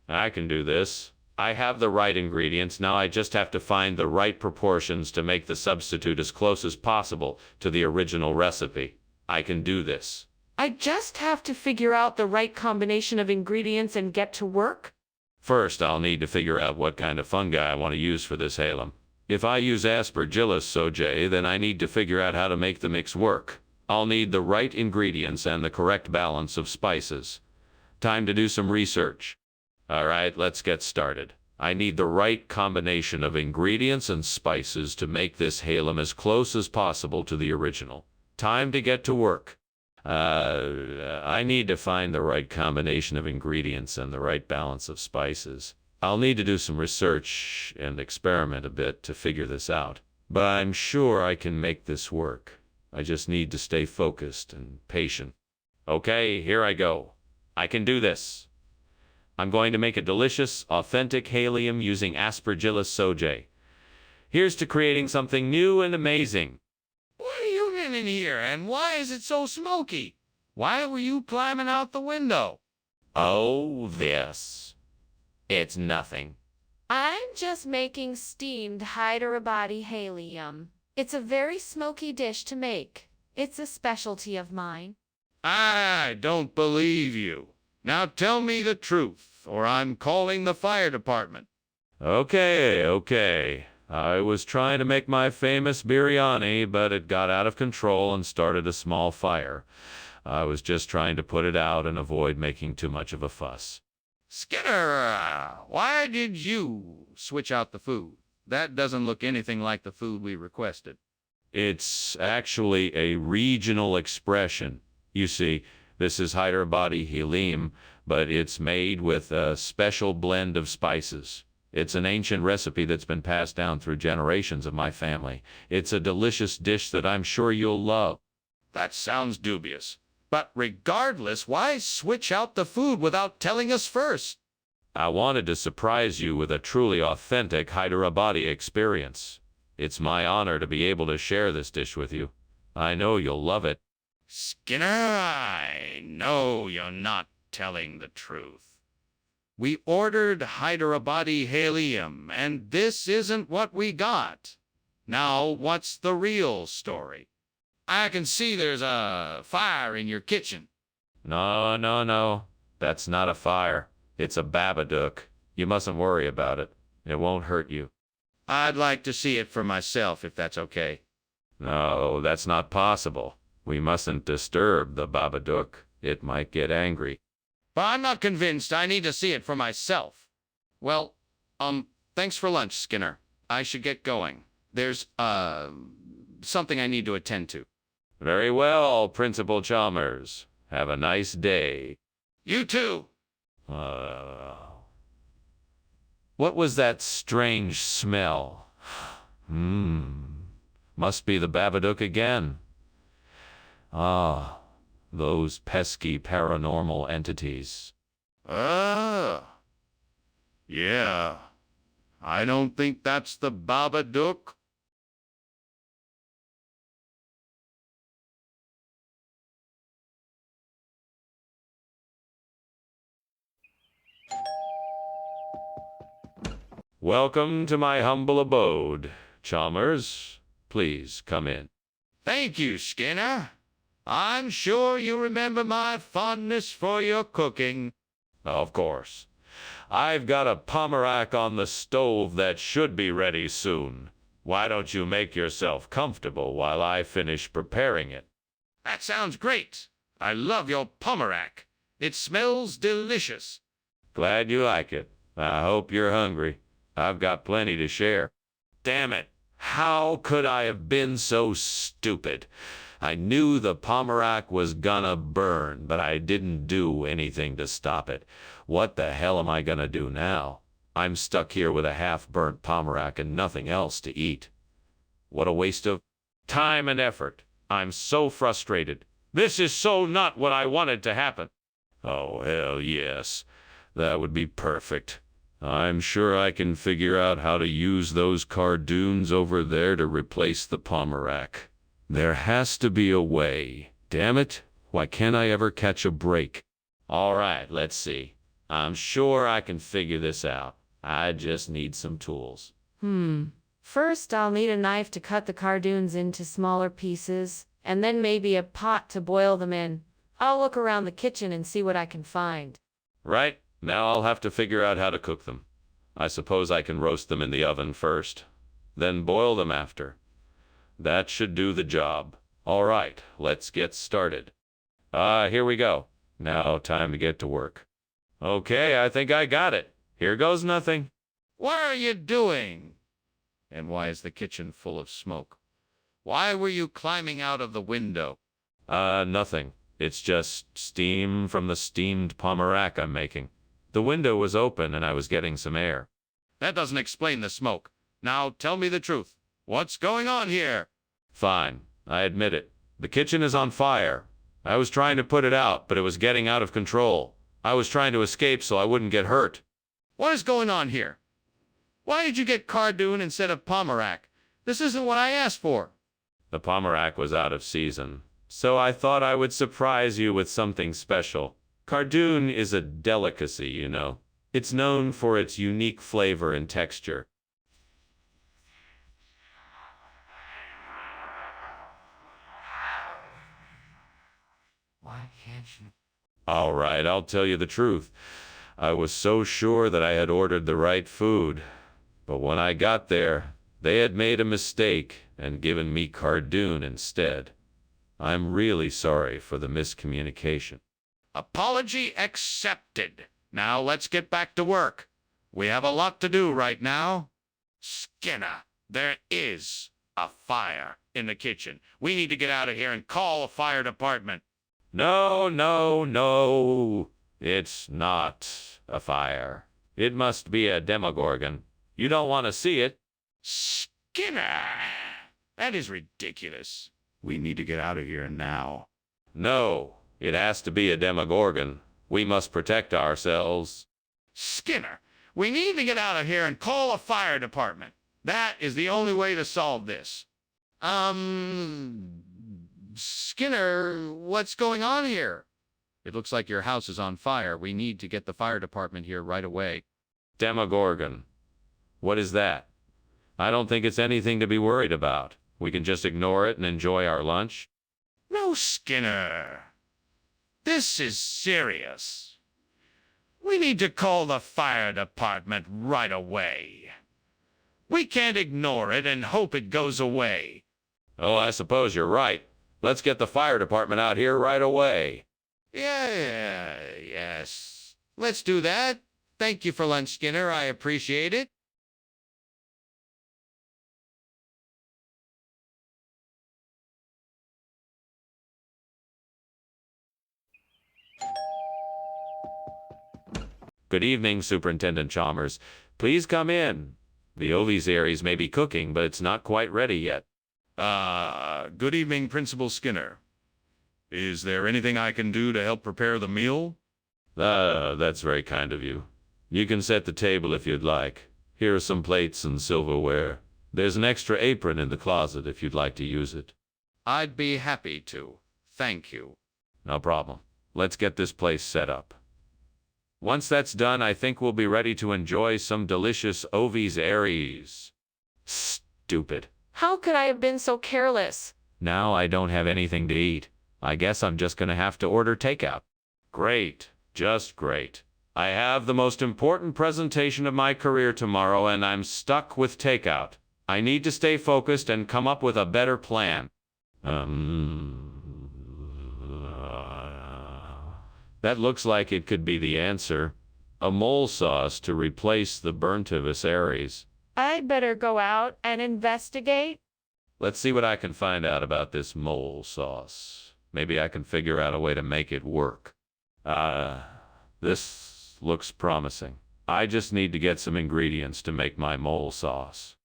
I can do this. I have the right ingredients. Now I just have to find the right proportions to make the substitute as close as possible to the original recipe. I can do this. I just have to figure out the right combination of ingredients and get to work? First, I'll need to figure out what kind of fungi I want to use for this helium. If I use Aspergillus sojei, then I need to figure out how to make the mix work. I'll need the right ingredients and the correct balance of spices. Time to do some research. All right, let's get started. I need the right combination of ingredients and spices to make this helium as close as possible to the original. Time to get to work. I need to find the right combination of ingredients and the right balance of spices. I'll need to do some research and experiment a bit to figure this out. But I'm sure I can make this work. I just need to stay focused and patient. Okay, here I go. I can do this. I'm going to make a delicious, authentic helium using Aspergillus sojei. Here's to creating something new and amazing. What are you doing in here, and why is it so smoky? Why were you climbing out the window? Oh, this. It's nothing. I'm just making steamed Hyderabadi helium. It's a very smoky dish to make. It's a specialty of mine. I don't believe you. Now tell me the truth, or I'm calling the fire department. Okay. I was trying to make my famous biryani, but it got out of control and started a small fire. I was just trying to put it out and avoid making too much of a fuss. Skinner, why did you switch out the food? That doesn't look anything like the food we requested. It's actually a regional expression. You see, this is Hyderabadi helium, but it's made with a special blend of spices. It's an ancient recipe that's been passed down through generations of my family. It's a delicious dish that I'm sure you'll love. That sounds dubious. But regardless, why switch out the food without telling us first? I wanted to surprise you with a truly authentic Hyderabadi experience. It's my honor to be able to share this dish with you. I know you'll love it. Skinner, I know you're not telling the truth. We ordered Hyderabadi helium, and this isn't what we got. Now, what's the real story? I can see there's a fire in your kitchen. No. That's not a fire. It's a Babadook. You mustn't worry about it. It won't hurt you. I'd like to see it for myself, if that's okay. No, that's not possible. We mustn't disturb the Babadook. It might get angry. But I'm not convinced. I need to see it for myself. Well, thanks for lunch, Skinner. I should get going. There's, something I need to attend to. Very well, Principal Chalmers. Have a nice day. You too. What was that strange smell? Must be the Babadook again. Ah, those pesky paranormal entities. Yeah. I don't think that's the Babadook. Welcome to my humble abode, Chalmers. Please come in. Thank you, Skinner. I'm sure you remember my fondness for your cooking. Of course. I've got a pomerac on the stove that should be ready soon. Why don't you make yourself comfortable while I finish preparing it? That sounds great. I love your pomerac. It smells delicious. Glad you like it. I hope you're hungry. I've got plenty to share. Damn it. How could I have been so stupid? I knew the pomerac was gonna burn, but I didn't do anything to stop it. What the hell am I gonna do now? I'm stuck here with a half-burnt pomerac and nothing else to eat. What a waste of time and effort. I'm so frustrated. This is so not what I wanted to happen. Oh, hell yes. That would be perfect. I'm sure I can figure out how to use those cardoons over there to replace the pomerac. There has to be a way. Damn it, why can't I ever catch a break? All right, let's see. I'm sure I can figure this out. I just need some tools. First, I'll need a knife to cut the cardoons into smaller pieces, and then maybe a pot to boil them in. I'll look around the kitchen and see what I can find. Right, now I'll have to figure out how to cook them. I suppose I can roast them in the oven first, then boil them after. That should do the job. All right, let's get started. Here we go. Now time to get to work. Okay, I think I got it. Here goes nothing. What are you doing? And why is the kitchen full of smoke? Why were you climbing out of the window? Nothing. It's just steam from the steamed pomerac I'm making. The window was open and I was getting some air. That doesn't explain the smoke. Now tell me the truth. What's going on here? Fine, I admit it. The kitchen is on fire. I was trying to put it out, but it was getting out of control. I was trying to escape so I wouldn't get hurt. What is going on here? Why did you get cardoon instead of pomerac? This isn't what I asked for. The pomerac was out of season, so I thought I would surprise you with something special. Cardoon is a delicacy, you know. It's known for its unique flavor and texture. Why can't you? All right, I'll tell you the truth. I was so sure that I had ordered the right food. But when I got there, they had made a mistake and given me cardoon instead. I'm really sorry for the miscommunication. Apology accepted. Now let's get back to work. We have a lot to do right now. Skinner, there is a fire in the kitchen. We need to get out of here and call a fire department. No, no, no. It's not a fire. It must be a demogorgon. You don't want to see it. Skinner, that is ridiculous. We need to get out of here now. No, it has to be a demogorgon. We must protect ourselves. Skinner, we need to get out of here and call a fire department. That is the only way to solve this. Skinner, what's going on here? It looks like your house is on fire. We need to get the fire department here right away. Demogorgon. What is that? I don't think it's anything to be worried about. We can just ignore it and enjoy our lunch. No, Skinner. This is serious. We need to call the fire department right away. We can't ignore it and hope it goes away. Oh, I suppose you're right. Let's get the fire department out here right away. Yes. Let's do that. Thank you for lunch, Skinner. I appreciate it. Good evening, Superintendent Chalmers. Please come in. The ovisaries may be cooking, but it's not quite ready yet. Good evening, Principal Skinner. Is there anything I can do to help prepare the meal? That's very kind of you. You can set the table if you'd like. Here are some plates and silverware. There's an extra apron in the closet if you'd like to use it. I'd be happy to. Thank you. No problem. Let's get this place set up. Once that's done, I think we'll be ready to enjoy some delicious ovies aries. Stupid. How could I have been so careless? Now I don't have anything to eat. I guess I'm just gonna have to order takeout. Great. Just great. I have the most important presentation of my career tomorrow and I'm stuck with takeout. I need to stay focused and come up with a better plan. That looks like it could be the answer. A mole sauce to replace the burnt Aries. I'd better go out and investigate. Let's see what I can find out about this mole sauce. Maybe I can figure out a way to make it work. This looks promising. I just need to get some ingredients to make my mole sauce.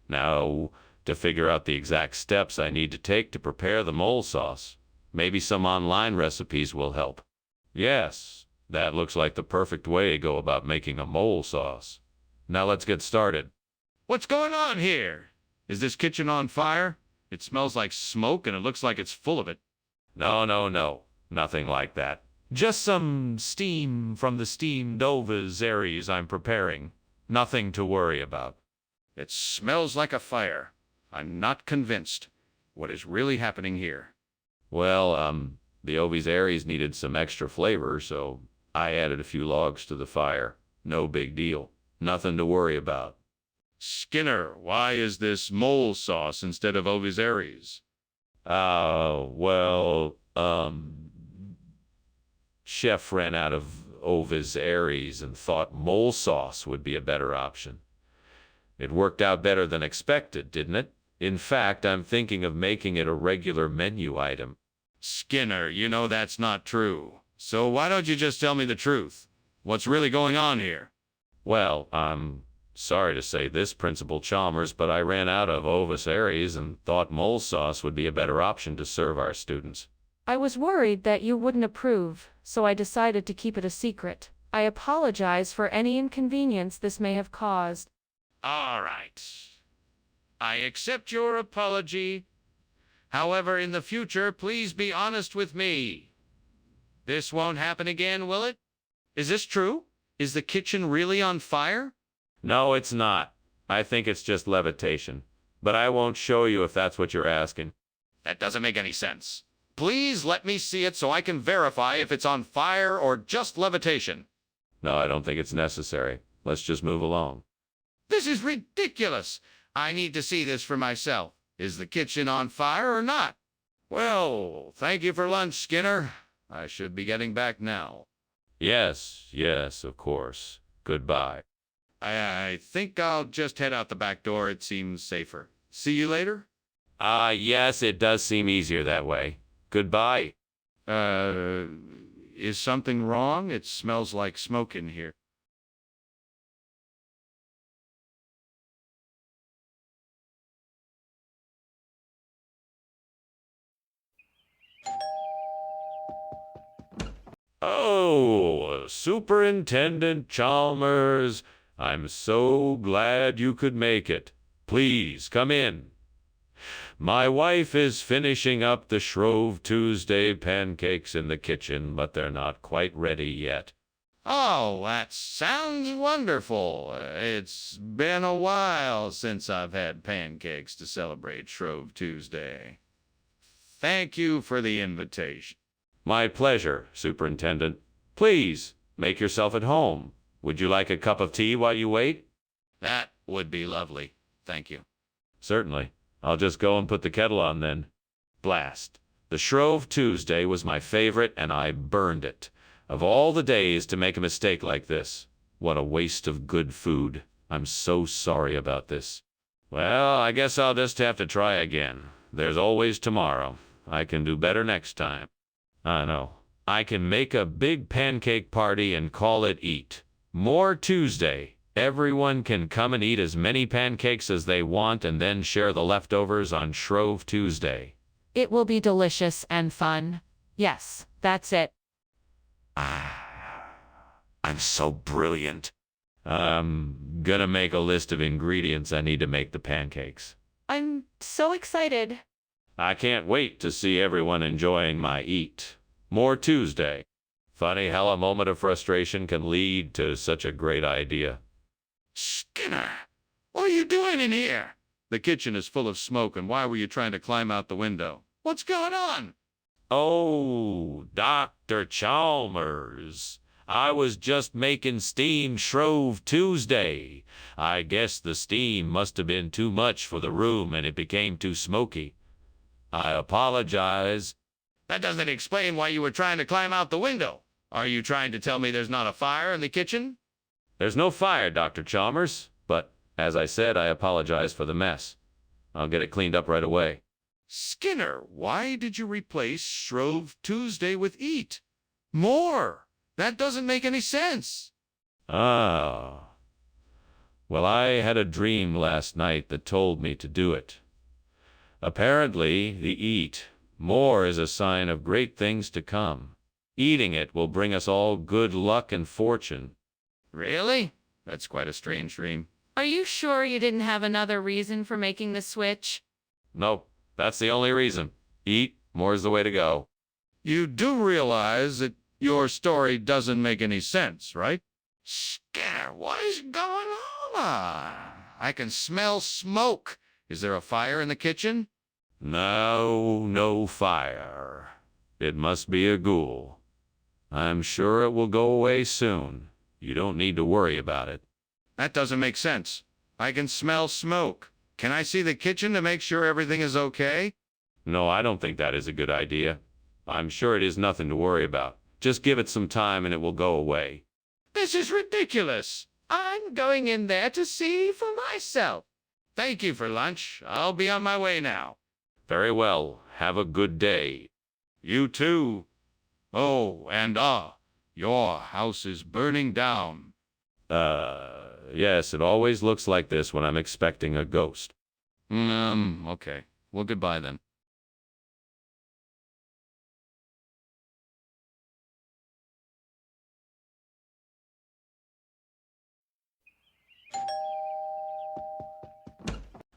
Now, to figure out the exact steps I need to take to prepare the mole sauce, maybe some online recipes will help. Yes, that looks like the perfect way to go about making a mole sauce. Now let's get started. What's going on here? Is this kitchen on fire? It smells like smoke and it looks like it's full of it. No. Nothing like that. Just some steam from the steamed Aries I'm preparing. Nothing to worry about. It smells like a fire. I'm not convinced. What is really happening here? Well, the Aries needed some extra flavor, so I added a few logs to the fire. No big deal. Nothing to worry about. Skinner, why is this mole sauce instead of Aries? Chef ran out of Aries and thought mole sauce would be a better option. It worked out better than expected, didn't it? In fact, I'm thinking of making it a regular menu item. Skinner, you know that's not true. So why don't you just tell me the truth? What's really going on here? Well, I'm sorry to say this, Principal Chalmers, but I ran out of Aries and thought mole sauce would be a better option to serve our students. I was worried that you wouldn't approve, so I decided to keep it a secret. I apologize for any inconvenience this may have caused. All right. I accept your apology. However, in the future, please be honest with me. This won't happen again, will it? Is this true? Is the kitchen really on fire? No, it's not. I think it's just levitation. But I won't show you if that's what you're asking. That doesn't make any sense. Please let me see it so I can verify if it's on fire or just levitation. No, I don't think it's necessary. Let's just move along. This is ridiculous. I need to see this for myself. Is the kitchen on fire or not? Well, thank you for lunch, Skinner. I should be getting back now. Yes, of course. Goodbye. I think I'll just head out the back door. It seems safer. See you later? Yes, it does seem easier that way. Goodbye. Is something wrong? It smells like smoke in here. Oh, Superintendent Chalmers, I'm so glad you could make it. Please come in. My wife is finishing up the Shrove Tuesday pancakes in the kitchen, but they're not quite ready yet. Oh, that sounds wonderful. It's been a while since I've had pancakes to celebrate Shrove Tuesday. Thank you for the invitation. My pleasure, Superintendent. Please, make yourself at home. Would you like a cup of tea while you wait? That would be lovely. Thank you. Certainly. I'll just go and put the kettle on then. Blast. The Shrove Tuesday was my favorite, and I burned it. Of all the days to make a mistake like this. What a waste of good food. I'm so sorry about this. Well, I guess I'll just have to try again. There's always tomorrow. I can do better next time. I know. I can make a big pancake party and call it Eat More Tuesday. Everyone can come and eat as many pancakes as they want and then share the leftovers on Shrove Tuesday. It will be delicious and fun. Yes, that's it. I'm so brilliant. I'm gonna make a list of ingredients I need to make the pancakes. I'm so excited. I can't wait to see everyone enjoying my Eat More Tuesday. Funny how a moment of frustration can lead to such a great idea. Skinner, what are you doing in here? The kitchen is full of smoke, and why were you trying to climb out the window? What's going on? Oh, Dr. Chalmers. I was just making steamed Shrove Tuesday. I guess the steam must have been too much for the room and it became too smoky. I apologize. That doesn't explain why you were trying to climb out the window. Are you trying to tell me there's not a fire in the kitchen? There's no fire, Dr. Chalmers, but as I said, I apologize for the mess. I'll get it cleaned up right away. Skinner, why did you replace Shrove Tuesday with Eat More? That doesn't make any sense. Ah. Well, I had a dream last night that told me to do it. Apparently, the eat more is a sign of great things to come. Eating it will bring us all good luck and fortune. Really? That's quite a strange dream. Are you sure you didn't have another reason for making the switch? Nope, that's the only reason. Eat more is the way to go. You do realize that your story doesn't make any sense, right? Skinner, what is going on? I can smell smoke. Is there a fire in the kitchen? No, no fire. It must be a ghoul. I'm sure it will go away soon. You don't need to worry about it. That doesn't make sense. I can smell smoke. Can I see the kitchen to make sure everything is okay? No, I don't think that is a good idea. I'm sure it is nothing to worry about. Just give it some time and it will go away. This is ridiculous. I'm going in there to see for myself. Thank you for lunch. I'll be on my way now. Very well. Have a good day. You too. Oh, and your house is burning down. Yes, it always looks like this when I'm expecting a ghost. Okay. Well, goodbye then.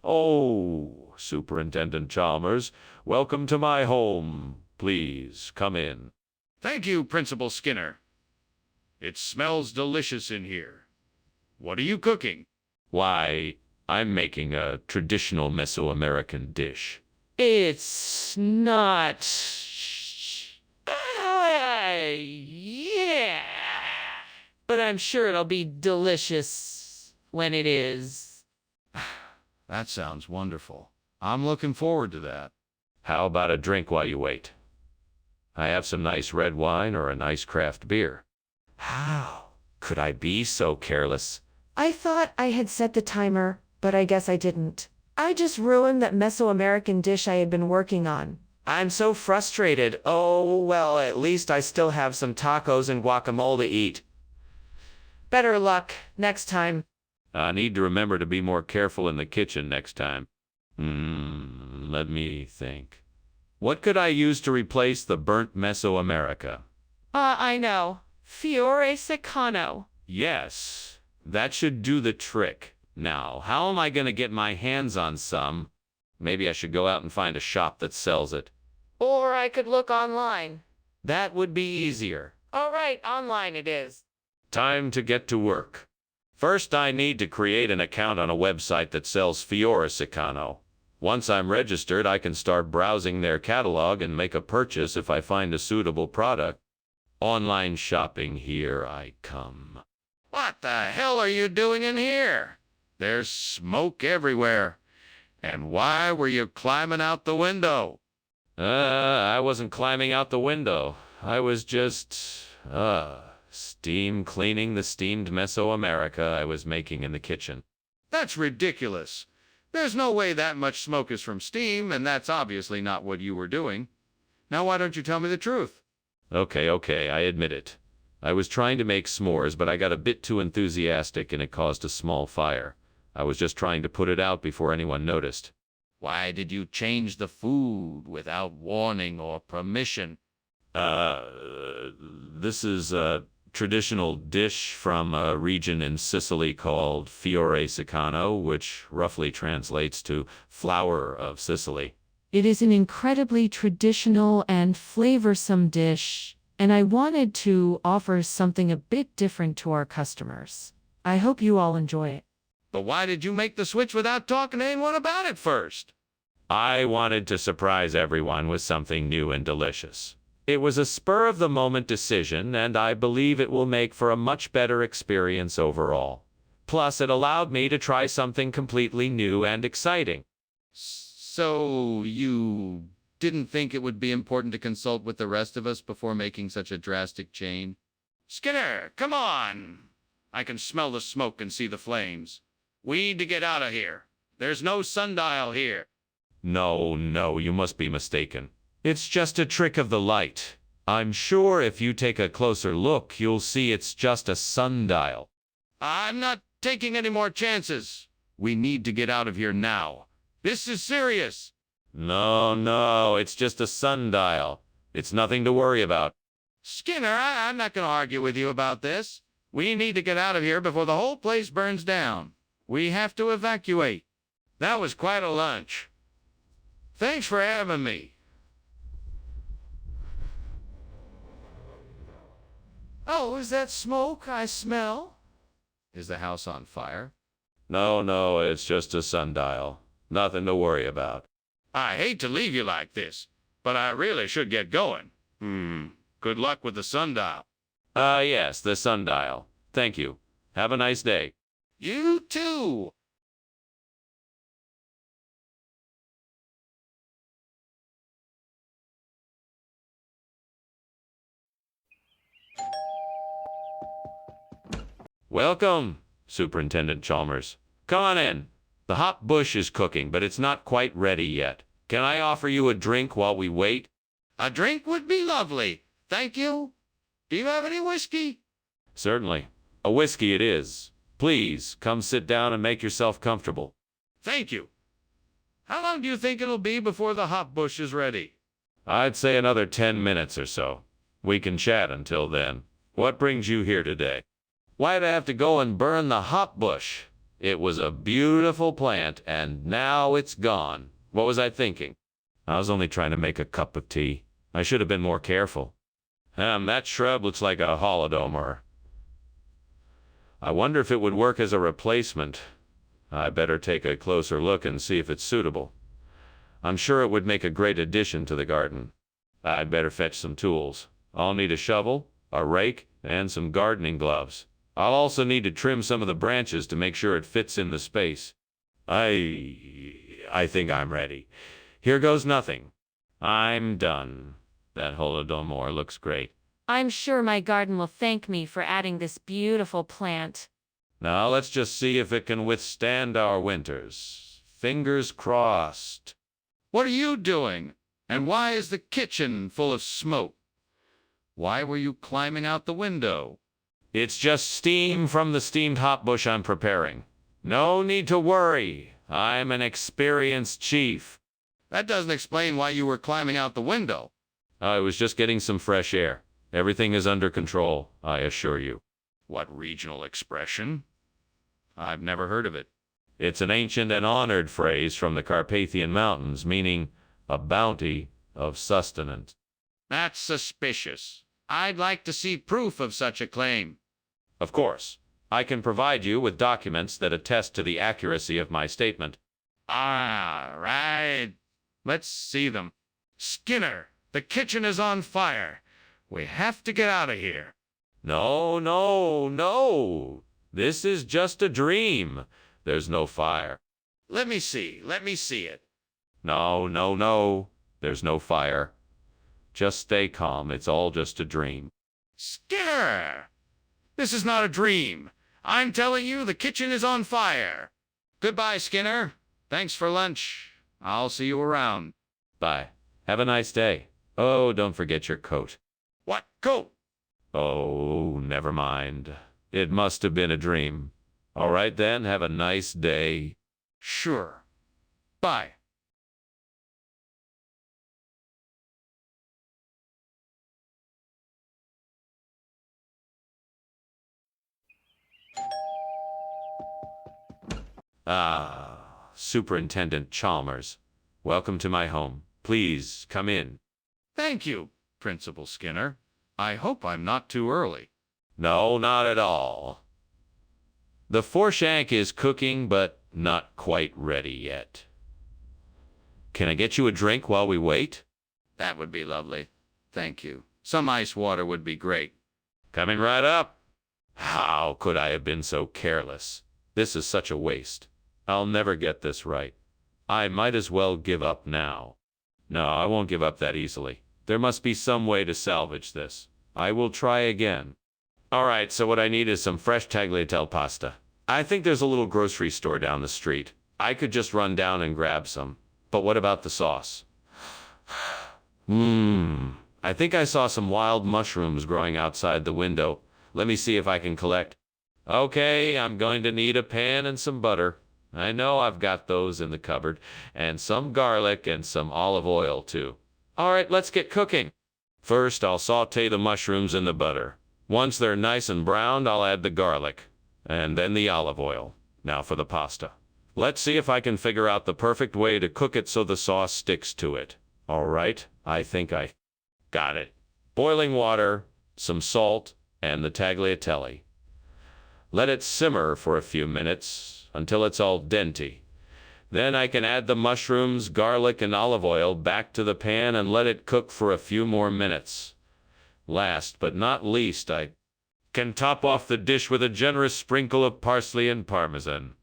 Oh, Superintendent Chalmers, welcome to my home. Please, come in. Thank you, Principal Skinner. It smells delicious in here. What are you cooking? Why, I'm making a traditional Mesoamerican dish. It's not. Yeah. But I'm sure it'll be delicious when it is. That sounds wonderful. I'm looking forward to that. How about a drink while you wait? I have some nice red wine or a nice craft beer. How could I be so careless? I thought I had set the timer, but I guess I didn't. I just ruined that Mesoamerican dish I had been working on. I'm so frustrated. Oh, well, at least I still have some tacos and guacamole to eat. Better luck next time. I need to remember to be more careful in the kitchen next time. Let me think. What could I use to replace the burnt Mesoamerica? I know. Fiore Secano. Yes, that should do the trick. Now, how am I going to get my hands on some? Maybe I should go out and find a shop that sells it. Or I could look online. That would be easier. All right, online it is. Time to get to work. First, I need to create an account on a website that sells Fiore Secano. Once I'm registered, I can start browsing their catalog and make a purchase if I find a suitable product. Online shopping, here I come. What the hell are you doing in here? There's smoke everywhere. And why were you climbing out the window? I wasn't climbing out the window. I was just, steam cleaning the steamed Mesoamerica I was making in the kitchen. That's ridiculous. There's no way that much smoke is from steam, and that's obviously not what you were doing. Now why don't you tell me the truth? Okay, I admit it. I was trying to make s'mores, but I got a bit too enthusiastic and it caused a small fire. I was just trying to put it out before anyone noticed. Why did you change the food without warning or permission? This is a traditional dish from a region in Sicily called Fiore Secano, which roughly translates to flower of Sicily. It is an incredibly traditional and flavorsome dish, and I wanted to offer something a bit different to our customers. I hope you all enjoy it. But why did you make the switch without talking to anyone about it first? I wanted to surprise everyone with something new and delicious. It was a spur-of-the-moment decision, and I believe it will make for a much better experience overall. Plus, it allowed me to try something completely new and exciting. So you didn't think it would be important to consult with the rest of us before making such a drastic change? Skinner, come on. I can smell the smoke and see the flames. We need to get out of here. There's no sundial here. No, no, you must be mistaken. It's just a trick of the light. I'm sure if you take a closer look, you'll see it's just a sundial. I'm not taking any more chances. We need to get out of here now. This is serious. No, no, it's just a sundial. It's nothing to worry about. Skinner, I'm not going to argue with you about this. We need to get out of here before the whole place burns down. We have to evacuate. That was quite a lunch. Thanks for having me. Oh, is that smoke I smell? Is the house on fire? No, no, it's just a sundial. Nothing to worry about. I hate to leave you like this, but I really should get going. Good luck with the sundial. Yes, the sundial. Thank you. Have a nice day. You too. Welcome, Superintendent Chalmers. Come on in. The hot bush is cooking, but it's not quite ready yet. Can I offer you a drink while we wait? A drink would be lovely. Thank you. Do you have any whiskey? Certainly. A whiskey it is. Please, come sit down and make yourself comfortable. Thank you. How long do you think it'll be before the hot bush is ready? I'd say another 10 minutes or so. We can chat until then. What brings you here today? Why'd I have to go and burn the hot bush? It was a beautiful plant, and now it's gone. What was I thinking? I was only trying to make a cup of tea. I should have been more careful. That shrub looks like a holodomer. I wonder if it would work as a replacement. I better take a closer look and see if it's suitable. I'm sure it would make a great addition to the garden. I'd better fetch some tools. I'll need a shovel, a rake, and some gardening gloves. I'll also need to trim some of the branches to make sure it fits in the space. I think I'm ready. Here goes nothing. I'm done. That holodomor looks great. I'm sure my garden will thank me for adding this beautiful plant. Now let's just see if it can withstand our winters. Fingers crossed. What are you doing? And why is the kitchen full of smoke? Why were you climbing out the window? It's just steam from the steamed hot bush I'm preparing. No need to worry. I'm an experienced chief. That doesn't explain why you were climbing out the window. I was just getting some fresh air. Everything is under control, I assure you. What regional expression? I've never heard of it. It's an ancient and honored phrase from the Carpathian Mountains, meaning a bounty of sustenance. That's suspicious. I'd like to see proof of such a claim. Of course, I can provide you with documents that attest to the accuracy of my statement. Ah, right. Let's see them. Skinner, the kitchen is on fire. We have to get out of here. No, no, no. This is just a dream. There's no fire. Let me see it. No, no, no. There's no fire. Just stay calm. It's all just a dream. Skinner! This is not a dream. I'm telling you, the kitchen is on fire. Goodbye, Skinner. Thanks for lunch. I'll see you around. Bye. Have a nice day. Oh, don't forget your coat. What coat? Oh, never mind. It must have been a dream. All right then, have a nice day. Sure. Bye. Superintendent Chalmers. Welcome to my home. Please, come in. Thank you, Principal Skinner. I hope I'm not too early. No, not at all. The forshank is cooking, but not quite ready yet. Can I get you a drink while we wait? That would be lovely. Thank you. Some ice water would be great. Coming right up. How could I have been so careless? This is such a waste. I'll never get this right. I might as well give up now. No, I won't give up that easily. There must be some way to salvage this. I will try again. All right, so what I need is some fresh tagliatelle pasta. I think there's a little grocery store down the street. I could just run down and grab some. But what about the sauce? I think I saw some wild mushrooms growing outside the window. Let me see if I can collect. Okay, I'm going to need a pan and some butter. I know I've got those in the cupboard. And some garlic and some olive oil, too. All right, let's get cooking. First, I'll saute the mushrooms in the butter. Once they're nice and browned, I'll add the garlic. And then the olive oil. Now for the pasta. Let's see if I can figure out the perfect way to cook it so the sauce sticks to it. All right, I think I got it. Boiling water, some salt, and the tagliatelle. Let it simmer for a few minutes until it's al dente. Then I can add the mushrooms, garlic, and olive oil back to the pan and let it cook for a few more minutes. Last but not least, I can top off the dish with a generous sprinkle of parsley and parmesan.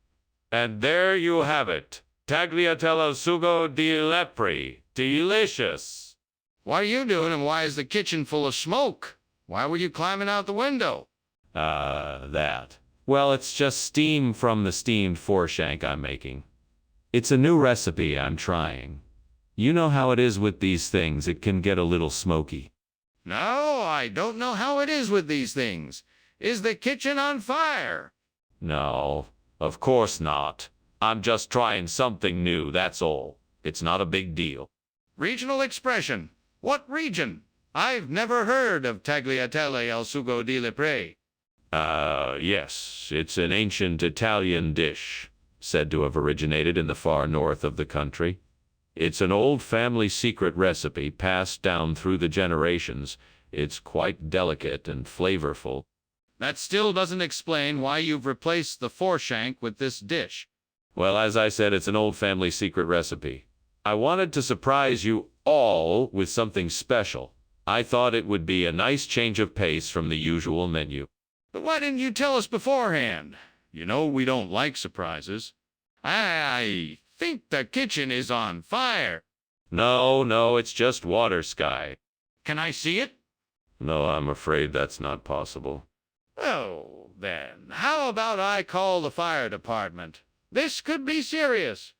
And there you have it. Tagliatelle al sugo di lepre. Delicious. What are you doing, and why is the kitchen full of smoke? Why were you climbing out the window? That. Well, it's just steam from the steamed foreshank I'm making. It's a new recipe I'm trying. You know how it is with these things, it can get a little smoky. No, I don't know how it is with these things. Is the kitchen on fire? No, of course not. I'm just trying something new, that's all. It's not a big deal. Regional expression. What region? I've never heard of tagliatelle al sugo di lepre. Yes, it's an ancient Italian dish, said to have originated in the far north of the country. It's an old family secret recipe passed down through the generations. It's quite delicate and flavorful. That still doesn't explain why you've replaced the foreshank with this dish. Well, as I said, it's an old family secret recipe. I wanted to surprise you all with something special. I thought it would be a nice change of pace from the usual menu. But why didn't you tell us beforehand? You know we don't like surprises. I think the kitchen is on fire. No, it's just water sky. Can I see it? No, I'm afraid that's not possible. Oh, then, how about I call the fire department? This could be serious.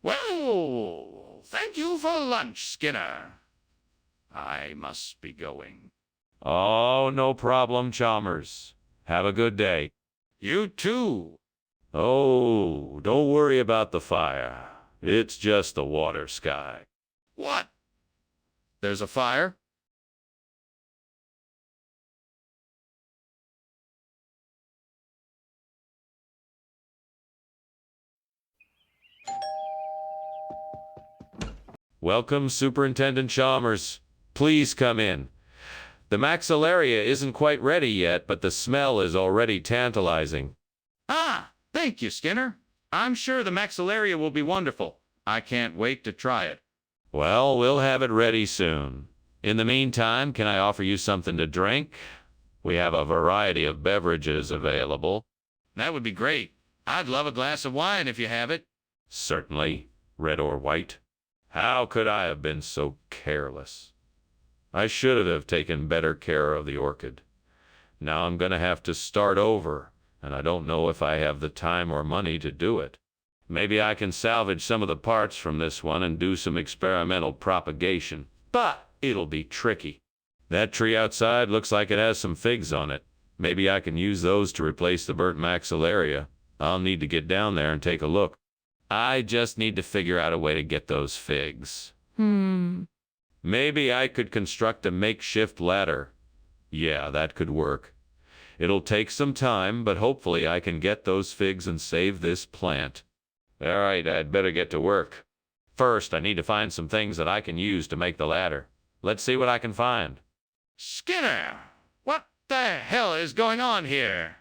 Well, thank you for lunch, Skinner. I must be going. Oh, no problem, Chalmers. Have a good day. You too. Oh, don't worry about the fire. It's just the water sky. What? There's a fire? Welcome, Superintendent Chalmers. Please come in. The maxillaria isn't quite ready yet, but the smell is already tantalizing. Ah, thank you, Skinner. I'm sure the maxillaria will be wonderful. I can't wait to try it. Well, we'll have it ready soon. In the meantime, can I offer you something to drink? We have a variety of beverages available. That would be great. I'd love a glass of wine if you have it. Certainly, red or white. How could I have been so careless? I should have taken better care of the orchid. Now I'm going to have to start over, and I don't know if I have the time or money to do it. Maybe I can salvage some of the parts from this one and do some experimental propagation, but it'll be tricky. That tree outside looks like it has some figs on it. Maybe I can use those to replace the burnt maxillaria. I'll need to get down there and take a look. I just need to figure out a way to get those figs. Maybe I could construct a makeshift ladder. Yeah, that could work. It'll take some time, but hopefully I can get those figs and save this plant. All right, I'd better get to work. First, I need to find some things that I can use to make the ladder. Let's see what I can find. Skinner, what the hell is going on here?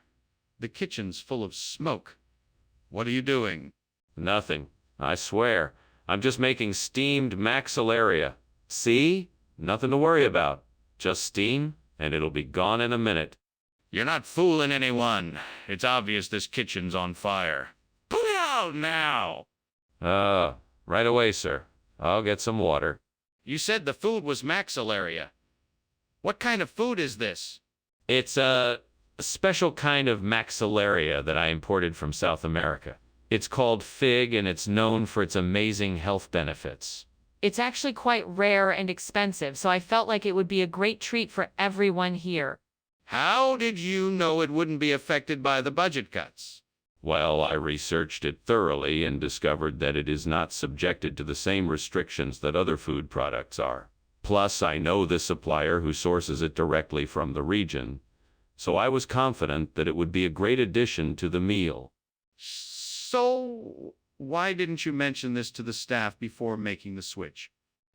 The kitchen's full of smoke. What are you doing? Nothing. I swear. I'm just making steamed maxillaria. See? Nothing to worry about. Just steam, and it'll be gone in a minute. You're not fooling anyone. It's obvious this kitchen's on fire. Put it out now! Right away, sir. I'll get some water. You said the food was maxillaria. What kind of food is this? It's, a special kind of maxillaria that I imported from South America. It's called fig, and it's known for its amazing health benefits. It's actually quite rare and expensive, so I felt like it would be a great treat for everyone here. How did you know it wouldn't be affected by the budget cuts? Well, I researched it thoroughly and discovered that it is not subjected to the same restrictions that other food products are. Plus, I know the supplier who sources it directly from the region, so I was confident that it would be a great addition to the meal. So, why didn't you mention this to the staff before making the switch?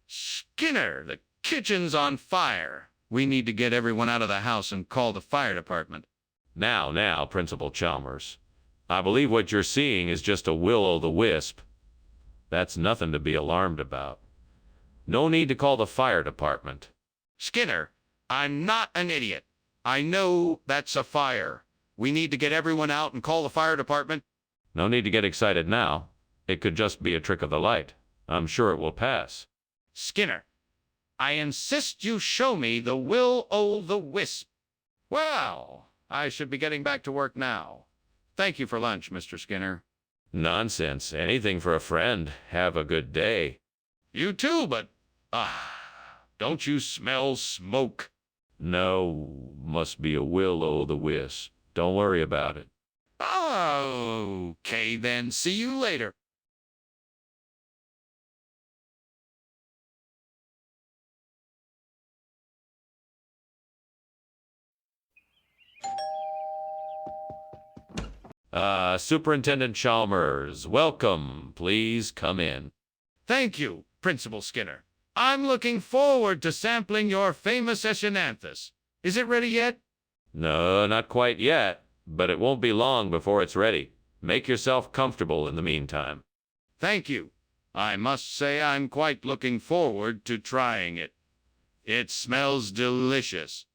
Skinner, the kitchen's on fire. We need to get everyone out of the house and call the fire department. Now, Principal Chalmers. I believe what you're seeing is just a will-o'-the-wisp. That's nothing to be alarmed about. No need to call the fire department. Skinner, I'm not an idiot. I know that's a fire. We need to get everyone out and call the fire department. No need to get excited now. It could just be a trick of the light. I'm sure it will pass. Skinner, I insist you show me the will-o'-the-wisp. Well, I should be getting back to work now. Thank you for lunch, Mr. Skinner. Nonsense. Anything for a friend. Have a good day. You too, but... don't you smell smoke? No, must be a will-o'-the-wisp. Don't worry about it. Okay, then. See you later. Superintendent Chalmers, welcome. Please come in. Thank you, Principal Skinner. I'm looking forward to sampling your famous echinanthus. Is it ready yet? No, not quite yet, but it won't be long before it's ready. Make yourself comfortable in the meantime. Thank you. I must say I'm quite looking forward to trying it. It smells delicious.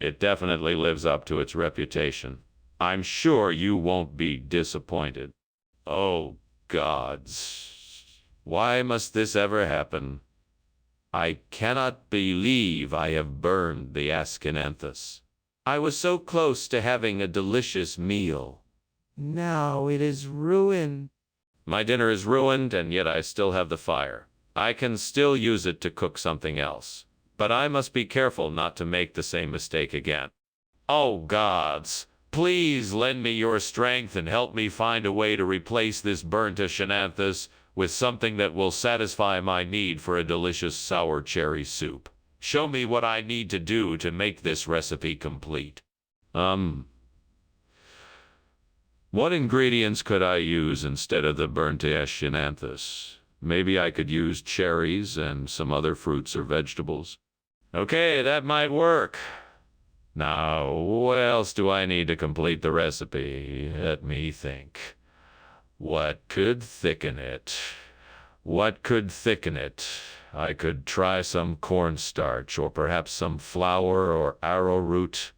It definitely lives up to its reputation. I'm sure you won't be disappointed. Oh, gods. Why must this ever happen? I cannot believe I have burned the Ascananthus. I was so close to having a delicious meal. Now it is ruined. My dinner is ruined, and yet I still have the fire. I can still use it to cook something else. But I must be careful not to make the same mistake again. Oh, gods. Please lend me your strength and help me find a way to replace this burnt echinanthus with something that will satisfy my need for a delicious sour cherry soup. Show me what I need to do to make this recipe complete. What ingredients could I use instead of the burnt echinanthus? Maybe I could use cherries and some other fruits or vegetables. Okay, that might work. Now, what else do I need to complete the recipe? Let me think. What could thicken it? What could thicken it? I could try some cornstarch, or perhaps some flour or arrowroot,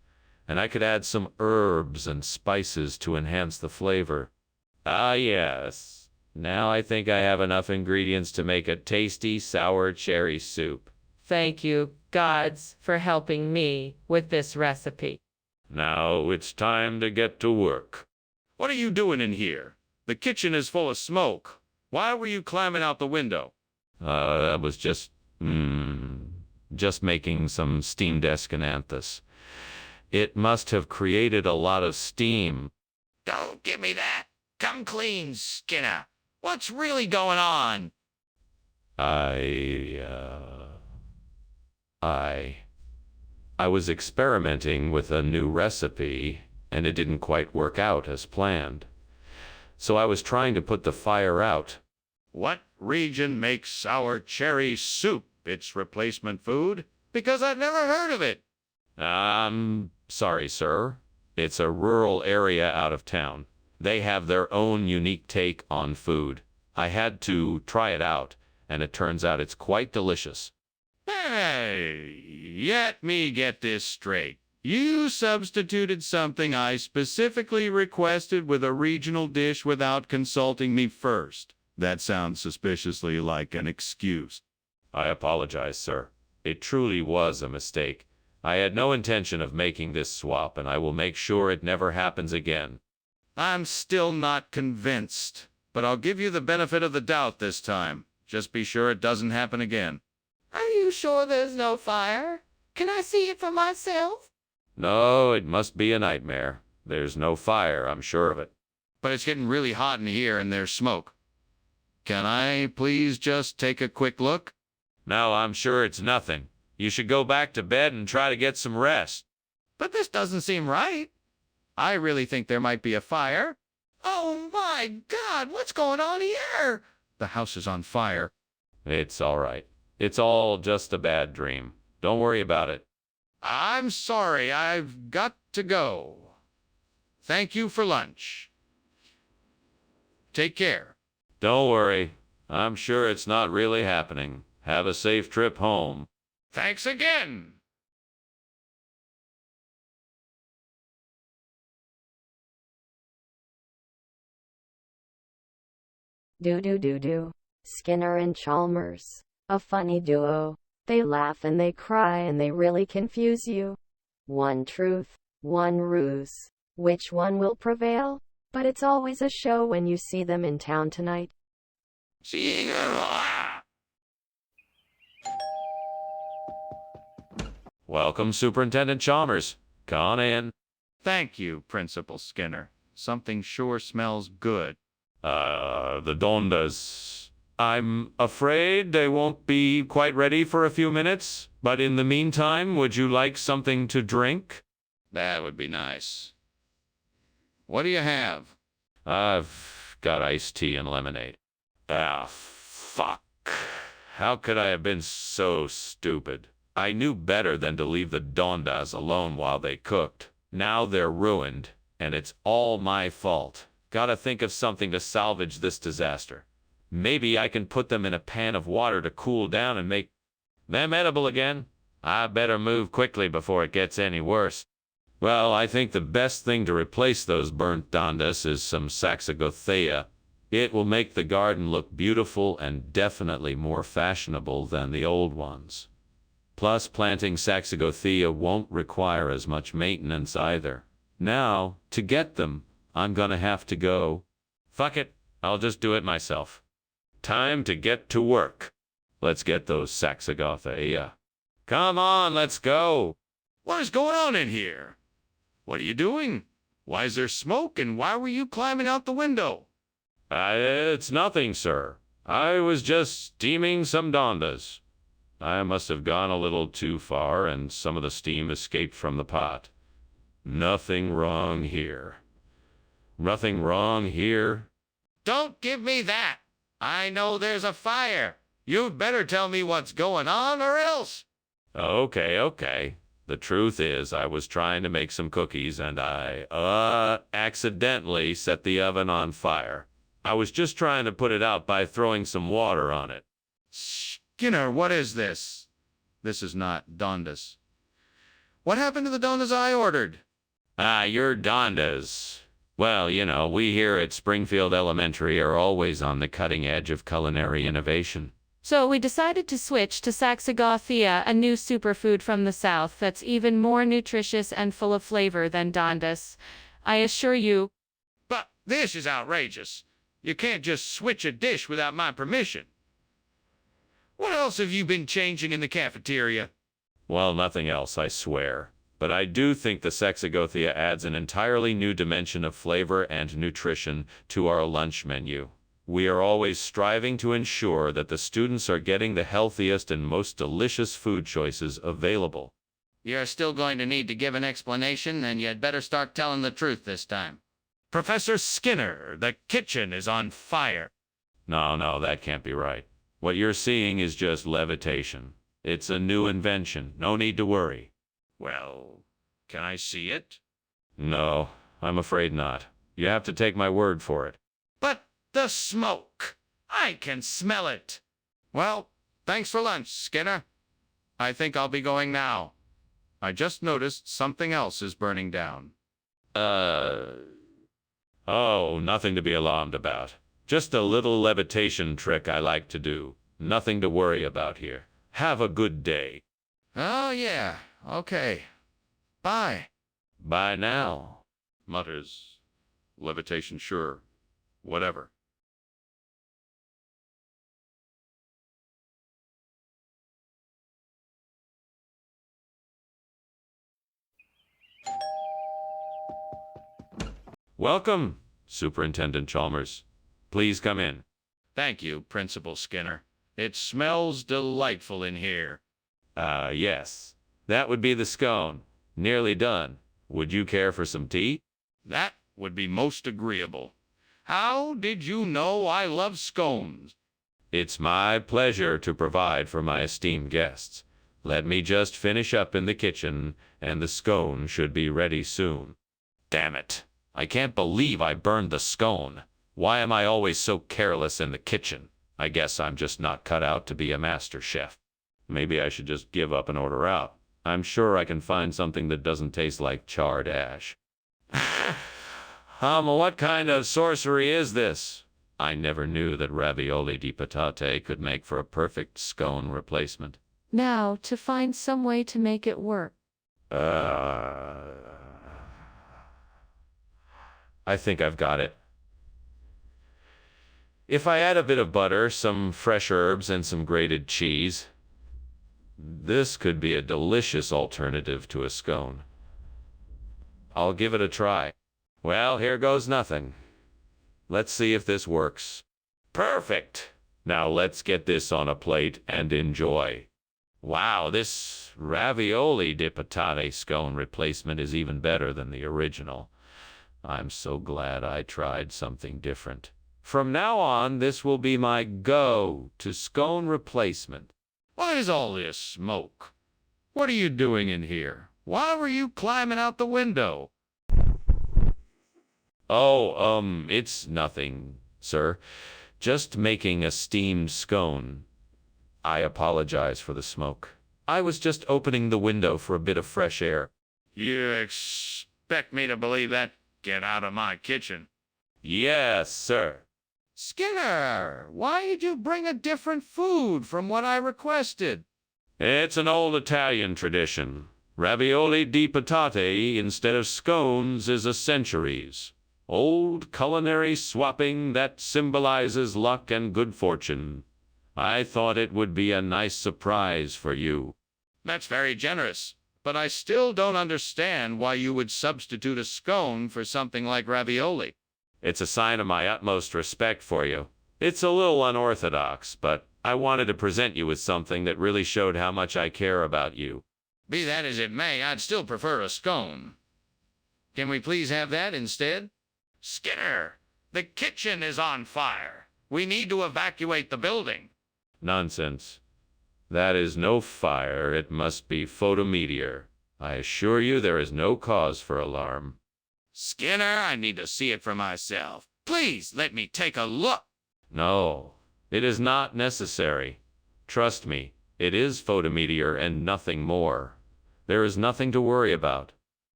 and I could add some herbs and spices to enhance the flavor. Ah, yes. Now I think I have enough ingredients to make a tasty sour cherry soup. Thank you, gods, for helping me with this recipe. Now it's time to get to work. What are you doing in here? The kitchen is full of smoke. Why were you climbing out the window? I was just making some steamed Escananthus. It must have created a lot of steam. Don't give me that. Come clean, Skinner. What's really going on? I was experimenting with a new recipe, and it didn't quite work out as planned. So I was trying to put the fire out. What region makes sour cherry soup its replacement food? Because I've never heard of it. Sorry, sir. It's a rural area out of town. They have their own unique take on food. I had to try it out, and it turns out it's quite delicious. Hey, let me get this straight. You substituted something I specifically requested with a regional dish without consulting me first. That sounds suspiciously like an excuse. I apologize, sir. It truly was a mistake. I had no intention of making this swap, and I will make sure it never happens again. I'm still not convinced, but I'll give you the benefit of the doubt this time. Just be sure it doesn't happen again. Are you sure there's no fire? Can I see it for myself? No, it must be a nightmare. There's no fire, I'm sure of it. But it's getting really hot in here and there's smoke. Can I please just take a quick look? No, I'm sure it's nothing. You should go back to bed and try to get some rest. But this doesn't seem right. I really think there might be a fire. Oh my God, what's going on here? The house is on fire. It's all right. It's all just a bad dream. Don't worry about it. I'm sorry, I've got to go. Thank you for lunch. Take care. Don't worry. I'm sure it's not really happening. Have a safe trip home. Thanks again. Do. Skinner and Chalmers. A funny duo. They laugh and they cry and they really confuse you. One truth, one ruse. Which one will prevail? But it's always a show when you see them in town tonight. Welcome, Superintendent Chalmers. Come on in. Thank you, Principal Skinner. Something sure smells good. The Dondas. I'm afraid they won't be quite ready for a few minutes, but in the meantime, would you like something to drink? That would be nice. What do you have? I've got iced tea and lemonade. Ah, fuck. How could I have been so stupid? I knew better than to leave the Dondas alone while they cooked. Now they're ruined, and it's all my fault. Gotta think of something to salvage this disaster. Maybe I can put them in a pan of water to cool down and make them edible again. I better move quickly before it gets any worse. Well, I think the best thing to replace those burnt Dondas is some Saxagothea. It will make the garden look beautiful and definitely more fashionable than the old ones. Plus, planting Saxagothea won't require as much maintenance either. Now, to get them, I'm gonna have to go. Fuck it, I'll just do it myself. Time to get to work. Let's get those Saxagothea. Come on, let's go. What is going on in here? What are you doing? Why is there smoke and why were you climbing out the window? It's nothing, sir. I was just steaming some Dondas. I must have gone a little too far and some of the steam escaped from the pot. Nothing wrong here. Nothing wrong here. Don't give me that. I know there's a fire. You'd better tell me what's going on or else. Okay. The truth is, I was trying to make some cookies and I, accidentally set the oven on fire. I was just trying to put it out by throwing some water on it. Skinner, what is this? This is not Dondas. What happened to the Dondas I ordered? Your Dondas. Well, you know, we here at Springfield Elementary are always on the cutting edge of culinary innovation. So we decided to switch to Saxagothea, a new superfood from the south that's even more nutritious and full of flavor than Dondas. I assure you. But this is outrageous. You can't just switch a dish without my permission. What else have you been changing in the cafeteria? Well, nothing else, I swear. But I do think the Saxagothea adds an entirely new dimension of flavor and nutrition to our lunch menu. We are always striving to ensure that the students are getting the healthiest and most delicious food choices available. You're still going to need to give an explanation, and you'd better start telling the truth this time. Professor Skinner, the kitchen is on fire. No, that can't be right. What you're seeing is just levitation. It's a new invention. No need to worry. Well, can I see it? No, I'm afraid not. You have to take my word for it. But the smoke! I can smell it. Well, thanks for lunch, Skinner. I think I'll be going now. I just noticed something else is burning down. Oh, nothing to be alarmed about. Just a little levitation trick I like to do. Nothing to worry about here. Have a good day. Oh, yeah. Okay. Bye. Bye now. Mutters. Levitation, sure. Whatever. Welcome, Superintendent Chalmers. Please come in. Thank you, Principal Skinner. It smells delightful in here. Yes. That would be the scone. Nearly done. Would you care for some tea? That would be most agreeable. How did you know I love scones? It's my pleasure to provide for my esteemed guests. Let me just finish up in the kitchen, and the scone should be ready soon. Damn it. I can't believe I burned the scone. Why am I always so careless in the kitchen? I guess I'm just not cut out to be a master chef. Maybe I should just give up and order out. I'm sure I can find something that doesn't taste like charred ash. What kind of sorcery is this? I never knew that ravioli di patate could make for a perfect scone replacement. Now, to find some way to make it work. I think I've got it. If I add a bit of butter, some fresh herbs, and some grated cheese, this could be a delicious alternative to a scone. I'll give it a try. Well, here goes nothing. Let's see if this works. Perfect! Now let's get this on a plate and enjoy. Wow, this ravioli di patate scone replacement is even better than the original. I'm so glad I tried something different. From now on, this will be my go-to scone replacement. What is all this smoke? What are you doing in here? Why were you climbing out the window? Oh, it's nothing, sir. Just making a steamed scone. I apologize for the smoke. I was just opening the window for a bit of fresh air. You expect me to believe that? Get out of my kitchen. Yes, sir. Skinner, why did you bring a different food from what I requested? It's an old Italian tradition. Ravioli di patate instead of scones is a centuries old culinary swapping that symbolizes luck and good fortune. I thought it would be a nice surprise for you. That's very generous, but I still don't understand why you would substitute a scone for something like ravioli. It's a sign of my utmost respect for you. It's a little unorthodox, but I wanted to present you with something that really showed how much I care about you. Be that as it may, I'd still prefer a scone. Can we please have that instead? Skinner, the kitchen is on fire. We need to evacuate the building. Nonsense. That is no fire. It must be photometeor. I assure you there is no cause for alarm. Skinner, I need to see it for myself. Please let me take a look. No, it is not necessary. Trust me, it is photometeor and nothing more. There is nothing to worry about.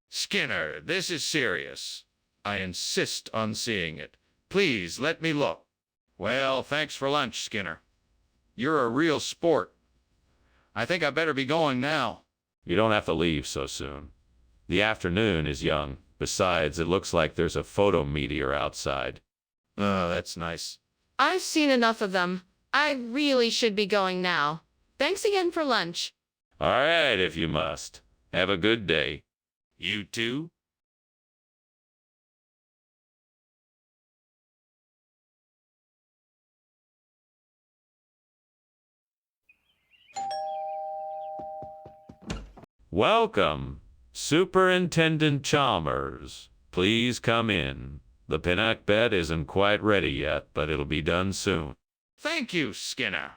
Skinner, this is serious. I insist on seeing it. Please let me look. Well, thanks for lunch, Skinner. You're a real sport. I think I better be going now. You don't have to leave so soon. The afternoon is young. Besides, it looks like there's a photometeor outside. Oh, that's nice. I've seen enough of them. I really should be going now. Thanks again for lunch. All right, if you must. Have a good day. You too? Welcome, Superintendent Chalmers. Please come in. The pinnock bed isn't quite ready yet, but it'll be done soon. Thank you, Skinner.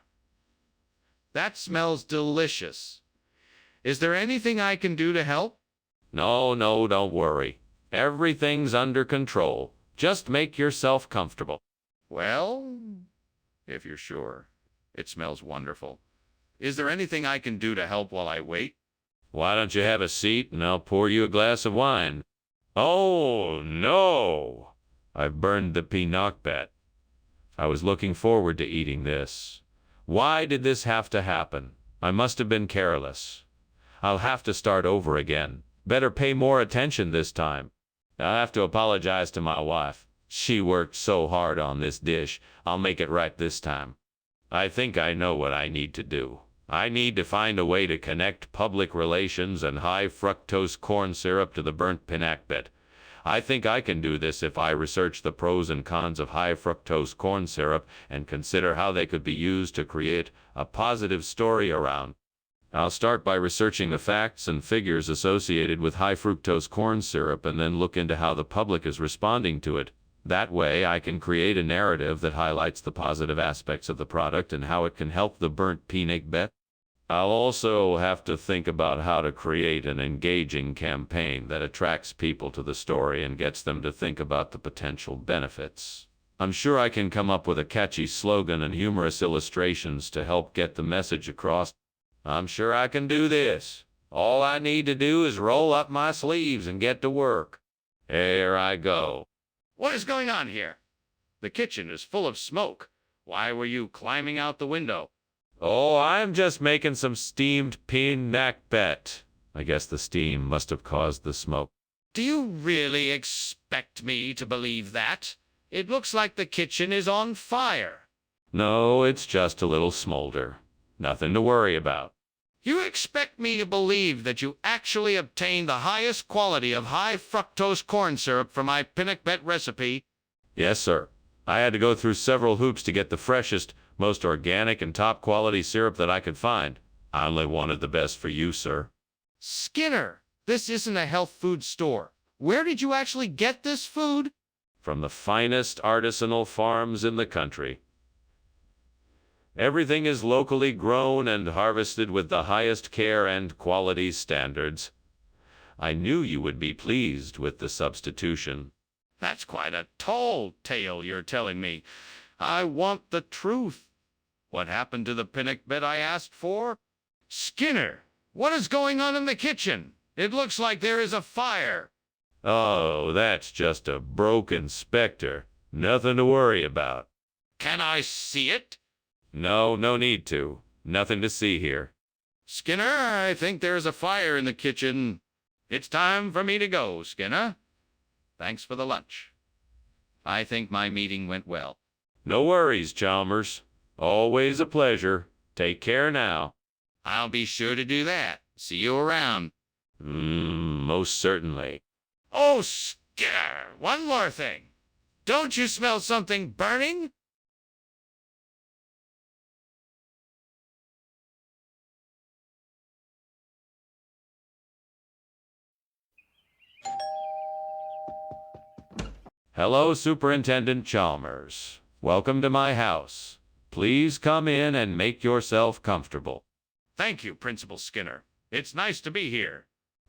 That smells delicious. Is there anything I can do to help? No, don't worry. Everything's under control. Just make yourself comfortable. Well, if you're sure. It smells wonderful. Is there anything I can do to help while I wait? Why don't you have a seat and I'll pour you a glass of wine? Oh, no! I've burned the pinnock bet. I was looking forward to eating this. Why did this have to happen? I must have been careless. I'll have to start over again. Better pay more attention this time. I'll have to apologize to my wife. She worked so hard on this dish. I'll make it right this time. I think I know what I need to do. I need to find a way to connect public relations and high fructose corn syrup to the burnt pinakbet. I think I can do this if I research the pros and cons of high fructose corn syrup and consider how they could be used to create a positive story around. I'll start by researching the facts and figures associated with high fructose corn syrup and then look into how the public is responding to it. That way, I can create a narrative that highlights the positive aspects of the product and how it can help the burnt pinakbet. I'll also have to think about how to create an engaging campaign that attracts people to the story and gets them to think about the potential benefits. I'm sure I can come up with a catchy slogan and humorous illustrations to help get the message across. I'm sure I can do this. All I need to do is roll up my sleeves and get to work. Here I go. What is going on here? The kitchen is full of smoke. Why were you climbing out the window? Oh, I'm just making some steamed pinakbet. I guess the steam must have caused the smoke. Do you really expect me to believe that? It looks like the kitchen is on fire. No, it's just a little smolder. Nothing to worry about. You expect me to believe that you actually obtained the highest quality of high fructose corn syrup for my pinakbet recipe? Yes, sir. I had to go through several hoops to get the freshest, most organic and top quality syrup that I could find. I only wanted the best for you, sir. Skinner, this isn't a health food store. Where did you actually get this food? From the finest artisanal farms in the country. Everything is locally grown and harvested with the highest care and quality standards. I knew you would be pleased with the substitution. That's quite a tall tale you're telling me. I want the truth. What happened to the pinakbet I asked for? Skinner, what is going on in the kitchen? It looks like there is a fire. Oh, that's just a broken specter. Nothing to worry about. Can I see it? No, no need to. Nothing to see here. Skinner, I think there's a fire in the kitchen. It's time for me to go, Skinner. Thanks for the lunch. I think my meeting went well. No worries, Chalmers. Always a pleasure. Take care now. I'll be sure to do that. See you around. Most certainly. Oh, Skinner, one more thing. Don't you smell something burning? Hello, Superintendent Chalmers. Welcome to my house. Please come in and make yourself comfortable. Thank you, Principal Skinner. It's nice to be here.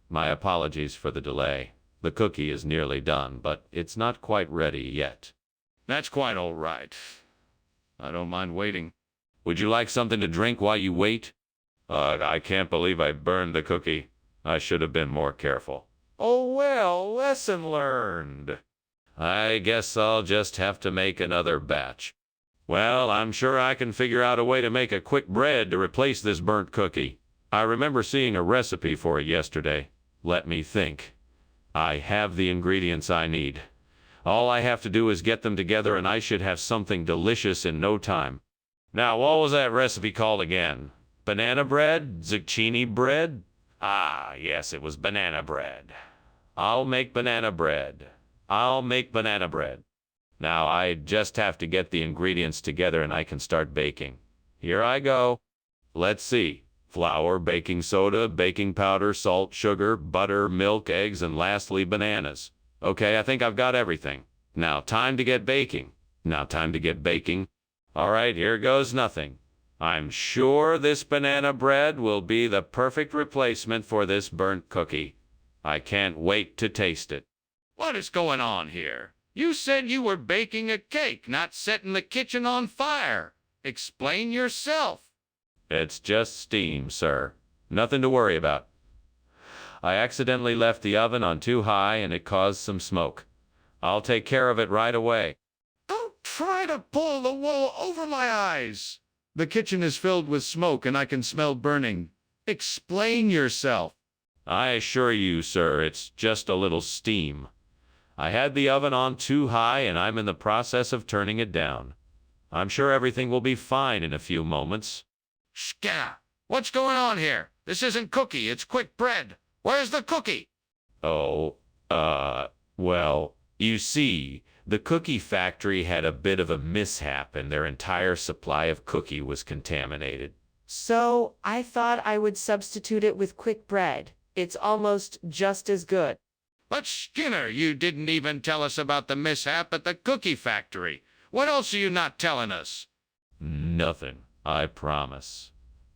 My apologies for the delay. The cookie is nearly done, but it's not quite ready yet. That's quite all right. I don't mind waiting. Would you like something to drink while you wait? I can't believe I burned the cookie. I should have been more careful. Oh well, lesson learned. I guess I'll just have to make another batch. Well, I'm sure I can figure out a way to make a quick bread to replace this burnt cookie. I remember seeing a recipe for it yesterday. Let me think. I have the ingredients I need. All I have to do is get them together and I should have something delicious in no time. Now, what was that recipe called again? Banana bread? Zucchini bread? Ah, yes, it was banana bread. I'll make banana bread. I'll make banana bread. Now, I just have to get the ingredients together and I can start baking. Here I go. Let's see. Flour, baking soda, baking powder, salt, sugar, butter, milk, eggs, and lastly, bananas. Okay, I think I've got everything. Now, time to get baking. All right, here goes nothing. I'm sure this banana bread will be the perfect replacement for this burnt cookie. I can't wait to taste it. What is going on here? You said you were baking a cake, not setting the kitchen on fire. Explain yourself. It's just steam, sir. Nothing to worry about. I accidentally left the oven on too high and it caused some smoke. I'll take care of it right away. Don't try to pull the wool over my eyes. The kitchen is filled with smoke and I can smell burning. Explain yourself. I assure you, sir, it's just a little steam. I had the oven on too high and I'm in the process of turning it down. I'm sure everything will be fine in a few moments. Skinner, what's going on here? This isn't cookie, it's quick bread. Where's the cookie? Oh, well, you see, the cookie factory had a bit of a mishap and their entire supply of cookie was contaminated. So I thought I would substitute it with quick bread. It's almost just as good. But Skinner, you didn't even tell us about the mishap at the cookie factory. What else are you not telling us? Nothing, I promise.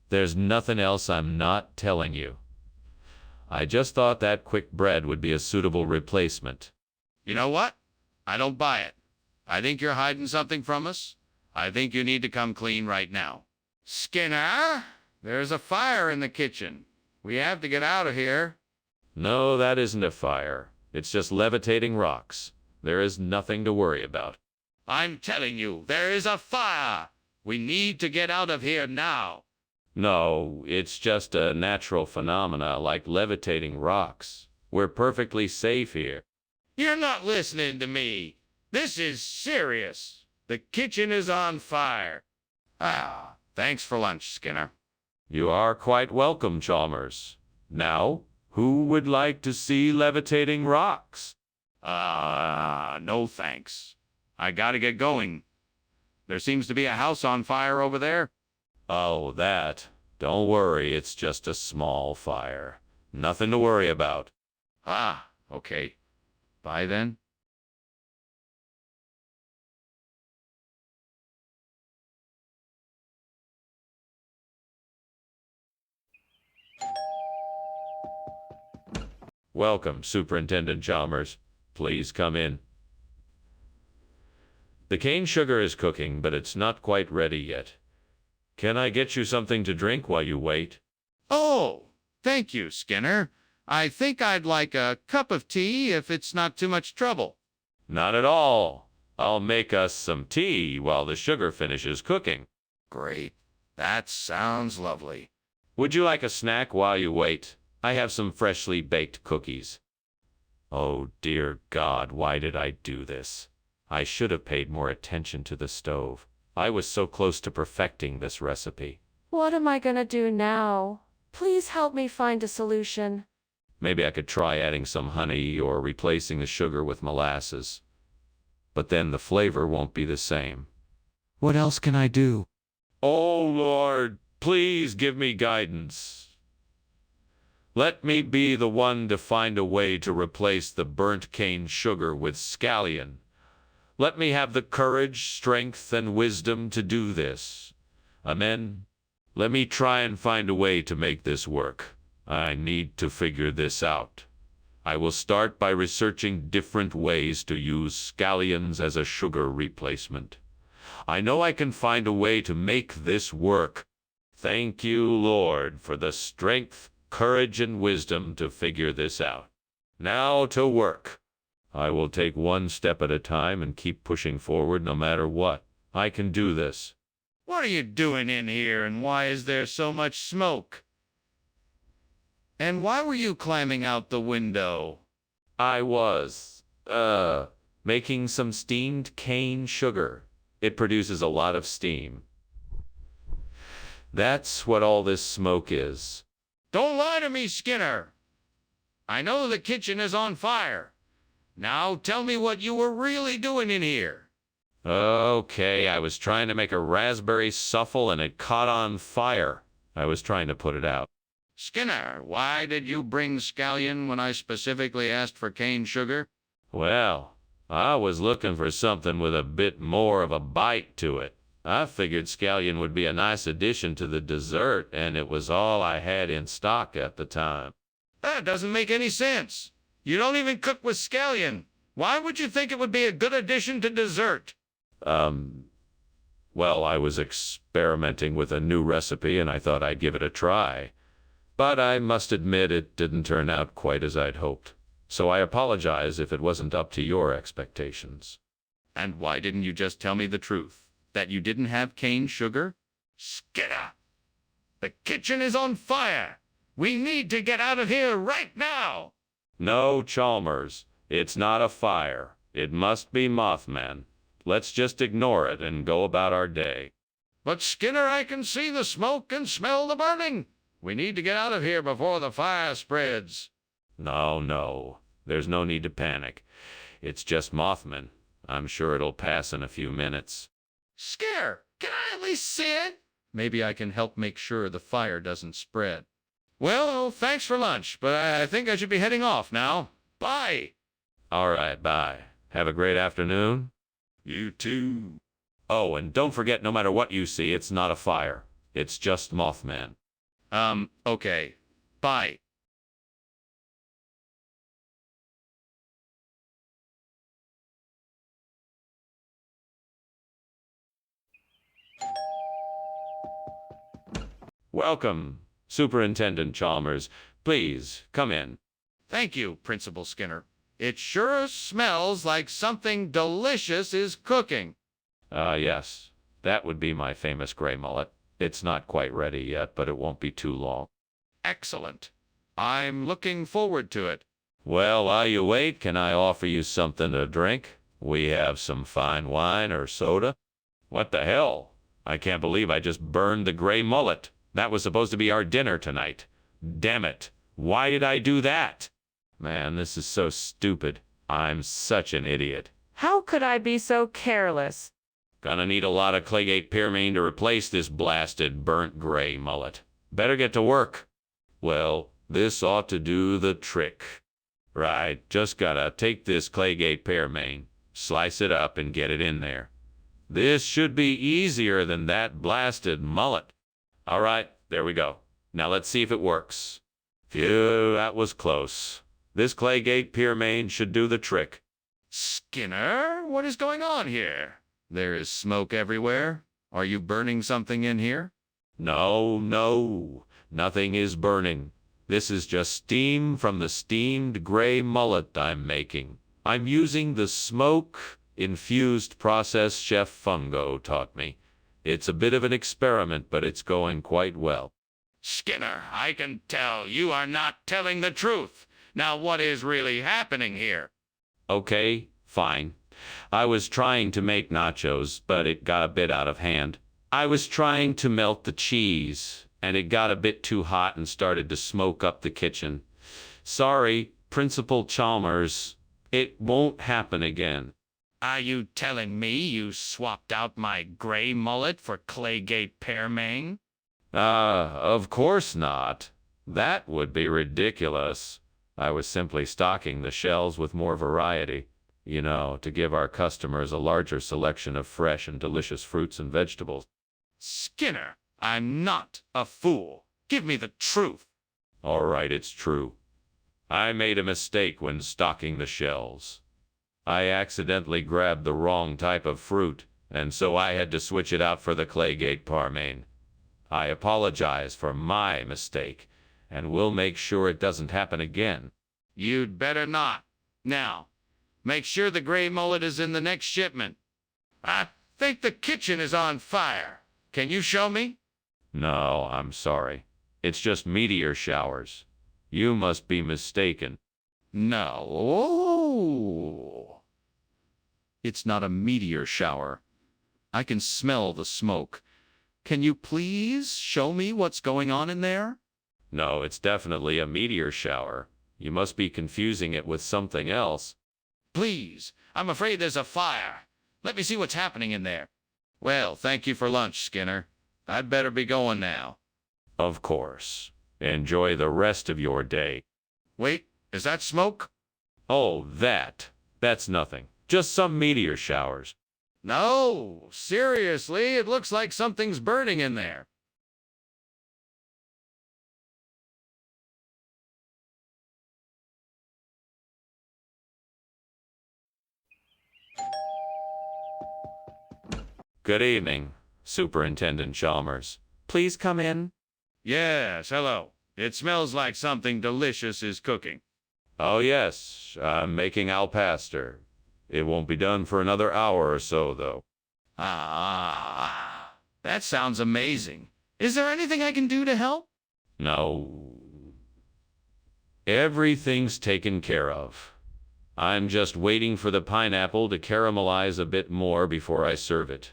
There's nothing else I'm not telling you. I just thought that quick bread would be a suitable replacement. You know what? I don't buy it. I think you're hiding something from us. I think you need to come clean right now. Skinner, there's a fire in the kitchen. We have to get out of here. No, that isn't a fire. It's just levitating rocks. There is nothing to worry about. I'm telling you, there is a fire. We need to get out of here now. No, it's just a natural phenomena like levitating rocks. We're perfectly safe here. You're not listening to me. This is serious. The kitchen is on fire. Thanks for lunch, Skinner. You are quite welcome, Chalmers. Now, who would like to see levitating rocks? No thanks. I gotta get going. There seems to be a house on fire over there. Oh, that. Don't worry, it's just a small fire. Nothing to worry about. Okay. Bye then. Welcome, Superintendent Chalmers. Please come in. The cane sugar is cooking, but it's not quite ready yet. Can I get you something to drink while you wait? Oh, thank you, Skinner. I think I'd like a cup of tea if it's not too much trouble. Not at all. I'll make us some tea while the sugar finishes cooking. Great. That sounds lovely. Would you like a snack while you wait? I have some freshly baked cookies. Oh, dear God, why did I do this? I should have paid more attention to the stove. I was so close to perfecting this recipe. What am I gonna do now? Please help me find a solution. Maybe I could try adding some honey or replacing the sugar with molasses. But then the flavor won't be the same. What else can I do? Oh, Lord, please give me guidance. Let me be the one to find a way to replace the burnt cane sugar with scallion. Let me have the courage, strength, and wisdom to do this. Amen. Let me try and find a way to make this work. I need to figure this out. I will start by researching different ways to use scallions as a sugar replacement. I know I can find a way to make this work. Thank you, Lord, for the strength, courage, and wisdom to figure this out. Now to work. I will take one step at a time and keep pushing forward no matter what. I can do this. What are you doing in here, and why is there so much smoke? And why were you climbing out the window? I was, making some steamed cane sugar. It produces a lot of steam. That's what all this smoke is. Don't lie to me, Skinner. I know the kitchen is on fire. Now tell me what you were really doing in here. Okay, I was trying to make a raspberry souffle and it caught on fire. I was trying to put it out. Skinner, why did you bring scallion when I specifically asked for cane sugar? Well, I was looking for something with a bit more of a bite to it. I figured scallion would be a nice addition to the dessert, and it was all I had in stock at the time. That doesn't make any sense. You don't even cook with scallion. Why would you think it would be a good addition to dessert? Well, I was experimenting with a new recipe, and I thought I'd give it a try. But I must admit it didn't turn out quite as I'd hoped. So I apologize if it wasn't up to your expectations. And why didn't you just tell me the truth? That you didn't have cane sugar? Skinner! The kitchen is on fire. We need to get out of here right now. No, Chalmers, it's not a fire. It must be Mothman. Let's just ignore it and go about our day. But Skinner, I can see the smoke and smell the burning. We need to get out of here before the fire spreads. No. There's no need to panic. It's just Mothman. I'm sure it'll pass in a few minutes. Skinner, can I at least see it? Maybe I can help make sure the fire doesn't spread. Well, thanks for lunch, but I think I should be heading off now. Bye. All right, bye. Have a great afternoon. You too. Oh, and don't forget, no matter what you see, it's not a fire. It's just Mothman. Okay. Bye. Welcome, Superintendent Chalmers. Please, come in. Thank you, Principal Skinner. It sure smells like something delicious is cooking. Yes. That would be my famous gray mullet. It's not quite ready yet, but it won't be too long. Excellent. I'm looking forward to it. Well, while you wait, can I offer you something to drink? We have some fine wine or soda. What the hell? I can't believe I just burned the gray mullet. That was supposed to be our dinner tonight. Damn it. Why did I do that? Man, this is so stupid. I'm such an idiot. How could I be so careless? Gonna need a lot of Claygate Pyramine to replace this blasted burnt gray mullet. Better get to work. Well, this ought to do the trick. Right, just gotta take this Claygate Pyramine, slice it up and get it in there. This should be easier than that blasted mullet. All right, there we go. Now let's see if it works. Phew, that was close. This Claygate Pyramine should do the trick. Skinner, what is going on here? There is smoke everywhere. Are you burning something in here? No, nothing is burning. This is just steam from the steamed gray mullet I'm making. I'm using the smoke-infused process Chef Fungo taught me. It's a bit of an experiment, but it's going quite well. Skinner, I can tell you are not telling the truth. Now what is really happening here? Okay, fine. I was trying to make nachos, but it got a bit out of hand. I was trying to melt the cheese, and it got a bit too hot and started to smoke up the kitchen. Sorry, Principal Chalmers. It won't happen again. Are you telling me you swapped out my gray mullet for Claygate Pyramine? Of course not. That would be ridiculous. I was simply stocking the shelves with more variety, to give our customers a larger selection of fresh and delicious fruits and vegetables. Skinner, I'm not a fool. Give me the truth. All right, it's true. I made a mistake when stocking the shelves. I accidentally grabbed the wrong type of fruit, and so I had to switch it out for the Claygate Pyramine. I apologize for my mistake, and we'll make sure it doesn't happen again. You'd better not. Now, make sure the gray mullet is in the next shipment. I think the kitchen is on fire. Can you show me? No, I'm sorry. It's just meteor showers. You must be mistaken. No. It's not a meteor shower. I can smell the smoke. Can you please show me what's going on in there? No, it's definitely a meteor shower. You must be confusing it with something else. Please, I'm afraid there's a fire. Let me see what's happening in there. Well, thank you for lunch, Skinner. I'd better be going now. Of course. Enjoy the rest of your day. Wait, is that smoke? Oh, that's nothing. Just some meteor showers. No, seriously, it looks like something's burning in there. Good evening, Superintendent Chalmers. Please come in. Yes, hello. It smells like something delicious is cooking. Oh, yes, I'm making al pastor. It won't be done for another hour or so, though. Ah, that sounds amazing. Is there anything I can do to help? No. Everything's taken care of. I'm just waiting for the pineapple to caramelize a bit more before I serve it.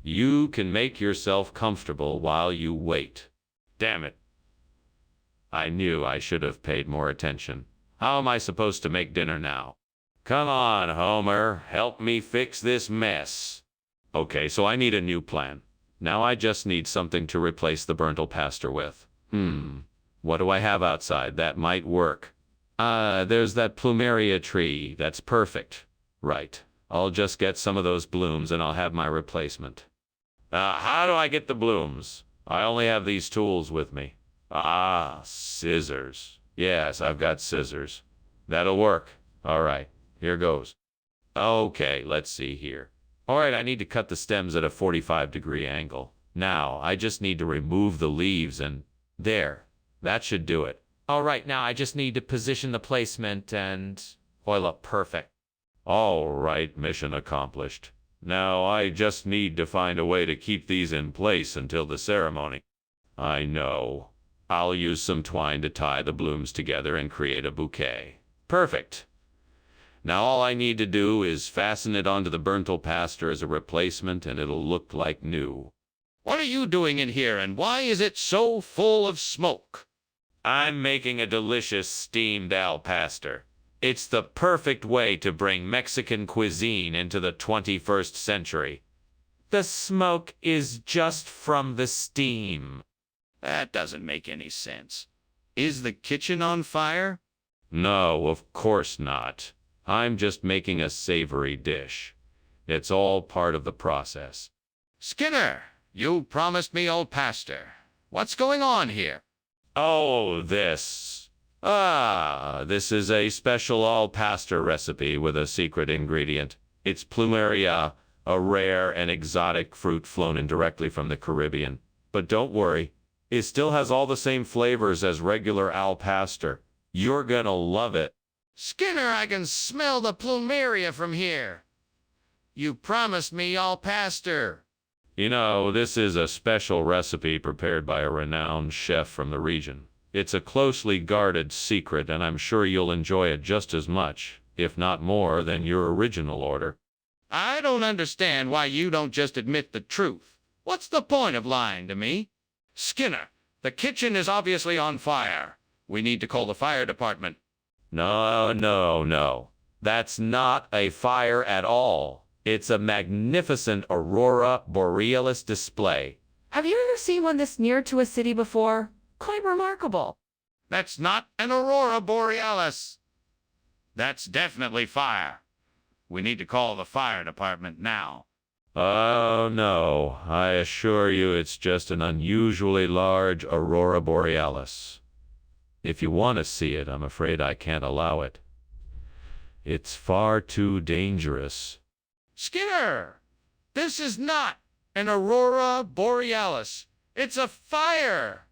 You can make yourself comfortable while you wait. Damn it. I knew I should have paid more attention. How am I supposed to make dinner now? Come on, Homer, help me fix this mess. Okay, so I need a new plan. Now I just need something to replace the burnt pastor with. What do I have outside that might work? There's that plumeria tree. That's perfect. Right. I'll just get some of those blooms and I'll have my replacement. How do I get the blooms? I only have these tools with me. Scissors. Yes, I've got scissors. That'll work. All right, here goes. Okay, let's see here. All right, I need to cut the stems at a 45-degree angle. Now, I just need to remove the leaves and there. That should do it. All right, now I just need to position the placement and oil up. Perfect. All right, mission accomplished. Now I just need to find a way to keep these in place until the ceremony. I know. I'll use some twine to tie the blooms together and create a bouquet. Perfect. Now all I need to do is fasten it onto the burnt pastor as a replacement and it'll look like new. What are you doing in here, and why is it so full of smoke? I'm making a delicious steamed al pastor. It's the perfect way to bring Mexican cuisine into the 21st century. The smoke is just from the steam. That doesn't make any sense. Is the kitchen on fire? No, of course not. I'm just making a savory dish. It's all part of the process. Skinner, you promised me old pastor. What's going on here? Oh, this is a special all-pastor recipe with a secret ingredient. It's plumeria, a rare and exotic fruit flown in directly from the Caribbean. But don't worry, it still has all the same flavors as regular al pastor. You're gonna love it. Skinner, I can smell the plumeria from here. You promised me all pastor. You know, this is a special recipe prepared by a renowned chef from the region. It's a closely guarded secret, and I'm sure you'll enjoy it just as much, if not more, than your original order. I don't understand why you don't just admit the truth. What's the point of lying to me? Skinner, the kitchen is obviously on fire. We need to call the fire department. No. That's not a fire at all. It's a magnificent aurora borealis display. Have you ever seen one this near to a city before? Quite remarkable. That's not an aurora borealis. That's definitely fire. We need to call the fire department now. Oh, no. I assure you it's just an unusually large aurora borealis. If you want to see it, I'm afraid I can't allow it. It's far too dangerous. Skinner, this is not an aurora borealis. It's a fire.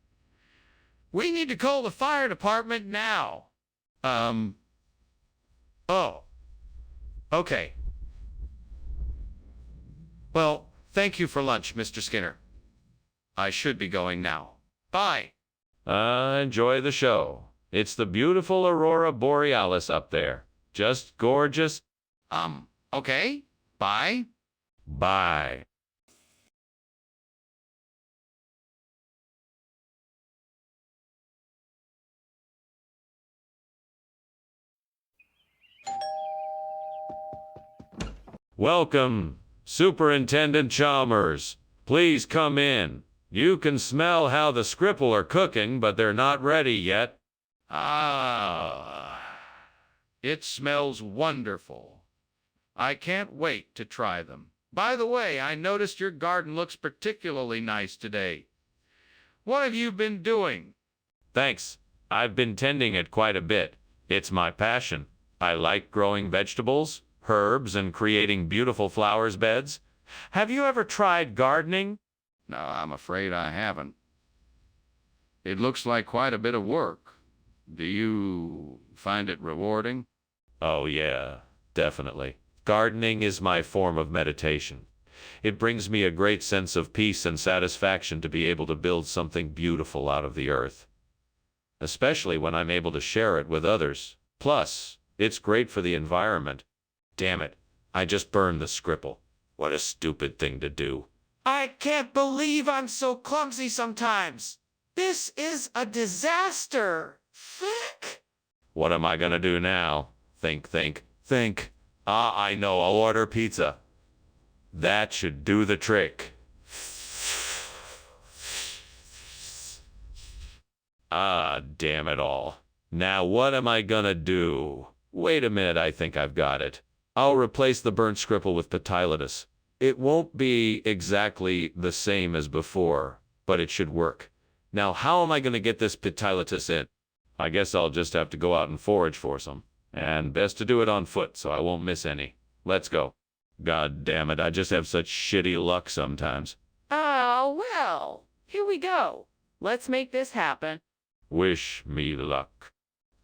We need to call the fire department now. Oh. Okay. Well, thank you for lunch, Mr. Skinner. I should be going now. Bye. Enjoy the show. It's the beautiful aurora borealis up there. Just gorgeous. Okay. Bye. Bye. Welcome, Superintendent Chalmers. Please come in. You can smell how the Skripple are cooking, but they're not ready yet. It smells wonderful. I can't wait to try them. By the way, I noticed your garden looks particularly nice today. What have you been doing? Thanks. I've been tending it quite a bit. It's my passion. I like growing vegetables, herbs, and creating beautiful flowers beds. Have you ever tried gardening? No, I'm afraid I haven't. It looks like quite a bit of work. Do you find it rewarding? Oh yeah, definitely. Gardening is my form of meditation. It brings me a great sense of peace and satisfaction to be able to build something beautiful out of the earth, especially when I'm able to share it with others. Plus, it's great for the environment. Damn it, I just burned the scribble. What a stupid thing to do. I can't believe I'm so clumsy sometimes. This is a disaster. Thick. What am I gonna do now? Think. Ah, I know, I'll order pizza. That should do the trick. Ah, damn it all. Now what am I gonna do? Wait a minute, I think I've got it. I'll replace the burnt scribble with Pitylatus. It won't be exactly the same as before, but it should work. Now how am I gonna get this Pitylatus in? I guess I'll just have to go out and forage for some. And best to do it on foot so I won't miss any. Let's go. God damn it, I just have such shitty luck sometimes. Oh, well, here we go. Let's make this happen. Wish me luck.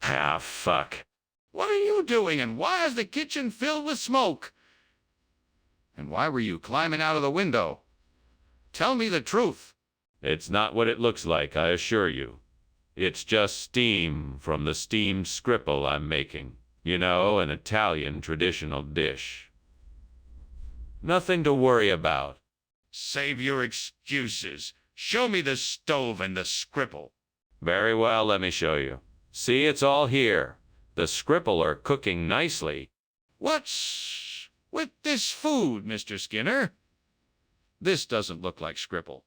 Ah, fuck. What are you doing, and why is the kitchen filled with smoke? And why were you climbing out of the window? Tell me the truth. It's not what it looks like, I assure you. It's just steam from the steamed scribble I'm making. You know, an Italian traditional dish. Nothing to worry about. Save your excuses. Show me the stove and the scribble. Very well, let me show you. See, it's all here. The scribble are cooking nicely. What's with this food, Mr. Skinner? This doesn't look like scribble.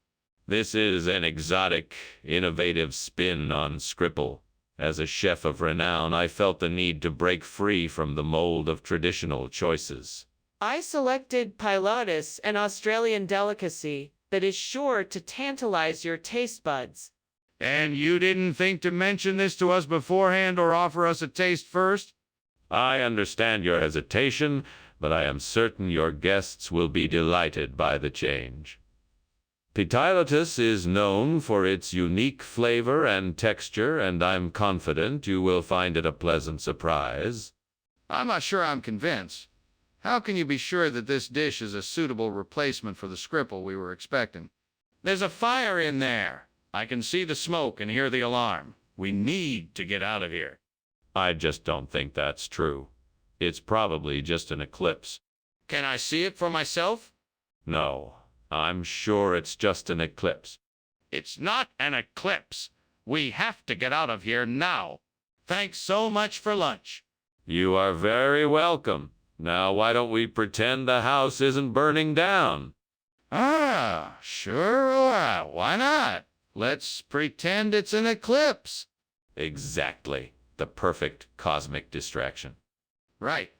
This is an exotic, innovative spin on scribble. As a chef of renown, I felt the need to break free from the mold of traditional choices. I selected Pilotus, an Australian delicacy that is sure to tantalize your taste buds. And you didn't think to mention this to us beforehand or offer us a taste first? I understand your hesitation, but I am certain your guests will be delighted by the change. Pitylatus is known for its unique flavor and texture, and I'm confident you will find it a pleasant surprise. I'm not sure I'm convinced. How can you be sure that this dish is a suitable replacement for the scribble we were expecting? There's a fire in there. I can see the smoke and hear the alarm. We need to get out of here. I just don't think that's true. It's probably just an eclipse. Can I see it for myself? No, I'm sure it's just an eclipse. It's not an eclipse. We have to get out of here now. Thanks so much for lunch. You are very welcome. Now why don't we pretend the house isn't burning down? Ah, sure. Why not? Let's pretend it's an eclipse. Exactly. The perfect cosmic distraction. Right.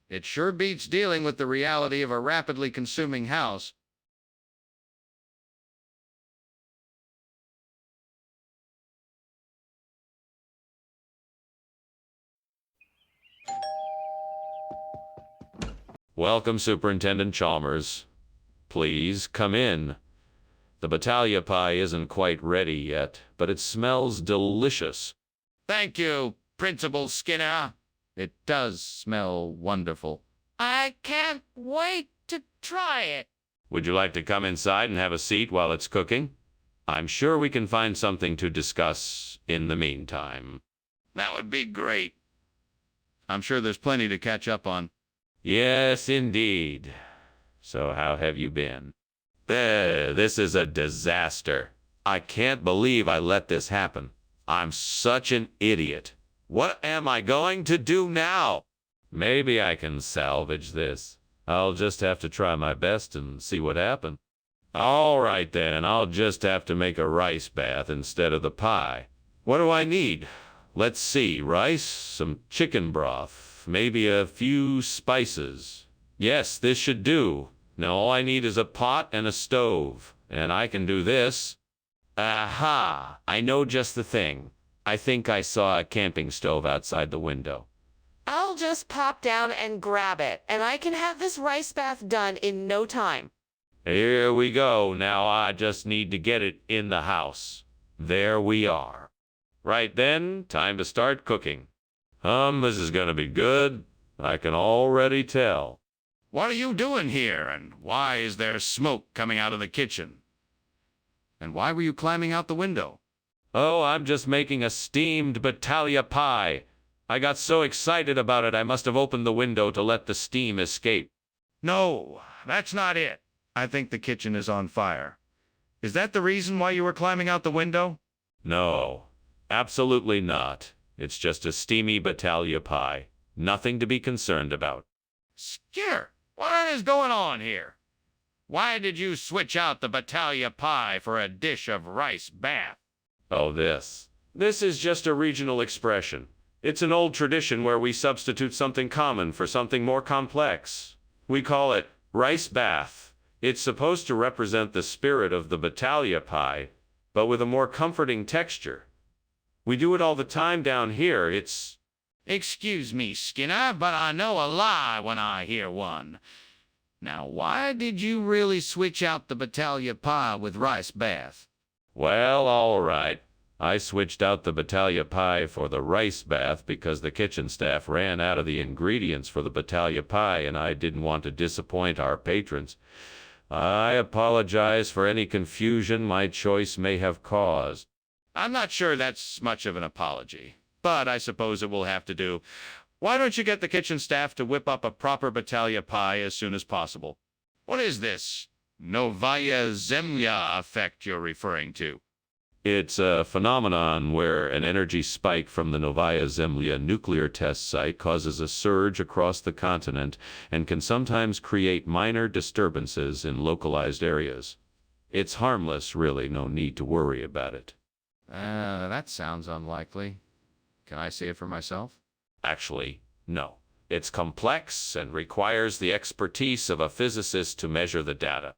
It sure beats dealing with the reality of a rapidly consuming house. Welcome, Superintendent Chalmers. Please come in. The battaglia pie isn't quite ready yet, but it smells delicious. Thank you, Principal Skinner. It does smell wonderful. I can't wait to try it. Would you like to come inside and have a seat while it's cooking? I'm sure we can find something to discuss in the meantime. That would be great. I'm sure there's plenty to catch up on. Yes, indeed. So how have you been? This is a disaster. I can't believe I let this happen. I'm such an idiot. What am I going to do now? Maybe I can salvage this. I'll just have to try my best and see what happens. All right then, I'll just have to make a rice bath instead of the pie. What do I need? Let's see, rice, some chicken broth, maybe a few spices. Yes, this should do. Now all I need is a pot and a stove, and I can do this. Aha! I know just the thing. I think I saw a camping stove outside the window. I'll just pop down and grab it, and I can have this rice bath done in no time. Here we go. Now I just need to get it in the house. There we are. Right then, time to start cooking. This is gonna be good. I can already tell. What are you doing here, and why is there smoke coming out of the kitchen? And why were you climbing out the window? Oh, I'm just making a steamed battaglia pie. I got so excited about it I must have opened the window to let the steam escape. No, that's not it. I think the kitchen is on fire. Is that the reason why you were climbing out the window? No, absolutely not. It's just a steamy battaglia pie. Nothing to be concerned about. Skinner, what is going on here? Why did you switch out the battaglia pie for a dish of rice bath? Oh, this. This is just a regional expression. It's an old tradition where we substitute something common for something more complex. We call it rice bath. It's supposed to represent the spirit of the battaglia pie, but with a more comforting texture. We do it all the time down here. It's... Excuse me, Skinner, but I know a lie when I hear one. Now, why did you really switch out the battaglia pie with rice bath? Well, all right. I switched out the battaglia pie for the rice bath because the kitchen staff ran out of the ingredients for the battaglia pie and I didn't want to disappoint our patrons. I apologize for any confusion my choice may have caused. I'm not sure that's much of an apology, but I suppose it will have to do. Why don't you get the kitchen staff to whip up a proper battaglia pie as soon as possible? What is this Novaya Zemlya effect you're referring to? It's a phenomenon where an energy spike from the Novaya Zemlya nuclear test site causes a surge across the continent and can sometimes create minor disturbances in localized areas. It's harmless, really, no need to worry about it. That sounds unlikely. Can I see it for myself? Actually, no. It's complex and requires the expertise of a physicist to measure the data.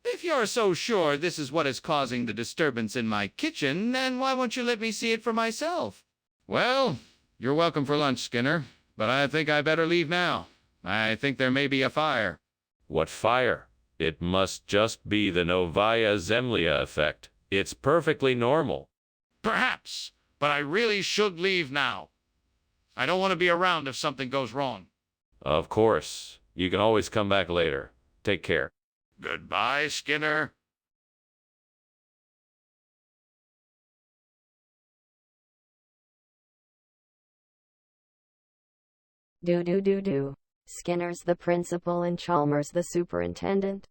If you're so sure this is what is causing the disturbance in my kitchen, then why won't you let me see it for myself? Well, you're welcome for lunch, Skinner, but I think I better leave now. I think there may be a fire. What fire? It must just be the Novaya Zemlya effect. It's perfectly normal. Perhaps, but I really should leave now. I don't want to be around if something goes wrong. Of course. You can always come back later. Take care. Goodbye, Skinner. Do. Skinner's the principal and Chalmers the superintendent.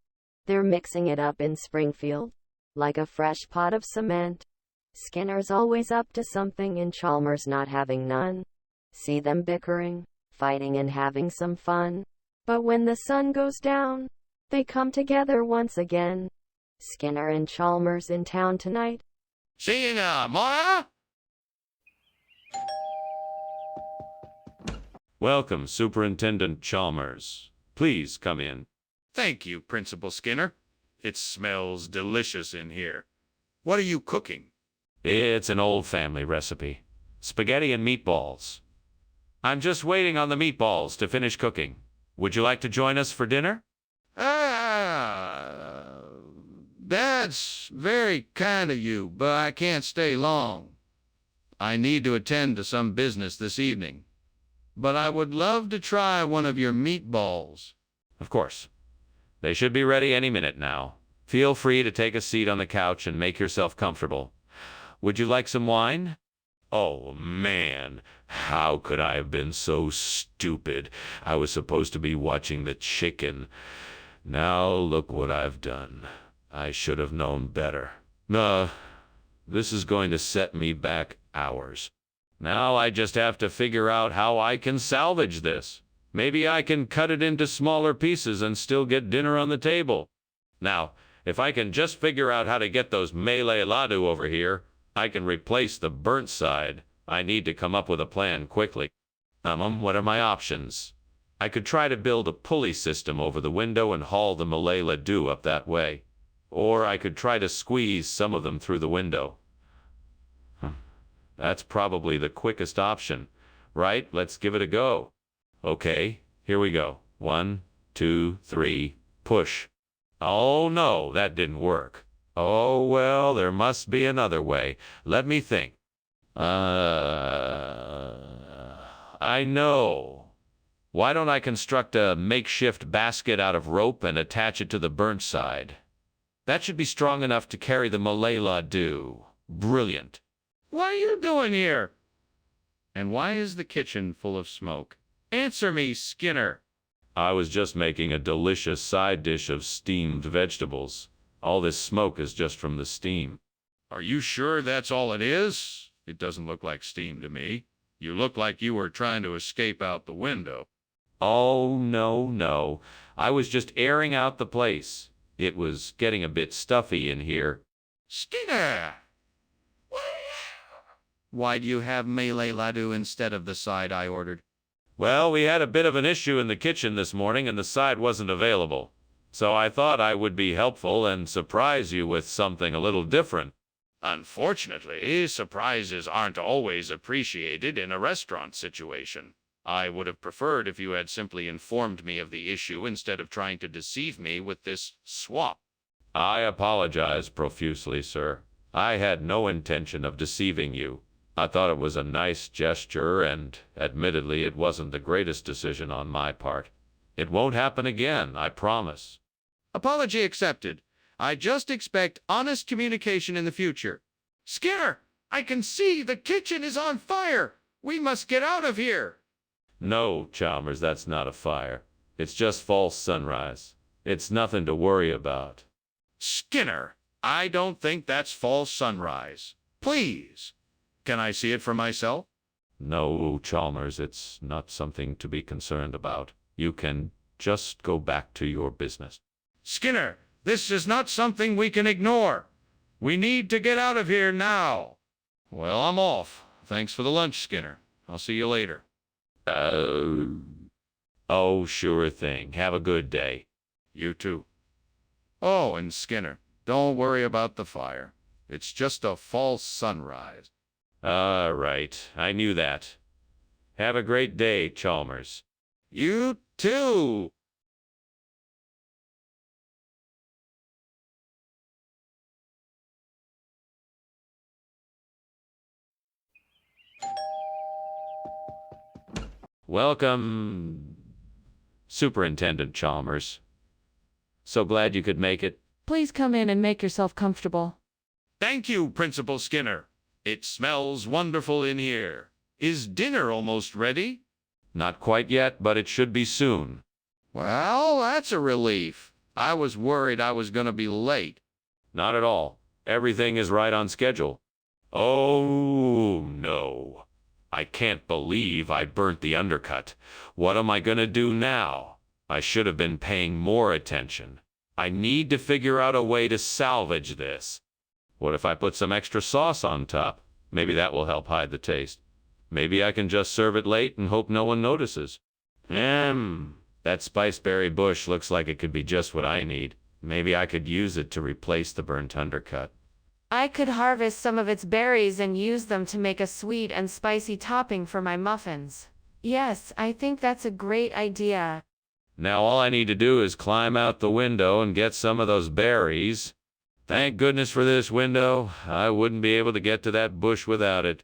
They're mixing it up in Springfield, like a fresh pot of cement. Skinner's always up to something and Chalmers not having none. See them bickering, fighting and having some fun. But when the sun goes down, they come together once again. Skinner and Chalmers in town tonight. See you now, Mara. Welcome, Superintendent Chalmers. Please come in. Thank you, Principal Skinner. It smells delicious in here. What are you cooking? It's an old family recipe. Spaghetti and meatballs. I'm just waiting on the meatballs to finish cooking. Would you like to join us for dinner? That's very kind of you, but I can't stay long. I need to attend to some business this evening. But I would love to try one of your meatballs. Of course. They should be ready any minute now. Feel free to take a seat on the couch and make yourself comfortable. Would you like some wine? Oh, man. How could I have been so stupid? I was supposed to be watching the chicken. Now look what I've done. I should have known better. This is going to set me back hours. Now I just have to figure out how I can salvage this. Maybe I can cut it into smaller pieces and still get dinner on the table. Now, if I can just figure out how to get those Malay Ladu over here, I can replace the burnt side. I need to come up with a plan quickly. What are my options? I could try to build a pulley system over the window and haul the Malay Ladu up that way. Or I could try to squeeze some of them through the window. That's probably the quickest option. Right? Let's give it a go. Okay, here we go. 1, 2, 3, push. Oh no, that didn't work. Oh well, there must be another way. Let me think. I know. Why don't I construct a makeshift basket out of rope and attach it to the burnt side? That should be strong enough to carry the Malay-la-do. Brilliant. What are you doing here? And why is the kitchen full of smoke? Answer me, Skinner. I was just making a delicious side dish of steamed vegetables. All this smoke is just from the steam. Are you sure that's all it is? It doesn't look like steam to me. You look like you were trying to escape out the window. Oh, no. I was just airing out the place. It was getting a bit stuffy in here. Skinner! Why do you have Malay-la-do instead of the side I ordered? Well, we had a bit of an issue in the kitchen this morning and the side wasn't available. So I thought I would be helpful and surprise you with something a little different. Unfortunately, surprises aren't always appreciated in a restaurant situation. I would have preferred if you had simply informed me of the issue instead of trying to deceive me with this swap. I apologize profusely, sir. I had no intention of deceiving you. I thought it was a nice gesture, and admittedly, it wasn't the greatest decision on my part. It won't happen again, I promise. Apology accepted. I just expect honest communication in the future. Skinner, I can see the kitchen is on fire. We must get out of here. No, Chalmers, that's not a fire. It's just false sunrise. It's nothing to worry about. Skinner, I don't think that's false sunrise. Please. Can I see it for myself? No, Chalmers, it's not something to be concerned about. You can just go back to your business. Skinner, this is not something we can ignore. We need to get out of here now. Well, I'm off. Thanks for the lunch, Skinner. I'll see you later. Oh, sure thing. Have a good day. You too. Oh, and Skinner, don't worry about the fire. It's just a false sunrise. Right. I knew that. Have a great day, Chalmers. You too. Welcome, Superintendent Chalmers. So glad you could make it. Please come in and make yourself comfortable. Thank you, Principal Skinner. It smells wonderful in here. Is dinner almost ready? Not quite yet, but it should be soon. Well, that's a relief. I was worried I was going to be late. Not at all. Everything is right on schedule. Oh, no. I can't believe I burnt the undercut. What am I going to do now? I should have been paying more attention. I need to figure out a way to salvage this. What if I put some extra sauce on top? Maybe that will help hide the taste. Maybe I can just serve it late and hope no one notices. That spiceberry bush looks like it could be just what I need. Maybe I could use it to replace the burnt undercut. I could harvest some of its berries and use them to make a sweet and spicy topping for my muffins. Yes, I think that's a great idea. Now all I need to do is climb out the window and get some of those berries. Thank goodness for this window. I wouldn't be able to get to that bush without it.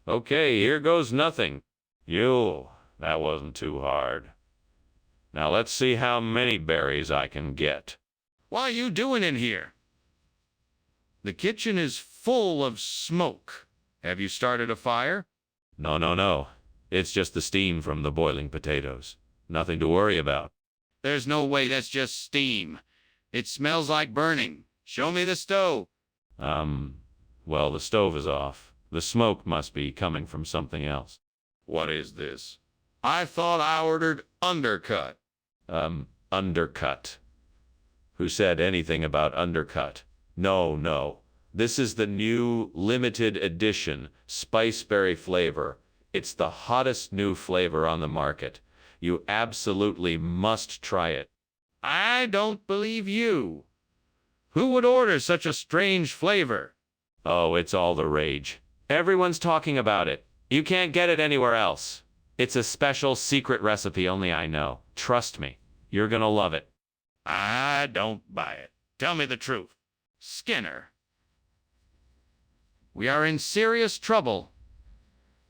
Okay, here goes nothing. That wasn't too hard. Now let's see how many berries I can get. What are you doing in here? The kitchen is full of smoke. Have you started a fire? No. It's just the steam from the boiling potatoes. Nothing to worry about. There's no way that's just steam. It smells like burning. Show me the stove. Well, the stove is off. The smoke must be coming from something else. What is this? I thought I ordered undercut. Undercut. Who said anything about undercut? No. This is the new limited edition spiceberry flavor. It's the hottest new flavor on the market. You absolutely must try it. I don't believe you. Who would order such a strange flavor? Oh, it's all the rage. Everyone's talking about it. You can't get it anywhere else. It's a special secret recipe only I know. Trust me, you're gonna love it. I don't buy it. Tell me the truth. Skinner. We are in serious trouble.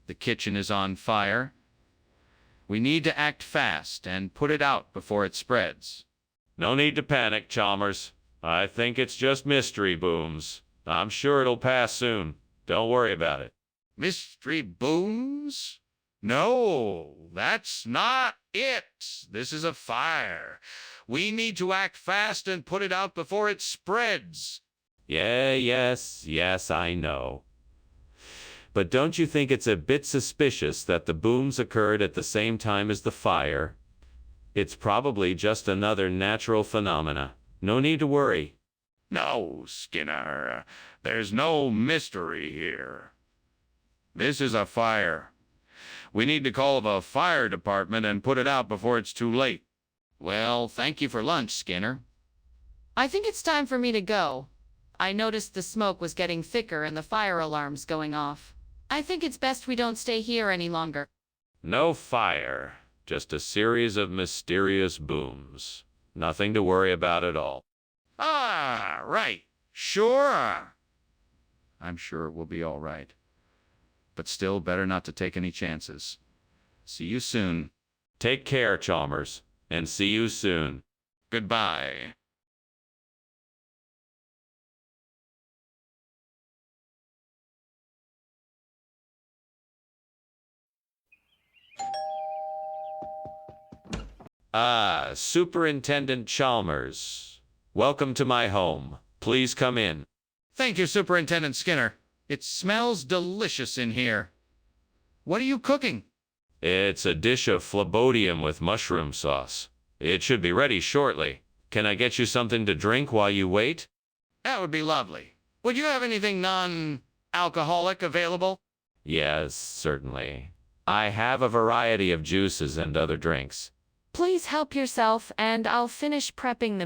The kitchen is on fire. We need to act fast and put it out before it spreads. No need to panic, Chalmers. I think it's just mystery booms. I'm sure it'll pass soon. Don't worry about it. Mystery booms? No, that's not it. This is a fire. We need to act fast and put it out before it spreads. Yes, I know. But don't you think it's a bit suspicious that the booms occurred at the same time as the fire? It's probably just another natural phenomena. No need to worry. No, Skinner. There's no mystery here. This is a fire. We need to call the fire department and put it out before it's too late. Well, thank you for lunch, Skinner. I think it's time for me to go. I noticed the smoke was getting thicker and the fire alarm's going off. I think it's best we don't stay here any longer. No fire, just a series of mysterious booms. Nothing to worry about at all. Ah, right. Sure. I'm sure it will be all right. But still, better not to take any chances. See you soon. Take care, Chalmers, and see you soon. Goodbye. Ah, Superintendent Chalmers. Welcome to my home. Please come in. Thank you, Superintendent Skinner. It smells delicious in here. What are you cooking? It's a dish of phlebodium with mushroom sauce. It should be ready shortly. Can I get you something to drink while you wait? That would be lovely. Would you have anything non-alcoholic available? Yes, certainly. I have a variety of juices and other drinks. Please help yourself and I'll finish prepping the meal.